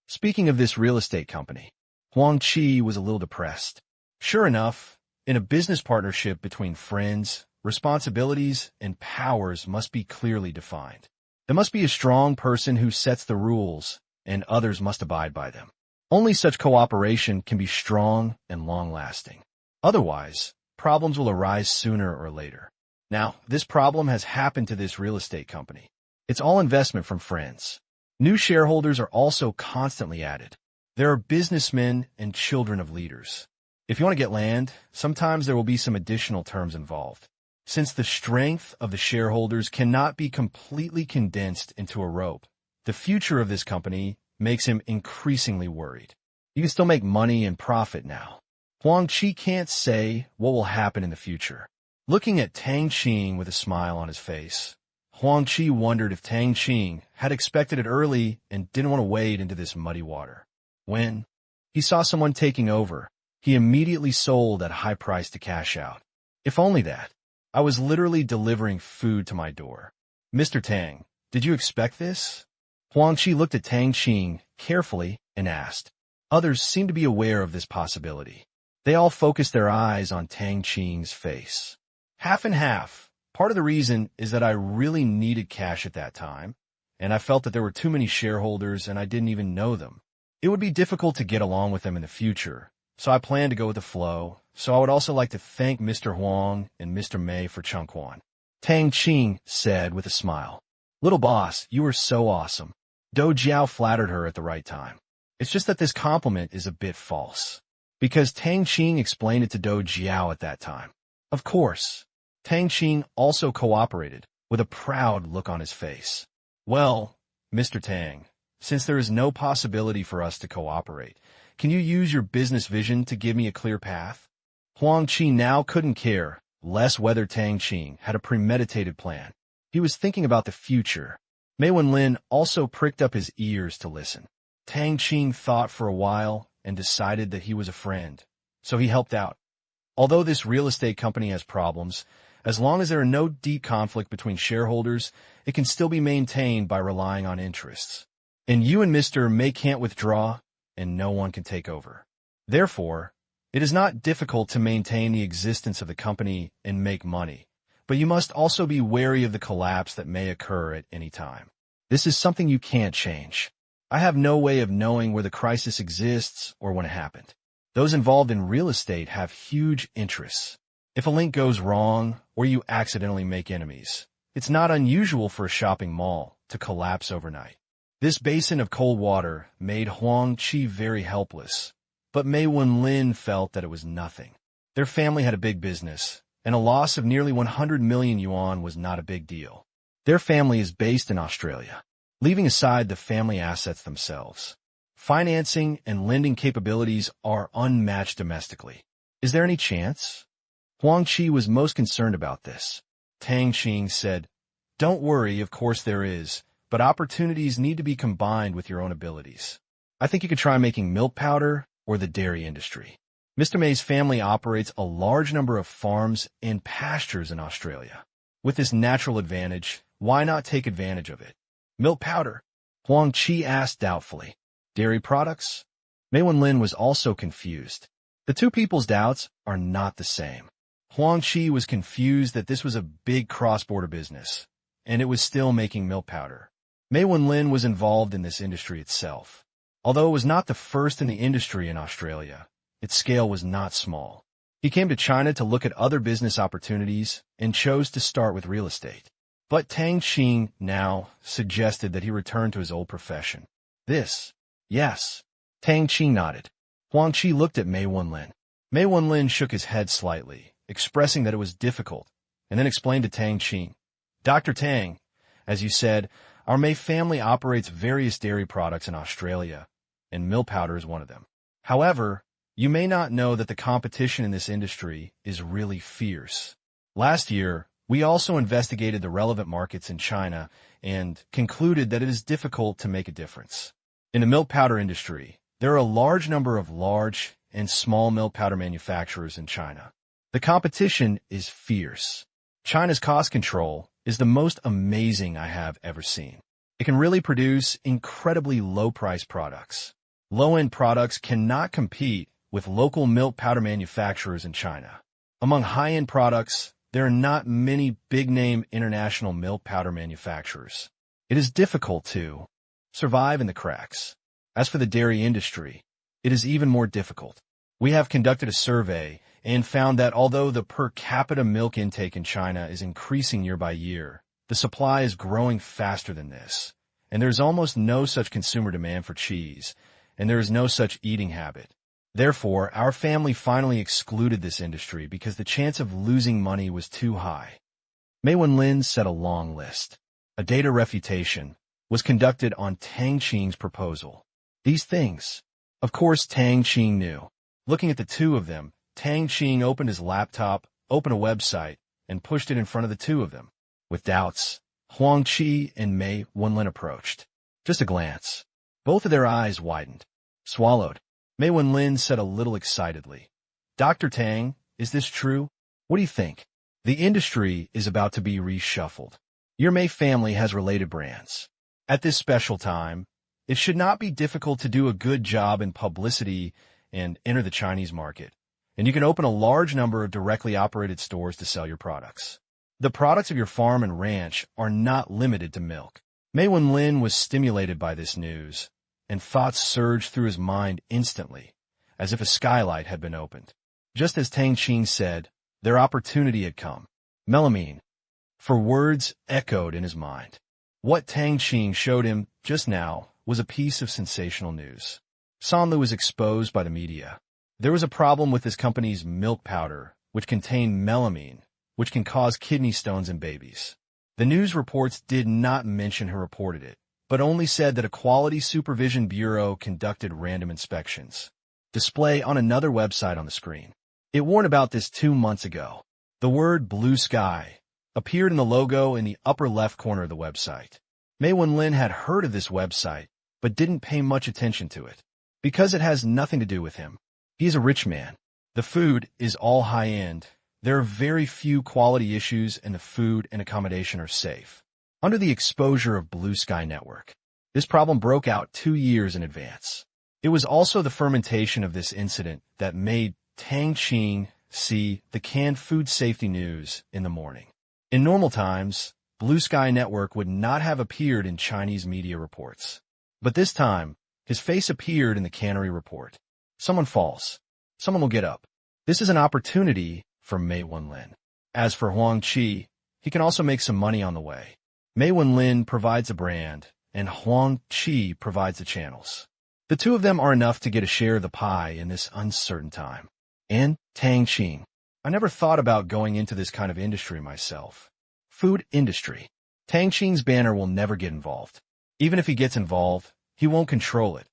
Speaking of this real estate company, Huang Qi was a little depressed. Sure enough, in a business partnership between friends, responsibilities and powers must be clearly defined. There must be a strong person who sets the rules, and others must abide by them. Only such cooperation can be strong and long-lasting. Otherwise, problems will arise sooner or later. Now, this problem has happened to this real estate company. It's all investment from friends. New shareholders are also constantly added. There are businessmen and children of leaders. If you want to get land, sometimes there will be some additional terms involved. Since the strength of the shareholders cannot be completely condensed into a rope, the future of this company makes him increasingly worried. You can still make money and profit now. Huang Qi can't say what will happen in the future. Looking at Tang Qing with a smile on his face, Huang Qi wondered if Tang Qing had expected it early and didn't want to wade into this muddy water. When he saw someone taking over, He immediately sold at a high price to cash out. If only that. I was literally delivering food to my door. Mr. Tang, did you expect this? Huang Qi looked at Tang Qing carefully and asked. Others seemed to be aware of this possibility. They all focused their eyes on Tang Qing's face. Half and half. Part of the reason is that I really needed cash at that time, and I felt that there were too many shareholders and I didn't even know them. It would be difficult to get along with them in the future, so I planned to go with the flow. So I would also like to thank Mr. Huang and Mr. Mei for Chengquan. Tang Qing said with a smile. Little boss, you are so awesome. Do Jiao flattered her at the right time. It's just that this compliment is a bit false. Because Tang Qing explained it to Do Jiao at that time. Of course. Tang Qing also cooperated, with a proud look on his face. Well, Mr. Tang, since there is no possibility for us to cooperate, can you use your business vision to give me a clear path? Huang Qi now couldn't care less whether Tang Qing had a premeditated plan. He was thinking about the future. Mei Wenlin also pricked up his ears to listen. Tang Qing thought for a while and decided that he was a friend, so he helped out. Although this real estate company has problems, as long as there are no deep conflict between shareholders, it can still be maintained by relying on interests. And you and Mr. Mei can't withdraw, and no one can take over. Therefore, it is not difficult to maintain the existence of the company and make money, but you must also be wary of the collapse that may occur at any time. This is something you can't change. I have no way of knowing where the crisis exists or when it happened. Those involved in real estate have huge interests. If a link goes wrong or you accidentally make enemies, it's not unusual for a shopping mall to collapse overnight. This basin of cold water made Huang Qi very helpless, but Mei Wenlin felt that it was nothing. Their family had a big business, and a loss of nearly 100 million yuan was not a big deal. Their family is based in Australia. Leaving aside the family assets themselves, financing and lending capabilities are unmatched domestically. Is there any chance? Huang Qi was most concerned about this. Tang Qing said, Don't worry, of course there is, but opportunities need to be combined with your own abilities. I think you could try making milk powder or the dairy industry. Mr. Mei's family operates a large number of farms and pastures in Australia. With this natural advantage, why not take advantage of it? Milk powder? Huang Qi asked doubtfully. Dairy products? Mei Wenlin was also confused. The two people's doubts are not the same. Huang Qi was confused that this was a big cross-border business, and it was still making milk powder. Mei Wenlin was involved in this industry itself. Although it was not the first in the industry in Australia, its scale was not small. He came to China to look at other business opportunities and chose to start with real estate. But Tang Qing now suggested that he return to his old profession. This? Yes. Tang Qing nodded. Huang Qi looked at Mei Wenlin. Mei Wenlin shook his head slightly, expressing that it was difficult, and then explained to Tang Qing. Dr. Tang, as you said, our Mei family operates various dairy products in Australia, and milk powder is one of them. However, you may not know that the competition in this industry is really fierce. Last year, we also investigated the relevant markets in China and concluded that it is difficult to make a difference. In the milk powder industry, there are a large number of large and small milk powder manufacturers in China. The competition is fierce. China's cost control is the most amazing I have ever seen. It can really produce incredibly low-priced products. Low-end products cannot compete with local milk powder manufacturers in China. Among high-end products, there are not many big-name international milk powder manufacturers. It is difficult to survive in the cracks. As for the dairy industry, it is even more difficult. We have conducted a survey and found that although the per capita milk intake in China is increasing year by year, the supply is growing faster than this, and there is almost no such consumer demand for cheese, and there is no such eating habit. Therefore, our family finally excluded this industry because the chance of losing money was too high. Mei Wenlin said a long list. A data refutation was conducted on Tang Qing's proposal. These things, of course, Tang Qing knew. Looking at the two of them, Tang Qing opened his laptop, opened a website, and pushed it in front of the two of them. With doubts, Huang Qi and Mei Wenlin approached. Just a glance. Both of their eyes widened. Swallowed. Mei Wenlin said a little excitedly, Dr. Tang, is this true? What do you think? The industry is about to be reshuffled. Your May family has related brands. At this special time, it should not be difficult to do a good job in publicity and enter the Chinese market. And you can open a large number of directly operated stores to sell your products. The products of your farm and ranch are not limited to milk. Mei Wenlin was stimulated by this news, and thoughts surged through his mind instantly, as if a skylight had been opened. Just as Tang Qing said, their opportunity had come. Melamine. For words echoed in his mind. What Tang Qing showed him just now was a piece of sensational news. Sanlu was exposed by the media. There was a problem with this company's milk powder, which contained melamine, which can cause kidney stones in babies. The news reports did not mention who reported it, but only said that a Quality Supervision Bureau conducted random inspections. Display on another website on the screen. It warned about this 2 months ago. The word blue sky appeared in the logo in the upper left corner of the website. Mei Wenlin had heard of this website, but didn't pay much attention to it, because it has nothing to do with him. He is a rich man. The food is all high-end. There are very few quality issues, and the food and accommodation are safe. Under the exposure of Blue Sky Network, this problem broke out 2 years in advance. It was also the fermentation of this incident that made Tang Qing see the canned food safety news in the morning. In normal times, Blue Sky Network would not have appeared in Chinese media reports. But this time, his face appeared in the cannery report. Someone falls. Someone will get up. This is an opportunity for Mei Wenlin. As for Huang Qi, he can also make some money on the way. Mei Wenlin provides a brand, and Huang Qi provides the channels. The two of them are enough to get a share of the pie in this uncertain time. And Tang Qing. I never thought about going into this kind of industry myself. Food industry. Tang Qing's banner will never get involved. Even if he gets involved, he won't control it.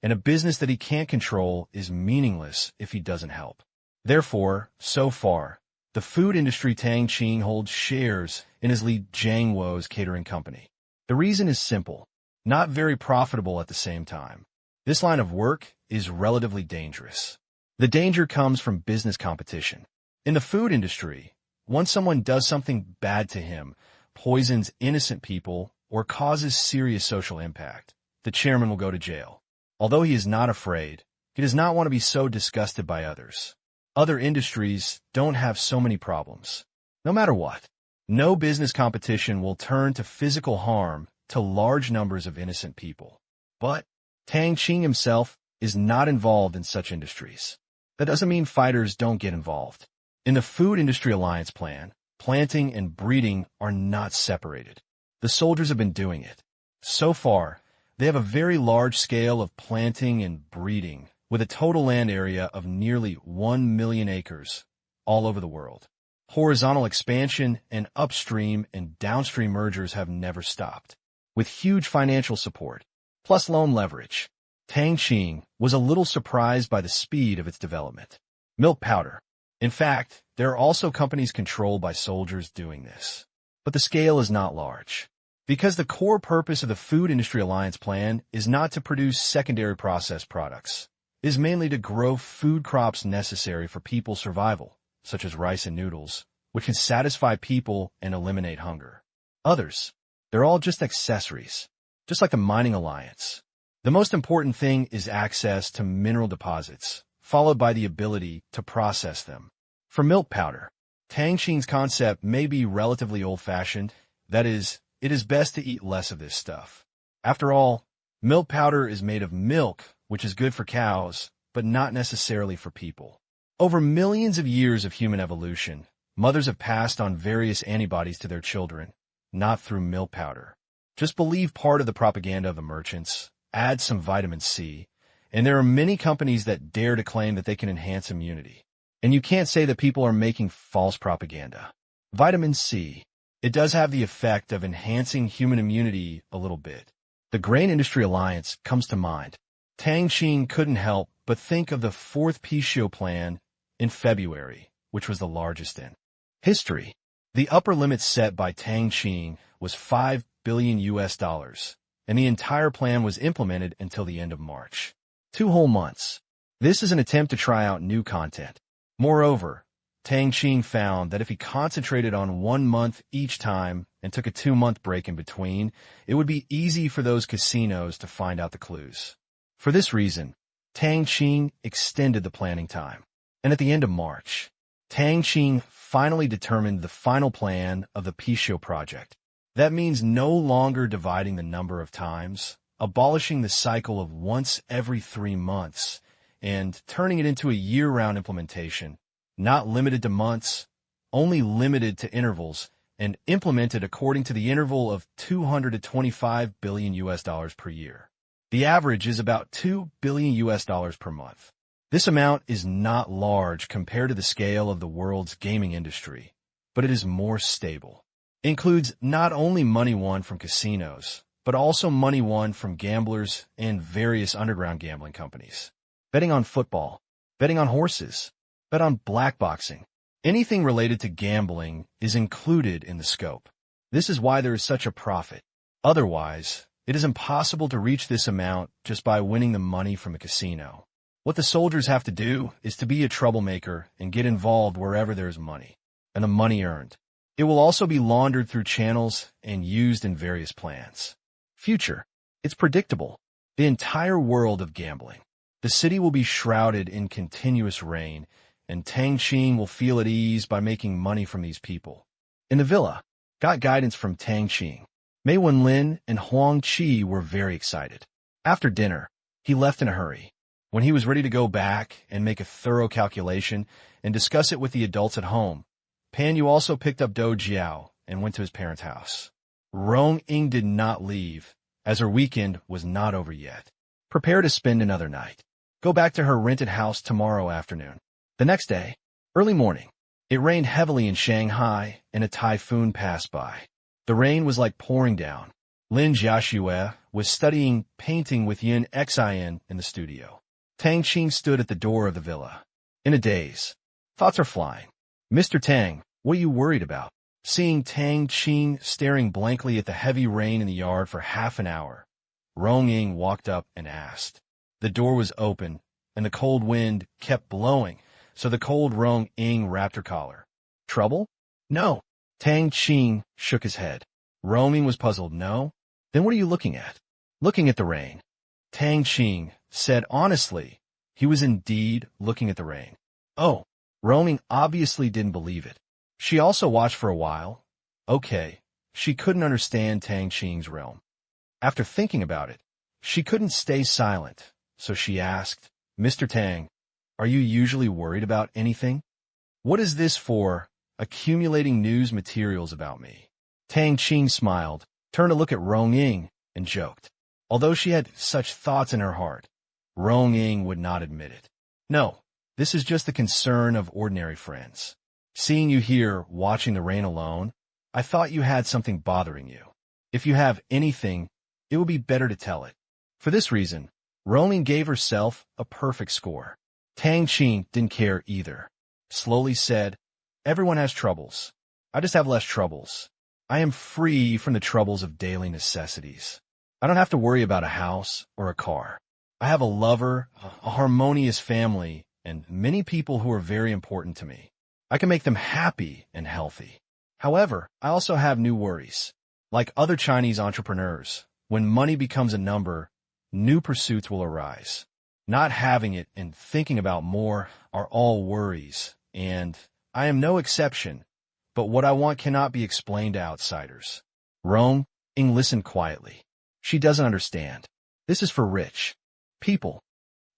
And a business that he can't control is meaningless if he doesn't help. Therefore, so far, the food industry Tang Qing holds shares in his lead Jiang Wo's catering company. The reason is simple, not very profitable at the same time. This line of work is relatively dangerous. The danger comes from business competition. In the food industry, once someone does something bad to him, poisons innocent people, or causes serious social impact, the chairman will go to jail. Although he is not afraid, he does not want to be so disgusted by others. Other industries don't have so many problems. No matter what, no business competition will turn to physical harm to large numbers of innocent people. But Tang Qing himself is not involved in such industries. That doesn't mean fighters don't get involved. In the Food Industry Alliance plan, planting and breeding are not separated. The soldiers have been doing it. So far, they have a very large scale of planting and breeding, with a total land area of nearly 1 million acres all over the world. Horizontal expansion and upstream and downstream mergers have never stopped. With huge financial support, plus loan leverage, Tang Qing was a little surprised by the speed of its development. Milk powder. In fact, there are also companies controlled by soldiers doing this. But the scale is not large. Because the core purpose of the Food Industry Alliance plan is not to produce secondary processed products. It is mainly to grow food crops necessary for people's survival, such as rice and noodles, which can satisfy people and eliminate hunger. Others, they're all just accessories, just like the Mining Alliance. The most important thing is access to mineral deposits, followed by the ability to process them. For milk powder, Tang Qing's concept may be relatively old-fashioned. That is, it is best to eat less of this stuff. After all, milk powder is made of milk, which is good for cows, but not necessarily for people. Over millions of years of human evolution, mothers have passed on various antibodies to their children, not through milk powder. Just believe part of the propaganda of the merchants, add some vitamin C, and there are many companies that dare to claim that they can enhance immunity. And you can't say that people are making false propaganda. Vitamin C. It does have the effect of enhancing human immunity a little bit. The Grain Industry Alliance comes to mind. Tang Qing couldn't help but think of the fourth Pichio plan in February, which was the largest in history. The upper limit set by Tang Qing was $5 billion, and the entire plan was implemented until the end of March. 2 whole months. This is an attempt to try out new content. Moreover, Tang Qing found that if he concentrated on 1 month each time and took a 2-month break in between, it would be easy for those casinos to find out the clues. For this reason, Tang Qing extended the planning time. And at the end of March, Tang Qing finally determined the final plan of the Pichot project. That means no longer dividing the number of times, abolishing the cycle of once every 3 months, and turning it into a year-round implementation, not limited to months, only limited to intervals, and implemented according to the interval of $225 billion per year. The average is about $2 billion per month. This amount is not large compared to the scale of the world's gaming industry, but it is more stable. It includes not only money won from casinos, but also money won from gamblers and various underground gambling companies. Betting on football, betting on horses, bet on black boxing. Anything related to gambling is included in the scope. This is why there is such a profit. Otherwise, it is impossible to reach this amount just by winning the money from a casino. What the soldiers have to do is to be a troublemaker and get involved wherever there is money, and the money earned. It will also be laundered through channels and used in various plans. Future. It's predictable. The entire world of gambling. The city will be shrouded in continuous rain, and Tang Qing will feel at ease by making money from these people. In the villa, got guidance from Tang Qing. Mei Wenlin and Huang Qi were very excited. After dinner, he left in a hurry. When he was ready to go back and make a thorough calculation and discuss it with the adults at home, Pan Yu also picked up Do Jiao and went to his parents' house. Rong Ying did not leave, as her weekend was not over yet. Prepare to spend another night. Go back to her rented house tomorrow afternoon. The next day, early morning, it rained heavily in Shanghai and a typhoon passed by. The rain was like pouring down. Lin Jiaxue was studying painting with Yin Xin in the studio. Tang Qing stood at the door of the villa. In a daze. Thoughts are flying. Mr. Tang, what are you worried about? Seeing Tang Qing staring blankly at the heavy rain in the yard for half an hour, Rong Ying walked up and asked. The door was open, and the cold wind kept blowing, so the cold Rong Ying wrapped her collar. Trouble? No. Tang Qing shook his head. Rong Ying was puzzled. No? Then what are you looking at? Looking at the rain. Tang Qing said honestly, he was indeed looking at the rain. Oh, Rong Ying obviously didn't believe it. She also watched for a while. Okay, she couldn't understand Tang Qing's realm. After thinking about it, she couldn't stay silent, so she asked, Mr. Tang, are you usually worried about anything? What is this for, accumulating news materials about me? Tang Qing smiled, turned to look at Rong Ying, and joked. Although she had such thoughts in her heart, Rong Ying would not admit it. No, this is just the concern of ordinary friends. Seeing you here watching the rain alone, I thought you had something bothering you. If you have anything, it would be better to tell it. For this reason, Rong Ying gave herself a perfect score. Tang Qing didn't care either. Slowly said, everyone has troubles. I just have less troubles. I am free from the troubles of daily necessities. I don't have to worry about a house or a car. I have a lover, a harmonious family, and many people who are very important to me. I can make them happy and healthy. However, I also have new worries. Like other Chinese entrepreneurs, when money becomes a number, new pursuits will arise. Not having it and thinking about more are all worries, and I am no exception, but what I want cannot be explained to outsiders. Rong Ying listened quietly. She doesn't understand. This is for rich people.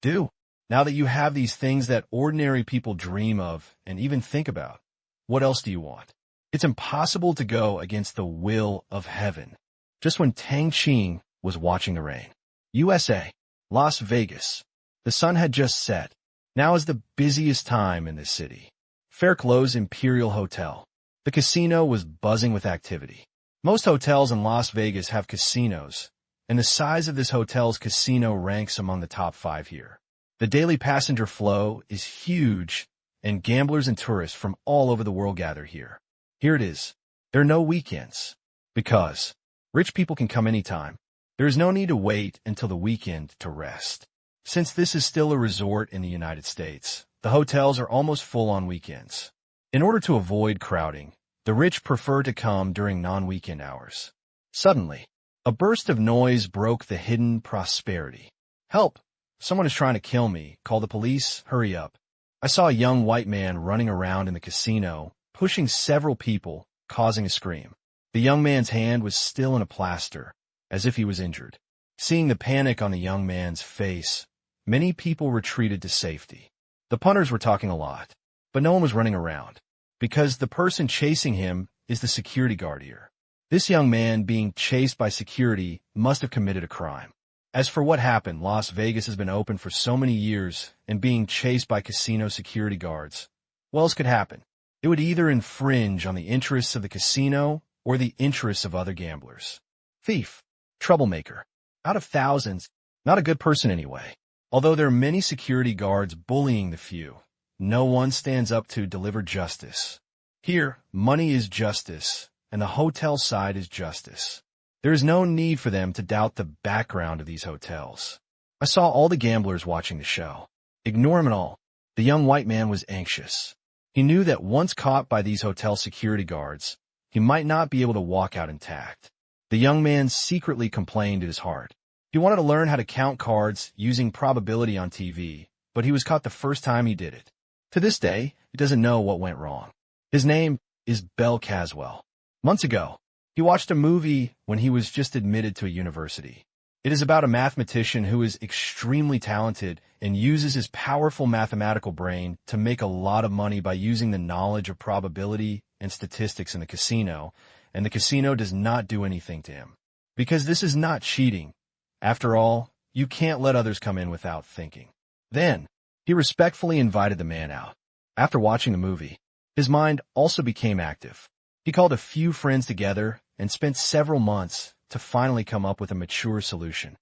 Do. Now that you have these things that ordinary people dream of and even think about, what else do you want? It's impossible to go against the will of heaven. Just when Tang Qing was watching the rain. USA, Las Vegas. The sun had just set. Now is the busiest time in this city. Fairclothes Imperial Hotel. The casino was buzzing with activity. Most hotels in Las Vegas have casinos, and the size of this hotel's casino ranks among the top 5 here. The daily passenger flow is huge, and gamblers and tourists from all over the world gather here. Here it is. There are no weekends, because rich people can come anytime. There is no need to wait until the weekend to rest. Since this is still a resort in the United States, The hotels are almost full on weekends. In order to avoid crowding, the rich prefer to come during non-weekend hours. Suddenly, a burst of noise broke the hidden prosperity. "Help! Someone is trying to kill me. Call the police. Hurry up." I saw a young white man running around in the casino, pushing several people, causing a scream. The young man's hand was still in a plaster, as if he was injured. Seeing the panic on the young man's face, many people retreated to safety. The punters were talking a lot, but no one was running around, because the person chasing him is the security guard here. This young man being chased by security must have committed a crime. As for what happened, Las Vegas has been open for so many years, and being chased by casino security guards, what else could happen? It would either infringe on the interests of the casino or the interests of other gamblers. Thief, troublemaker. Out of thousands, not a good person anyway. Although there are many security guards bullying the few, no one stands up to deliver justice. Here, money is justice, and the hotel side is justice. There is no need for them to doubt the background of these hotels. I saw all the gamblers watching the show. Ignore them all. The young white man was anxious. He knew that once caught by these hotel security guards, he might not be able to walk out intact. The young man secretly complained in his heart. He wanted to learn how to count cards using probability on TV, but he was caught the first time he did it. To this day, he doesn't know what went wrong. His name is Bill Caswell. Months ago, he watched a movie when he was just admitted to a university. It is about a mathematician who is extremely talented and uses his powerful mathematical brain to make a lot of money by using the knowledge of probability and statistics in the casino, and the casino does not do anything to him. Because this is not cheating. After all, you can't let others come in without thinking. Then, he respectfully invited the man out. After watching the movie, his mind also became active. He called a few friends together and spent several months to finally come up with a mature solution.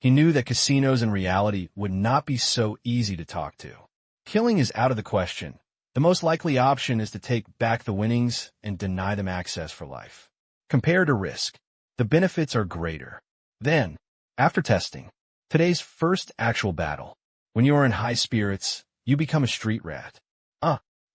He knew that casinos in reality would not be so easy to talk to. Killing is out of the question. The most likely option is to take back the winnings and deny them access for life. Compared to risk, the benefits are greater. Then, after testing, today's first actual battle. When you are in high spirits, you become a street rat.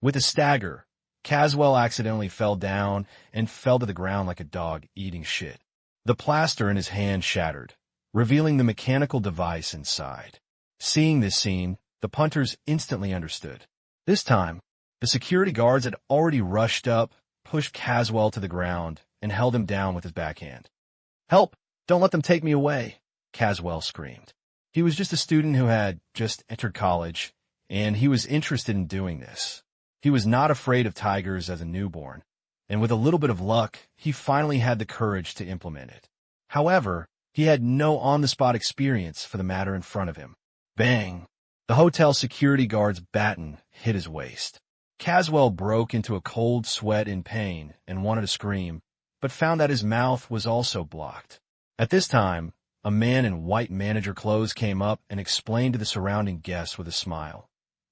With a stagger, Caswell accidentally fell down and fell to the ground like a dog eating shit. The plaster in his hand shattered, revealing the mechanical device inside. Seeing this scene, the punters instantly understood. This time, the security guards had already rushed up, pushed Caswell to the ground, and held him down with his backhand. "Help! Don't let them take me away!" Caswell screamed. He was just a student who had just entered college, and he was interested in doing this. He was not afraid of tigers as a newborn, and with a little bit of luck, he finally had the courage to implement it. However, he had no on-the-spot experience for the matter in front of him. Bang! The hotel security guard's baton hit his waist. Caswell broke into a cold sweat in pain and wanted to scream, but found that his mouth was also blocked. At this time, a man in white manager clothes came up and explained to the surrounding guests with a smile.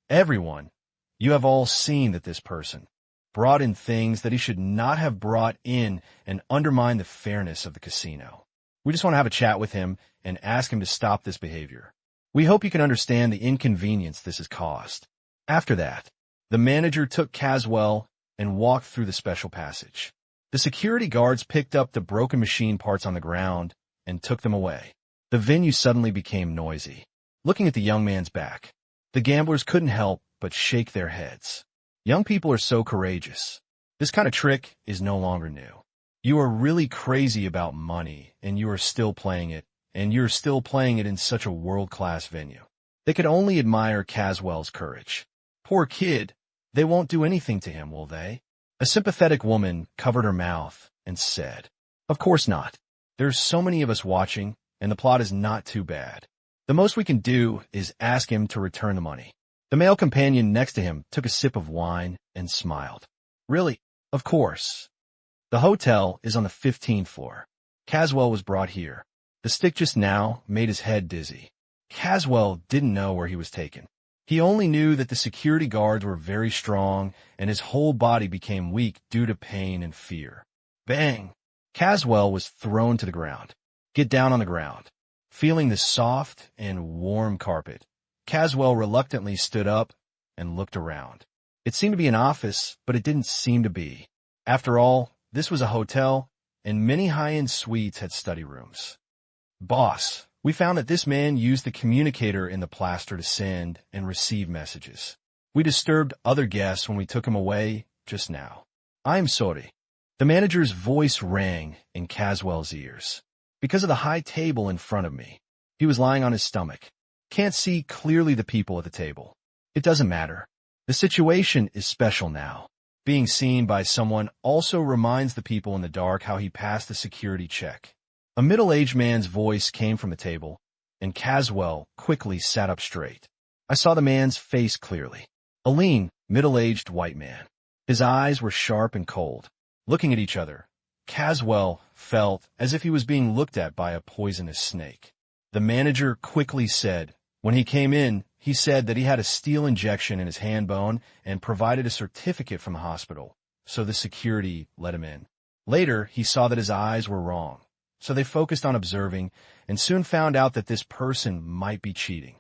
"Everyone, you have all seen that this person brought in things that he should not have brought in and undermined the fairness of the casino. We just want to have a chat with him and ask him to stop this behavior. We hope you can understand the inconvenience this has caused." After that, the manager took Caswell and walked through the special passage. The security guards picked up the broken machine parts on the ground and took them away. The venue suddenly became noisy. Looking at the young man's back, the gamblers couldn't help but shake their heads. Young people are so courageous. This kind of trick is no longer new. You are really crazy about money, and you are still playing it, and you're still playing it in such a world-class venue. They could only admire Caswell's courage. Poor kid, they won't do anything to him, will they? A sympathetic woman covered her mouth and said, "Of course not. There's so many of us watching, and the plot is not too bad. The most we can do is ask him to return the money." The male companion next to him took a sip of wine and smiled. "Really? Of course." The hotel is on the 15th floor. Caswell was brought here. The stick just now made his head dizzy. Caswell didn't know where he was taken. He only knew that the security guards were very strong, and his whole body became weak due to pain and fear. Bang! Caswell was thrown to the ground. Get down on the ground. Feeling the soft and warm carpet, Caswell reluctantly stood up and looked around. It seemed to be an office, but it didn't seem to be. After all, this was a hotel, and many high-end suites had study rooms. Boss, we found that this man used the communicator in the plaster to send and receive messages. We disturbed other guests when we took him away just now. I'm sorry. The manager's voice rang in Caswell's ears. Because of the high table in front of me, he was lying on his stomach. Can't see clearly the people at the table. It doesn't matter. The situation is special now. Being seen by someone also reminds the people in the dark how he passed the security check. A middle-aged man's voice came from the table, and Caswell quickly sat up straight. I saw the man's face clearly. A lean, middle-aged white man. His eyes were sharp and cold. Looking at each other, Caswell felt as if he was being looked at by a poisonous snake. The manager quickly said, when he came in, he said that he had a steel injection in his hand bone and provided a certificate from the hospital, so the security let him in. Later, he saw that his eyes were wrong, so they focused on observing and soon found out that this person might be cheating.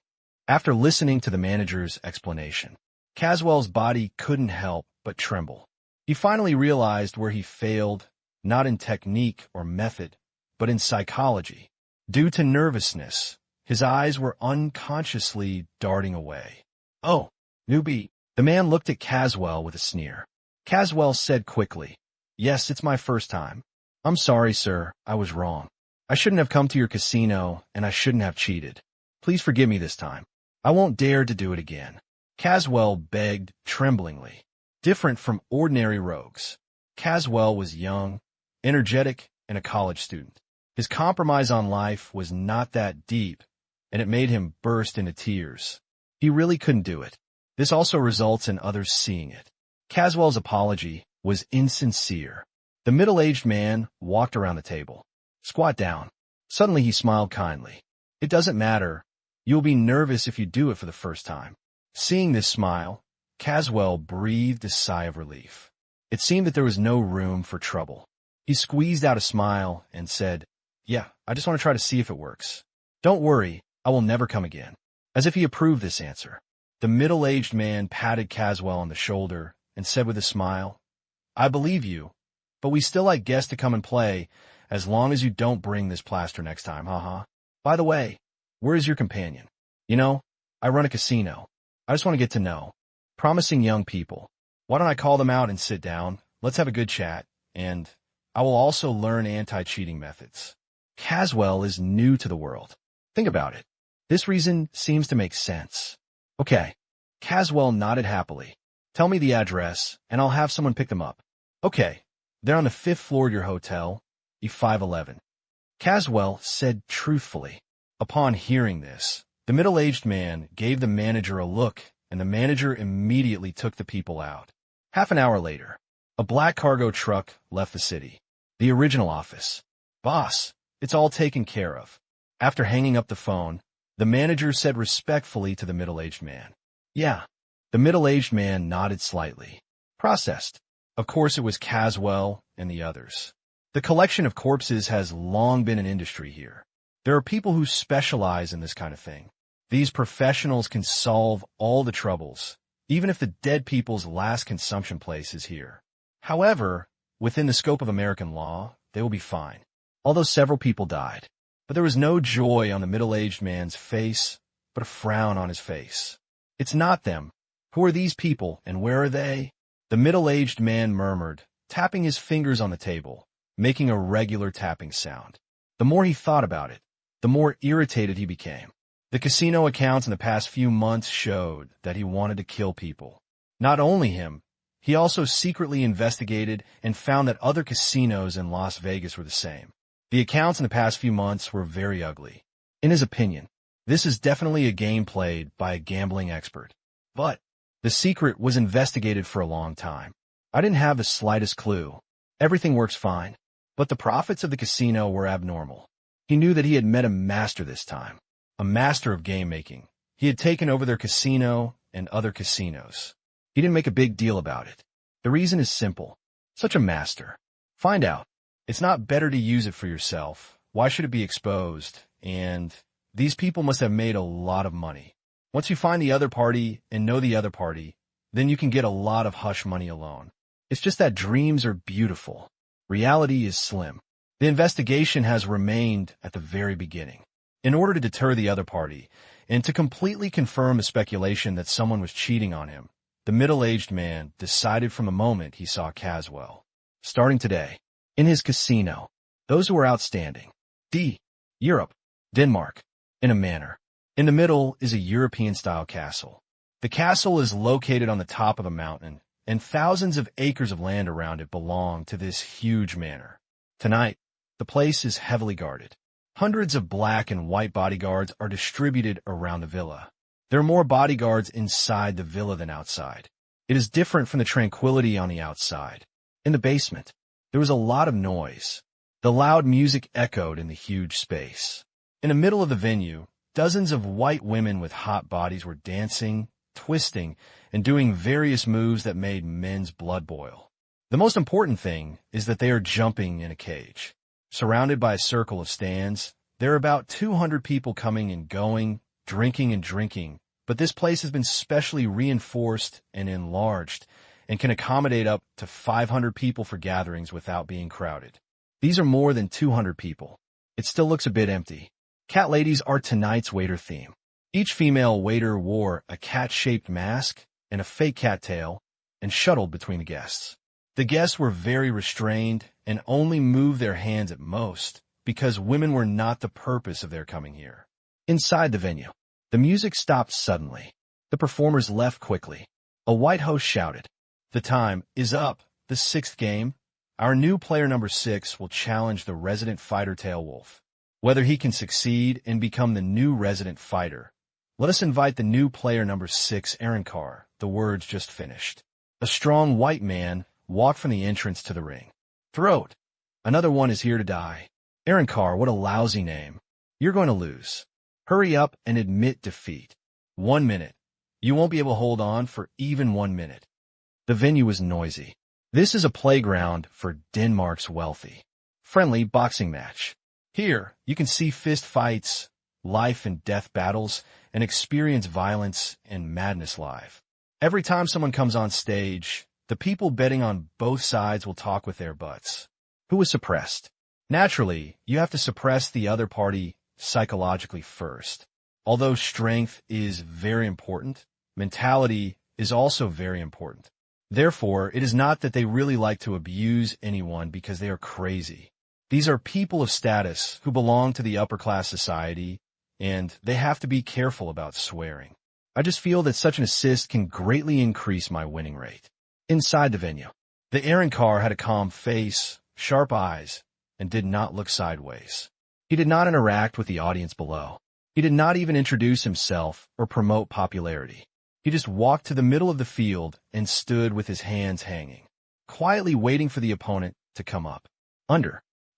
After listening to the manager's explanation, Caswell's body couldn't help but tremble. He finally realized where he failed, not in technique or method, but in psychology. Due to nervousness, his eyes were unconsciously darting away. Oh, newbie. The man looked at Caswell with a sneer. Caswell said quickly, yes, it's my first time. I'm sorry, sir, I was wrong. I shouldn't have come to your casino, and I shouldn't have cheated. Please forgive me this time. I won't dare to do it again. Caswell begged tremblingly. Different from ordinary rogues, Caswell was young, energetic, and a college student. His compromise on life was not that deep, and it made him burst into tears. He really couldn't do it. This also results in others seeing it. Caswell's apology was insincere. The middle-aged man walked around the table. Squat down. Suddenly he smiled kindly. It doesn't matter. You'll be nervous if you do it for the first time. Seeing this smile, Caswell breathed a sigh of relief. It seemed that there was no room for trouble. He squeezed out a smile and said, yeah, I just want to try to see if it works. Don't worry, I will never come again. As if he approved this answer. The middle-aged man patted Caswell on the shoulder and said with a smile, I believe you, but we still like guests to come and play, as long as you don't bring this plaster next time, haha. By the way, where is your companion? You know, I run a casino. I just want to get to know. Promising young people. Why don't I call them out and sit down? Let's have a good chat, and I will also learn anti-cheating methods. Caswell is new to the world. Think about it. This reason seems to make sense. Okay. Caswell nodded happily. Tell me the address, and I'll have someone pick them up. Okay. They're on the 5th floor of your hotel, E511. Caswell said truthfully. Upon hearing this, the middle-aged man gave the manager a look, and the manager immediately took the people out. Half an hour later, a black cargo truck left the city. The original office. Boss, it's all taken care of. After hanging up the phone, the manager said respectfully to the middle-aged man. Yeah. The middle-aged man nodded slightly. Processed. Of course it was Caswell and the others. The collection of corpses has long been an industry here. There are people who specialize in this kind of thing. These professionals can solve all the troubles, even if the dead people's last consumption place is here. However, within the scope of American law, they will be fine. Although several people died. But there was no joy on the middle-aged man's face, but a frown on his face. It's not them. Who are these people, and where are they? The middle-aged man murmured, tapping his fingers on the table, making a regular tapping sound. The more he thought about it, the more irritated he became. The casino accounts in the past few months showed that he wanted to kill people. Not only him, he also secretly investigated and found that other casinos in Las Vegas were the same. The accounts in the past few months were very ugly. In his opinion, this is definitely a game played by a gambling expert. But the secret was investigated for a long time. I didn't have the slightest clue. Everything works fine. But the profits of the casino were abnormal. He knew that he had met a master this time. A master of game making. He had taken over their casino and other casinos. He didn't make a big deal about it. The reason is simple. Such a master. Find out. It's not better to use it for yourself. Why should it be exposed? And these people must have made a lot of money. Once you find the other party and know the other party, then you can get a lot of hush money alone. It's just that dreams are beautiful. Reality is slim. The investigation has remained at the very beginning. In order to deter the other party, and to completely confirm the speculation that someone was cheating on him, the middle-aged man decided from the moment he saw Caswell. Starting today, in his casino, those who are outstanding. D. Europe, Denmark, in a manor. In the middle is a European-style castle. The castle is located on the top of a mountain, and thousands of acres of land around it belong to this huge manor. Tonight, the place is heavily guarded. Hundreds of black and white bodyguards are distributed around the villa. There are more bodyguards inside the villa than outside. It is different from the tranquility on the outside. In the basement, there was a lot of noise. The loud music echoed in the huge space. In the middle of the venue, dozens of white women with hot bodies were dancing, twisting, and doing various moves that made men's blood boil. The most important thing is that they are jumping in a cage. Surrounded by a circle of stands, there are about 200 people coming and going, drinking and drinking, but this place has been specially reinforced and enlarged and can accommodate up to 500 people for gatherings without being crowded. These are more than 200 people. It still looks a bit empty. Cat ladies are tonight's waiter theme. Each female waiter wore a cat-shaped mask and a fake cat tail and shuttled between the guests. The guests were very restrained and only moved their hands at most because women were not the purpose of their coming here. Inside the venue, the music stopped suddenly. The performers left quickly. A white host shouted, "The time is up. The sixth game. Our new player number 6 will challenge the resident fighter Tailwolf. Whether he can succeed and become the new resident fighter, let us invite the new player number 6, Aaron Carr." The words just finished. A strong white man walked from the entrance to the ring. "Throat. Another one is here to die." "Aaron Carr, what a lousy name. You're going to lose. Hurry up and admit defeat. 1 minute. You won't be able to hold on for even 1 minute." The venue was noisy. This is a playground for Denmark's wealthy. Friendly boxing match. Here, you can see fist fights, life and death battles, and experience violence and madness live. Every time someone comes on stage, the people betting on both sides will talk with their butts. Who is suppressed? Naturally, you have to suppress the other party psychologically first. Although strength is very important, mentality is also very important. Therefore, it is not that they really like to abuse anyone because they are crazy. These are people of status who belong to the upper-class society, and they have to be careful about swearing. I just feel that such an assist can greatly increase my winning rate. Inside the venue, the Aaron Carr had a calm face, sharp eyes, and did not look sideways. He did not interact with the audience below. He did not even introduce himself or promote popularity. He just walked to the middle of the field and stood with his hands hanging, quietly waiting for the opponent to come up.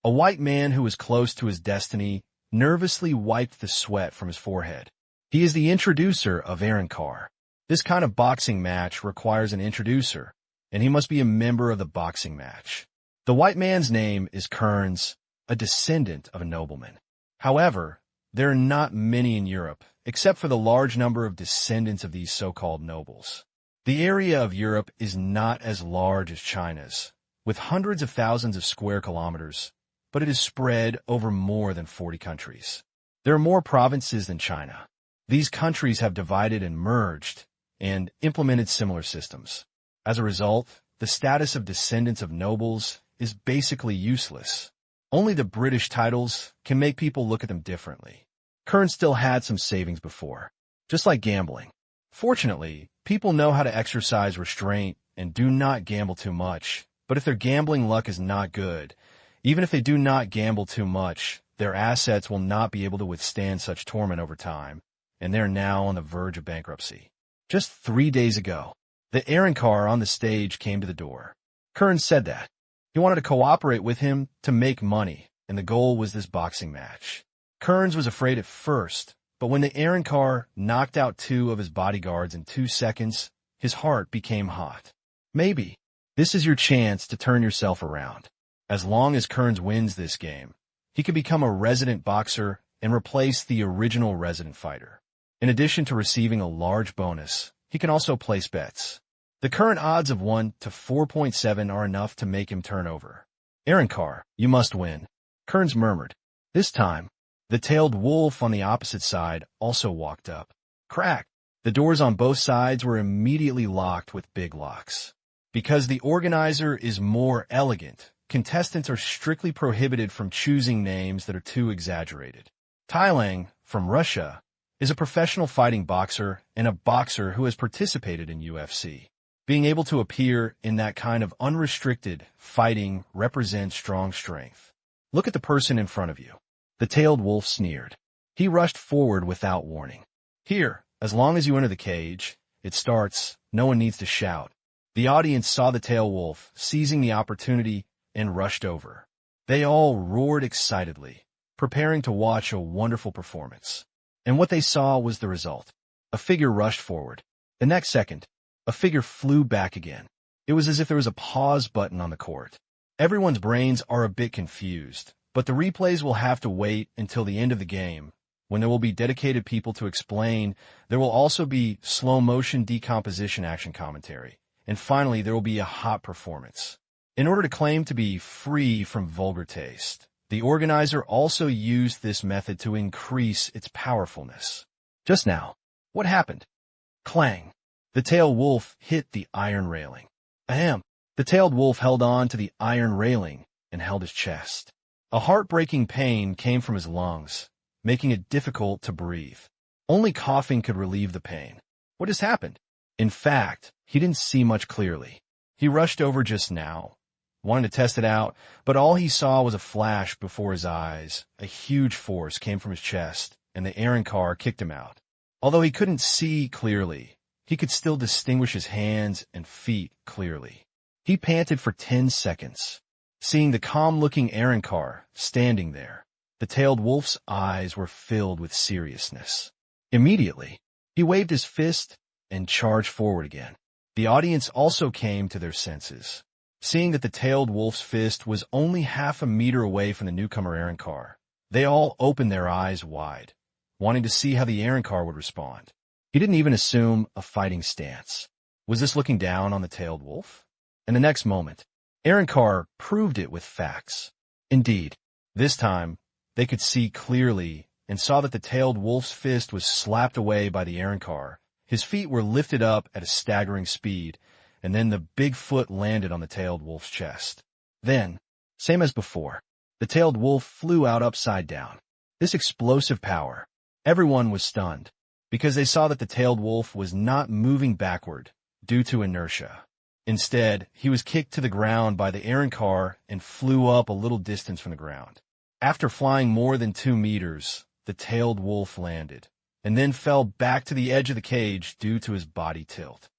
A white man who was close to his destiny nervously wiped the sweat from his forehead. He is the introducer of Aaron Carr. This kind of boxing match requires an introducer, and he must be a member of the boxing match. The white man's name is Kearns, a descendant of a nobleman. However, there are not many in Europe, except for the large number of descendants of these so-called nobles. The area of Europe is not as large as China's, with hundreds of thousands of square kilometers, but it is spread over more than 40 countries. There are more provinces than China. These countries have divided and merged and implemented similar systems. As a result, the status of descendants of nobles is basically useless. Only the British titles can make people look at them differently. Kern still had some savings before, just like gambling. Fortunately, people know how to exercise restraint and do not gamble too much, but if their gambling luck is not good, even if they do not gamble too much, their assets will not be able to withstand such torment over time, and they're now on the verge of bankruptcy. Just 3 days ago, the Aaron Carr on the stage came to the door. Kern said that he wanted to cooperate with him to make money, and the goal was this boxing match. Kearns was afraid at first, but when the Aaron Carr knocked out 2 of his bodyguards in 2 seconds, his heart became hot. Maybe this is your chance to turn yourself around. As long as Kearns wins this game, he could become a resident boxer and replace the original resident fighter. In addition to receiving a large bonus, he can also place bets. The current odds of 1 to 4.7 are enough to make him turn over. Arankar, you must win, Kearns murmured. This time, the tailed wolf on the opposite side also walked up. Crack! The doors on both sides were immediately locked with big locks. Because the organizer is more elegant, contestants are strictly prohibited from choosing names that are too exaggerated. Tailang, from Russia, is a professional fighting boxer and a boxer who has participated in UFC. Being able to appear in that kind of unrestricted fighting represents strong strength. Look at the person in front of you. The tailed wolf sneered. He rushed forward without warning. Here, as long as you enter the cage, it starts, no one needs to shout. The audience saw the tailed wolf, seizing the opportunity, and rushed over. They all roared excitedly, preparing to watch a wonderful performance. And what they saw was the result. A figure rushed forward. The next second, a figure flew back again. It was as if there was a pause button on the court. Everyone's brains are a bit confused, but the replays will have to wait until the end of the game, when there will be dedicated people to explain. There will also be slow-motion decomposition action commentary. And finally, there will be a hot performance. In order to claim to be free from vulgar taste, the organizer also used this method to increase its powerfulness. Just now, what happened? Clang! The tailed wolf hit the iron railing. Ahem! The tailed wolf held on to the iron railing and held his chest. A heartbreaking pain came from his lungs, making it difficult to breathe. Only coughing could relieve the pain. What has happened? In fact, he didn't see much clearly. He rushed over just now, wanted to test it out, but all he saw was a flash before his eyes. A huge force came from his chest, and the Aaron car kicked him out. Although he couldn't see clearly, he could still distinguish his hands and feet clearly. He panted for 10 seconds, seeing the calm-looking Aaron car standing there. The tailed wolf's eyes were filled with seriousness. Immediately, he waved his fist and charged forward again. The audience also came to their senses. Seeing that the tailed wolf's fist was only half a meter away from the newcomer Aaron car, they all opened their eyes wide, wanting to see how the Aaron car would respond. He didn't even assume a fighting stance. Was this looking down on the tailed wolf? In the next moment, Aaron Carr proved it with facts. Indeed, this time, they could see clearly and saw that the tailed wolf's fist was slapped away by the Aaron Carr. His feet were lifted up at a staggering speed, and then the big foot landed on the tailed wolf's chest. Then, same as before, the tailed wolf flew out upside down. This explosive power, everyone was stunned, because they saw that the tailed wolf was not moving backward due to inertia. Instead, he was kicked to the ground by the Aaron car and flew up a little distance from the ground. After flying more than 2 meters, the tailed wolf landed, and then fell back to the edge of the cage due to his body tilt.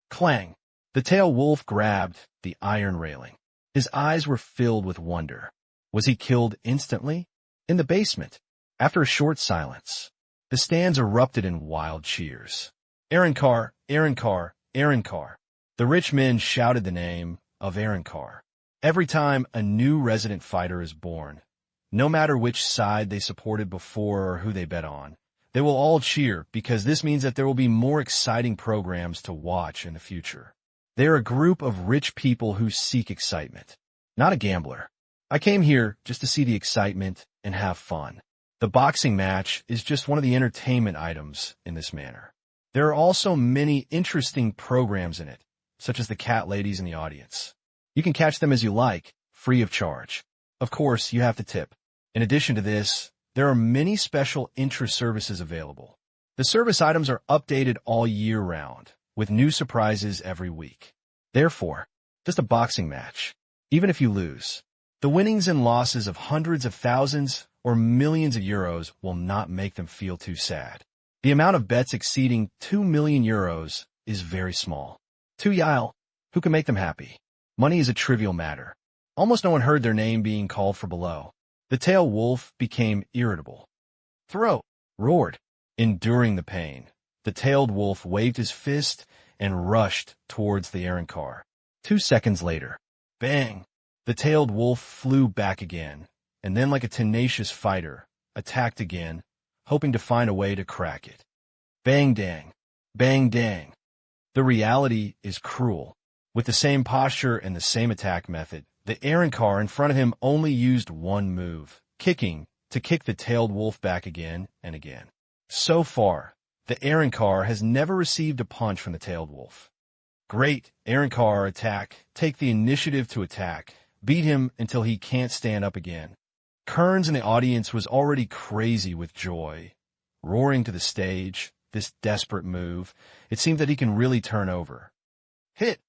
Clang! The tailed wolf grabbed the iron railing. His eyes were filled with wonder. Was he killed instantly? In the basement, after a short silence, the stands erupted in wild cheers. Aaron Carr, Aaron Carr, Aaron Carr. The rich men shouted the name of Aaron Carr. Every time a new resident fighter is born, no matter which side they supported before or who they bet on, they will all cheer because this means that there will be more exciting programs to watch in the future. They are a group of rich people who seek excitement, not a gambler. I came here just to see the excitement and have fun. The boxing match is just one of the entertainment items in this manner. There are also many interesting programs in it, such as the cat ladies in the audience. You can catch them as you like, free of charge. Of course, you have to tip. In addition to this, there are many special intra-services available. The service items are updated all year round, with new surprises every week. Therefore, just a boxing match, even if you lose, the winnings and losses of hundreds of thousands or millions of euros will not make them feel too sad. The amount of bets exceeding 2 million euros is very small. 2 Yael, who can make them happy? Money is a trivial matter. Almost no one heard their name being called for below. The tailed wolf became irritable. Throw! Roared. Enduring the pain, the tailed wolf waved his fist and rushed towards the Aaron car. 2 seconds later, bang! The tailed wolf flew back again, and then like a tenacious fighter, attacked again, hoping to find a way to crack it. Bang dang. Bang dang. The reality is cruel. With the same posture and the same attack method, the Aaronkar in front of him only used one move, kicking, to kick the tailed wolf back again and again. So far, the Aaronkar has never received a punch from the tailed wolf. Great, Aaronkar, attack, take the initiative to attack, beat him until he can't stand up again. Kearns in the audience was already crazy with joy. Roaring to the stage, this desperate move, it seemed that he can really turn over. Hit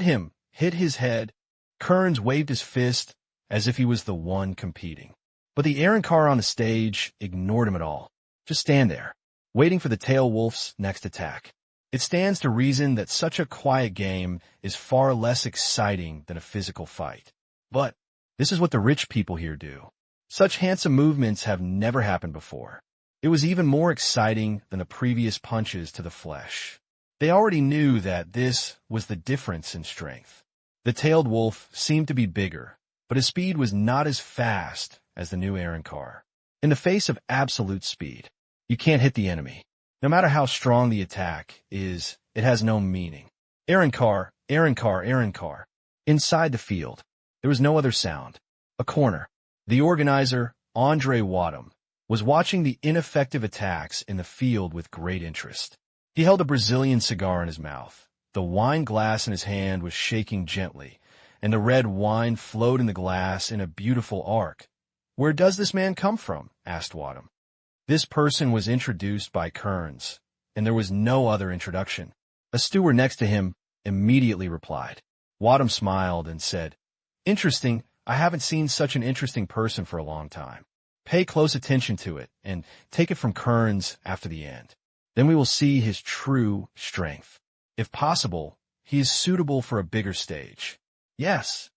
him, hit his head. Kearns waved his fist as if he was the one competing. But the Aaronkar on the stage ignored him at all. Just stand there, waiting for the tail wolf's next attack. It stands to reason that such a quiet game is far less exciting than a physical fight. But this is what the rich people here do. Such handsome movements have never happened before. It was even more exciting than the previous punches to the flesh. They already knew that this was the difference in strength. The tailed wolf seemed to be bigger, but his speed was not as fast as the new Aaronkar. In the face of absolute speed, you can't hit the enemy. No matter how strong the attack is, it has no meaning. Aaronkar, Aaronkar, Aaronkar. Inside the field, there was no other sound. A corner. The organizer, Andre Wadham, was watching the ineffective attacks in the field with great interest. He held a Brazilian cigar in his mouth. The wine glass in his hand was shaking gently, and the red wine flowed in the glass in a beautiful arc. "Where does this man come from?" asked Wadham. This person was introduced by Kearns, and there was no other introduction. A steward next to him immediately replied. Wadham smiled and said, "Interesting. I haven't seen such an interesting person for a long time. Pay close attention to it, and take it from Kearns after the end. Then we will see his true strength. If possible, he is suitable for a bigger stage." Yes.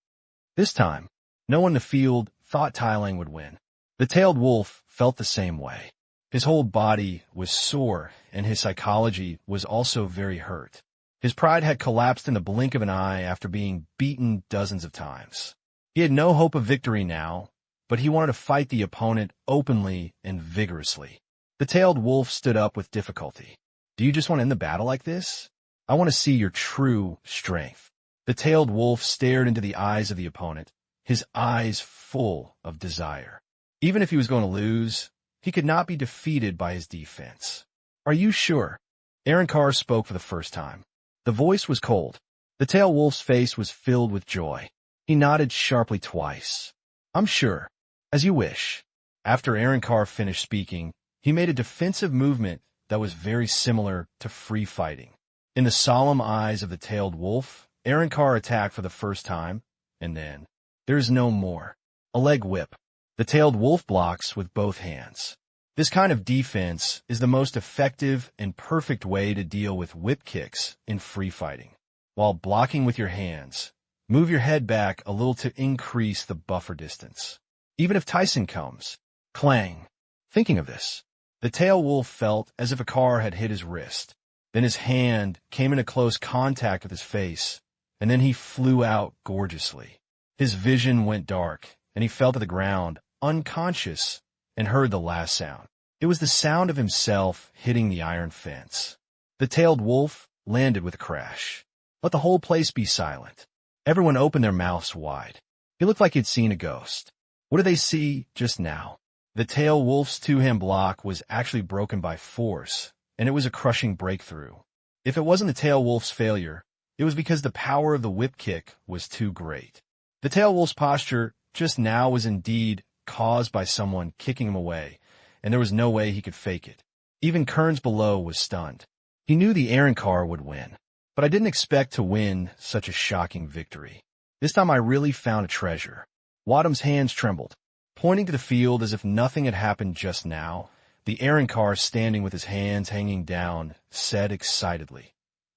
This time, no one in the field thought Thailand would win. The tailed wolf felt the same way. His whole body was sore, and his psychology was also very hurt. His pride had collapsed in the blink of an eye after being beaten dozens of times. He had no hope of victory now, but he wanted to fight the opponent openly and vigorously. The tailed wolf stood up with difficulty. "Do you just want to end the battle like this? I want to see your true strength." The tailed wolf stared into the eyes of the opponent, his eyes full of desire. Even if he was going to lose, he could not be defeated by his defense. "Are you sure?" Aaronkar spoke for the first time. The voice was cold. The tailed wolf's face was filled with joy. He nodded sharply twice. "I'm sure. As you wish." After Aaronkar finished speaking, he made a defensive movement that was very similar to free fighting. In the solemn eyes of the tailed wolf, Aaronkar attacked for the first time, and then, "There's no more." A leg whip. The tailed wolf blocks with both hands. This kind of defense is the most effective and perfect way to deal with whip kicks in free fighting. While blocking with your hands, move your head back a little to increase the buffer distance. Even if Tyson comes, clang. Thinking of this, the tailed wolf felt as if a car had hit his wrist. Then his hand came into close contact with his face, and then he flew out gorgeously. His vision went dark, and he fell to the ground, unconscious, and heard the last sound. It was the sound of himself hitting the iron fence. The tailed wolf landed with a crash. Let the whole place be silent. Everyone opened their mouths wide. He looked like he'd seen a ghost. What did they see just now? The tailed wolf's two-hand block was actually broken by force, and it was a crushing breakthrough. If it wasn't the tailed wolf's failure, it was because the power of the whip kick was too great. The tailed wolf's posture just now was indeed caused by someone kicking him away, and there was no way he could fake it. Even Kearns below was stunned. He knew the Aaronkar would win, but I didn't expect to win such a shocking victory. This time I really found a treasure. Wadham's hands trembled. Pointing to the field as if nothing had happened just now, the Aaronkar, standing with his hands hanging down, said excitedly,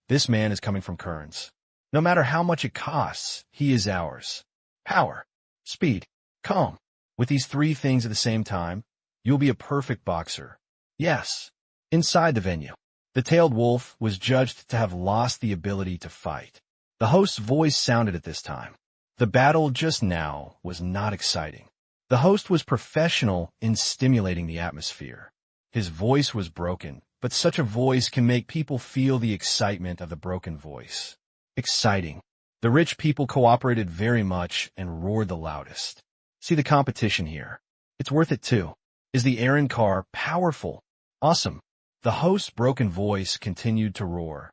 "This man is coming from Kearns. No matter how much it costs, he is ours. Power, speed, calm. With these three things at the same time, you'll be a perfect boxer." Yes. Inside the venue, the tailed wolf was judged to have lost the ability to fight. The host's voice sounded at this time. The battle just now was not exciting. The host was professional in stimulating the atmosphere. His voice was broken, but such a voice can make people feel the excitement of the broken voice. Exciting. The rich people cooperated very much and roared the loudest. See the competition here. It's worth it too. Is the Aaron car powerful? Awesome. The host's broken voice continued to roar.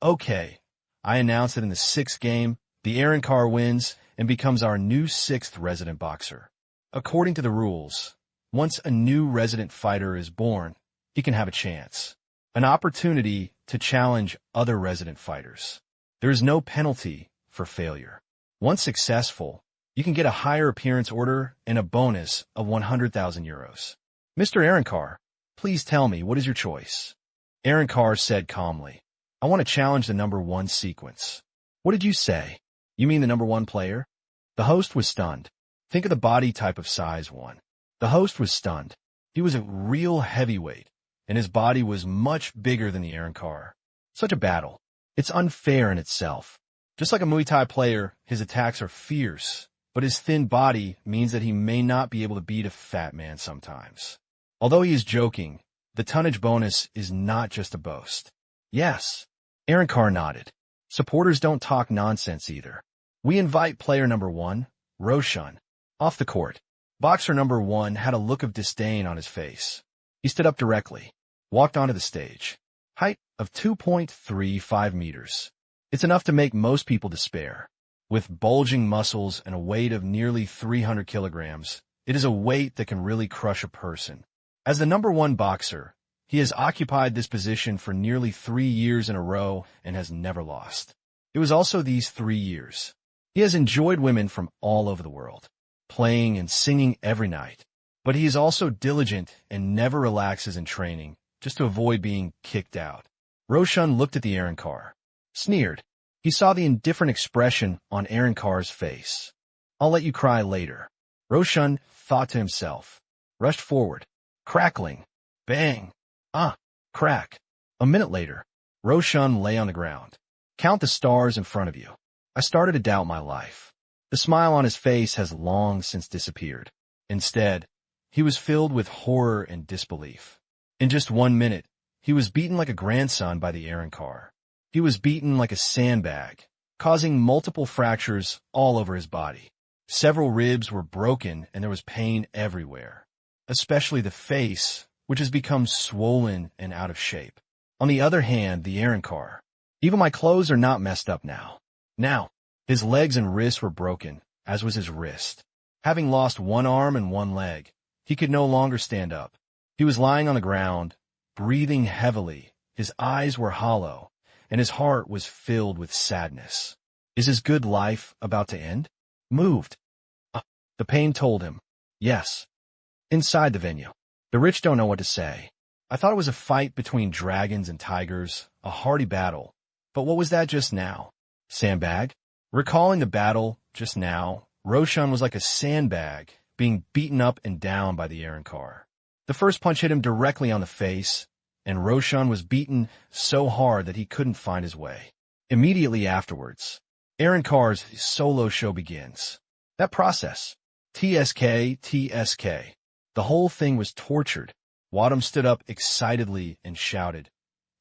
Okay, I announce that in the 6th game, the Aaron car wins and becomes our new 6th resident boxer. According to the rules, once a new resident fighter is born, he can have a chance, an opportunity to challenge other resident fighters. There is no penalty for failure. Once successful, you can get a higher appearance order and a bonus of 100,000 euros. Mr. Aaronkar, please tell me, what is your choice? Aaronkar said calmly, I want to challenge the number 1 sequence. What did you say? You mean the number 1 player? The host was stunned. Think of the body type of size 1. The host was stunned. He was a real heavyweight, and his body was much bigger than the Aaronkar. Such a battle. It's unfair in itself. Just like a Muay Thai player, his attacks are fierce, but his thin body means that he may not be able to beat a fat man sometimes. Although he is joking, the tonnage bonus is not just a boast. Yes. Aaronkar nodded. Supporters don't talk nonsense either. We invite player number 1, Roshan, off the court. Boxer number 1 had a look of disdain on his face. He stood up directly, walked onto the stage. Height of 2.35 meters. It's enough to make most people despair. With bulging muscles and a weight of nearly 300 kilograms, it is a weight that can really crush a person. As the number 1 boxer, he has occupied this position for nearly 3 years in a row and has never lost. It was also these 3 years. He has enjoyed women from all over the world, playing and singing every night. But he is also diligent and never relaxes in training, just to avoid being kicked out. Roshan looked at the Aaronkar, sneered. He saw the indifferent expression on Aaronkar's face. I'll let you cry later. Roshan thought to himself, rushed forward, crackling, bang, crack. A minute later, Roshan lay on the ground. Count the stars in front of you. I started to doubt my life. The smile on his face has long since disappeared. Instead, he was filled with horror and disbelief. In just 1 minute, he was beaten like a grandson by the Aaronkar. He was beaten like a sandbag, causing multiple fractures all over his body. Several ribs were broken and there was pain everywhere, especially the face, which has become swollen and out of shape. On the other hand, the Aaronkar. Even my clothes are not messed up now. Now, his legs and wrists were broken, as was his wrist. Having lost 1 arm and 1 leg, he could no longer stand up. He was lying on the ground, breathing heavily. His eyes were hollow, and his heart was filled with sadness. Is his good life about to end? Moved. The pain told him. Yes. Inside the venue. The rich don't know what to say. I thought it was a fight between dragons and tigers, a hardy battle. But what was that just now? Sandbag? Recalling the battle just now, Roshan was like a sandbag being beaten up and down by the Aaronkar. The first punch hit him directly on the face, and Roshan was beaten so hard that he couldn't find his way. Immediately afterwards, Aaronkar's solo show begins. That process. TSK. The whole thing was tortured. Wadham stood up excitedly and shouted,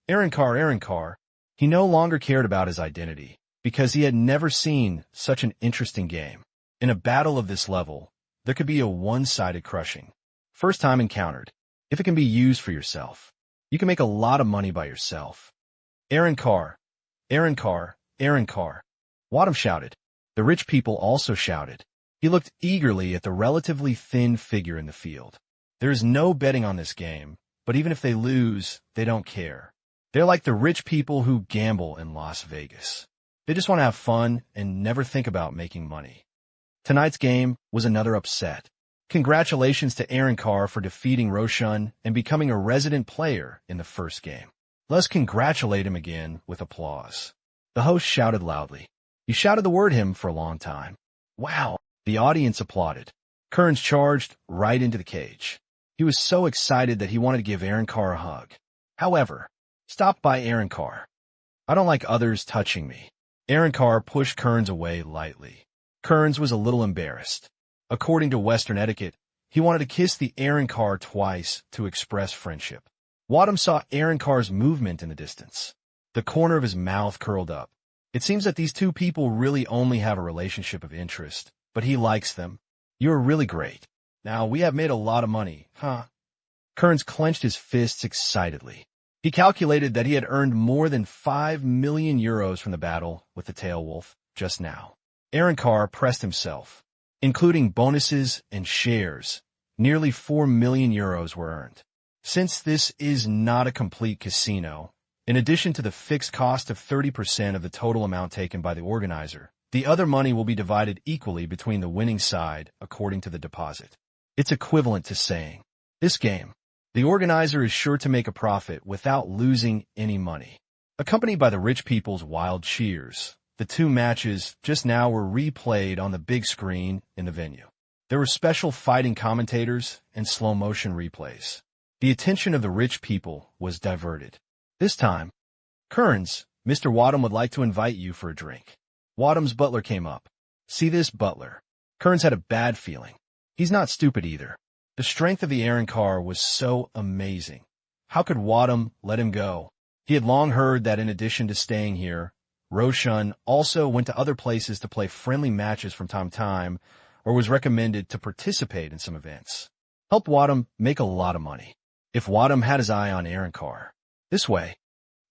Aaronkar. He no longer cared about his identity, because he had never seen such an interesting game. In a battle of this level, there could be a one-sided crushing. First time encountered. If it can be used for yourself, you can make a lot of money by yourself. Aaronkar. Wadham shouted. The rich people also shouted. He looked eagerly at the relatively thin figure in the field. There is no betting on this game, but even if they lose, they don't care. They're like the rich people who gamble in Las Vegas. They just want to have fun and never think about making money. Tonight's game was another upset. Congratulations to Aaronkar for defeating Roshan and becoming a resident player in the first game. Let's congratulate him again with applause. The host shouted loudly. He shouted the word him for a long time. Wow! The audience applauded. Kearns charged right into the cage. He was so excited that he wanted to give Aaronkar a hug. However, stopped by Aaronkar. I don't like others touching me. Aaronkar pushed Kearns away lightly. Kearns was a little embarrassed. According to Western etiquette, He wanted to kiss the Aaron car twice to express friendship. Wadham saw Aaron car's movement in the distance. The corner of his mouth curled up. It seems that these two people really only have a relationship of interest, but he likes them. You're really great. Now, we have made a lot of money, huh? Kearns clenched his fists excitedly. He calculated that he had earned more than 5 million euros from the battle with the tail wolf just now. Aaron Carr pressed himself. Including bonuses and shares, nearly 4 million euros were earned. Since this is not a complete casino, in addition to the fixed cost of 30% of the total amount taken by the organizer, the other money will be divided equally between the winning side according to the deposit. It's equivalent to saying, this game, the organizer is sure to make a profit without losing any money. Accompanied by the rich people's wild cheers, the two matches just now were replayed on the big screen in the venue. There were special fighting commentators and slow-motion replays. The attention of the rich people was diverted. This time, Kearns, Mr. Wadham would like to invite you for a drink. Wadham's butler came up. See this, butler? Kearns had a bad feeling. He's not stupid either. The strength of the Aaron car was so amazing. How could Wadham let him go? He had long heard that in addition to staying here, Roshan also went to other places to play friendly matches from time to time, or was recommended to participate in some events. Helped Wadham make a lot of money. If Wadham had his eye on Aaron Carr. This way.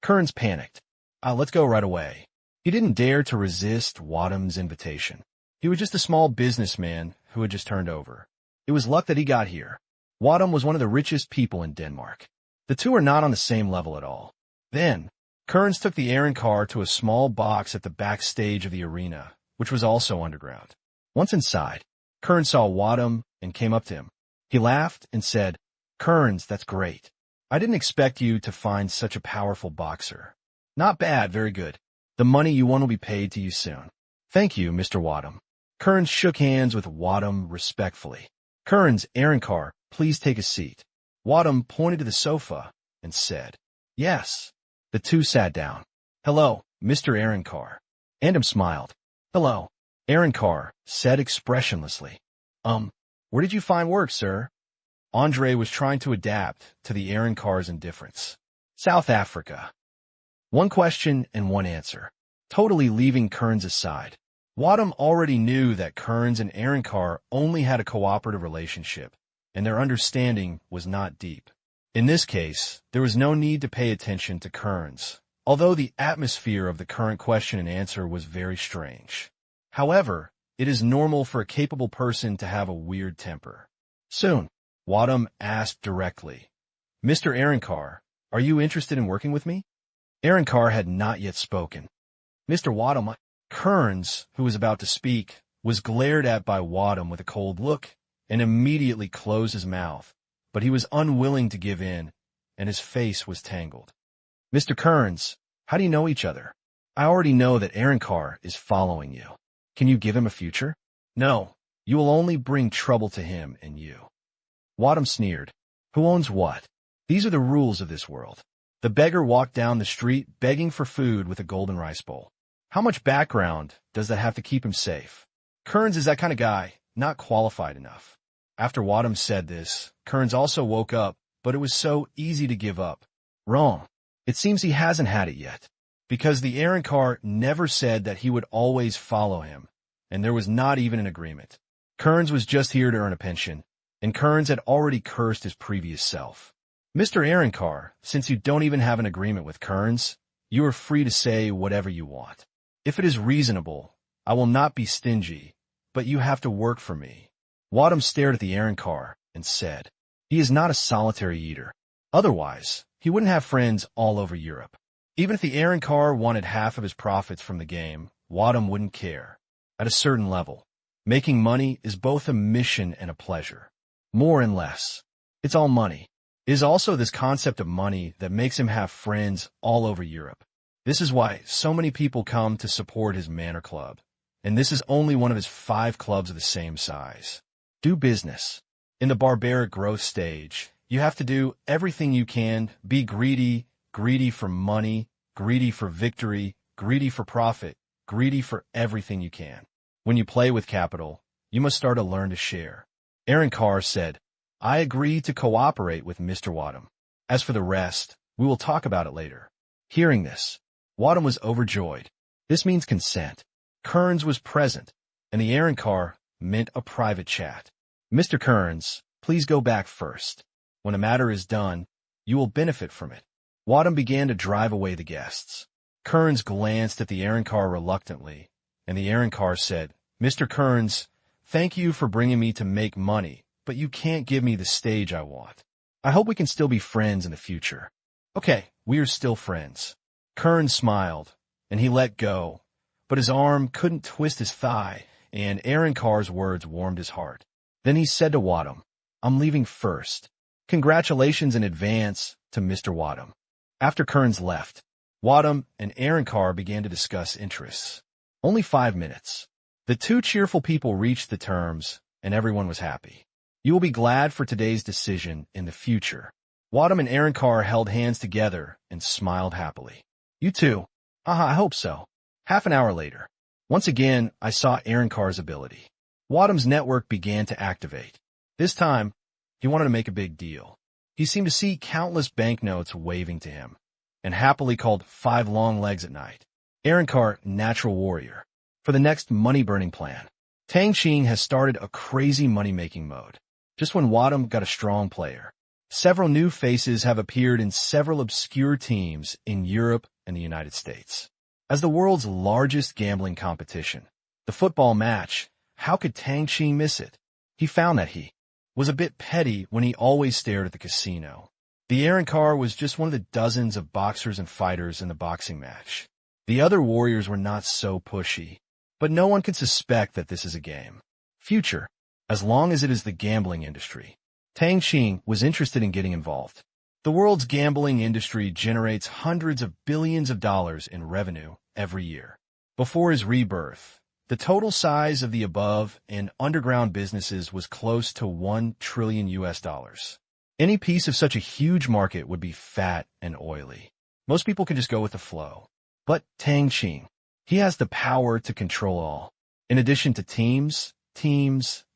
Kearns panicked. Let's go right away. He didn't dare to resist Wadham's invitation. He was just a small businessman who had just turned over. It was luck that he got here. Wadham was one of the richest people in Denmark. The two are not on the same level at all. Then, Kearns took the Aaron car to a small box at the backstage of the arena, which was also underground. Once inside, Kearns saw Wadham and came up to him. He laughed and said, Kearns, that's great. I didn't expect you to find such a powerful boxer. Not bad, very good. The money you won will be paid to you soon. Thank you, Mr. Wadham. Kearns shook hands with Wadham respectfully. Kearns, Aaron Carr, please take a seat. Wadham pointed to the sofa and said, Yes. The two sat down. Hello, Mr. Aaron Carr. Andam smiled. Hello. Aaron Carr said expressionlessly. Where did you find work, sir? Andre was trying to adapt to the Aaron Carr's indifference. South Africa. One question and one answer, totally leaving Kearns aside. Wadham already knew that Kearns and Aaron Carr only had a cooperative relationship, and their understanding was not deep. In this case, there was no need to pay attention to Kearns, although the atmosphere of the current question and answer was very strange. However, it is normal for a capable person to have a weird temper. Soon, Wadham asked directly, Mr. Aaron Carr, are you interested in working with me? Aaron Carr had not yet spoken. Mr. Wadham, Kearns, who was about to speak, was glared at by Wadham with a cold look and immediately closed his mouth, but he was unwilling to give in, and his face was tangled. Mr. Kearns, how do you know each other? I already know that Aaron Carr is following you. Can you give him a future? No, you will only bring trouble to him and you. Wadham sneered. Who owns what? These are the rules of this world. The beggar walked down the street begging for food with a golden rice bowl. How much background does that have to keep him safe? Kearns is that kind of guy, not qualified enough. After Wadham said this, Kearns also woke up, but it was so easy to give up. Wrong. It seems he hasn't had it yet. Because the Aaron Carr never said that he would always follow him, and there was not even an agreement. Kearns was just here to earn a pension, and Kearns had already cursed his previous self. Mr. Aaron Carr, since you don't even have an agreement with Kearns, you are free to say whatever you want. If it is reasonable, I will not be stingy, but you have to work for me. Wadham stared at the Aaron Carr and said, he is not a solitary eater. Otherwise, he wouldn't have friends all over Europe. Even if the Aaron Carr wanted half of his profits from the game, Wadham wouldn't care. At a certain level, making money is both a mission and a pleasure. More and less. It's all money. It is also this concept of money that makes him have friends all over Europe. This is why so many people come to support his Manor Club, and this is only one of his 5 clubs of the same size. Do business. In the barbaric growth stage, you have to do everything you can, be greedy, greedy for money, greedy for victory, greedy for profit, greedy for everything you can. When you play with capital, you must start to learn to share. Aaron Carr said, I agree to cooperate with Mr. Wadham. As for the rest, we will talk about it later. Hearing this, Wadham was overjoyed. This means consent. Kearns was present, and the Aaron Carr meant a private chat. Mr. Kearns, please go back first. When the matter is done, you will benefit from it. Wadham began to drive away the guests. Kearns glanced at the Aaron Carr reluctantly, and the Aaron Carr said, Mr. Kearns, thank you for bringing me to make money, but you can't give me the stage I want. I hope we can still be friends in the future. Okay, we are still friends. Kearns smiled, and he let go, but his arm couldn't twist his thigh, and Aaron Carr's words warmed his heart. Then he said to Wadham, I'm leaving first. Congratulations in advance to Mr. Wadham. After Kearns left, Wadham and Aaron Carr began to discuss interests. Only 5 minutes. The two cheerful people reached the terms, and everyone was happy. You will be glad for today's decision in the future. Wadham and Aaron Carr held hands together and smiled happily. You too. I hope so. Half an hour later, once again, I saw Aaron Carr's ability. Wadham's network began to activate. This time, he wanted to make a big deal. He seemed to see countless banknotes waving to him, and happily called 5 long legs at night. Aaron Carr, natural warrior. For the next money-burning plan, Tang Qing has started a crazy money-making mode. Just when Wadham got a strong player, several new faces have appeared in several obscure teams in Europe and the United States. As the world's largest gambling competition, the football match, how could Tang Qing miss it? He found that he was a bit petty when he always stared at the casino. The Aaron Carr was just one of the dozens of boxers and fighters in the boxing match. The other warriors were not so pushy, but no one can suspect that this is a game. Future, as long as it is the gambling industry. Tang Qing was interested in getting involved. The world's gambling industry generates hundreds of billions of dollars in revenue every year. Before his rebirth, the total size of the above and underground businesses was close to $1 trillion. Any piece of such a huge market would be fat and oily. Most people can just go with the flow. But Tang Qing, he has the power to control all, in addition to teams,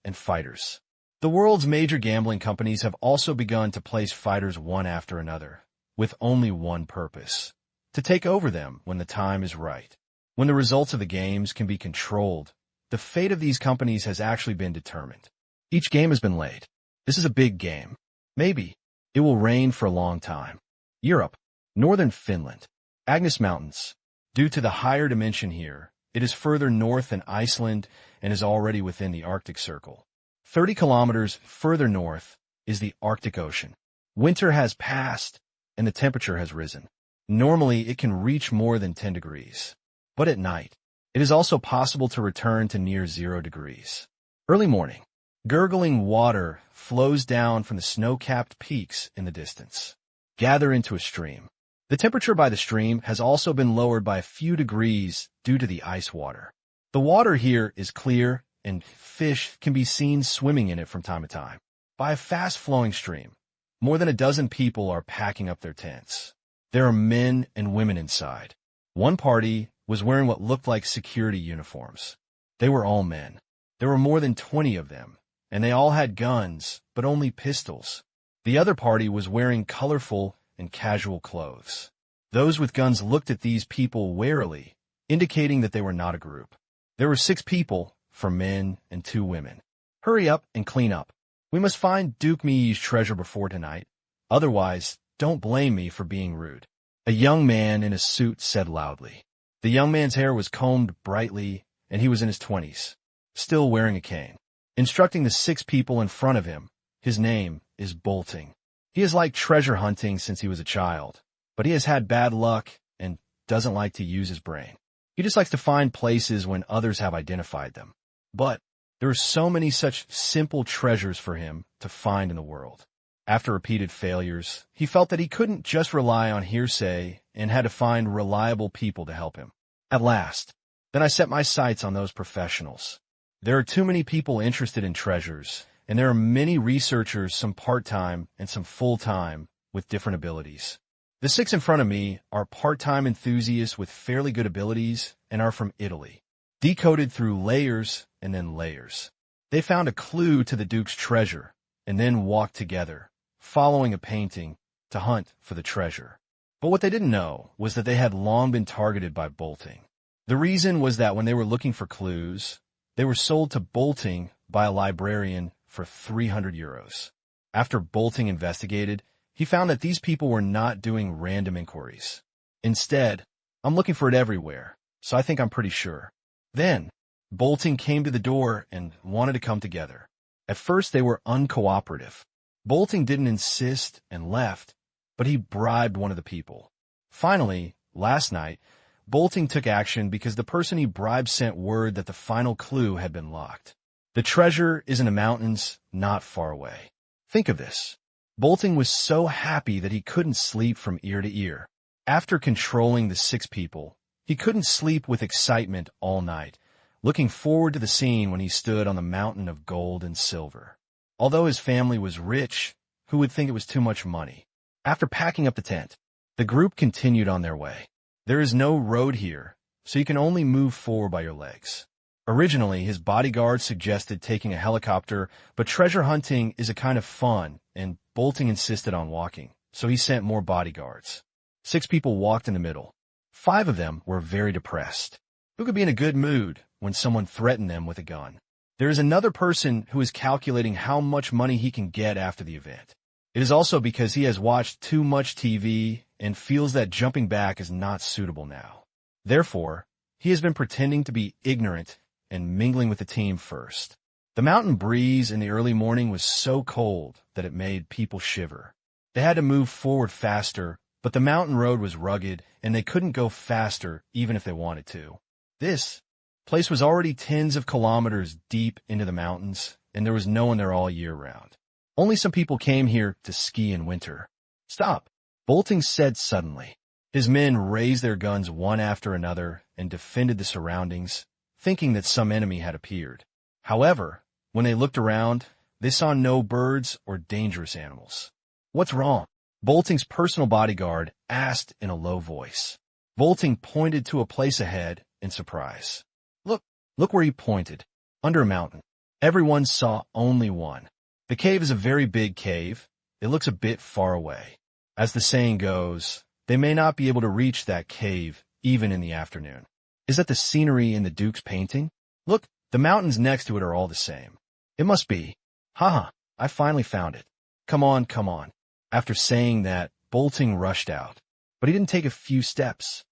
and fighters. The world's major gambling companies have also begun to place fighters one after another, with only one purpose: to take over them when the time is right. When the results of the games can be controlled, the fate of these companies has actually been determined. Each game has been laid. This is a big game. Maybe it will rain for a long time. Europe, northern Finland, Agnes Mountains. Due to the higher dimension here, it is further north than Iceland and is already within the Arctic Circle. 30 kilometers further north is the Arctic Ocean. Winter has passed, and the temperature has risen. Normally, it can reach more than 10 degrees. But at night, it is also possible to return to near 0 degrees. Early morning, gurgling water flows down from the snow-capped peaks in the distance. Gather into a stream. The temperature by the stream has also been lowered by a few degrees due to the ice water. The water here is clear, and fish can be seen swimming in it from time to time. By a fast-flowing stream, more than a dozen people are packing up their tents. There are men and women inside. One party was wearing what looked like security uniforms. They were all men. There were more than 20 of them, and they all had guns, but only pistols. The other party was wearing colorful and casual clothes. Those with guns looked at these people warily, indicating that they were not a group. There were 6 people, 4 men and 2 women. Hurry up and clean up. We must find Duke Mii's treasure before tonight. Otherwise, don't blame me for being rude. A young man in a suit said loudly. The young man's hair was combed brightly, and he was in his 20s, still wearing a cane. Instructing the 6 people in front of him, his name is Bolting. He has liked treasure hunting since he was a child, but he has had bad luck and doesn't like to use his brain. He just likes to find places when others have identified them. But there are so many such simple treasures for him to find in the world. After repeated failures, he felt that he couldn't just rely on hearsay and had to find reliable people to help him. At last, then I set my sights on those professionals. There are too many people interested in treasures, and there are many researchers, some part-time and some full-time, with different abilities. The 6 in front of me are part-time enthusiasts with fairly good abilities and are from Italy, decoded through layers and then layers. They found a clue to the Duke's treasure, and then walked together, following a painting, to hunt for the treasure. But what they didn't know was that they had long been targeted by Bolting. The reason was that when they were looking for clues, they were sold to Bolting by a librarian for 300 euros. After Bolting investigated, he found that these people were not doing random inquiries. Instead, I'm looking for it everywhere, so I think I'm pretty sure. Then, Bolting came to the door and wanted to come together. At first, they were uncooperative. Bolting didn't insist and left, but he bribed one of the people. Finally, last night, Bolting took action because the person he bribed sent word that the final clue had been locked. The treasure is in the mountains not far away. Think of this. Bolting was so happy that he couldn't sleep from ear to ear. After controlling the 6 people, he couldn't sleep with excitement all night, looking forward to the scene when he stood on the mountain of gold and silver. Although his family was rich, who would think it was too much money? After packing up the tent, the group continued on their way. There is no road here, so you can only move forward by your legs. Originally, his bodyguard suggested taking a helicopter, but treasure hunting is a kind of fun, and Bolting insisted on walking, so he sent more bodyguards. 6 people walked in the middle. 5 of them were very depressed. Who could be in a good mood when someone threatened them with a gun? There is another person who is calculating how much money he can get after the event. It is also because he has watched too much TV and feels that jumping back is not suitable now. Therefore, he has been pretending to be ignorant and mingling with the team first. The mountain breeze in the early morning was so cold that it made people shiver. They had to move forward faster, but the mountain road was rugged and they couldn't go faster even if they wanted to. This place was already tens of kilometers deep into the mountains, and there was no one there all year round. Only some people came here to ski in winter. Stop, Bolting said suddenly. His men raised their guns one after another and defended the surroundings, thinking that some enemy had appeared. However, when they looked around, they saw no birds or dangerous animals. What's wrong? Bolting's personal bodyguard asked in a low voice. Bolting pointed to a place ahead in surprise. Look where he pointed. Under a mountain. Everyone saw only one. The cave is a very big cave. It looks a bit far away. As the saying goes, they may not be able to reach that cave even in the afternoon. Is that the scenery in the Duke's painting? Look, the mountains next to it are all the same. It must be. Haha, I finally found it. Come on, come on. After saying that, Bolting rushed out. But he didn't take a few steps.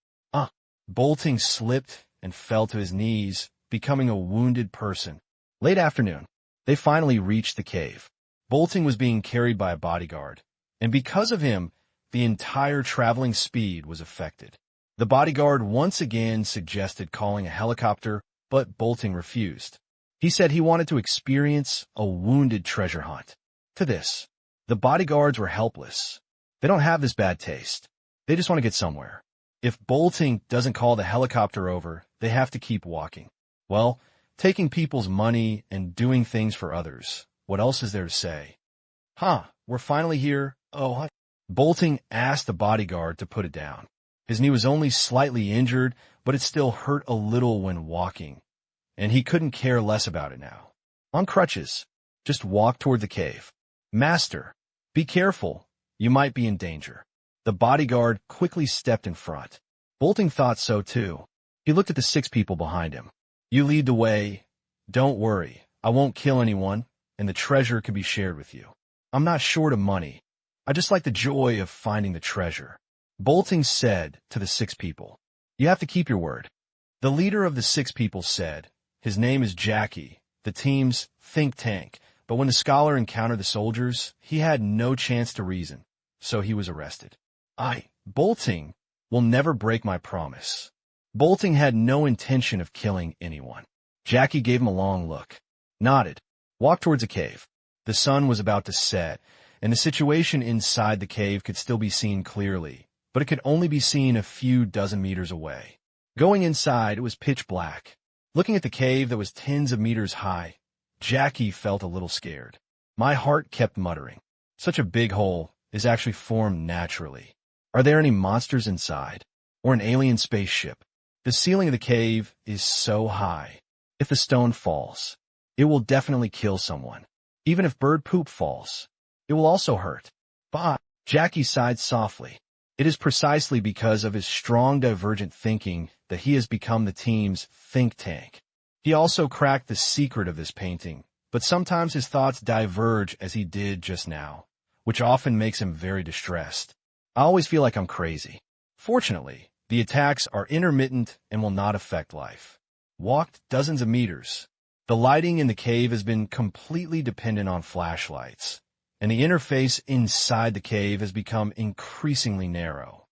Bolting slipped and fell to his knees, becoming a wounded person. Late afternoon, they finally reached the cave. Bolting was being carried by a bodyguard, and because of him, the entire traveling speed was affected. The bodyguard once again suggested calling a helicopter, but Bolting refused. He said he wanted to experience a wounded treasure hunt. To this, the bodyguards were helpless. They don't have this bad taste. They just want to get somewhere. If Bolting doesn't call the helicopter over, they have to keep walking. Well, taking people's money and doing things for others. What else is there to say? We're finally here. Oh, Bolting asked the bodyguard to put it down. His knee was only slightly injured, but it still hurt a little when walking, and he couldn't care less about it now. On crutches, just walk toward the cave. Master, be careful. You might be in danger. The bodyguard quickly stepped in front. Bolting thought so too. He looked at the 6 people behind him. You lead the way. Don't worry. I won't kill anyone, and the treasure can be shared with you. I'm not short of money. I just like the joy of finding the treasure. Bolting said to the 6 people. You have to keep your word. The leader of the 6 people said, his name is Jackie, the team's think tank, but when the scholar encountered the soldiers, he had no chance to reason, so he was arrested. Bolting, will never break my promise. Bolting had no intention of killing anyone. Jackie gave him a long look, nodded, walked towards a cave. The sun was about to set, and the situation inside the cave could still be seen clearly, but it could only be seen a few dozen meters away. Going inside, it was pitch black. Looking at the cave that was tens of meters high, Jackie felt a little scared. My heart kept muttering. Such a big hole is actually formed naturally. Are there any monsters inside? Or an alien spaceship? The ceiling of the cave is so high. If the stone falls, It will definitely kill someone. Even if bird poop falls, it will also hurt. Bah! Jackie sighed softly. It is precisely because of his strong divergent thinking that he has become the team's think tank. He also cracked the secret of this painting, but sometimes his thoughts diverge as he did just now, which often makes him very distressed. I always feel like I'm crazy. Fortunately, the attacks are intermittent and will not affect life. Walked dozens of meters. The lighting in the cave has been completely dependent on flashlights, and the interface inside the cave has become increasingly narrow.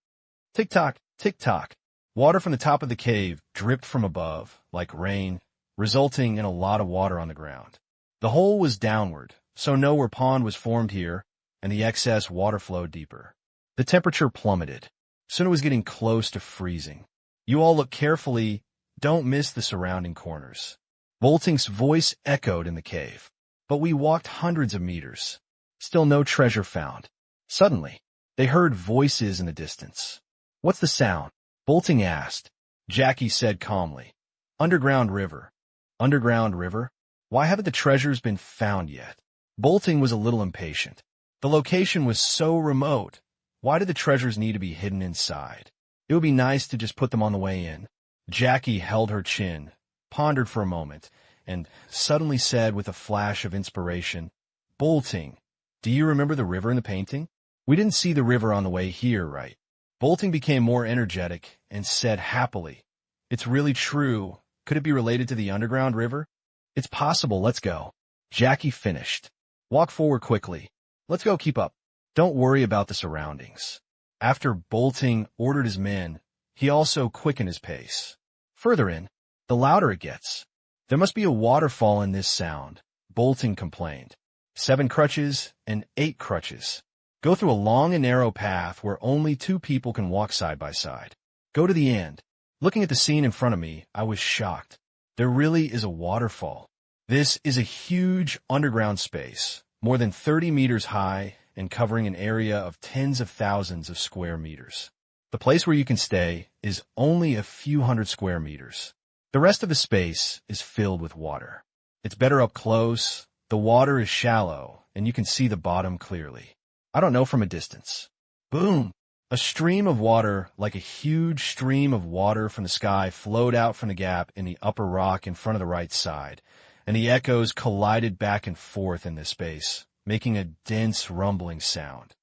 Tick-tock, tick-tock. Water from the top of the cave dripped from above, like rain, resulting in a lot of water on the ground. The hole was downward, so no pond was formed here, and the excess water flowed deeper. The temperature plummeted. Soon it was getting close to freezing. You all look carefully. Don't miss the surrounding corners. Bolting's voice echoed in the cave. But we walked hundreds of meters. Still no treasure found. Suddenly, they heard voices in the distance. What's the sound? Bolting asked. Jackie said calmly. Underground river. Underground river? Why haven't the treasures been found yet? Bolting was a little impatient. The location was so remote. Why did the treasures need to be hidden inside? It would be nice to just put them on the way in. Jackie held her chin, pondered for a moment, and suddenly said with a flash of inspiration, Bolting, do you remember the river in the painting? We didn't see the river on the way here, right? Bolting became more energetic and said happily, It's really true. Could it be related to the underground river? It's possible. Let's go. Jackie finished. Walk forward quickly. Let's go. Keep up. Don't worry about the surroundings. After Bolting ordered his men, he also quickened his pace. Further in, the louder it gets. There must be a waterfall in this sound, Bolting complained. 7 crutches and 8 crutches. Go through a long and narrow path where only 2 people can walk side by side. Go to the end. Looking at the scene in front of me, I was shocked. There really is a waterfall. This is a huge underground space, more than 30 meters high and covering an area of tens of thousands of square meters. The place where you can stay is only a few hundred square meters. The rest of the space is filled with water. It's better up close. The water is shallow, and you can see the bottom clearly. I don't know from a distance. Boom! A stream of water, like a huge stream of water from the sky, flowed out from the gap in the upper rock in front of the right side, and the echoes collided back and forth in this space, making a dense rumbling sound.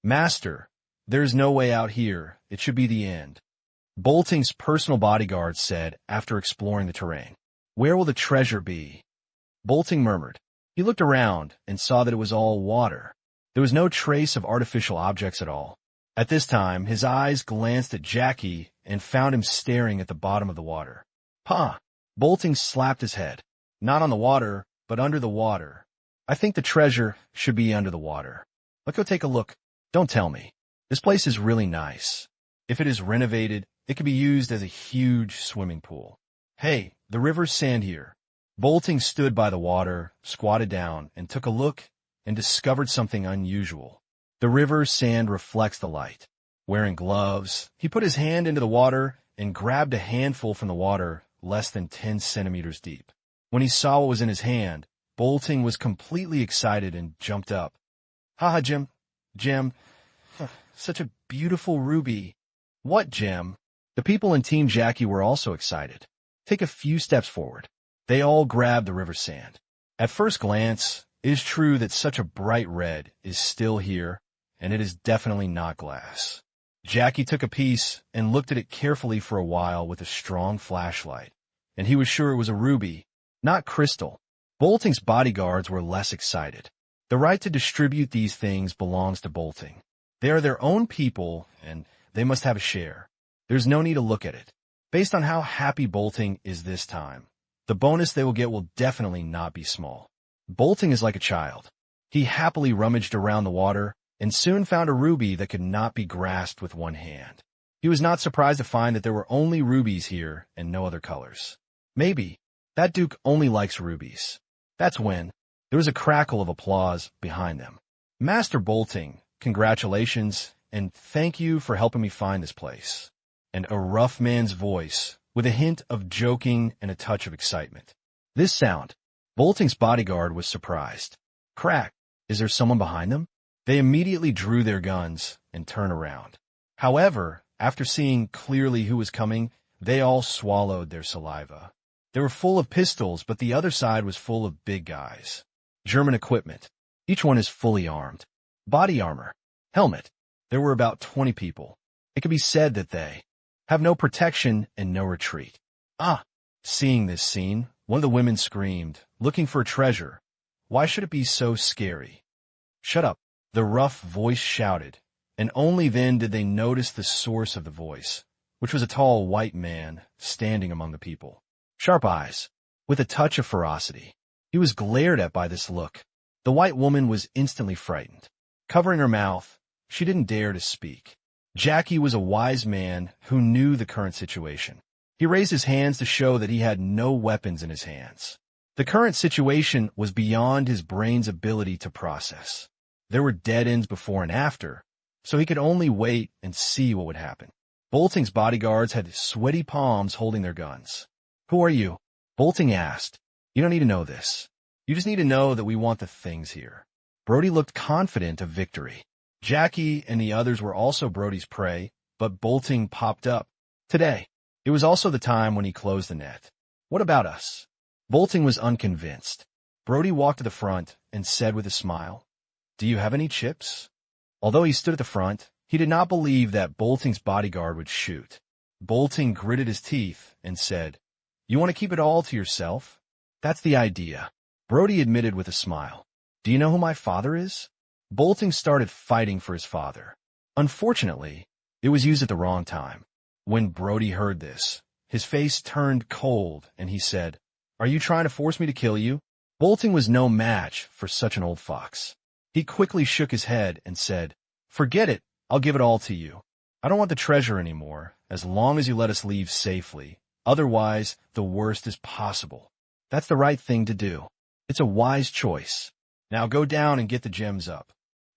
Master, there is no way out here. It should be the end. Bolting's personal bodyguard said after exploring the terrain. Where will the treasure be? Bolting murmured. He looked around and saw that it was all water. There was no trace of artificial objects at all. At this time, his eyes glanced at Jackie and found him staring at the bottom of the water. Pa! Bolting slapped his head. Not on the water, but under the water. I think the treasure should be under the water. Let's go take a look. Don't tell me. This place is really nice. If it is renovated, it could be used as a huge swimming pool. Hey, the river's sand here. Bolting stood by the water, squatted down, and took a look and discovered something unusual. The river's sand reflects the light. Wearing gloves, he put his hand into the water and grabbed a handful from the water less than 10 centimeters deep. When he saw what was in his hand, Bolting was completely excited and jumped up. Haha, Jim, such a beautiful ruby. What, Jim? The people in Team Jackie were also excited. Take a few steps forward. They all grabbed the river sand. At first glance, it is true that such a bright red is still here, and it is definitely not glass. Jackie took a piece and looked at it carefully for a while with a strong flashlight, and he was sure it was a ruby, not crystal. Bolting's bodyguards were less excited. The right to distribute these things belongs to Bolting. They are their own people, and they must have a share. There's no need to look at it. Based on how happy Bolting is this time, the bonus they will get will definitely not be small. Bolting is like a child. He happily rummaged around the water and soon found a ruby that could not be grasped with one hand. He was not surprised to find that there were only rubies here and no other colors. Maybe that Duke only likes rubies. That's when there was a crackle of applause behind them. Master Bolting, congratulations, and thank you for helping me find this place. And a rough man's voice with a hint of joking and a touch of excitement. This sound, Bolting's bodyguard was surprised. Crack! Is there someone behind them? They immediately drew their guns and turned around. However, after seeing clearly who was coming, they all swallowed their saliva. They were full of pistols, but the other side was full of big guys. German equipment. Each one is fully armed. Body armor. Helmet. There were about 20 people. It could be said that they have no protection and no retreat. Ah! Seeing this scene, one of the women screamed, looking for a treasure. Why should it be so scary? Shut up, the rough voice shouted, and only then did they notice the source of the voice, which was a tall white man standing among the people. Sharp eyes, with a touch of ferocity. He was glared at by this look. The white woman was instantly frightened. Covering her mouth, she didn't dare to speak. Jackie was a wise man who knew the current situation. He raised his hands to show that he had no weapons in his hands. The current situation was beyond his brain's ability to process. There were dead ends before and after, so he could only wait and see what would happen. Bolting's bodyguards had sweaty palms holding their guns. Who are you? Bolting asked. You don't need to know this. You just need to know that we want the things here. Brody looked confident of victory. Jackie and the others were also Brody's prey, but Bolting popped up. Today. It was also the time when he closed the net. What about us? Bolting was unconvinced. Brody walked to the front and said with a smile, Do you have any chips? Although he stood at the front, he did not believe that Bolting's bodyguard would shoot. Bolting gritted his teeth and said, You want to keep it all to yourself? That's the idea. Brody admitted with a smile. Do you know who my father is? Bolting started fighting for his father. Unfortunately, it was used at the wrong time. When Brody heard this, his face turned cold and he said, Are you trying to force me to kill you? Bolting was no match for such an old fox. He quickly shook his head and said, Forget it, I'll give it all to you. I don't want the treasure anymore, as long as you let us leave safely. Otherwise, the worst is possible. That's the right thing to do. It's a wise choice. Now go down and get the gems up.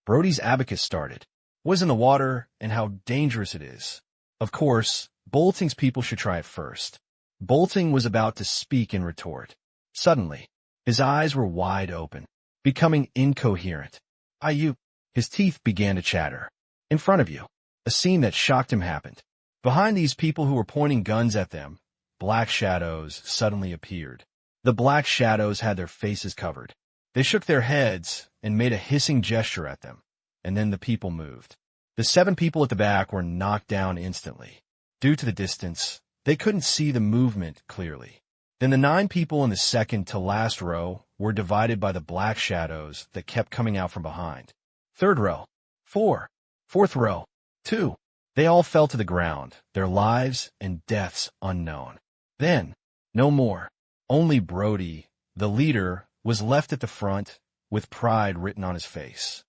Brody's abacus started. What is in the water and how dangerous it is? Of course, Bolting's people should try it first. Bolting was about to speak in retort. Suddenly, his eyes were wide open, becoming incoherent. You. His teeth began to chatter. In front of you, a scene that shocked him happened. Behind these people who were pointing guns at them, black shadows suddenly appeared. The black shadows had their faces covered. They shook their heads and made a hissing gesture at them, and then the people moved. The 7 people at the back were knocked down instantly. Due to the distance, they couldn't see the movement clearly. Then the 9 people in the second to last row were divided by the black shadows that kept coming out from behind. 3rd row, 4, 4th row, 2. They all fell to the ground, their lives and deaths unknown. Then, no more. Only Brody, the leader, was left at the front with pride written on his face.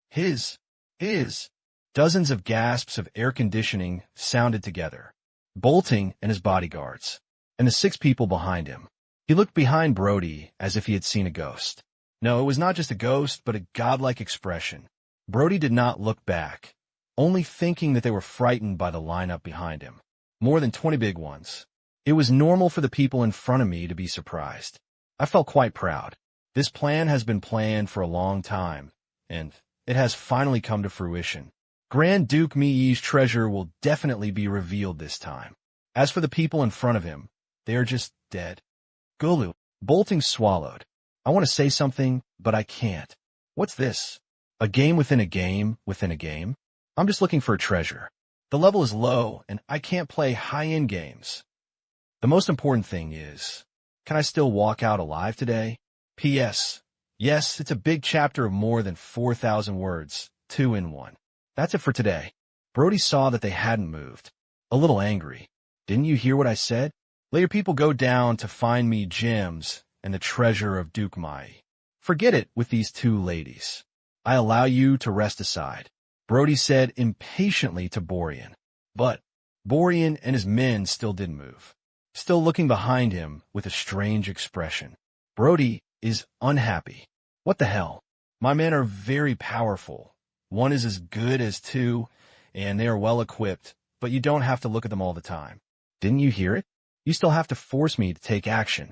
His. Dozens of gasps of air conditioning sounded together. Bolting and his bodyguards, and the 6 people behind him. He looked behind Brody as if he had seen a ghost. No, it was not just a ghost, but a godlike expression. Brody did not look back, only thinking that they were frightened by the lineup behind him. More than 20 big ones. It was normal for the people in front of me to be surprised. I felt quite proud. This plan has been planned for a long time, and it has finally come to fruition. Grand Duke Mii's treasure will definitely be revealed this time. As for the people in front of him, they are just dead. Gulu. Bolting swallowed. I want to say something, but I can't. What's this? A game within a game within a game? I'm just looking for a treasure. The level is low, and I can't play high-end games. The most important thing is, can I still walk out alive today? P.S. Yes, it's a big chapter of more than 4,000 words, 2 in 1. That's it for today. Brody saw that they hadn't moved. A little angry. Didn't you hear what I said? Let your people go down to find me gems and the treasure of Duke Mai. Forget it with these 2 ladies. I allow you to rest aside. Brody said impatiently to Borean. But Borean and his men still didn't move. Still looking behind him with a strange expression. Brody is unhappy. What the hell? My men are very powerful. 1 is as good as 2, and they are well equipped, but you don't have to look at them all the time. Didn't you hear it? You still have to force me to take action.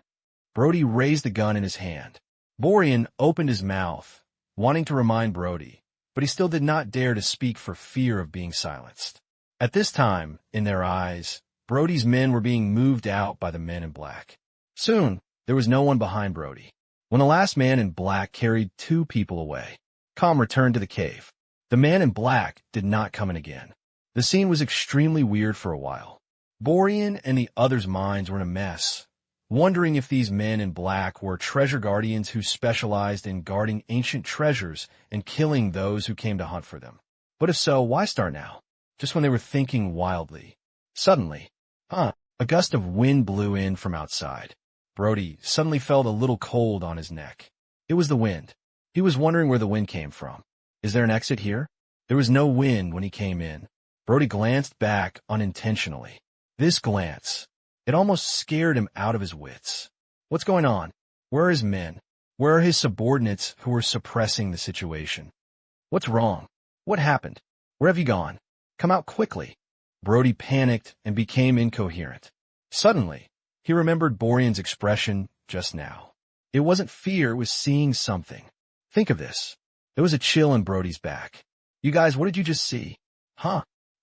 Brody raised the gun in his hand. Borean opened his mouth, wanting to remind Brody, but he still did not dare to speak for fear of being silenced. At this time, in their eyes, Brody's men were being moved out by the men in black. Soon, there was no one behind Brody. When the last man in black carried 2 people away, calm returned to the cave. The man in black did not come in again. The scene was extremely weird for a while. Borean and the others' minds were in a mess, wondering if these men in black were treasure guardians who specialized in guarding ancient treasures and killing those who came to hunt for them. But if so, why start now? Just when they were thinking wildly. Suddenly, a gust of wind blew in from outside. Brody suddenly felt a little cold on his neck. It was the wind. He was wondering where the wind came from. Is there an exit here? There was no wind when he came in. Brody glanced back unintentionally. This glance, it almost scared him out of his wits. What's going on? Where are his men? Where are his subordinates who were suppressing the situation? What's wrong? What happened? Where have you gone? Come out quickly. Brody panicked and became incoherent. Suddenly, he remembered Borean's expression just now. It wasn't fear, it was seeing something. Think of this. There was a chill in Brody's back. You guys, what did you just see?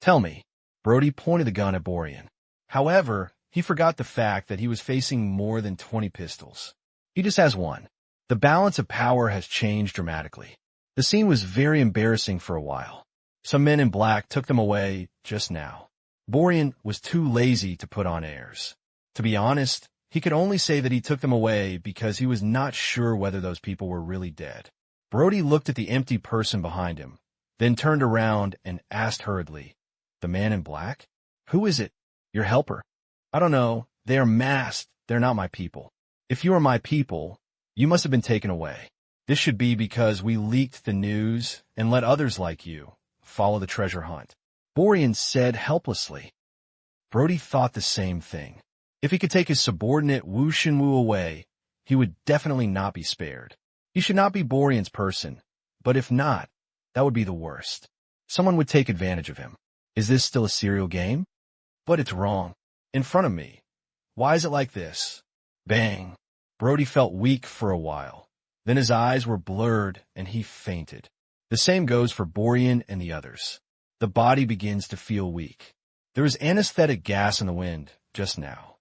Tell me. Brody pointed the gun at Borean. However, he forgot the fact that he was facing more than 20 pistols. He just has one. The balance of power has changed dramatically. The scene was very embarrassing for a while. Some men in black took them away just now. Borean was too lazy to put on airs. To be honest, he could only say that he took them away because he was not sure whether those people were really dead. Brody looked at the empty person behind him, then turned around and asked hurriedly, "The man in black? Who is it? Your helper?" "I don't know. They are masked. They're not my people." "If you are my people, you must have been taken away. This should be because we leaked the news and let others like you follow the treasure hunt," Borean said helplessly. Brody thought the same thing. If he could take his subordinate Wu Shenwu away, he would definitely not be spared. He should not be Borean's person, but if not, that would be the worst. Someone would take advantage of him. Is this still a serial game? But it's wrong. In front of me. Why is it like this? Bang. Brody felt weak for a while. Then his eyes were blurred and he fainted. The same goes for Borean and the others. The body begins to feel weak. There was anesthetic gas in the wind just now.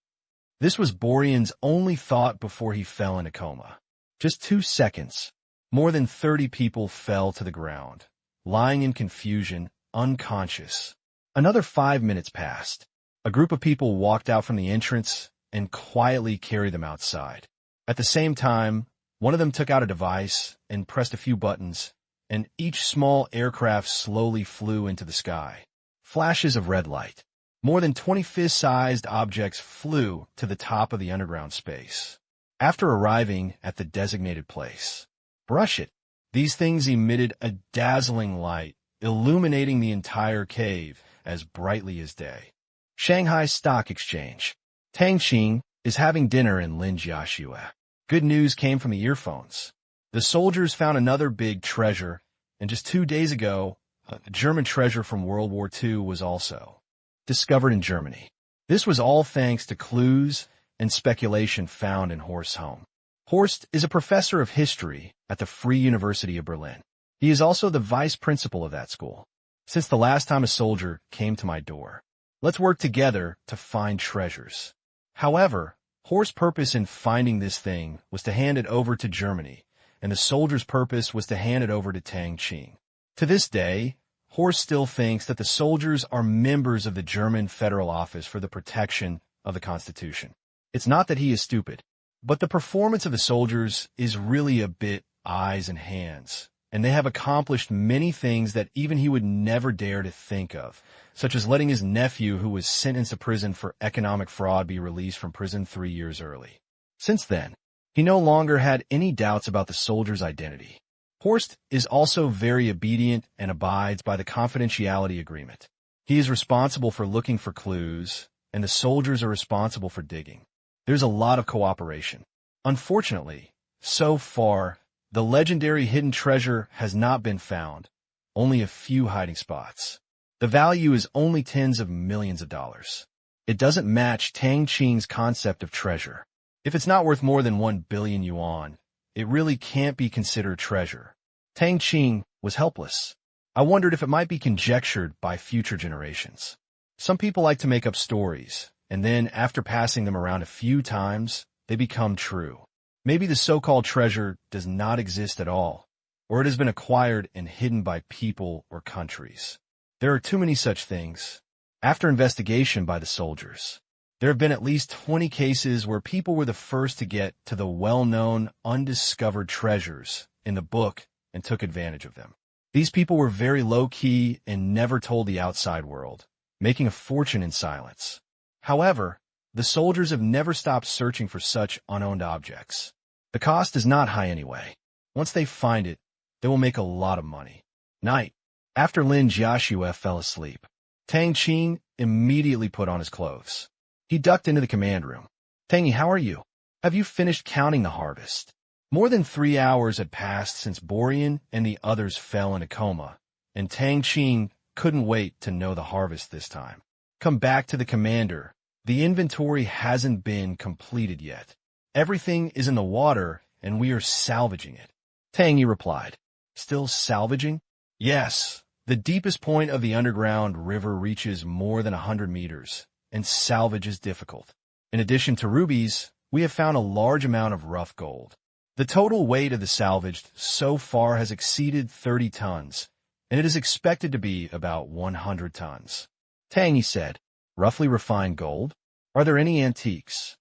This was Borean's only thought before he fell in a coma. Just 2 seconds. More than 30 people fell to the ground, lying in confusion, unconscious. Another 5 minutes passed. A group of people walked out from the entrance and quietly carried them outside. At the same time, one of them took out a device and pressed a few buttons, and each small aircraft slowly flew into the sky. Flashes of red light. More than 20 fist-sized objects flew to the top of the underground space. After arriving at the designated place, brush it. These things emitted a dazzling light, illuminating the entire cave as brightly as day. Shanghai Stock Exchange. Tang Qing is having dinner in Linjiashua. Good news came from the earphones. The soldiers found another big treasure, and just 2 days ago, a German treasure from World War II was also discovered in Germany. This was all thanks to clues and speculation found in Horst's home. Horst is a professor of history at the Free University of Berlin. He is also the vice principal of that school. Since the last time a soldier came to my door, let's work together to find treasures. However, Horst's purpose in finding this thing was to hand it over to Germany, and the soldier's purpose was to hand it over to Tang Qing. To this day, Horst still thinks that the soldiers are members of the German Federal Office for the Protection of the Constitution. It's not that he is stupid, but the performance of the soldiers is really a bit eyes and hands, and they have accomplished many things that even he would never dare to think of, such as letting his nephew, who was sentenced to prison for economic fraud, be released from prison 3 years early. Since then, he no longer had any doubts about the soldier's identity. Horst is also very obedient and abides by the confidentiality agreement. He is responsible for looking for clues, and the soldiers are responsible for digging. There's a lot of cooperation. Unfortunately, so far, the legendary hidden treasure has not been found, only a few hiding spots. The value is only tens of millions of dollars. It doesn't match Tang Qing's concept of treasure. If it's not worth more than 1 billion yuan, it really can't be considered treasure. Tang Qing was helpless. I wondered if it might be conjectured by future generations. Some people like to make up stories, and then after passing them around a few times, they become true. Maybe the so-called treasure does not exist at all, or it has been acquired and hidden by people or countries. There are too many such things. After investigation by the soldiers, there have been at least 20 cases where people were the first to get to the well-known undiscovered treasures in the book and took advantage of them. These people were very low-key and never told the outside world, making a fortune in silence. However, the soldiers have never stopped searching for such unowned objects. The cost is not high anyway. Once they find it, they will make a lot of money. Night. After Lin Jiaxue fell asleep, Tang Qing immediately put on his clothes. He ducked into the command room. "Tangy, how are you? Have you finished counting the harvest?" More than 3 hours had passed since Borean and the others fell in a coma, and Tang Qing couldn't wait to know the harvest this time. "Come back to the commander. The inventory hasn't been completed yet. Everything is in the water, and we are salvaging it." Tangy replied. "Still salvaging?" "Yes. The deepest point of the underground river reaches more than 100 meters, and salvage is difficult. In addition to rubies, we have found a large amount of rough gold. The total weight of the salvaged so far has exceeded 30 tons, and it is expected to be about 100 tons. Tangy said, "Roughly refined gold? Are there any antiques?"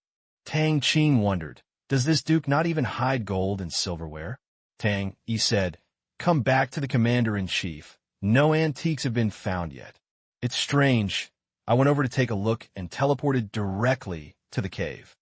Tang Qing wondered, "Does this duke not even hide gold and silverware?" Tang, he said, "Come back to the commander-in-chief. No antiques have been found yet." "It's strange." I went over to take a look and teleported directly to the cave.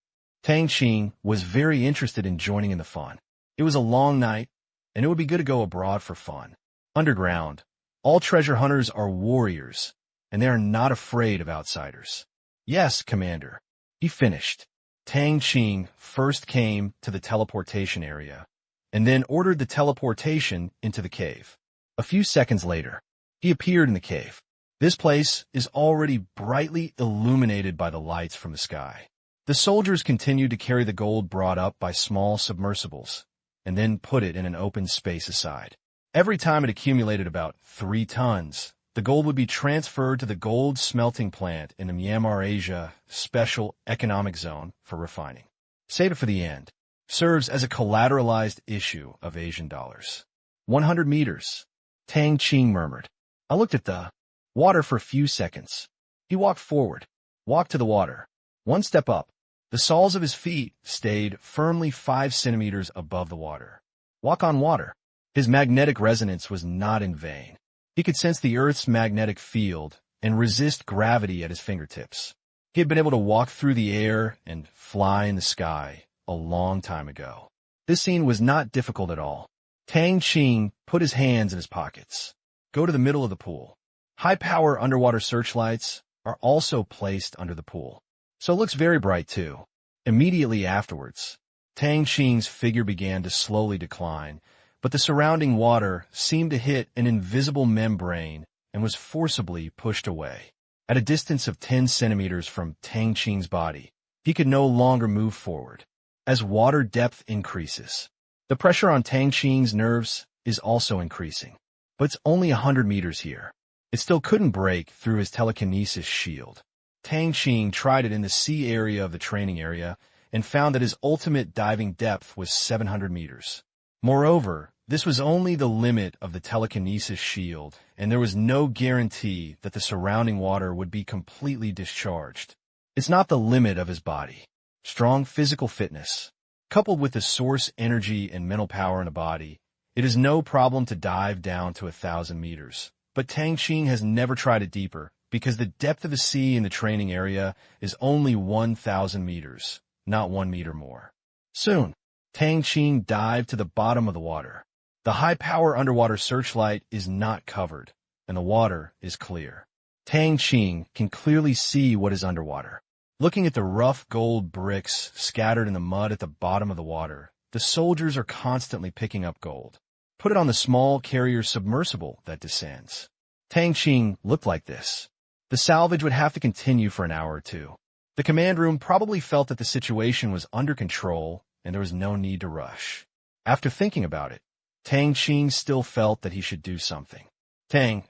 Tang Qing was very interested in joining in the fun. It was a long night, and it would be good to go abroad for fun. Underground, all treasure hunters are warriors, and they are not afraid of outsiders. "Yes, Commander." He finished. Tang Qing first came to the teleportation area, and then ordered the teleportation into the cave. A few seconds later, he appeared in the cave. This place is already brightly illuminated by the lights from the sky. The soldiers continued to carry the gold brought up by small submersibles, and then put it in an open space aside. Every time it accumulated about 3 tons, the gold would be transferred to the gold smelting plant in the Myanmar Asia Special Economic Zone for refining. Save it for the end. Serves as a collateralized issue of Asian dollars. 100 meters. Tang Qing murmured. I looked at the water for a few seconds. He walked forward, walked to the water. 1 step up. The soles of his feet stayed firmly 5 centimeters above the water. Walk on water. His magnetic resonance was not in vain. He could sense the Earth's magnetic field and resist gravity at his fingertips. He had been able to walk through the air and fly in the sky a long time ago. This scene was not difficult at all. Tang Qing put his hands in his pockets. Go to the middle of the pool. High-power underwater searchlights are also placed under the pool, so it looks very bright too. Immediately afterwards, Tang Qing's figure began to slowly decline, but the surrounding water seemed to hit an invisible membrane and was forcibly pushed away. At a distance of 10 centimeters from Tang Qing's body, he could no longer move forward. As water depth increases, the pressure on Tang Qing's nerves is also increasing. But it's only 100 meters here. It still couldn't break through his telekinesis shield. Tang Qing tried it in the sea area of the training area and found that his ultimate diving depth was 700 meters. Moreover, this was only the limit of the telekinesis shield, and there was no guarantee that the surrounding water would be completely discharged. It's not the limit of his body. Strong physical fitness, coupled with the source energy and mental power in a body, it is no problem to dive down to 1,000 meters. But Tang Qing has never tried it deeper, because the depth of the sea in the training area is only 1,000 meters, not 1 meter more. Soon, Tang Qing dived to the bottom of the water. The high-power underwater searchlight is not covered, and the water is clear. Tang Qing can clearly see what is underwater. Looking at the rough gold bricks scattered in the mud at the bottom of the water, the soldiers are constantly picking up gold. Put it on the small carrier submersible that descends. Tang Qing looked like this. The salvage would have to continue for an hour or two. The command room probably felt that the situation was under control and there was no need to rush. After thinking about it, Tang Qing still felt that he should do something. Tang,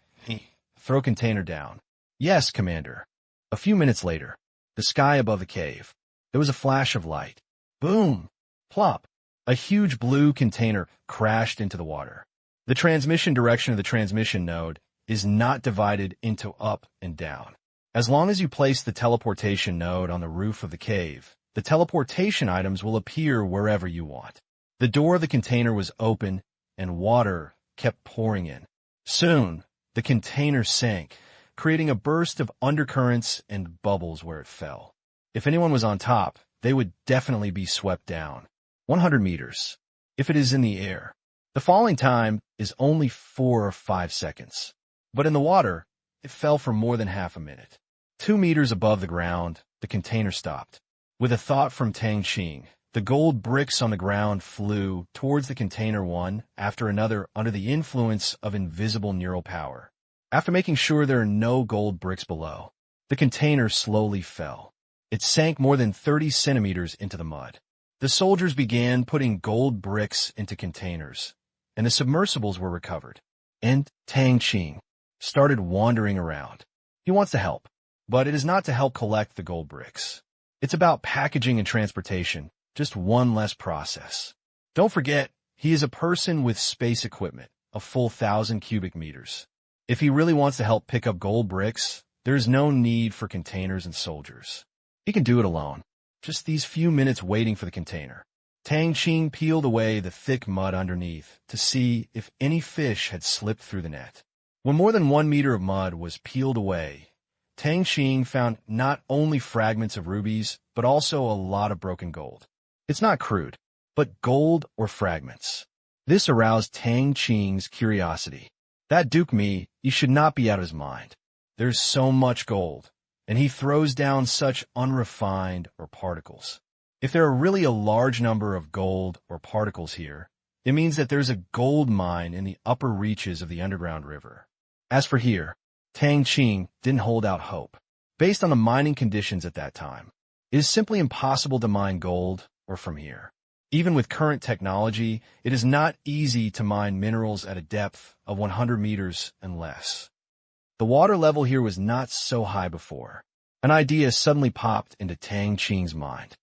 throw container down. Yes, Commander. A few minutes later, the sky above the cave. There was a flash of light. Boom! Plop! A huge blue container crashed into the water. The transmission direction of the transmission node is not divided into up and down. As long as you place the teleportation node on the roof of the cave, the teleportation items will appear wherever you want. The door of the container was open, and water kept pouring in. Soon, the container sank, creating a burst of undercurrents and bubbles where it fell. If anyone was on top, they would definitely be swept down. 100 meters. If it is in the air, the falling time is only 4 or 5 seconds. But in the water, it fell for more than half a minute. 2 meters above the ground, the container stopped. With a thought from Tang Qing, the gold bricks on the ground flew towards the container one after another under the influence of invisible neural power. After making sure there are no gold bricks below, the container slowly fell. It sank more than 30 centimeters into the mud. The soldiers began putting gold bricks into containers, and the submersibles were recovered. And Tang Qing started wandering around. He wants to help, but it is not to help collect the gold bricks. It's about packaging and transportation, just one less process. Don't forget, he is a person with space equipment, a full 1,000 cubic meters. If he really wants to help pick up gold bricks, there is no need for containers and soldiers. He can do it alone. Just these few minutes waiting for the container. Tang Qing peeled away the thick mud underneath to see if any fish had slipped through the net. When more than 1 meter of mud was peeled away, Tang Qing found not only fragments of rubies, but also a lot of broken gold. It's not crude, but gold or fragments. This aroused Tang Qing's curiosity. That Duke me, he should not be out of his mind. There's so much gold, and he throws down such unrefined or particles. If there are really a large number of gold or particles here, it means that there's a gold mine in the upper reaches of the underground river. As for here, Tang Qing didn't hold out hope. Based on the mining conditions at that time, it is simply impossible to mine gold or from here. Even with current technology, it is not easy to mine minerals at a depth of 100 meters and less. The water level here was not so high before. An idea suddenly popped into Tang Qing's mind.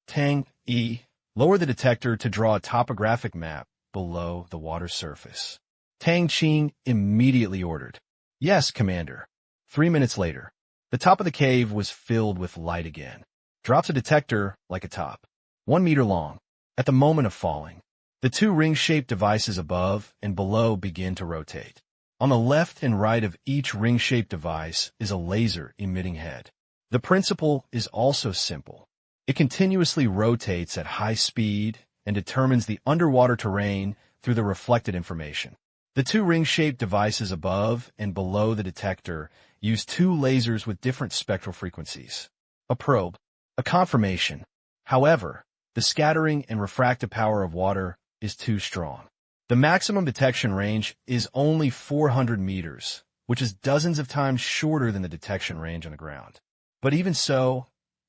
Tang, lower the detector to draw a topographic map below the water surface. Tang Qing immediately ordered. Yes, Commander. 3 minutes later, the top of the cave was filled with light again. Drop the detector like a top, 1 meter long. At the moment of falling, the two ring-shaped devices above and below begin to rotate. On the left and right of each ring-shaped device is a laser emitting head. The principle is also simple. It continuously rotates at high speed and determines the underwater terrain through the reflected information. The two ring-shaped devices above and below the detector use two lasers with different spectral frequencies. A probe, a confirmation. However, the scattering and refractive power of water is too strong. The maximum detection range is only 400 meters, which is dozens of times shorter than the detection range on the ground. But even so,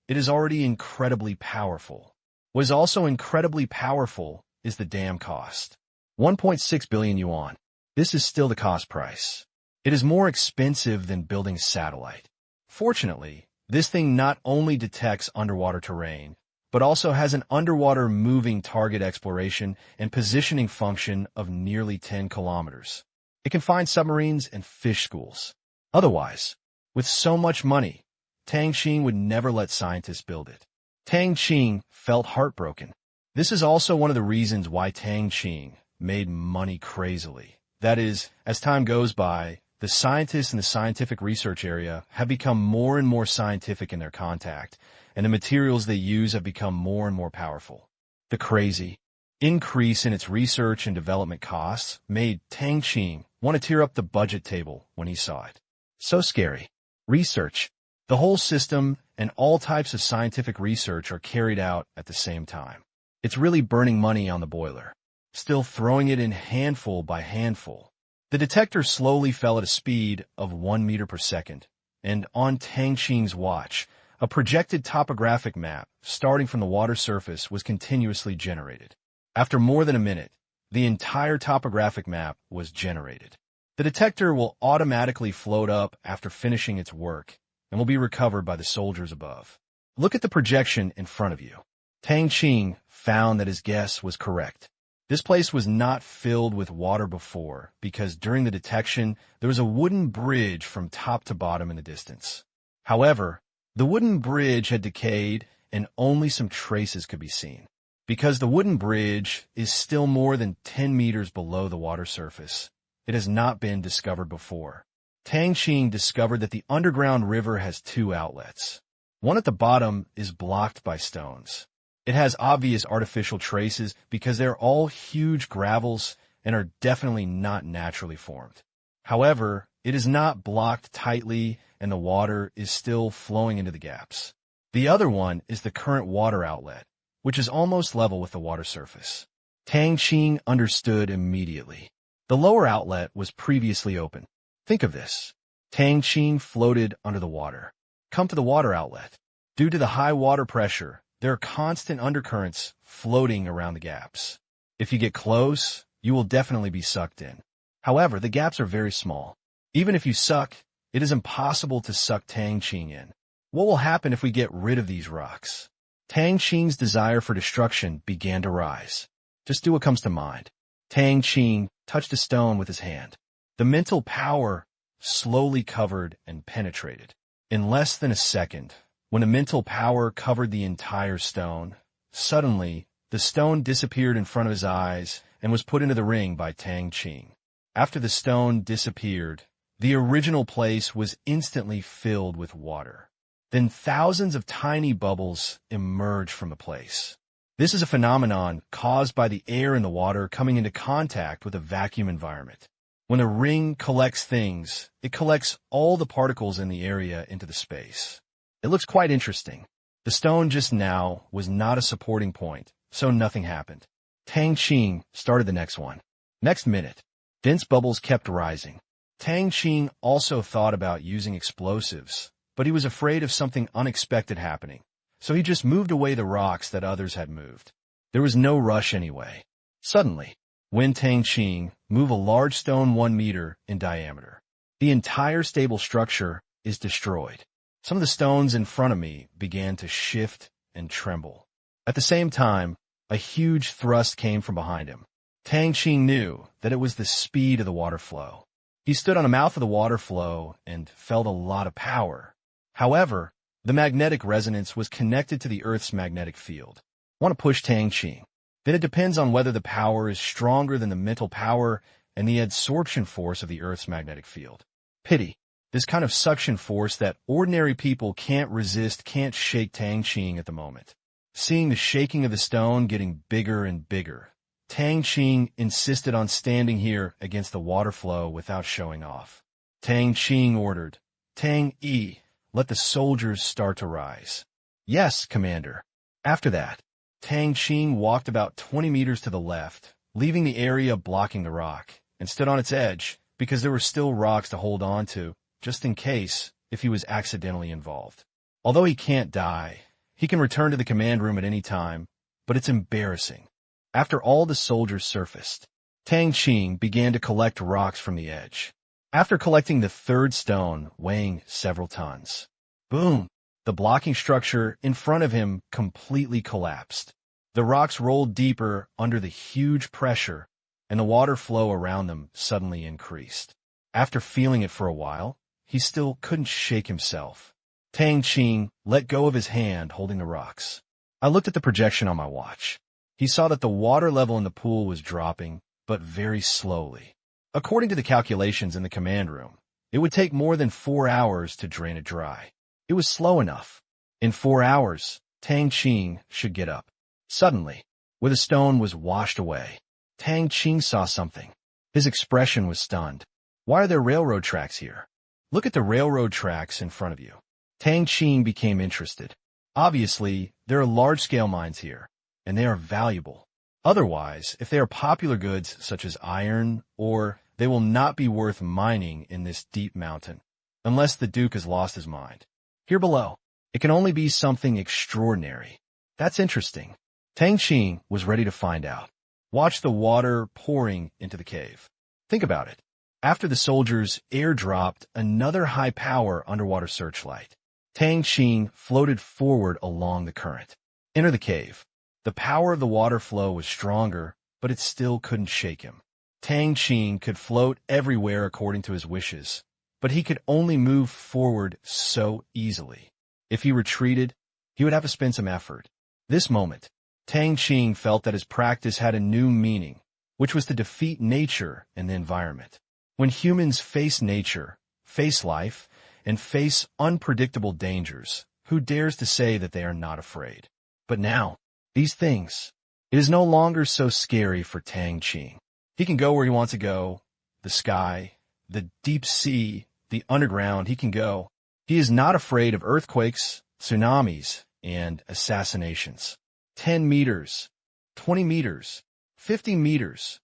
it is already incredibly powerful. What is also incredibly powerful is the dam cost. 1.6 billion yuan. This is still the cost price. It is more expensive than building a satellite. Fortunately, this thing not only detects underwater terrain, but also has an underwater moving target exploration and positioning function of nearly 10 kilometers. It can find submarines and fish schools. Otherwise, with so much money, Tang Qing would never let scientists build it. Tang Qing felt heartbroken. This is also one of the reasons why Tang Qing made money crazily. That is, as time goes by, the scientists in the scientific research area have become more and more scientific in their contact, and the materials they use have become more and more powerful. The crazy increase in its research and development costs made Tang Qing want to tear up the budget table when he saw it. So scary. Research. The whole system and all types of scientific research are carried out at the same time. It's really burning money on the boiler, still throwing it in handful by handful. The detector slowly fell at a speed of 1 meter per second, and on Tang Qing's watch, A projected topographic map, starting from the water surface, was continuously generated. After more than a minute, the entire topographic map was generated. The detector will automatically float up after finishing its work and will be recovered by the soldiers above. Look at the projection in front of you. Tang Qing found that his guess was correct. This place was not filled with water before because during the detection, there was a wooden bridge from top to bottom in the distance. However, the wooden bridge had decayed and only some traces could be seen. Because the wooden bridge is still more than 10 meters below the water surface, it has not been discovered before. Tang Qing discovered that the underground river has two outlets. One at the bottom is blocked by stones. It has obvious artificial traces because they're all huge gravels and are definitely not naturally formed. However, it is not blocked tightly and the water is still flowing into the gaps. The other one is the current water outlet, which is almost level with the water surface. Tang Qing understood immediately. The lower outlet was previously open. Think of this. Tang Qing floated under the water. Come to the water outlet. Due to the high water pressure, there are constant undercurrents floating around the gaps. If you get close, you will definitely be sucked in. However, the gaps are very small. Even if you suck, it is impossible to suck Tang Qing in. What will happen if we get rid of these rocks? Tang Qing's desire for destruction began to rise. Just do what comes to mind. Tang Qing touched a stone with his hand. The mental power slowly covered and penetrated. In less than a second, when the mental power covered the entire stone, suddenly, the stone disappeared in front of his eyes and was put into the ring by Tang Qing. After the stone disappeared, the original place was instantly filled with water. Then thousands of tiny bubbles emerged from the place. This is a phenomenon caused by the air in the water coming into contact with a vacuum environment. When a ring collects things, it collects all the particles in the area into the space. It looks quite interesting. The stone just now was not a supporting point, so nothing happened. Tang Qing started the next one. Next minute, dense bubbles kept rising. Tang Qing also thought about using explosives, but he was afraid of something unexpected happening, so he just moved away the rocks that others had moved. There was no rush anyway. Suddenly, when Tang Qing moved a large stone 1 meter in diameter, the entire stable structure is destroyed. Some of the stones in front of me began to shift and tremble. At the same time, a huge thrust came from behind him. Tang Qing knew that it was the speed of the water flow. He stood on the mouth of the water flow and felt a lot of power. However, the magnetic resonance was connected to the Earth's magnetic field. Want to push Tang Qing? Then it depends on whether the power is stronger than the mental power and the adsorption force of the Earth's magnetic field. Pity. This kind of suction force that ordinary people can't resist can't shake Tang Qing at the moment. Seeing the shaking of the stone getting bigger and bigger, Tang Qing insisted on standing here against the water flow without showing off. Tang Qing ordered, "Tang Yi, let the soldiers start to rise." "Yes, Commander." After that, Tang Qing walked about 20 meters to the left, leaving the area blocking the rock, and stood on its edge because there were still rocks to hold on to, just in case if he was accidentally involved. Although he can't die, he can return to the command room at any time, but it's embarrassing. After all the soldiers surfaced, Tang Qing began to collect rocks from the edge. After collecting the third stone, weighing several tons, boom, the blocking structure in front of him completely collapsed. The rocks rolled deeper under the huge pressure, and the water flow around them suddenly increased. After feeling it for a while, he still couldn't shake himself. Tang Qing let go of his hand holding the rocks. I looked at the projection on my watch. He saw that the water level in the pool was dropping, but very slowly. According to the calculations in the command room, it would take more than 4 hours to drain it dry. It was slow enough. In 4 hours, Tang Qing should get up. Suddenly, where the stone was washed away, Tang Qing saw something. His expression was stunned. Why are there railroad tracks here? Look at the railroad tracks in front of you. Tang Qing became interested. Obviously, there are large-scale mines here, and they are valuable. Otherwise, if they are popular goods such as iron, ore, they will not be worth mining in this deep mountain, unless the Duke has lost his mind. Here below, It can only be something extraordinary. That's interesting. Tang Qing was ready to find out. Watch the water pouring into the cave. Think about it. After the soldiers airdropped another high-power underwater searchlight, Tang Qing floated forward along the current. Enter the cave. The power of the water flow was stronger, but it still couldn't shake him. Tang Qing could float everywhere according to his wishes, but he could only move forward so easily. If he retreated, he would have to spend some effort. This moment, Tang Qing felt that his practice had a new meaning, which was to defeat nature and the environment. When humans face nature, face life, and face unpredictable dangers, who dares to say that they are not afraid? But now, these things, it is no longer so scary for Tang Qing. He can go where he wants to go, the sky, the deep sea, the underground, he can go. He is not afraid of earthquakes, tsunamis, and assassinations. 10 meters, 20 meters, 50 meters.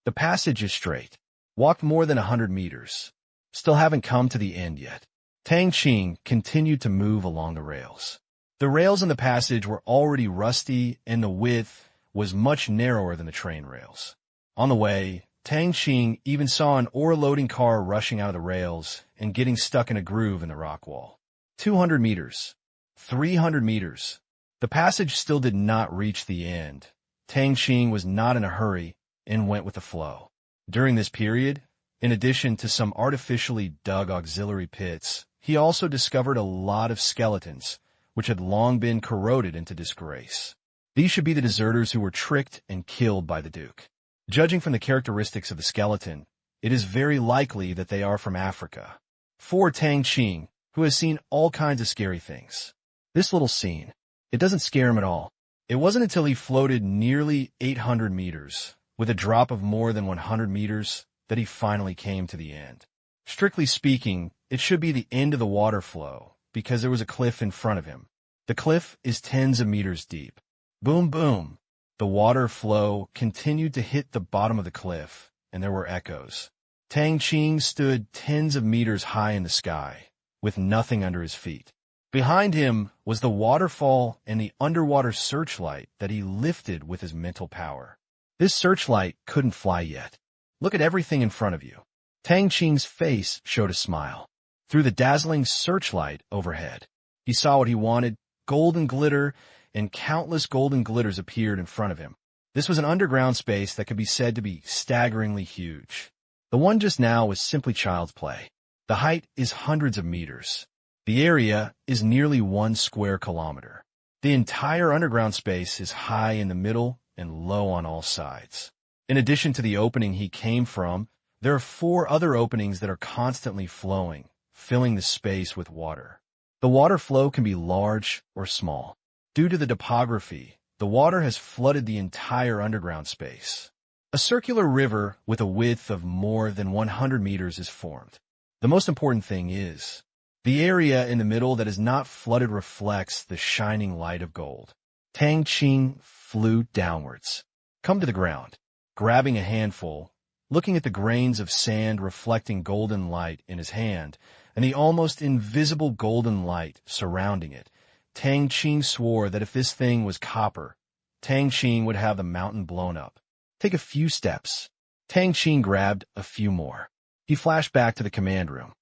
The passage is straight. Walked more than 100 meters. Still haven't come to the end yet. Tang Qing continued to move along the rails. The rails in the passage were already rusty, and the width was much narrower than the train rails. On the way, Tang Qing even saw an ore-loading car rushing out of the rails and getting stuck in a groove in the rock wall. 200 meters. 300 meters. The passage still did not reach the end. Tang Qing was not in a hurry and went with the flow. During this period, in addition to some artificially dug auxiliary pits, he also discovered a lot of skeletons, which had long been corroded into disgrace. These should be the deserters who were tricked and killed by the Duke. Judging from the characteristics of the skeleton, it is very likely that they are from Africa. For Tang Qing, who has seen all kinds of scary things. This little scene, it doesn't scare him at all. It wasn't until he floated nearly 800 meters, with a drop of more than 100 meters, that he finally came to the end. Strictly speaking, it should be the end of the water flow, because there was a cliff in front of him. The cliff is tens of meters deep. Boom, boom. The water flow continued to hit the bottom of the cliff, and there were echoes. Tang Qing stood tens of meters high in the sky, with nothing under his feet. Behind him was the waterfall and the underwater searchlight that he lifted with his mental power. This searchlight couldn't fly yet. Look at everything in front of you. Tang Qing's face showed a smile. Through the dazzling searchlight overhead, he saw what he wanted, golden glitter, and countless golden glitters appeared in front of him. This was an underground space that could be said to be staggeringly huge. The one just now was simply child's play. The height is hundreds of meters. The area is nearly 1 square kilometer. The entire underground space is high in the middle and low on all sides. In addition to the opening he came from, there are 4 other openings that are constantly flowing, filling the space with water. The water flow can be large or small. Due to the topography, the water has flooded the entire underground space. A circular river with a width of more than 100 meters is formed. The most important thing is, the area in the middle that is not flooded reflects the shining light of gold. Tang Qing flew downwards. Come to the ground, grabbing a handful, looking at the grains of sand reflecting golden light in his hand, and the almost invisible golden light surrounding it. Tang Qing swore that if this thing was copper, Tang Qing would have the mountain blown up. Take a few steps. Tang Qing grabbed a few more. He flashed back to the command room.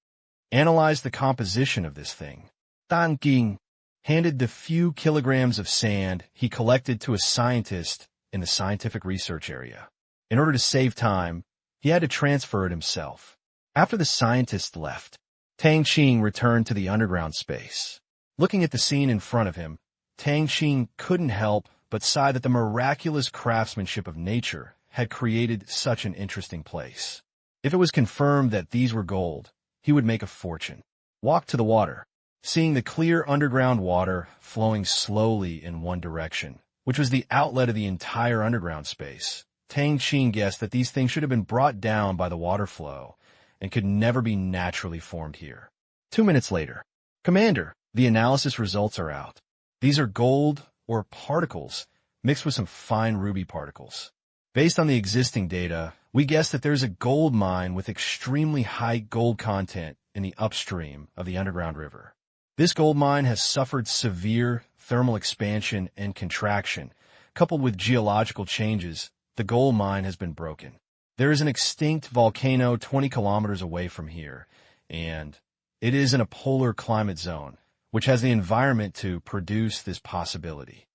Analyzed the composition of this thing. Tang Qing handed the few kilograms of sand he collected to a scientist in the scientific research area. In order to save time, he had to transfer it himself. After the scientist left, Tang Qing returned to the underground space. Looking at the scene in front of him, Tang Qing couldn't help but sigh that the miraculous craftsmanship of nature had created such an interesting place. If it was confirmed that these were gold, he would make a fortune. Walked to the water, seeing the clear underground water flowing slowly in one direction, which was the outlet of the entire underground space. Tang Qing guessed that these things should have been brought down by the water flow and could never be naturally formed here. 2 minutes later, Commander, the analysis results are out. These are gold or particles mixed with some fine ruby particles. Based on the existing data, we guess that there's a gold mine with extremely high gold content in the upstream of the underground river. This gold mine has suffered severe thermal expansion and contraction. Coupled with geological changes, the gold mine has been broken. There is an extinct volcano 20 kilometers away from here, and it is in a polar climate zone, which has the environment to produce this possibility.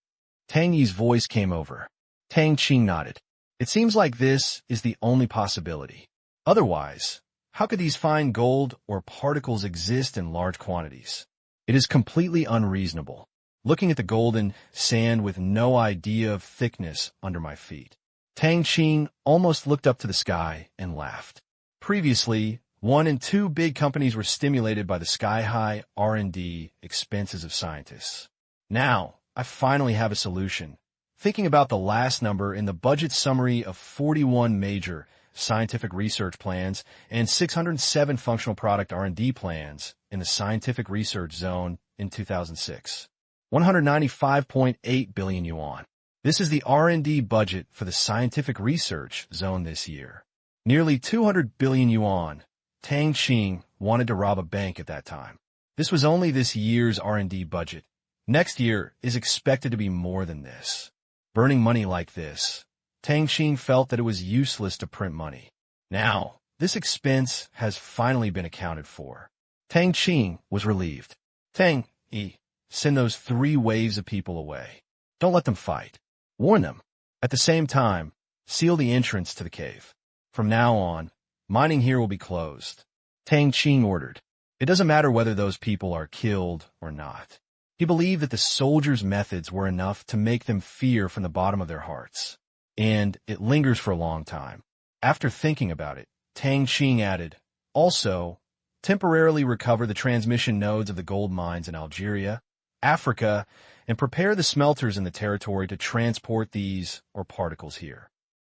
Tang Yi's voice came over. Tang Qing nodded. It seems like this is the only possibility. Otherwise, how could these fine gold or particles exist in large quantities? It is completely unreasonable. Looking at the golden sand with no idea of thickness under my feet. Tang Qing almost looked up to the sky and laughed. Previously, 1 and 2 big companies were stimulated by the sky-high R&D expenses of scientists. Now, I finally have a solution. Thinking about the last number in the budget summary of 41 major scientific research plans and 607 functional product R&D plans in the scientific research zone in 2006. 195.8 billion yuan. This is the R&D budget for the scientific research zone this year. Nearly 200 billion yuan. Tang Qing wanted to rob a bank at that time. This was only this year's R&D budget. Next year is expected to be more than this. Burning money like this, Tang Qing felt that it was useless to print money. Now, this expense has finally been accounted for. Tang Qing was relieved. Tang Yi, send those 3 waves of people away. Don't let them fight. Warn them. At the same time, seal the entrance to the cave. From now on, mining here will be closed. Tang Qing ordered. It doesn't matter whether those people are killed or not. He believed that the soldiers' methods were enough to make them fear from the bottom of their hearts. And it lingers for a long time. After thinking about it, Tang Qing added, also, temporarily recover the transmission nodes of the gold mines in Algeria, Africa, and prepare the smelters in the territory to transport these or particles here.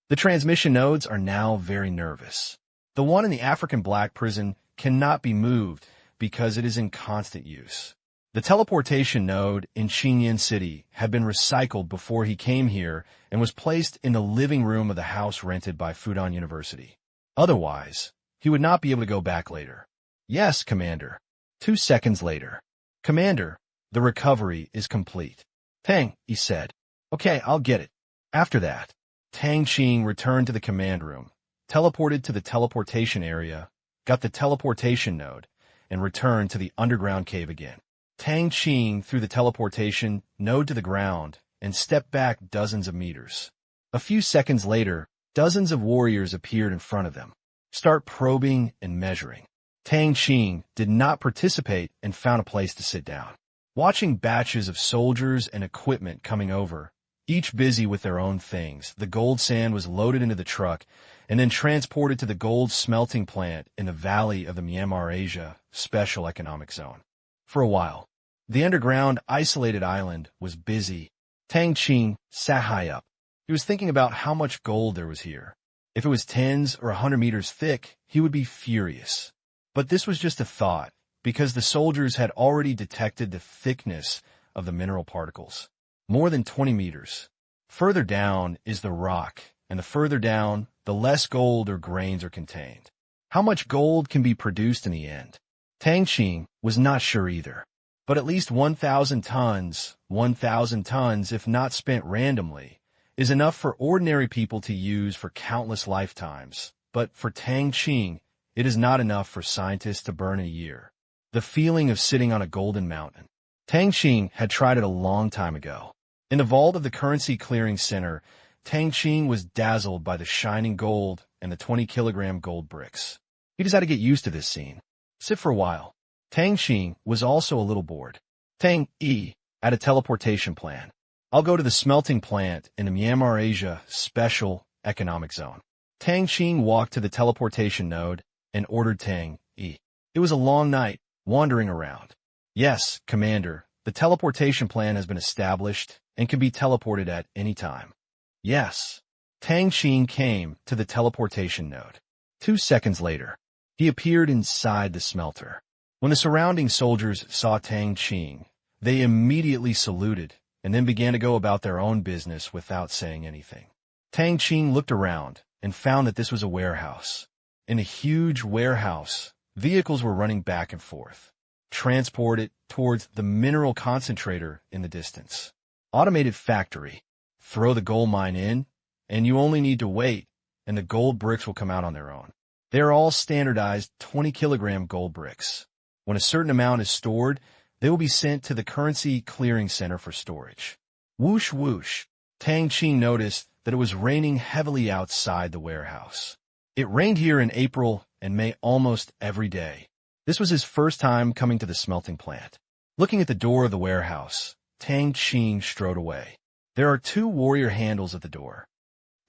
The transmission nodes are now very nervous. The one in the African black prison cannot be moved because it is in constant use. The teleportation node in Xinyan City had been recycled before he came here and was placed in the living room of the house rented by Fudan University. Otherwise, he would not be able to go back later. Yes, Commander. 2 seconds later. Commander, the recovery is complete. Tang, he said. Okay, I'll get it. After that, Tang Qing returned to the command room, teleported to the teleportation area, got the teleportation node, and returned to the underground cave again. Tang Qing threw the teleportation node to the ground and stepped back dozens of meters. A few seconds later, dozens of warriors appeared in front of them. Start probing and measuring. Tang Qing did not participate and found a place to sit down. Watching batches of soldiers and equipment coming over, each busy with their own things, the gold sand was loaded into the truck and then transported to the gold smelting plant in the valley of the Myanmar Asia Special Economic Zone. For a while, the underground isolated island was busy. Tang Qing sat high up. He was thinking about how much gold there was here. If it was tens or 100 meters thick, he would be furious. But this was just a thought, because the soldiers had already detected the thickness of the mineral particles. More than 20 meters. Further down is the rock, and the further down, the less gold or grains are contained. How much gold can be produced in the end? Tang Qing was not sure either. But at least 1,000 tons, if not spent randomly, is enough for ordinary people to use for countless lifetimes. But for Tang Qing, it is not enough for scientists to burn in a year. The feeling of sitting on a golden mountain. Tang Qing had tried it a long time ago. In the vault of the Currency Clearing Center, Tang Qing was dazzled by the shining gold and the 20-kilogram gold bricks. He just had to get used to this scene. Sit for a while. Tang Qing was also a little bored. Tang Yi had a teleportation plan. I'll go to the smelting plant in the Myanmar Asia Special Economic Zone. Tang Qing walked to the teleportation node and ordered Tang Yi. It was a long night, wandering around. Yes, Commander, the teleportation plan has been established and can be teleported at any time. Yes. Tang Qing came to the teleportation node. 2 seconds later, he appeared inside the smelter. When the surrounding soldiers saw Tang Qing, they immediately saluted and then began to go about their own business without saying anything. Tang Qing looked around and found that this was a warehouse. In a huge warehouse, vehicles were running back and forth. transport it towards the mineral concentrator in the distance. Automated factory. Throw the gold mine in, and you only need to wait, and the gold bricks will come out on their own. They are all standardized 20-kilogram gold bricks. When a certain amount is stored, they will be sent to the currency clearing center for storage. Whoosh whoosh. Tang Qing noticed that it was raining heavily outside the warehouse. It rained here in April and May almost every day. This was his first time coming to the smelting plant. Looking at the door of the warehouse, Tang Qing strode away. There are 2 warrior handles at the door.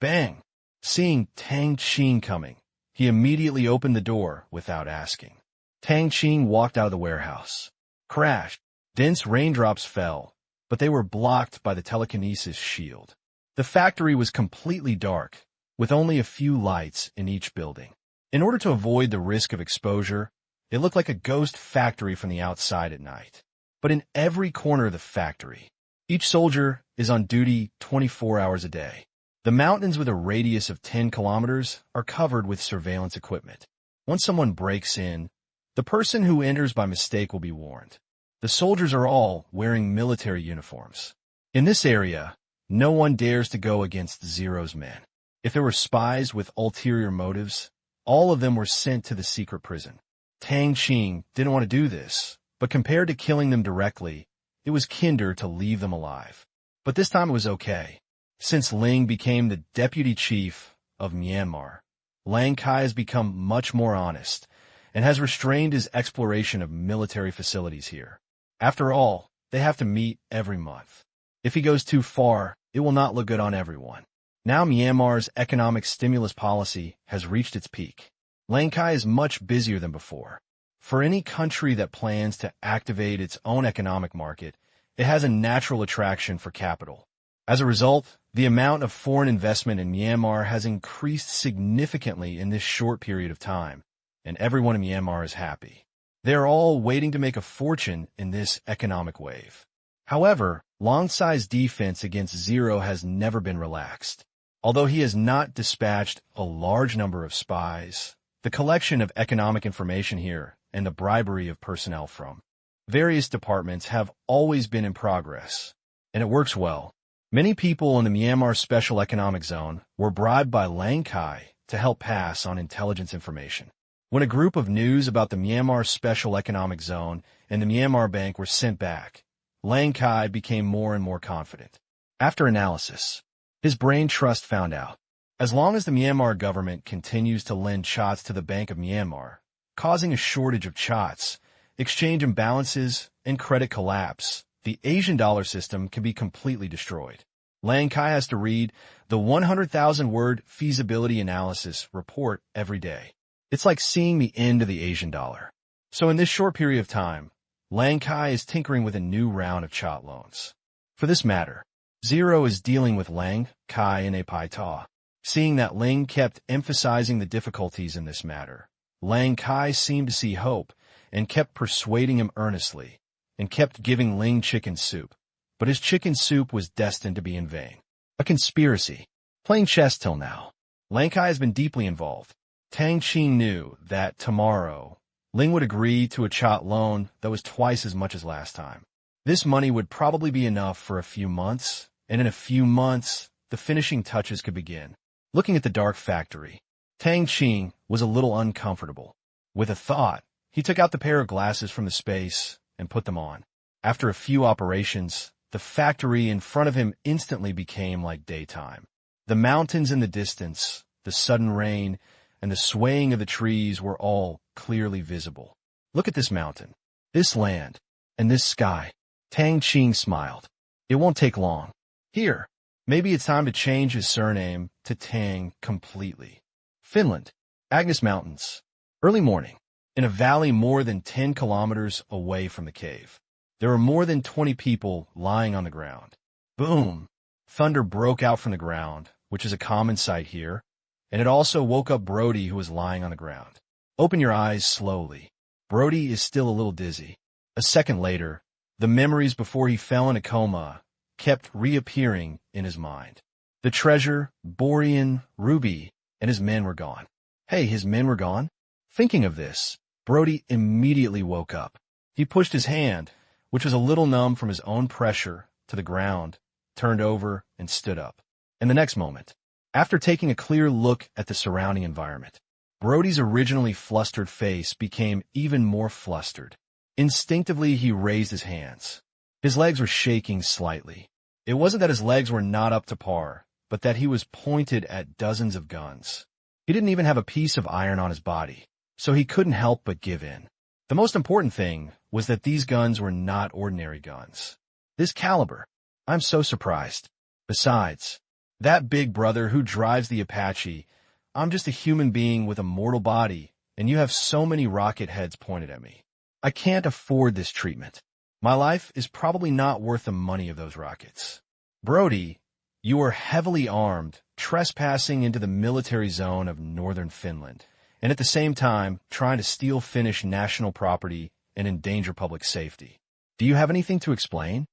Bang! Seeing Tang Qing coming, he immediately opened the door without asking. Tang Qing walked out of the warehouse. Crash! Dense raindrops fell, but they were blocked by the telekinesis shield. The factory was completely dark, with only a few lights in each building. In order to avoid the risk of exposure, it looked like a ghost factory from the outside at night. But in every corner of the factory, each soldier is on duty 24 hours a day. The mountains with a radius of 10 kilometers are covered with surveillance equipment. Once someone breaks in, the person who enters by mistake will be warned. The soldiers are all wearing military uniforms. In this area, no one dares to go against Zero's men. If there were spies with ulterior motives, all of them were sent to the secret prison. Tang Qing didn't want to do this, but compared to killing them directly, it was kinder to leave them alive. But this time it was okay. Since Ling became the deputy chief of Myanmar, Lang Kai has become much more honest and has restrained his exploration of military facilities here. After all, they have to meet every month. If he goes too far, it will not look good on everyone. Now Myanmar's economic stimulus policy has reached its peak. Lang Kai is much busier than before. For any country that plans to activate its own economic market, it has a natural attraction for capital. As a result, the amount of foreign investment in Myanmar has increased significantly in this short period of time, and everyone in Myanmar is happy. They are all waiting to make a fortune in this economic wave. However, Lang Sai's defense against Zero has never been relaxed. Although he has not dispatched a large number of spies, the collection of economic information here and the bribery of personnel from various departments have always been in progress, and it works well. Many people in the Myanmar Special Economic Zone were bribed by Lang Kai to help pass on intelligence information. When a group of news about the Myanmar Special Economic Zone and the Myanmar Bank were sent back, Lang Kai became more and more confident. After analysis, his brain trust found out, as long as the Myanmar government continues to lend chots to the Bank of Myanmar, causing a shortage of chots, exchange imbalances, and credit collapse, the Asian dollar system can be completely destroyed. Lang Kai has to read the 100,000-word feasibility analysis report every day. It's like seeing the end of the Asian dollar. So in this short period of time, Lang Kai is tinkering with a new round of chot loans. For this matter, Zero is dealing with Lang Kai in a pai ta. Seeing that Ling kept emphasizing the difficulties in this matter, Lang Kai seemed to see hope and kept persuading him earnestly, and kept giving Ling chicken soup. But his chicken soup was destined to be in vain. A conspiracy. Playing chess till now. Lang Kai has been deeply involved. Tang Qing knew that tomorrow, Ling would agree to a chot loan that was twice as much as last time. This money would probably be enough for a few months, and in a few months, the finishing touches could begin. Looking at the dark factory, Tang Qing was a little uncomfortable. With a thought, he took out the pair of glasses from the space and put them on. After a few operations, the factory in front of him instantly became like daytime. The mountains in the distance, the sudden rain, and the swaying of the trees were all clearly visible. Look at this mountain, this land, and this sky. Tang Qing smiled. It won't take long. Here, maybe it's time to change his surname to Tang completely. Finland, Agnes Mountains. Early morning, in a valley more than 10 kilometers away from the cave. There were more than 20 people lying on the ground. Boom! Thunder broke out from the ground, which is a common sight here, and it also woke up Brody, who was lying on the ground. Open your eyes slowly. Brody is still a little dizzy. A second later, the memories before he fell in a coma kept reappearing in his mind. The treasure, Borean, Ruby, and his men were gone. Hey, his men were gone? Thinking of this, Brody immediately woke up. He pushed his hand, which was a little numb from his own pressure, to the ground, turned over, and stood up. In the next moment, after taking a clear look at the surrounding environment, Brody's originally flustered face became even more flustered. Instinctively, he raised his hands. His legs were shaking slightly. It wasn't that his legs were not up to par, but that he was pointed at dozens of guns. He didn't even have a piece of iron on his body, so he couldn't help but give in. The most important thing was that these guns were not ordinary guns. This caliber. I'm so surprised. Besides, that big brother who drives the Apache, I'm just a human being with a mortal body, and you have so many rocket heads pointed at me. I can't afford this treatment. My life is probably not worth the money of those rockets. Brody, you are heavily armed, trespassing into the military zone of northern Finland, and at the same time trying to steal Finnish national property and endanger public safety. Do you have anything to explain?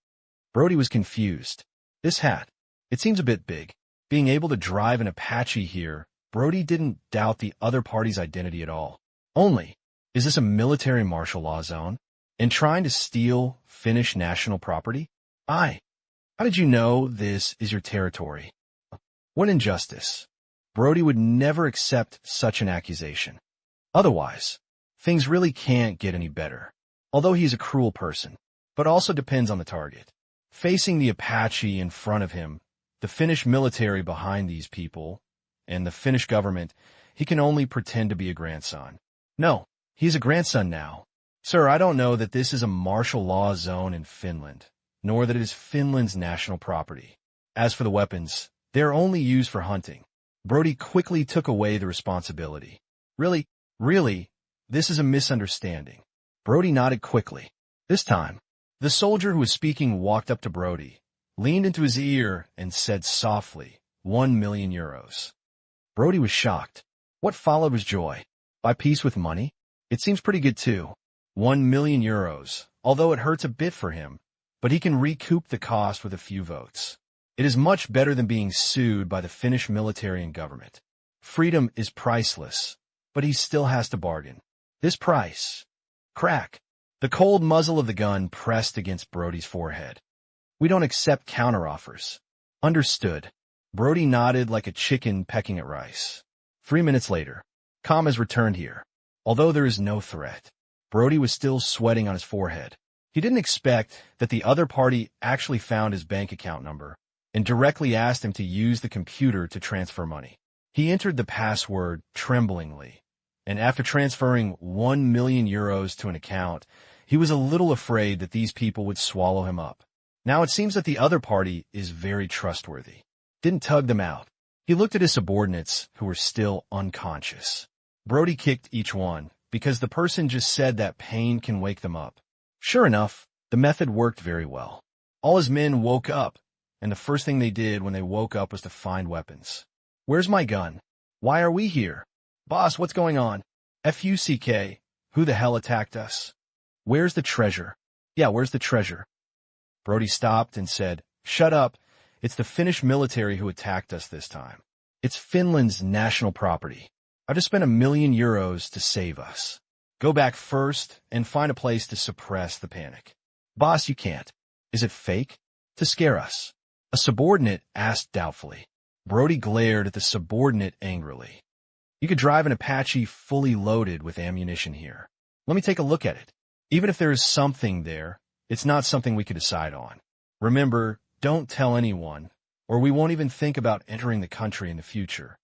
Brody was confused. This hat, it seems a bit big. Being able to drive an Apache here, Brody didn't doubt the other party's identity at all. Only, is this a military martial law zone? And trying to steal Finnish national property? How did you know this is your territory? What injustice. Brody would never accept such an accusation. Otherwise, things really can't get any better. Although he's a cruel person, but also depends on the target. Facing the Apache in front of him, the Finnish military behind these people, and the Finnish government, he can only pretend to be a grandson. No, he's a grandson now. Sir, I don't know that this is a martial law zone in Finland, nor that it is Finland's national property. As for the weapons, they are only used for hunting. Brody quickly took away the responsibility. Really, this is a misunderstanding. Brody nodded quickly. This time, the soldier who was speaking walked up to Brody, leaned into his ear, and said softly, 1 million euros. Brody was shocked. What followed was joy. Buy peace with money? It seems pretty good too. 1 million euros, although it hurts a bit for him, but he can recoup the cost with a few votes. It is much better than being sued by the Finnish military and government. Freedom is priceless, but he still has to bargain. This price. Crack. The cold muzzle of the gun pressed against Brody's forehead. We don't accept counteroffers. Understood. Brody nodded like a chicken pecking at rice. 3 minutes later, calm has returned here. Although there is no threat, Brody was still sweating on his forehead. He didn't expect that the other party actually found his bank account number and directly asked him to use the computer to transfer money. He entered the password tremblingly, and after transferring 1 million euros to an account, he was a little afraid that these people would swallow him up. Now it seems that the other party is very trustworthy. Didn't tug them out. He looked at his subordinates, who were still unconscious. Brody kicked each one, because the person just said that pain can wake them up. Sure enough, the method worked very well. All his men woke up, and the first thing they did when they woke up was to find weapons. Where's my gun? Why are we here? Boss, what's going on? FUCK, who the hell attacked us? Where's the treasure? Yeah, where's the treasure? Brody stopped and said, Shut up. It's the Finnish military who attacked us this time. It's Finland's national property. I've just spent 1 million euros to save us. Go back first and find a place to suppress the panic. Boss, you can't. Is it fake? To scare us? A subordinate asked doubtfully. Brody glared at the subordinate angrily. You could drive an Apache fully loaded with ammunition here. Let me take a look at it. Even if there is something there, it's not something we could decide on. Remember, don't tell anyone, or we won't even think about entering the country in the future.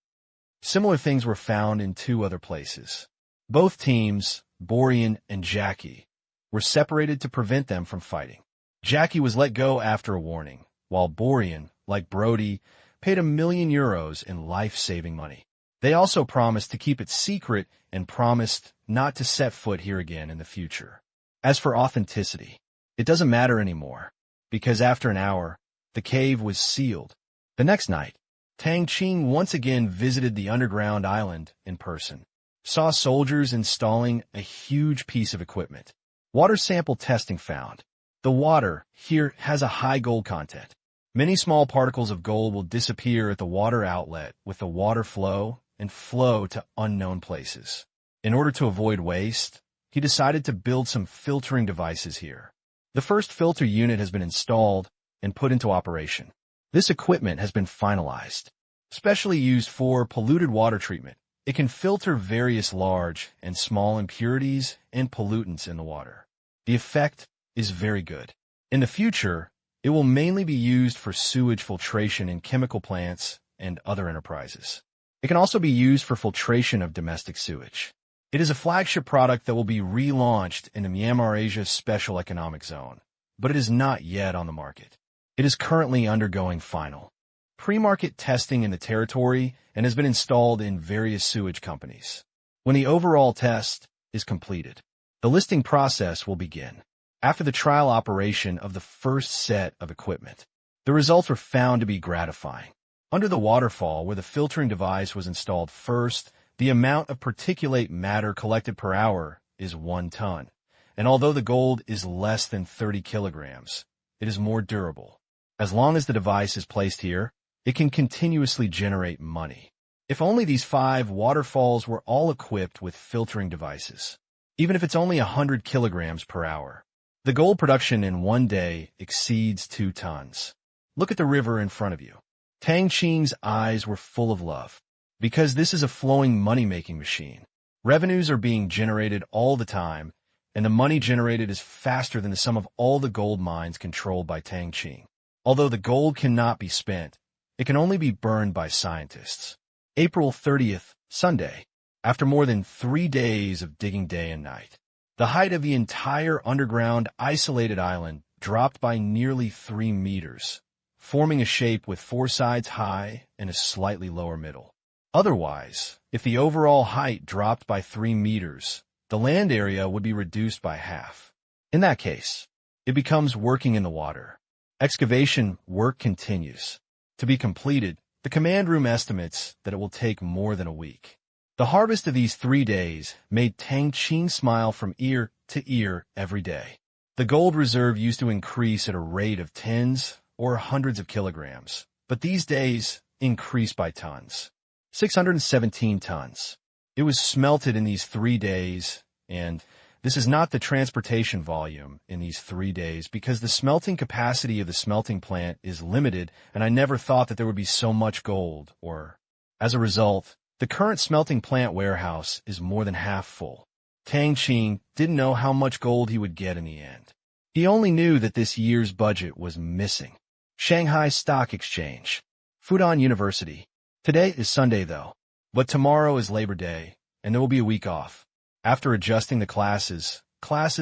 Similar things were found in 2 other places. Both teams, Borean and Jackie, were separated to prevent them from fighting. Jackie was let go after a warning, while Borean, like Brody, paid 1 million euros in life-saving money. They also promised to keep it secret and promised not to set foot here again in the future. As for authenticity, it doesn't matter anymore, because after an hour, the cave was sealed. The next night, Tang Qing once again visited the underground island in person, saw soldiers installing a huge piece of equipment. Water sample testing found. The water here has a high gold content. Many small particles of gold will disappear at the water outlet with the water flow and flow to unknown places. In order to avoid waste, he decided to build some filtering devices here. The first filter unit has been installed and put into operation. This equipment has been finalized. Specially used for polluted water treatment, it can filter various large and small impurities and pollutants in the water. The effect is very good. In the future, it will mainly be used for sewage filtration in chemical plants and other enterprises. It can also be used for filtration of domestic sewage. It is a flagship product that will be relaunched in the Myanmar Asia Special Economic Zone, but it is not yet on the market. It is currently undergoing final pre-market testing in the territory and has been installed in various sewage companies. When the overall test is completed, the listing process will begin. After the trial operation of the first set of equipment, the results were found to be gratifying. Under the waterfall where the filtering device was installed first, the amount of particulate matter collected per hour is 1 ton, and although the gold is less than 30 kilograms, it is more durable. As long as the device is placed here, it can continuously generate money. If only these 5 waterfalls were all equipped with filtering devices, even if it's only 100 kilograms per hour, the gold production in 1 day exceeds 2 tons. Look at the river in front of you. Tang Qing's eyes were full of love, because this is a flowing money-making machine. Revenues are being generated all the time, and the money generated is faster than the sum of all the gold mines controlled by Tang Qing. Although the gold cannot be spent, it can only be burned by scientists. April 30th, Sunday. After more than 3 days of digging day and night, the height of the entire underground isolated island dropped by nearly 3 meters, forming a shape with 4 sides high and a slightly lower middle. Otherwise, if the overall height dropped by 3 meters, the land area would be reduced by half. In that case, it becomes working in the water. Excavation work continues. To be completed, the command room estimates that it will take more than a week. The harvest of these 3 days made Tang Qing smile from ear to ear every day. The gold reserve used to increase at a rate of tens or hundreds of kilograms, but these days increased by tons. 617 tons. It was smelted in these 3 days, and this is not the transportation volume in these 3 days because the smelting capacity of the smelting plant is limited, and I never thought that there would be so much gold, or, as a result, the current smelting plant warehouse is more than half full. Tang Qing didn't know how much gold he would get in the end. He only knew that this year's budget was missing. Shanghai Stock Exchange. Fudan University. Today is Sunday, though, but tomorrow is Labor Day, and there will be a week off. After adjusting the classes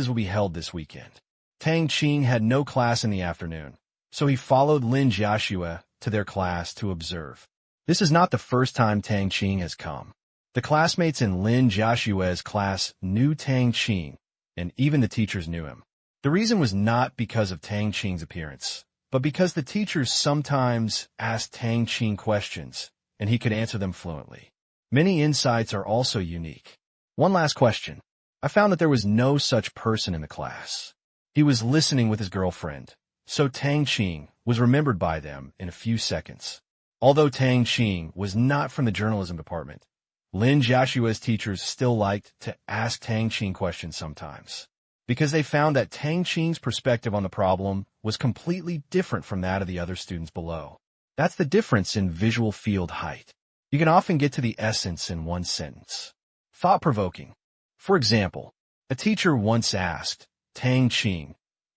will be held this weekend. Tang Qing had no class in the afternoon, so he followed Lin Jiaxue to their class to observe. This is not the first time Tang Qing has come. The classmates in Lin Jiaxue's class knew Tang Qing, and even the teachers knew him. The reason was not because of Tang Qing's appearance, but because the teachers sometimes asked Tang Qing questions, and he could answer them fluently. Many insights are also unique. One last question. I found that there was no such person in the class. He was listening with his girlfriend, so Tang Qing was remembered by them in a few seconds. Although Tang Qing was not from the journalism department, Lin Jiaxue's teachers still liked to ask Tang Qing questions sometimes, because they found that Tang Qing's perspective on the problem was completely different from that of the other students below. That's the difference in visual field height. You can often get to the essence in one sentence. Thought-provoking. For example, a teacher once asked Tang Qing,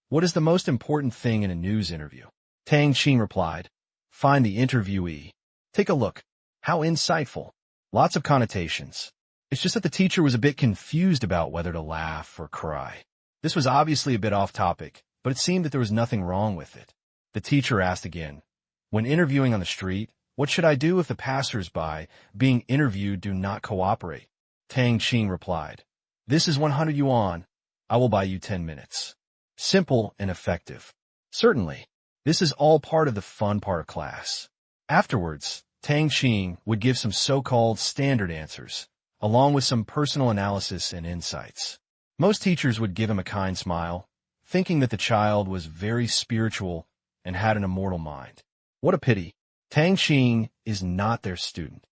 "What is the most important thing in a news interview?" Tang Qing replied, "Find the interviewee." Take a look. How insightful. Lots of connotations. It's just that the teacher was a bit confused about whether to laugh or cry. This was obviously a bit off topic, but it seemed that there was nothing wrong with it. The teacher asked again, "When interviewing on the street, what should I do if the passers-by being interviewed do not cooperate?" Tang Qing replied, "This is 100 yuan. I will buy you 10 minutes. Simple and effective. Certainly, this is all part of the fun part of class. Afterwards, Tang Qing would give some so-called standard answers, along with some personal analysis and insights. Most teachers would give him a kind smile, thinking that the child was very spiritual and had an immortal mind. What a pity. Tang Qing is not their student.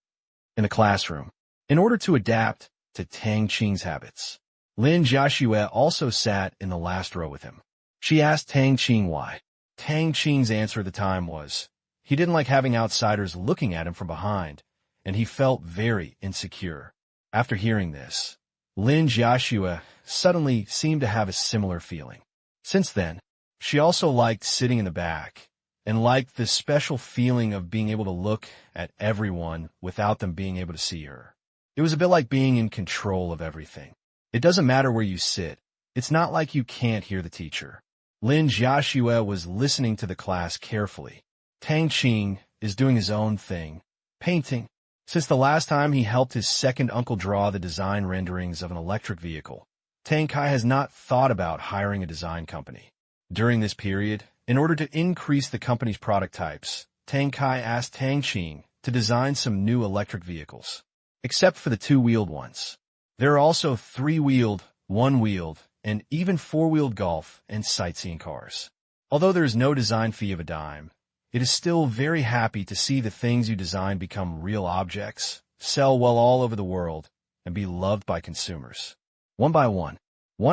In the classroom, in order to adapt to Tang Qing's habits, Lin Jiaxue also sat in the last row with him. She asked Tang Qing why. Tang Qing's answer at the time was, he didn't like having outsiders looking at him from behind, and he felt very insecure. After hearing this, Lin Jiaxue suddenly seemed to have a similar feeling. Since then, she also liked sitting in the back, and liked the special feeling of being able to look at everyone without them being able to see her. It was a bit like being in control of everything. It doesn't matter where you sit. It's not like you can't hear the teacher. Lin Jiaxue was listening to the class carefully. Tang Qing is doing his own thing, painting. Since the last time he helped his second uncle draw the design renderings of an electric vehicle, Tang Kai has not thought about hiring a design company. During this period, in order to increase the company's product types, Tang Kai asked Tang Qing to design some new electric vehicles, except for the two-wheeled ones. There are also three-wheeled, one-wheeled, and even four-wheeled golf and sightseeing cars. Although there is no design fee of a dime, it is still very happy to see the things you design become real objects, sell well all over the world, and be loved by consumers. One by one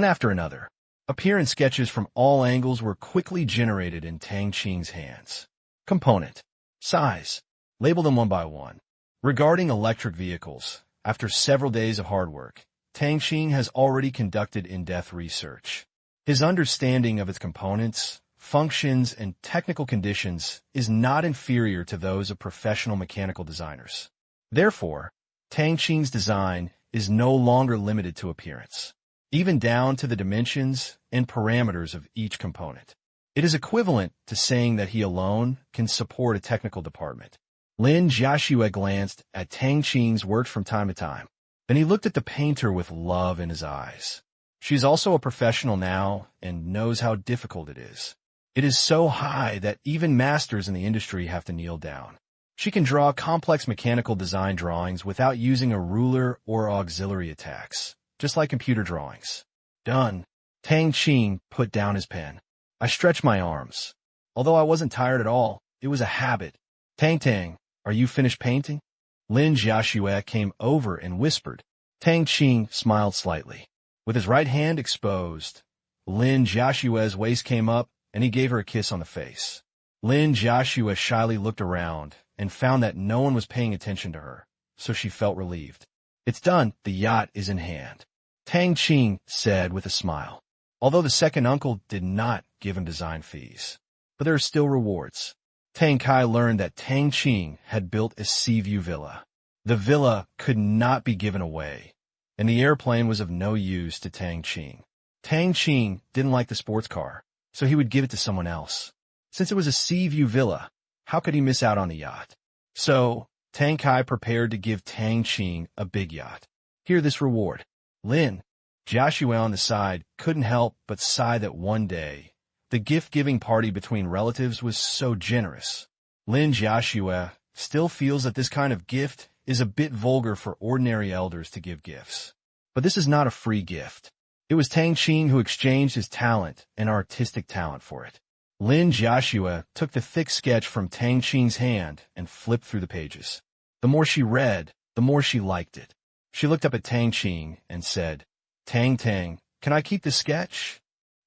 after another, appearance sketches from all angles were quickly generated in Tang Qing's hands. Component. Size. Label them one by one. Regarding electric vehicles, after several days of hard work, Tang Qing has already conducted in-depth research. His understanding of its components, functions, and technical conditions is not inferior to those of professional mechanical designers. Therefore, Tang Qing's design is no longer limited to appearance, even down to the dimensions and parameters of each component. It is equivalent to saying that he alone can support a technical department. Lin Jiaxue glanced at Tang Qing's work from time to time. Then he looked at the painter with love in his eyes. She is also a professional now and knows how difficult it is. It is so high that even masters in the industry have to kneel down. She can draw complex mechanical design drawings without using a ruler or auxiliary attacks, just like computer drawings. Done. Tang Qing put down his pen. I stretched my arms. Although I wasn't tired at all, it was a habit. Tang, are you finished painting? Lin Jiaxue came over and whispered. Tang Qing smiled slightly. With his right hand exposed, Lin Jiaxue's waist came up, and he gave her a kiss on the face. Lin Jiaxue shyly looked around and found that no one was paying attention to her, so she felt relieved. It's done. The yacht is in hand, Tang Qing said with a smile. Although the second uncle did not give him design fees, but there are still rewards. Tang Kai learned that Tang Qing had built a sea-view villa. The villa could not be given away, and the airplane was of no use to Tang Qing. Tang Qing didn't like the sports car, so he would give it to someone else. Since it was a sea-view villa, how could he miss out on the yacht? So, Tang Kai prepared to give Tang Qing a big yacht. Hear this reward. Lin Jiaxue on the side couldn't help but sigh that one day, the gift-giving party between relatives was so generous. Lin Jiaxue still feels that this kind of gift is a bit vulgar for ordinary elders to give gifts. But this is not a free gift. It was Tang Qing who exchanged his talent and artistic talent for it. Lin Jiaxue took the thick sketch from Tang Qing's hand and flipped through the pages. The more she read, the more she liked it. She looked up at Tang Qing and said, Tang, can I keep the sketch?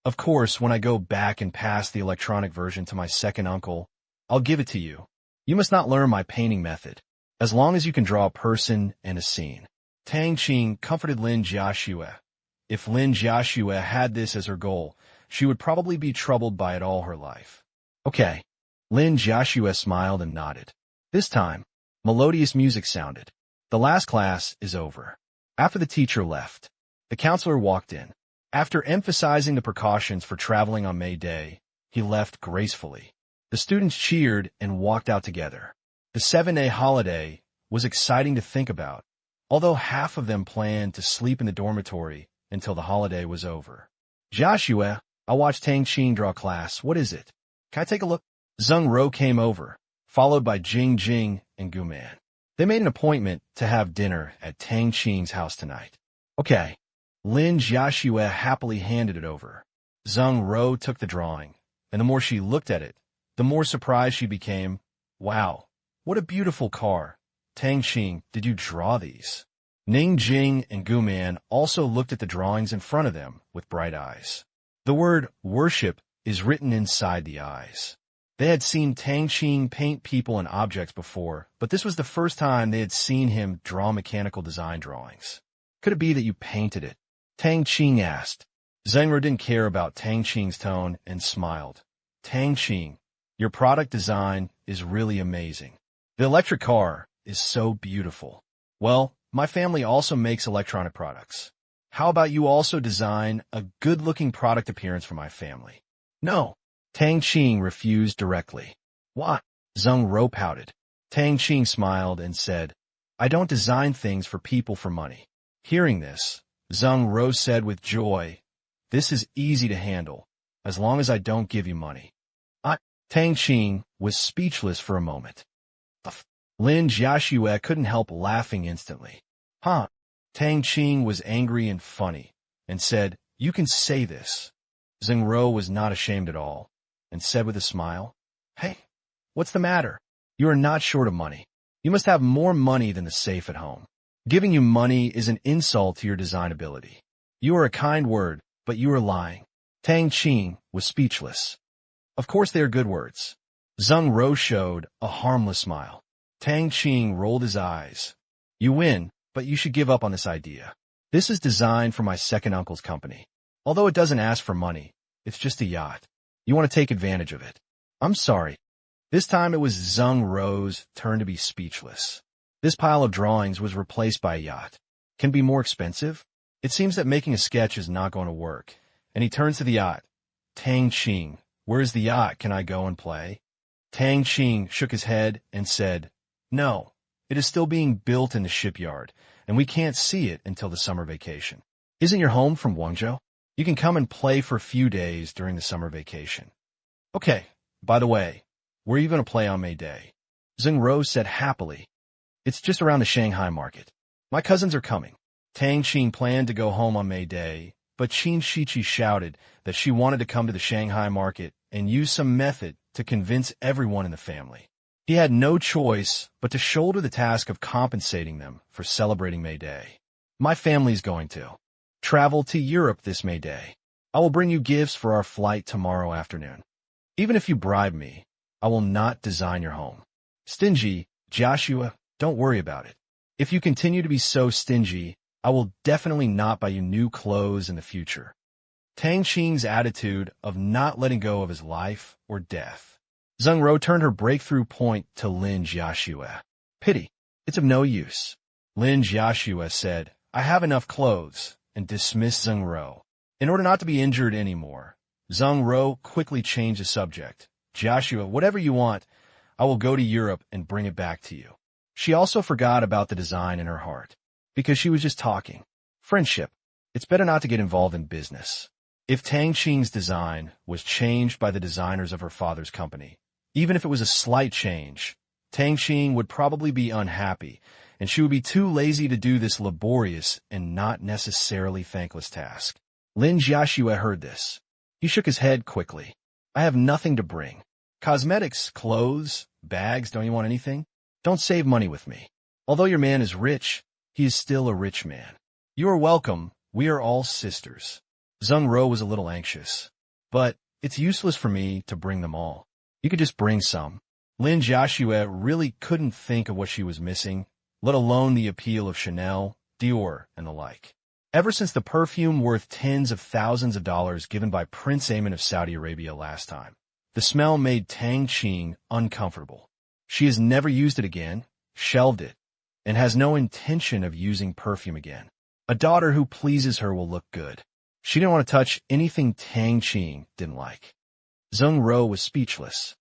Of course, when I go back and pass the electronic version to my second uncle, I'll give it to you. You must not learn my painting method, as long as you can draw a person and a scene. Tang Qing comforted Lin Jiaxue. If Lin Jiaxue had this as her goal, she would probably be troubled by it all her life. Okay. Lin Jiaxue smiled and nodded. This time, melodious music sounded. The last class is over. After the teacher left, the counselor walked in. After emphasizing the precautions for traveling on May Day, he left gracefully. The students cheered and walked out together. The 7-day holiday was exciting to think about, although half of them planned to sleep in the dormitory until the holiday was over. Jiaxue, I watched Tang Qing draw class. What is it? Can I take a look? Zheng Ro came over, followed by Jing and Guman. They made an appointment to have dinner at Tang Qing's house tonight. Okay. Lin Jiaxue happily handed it over. Zheng Ro took the drawing, and the more she looked at it, the more surprised she became. Wow, what a beautiful car. Tang Qing, did you draw these? Ning Jing and Guman also looked at the drawings in front of them with bright eyes. The word worship is written inside the eyes. They had seen Tang Qing paint people and objects before, but this was the first time they had seen him draw mechanical design drawings. Could it be that you painted it? Tang Qing asked. Zhengro didn't care about Tang Qing's tone and smiled. Tang Qing, your product design is really amazing. The electric car is so beautiful. Well, my family also makes electronic products. How about you also design a good-looking product appearance for my family? No. Tang Qing refused directly. Why? Zheng Ro pouted. Tang Qing smiled and said, I don't design things for people for money. Hearing this, Zheng Ro said with joy, this is easy to handle, as long as I don't give you money. Tang Qing was speechless for a moment. Lin Jiaxue couldn't help laughing instantly. Huh? Tang Qing was angry and funny, and said, you can say this. Zheng Ro was not ashamed at all, and said with a smile, hey, what's the matter? You are not short of money. You must have more money than the safe at home. Giving you money is an insult to your design ability. You are a kind word, but you are lying. Tang Qing was speechless. Of course they are good words. Zheng Ro showed a harmless smile. Tang Qing rolled his eyes. You win, but you should give up on this idea. This is designed for my second uncle's company. Although it doesn't ask for money, it's just a yacht. You want to take advantage of it. I'm sorry. This time it was Zheng Ro's turn to be speechless. This pile of drawings was replaced by a yacht. Can it be more expensive? It seems that making a sketch is not going to work. And he turns to the yacht. Tang Qing, where's the yacht? Can I go and play? Tang Qing shook his head and said, no, it is still being built in the shipyard, and we can't see it until the summer vacation. Isn't your home from Guangzhou? You can come and play for a few days during the summer vacation. Okay, by the way, where are you going to play on May Day? Zheng Ro said happily. It's just around the Shanghai market. My cousins are coming. Tang Qing planned to go home on May Day, but Qin Shiqi shouted that she wanted to come to the Shanghai market and use some method to convince everyone in the family. He had no choice but to shoulder the task of compensating them for celebrating May Day. My family's going to travel to Europe this May Day. I will bring you gifts for our flight tomorrow afternoon. Even if you bribe me, I will not design your home. Stingy, Joshua, don't worry about it. If you continue to be so stingy, I will definitely not buy you new clothes in the future. Tang Qing's attitude of not letting go of his life or death. Zheng Ro turned her breakthrough point to Lin Jiaxue. Pity. It's of no use. Lin Jiaxue said, I have enough clothes, and dismissed Zheng Ro. In order not to be injured anymore, Zheng Ro quickly changed the subject. Jiaxue, whatever you want, I will go to Europe and bring it back to you. She also forgot about the design in her heart, because she was just talking. Friendship. It's better not to get involved in business. If Tang Qing's design was changed by the designers of her father's company, even if it was a slight change, Tang Qing would probably be unhappy, and she would be too lazy to do this laborious and not necessarily thankless task. Lin Jiaxue heard this. He shook his head quickly. I have nothing to bring. Cosmetics, clothes, bags, don't you want anything? Don't save money with me. Although your man is rich, he is still a rich man. You are welcome. We are all sisters. Zheng Ro was a little anxious. But it's useless for me to bring them all. You could just bring some. Lin Jiaxue really couldn't think of what she was missing, let alone the appeal of Chanel, Dior, and the like. Ever since the perfume worth tens of thousands of dollars given by Prince Ayman of Saudi Arabia last time, the smell made Tang Qing uncomfortable. She has never used it again, shelved it, and has no intention of using perfume again. A daughter who pleases her will look good. She didn't want to touch anything Tang Qing didn't like. Zheng Ro was speechless.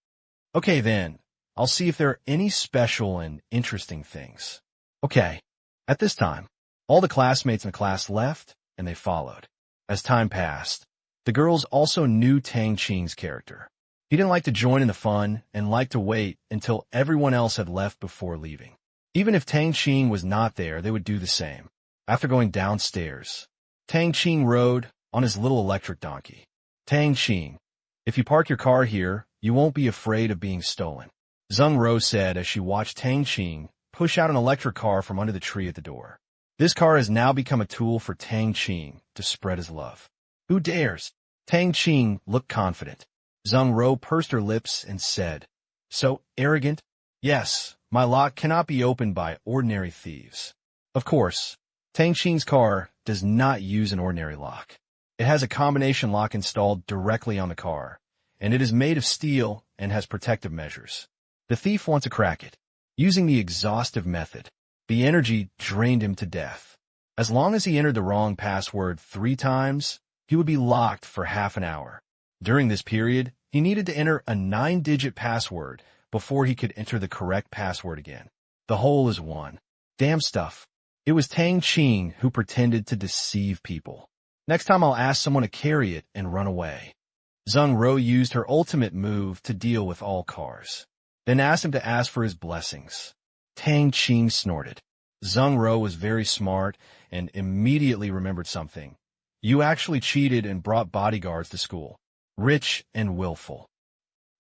Okay then, I'll see if there are any special and interesting things. Okay. At this time, all the classmates in the class left, and they followed. As time passed, the girls also knew Tang Qing's character. He didn't like to join in the fun and liked to wait until everyone else had left before leaving. Even if Tang Qing was not there, they would do the same. After going downstairs, Tang Qing rode on his little electric donkey. Tang Qing, if you park your car here, you won't be afraid of being stolen. Zheng Ro said as she watched Tang Qing push out an electric car from under the tree at the door. This car has now become a tool for Tang Qing to spread his love. Who dares? Tang Qing looked confident. Zheng Ro pursed her lips and said, "So arrogant? Yes, my lock cannot be opened by ordinary thieves." Of course, Tang Qing's car does not use an ordinary lock. It has a combination lock installed directly on the car, and it is made of steel and has protective measures. The thief wants to crack it. Using the exhaustive method, the energy drained him to death. As long as he entered the wrong password 3 times, he would be locked for half an hour. During this period, he needed to enter a 9-digit password before he could enter the correct password again. The hole is one. Damn stuff. It was Tang Qing who pretended to deceive people. Next time I'll ask someone to carry it and run away. Zheng Ro used her ultimate move to deal with all cars, then asked him to ask for his blessings. Tang Qing snorted. Zheng Ro was very smart and immediately remembered something. You actually cheated and brought bodyguards to school. Rich and willful.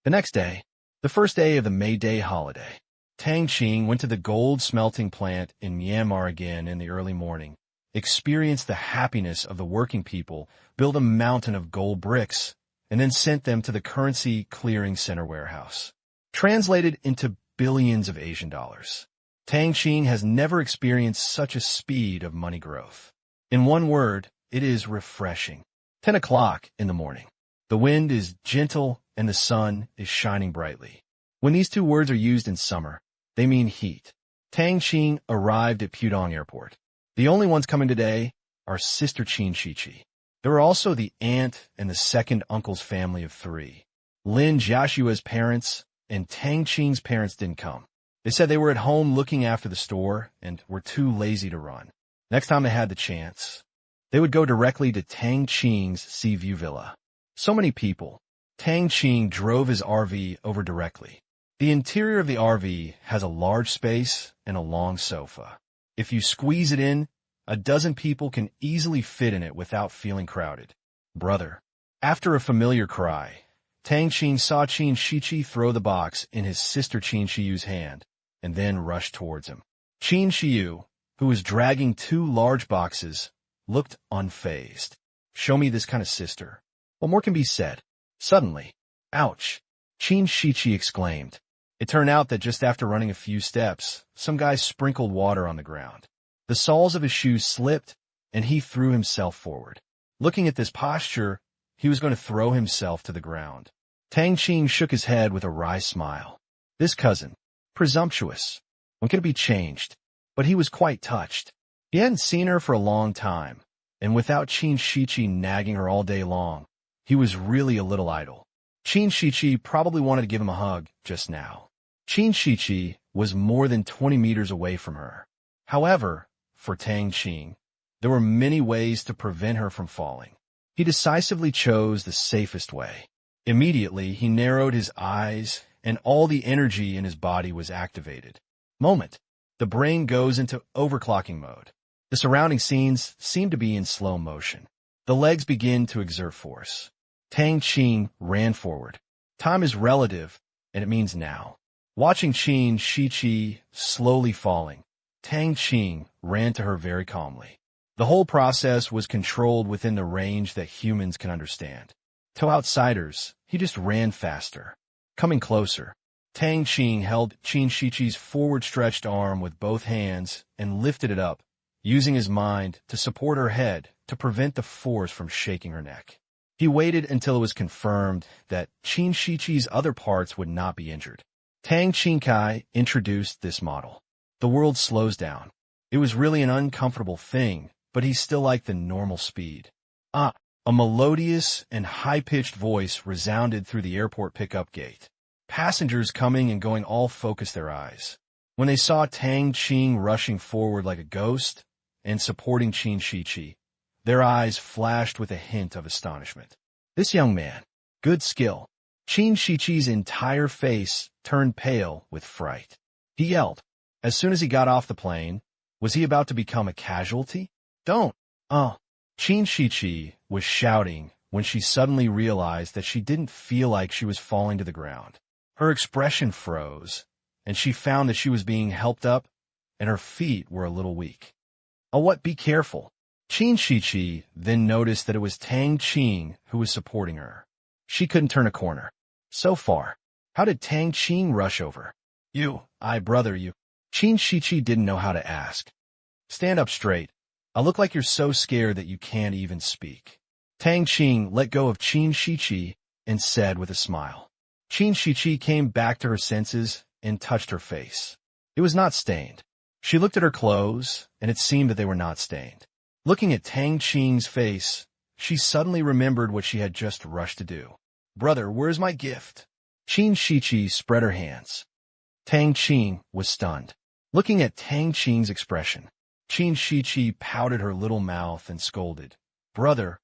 The next day, the first day of the May Day holiday, Tang Qing went to the gold smelting plant in Myanmar again in the early morning, experienced the happiness of the working people, built a mountain of gold bricks, and then sent them to the currency clearing center warehouse. Translated into billions of Asian dollars. Tang Qing has never experienced such a speed of money growth. In one word, it is refreshing. 10 o'clock in the morning. The wind is gentle and the sun is shining brightly. When these 2 words are used in summer, they mean heat. Tang Qing arrived at Pudong Airport. The only ones coming today are Sister Qin Shichi. There were also the aunt and the second uncle's family of 3. Lin Jiashua's parents and Tang Qing's parents didn't come. They said they were at home looking after the store and were too lazy to run. Next time they had the chance, they would go directly to Tang Qing's Sea View Villa. So many people. Tang Qing drove his RV over directly. The interior of the RV has a large space and a long sofa. If you squeeze it in, a dozen people can easily fit in it without feeling crowded. Brother. After a familiar cry, Tang Qing saw Qin Shichi throw the box in his sister Qin Shiyu's hand, and then rushed towards him. Qin Shiyu, who was dragging 2 large boxes, looked unfazed. Show me this kind of sister. What more can be said? Suddenly, ouch! Qin Shichi exclaimed. It turned out that just after running a few steps, some guy sprinkled water on the ground. The soles of his shoes slipped, and he threw himself forward. Looking at this posture, he was going to throw himself to the ground. Tang Qing shook his head with a wry smile. This cousin, presumptuous. When can it be changed? But he was quite touched. He hadn't seen her for a long time, and without Qin Shichi nagging her all day long, he was really a little idle. Qin Shichi probably wanted to give him a hug just now. Qin Shichi was more than 20 meters away from her. However, for Tang Qing, there were many ways to prevent her from falling. He decisively chose the safest way. Immediately, he narrowed his eyes, and all the energy in his body was activated. Moment. The brain goes into overclocking mode. The surrounding scenes seem to be in slow motion. The legs begin to exert force. Tang Qing ran forward. Time is relative, and it means now. Watching Qin Shichi slowly falling, Tang Qing ran to her very calmly. The whole process was controlled within the range that humans can understand. To outsiders, he just ran faster. Coming closer, Tang Qing held Qin Shichi's forward-stretched arm with both hands and lifted it up, using his mind to support her head to prevent the force from shaking her neck. He waited until it was confirmed that Qin Shichi's other parts would not be injured. Tang Qingkai introduced this model. The world slows down. It was really an uncomfortable thing, but he still liked the normal speed. A melodious and high-pitched voice resounded through the airport pickup gate. Passengers coming and going all focused their eyes. When they saw Tang Qing rushing forward like a ghost and supporting Qin Shichi, their eyes flashed with a hint of astonishment. This young man, good skill. Qin Shichi's entire face turned pale with fright. He yelled. As soon as he got off the plane, was he about to become a casualty? Don't. Qin Shichi was shouting when she suddenly realized that she didn't feel like she was falling to the ground. Her expression froze, and she found that she was being helped up, and her feet were a little weak. Oh, what? Be careful. Qin Shiqi then noticed that it was Tang Qing who was supporting her. She couldn't turn a corner. So far. How did Tang Qing rush over? Brother, you. Qin Shiqi didn't know how to ask. Stand up straight. I look like you're so scared that you can't even speak. Tang Qing let go of Qin Shiqi and said with a smile. Qin Shiqi came back to her senses and touched her face. It was not stained. She looked at her clothes, and it seemed that they were not stained. Looking at Tang Qing's face, she suddenly remembered what she had just rushed to do. Brother, where's my gift? Qin Shiqi spread her hands. Tang Qing was stunned. Looking at Tang Qing's expression, Qin Shiqi pouted her little mouth and scolded. Brother,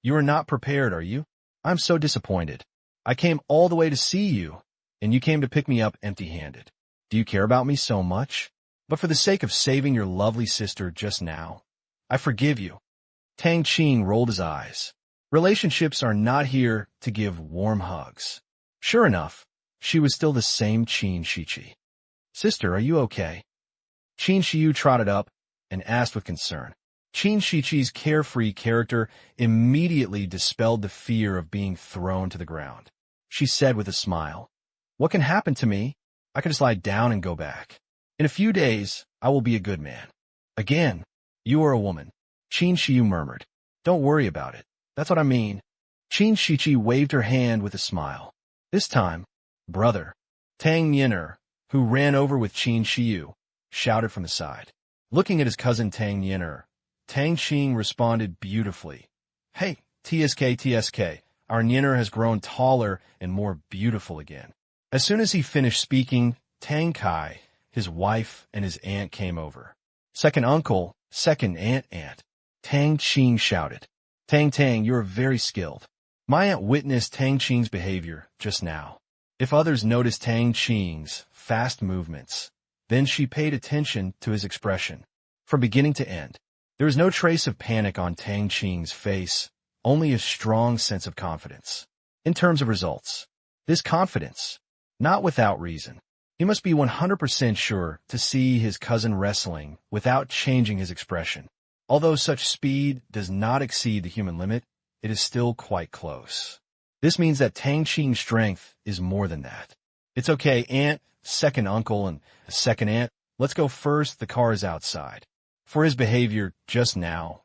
you are not prepared, are you? I'm so disappointed. I came all the way to see you, and you came to pick me up empty-handed. Do you care about me so much? But for the sake of saving your lovely sister just now, I forgive you. Tang Qing rolled his eyes. Relationships are not here to give warm hugs. Sure enough, she was still the same Qin Shiqi. Sister, are you okay? Qin Shiyu trotted up and asked with concern. Qin Shiqi's carefree character immediately dispelled the fear of being thrown to the ground. She said with a smile, What can happen to me? I can just lie down and go back. In a few days, I will be a good man. Again, you are a woman. Qin Shiyu murmured. Don't worry about it. That's what I mean. Qin Shiqi waved her hand with a smile. This time, brother. Tang Yin'er, who ran over with Qin Shiyu, shouted from the side. Looking at his cousin Tang Yin'er, Tang Qing responded beautifully. Hey, TSK, our Yin'er has grown taller and more beautiful again. As soon as he finished speaking, Tang Kai, his wife, and his aunt came over. Second uncle, second aunt. Tang Qing shouted. Tang, you are very skilled. My aunt witnessed Tang Qing's behavior just now. If others noticed Tang Qing's fast movements, then she paid attention to his expression. From beginning to end, there was no trace of panic on Tang Qing's face, only a strong sense of confidence. In terms of results, this confidence, not without reason. He must be 100% sure to see his cousin wrestling without changing his expression. Although such speed does not exceed the human limit, it is still quite close. This means that Tang Qing's strength is more than that. It's okay, aunt, second uncle, and second aunt. Let's go first, the car is outside. For his behavior just now,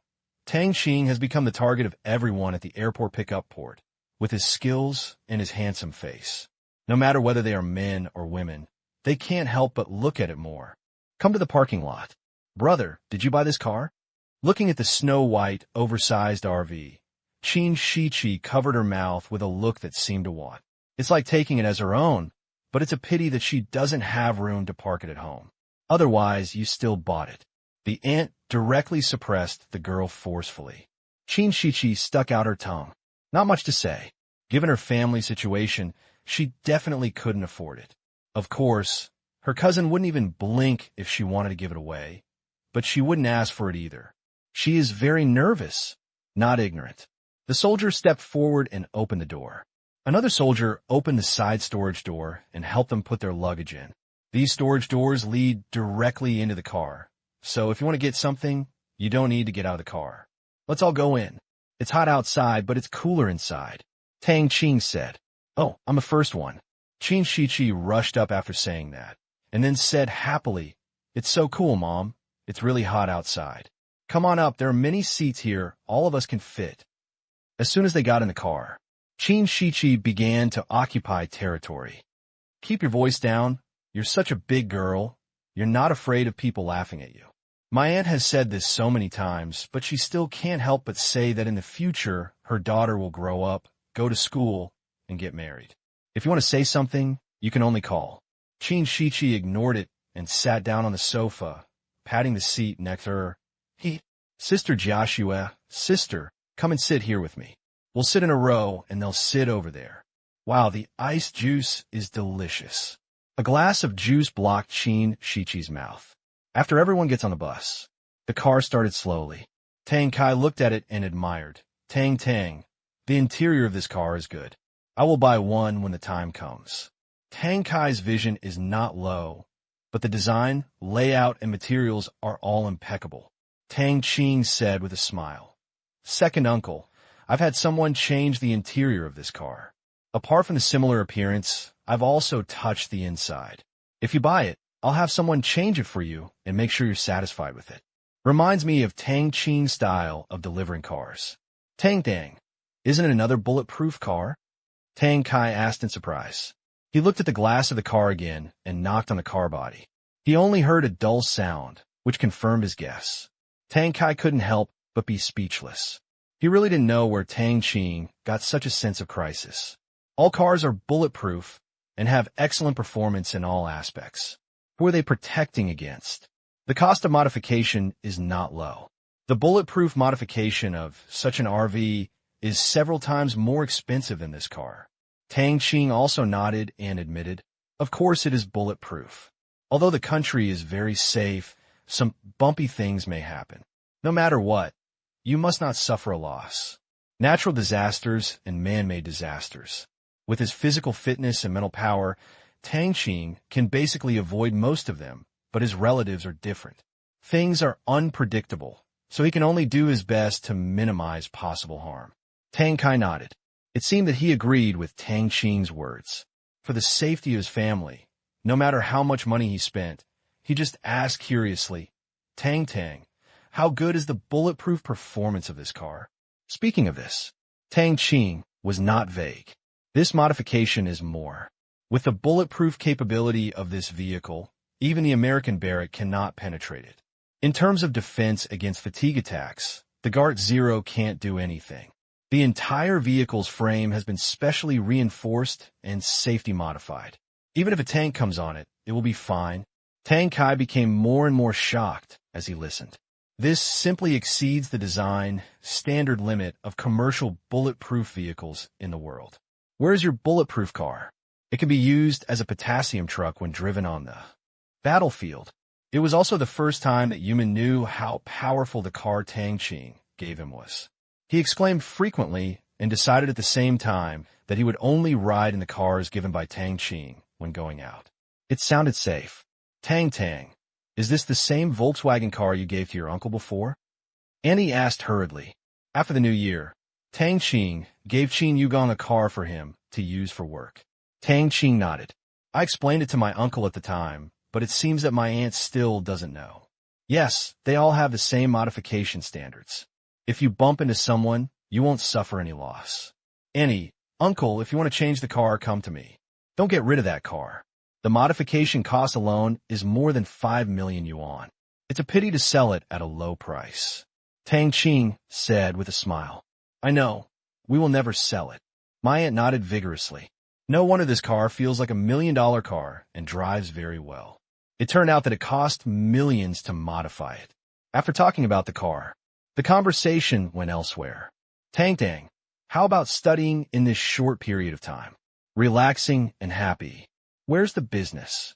Tang Qing has become the target of everyone at the airport pickup port, with his skills and his handsome face. No matter whether they are men or women, they can't help but look at it more. Come to the parking lot. Brother, did you buy this car? Looking at the snow-white, oversized RV, Qin Shiqi covered her mouth with a look that seemed to want. It's like taking it as her own, but it's a pity that she doesn't have room to park it at home. Otherwise, you still bought it. The aunt directly suppressed the girl forcefully. Qin Shiqi stuck out her tongue. Not much to say. Given her family situation, she definitely couldn't afford it. Of course, her cousin wouldn't even blink if she wanted to give it away, but she wouldn't ask for it either. She is very nervous, not ignorant. The soldier stepped forward and opened the door. Another soldier opened the side storage door and helped them put their luggage in. These storage doors lead directly into the car, so if you want to get something, you don't need to get out of the car. Let's all go in. It's hot outside, but it's cooler inside. Tang Qing said. Oh, I'm the first one. Qin Shiqi rushed up after saying that, and then said happily, It's so cool, Mom. It's really hot outside. Come on up, there are many seats here, all of us can fit. As soon as they got in the car, Qin Shiqi began to occupy territory. Keep your voice down. You're such a big girl. You're not afraid of people laughing at you. My aunt has said this so many times, but she still can't help but say that in the future, her daughter will grow up, go to school, and get married. If you want to say something, you can only call. Qin Shiqi ignored it and sat down on the sofa, patting the seat next to her. Sister Joshua, sister, come and sit here with me. We'll sit in a row, and they'll sit over there. Wow, the iced juice is delicious. A glass of juice blocked Qin Shiqi's mouth. After everyone gets on the bus, the car started slowly. Tang Kai looked at it and admired. Tang, the interior of this car is good. I will buy one when the time comes. Tang Kai's vision is not low, but the design, layout, and materials are all impeccable. Tang Qing said with a smile. Second uncle, I've had someone change the interior of this car. Apart from the similar appearance, I've also touched the inside. If you buy it, I'll have someone change it for you and make sure you're satisfied with it. Reminds me of Tang Qing's style of delivering cars. Tang, isn't it another bulletproof car? Tang Kai asked in surprise. He looked at the glass of the car again and knocked on the car body. He only heard a dull sound, which confirmed his guess. Tang Kai couldn't help but be speechless. He really didn't know where Tang Qing got such a sense of crisis. All cars are bulletproof and have excellent performance in all aspects. Who are they protecting against? The cost of modification is not low. The bulletproof modification of such an RV is several times more expensive than this car. Tang Qing also nodded and admitted, of course it is bulletproof. Although the country is very safe, some bumpy things may happen. No matter what, you must not suffer a loss. Natural disasters and man-made disasters. With his physical fitness and mental power, Tang Qing can basically avoid most of them, but his relatives are different. Things are unpredictable, so he can only do his best to minimize possible harm. Tang Kai nodded. It seemed that he agreed with Tang Qing's words. For the safety of his family, no matter how much money he spent, he just asked curiously, Tang, how good is the bulletproof performance of this car? Speaking of this, Tang Qing was not vague. This modification is more. With the bulletproof capability of this vehicle, even the American barrack cannot penetrate it. In terms of defense against fatigue attacks, the Gart Zero can't do anything. The entire vehicle's frame has been specially reinforced and safety modified. Even if a tank comes on it, it will be fine. Tang Kai became more and more shocked as he listened. This simply exceeds the design standard limit of commercial bulletproof vehicles in the world. Where's your bulletproof car? It can be used as a potassium truck when driven on the battlefield. It was also the first time that Yuman knew how powerful the car Tang Qing gave him was. He exclaimed frequently and decided at the same time that he would only ride in the cars given by Tang Qing when going out. It sounded safe. Tang, is this the same Volkswagen car you gave to your uncle before? Annie asked hurriedly. After the new year, Tang Qing gave Qin Yugong a car for him to use for work. Tang Qing nodded. I explained it to my uncle at the time, but it seems that my aunt still doesn't know. Yes, they all have the same modification standards. If you bump into someone, you won't suffer any loss. Annie, uncle, if you want to change the car, come to me. Don't get rid of that car. The modification cost alone is more than 5 million yuan. It's a pity to sell it at a low price. Tang Qing said with a smile. I know. We will never sell it. My aunt nodded vigorously. No wonder this car feels like $1 million car and drives very well. It turned out that it cost millions to modify it. After talking about the car, the conversation went elsewhere. Tang, how about studying in this short period of time? Relaxing and happy. Where's the business?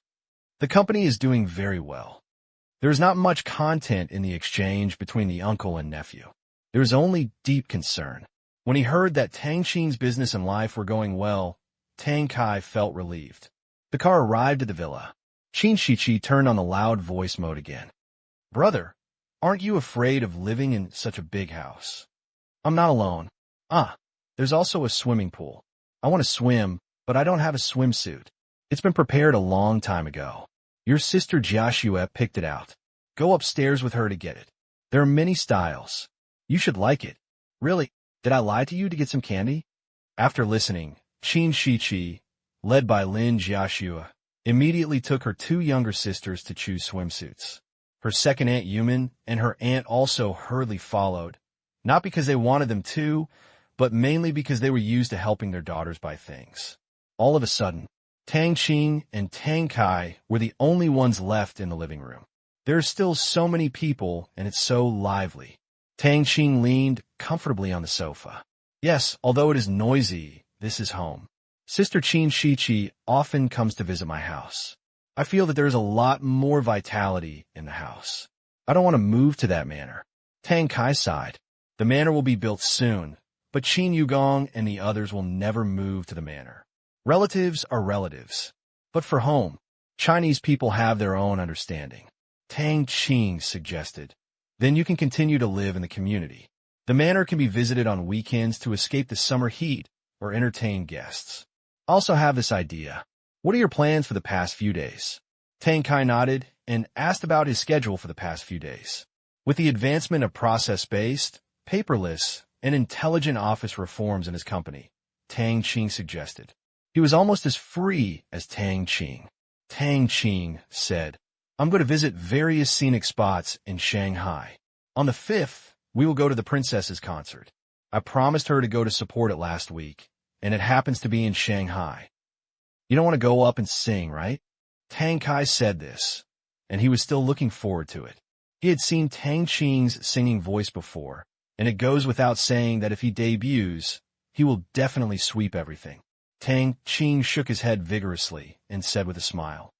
The company is doing very well. There is not much content in the exchange between the uncle and nephew. There is only deep concern. When he heard that Tang Qing's business and life were going well, Tang Kai felt relieved. The car arrived at the villa. Qin Shiqi turned on the loud voice mode again. Brother, aren't you afraid of living in such a big house? I'm not alone. There's also a swimming pool. I want to swim, but I don't have a swimsuit. It's been prepared a long time ago. Your sister Jiaxue picked it out. Go upstairs with her to get it. There are many styles. You should like it. Really, did I lie to you to get some candy? After listening, Qin Shiqi, led by Lin Jiaxue, immediately took her 2 younger sisters to choose swimsuits. Her second aunt Yuman and her aunt also hurriedly followed, not because they wanted them to, but mainly because they were used to helping their daughters buy things. All of a sudden, Tang Qing and Tang Kai were the only ones left in the living room. There are still so many people, and it's so lively. Tang Qing leaned comfortably on the sofa. Yes, although it is noisy, this is home. Sister Qin Shiqi often comes to visit my house. I feel that there is a lot more vitality in the house. I don't want to move to that manor. Tang Kai sighed. The manor will be built soon, but Qin Yugong and the others will never move to the manor. Relatives are relatives. But for home, Chinese people have their own understanding. Tang Qing suggested. Then you can continue to live in the community. The manor can be visited on weekends to escape the summer heat or entertain guests. I also have this idea. What are your plans for the past few days? Tang Qing nodded and asked about his schedule for the past few days. With the advancement of process-based, paperless, and intelligent office reforms in his company, Tang Qing suggested. He was almost as free as Tang Qing. Tang Qing said, I'm going to visit various scenic spots in Shanghai. On the 5th, we will go to the princess's concert. I promised her to go to support it last week, and it happens to be in Shanghai. You don't want to go up and sing, right? Tang Qing said this, and he was still looking forward to it. He had seen Tang Qing's singing voice before, and it goes without saying that if he debuts, he will definitely sweep everything. Tang Qing shook his head vigorously and said with a smile,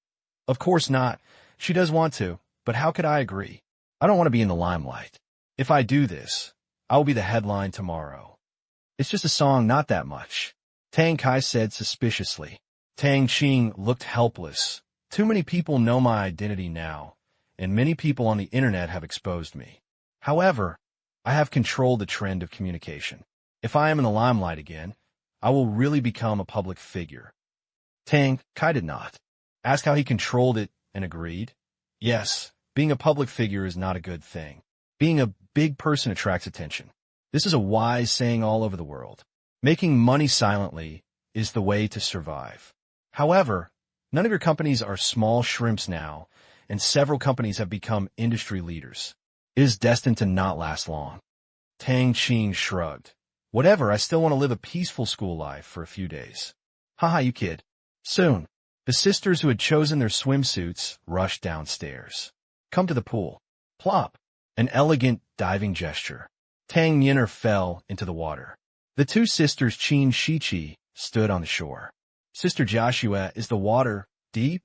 Of course not. She does want to, but how could I agree? I don't want to be in the limelight. If I do this, I will be the headline tomorrow. It's just a song, not that much. Tang Qing said suspiciously. Tang Qing looked helpless. Too many people know my identity now, and many people on the internet have exposed me. However, I have controlled the trend of communication. If I am in the limelight again, I will really become a public figure. Tang Qing did not. Asked how he controlled it and agreed. Yes, being a public figure is not a good thing. Being a big person attracts attention. This is a wise saying all over the world. Making money silently is the way to survive. However, none of your companies are small shrimps now, and several companies have become industry leaders. It is destined to not last long. Tang Qing shrugged. Whatever, I still want to live a peaceful school life for a few days. Haha, you kid. Soon, the sisters who had chosen their swimsuits rushed downstairs. Come to the pool. Plop. An elegant diving gesture. Tang Yin'er fell into the water. The two sisters Qin Shiqi stood on the shore. Sister Joshua, is the water deep?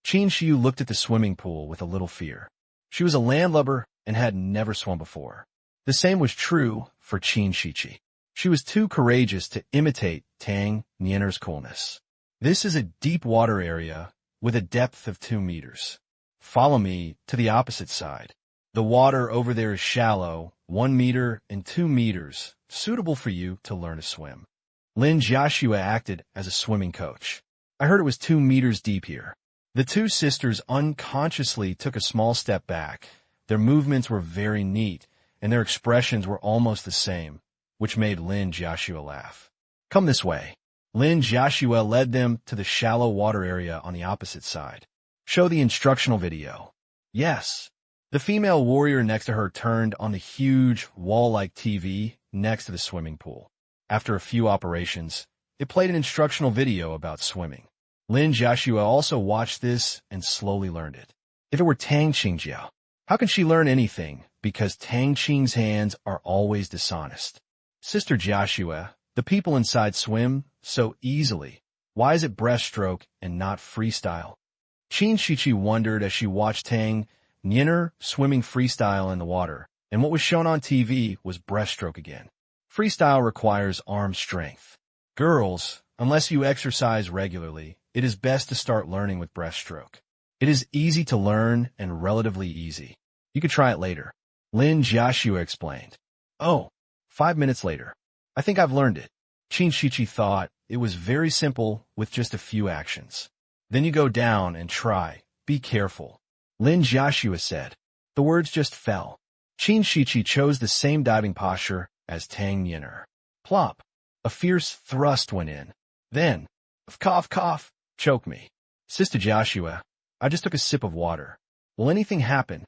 Qin Shiu looked at the swimming pool with a little fear. She was a landlubber and had never swum before. The same was true for Qin Shiqi. She was too courageous to imitate Tang Yin'er's coolness. This is a deep water area with a depth of 2 meters. Follow me to the opposite side. The water over there is shallow, 1 meter and 2 meters, suitable for you to learn to swim. Lin Joshua acted as a swimming coach. I heard it was 2 meters deep here. The two sisters unconsciously took a small step back. Their movements were very neat, and their expressions were almost the same, which made Lin Joshua laugh. Come this way. Lin Joshua led them to the shallow water area on the opposite side. Show the instructional video. Yes. The female warrior next to her turned on the huge wall-like TV next to the swimming pool. After a few operations, it played an instructional video about swimming. Lin Joshua also watched this and slowly learned it. If it were Tang Qingjiao, how can she learn anything? Because Tang Qing's hands are always dishonest. Sister Joshua, the people inside swim so easily. Why is it breaststroke and not freestyle? Qin Shiqi wondered as she watched Tang Yin'er swimming freestyle in the water, and what was shown on TV was breaststroke again. Freestyle requires arm strength. Girls, unless you exercise regularly, it is best to start learning with breaststroke. It is easy to learn and relatively easy. You could try it later. Lin Joshua explained. Oh, 5 minutes later. I think I've learned it. Qin Shiqi thought it was very simple with just a few actions. Then you go down and try. Be careful. Lin Joshua said. The words just fell. Qin Shiqi chose the same diving posture as Tang Yin'er. Plop. A fierce thrust went in. Then, cough, cough, choke me. Sister Joshua, I just took a sip of water. Will anything happen?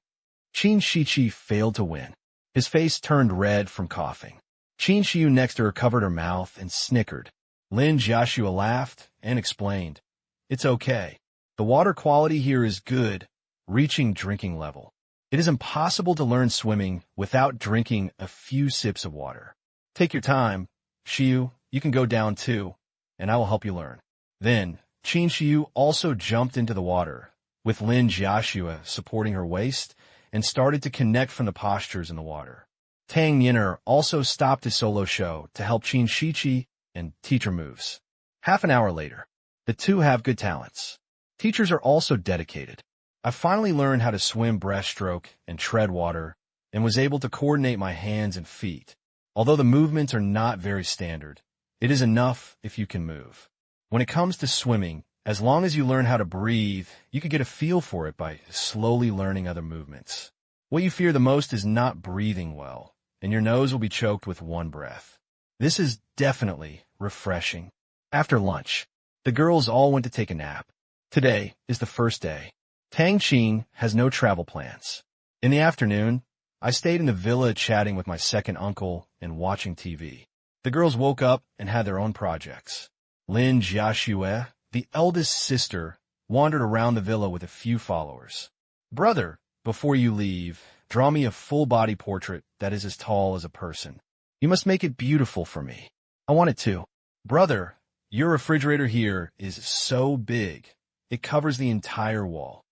Qin Shiqi failed to win. His face turned red from coughing. Qin Shiu next to her covered her mouth and snickered. Lin Joshua laughed and explained. It's okay. The water quality here is good, reaching drinking level. It is impossible to learn swimming without drinking a few sips of water. Take your time. Shiu, you can go down too, and I will help you learn. Then, Qin Shiu also jumped into the water, with Lin Joshua supporting her waist, and started to connect from the postures in the water. Tang Yin'er also stopped his solo show to help Qin Shiqi and teach her moves. Half an hour later, the two have good talents. Teachers are also dedicated. I finally learned how to swim breaststroke and tread water and was able to coordinate my hands and feet. Although the movements are not very standard, it is enough if you can move. When it comes to swimming, as long as you learn how to breathe, you can get a feel for it by slowly learning other movements. What you fear the most is not breathing well, and your nose will be choked with one breath. This is definitely refreshing. After lunch, the girls all went to take a nap. Today is the first day. Tang Qing has no travel plans. In the afternoon, I stayed in the villa chatting with my second uncle and watching TV. The girls woke up and had their own projects. Lin Jiaxue, the eldest sister, wandered around the villa with a few followers. Brother, before you leave, draw me a full-body portrait that is as tall as a person. You must make it beautiful for me. I want it too. Brother, your refrigerator here is so big. It covers the entire wall.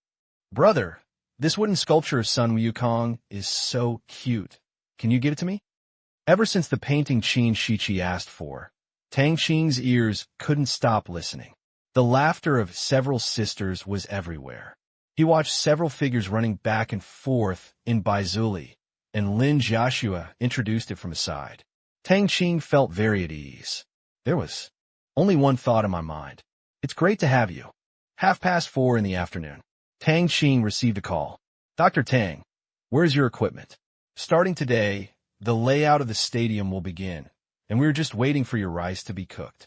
Brother, this wooden sculpture of Sun Wukong is so cute. Can you give it to me? Ever since the painting Qin Shiqi asked for, Tang Qing's ears couldn't stop listening. The laughter of several sisters was everywhere. He watched several figures running back and forth in Baizuli, and Lin Jiaxue introduced it from his side. Tang Qing felt very at ease. There was only one thought in my mind. It's great to have you. 4:30 in the afternoon. Tang Qing received a call. Dr. Tang, where's your equipment? Starting today, the layout of the stadium will begin, and we're just waiting for your rice to be cooked.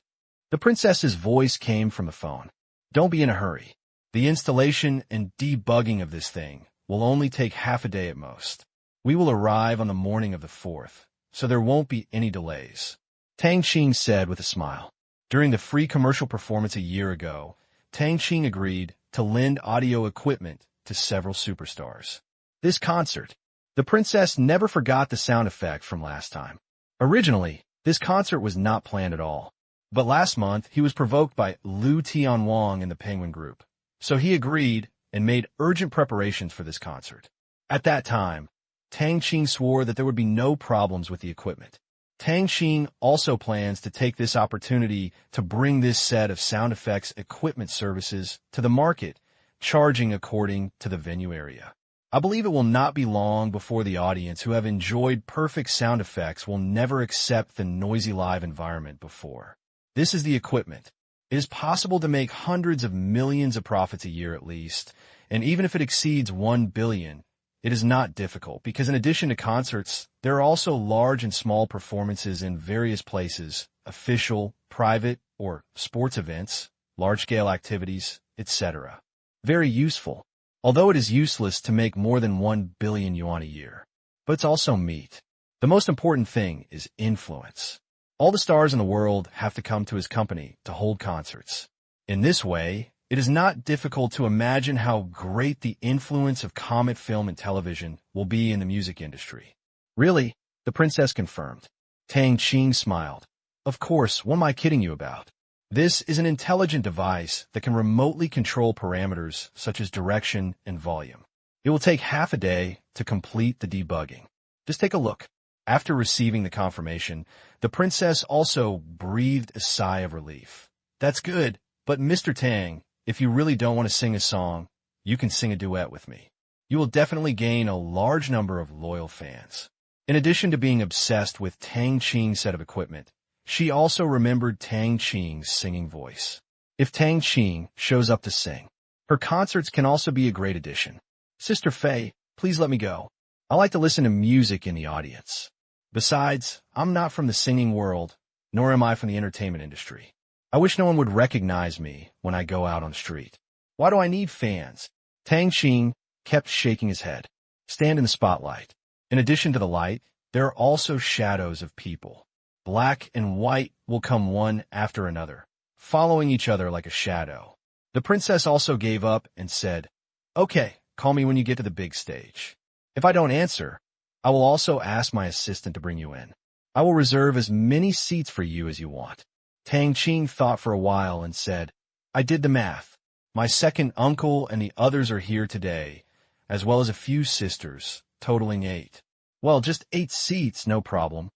The princess's voice came from the phone. Don't be in a hurry. The installation and debugging of this thing will only take half a day at most. We will arrive on the morning of the 4th, so there won't be any delays. Tang Qing said with a smile. During the free commercial performance a year ago, Tang Qing agreed to lend audio equipment to several superstars. This concert, the princess never forgot the sound effect from last time. Originally, this concert was not planned at all. But last month, he was provoked by Liu Tianwang in the Penguin Group. So he agreed and made urgent preparations for this concert. At that time, Tang Qing swore that there would be no problems with the equipment. Tang Qing also plans to take this opportunity to bring this set of sound effects equipment services to the market, charging according to the venue area. I believe it will not be long before the audience who have enjoyed perfect sound effects will never accept the noisy live environment before. This is the equipment. It is possible to make hundreds of millions of profits a year at least, and even if it exceeds 1 billion, it is not difficult because in addition to concerts, there are also large and small performances in various places, official, private, or sports events, large-scale activities, etc. Very useful, although it is useless to make more than 1 billion yuan a year. But it's also meat. The most important thing is influence. All the stars in the world have to come to his company to hold concerts. In this way, it is not difficult to imagine how great the influence of Comet film and television will be in the music industry. Really, the princess confirmed. Tang Qing smiled. Of course, what am I kidding you about? This is an intelligent device that can remotely control parameters such as direction and volume. It will take half a day to complete the debugging. Just take a look. After receiving the confirmation, the princess also breathed a sigh of relief. That's good, but Mr. Tang, if you really don't want to sing a song, you can sing a duet with me. You will definitely gain a large number of loyal fans. In addition to being obsessed with Tang Qing's set of equipment, she also remembered Tang Qing's singing voice. If Tang Qing shows up to sing, her concerts can also be a great addition. Sister Fei, please let me go. I like to listen to music in the audience. Besides, I'm not from the singing world, nor am I from the entertainment industry. I wish no one would recognize me when I go out on the street. Why do I need fans? Tang Qing kept shaking his head. Stand in the spotlight. In addition to the light, there are also shadows of people. Black and white will come one after another, following each other like a shadow. The princess also gave up and said, Okay, call me when you get to the big stage. If I don't answer, I will also ask my assistant to bring you in. I will reserve as many seats for you as you want. Tang Qing thought for a while and said, I did the math. My second uncle and the others are here today, as well as a few sisters, totaling 8. Well, just 8 seats, no problem.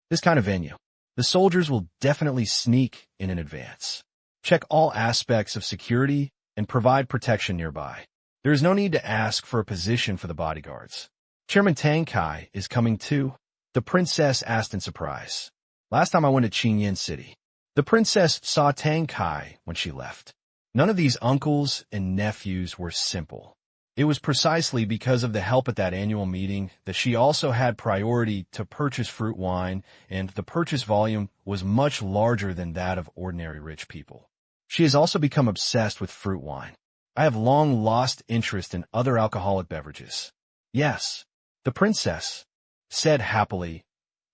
This kind of venue, the soldiers will definitely sneak in advance. Check all aspects of security and provide protection nearby. There is no need to ask for a position for the bodyguards. Chairman Tang Qing is coming too? The princess asked in surprise. Last time I went to Qingyan City, the princess saw Tang Qing when she left. None of these uncles and nephews were simple. It was precisely because of the help at that annual meeting that she also had priority to purchase fruit wine, and the purchase volume was much larger than that of ordinary rich people. She has also become obsessed with fruit wine. I have long lost interest in other alcoholic beverages. Yes, the princess said happily,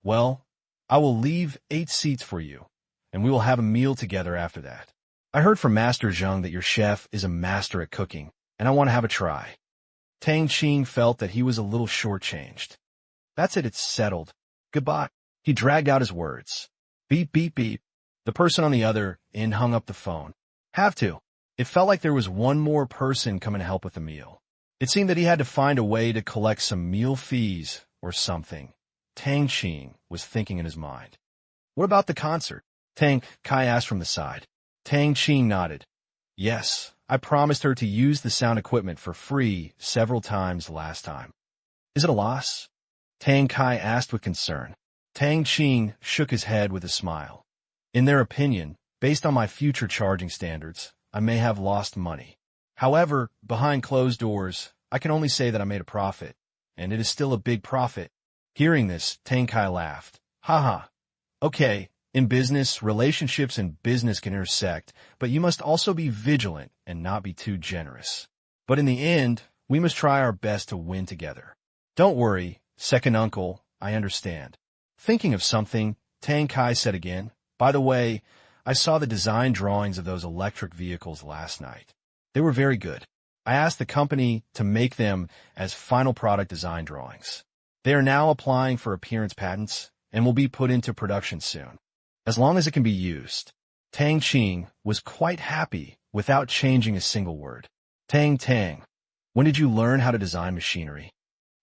well, I will leave 8 seats for you, and we will have a meal together after that. I heard from Master Zheng that your chef is a master at cooking, and I want to have a try. Tang Qing felt that he was a little shortchanged. That's it, it's settled. Goodbye. He dragged out his words. Beep, beep, beep. The person on the other end hung up the phone. Have to. It felt like there was one more person coming to help with the meal. It seemed that he had to find a way to collect some meal fees or something. Tang Qing was thinking in his mind. What about the concert? Tang Qing asked from the side. Tang Qing nodded. Yes, I promised her to use the sound equipment for free several times last time. Is it a loss? Tang Qing asked with concern. Tang Qing shook his head with a smile. In their opinion, based on my future charging standards, I may have lost money. However, behind closed doors, I can only say that I made a profit, and it is still a big profit. Hearing this, Tang Qing laughed. Haha. Okay, in business, relationships and business can intersect, but you must also be vigilant and not be too generous. But in the end, we must try our best to win together. Don't worry, second uncle, I understand. Thinking of something, Tang Qing said again, by the way, I saw the design drawings of those electric vehicles last night. They were very good. I asked the company to make them as final product design drawings. They are now applying for appearance patents and will be put into production soon, as long as it can be used. Tang Qing was quite happy without changing a single word. Tang, when did you learn how to design machinery?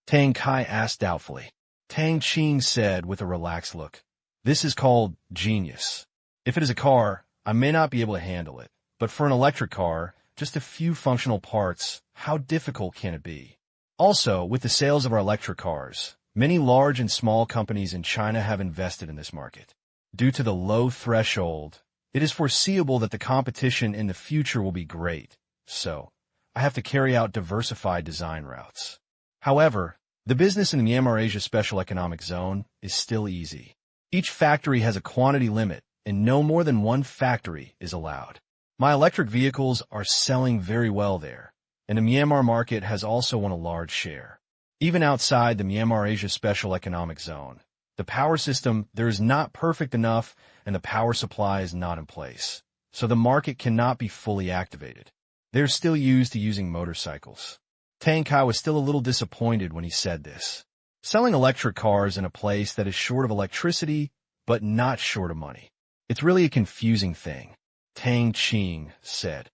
Tang Qing asked doubtfully. Tang Qing said with a relaxed look, this is called genius. If it is a car, I may not be able to handle it, but for an electric car, just a few functional parts, how difficult can it be? Also, with the sales of our electric cars, many large and small companies in China have invested in this market. Due to the low threshold, it is foreseeable that the competition in the future will be great, so I have to carry out diversified design routes. However, the business in the Myanmar Asia Special Economic Zone is still easy. Each factory has a quantity limit, and no more than one factory is allowed. My electric vehicles are selling very well there, and the Myanmar market has also won a large share. Even outside the Myanmar Asia Special Economic Zone, the power system there is not perfect enough and the power supply is not in place, so the market cannot be fully activated. They are still used to using motorcycles. Tang Qing was still a little disappointed when he said this. Selling electric cars in a place that is short of electricity, but not short of money. It's really a confusing thing, Tang Qing said.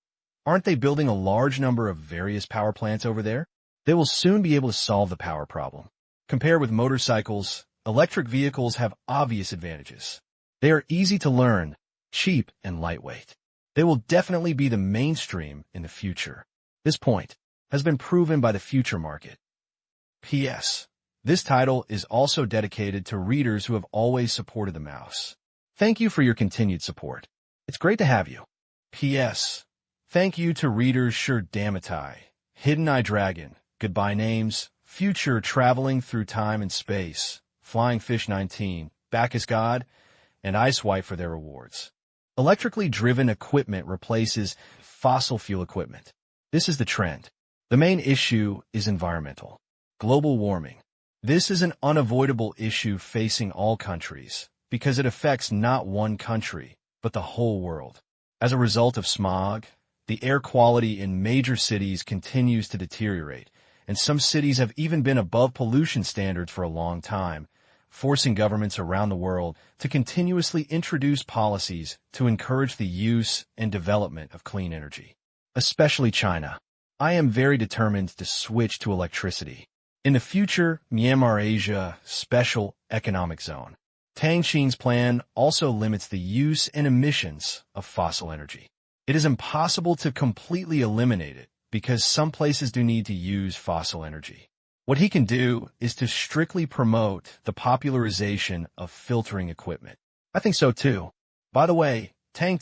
Aren't they building a large number of various power plants over there? They will soon be able to solve the power problem. Compared with motorcycles, electric vehicles have obvious advantages. They are easy to learn, cheap, and lightweight. They will definitely be the mainstream in the future. This point has been proven by the future market. P.S. This title is also dedicated to readers who have always supported the mouse. Thank you for your continued support. It's great to have you. P.S. Thank you to readers Sure Damatai, Hidden Eye Dragon, Goodbye Names, Future Traveling Through Time and Space, Flying Fish 19, Bacchus God, and Ice White for their rewards. Electrically driven equipment replaces fossil fuel equipment. This is the trend. The main issue is environmental. Global warming. This is an unavoidable issue facing all countries because it affects not one country, but the whole world. As a result of smog, the air quality in major cities continues to deteriorate, and some cities have even been above pollution standards for a long time, forcing governments around the world to continuously introduce policies to encourage the use and development of clean energy. Especially China. I am very determined to switch to electricity. In the future, Myanmar Asia Special Economic Zone. Tang Qing's plan also limits the use and emissions of fossil energy. It is impossible to completely eliminate it because some places do need to use fossil energy. What he can do is to strictly promote the popularization of filtering equipment. I think so too. By the way, Tang,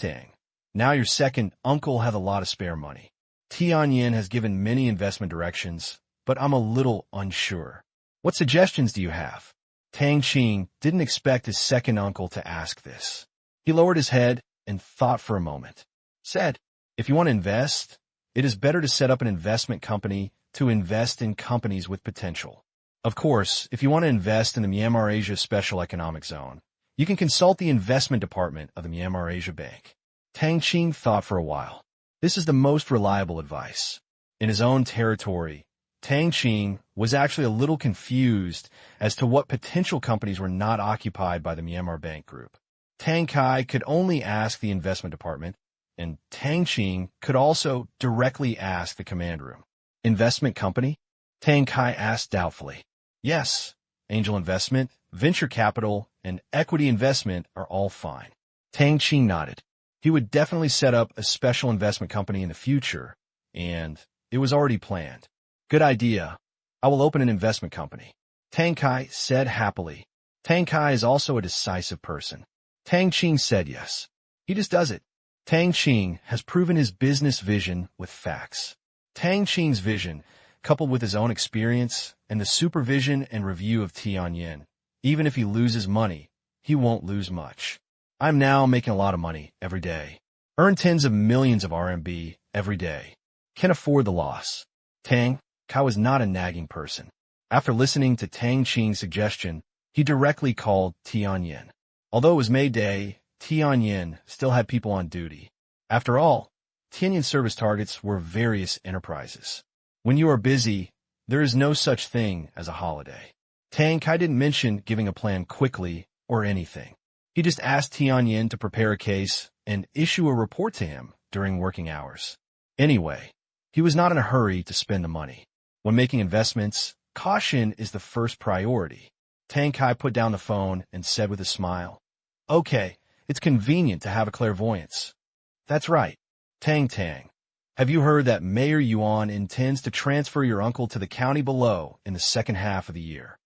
now your second uncle have a lot of spare money. Tianyin has given many investment directions, but I'm a little unsure. What suggestions do you have? Tang Qing didn't expect his second uncle to ask this. He lowered his head and thought for a moment. Said, if you want to invest, it is better to set up an investment company to invest in companies with potential. Of course, if you want to invest in the Myanmar Asia Special Economic Zone, you can consult the investment department of the Myanmar Asia Bank. Tang Qing thought for a while. This is the most reliable advice. In his own territory, Tang Qing was actually a little confused as to what potential companies were not occupied by the Myanmar Bank Group. Tang Kai could only ask the investment department, and Tang Qing could also directly ask the command room. Investment company? Tang Kai asked doubtfully. Yes, angel investment, venture capital, and equity investment are all fine. Tang Qing nodded. He would definitely set up a special investment company in the future, and it was already planned. Good idea. I will open an investment company. Tang Kai said happily. Tang Kai is also a decisive person. Tang Qing said yes. He just does it. Tang Qing has proven his business vision with facts. Tang Qing's vision, coupled with his own experience and the supervision and review of Tianyin, even if he loses money, he won't lose much. I'm now making a lot of money every day. Earn tens of millions of RMB every day. Can afford the loss. Tang Kai was not a nagging person. After listening to Tang Qing's suggestion, he directly called Tianyin. Although it was May Day, Tianyin still had people on duty. After all, Tianyin's service targets were various enterprises. When you are busy, there is no such thing as a holiday. Tang Kai didn't mention giving a plan quickly or anything. He just asked Tianyin to prepare a case and issue a report to him during working hours. Anyway, he was not in a hurry to spend the money. When making investments, caution is the first priority. Tang Kai put down the phone and said with a smile, Okay, it's convenient to have a clairvoyance. That's right. Tang, have you heard that Mayor Yuan intends to transfer your uncle to the county below in the second half of the year?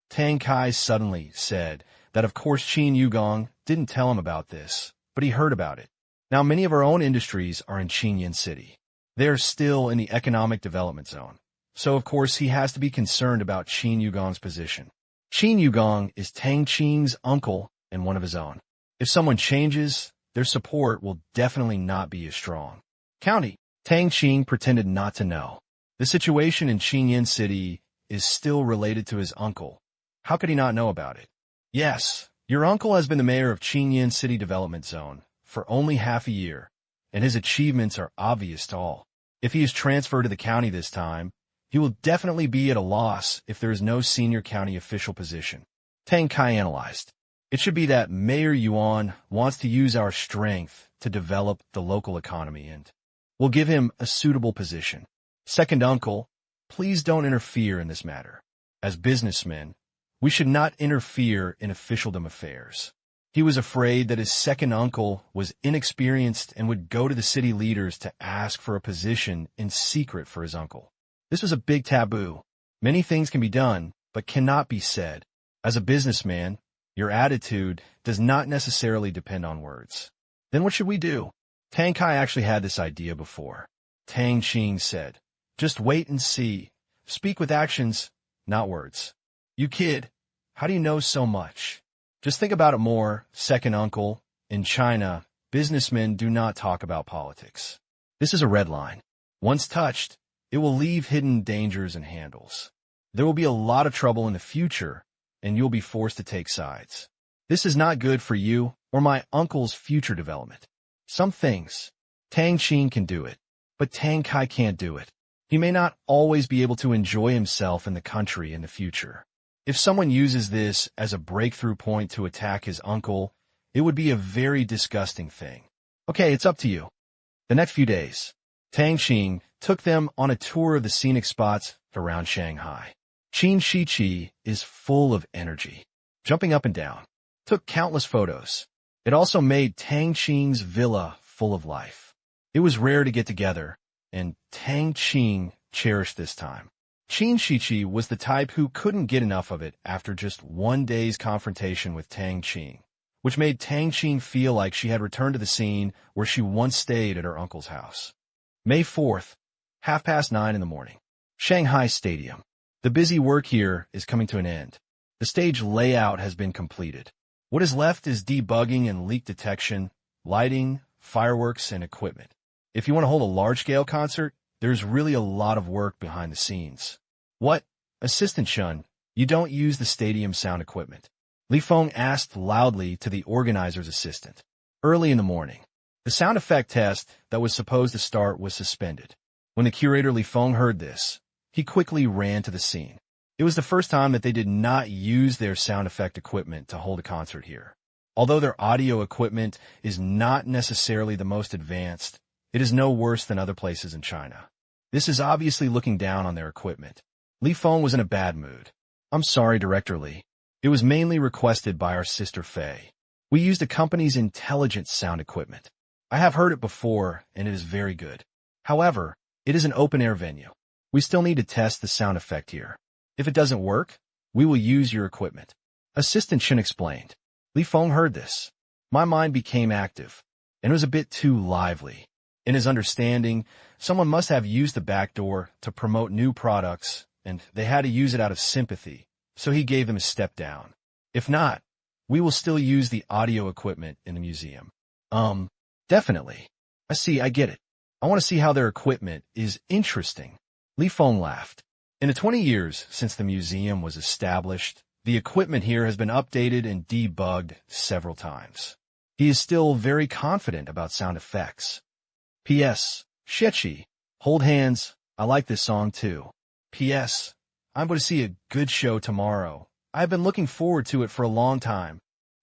Tang Kai suddenly said that of course Qin Yugong didn't tell him about this, but he heard about it. Now many of our own industries are in Qinyin City. They are still in the economic development zone. So of course he has to be concerned about Qin Yugong's position. Qin Yugong is Tang Qing's uncle and one of his own. If someone changes, their support will definitely not be as strong. County. Tang Qing pretended not to know. The situation in Qinyin City is still related to his uncle. How could he not know about it? Yes, your uncle has been the mayor of Qinyin City Development Zone for only half a year, and his achievements are obvious to all. If he is transferred to the county this time, he will definitely be at a loss if there is no senior county official position. Tang Kai analyzed. It should be that Mayor Yuan wants to use our strength to develop the local economy and we'll give him a suitable position. Second uncle, please don't interfere in this matter. As businessmen, we should not interfere in officialdom affairs. He was afraid that his second uncle was inexperienced and would go to the city leaders to ask for a position in secret for his uncle. This was a big taboo. Many things can be done, but cannot be said. As a businessman, your attitude does not necessarily depend on words. Then what should we do? Tang Kai actually had this idea before. Tang Qing said, just wait and see. Speak with actions, not words. You kid, how do you know so much? Just think about it more, second uncle. In China, businessmen do not talk about politics. This is a red line. Once touched, it will leave hidden dangers and handles. There will be a lot of trouble in the future, and you'll be forced to take sides. This is not good for you or my uncle's future development. Some things, Tang Qing can do it, but Tang Kai can't do it. He may not always be able to enjoy himself in the country in the future. If someone uses this as a breakthrough point to attack his uncle, it would be a very disgusting thing. Okay, it's up to you. The next few days, Tang Qing took them on a tour of the scenic spots around Shanghai. Qin Shiqi is full of energy, jumping up and down. Took countless photos. It also made Tang Qing's villa full of life. It was rare to get together, and Tang Qing cherished this time. Qin Shiqi was the type who couldn't get enough of it after just one day's confrontation with Tang Qing, which made Tang Qing feel like she had returned to the scene where she once stayed at her uncle's house. May 4th, 9:30 in the morning. Shanghai Stadium. The busy work here is coming to an end. The stage layout has been completed. What is left is debugging and leak detection, lighting, fireworks, and equipment. If you want to hold a large-scale concert, there's really a lot of work behind the scenes. What? Assistant Shun, you don't use the stadium sound equipment. Li Feng asked loudly to the organizer's assistant. Early in the morning, the sound effect test that was supposed to start was suspended. When the curator Li Feng heard this, he quickly ran to the scene. It was the first time that they did not use their sound effect equipment to hold a concert here. Although their audio equipment is not necessarily the most advanced, it is no worse than other places in China. This is obviously looking down on their equipment. Li Feng was in a bad mood. I'm sorry, Director Li. It was mainly requested by our sister Fei. We used the company's intelligent sound equipment. I have heard it before, and it is very good. However, it is an open-air venue. We still need to test the sound effect here. If it doesn't work, we will use your equipment. Assistant Shin explained. Li Feng heard this. My mind became active, and it was a bit too lively. In his understanding, someone must have used the back door to promote new products, and they had to use it out of sympathy, so he gave them a step down. If not, we will still use the audio equipment in the museum. Definitely. I get it. I want to see how their equipment is interesting. Li Feng laughed. In the 20 years since the museum was established, the equipment here has been updated and debugged several times. He is still very confident about sound effects. P.S. Shechi, hold hands. I like this song too. P.S. I'm going to see a good show tomorrow. I've been looking forward to it for a long time.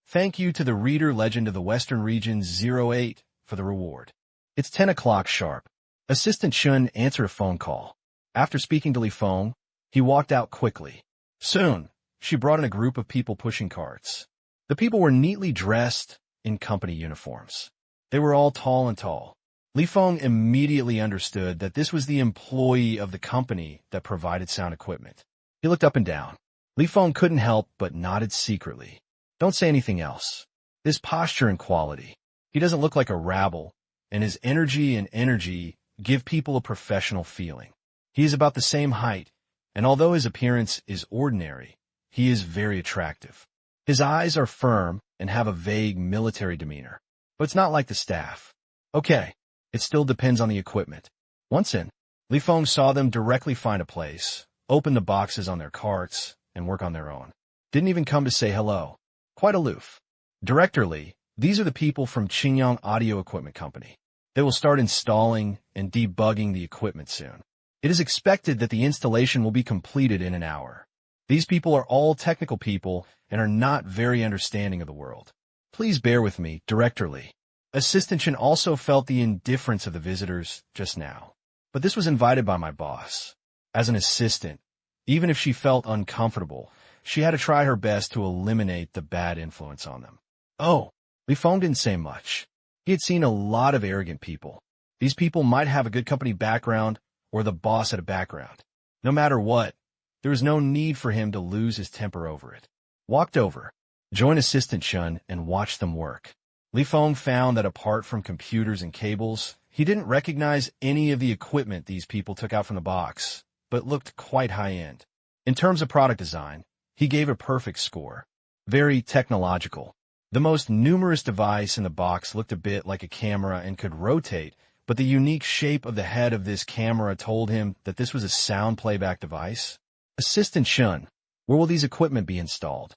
Thank you to the Reader Legend of the Western Region 08 for the reward. It's 10 o'clock sharp. Assistant Shun answered a phone call. After speaking to Li Feng, he walked out quickly. Soon, she brought in a group of people pushing carts. The people were neatly dressed in company uniforms. They were all tall and tall. Li Feng immediately understood that this was the employee of the company that provided sound equipment. He looked up and down. Li Feng couldn't help but nodded secretly. Don't say anything else. His posture and quality. He doesn't look like a rabble, and his energy give people a professional feeling. He is about the same height, and although his appearance is ordinary, he is very attractive. His eyes are firm and have a vague military demeanor, but it's not like the staff. Okay, it still depends on the equipment. Once in, Li Feng saw them directly find a place, open the boxes on their carts, and work on their own. Didn't even come to say hello. Quite aloof. Director Li, these are the people from Qingyang Audio Equipment Company. They will start installing and debugging the equipment soon. It is expected that the installation will be completed in an hour. These people are all technical people and are not very understanding of the world. Please bear with me, Director Li. Assistant Chen also felt the indifference of the visitors just now. But this was invited by my boss. As an assistant, even if she felt uncomfortable, she had to try her best to eliminate the bad influence on them. Oh, Li Feng didn't say much. He had seen a lot of arrogant people. These people might have a good company background, or the boss had a background. No matter what, there was no need for him to lose his temper over it. Walked over, joined Assistant Shun, and watched them work. Li Feng found that apart from computers and cables, he didn't recognize any of the equipment these people took out from the box, but looked quite high-end. In terms of product design, he gave a perfect score. Very technological. The most numerous device in the box looked a bit like a camera and could rotate, but the unique shape of the head of this camera told him that this was a sound playback device. Assistant Shun, where will these equipment be installed?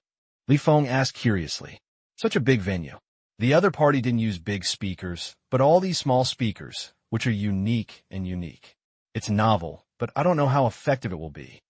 Li Feng asked curiously. Such a big venue. The other party didn't use big speakers, but all these small speakers, which are unique. It's novel, but I don't know how effective it will be.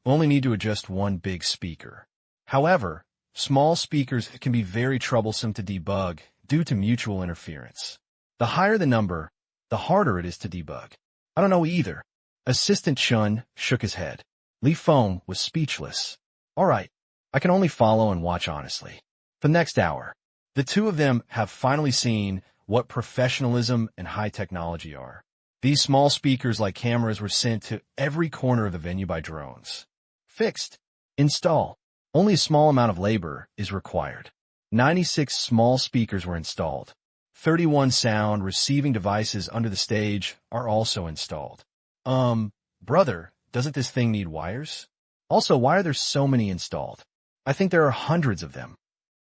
Only need to adjust one big speaker. However, small speakers can be very troublesome to debug due to mutual interference. The higher the number, the harder it is to debug. I don't know either. Assistant Shun shook his head. Li Feng was speechless. All right, I can only follow and watch honestly. For the next hour, the two of them have finally seen what professionalism and high technology are. These small speakers like cameras were sent to every corner of the venue by drones. Fixed. Install. Only a small amount of labor is required. 96 small speakers were installed. 31 sound receiving devices under the stage are also installed. Brother, doesn't this thing need wires? Also, why are there so many installed? I think there are hundreds of them.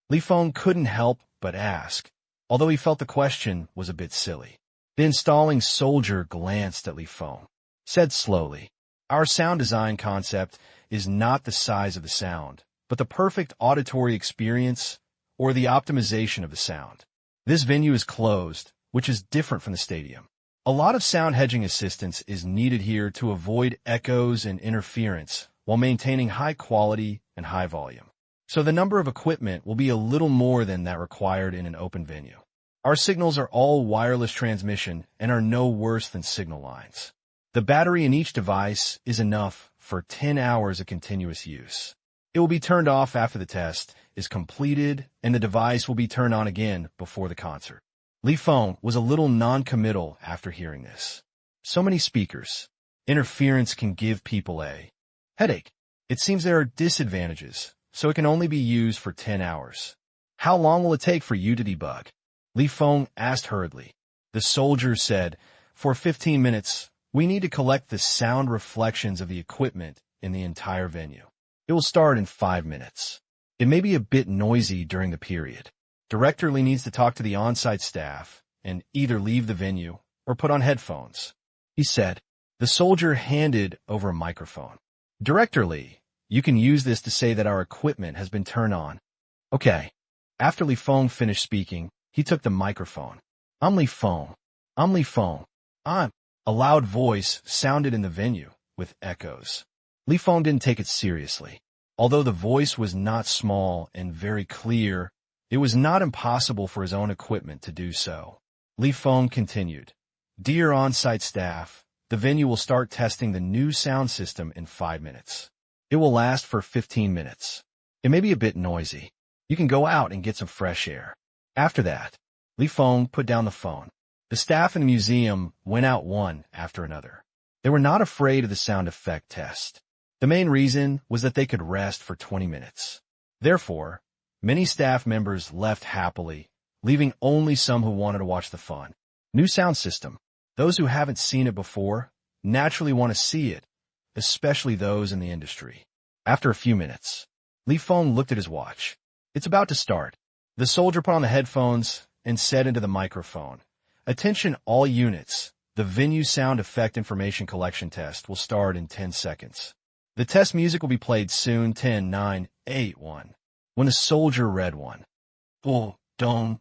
Li Feng couldn't help but ask, although he felt the question was a bit silly. The installing soldier glanced at Li Feng, said slowly, "Our sound design concept is not the size of the sound, but the perfect auditory experience or the optimization of the sound. This venue is closed, which is different from the stadium. A lot of sound hedging assistance is needed here to avoid echoes and interference while maintaining high quality and high volume. So the number of equipment will be a little more than that required in an open venue. Our signals are all wireless transmission and are no worse than signal lines. The battery in each device is enough for 10 hours of continuous use. It will be turned off after the test is completed, and the device will be turned on again before the concert." Li Feng was a little non-committal after hearing this. So many speakers. Interference can give people a headache. It seems there are disadvantages, so it can only be used for 10 hours. "How long will it take for you to debug?" Li Feng asked hurriedly. The soldier said, "For 15 minutes, we need to collect the sound reflections of the equipment in the entire venue. It will start in 5 minutes. It may be a bit noisy during the period. Director Li needs to talk to the on-site staff and either leave the venue or put on headphones," he said. The soldier handed over a microphone. "Director Li, you can use this to say that our equipment has been turned on." "Okay." After Li Feng finished speaking, he took the microphone. "I'm Li Feng. I'm Li Feng. I'm..." A loud voice sounded in the venue, with echoes. Li Feng didn't take it seriously. Although the voice was not small and very clear, it was not impossible for his own equipment to do so. Li Feng continued, "Dear on-site staff, the venue will start testing the new sound system in 5 minutes. It will last for 15 minutes. It may be a bit noisy. You can go out and get some fresh air." After that, Li Feng put down the phone. The staff in the museum went out one after another. They were not afraid of the sound effect test. The main reason was that they could rest for 20 minutes. Therefore, many staff members left happily, leaving only some who wanted to watch the fun. New sound system. Those who haven't seen it before naturally want to see it, especially those in the industry. After a few minutes, Li Feng looked at his watch. It's about to start. The soldier put on the headphones and said into the microphone, "Attention all units. The venue sound effect information collection test will start in 10 seconds. The test music will be played soon. 10, 9, 8, 1. When the soldier read 1. "Oh, dong,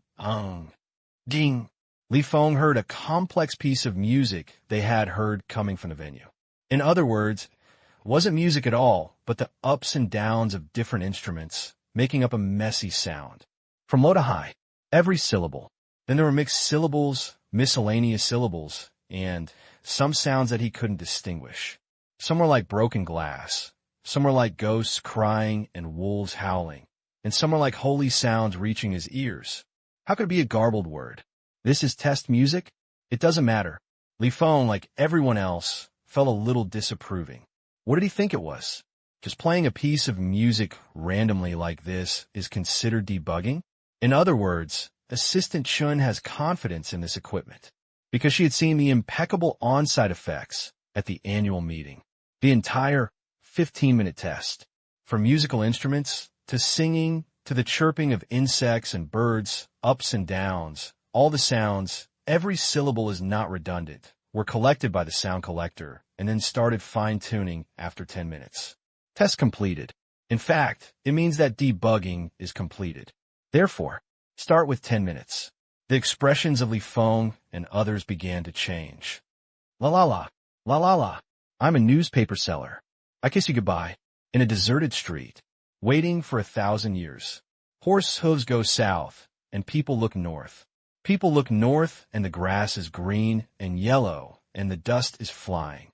ding." Li Feng heard a complex piece of music they had heard coming from the venue. In other words, it wasn't music at all, but the ups and downs of different instruments, making up a messy sound. From low to high, every syllable. Then there were mixed syllables, miscellaneous syllables, and some sounds that he couldn't distinguish. Some were like broken glass, some were like ghosts crying and wolves howling, and some were like holy sounds reaching his ears. How could it be a garbled word? This is test music? It doesn't matter. Li Feng, like everyone else, felt a little disapproving. What did he think it was? Just playing a piece of music randomly like this is considered debugging? In other words, Assistant Chun has confidence in this equipment because she had seen the impeccable on-site effects at the annual meeting. The entire 15-minute test, from musical instruments to singing to the chirping of insects and birds, ups and downs, all the sounds, every syllable is not redundant, were collected by the sound collector and then started fine-tuning after 10 minutes. Test completed. In fact, it means that debugging is completed. Therefore, start with 10 minutes. The expressions of Li Feng and others began to change. La la la, la la la. I'm a newspaper seller. I kiss you goodbye. In a deserted street, waiting for 1,000 years. Horse hooves go south, and people look north. People look north, and the grass is green and yellow, and the dust is flying.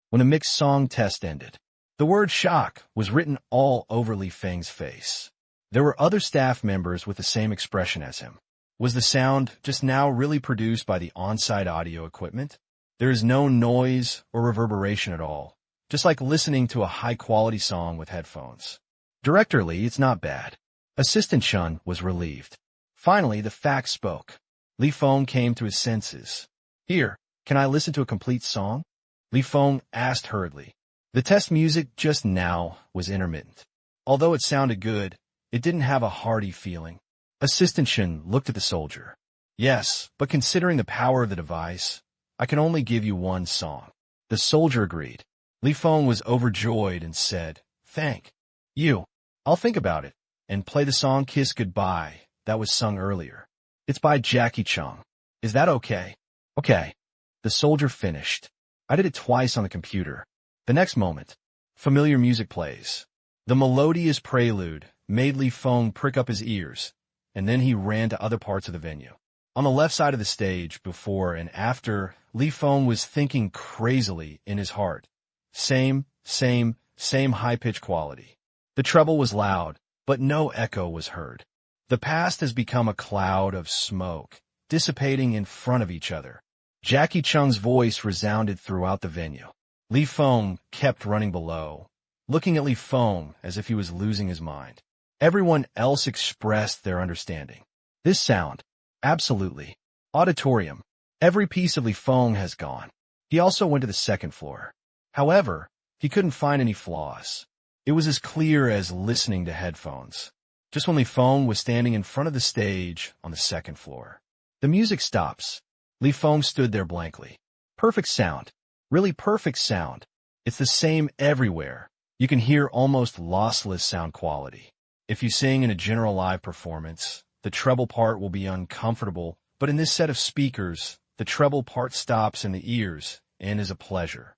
When a mixed song test ended, the word shock was written all over Li Feng's face. There were other staff members with the same expression as him. Was the sound just now really produced by the on-site audio equipment? There is no noise or reverberation at all, just like listening to a high-quality song with headphones. Director Li, it's not bad. Assistant Chun was relieved. Finally, the facts spoke. Li Feng came to his senses. Here, can I listen to a complete song? Li Feng asked hurriedly. The test music just now was intermittent. Although it sounded good, it didn't have a hearty feeling. Assistant Chun looked at the soldier. Yes, but considering the power of the device, I can only give you one song. The soldier agreed. Li Feng was overjoyed and said, Thank you. I'll think about it, and play the song Kiss Goodbye that was sung earlier. It's by Jackie Chung. Is that okay? Okay. The soldier finished. I did it twice on the computer. The next moment, familiar music plays. The melodious prelude made Li Feng prick up his ears, and then he ran to other parts of the venue. On the left side of the stage, before and after, Li Feng was thinking crazily in his heart. Same high-pitched quality. The treble was loud, but no echo was heard. The past has become a cloud of smoke, dissipating in front of each other. Jackie Chung's voice resounded throughout the venue. Li Feng kept running below, looking at Li Feng as if he was losing his mind. Everyone else expressed their understanding. This sound, absolutely. Auditorium. Every piece of Li Feng has gone. He also went to the second floor. However, he couldn't find any flaws. It was as clear as listening to headphones. Just when Li Feng was standing in front of the stage on the second floor. The music stops. Li Feng stood there blankly. Perfect sound. Really perfect sound. It's the same everywhere. You can hear almost lossless sound quality. If you sing in a general live performance, the treble part will be uncomfortable, but in this set of speakers, the treble part stops in the ears and is a pleasure.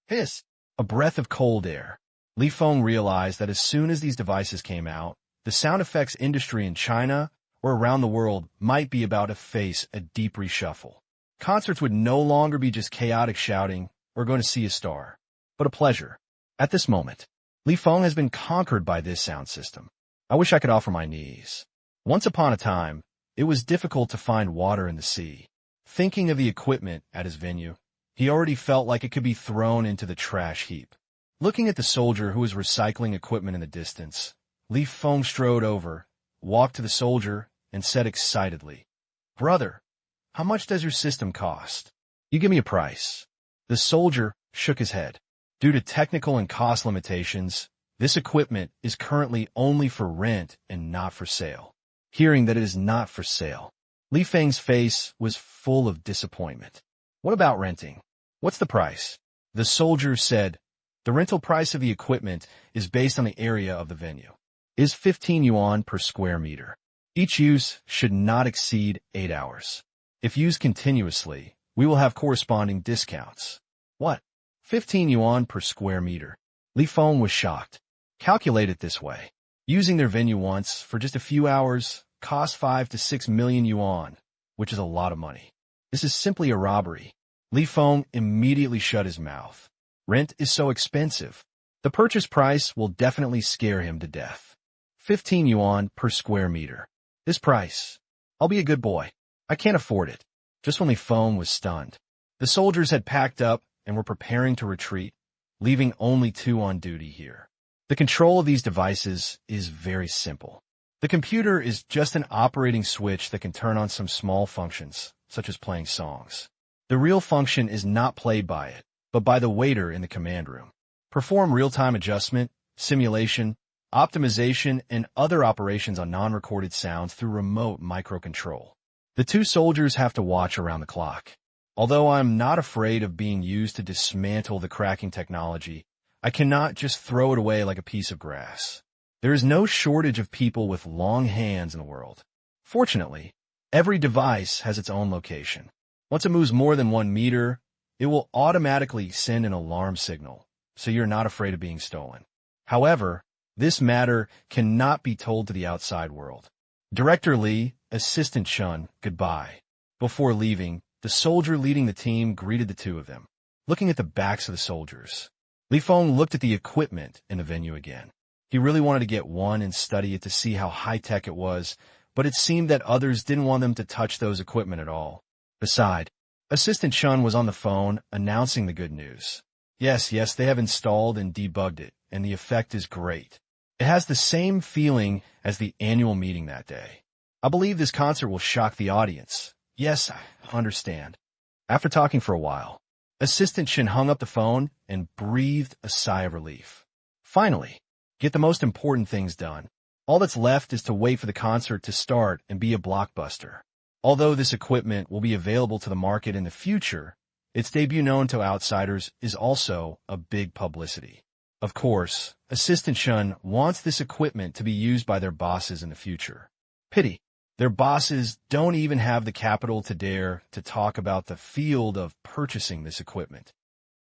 Hiss! A breath of cold air. Li Feng realized that as soon as these devices came out, the sound effects industry in China or around the world might be about to face a deep reshuffle. Concerts would no longer be just chaotic shouting or going to see a star, but a pleasure. At this moment, Li Feng has been conquered by this sound system. I wish I could offer my knees. Once upon a time, it was difficult to find water in the sea. Thinking of the equipment at his venue, he already felt like it could be thrown into the trash heap. Looking at the soldier who was recycling equipment in the distance, Li Feng strode over, walked to the soldier, and said excitedly, Brother, how much does your system cost? You give me a price. The soldier shook his head. Due to technical and cost limitations, this equipment is currently only for rent and not for sale. Hearing that it is not for sale, Li Feng's face was full of disappointment. What about renting? What's the price? The soldier said, The rental price of the equipment is based on the area of the venue. It is 15 yuan per square meter. Each use should not exceed 8 hours. If used continuously, we will have corresponding discounts. What? 15 yuan per square meter. Li Feng was shocked. Calculate it this way. Using their venue once for just a few hours costs 5 to 6 million yuan, which is a lot of money. This is simply a robbery. Li Feng immediately shut his mouth. Rent is so expensive. The purchase price will definitely scare him to death. 15 yuan per square meter. This price. I'll be a good boy. I can't afford it. Just when Li Feng was stunned. The soldiers had packed up and were preparing to retreat, leaving only 2 on duty here. The control of these devices is very simple. The computer is just an operating switch that can turn on some small functions, such as playing songs. The real function is not played by it, but by the waiter in the command room. Perform real-time adjustment, simulation, optimization, and other operations on non-recorded sounds through remote microcontrol. The 2 soldiers have to watch around the clock. Although I'm not afraid of being used to dismantle the cracking technology, I cannot just throw it away like a piece of grass. There is no shortage of people with long hands in the world. Fortunately, every device has its own location. Once it moves more than 1 meter, it will automatically send an alarm signal, so you're not afraid of being stolen. However, this matter cannot be told to the outside world. Director Li, Assistant Chun, goodbye. Before leaving, the soldier leading the team greeted the 2 of them. Looking at the backs of the soldiers, Li Feng looked at the equipment in the venue again. He really wanted to get one and study it to see how high-tech it was, but it seemed that others didn't want them to touch those equipment at all. Aside, Assistant Chun was on the phone announcing the good news. Yes, they have installed and debugged it, and the effect is great. It has the same feeling as the annual meeting that day. I believe this concert will shock the audience. Yes, I understand. After talking for a while, Assistant Chin hung up the phone and breathed a sigh of relief. Finally, get the most important things done. All that's left is to wait for the concert to start and be a blockbuster. Although this equipment will be available to the market in the future, its debut known to outsiders is also a big publicity. Of course, Assistant Chun wants this equipment to be used by their bosses in the future. Pity. Their bosses don't even have the capital to dare to talk about the field of purchasing this equipment.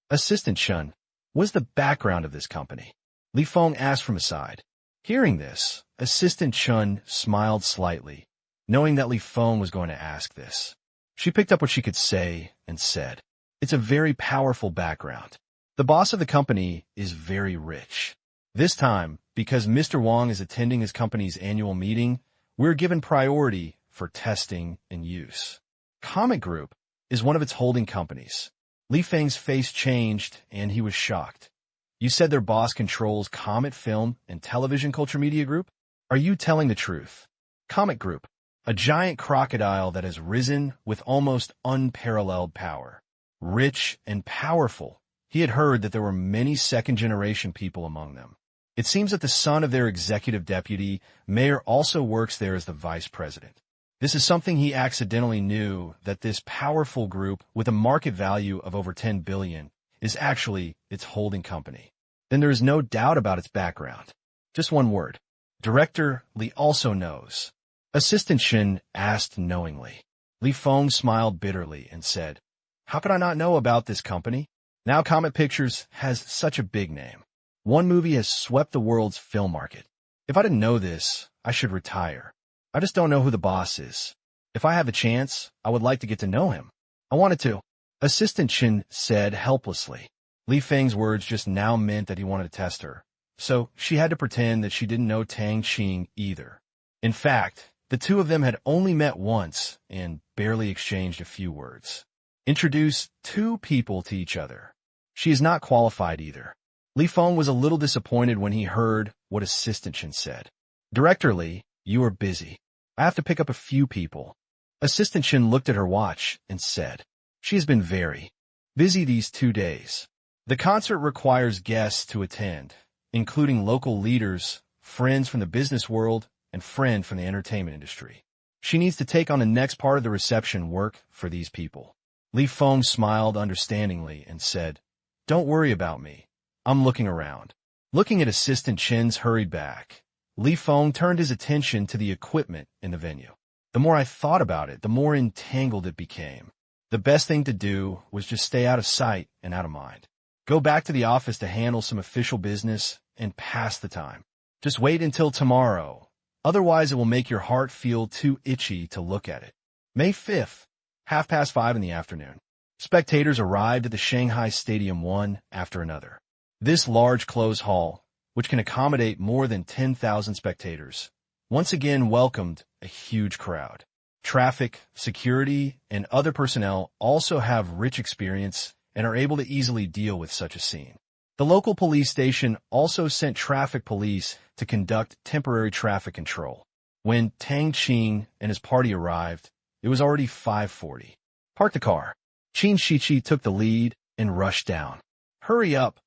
Assistant Chun, what's the background of this company? Li Feng asked from aside. Hearing this, Assistant Chun smiled slightly, knowing that Li Feng was going to ask this. She picked up what she could say and said, "It's a very powerful background. The boss of the company is very rich. This time, because Mr. Wang is attending his company's annual meeting, we're given priority for testing and use. Comic Group is one of its holding companies." Li Feng's face changed, and he was shocked. "You said their boss controls Comet Film and Television Culture Media Group? Are you telling the truth?" Comic Group, a giant crocodile that has risen with almost unparalleled power. Rich and powerful, he had heard that there were many second-generation people among them. It seems that the son of their executive deputy mayor also works there as the vice president. This is something he accidentally knew, that this powerful group with a market value of over 10 billion is actually its holding company. Then there is no doubt about its background. Just one word. Director Li also knows. Assistant Shin asked knowingly. Li Feng smiled bitterly and said, "How could I not know about this company? Now Comet Pictures has such a big name. One movie has swept the world's film market. If I didn't know this, I should retire. I just don't know who the boss is. If I have the chance, I would like to get to know him. I wanted to." Assistant Chin said helplessly. Li Feng's words just now meant that he wanted to test her, so she had to pretend that she didn't know Tang Qing either. In fact, the two of them had only met once and barely exchanged a few words. Introduce two people to each other. She is not qualified either. Li Feng was a little disappointed when he heard what Assistant Chin said. "Director Li, you are busy. I have to pick up a few people." Assistant Chin looked at her watch and said, "She has been very busy these 2 days. The concert requires guests to attend, including local leaders, friends from the business world, and friends from the entertainment industry. She needs to take on the next part of the reception work for these people." Li Feng smiled understandingly and said, "Don't worry about me. I'm looking around." Looking at Assistant Chin's hurried back, Li Feng turned his attention to the equipment in the venue. The more I thought about it, the more entangled it became. The best thing to do was just stay out of sight and out of mind. Go back to the office to handle some official business and pass the time. Just wait until tomorrow. Otherwise, it will make your heart feel too itchy to look at it. May 5th, 5:30 in the afternoon. Spectators arrived at the Shanghai Stadium one after another. This large closed hall, which can accommodate more than 10,000 spectators, once again welcomed a huge crowd. Traffic, security, and other personnel also have rich experience and are able to easily deal with such a scene. The local police station also sent traffic police to conduct temporary traffic control. When Tang Qing and his party arrived, it was already 5:40. "Park the car." Qin Shichi took the lead and rushed down. Hurry up,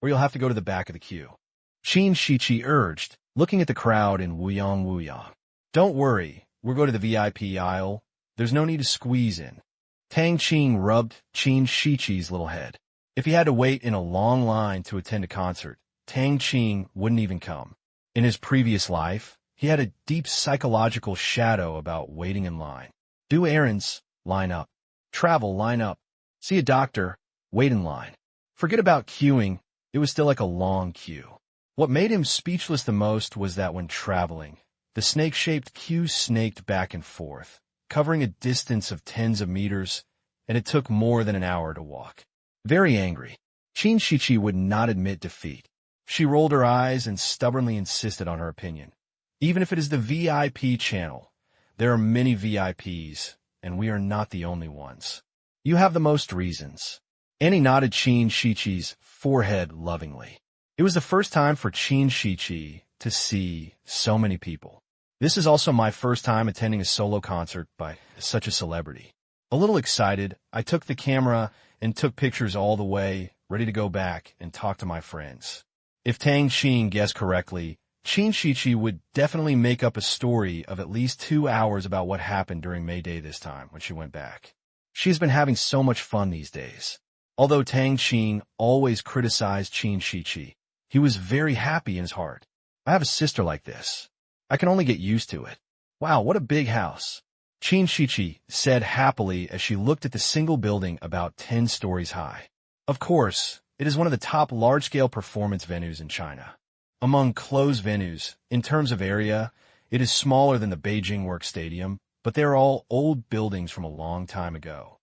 or you'll have to go to the back of the queue," Qin Shichi urged, looking at the crowd in Wuyang. "Don't worry, we'll go to the VIP aisle. There's no need to squeeze in." Tang Qing rubbed Qin Shichi's little head. If he had to wait in a long line to attend a concert, Tang Qing wouldn't even come. In his previous life, he had a deep psychological shadow about waiting in line. Do errands, line up. Travel, line up. See a doctor, wait in line. Forget about queuing, it was still like a long queue. What made him speechless the most was that when traveling, the snake-shaped queue snaked back and forth, covering a distance of tens of meters, and it took more than an hour to walk. Very angry, Qin Shichi would not admit defeat. She rolled her eyes and stubbornly insisted on her opinion. Even if it is the VIP channel, there are many VIPs, and we are not the only ones. You have the most reasons. Annie nodded Qin Shichi's forehead lovingly. It was the first time for Qin Shichi to see so many people. This is also my first time attending a solo concert by such a celebrity. A little excited, I took the camera and took pictures all the way, ready to go back and talk to my friends. If Tang Qing guessed correctly, Qin Shichi would definitely make up a story of at least 2 hours about what happened during May Day this time when she went back. She's been having so much fun these days. Although Tang Qing always criticized Qin Shichi, he was very happy in his heart. I have a sister like this. I can only get used to it. Wow, what a big house. Qin Shichi said happily as she looked at the single building about 10 stories high. Of course, it is one of the top large-scale performance venues in China. Among closed venues, in terms of area, it is smaller than the Beijing Works Stadium, but they are all old buildings from a long time ago.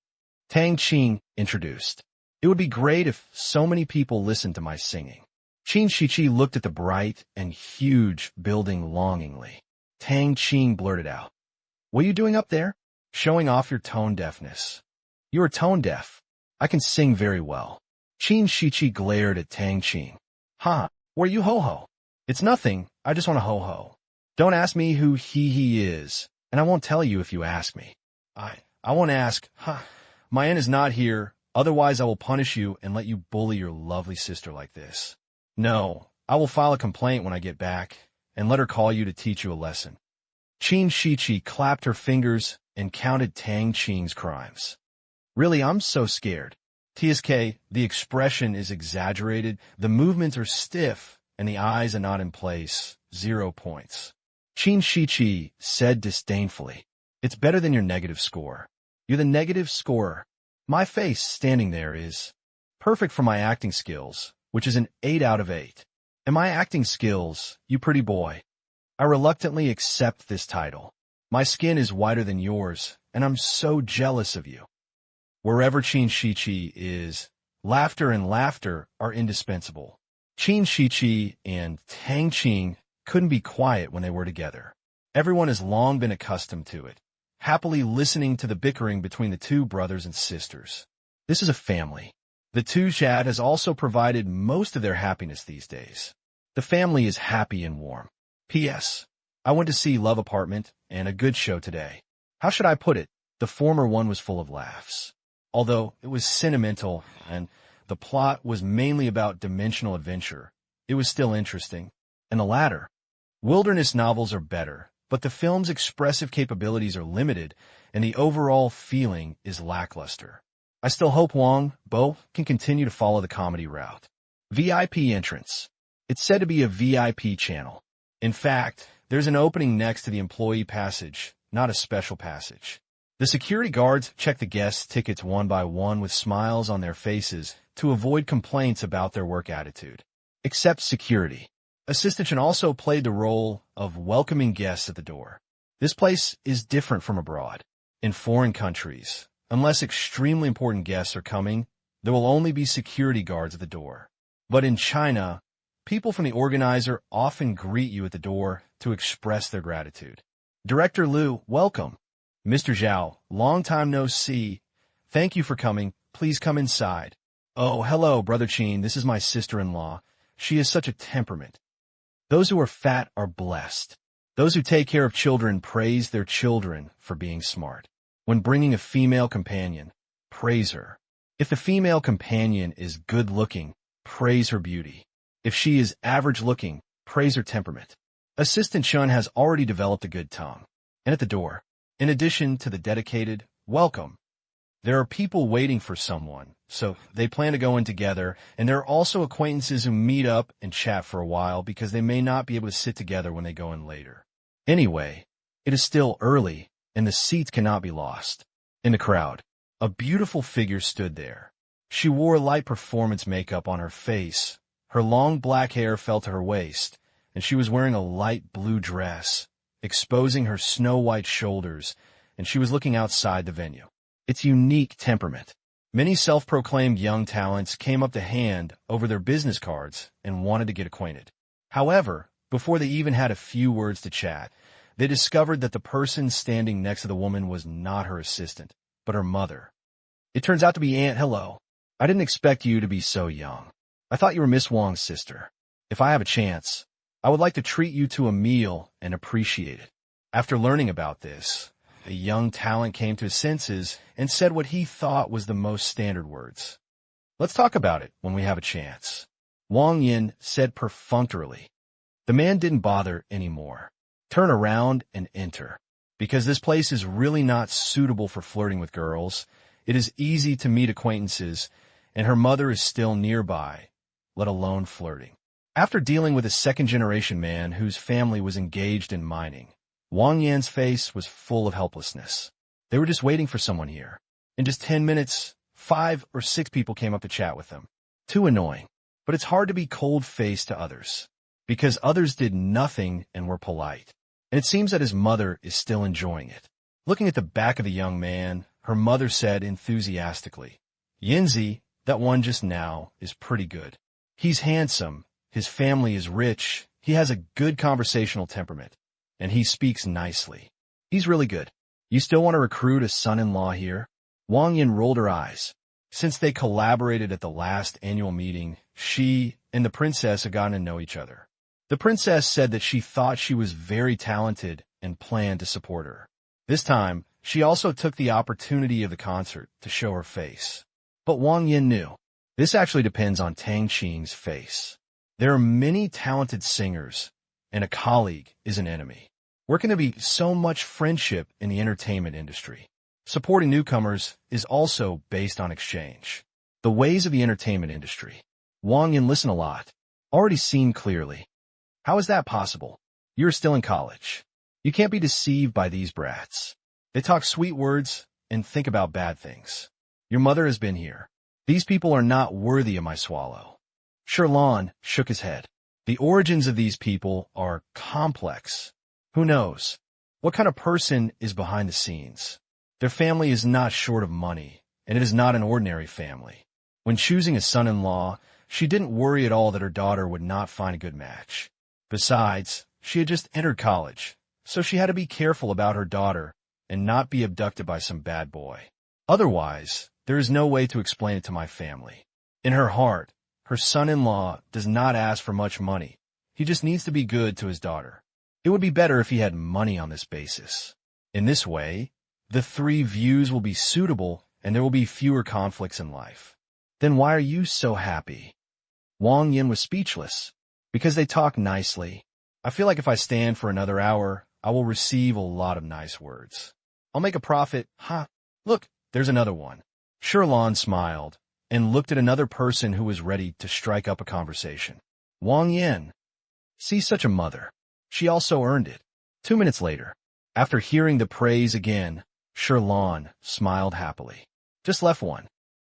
Tang Qing introduced. It would be great if so many people listened to my singing. Qin Shichi looked at the bright and huge building longingly. Tang Qing blurted out, "What are you doing up there?" Showing off your tone deafness. You are tone deaf. I can sing very well. Qin Shichi glared at Tang Qing. Huh, where you ho-ho? It's nothing, I just want to ho-ho. Don't ask me who he is, and I won't tell you if you ask me. I won't ask, my aunt is not here, otherwise I will punish you and let you bully your lovely sister like this. No, I will file a complaint when I get back, and let her call you to teach you a lesson. Qin Shichi clapped her fingers and counted Tang Qing's crimes. Really, I'm so scared. TSK, the expression is exaggerated, the movements are stiff, and the eyes are not in place. 0 points. Qin Shichi said disdainfully, "It's better than your negative score. You're the negative scorer. My face standing there is perfect for my acting skills, which is an 8 out of 8. And my acting skills, you pretty boy. I reluctantly accept this title. My skin is whiter than yours, and I'm so jealous of you." Wherever Qin Shichi is, laughter and laughter are indispensable. Qin Shichi and Tang Qing couldn't be quiet when they were together. Everyone has long been accustomed to it, happily listening to the bickering between the two brothers and sisters. This is a family. The two Jad has also provided most of their happiness these days. The family is happy and warm. P.S. I went to see Love Apartment and a good show today. How should I put it? The former one was full of laughs. Although it was sentimental and the plot was mainly about dimensional adventure, it was still interesting. And the latter, wilderness novels are better, but the film's expressive capabilities are limited and the overall feeling is lackluster. I still hope Wang Bo can continue to follow the comedy route. VIP entrance. It's said to be a VIP channel. In fact, there's an opening next to the employee passage, not a special passage. The security guards check the guests' tickets one by one with smiles on their faces to avoid complaints about their work attitude. Except security. Assistant Chen also played the role of welcoming guests at the door. This place is different from abroad. In foreign countries, unless extremely important guests are coming, there will only be security guards at the door. But in China, people from the organizer often greet you at the door to express their gratitude. Director Liu, welcome. Mr. Zhao, long time no see. Thank you for coming. Please come inside. Oh, hello, Brother Qin. This is my sister-in-law. She has such a temperament. Those who are fat are blessed. Those who take care of children praise their children for being smart. When bringing a female companion, praise her. If the female companion is good-looking, praise her beauty. If she is average-looking, praise her temperament. Assistant Chun has already developed a good tongue. And at the door, in addition to the dedicated welcome, there are people waiting for someone, so they plan to go in together, and there are also acquaintances who meet up and chat for a while because they may not be able to sit together when they go in later. Anyway, it is still early, and the seats cannot be lost. In the crowd, a beautiful figure stood there. She wore light performance makeup on her face, her long black hair fell to her waist, and she was wearing a light blue dress, exposing her snow-white shoulders, and she was looking outside the venue. Its unique temperament. Many self-proclaimed young talents came up to hand over their business cards and wanted to get acquainted. However, before they even had a few words to chat, They discovered that the person standing next to the woman was not her assistant, but her mother. It turns out to be Aunt Hello. I didn't expect you to be so young. I thought you were Miss Wong's sister. If I have a chance, I would like to treat you to a meal and appreciate it. After learning about this, a young talent came to his senses and said what he thought was the most standard words. Let's talk about it when we have a chance. Wang Yin said perfunctorily. The man didn't bother anymore. Turn around and enter. Because this place is really not suitable for flirting with girls. It is easy to meet acquaintances, and her mother is still nearby, let alone flirting. After dealing with a second-generation man whose family was engaged in mining, Wang Yan's face was full of helplessness. They were just waiting for someone here. In just 10 minutes, 5 or 6 people came up to chat with him. Too annoying. But it's hard to be cold-faced to others, because others did nothing and were polite. And it seems that his mother is still enjoying it. Looking at the back of the young man, her mother said enthusiastically, Yinzi, that one just now, is pretty good. He's handsome, his family is rich, he has a good conversational temperament, and he speaks nicely. He's really good. You still want to recruit a son-in-law here? Wang Yin rolled her eyes. Since they collaborated at the last annual meeting, she and the princess had gotten to know each other. The princess said that she thought she was very talented and planned to support her. This time, she also took the opportunity of the concert to show her face. But Wang Yin knew. This actually depends on Tang Qing's face. There are many talented singers, and a colleague is an enemy. Where can there be so much friendship in the entertainment industry? Supporting newcomers is also based on exchange. The ways of the entertainment industry. Wang Yin listened a lot. Already seen clearly. How is that possible? You're still in college. You can't be deceived by these brats. They talk sweet words and think about bad things. Your mother has been here. These people are not worthy of my swallow. Sherlon shook his head. The origins of these people are complex. Who knows? What kind of person is behind the scenes? Their family is not short of money, and it is not an ordinary family. When choosing a son-in-law, she didn't worry at all that her daughter would not find a good match. Besides, she had just entered college, so she had to be careful about her daughter and not be abducted by some bad boy. Otherwise, there is no way to explain it to my family. In her heart, her son-in-law does not ask for much money. He just needs to be good to his daughter. It would be better if he had money on this basis. In this way, the 3 views will be suitable and there will be fewer conflicts in life. Then why are you so happy? Wang Yin was speechless. Because they talk nicely. I feel like if I stand for another hour, I will receive a lot of nice words. I'll make a profit. Ha! Look, there's another one. Sherlon smiled and looked at another person who was ready to strike up a conversation. Wang Yin. See such a mother. She also earned it. 2 minutes later, after hearing the praise again, Sherlon smiled happily. Just left one.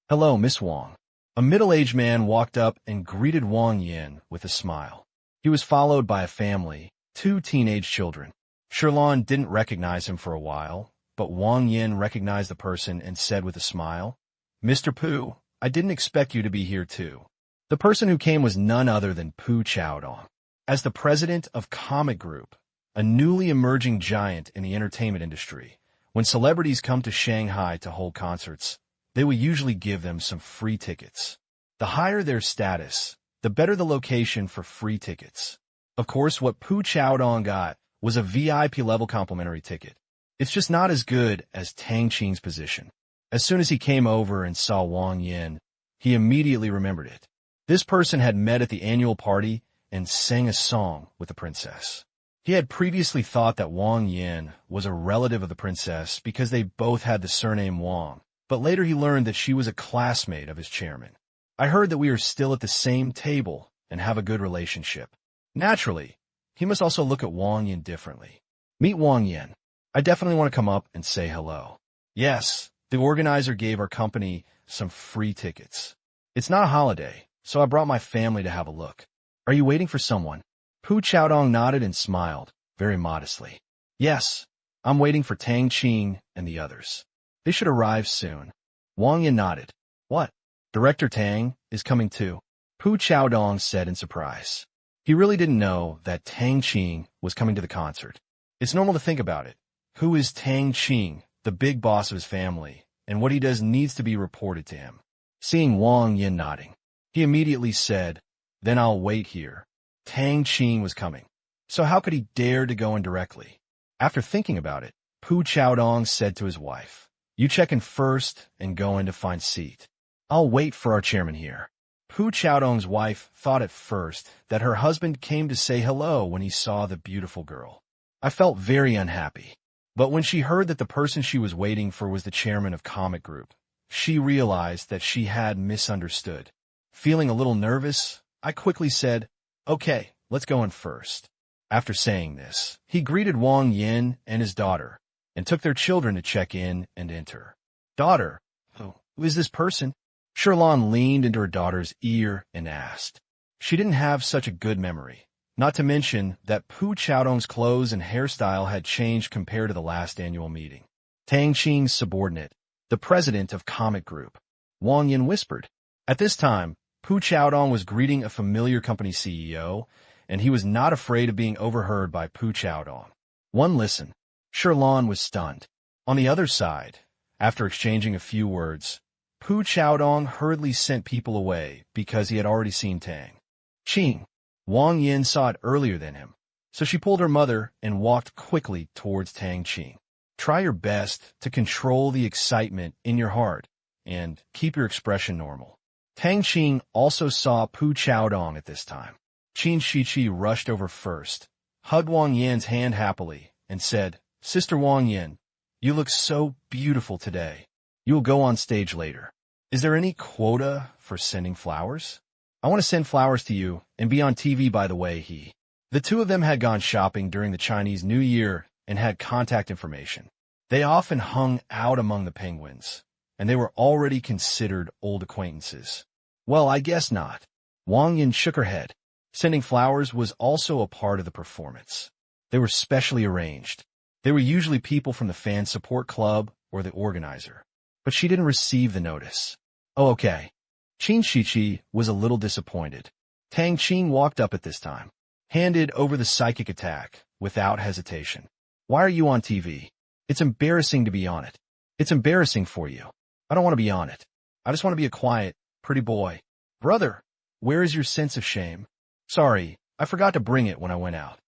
Hello, Miss Wang. A middle-aged man walked up and greeted Wang Yin with a smile. He was followed by a family, 2 teenage children. Sherlon didn't recognize him for a while, but Wang Yin recognized the person and said with a smile, Mr. Pu, I didn't expect you to be here too. The person who came was none other than Pu Chaodong. As the president of Comic Group, a newly emerging giant in the entertainment industry, when celebrities come to Shanghai to hold concerts, they will usually give them some free tickets. The higher their status, the better the location for free tickets. Of course, what Pu Chaodong got was a VIP-level complimentary ticket. It's just not as good as Tang Qing's position. As soon as he came over and saw Wang Yin, he immediately remembered it. This person had met at the annual party and sang a song with the princess. He had previously thought that Wang Yin was a relative of the princess because they both had the surname Wang. But later he learned that she was a classmate of his chairman. I heard that we are still at the same table and have a good relationship. Naturally, he must also look at Wang Yin differently. Meet Wang Yin. I definitely want to come up and say hello. Yes, the organizer gave our company some free tickets. It's not a holiday, so I brought my family to have a look. Are you waiting for someone? Pu Chaodong nodded and smiled, very modestly. Yes, I'm waiting for Tang Qing and the others. They should arrive soon. Wang Yin nodded. What? Director Tang is coming too. Pu Chaodong said in surprise. He really didn't know that Tang Qing was coming to the concert. It's normal to think about it. Who is Tang Qing, the big boss of his family, and what he does needs to be reported to him. Seeing Wang Yin nodding, he immediately said, "Then I'll wait here." Tang Qing was coming, so how could he dare to go in directly? After thinking about it, Pu Chaodong said to his wife, "You check in first and go in to find seat. I'll wait for our chairman here." Pu Chaodong's wife thought at first that her husband came to say hello when he saw the beautiful girl. I felt very unhappy. But when she heard that the person she was waiting for was the chairman of Comic Group, she realized that she had misunderstood. Feeling a little nervous, I quickly said, "Okay, let's go in first." After saying this, he greeted Wang Yin and his daughter, and took their children to check in and enter. "Daughter, who is this person?" Sherlon leaned into her daughter's ear and asked. She didn't have such a good memory, not to mention that Pu Chaodong's clothes and hairstyle had changed compared to the last annual meeting. Tang Qing's subordinate, the president of Comic Group. Wang Yin whispered. At this time, Pu Chaodong was greeting a familiar company CEO, and he was not afraid of being overheard by Pu Chaodong. One listen. Sherlon was stunned. On the other side, after exchanging a few words, Pu Chaodong hurriedly sent people away because he had already seen Tang Qing. Wang Yin saw it earlier than him, so she pulled her mother and walked quickly towards Tang Qing. Try your best to control the excitement in your heart and keep your expression normal. Tang Qing also saw Pu Chaodong at this time. Qin Shiqi rushed over first, hugged Wang Yin's hand happily, and said, "Sister Wang Yin, you look so beautiful today. You will go on stage later. Is there any quota for sending flowers? I want to send flowers to you and be on TV, by the way." The two of them had gone shopping during the Chinese New Year and had contact information. They often hung out among the penguins, and they were already considered old acquaintances. Well, I guess not. Wang Yin shook her head. Sending flowers was also a part of the performance. They were specially arranged. They were usually people from the fan support club or the organizer. But she didn't receive the notice. Oh, okay. Qin Shiqi was a little disappointed. Tang Qing walked up at this time, handed over the psychic attack without hesitation. "Why are you on TV? It's embarrassing to be on it. It's embarrassing for you. I don't want to be on it. I just want to be a quiet, pretty boy." "Brother, where is your sense of shame?" "Sorry, I forgot to bring it when I went out."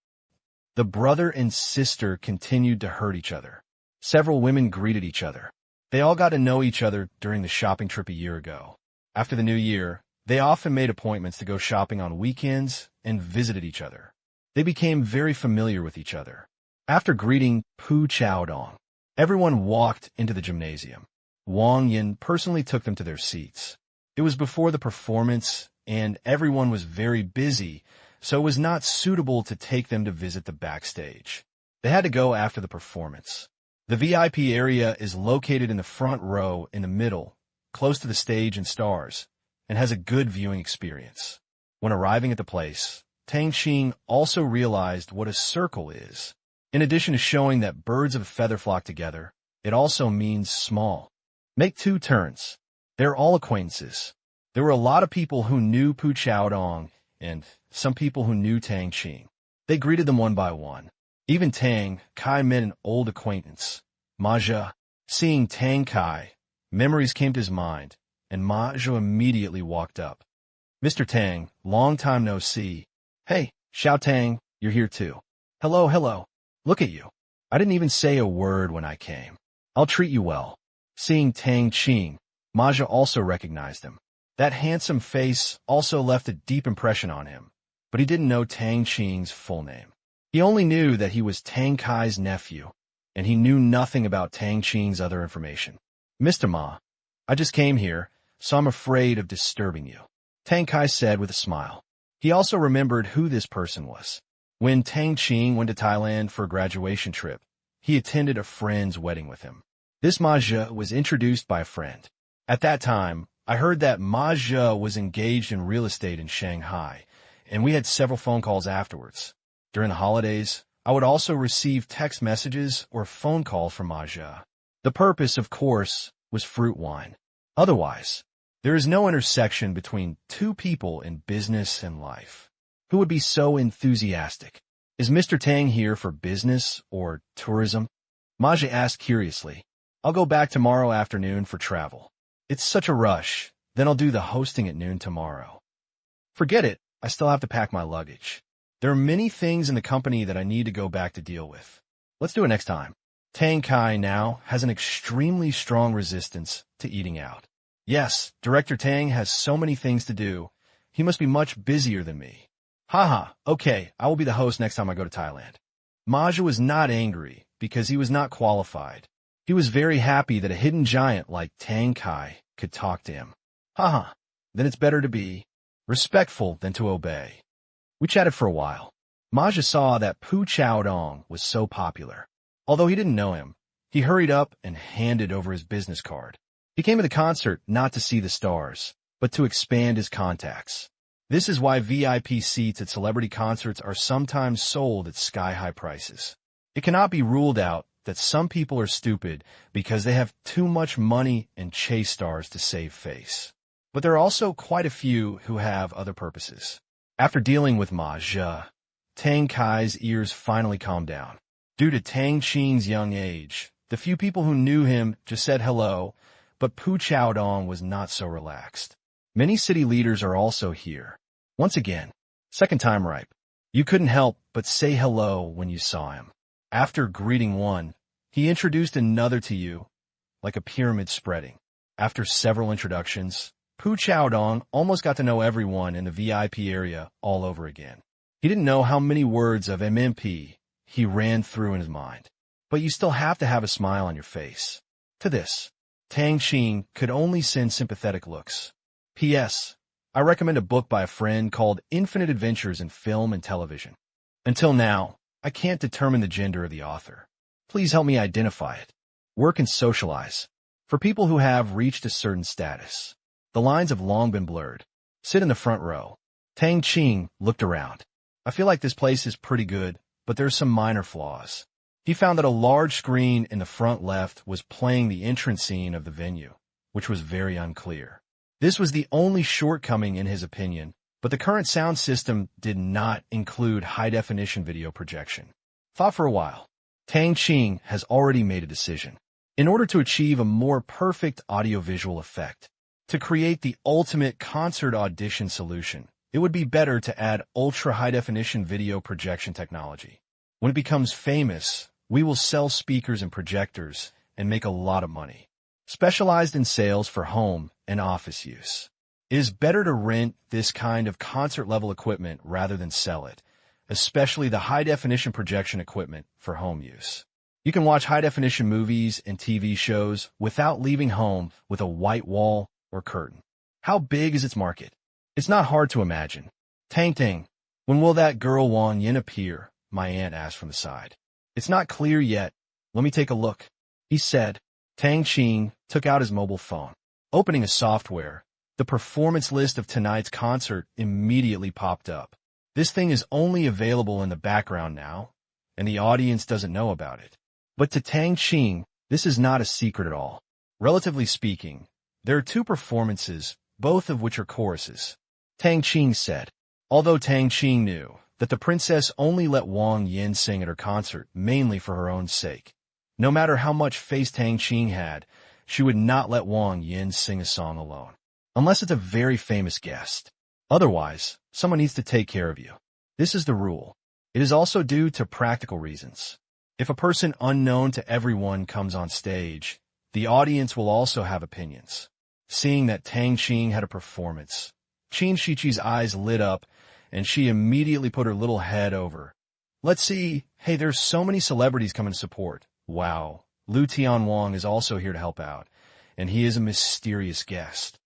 The brother and sister continued to hurt each other. Several women greeted each other. They all got to know each other during the shopping trip a year ago. After the new year, they often made appointments to go shopping on weekends and visited each other. They became very familiar with each other. After greeting Pu Chaodong, everyone walked into the gymnasium. Wang Yin personally took them to their seats. It was before the performance, and everyone was very busy, so it was not suitable to take them to visit the backstage. They had to go after the performance. The VIP area is located in the front row in the middle, close to the stage and stars, and has a good viewing experience. When arriving at the place, Tang Qing also realized what a circle is. In addition to showing that birds of a feather flock together, it also means small. Make two turns. They're all acquaintances. There were a lot of people who knew Pu Chaodong and some people who knew Tang Qing. They greeted them one by one. Even Tang Kai met an old acquaintance, Ma Zhe. Seeing Tang Kai, memories came to his mind, and Ma Zhe immediately walked up. "Mr. Tang, long time no see." "Hey, Xiao Tang, you're here too." "Hello, hello. Look at you. I didn't even say a word when I came. I'll treat you well." Seeing Tang Qing, Ma Zhe also recognized him. That handsome face also left a deep impression on him, but he didn't know Tang Qing's full name. He only knew that he was Tang Kai's nephew, and he knew nothing about Tang Qing's other information. "Mr. Ma, I just came here, so I'm afraid of disturbing you," Tang Kai said with a smile. He also remembered who this person was. When Tang Qing went to Thailand for a graduation trip, he attended a friend's wedding with him. This Ma Zhe was introduced by a friend. At that time, I heard that Ma Zhe was engaged in real estate in Shanghai, and we had several phone calls afterwards. During the holidays, I would also receive text messages or phone calls from Ma Zhe. The purpose, of course, was fruit wine. Otherwise, there is no intersection between two people in business and life. Who would be so enthusiastic? Is Mr. Tang here for business or tourism? Maja asked curiously. I'll go back tomorrow afternoon for travel. It's such a rush. Then I'll do the hosting at noon tomorrow. Forget it. I still have to pack my luggage. There are many things in the company that I need to go back to deal with. Let's do it next time. Tang Kai now has an extremely strong resistance to eating out. Yes, Director Tang has so many things to do. He must be much busier than me. Haha, okay, I will be the host next time I go to Thailand. Maja was not angry because he was not qualified. He was very happy that a hidden giant like Tang Kai could talk to him. Haha, then it's better to be respectful than to obey. We chatted for a while. Maja saw that Pu Chaodong was so popular. Although he didn't know him, he hurried up and handed over his business card. He came to the concert not to see the stars, but to expand his contacts. This is why VIP seats at celebrity concerts are sometimes sold at sky-high prices. It cannot be ruled out that some people are stupid because they have too much money and chase stars to save face. But there are also quite a few who have other purposes. After dealing with Maja, Tang Kai's ears finally calmed down. Due to Tang Qing's young age, the few people who knew him just said hello, but Pu Chaodong was not so relaxed. Many city leaders are also here. Once again, second time ripe. You couldn't help but say hello when you saw him. After greeting one, he introduced another to you, like a pyramid spreading. After several introductions, Pu Chaodong almost got to know everyone in the VIP area all over again. He didn't know how many words of MMP he ran through in his mind. But you still have to have a smile on your face. To this, Tang Qing could only send sympathetic looks. P.S. I recommend a book by a friend called Infinite Adventures in Film and Television. Until now, I can't determine the gender of the author. Please help me identify it. Work and socialize. For people who have reached a certain status. The lines have long been blurred. Sit in the front row. Tang Qing looked around. I feel like this place is pretty good, but there are some minor flaws. He found that a large screen in the front left was playing the entrance scene of the venue, which was very unclear. This was the only shortcoming in his opinion, but the current sound system did not include high-definition video projection. Thought for a while. Tang Qing has already made a decision. In order to achieve a more perfect audiovisual effect, to create the ultimate concert audition solution, it would be better to add ultra-high-definition video projection technology. When it becomes famous, we will sell speakers and projectors and make a lot of money. Specialized in sales for home and office use. It is better to rent this kind of concert-level equipment rather than sell it, especially the high-definition projection equipment for home use. You can watch high-definition movies and TV shows without leaving home with a white wall or curtain. How big is its market? It's not hard to imagine. Tang, when will that girl Wang Yin appear? My aunt asked from the side. It's not clear yet. Let me take a look, he said. Tang Qing took out his mobile phone. Opening a software, the performance list of tonight's concert immediately popped up. This thing is only available in the background now, and the audience doesn't know about it. But to Tang Qing, this is not a secret at all. Relatively speaking, there are two performances, both of which are choruses. Tang Qing said. Although Tang Qing knew that the princess only let Wang Yin sing at her concert mainly for her own sake. No matter how much face Tang Qing had, she would not let Wang Yin sing a song alone. Unless it's a very famous guest. Otherwise, someone needs to take care of you. This is the rule. It is also due to practical reasons. If a person unknown to everyone comes on stage, the audience will also have opinions. Seeing that Tang Qing had a performance, Qin Shiqi's eyes lit up, and she immediately put her little head over. Let's see. Hey, there's so many celebrities coming to support. Wow. Lu Tianwang is also here to help out, and he is a mysterious guest.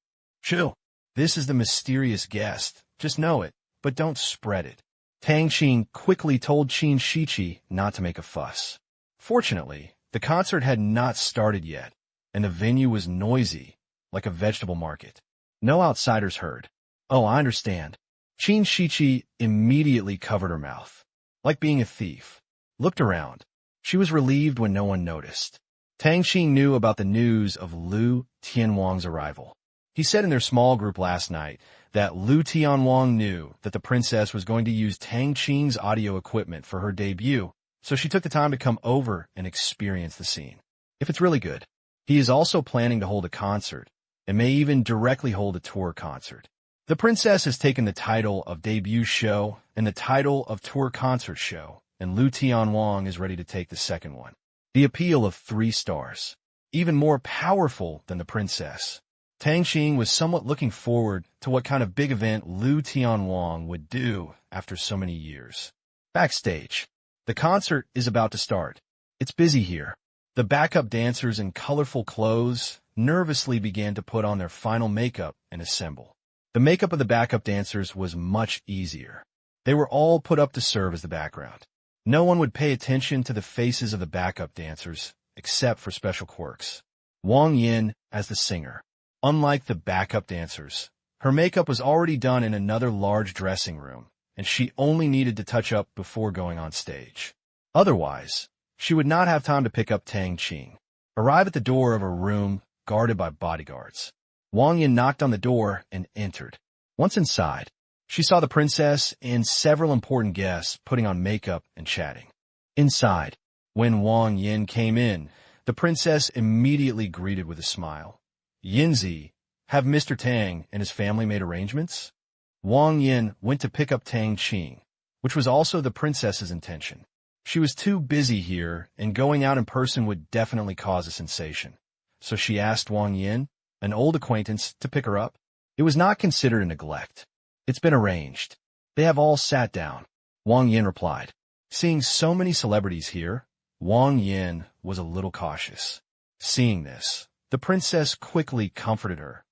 Chill. This is the mysterious guest. Just know it, but don't spread it. Tang Qing quickly told Qin Shiqi not to make a fuss. Fortunately, the concert had not started yet, and the venue was noisy, like a vegetable market. No outsiders heard. Oh, I understand. Qin Shiqi immediately covered her mouth, like being a thief. Looked around. She was relieved when no one noticed. Tang Qing knew about the news of Lu Tianwang's arrival. He said in their small group last night that Liu Tianwang knew that the princess was going to use Tang Qing's audio equipment for her debut, so she took the time to come over and experience the scene. If it's really good. He is also planning to hold a concert, and may even directly hold a tour concert. The princess has taken the title of debut show and the title of tour concert show, and Liu Tianwang is ready to take the second one. The appeal of 3 stars. Even more powerful than the princess. Tang Qing was somewhat looking forward to what kind of big event Liu Tianwang would do after so many years. Backstage. The concert is about to start. It's busy here. The backup dancers in colorful clothes nervously began to put on their final makeup and assemble. The makeup of the backup dancers was much easier. They were all put up to serve as the background. No one would pay attention to the faces of the backup dancers, except for special quirks. Wang Yin as the singer. Unlike the backup dancers, her makeup was already done in another large dressing room, and she only needed to touch up before going on stage. Otherwise, she would not have time to pick up Tang Qing. Arrive at the door of a room guarded by bodyguards. Wang Yin knocked on the door and entered. Once inside, she saw the princess and several important guests putting on makeup and chatting. Inside, when Wang Yin came in, the princess immediately greeted with a smile. Yinzi, have Mr. Tang and his family made arrangements? Wang Yin went to pick up Tang Qing, which was also the princess's intention. She was too busy here, and going out in person would definitely cause a sensation. So she asked Wang Yin, an old acquaintance, to pick her up. It was not considered a neglect. It's been arranged. They have all sat down. Wang Yin replied. Seeing so many celebrities here, Wang Yin was a little cautious. Seeing this, the princess quickly comforted her.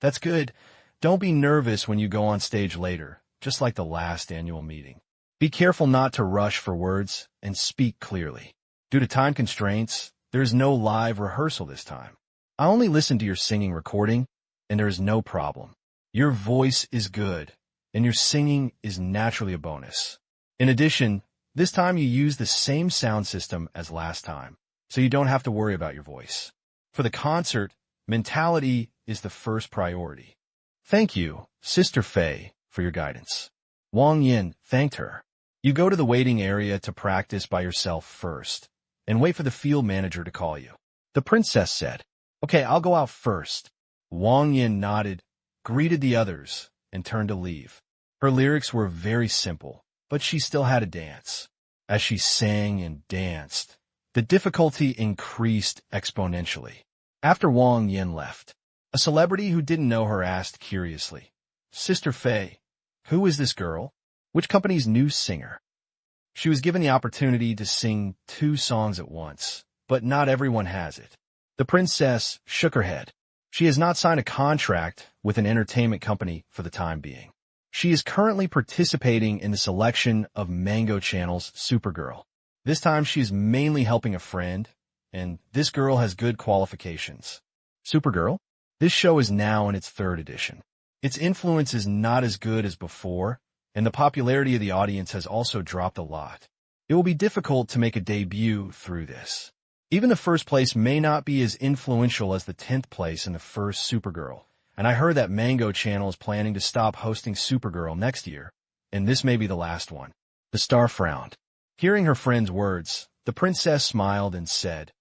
That's good. Don't be nervous when you go on stage later, just like the last annual meeting. Be careful not to rush for words and speak clearly. Due to time constraints, there is no live rehearsal this time. I only listened to your singing recording, and there is no problem. Your voice is good, and your singing is naturally a bonus. In addition, this time you use the same sound system as last time, so you don't have to worry about your voice. For the concert, mentality is the first priority. Thank you, Sister Fei, for your guidance. Wang Yin thanked her. You go to the waiting area to practice by yourself first, and wait for the field manager to call you. The princess said, Okay, I'll go out first. Wang Yin nodded, greeted the others, and turned to leave. Her lyrics were very simple, but she still had to dance. As she sang and danced, the difficulty increased exponentially. After Wang Yin left, a celebrity who didn't know her asked curiously, Sister Fei, who is this girl? Which company's new singer? She was given the opportunity to sing 2 songs at once, but not everyone has it. The princess shook her head. She has not signed a contract with an entertainment company for the time being. She is currently participating in the selection of Mango Channel's Supergirl. This time she is mainly helping a friend, and this girl has good qualifications. Supergirl? This show is now in its 3rd edition. Its influence is not as good as before, and the popularity of the audience has also dropped a lot. It will be difficult to make a debut through this. Even the 1st place may not be as influential as the 10th place in the first Supergirl, and I heard that Mango Channel is planning to stop hosting Supergirl next year, and this may be the last one. The star frowned. Hearing her friend's words, the princess smiled and said,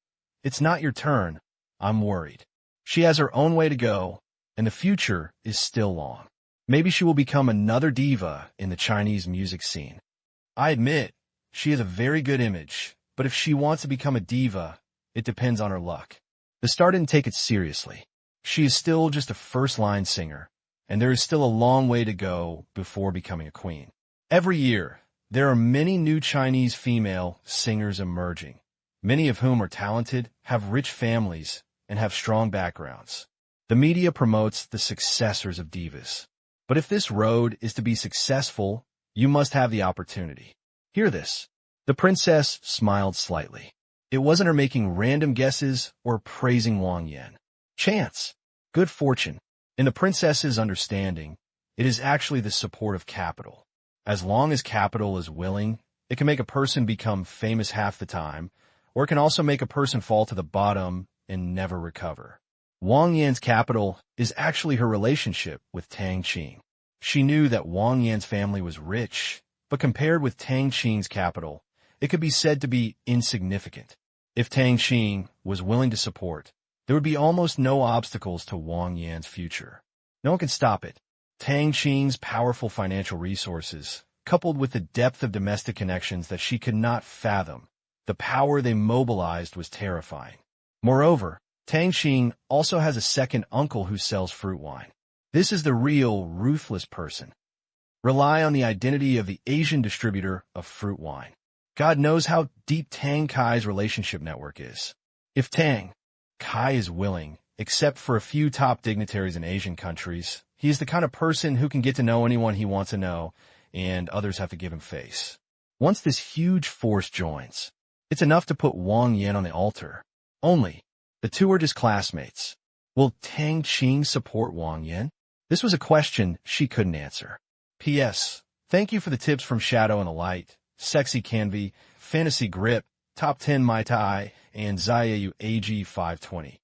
It's not your turn. I'm worried. She has her own way to go, and the future is still long. Maybe she will become another diva in the Chinese music scene. I admit, she has a very good image, but if she wants to become a diva, it depends on her luck. The star didn't take it seriously. She is still just a first-line singer, and there is still a long way to go before becoming a queen. Every year, there are many new Chinese female singers emerging, many of whom are talented, have rich families, and have strong backgrounds. The media promotes the successors of divas. But if this road is to be successful, you must have the opportunity. Hear this. The princess smiled slightly. It wasn't her making random guesses or praising Wang Yin. Chance. Good fortune. In the princess's understanding, it is actually the support of capital. As long as capital is willing, it can make a person become famous half the time, or it can also make a person fall to the bottom and never recover. Wang Yan's capital is actually her relationship with Tang Qing. She knew that Wang Yan's family was rich, but compared with Tang Qing's capital, it could be said to be insignificant. If Tang Qing was willing to support, there would be almost no obstacles to Wang Yan's future. No one could stop it. Tang Qing's powerful financial resources, coupled with the depth of domestic connections that she could not fathom, the power they mobilized was terrifying. Moreover, Tang Qing also has a second uncle who sells fruit wine. This is the real, ruthless person. Rely on the identity of the Asian distributor of fruit wine. God knows how deep Tang Kai's relationship network is. If Tang Kai is willing, except for a few top dignitaries in Asian countries, he is the kind of person who can get to know anyone he wants to know, and others have to give him face. Once this huge force joins, it's enough to put Wang Yan on the altar. Only, the two are just classmates. Will Tang Qing support Wang Yan? This was a question she couldn't answer. P.S. Thank you for the tips from Shadow and the Light, Sexy Canvy, Fantasy Grip, Top 10 Mai Tai, and Zayayu AG 520.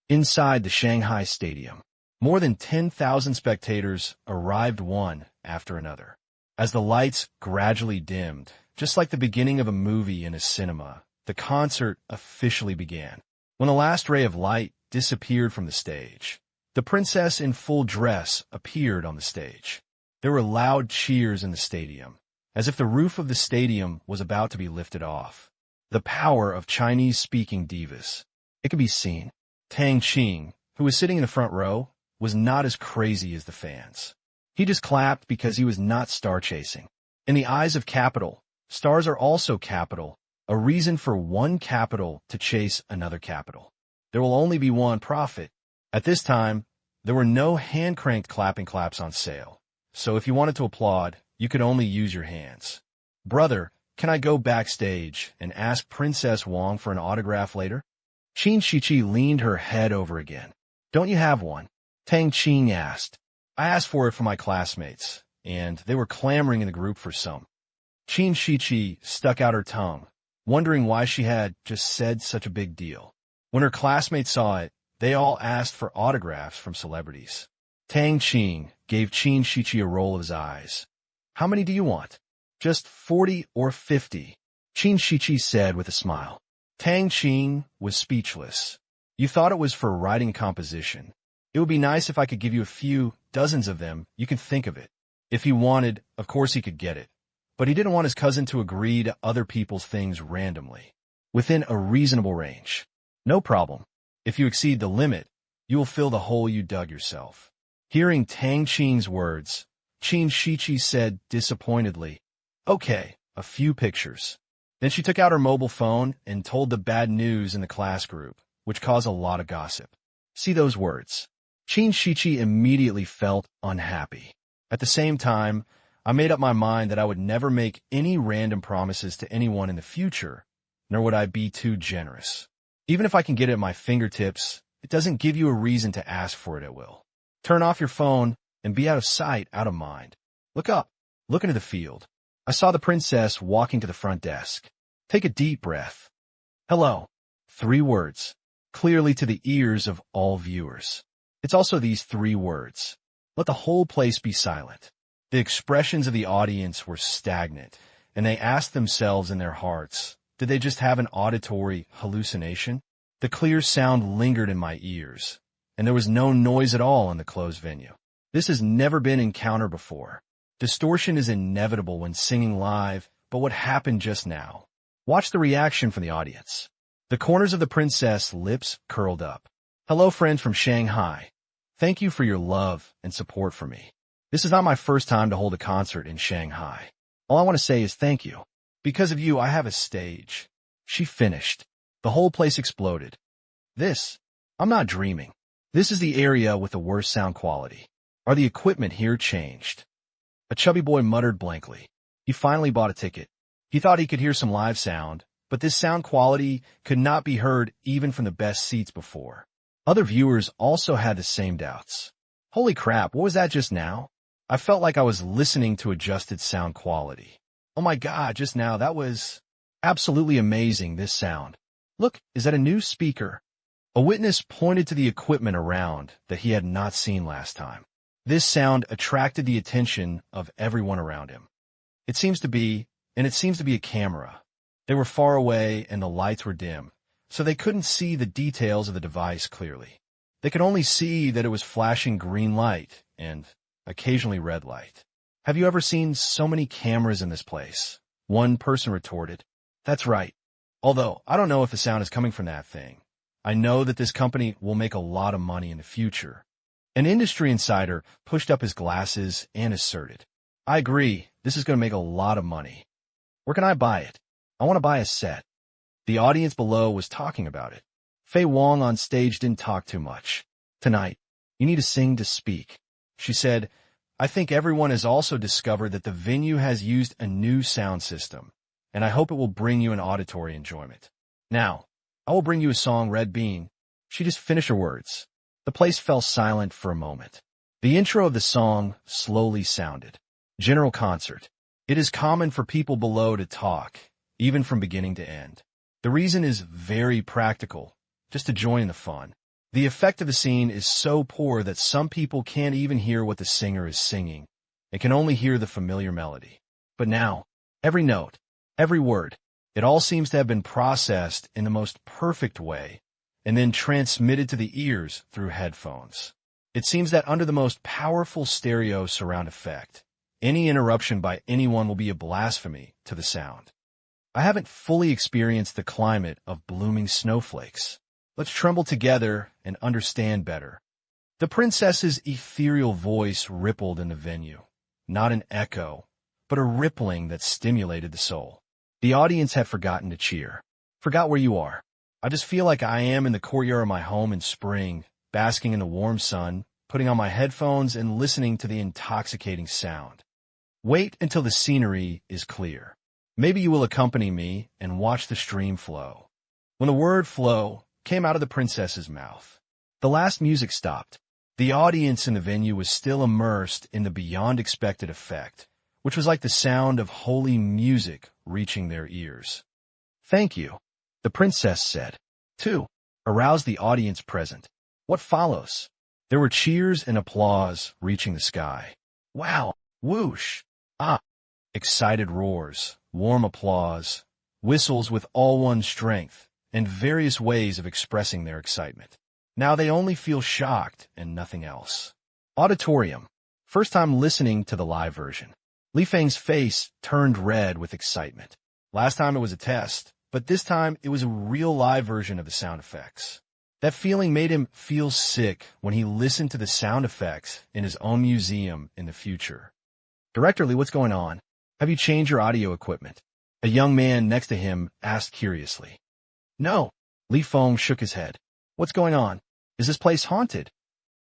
Inside the Shanghai Stadium, more than 10,000 spectators arrived one after another. As the lights gradually dimmed, just like the beginning of a movie in a cinema, the concert officially began. When the last ray of light disappeared from the stage, the princess in full dress appeared on the stage. There were loud cheers in the stadium, as if the roof of the stadium was about to be lifted off. The power of Chinese-speaking divas. It could be seen. Tang Qing, who was sitting in the front row, was not as crazy as the fans. He just clapped because he was not star-chasing. In the eyes of capital, stars are also capital, a reason for one capital to chase another capital. There will only be one profit. At this time, there were no hand-cranked clapping claps on sale, so if you wanted to applaud, you could only use your hands. Brother, can I go backstage and ask Princess Wang for an autograph later? Qin Shiqi leaned her head over again. Don't you have one? Tang Qing asked. I asked for it for my classmates, and they were clamoring in the group for some. Qin Shiqi stuck out her tongue, wondering why she had just said such a big deal. When her classmates saw it, they all asked for autographs from celebrities. Tang Qing gave Qin Shiqi a roll of his eyes. How many do you want? Just 40 or 50, Qin Shiqi said with a smile. Tang Qing was speechless. You thought it was for writing a composition. It would be nice if I could give you a few, dozens of them, you can think of it. If he wanted, of course he could get it. But he didn't want his cousin to agree to other people's things randomly. Within a reasonable range. No problem. If you exceed the limit, you will fill the hole you dug yourself. Hearing Tang Qing's words, Qin Shiqi said disappointedly, Okay, a few pictures. Then she took out her mobile phone and told the bad news in the class group, which caused a lot of gossip. See those words. Qin Shiqi immediately felt unhappy. At the same time, I made up my mind that I would never make any random promises to anyone in the future, nor would I be too generous. Even if I can get it at my fingertips, it doesn't give you a reason to ask for it at will. Turn off your phone and be out of sight, out of mind. Look up. Look into the field. I saw the princess walking to the front desk. Take a deep breath. Hello. 3 words. Clearly to the ears of all viewers. It's also these 3 words. Let the whole place be silent. The expressions of the audience were stagnant, and they asked themselves in their hearts, did they just have an auditory hallucination? The clear sound lingered in my ears, and there was no noise at all in the closed venue. This has never been encountered before. Distortion is inevitable when singing live, but what happened just now? Watch the reaction from the audience. The corners of the princess' lips curled up. Hello, friends from Shanghai. Thank you for your love and support for me. This is not my first time to hold a concert in Shanghai. All I want to say is thank you. Because of you, I have a stage. She finished. The whole place exploded. I'm not dreaming. This is the area with the worst sound quality. Are the equipment here changed? A chubby boy muttered blankly. He finally bought a ticket. He thought he could hear some live sound, but this sound quality could not be heard even from the best seats before. Other viewers also had the same doubts. Holy crap, what was that just now? I felt like I was listening to adjusted sound quality. Oh my god, just now, that was absolutely amazing, this sound. Look, is that a new speaker? A witness pointed to the equipment around that he had not seen last time. This sound attracted the attention of everyone around him. It seems to be a camera. They were far away and the lights were dim, so they couldn't see the details of the device clearly. They could only see that it was flashing green light and occasionally red light. Have you ever seen so many cameras in this place? One person retorted. That's right. Although, I don't know if the sound is coming from that thing. I know that this company will make a lot of money in the future. An industry insider pushed up his glasses and asserted, I agree, this is going to make a lot of money. Where can I buy it? I want to buy a set. The audience below was talking about it. Fei Wong on stage didn't talk too much. Tonight, you need to sing to speak. She said, I think everyone has also discovered that the venue has used a new sound system, and I hope it will bring you an auditory enjoyment. Now, I will bring you a song, Red Bean. She just finished her words. The place fell silent for a moment. The intro of the song slowly sounded. General concert. It is common for people below to talk, even from beginning to end. The reason is very practical, just to join the fun. The effect of the scene is so poor that some people can't even hear what the singer is singing. They can only hear the familiar melody. But now, every note, every word, it all seems to have been processed in the most perfect way and then transmitted to the ears through headphones. It seems that under the most powerful stereo surround effect, any interruption by anyone will be a blasphemy to the sound. I haven't fully experienced the climate of blooming snowflakes. Let's tremble together and understand better. The princess's ethereal voice rippled in the venue, not an echo, but a rippling that stimulated the soul. The audience had forgotten to cheer. Forgot where you are. I just feel like I am in the courtyard of my home in spring, basking in the warm sun, putting on my headphones and listening to the intoxicating sound. Wait until the scenery is clear. Maybe you will accompany me and watch the stream flow. When the word flow came out of the princess's mouth, the last music stopped. The audience in the venue was still immersed in the beyond expected effect, which was like the sound of holy music reaching their ears. Thank you, the princess said. 2. Arouse the audience present. What follows? There were cheers and applause reaching the sky. Wow! Whoosh! Ah! Excited roars, warm applause, whistles with all one's strength, and various ways of expressing their excitement. Now they only feel shocked and nothing else. Auditorium. First time listening to the live version. Li Feng's face turned red with excitement. Last time it was a test, but this time it was a real live version of the sound effects. That feeling made him feel sick when he listened to the sound effects in his own museum in the future. Director Li, what's going on? Have you changed your audio equipment? A young man next to him asked curiously. No. Li Feng shook his head. What's going on? Is this place haunted?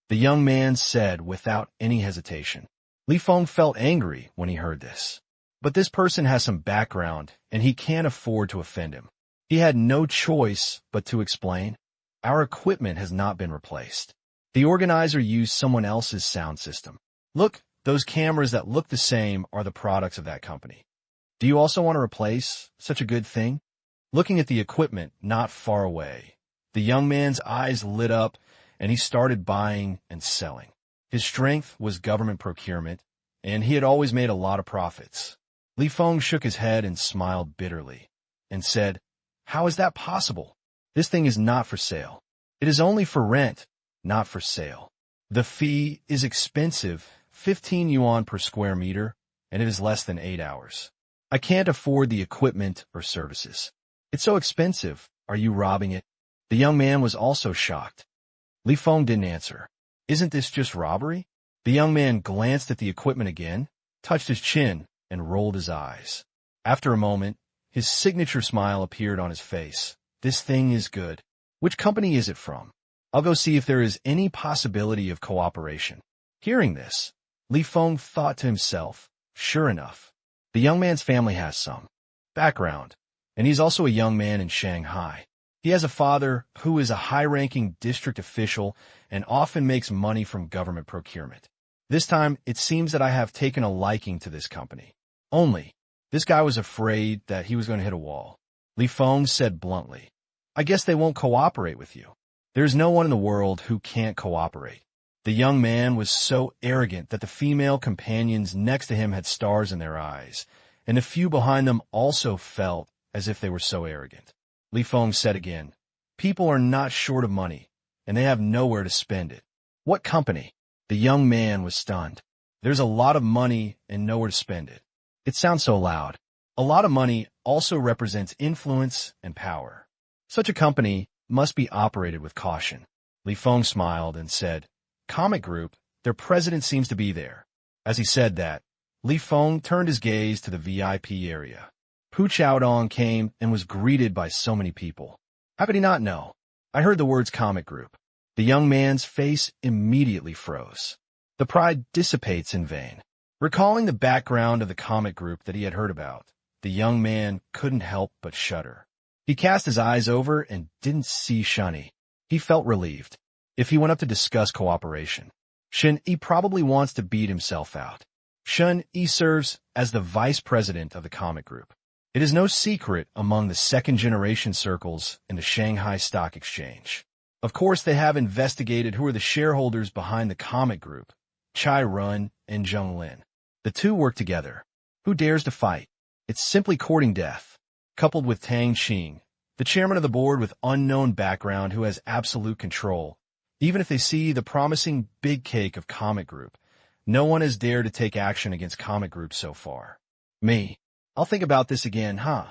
The young man said without any hesitation. Li Feng felt angry when he heard this. But this person has some background, and he can't afford to offend him. He had no choice but to explain. Our equipment has not been replaced. The organizer used someone else's sound system. Look, those cameras that look the same are the products of that company. Do you also want to replace such a good thing? Looking at the equipment not far away, the young man's eyes lit up, and he started buying and selling. His strength was government procurement, and he had always made a lot of profits. Li Feng shook his head and smiled bitterly, and said, How is that possible? This thing is not for sale. It is only for rent, not for sale. The fee is expensive, 15 yuan per square meter, and it is less than 8 hours. I can't afford the equipment or services. It's so expensive. Are you robbing it? The young man was also shocked. Li Feng didn't answer. Isn't this just robbery? The young man glanced at the equipment again, touched his chin, and rolled his eyes. After a moment, his signature smile appeared on his face. This thing is good. Which company is it from? I'll go see if there is any possibility of cooperation. Hearing this, Li Feng thought to himself, sure enough, the young man's family has some background, and he's also a young man in Shanghai. He has a father who is a high-ranking district official and often makes money from government procurement. This time, it seems that I have taken a liking to this company. Only, this guy was afraid that he was going to hit a wall. Li Feng said bluntly, I guess they won't cooperate with you. There's no one in the world who can't cooperate. The young man was so arrogant that the female companions next to him had stars in their eyes, and the few behind them also felt as if they were so arrogant. Li Feng said again, "People are not short of money, and they have nowhere to spend it." "What company?" The young man was stunned. "There's a lot of money and nowhere to spend it." It sounds so loud. A lot of money also represents influence and power. Such a company must be operated with caution. Li Feng smiled and said, "Comic Group, their president seems to be there." As he said that, Li Feng turned his gaze to the VIP area. Pu Chaodong came and was greeted by so many people. How could he not know? I heard the words Comic Group. The young man's face immediately froze. The pride dissipates in vain. Recalling the background of the Comic Group that he had heard about, the young man couldn't help but shudder. He cast his eyes over and didn't see Shunny. He felt relieved. If he went up to discuss cooperation, Shen Yi probably wants to beat himself out. Shen Yi serves as the vice president of the Comic Group. It is no secret among the second-generation circles in the Shanghai Stock Exchange. Of course, they have investigated who are the shareholders behind the Comic Group, Chai Run and Zheng Lin. The two work together. Who dares to fight? It's simply courting death. Coupled with Tang Qing, the chairman of the board with unknown background who has absolute control. Even if they see the promising big cake of Comic Group, no one has dared to take action against Comic Group so far. Me. I'll think about this again, huh?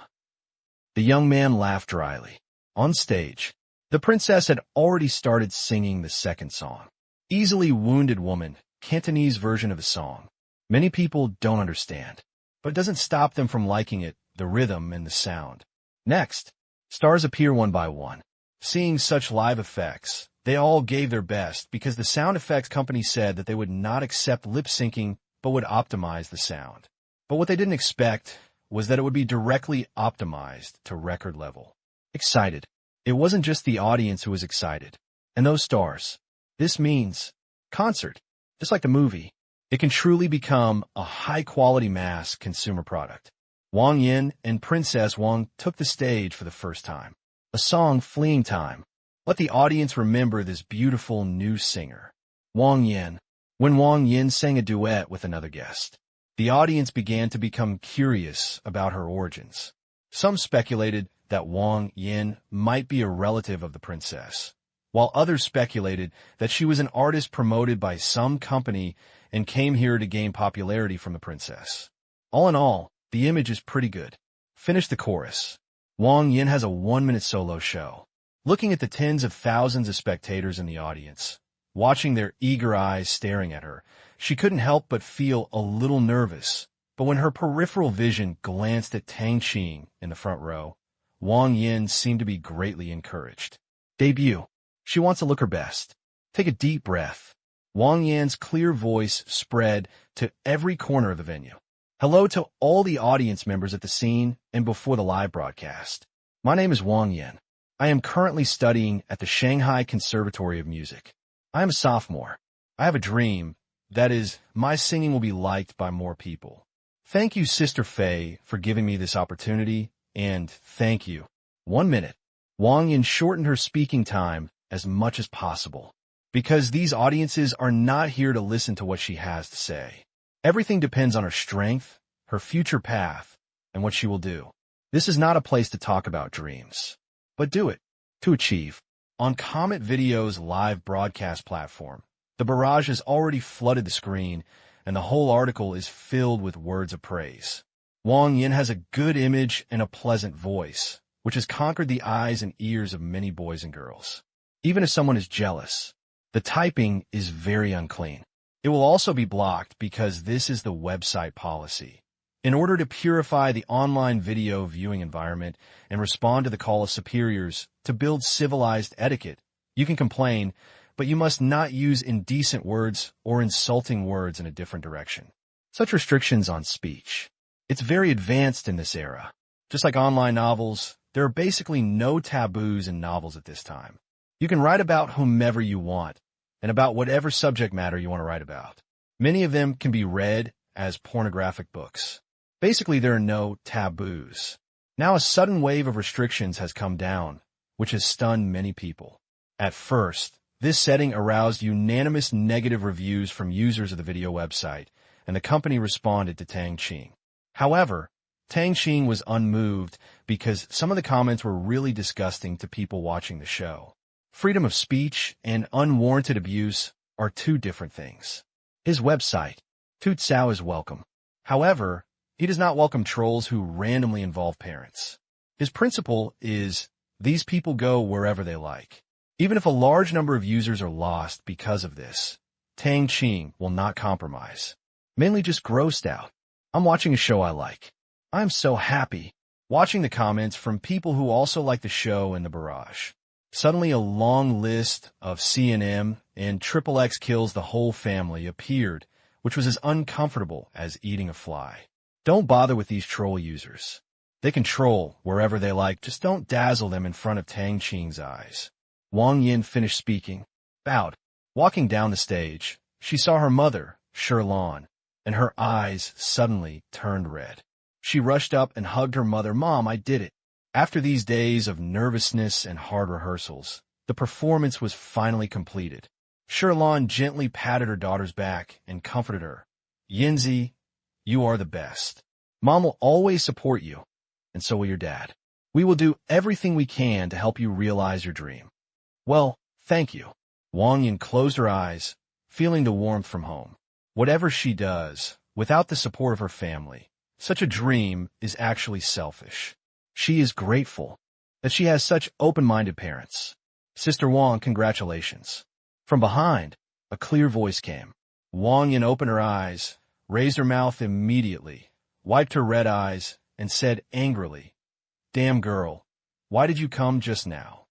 The young man laughed dryly. On stage, the princess had already started singing the second song. Easily Wounded Woman, Cantonese version of the song. Many people don't understand, but it doesn't stop them from liking it, the rhythm and the sound. Next, stars appear one by one. Seeing such live effects, they all gave their best because the sound effects company said that they would not accept lip-syncing but would optimize the sound. But what they didn't expect was that it would be directly optimized to record level. Excited. It wasn't just the audience who was excited. And those stars. This means concert. Just like the movie. It can truly become a high-quality mass consumer product. Wang Yin and Princess Wang took the stage for the first time. A song, Fleeing Time. Let the audience remember this beautiful new singer. Wang Yin. When Wang Yin sang a duet with another guest, the audience began to become curious about her origins. Some speculated that Wang Yin might be a relative of the princess, while others speculated that she was an artist promoted by some company and came here to gain popularity from the princess. All in all, the image is pretty good. Finish the chorus. Wang Yin has a 1-minute solo show. Looking at the tens of thousands of spectators in the audience, watching their eager eyes staring at her, she couldn't help but feel a little nervous. But when her peripheral vision glanced at Tang Qing in the front row, Wang Yin seemed to be greatly encouraged. Debut. She wants to look her best. Take a deep breath. Wang Yin's clear voice spread to every corner of the venue. Hello to all the audience members at the scene and before the live broadcast. My name is Wang Yin. I am currently studying at the Shanghai Conservatory of Music. I am a sophomore. I have a dream. That is, my singing will be liked by more people. Thank you, Sister Fei, for giving me this opportunity, and thank you. 1 minute. Wang Yin shortened her speaking time as much as possible, because these audiences are not here to listen to what she has to say. Everything depends on her strength, her future path, and what she will do. This is not a place to talk about dreams, but do it to achieve. On Comet Video's live broadcast platform, the barrage has already flooded the screen, and the whole article is filled with words of praise. Wang Yin has a good image and a pleasant voice, which has conquered the eyes and ears of many boys and girls. Even if someone is jealous, the typing is very unclean. It will also be blocked because this is the website policy. In order to purify the online video viewing environment and respond to the call of superiors to build civilized etiquette, you can complain, but you must not use indecent words or insulting words in a different direction. Such restrictions on speech. It's very advanced in this era. Just like online novels, there are basically no taboos in novels at this time. You can write about whomever you want, and about whatever subject matter you want to write about. Many of them can be read as pornographic books. Basically, there are no taboos. Now a sudden wave of restrictions has come down, which has stunned many people. At first, this setting aroused unanimous negative reviews from users of the video website, and the company responded to Tang Qing. However, Tang Qing was unmoved because some of the comments were really disgusting to people watching the show. Freedom of speech and unwarranted abuse are two different things. His website, Toot Sao, is welcome. However, he does not welcome trolls who randomly involve parents. His principle is, these people go wherever they like. Even if a large number of users are lost because of this, Tang Qing will not compromise. Mainly just grossed out. I'm watching a show I like. I'm so happy. Watching the comments from people who also like the show in the barrage. Suddenly a long list of C&M and XXX kills the whole family appeared, which was as uncomfortable as eating a fly. Don't bother with these troll users. They can troll wherever they like, just don't dazzle them in front of Tang Qing's eyes. Wang Yin finished speaking, bowed. Walking down the stage, she saw her mother, Sherlon, and her eyes suddenly turned red. She rushed up and hugged her mother. Mom, I did it. After these days of nervousness and hard rehearsals, the performance was finally completed. Sherlon gently patted her daughter's back and comforted her. Yinzi, you are the best. Mom will always support you, and so will your dad. We will do everything we can to help you realize your dream. Well, thank you. Wang Yin closed her eyes, feeling the warmth from home. Whatever she does, without the support of her family, such a dream is actually selfish. She is grateful that she has such open-minded parents. Sister Wang, congratulations. From behind, a clear voice came. Wang Yin opened her eyes, raised her mouth immediately, wiped her red eyes, and said angrily, Damn girl, why did you come just now?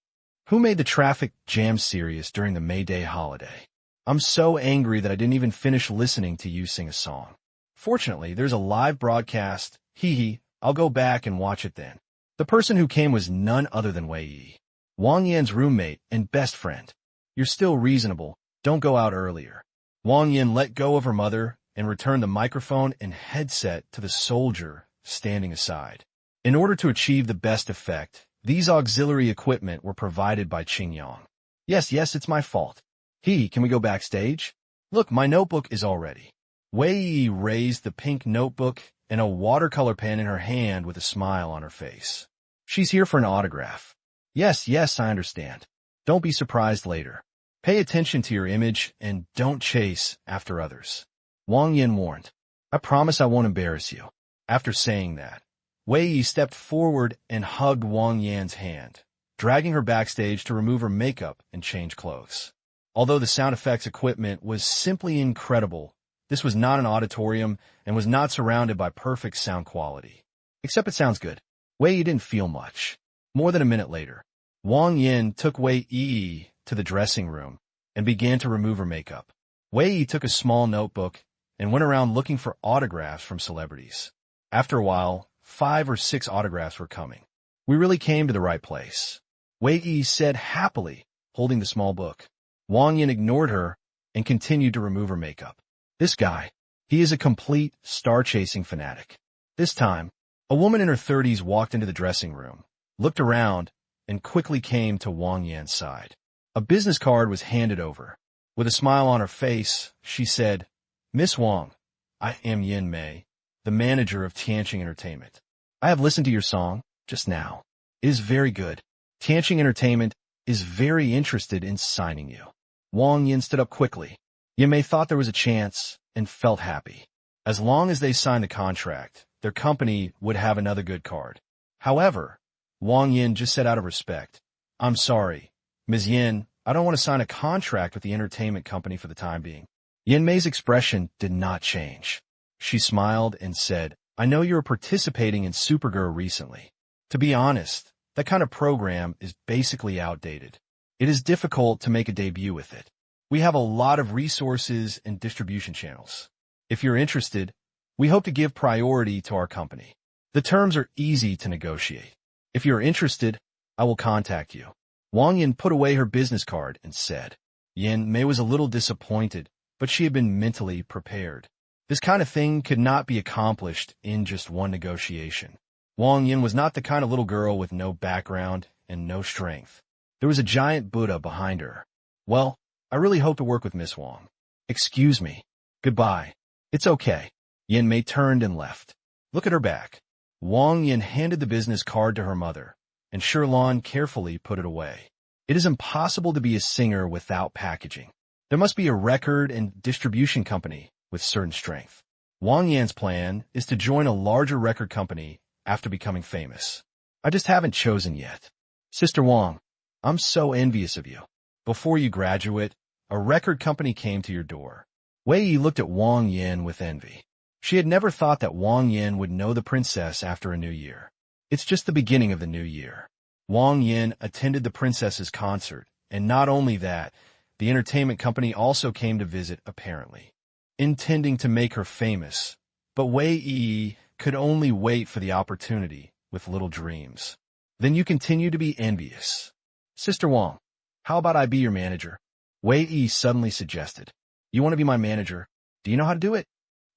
Who made the traffic jam serious during the May Day holiday? I'm so angry that I didn't even finish listening to you sing a song. Fortunately, there's a live broadcast. Hee, I'll go back and watch it then. The person who came was none other than Wei Yi, Wang Yan's roommate and best friend. You're still reasonable. Don't go out earlier. Wang Yan let go of her mother and returned the microphone and headset to the soldier standing aside. In order to achieve the best effect, these auxiliary equipment were provided by Qingyang. Yes, it's my fault. Can we go backstage? Look, my notebook is all ready. Wei Yi raised the pink notebook and a watercolor pen in her hand with a smile on her face. She's here for an autograph. Yes, I understand. Don't be surprised later. Pay attention to your image and don't chase after others. Wang Yin warned. I promise I won't embarrass you. After saying that, Wei Yi stepped forward and hugged Wang Yan's hand, dragging her backstage to remove her makeup and change clothes. Although the sound effects equipment was simply incredible, this was not an auditorium and was not surrounded by perfect sound quality. Except it sounds good. Wei Yi didn't feel much. More than a minute later, Wang Yin took Wei Yi to the dressing room and began to remove her makeup. Wei Yi took a small notebook and went around looking for autographs from celebrities. After a while, 5 or 6 autographs were coming. We really came to the right place, Wei Yi said happily, holding the small book. Wang Yin ignored her and continued to remove her makeup. This guy, he is a complete star-chasing fanatic. This time, a woman in her 30s walked into the dressing room, looked around, and quickly came to Wang Yan's side. A business card was handed over. With a smile on her face, she said, Miss Wang, I am Yin Mei, the manager of Tang Qing Entertainment. I have listened to your song just now. It is very good. Tang Qing Entertainment is very interested in signing you. Wang Yin stood up quickly. Yin Mei thought there was a chance and felt happy. As long as they signed the contract, their company would have another good card. However, Wang Yin just said out of respect, I'm sorry, Ms. Yin, I don't want to sign a contract with the entertainment company for the time being. Yin Mei's expression did not change. She smiled and said, I know you were participating in Supergirl recently. To be honest, that kind of program is basically outdated. It is difficult to make a debut with it. We have a lot of resources and distribution channels. If you're interested, we hope to give priority to our company. The terms are easy to negotiate. If you're interested, I will contact you. Wang Yin put away her business card and said. Yin Mei was a little disappointed, but she had been mentally prepared. This kind of thing could not be accomplished in just one negotiation. Wang Yin was not the kind of little girl with no background and no strength. There was a giant Buddha behind her. Well, I really hope to work with Miss Wang. Excuse me. Goodbye. It's okay. Yin Mei turned and left. Look at her back. Wang Yin handed the business card to her mother, and Shirlan carefully put it away. It is impossible to be a singer without packaging. There must be a record and distribution company with certain strength. Wang Yan's plan is to join a larger record company after becoming famous. I just haven't chosen yet. Sister Wang, I'm so envious of you. Before you graduate, a record company came to your door. Wei Yi looked at Wang Yan with envy. She had never thought that Wang Yan would know the princess after a new year. It's just the beginning of the new year. Wang Yan attended the princess's concert, and not only that, the entertainment company also came to visit apparently, intending to make her famous. But Wei Yi could only wait for the opportunity with little dreams. Then you continue to be envious. Sister Wang, how about I be your manager? Wei Yi suddenly suggested. You want to be my manager? Do you know how to do it?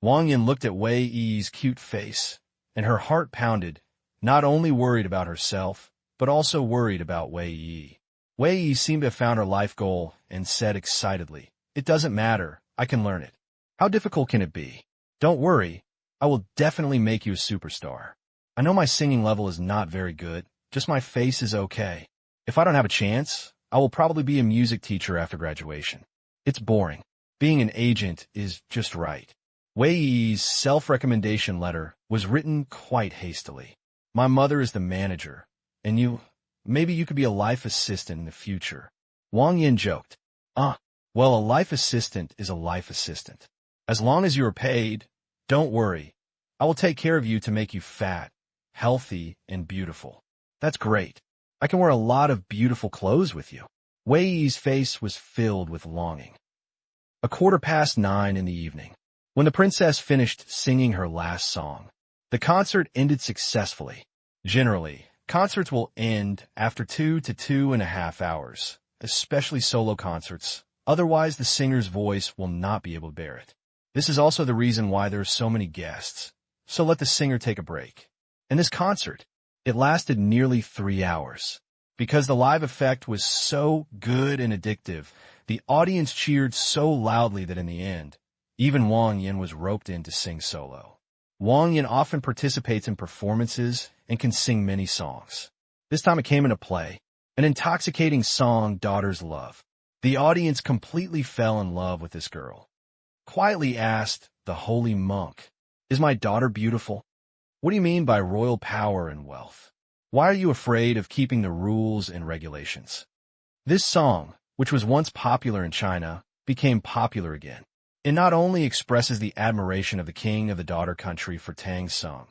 Wang Yan looked at Wei Yi's cute face, and her heart pounded, not only worried about herself, but also worried about Wei Yi. Wei Yi seemed to have found her life goal and said excitedly, It doesn't matter, I can learn it. How difficult can it be? Don't worry, I will definitely make you a superstar. I know my singing level is not very good, just my face is okay. If I don't have a chance, I will probably be a music teacher after graduation. It's boring. Being an agent is just right. Wei Yi's self-recommendation letter was written quite hastily. My mother is the manager, and maybe you could be a life assistant in the future. Wang Yin joked. Well, a life assistant is a life assistant. As long as you are paid, don't worry. I will take care of you to make you fat, healthy, and beautiful. That's great. I can wear a lot of beautiful clothes with you. Wei Yi's face was filled with longing. 9:15 in the evening. When the princess finished singing her last song, the concert ended successfully. Generally, concerts will end after 2 to 2.5 hours, especially solo concerts. Otherwise, the singer's voice will not be able to bear it. This is also the reason why there are so many guests. So let the singer take a break. And this concert, it lasted nearly 3 hours. Because the live effect was so good and addictive, the audience cheered so loudly that in the end, even Wang Yin was roped in to sing solo. Wang Yin often participates in performances and can sing many songs. This time it came in a play, an intoxicating song daughters love. The audience completely fell in love with this girl. Quietly asked the holy monk, Is my daughter beautiful? What do you mean by royal power and wealth? Why are you afraid of keeping the rules and regulations? This song, which was once popular in China, became popular again. It not only expresses the admiration of the king of the daughter country for Tang Qing,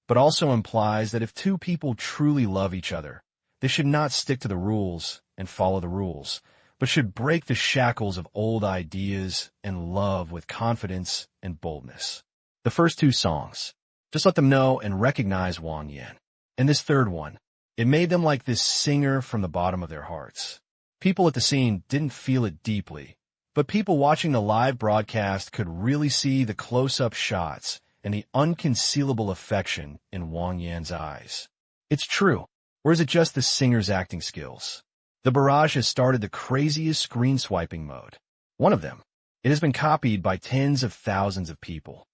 but also implies that if two people truly love each other, they should not stick to the rules and follow the rules, but should break the shackles of old ideas and love with confidence and boldness. The first two songs, just let them know and recognize Wang Yan. And this third one, it made them like this singer from the bottom of their hearts. People at the scene didn't feel it deeply, but people watching the live broadcast could really see the close-up shots and the unconcealable affection in Wang Yan's eyes. It's true, or is it just the singer's acting skills? The barrage has started the craziest screen swiping mode. One of them. It has been copied by tens of thousands of people.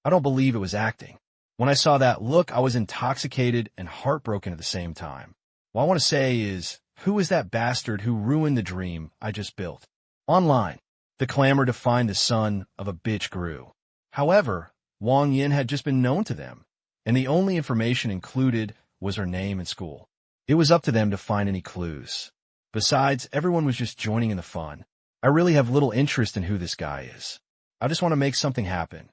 I don't believe it was acting. When I saw that look, I was intoxicated and heartbroken at the same time. What I want to say is, who is that bastard who ruined the dream I just built? Online, the clamor to find the son of a bitch grew. However, Wang Yin had just been known to them, and the only information included was her name and school. It was up to them to find any clues. Besides, everyone was just joining in the fun. I really have little interest in who this guy is. I just want to make something happen.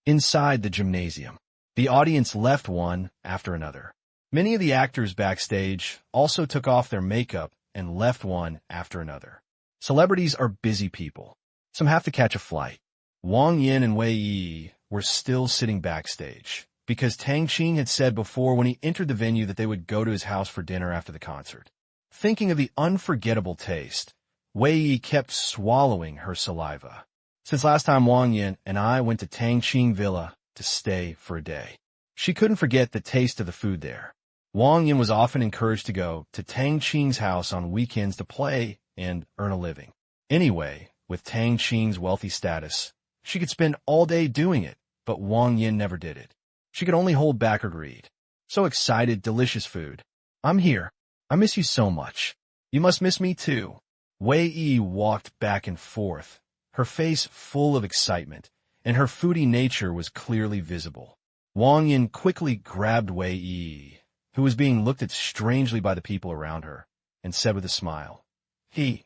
Inside the gymnasium, the audience left one after another. Many of the actors backstage also took off their makeup and left one after another. Celebrities are busy people. Some have to catch a flight. Wang Yin and Wei Yi were still sitting backstage because Tang Qing had said before when he entered the venue that they would go to his house for dinner after the concert. Thinking of the unforgettable taste, Wei Yi kept swallowing her saliva. Since last time Wang Yin and I went to Tang Qing Villa to stay for a day, she couldn't forget the taste of the food there. Wang Yin was often encouraged to go to Tang Qing's house on weekends to play and earn a living. Anyway, with Tang Qing's wealthy status, she could spend all day doing it, but Wang Yin never did it. She could only hold back her greed. So excited, delicious food. I'm here. I miss you so much. You must miss me too. Wei Yi walked back and forth, her face full of excitement, and her foodie nature was clearly visible. Wang Yin quickly grabbed Wei Yi, who was being looked at strangely by the people around her, and said with a smile, You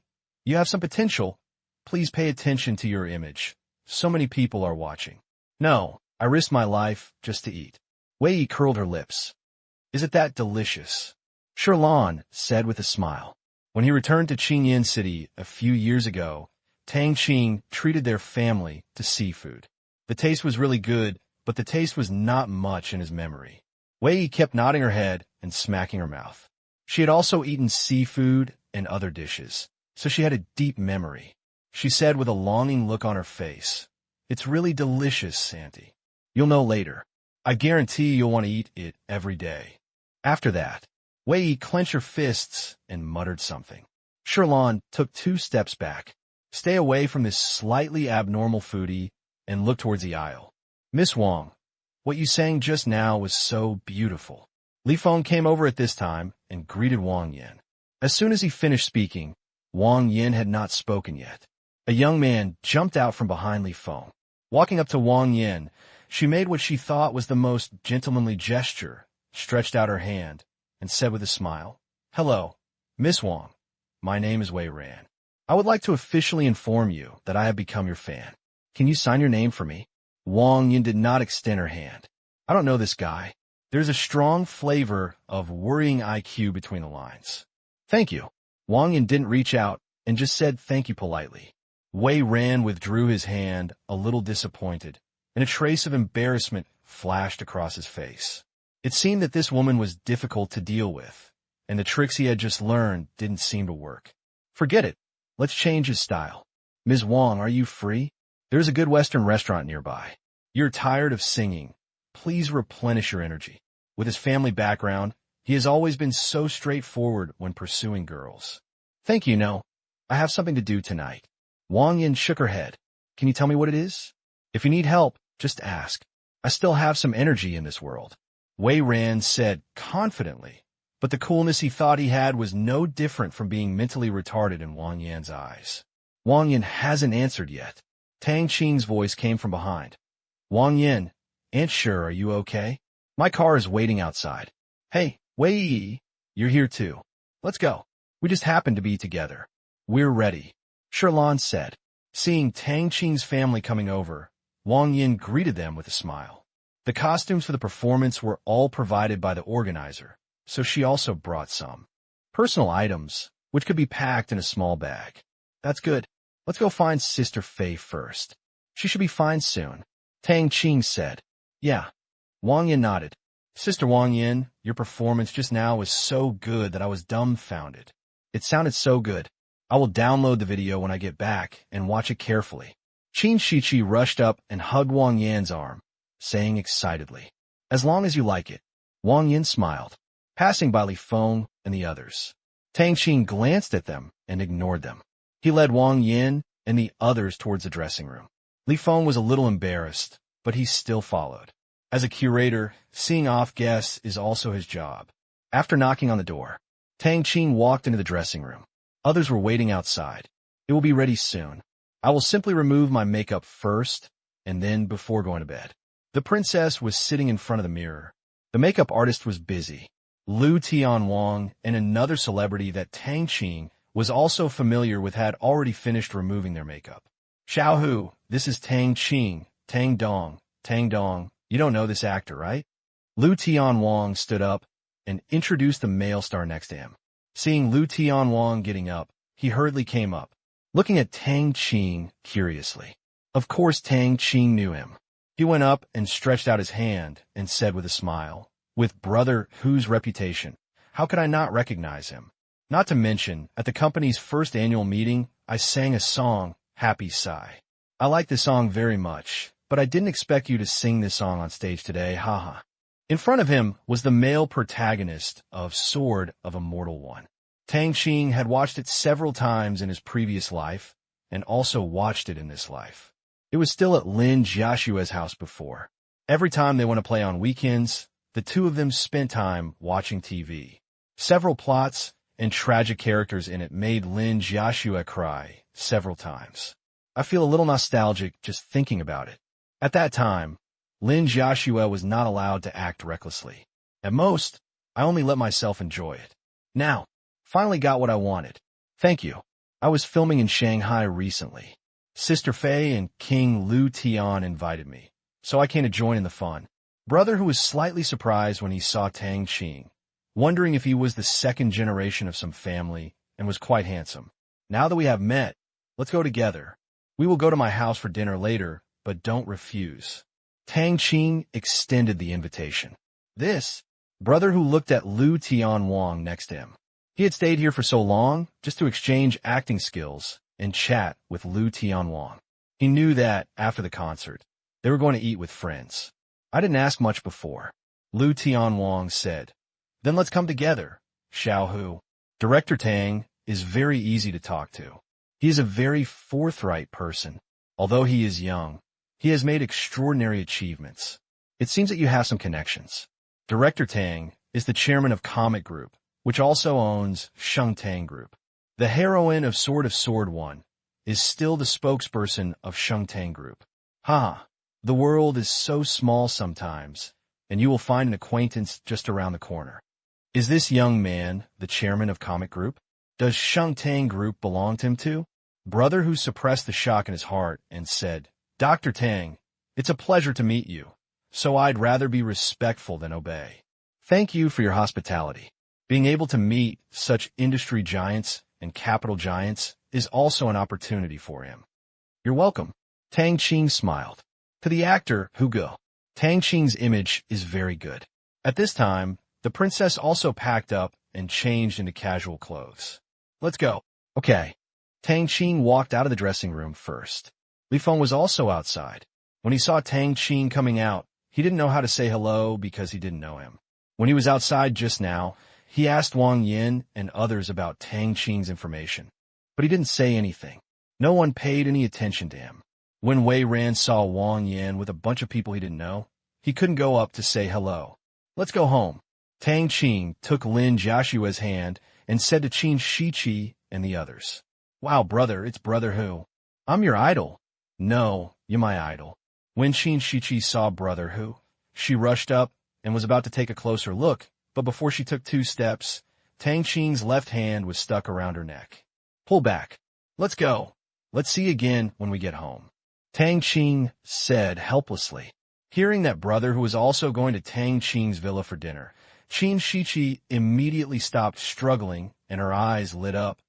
have some potential. Please pay attention to your image. So many people are watching. No, I risked my life just to eat. Wei Yi curled her lips. Is it that delicious? Sherlon said with a smile. When he returned to Qingyan City a few years ago, Tang Qing treated their family to seafood. The taste was really good, but the taste was not much in his memory. Wei Yi kept nodding her head and smacking her mouth. She had also eaten seafood and other dishes, so she had a deep memory. She said with a longing look on her face, It's really delicious, Auntie. You'll know later. I guarantee you'll want to eat it every day. After that, Wei Yi clenched her fists and muttered something. Sherlon took 2 steps back. Stay away from this slightly abnormal foodie and look towards the aisle. Miss Wang, what you sang just now was so beautiful. Li Feng came over at this time and greeted Wang Yin. As soon as he finished speaking, Wang Yin had not spoken yet. A young man jumped out from behind Li Feng. Walking up to Wang Yin, she made what she thought was the most gentlemanly gesture, stretched out her hand, and said with a smile, Hello, Miss Wang. My name is Wei Ran. I would like to officially inform you that I have become your fan. Can you sign your name for me? Wang Yin did not extend her hand. I don't know this guy. There's a strong flavor of worrying IQ between the lines. Thank you. Wang Yin didn't reach out and just said thank you politely. Wei Ran withdrew his hand, a little disappointed, and a trace of embarrassment flashed across his face. It seemed that this woman was difficult to deal with, and the tricks he had just learned didn't seem to work. Forget it. Let's change his style. Ms. Wang, are you free? There's a good Western restaurant nearby. You're tired of singing. Please replenish your energy. With his family background, he has always been so straightforward when pursuing girls. Thank you, no. I have something to do tonight. Wang Yin shook her head. Can you tell me what it is? If you need help, just ask. I still have some energy in this world. Wei Ran said confidently, but the coolness he thought he had was no different from being mentally retarded in Wang Yan's eyes. Wang Yin hasn't answered yet. Tang Qing's voice came from behind. Wang Yin, Aunt Sure, are you okay? My car is waiting outside. Hey, Wei Yi, you're here too. Let's go. We just happen to be together. We're ready, Sherlon said. Seeing Tang Qing's family coming over, Wang Yin greeted them with a smile. The costumes for the performance were all provided by the organizer, so she also brought some personal items, which could be packed in a small bag. That's good. Let's go find Sister Fei first. She should be fine soon, Tang Qing said. Yeah. Wang Yin nodded. Sister Wang Yin, your performance just now was so good that I was dumbfounded. It sounded so good. I will download the video when I get back and watch it carefully. Qin Shiqi rushed up and hugged Wang Yan's arm, saying excitedly, As long as you like it. Wang Yin smiled, passing by Li Feng and the others. Tang Qing glanced at them and ignored them. He led Wang Yin and the others towards the dressing room. Li Feng was a little embarrassed, but he still followed. As a curator, seeing off guests is also his job. After knocking on the door, Tang Qing walked into the dressing room. Others were waiting outside. It will be ready soon. I will simply remove my makeup first, and then before going to bed. The princess was sitting in front of the mirror. The makeup artist was busy. Lu Tianwang and another celebrity that Tang Qing was also familiar with had already finished removing their makeup. Xiao Hu, this is Tang Qing, Tang Dong. You don't know this actor, right? Lu Tianwang stood up and introduced the male star next to him. Seeing Lu Tianwang getting up, he hurriedly came up, looking at Tang Qing curiously. Of course Tang Qing knew him. He went up and stretched out his hand and said with a smile, With Brother Hu's reputation, how could I not recognize him? Not to mention, at the company's first annual meeting, I sang a song, Happy Sigh. I like this song very much, but I didn't expect you to sing this song on stage today, haha. In front of him was the male protagonist of Sword of a Mortal One. Tang Qing had watched it several times in his previous life, and also watched it in this life. It was still at Lin Jiashue's house before. Every time they went to play on weekends, the two of them spent time watching TV. Several plots and tragic characters in it made Lin Jiashue cry several times. I feel a little nostalgic just thinking about it. At that time, Lin Jiashue was not allowed to act recklessly. At most, I only let myself enjoy it. Now, finally got what I wanted. Thank you. I was filming in Shanghai recently. Sister Fei and King Lu Tian invited me, so I came to join in the fun. Brother who was slightly surprised when he saw Tang Qing, wondering if he was the second generation of some family, and was quite handsome. Now that we have met, let's go together. We will go to my house for dinner later, but don't refuse. Tang Qing extended the invitation. This, brother who looked at Lu Tian Wang next to him. He had stayed here for so long just to exchange acting skills and chat with Lu Tian Wang. He knew that, after the concert, they were going to eat with friends. I didn't ask much before. Lu Tian Wang said, "Then let's come together, Xiao Hu." Director Tang is very easy to talk to. He is a very forthright person. Although he is young, he has made extraordinary achievements. It seems that you have some connections. Director Tang is the chairman of Comic Group, which also owns Sheng Tang Group. The heroine of Sword of Sword 1 is still the spokesperson of Sheng Tang Group. The world is so small sometimes, and you will find an acquaintance just around the corner. Is this young man the chairman of Comic Group? Does Sheng Tang Group belong to him too? Brother who suppressed the shock in his heart and said, "Dr. Tang, it's a pleasure to meet you, so I'd rather be respectful than obey. Thank you for your hospitality." Being able to meet such industry giants and capital giants is also an opportunity for him. "You're welcome." Tang Qing smiled. To the actor, Hugo, Tang Qing's image is very good. At this time, the princess also packed up and changed into casual clothes. "Let's go." "Okay." Tang Qing walked out of the dressing room first. Li Feng was also outside. When he saw Tang Qing coming out, he didn't know how to say hello because he didn't know him. When he was outside just now, he asked Wang Yin and others about Tang Qing's information, but he didn't say anything. No one paid any attention to him. When Wei Ran saw Wang Yin with a bunch of people he didn't know, he couldn't go up to say hello. "Let's go home." Tang Qing took Lin Jiashue's hand and said to Qin Shiqi and the others, "Wow, brother, it's Brother Hu. I'm your idol." "No, you're my idol." When Qin Shiqi saw Brother Hu, she rushed up and was about to take a closer look, but before she took 2 steps, Tang Qing's left hand was stuck around her neck. "Pull back. Let's go. Let's see again when we get home," Tang Qing said helplessly. Hearing that brother who was also going to Tang Qing's villa for dinner, Qin Shiqi immediately stopped struggling and her eyes lit up.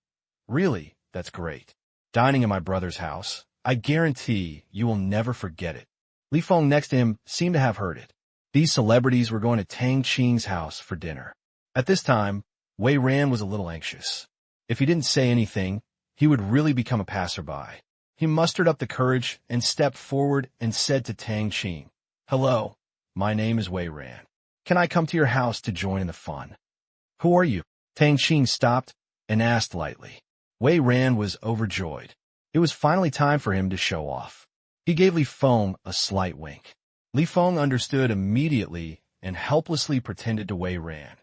"Really? That's great. Dining at my brother's house. I guarantee you will never forget it." Li Feng next to him seemed to have heard it. These celebrities were going to Tang Qing's house for dinner. At this time, Wei Ran was a little anxious. If he didn't say anything, he would really become a passerby. He mustered up the courage and stepped forward and said to Tang Qing, "Hello, my name is Wei Ran. Can I come to your house to join in the fun?" "Who are you?" Tang Qing stopped and asked lightly. Wei Ran was overjoyed. It was finally time for him to show off. He gave Li Feng a slight wink. Li Feng understood immediately and helplessly pretended to Wei Ran.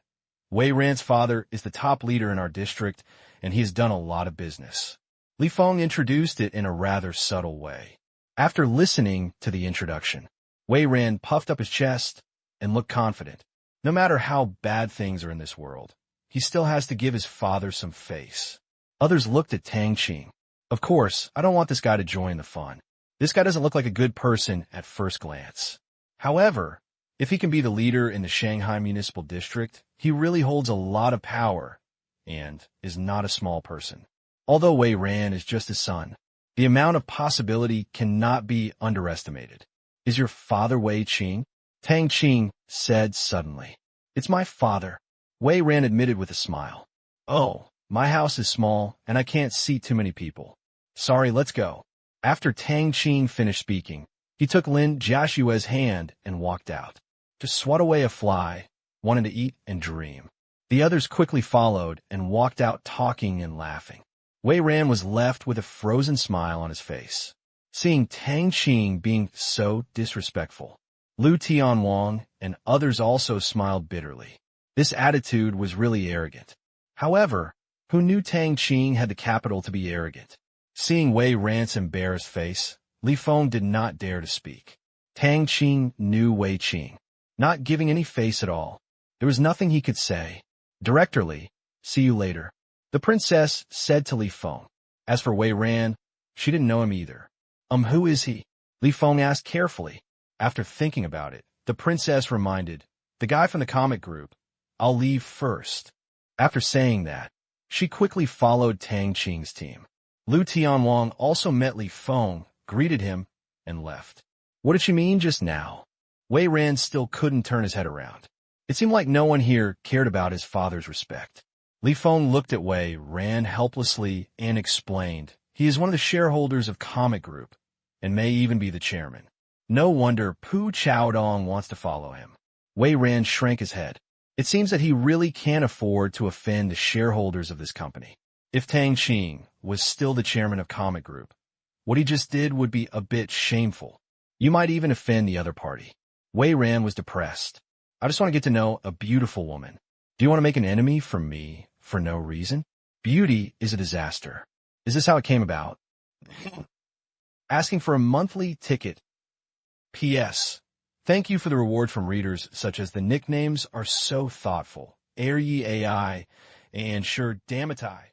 Wei Ran's father is the top leader in our district, and he has done a lot of business. Li Feng introduced it in a rather subtle way. After listening to the introduction, Wei Ran puffed up his chest and looked confident. No matter how bad things are in this world, he still has to give his father some face. Others looked at Tang Qing. Of course, I don't want this guy to join the fun. This guy doesn't look like a good person at first glance. However, if he can be the leader in the Shanghai Municipal District, he really holds a lot of power and is not a small person. Although Wei Ran is just his son, the amount of possibility cannot be underestimated. "Is your father Wei Qing?" Tang Qing said suddenly. "It's my father," Wei Ran admitted with a smile. "Oh, my house is small and I can't seat too many people. Sorry, let's go." After Tang Qing finished speaking, he took Lin Jiashue's hand and walked out. to swat away a fly, wanting to eat and dream. The others quickly followed and walked out talking and laughing. Wei Ran was left with a frozen smile on his face, seeing Tang Qing being so disrespectful. Lu Tianwang and others also smiled bitterly. This attitude was really arrogant. However, who knew Tang Qing had the capital to be arrogant? Seeing Wei Ran's embarrassed face, Li Feng did not dare to speak. Tang Qing knew Wei Qing, not giving any face at all. There was nothing he could say. Director Li, see you later, the princess said to Li Feng. As for Wei Ran, she didn't know him either. Who is he? Li Feng asked carefully. After thinking about it, the princess reminded, the guy from the comic group. I'll leave first. After saying that, she quickly followed Tang Qing's team. Lu Tianwang also met Li Feng, greeted him, and left. What did she mean just now? Wei Ran still couldn't turn his head around. It seemed like no one here cared about his father's respect. Li Feng looked at Wei Ran helplessly and explained, he is one of the shareholders of Comic Group, and may even be the chairman. No wonder Pu Chaodong wants to follow him. Wei Ran shrank his head. It seems that he really can't afford to offend the shareholders of this company. If Tang Qing was still the chairman of Comic Group, what he just did would be a bit shameful. You might even offend the other party. Wei Ran was depressed. I just want to get to know a beautiful woman. Do you want to make an enemy from me for no reason? Beauty is a disaster. Is this how it came about? Asking for a monthly ticket. P.S. Thank you for the reward from readers such as the nicknames are so thoughtful. Air Ye AI and Sure Damatai.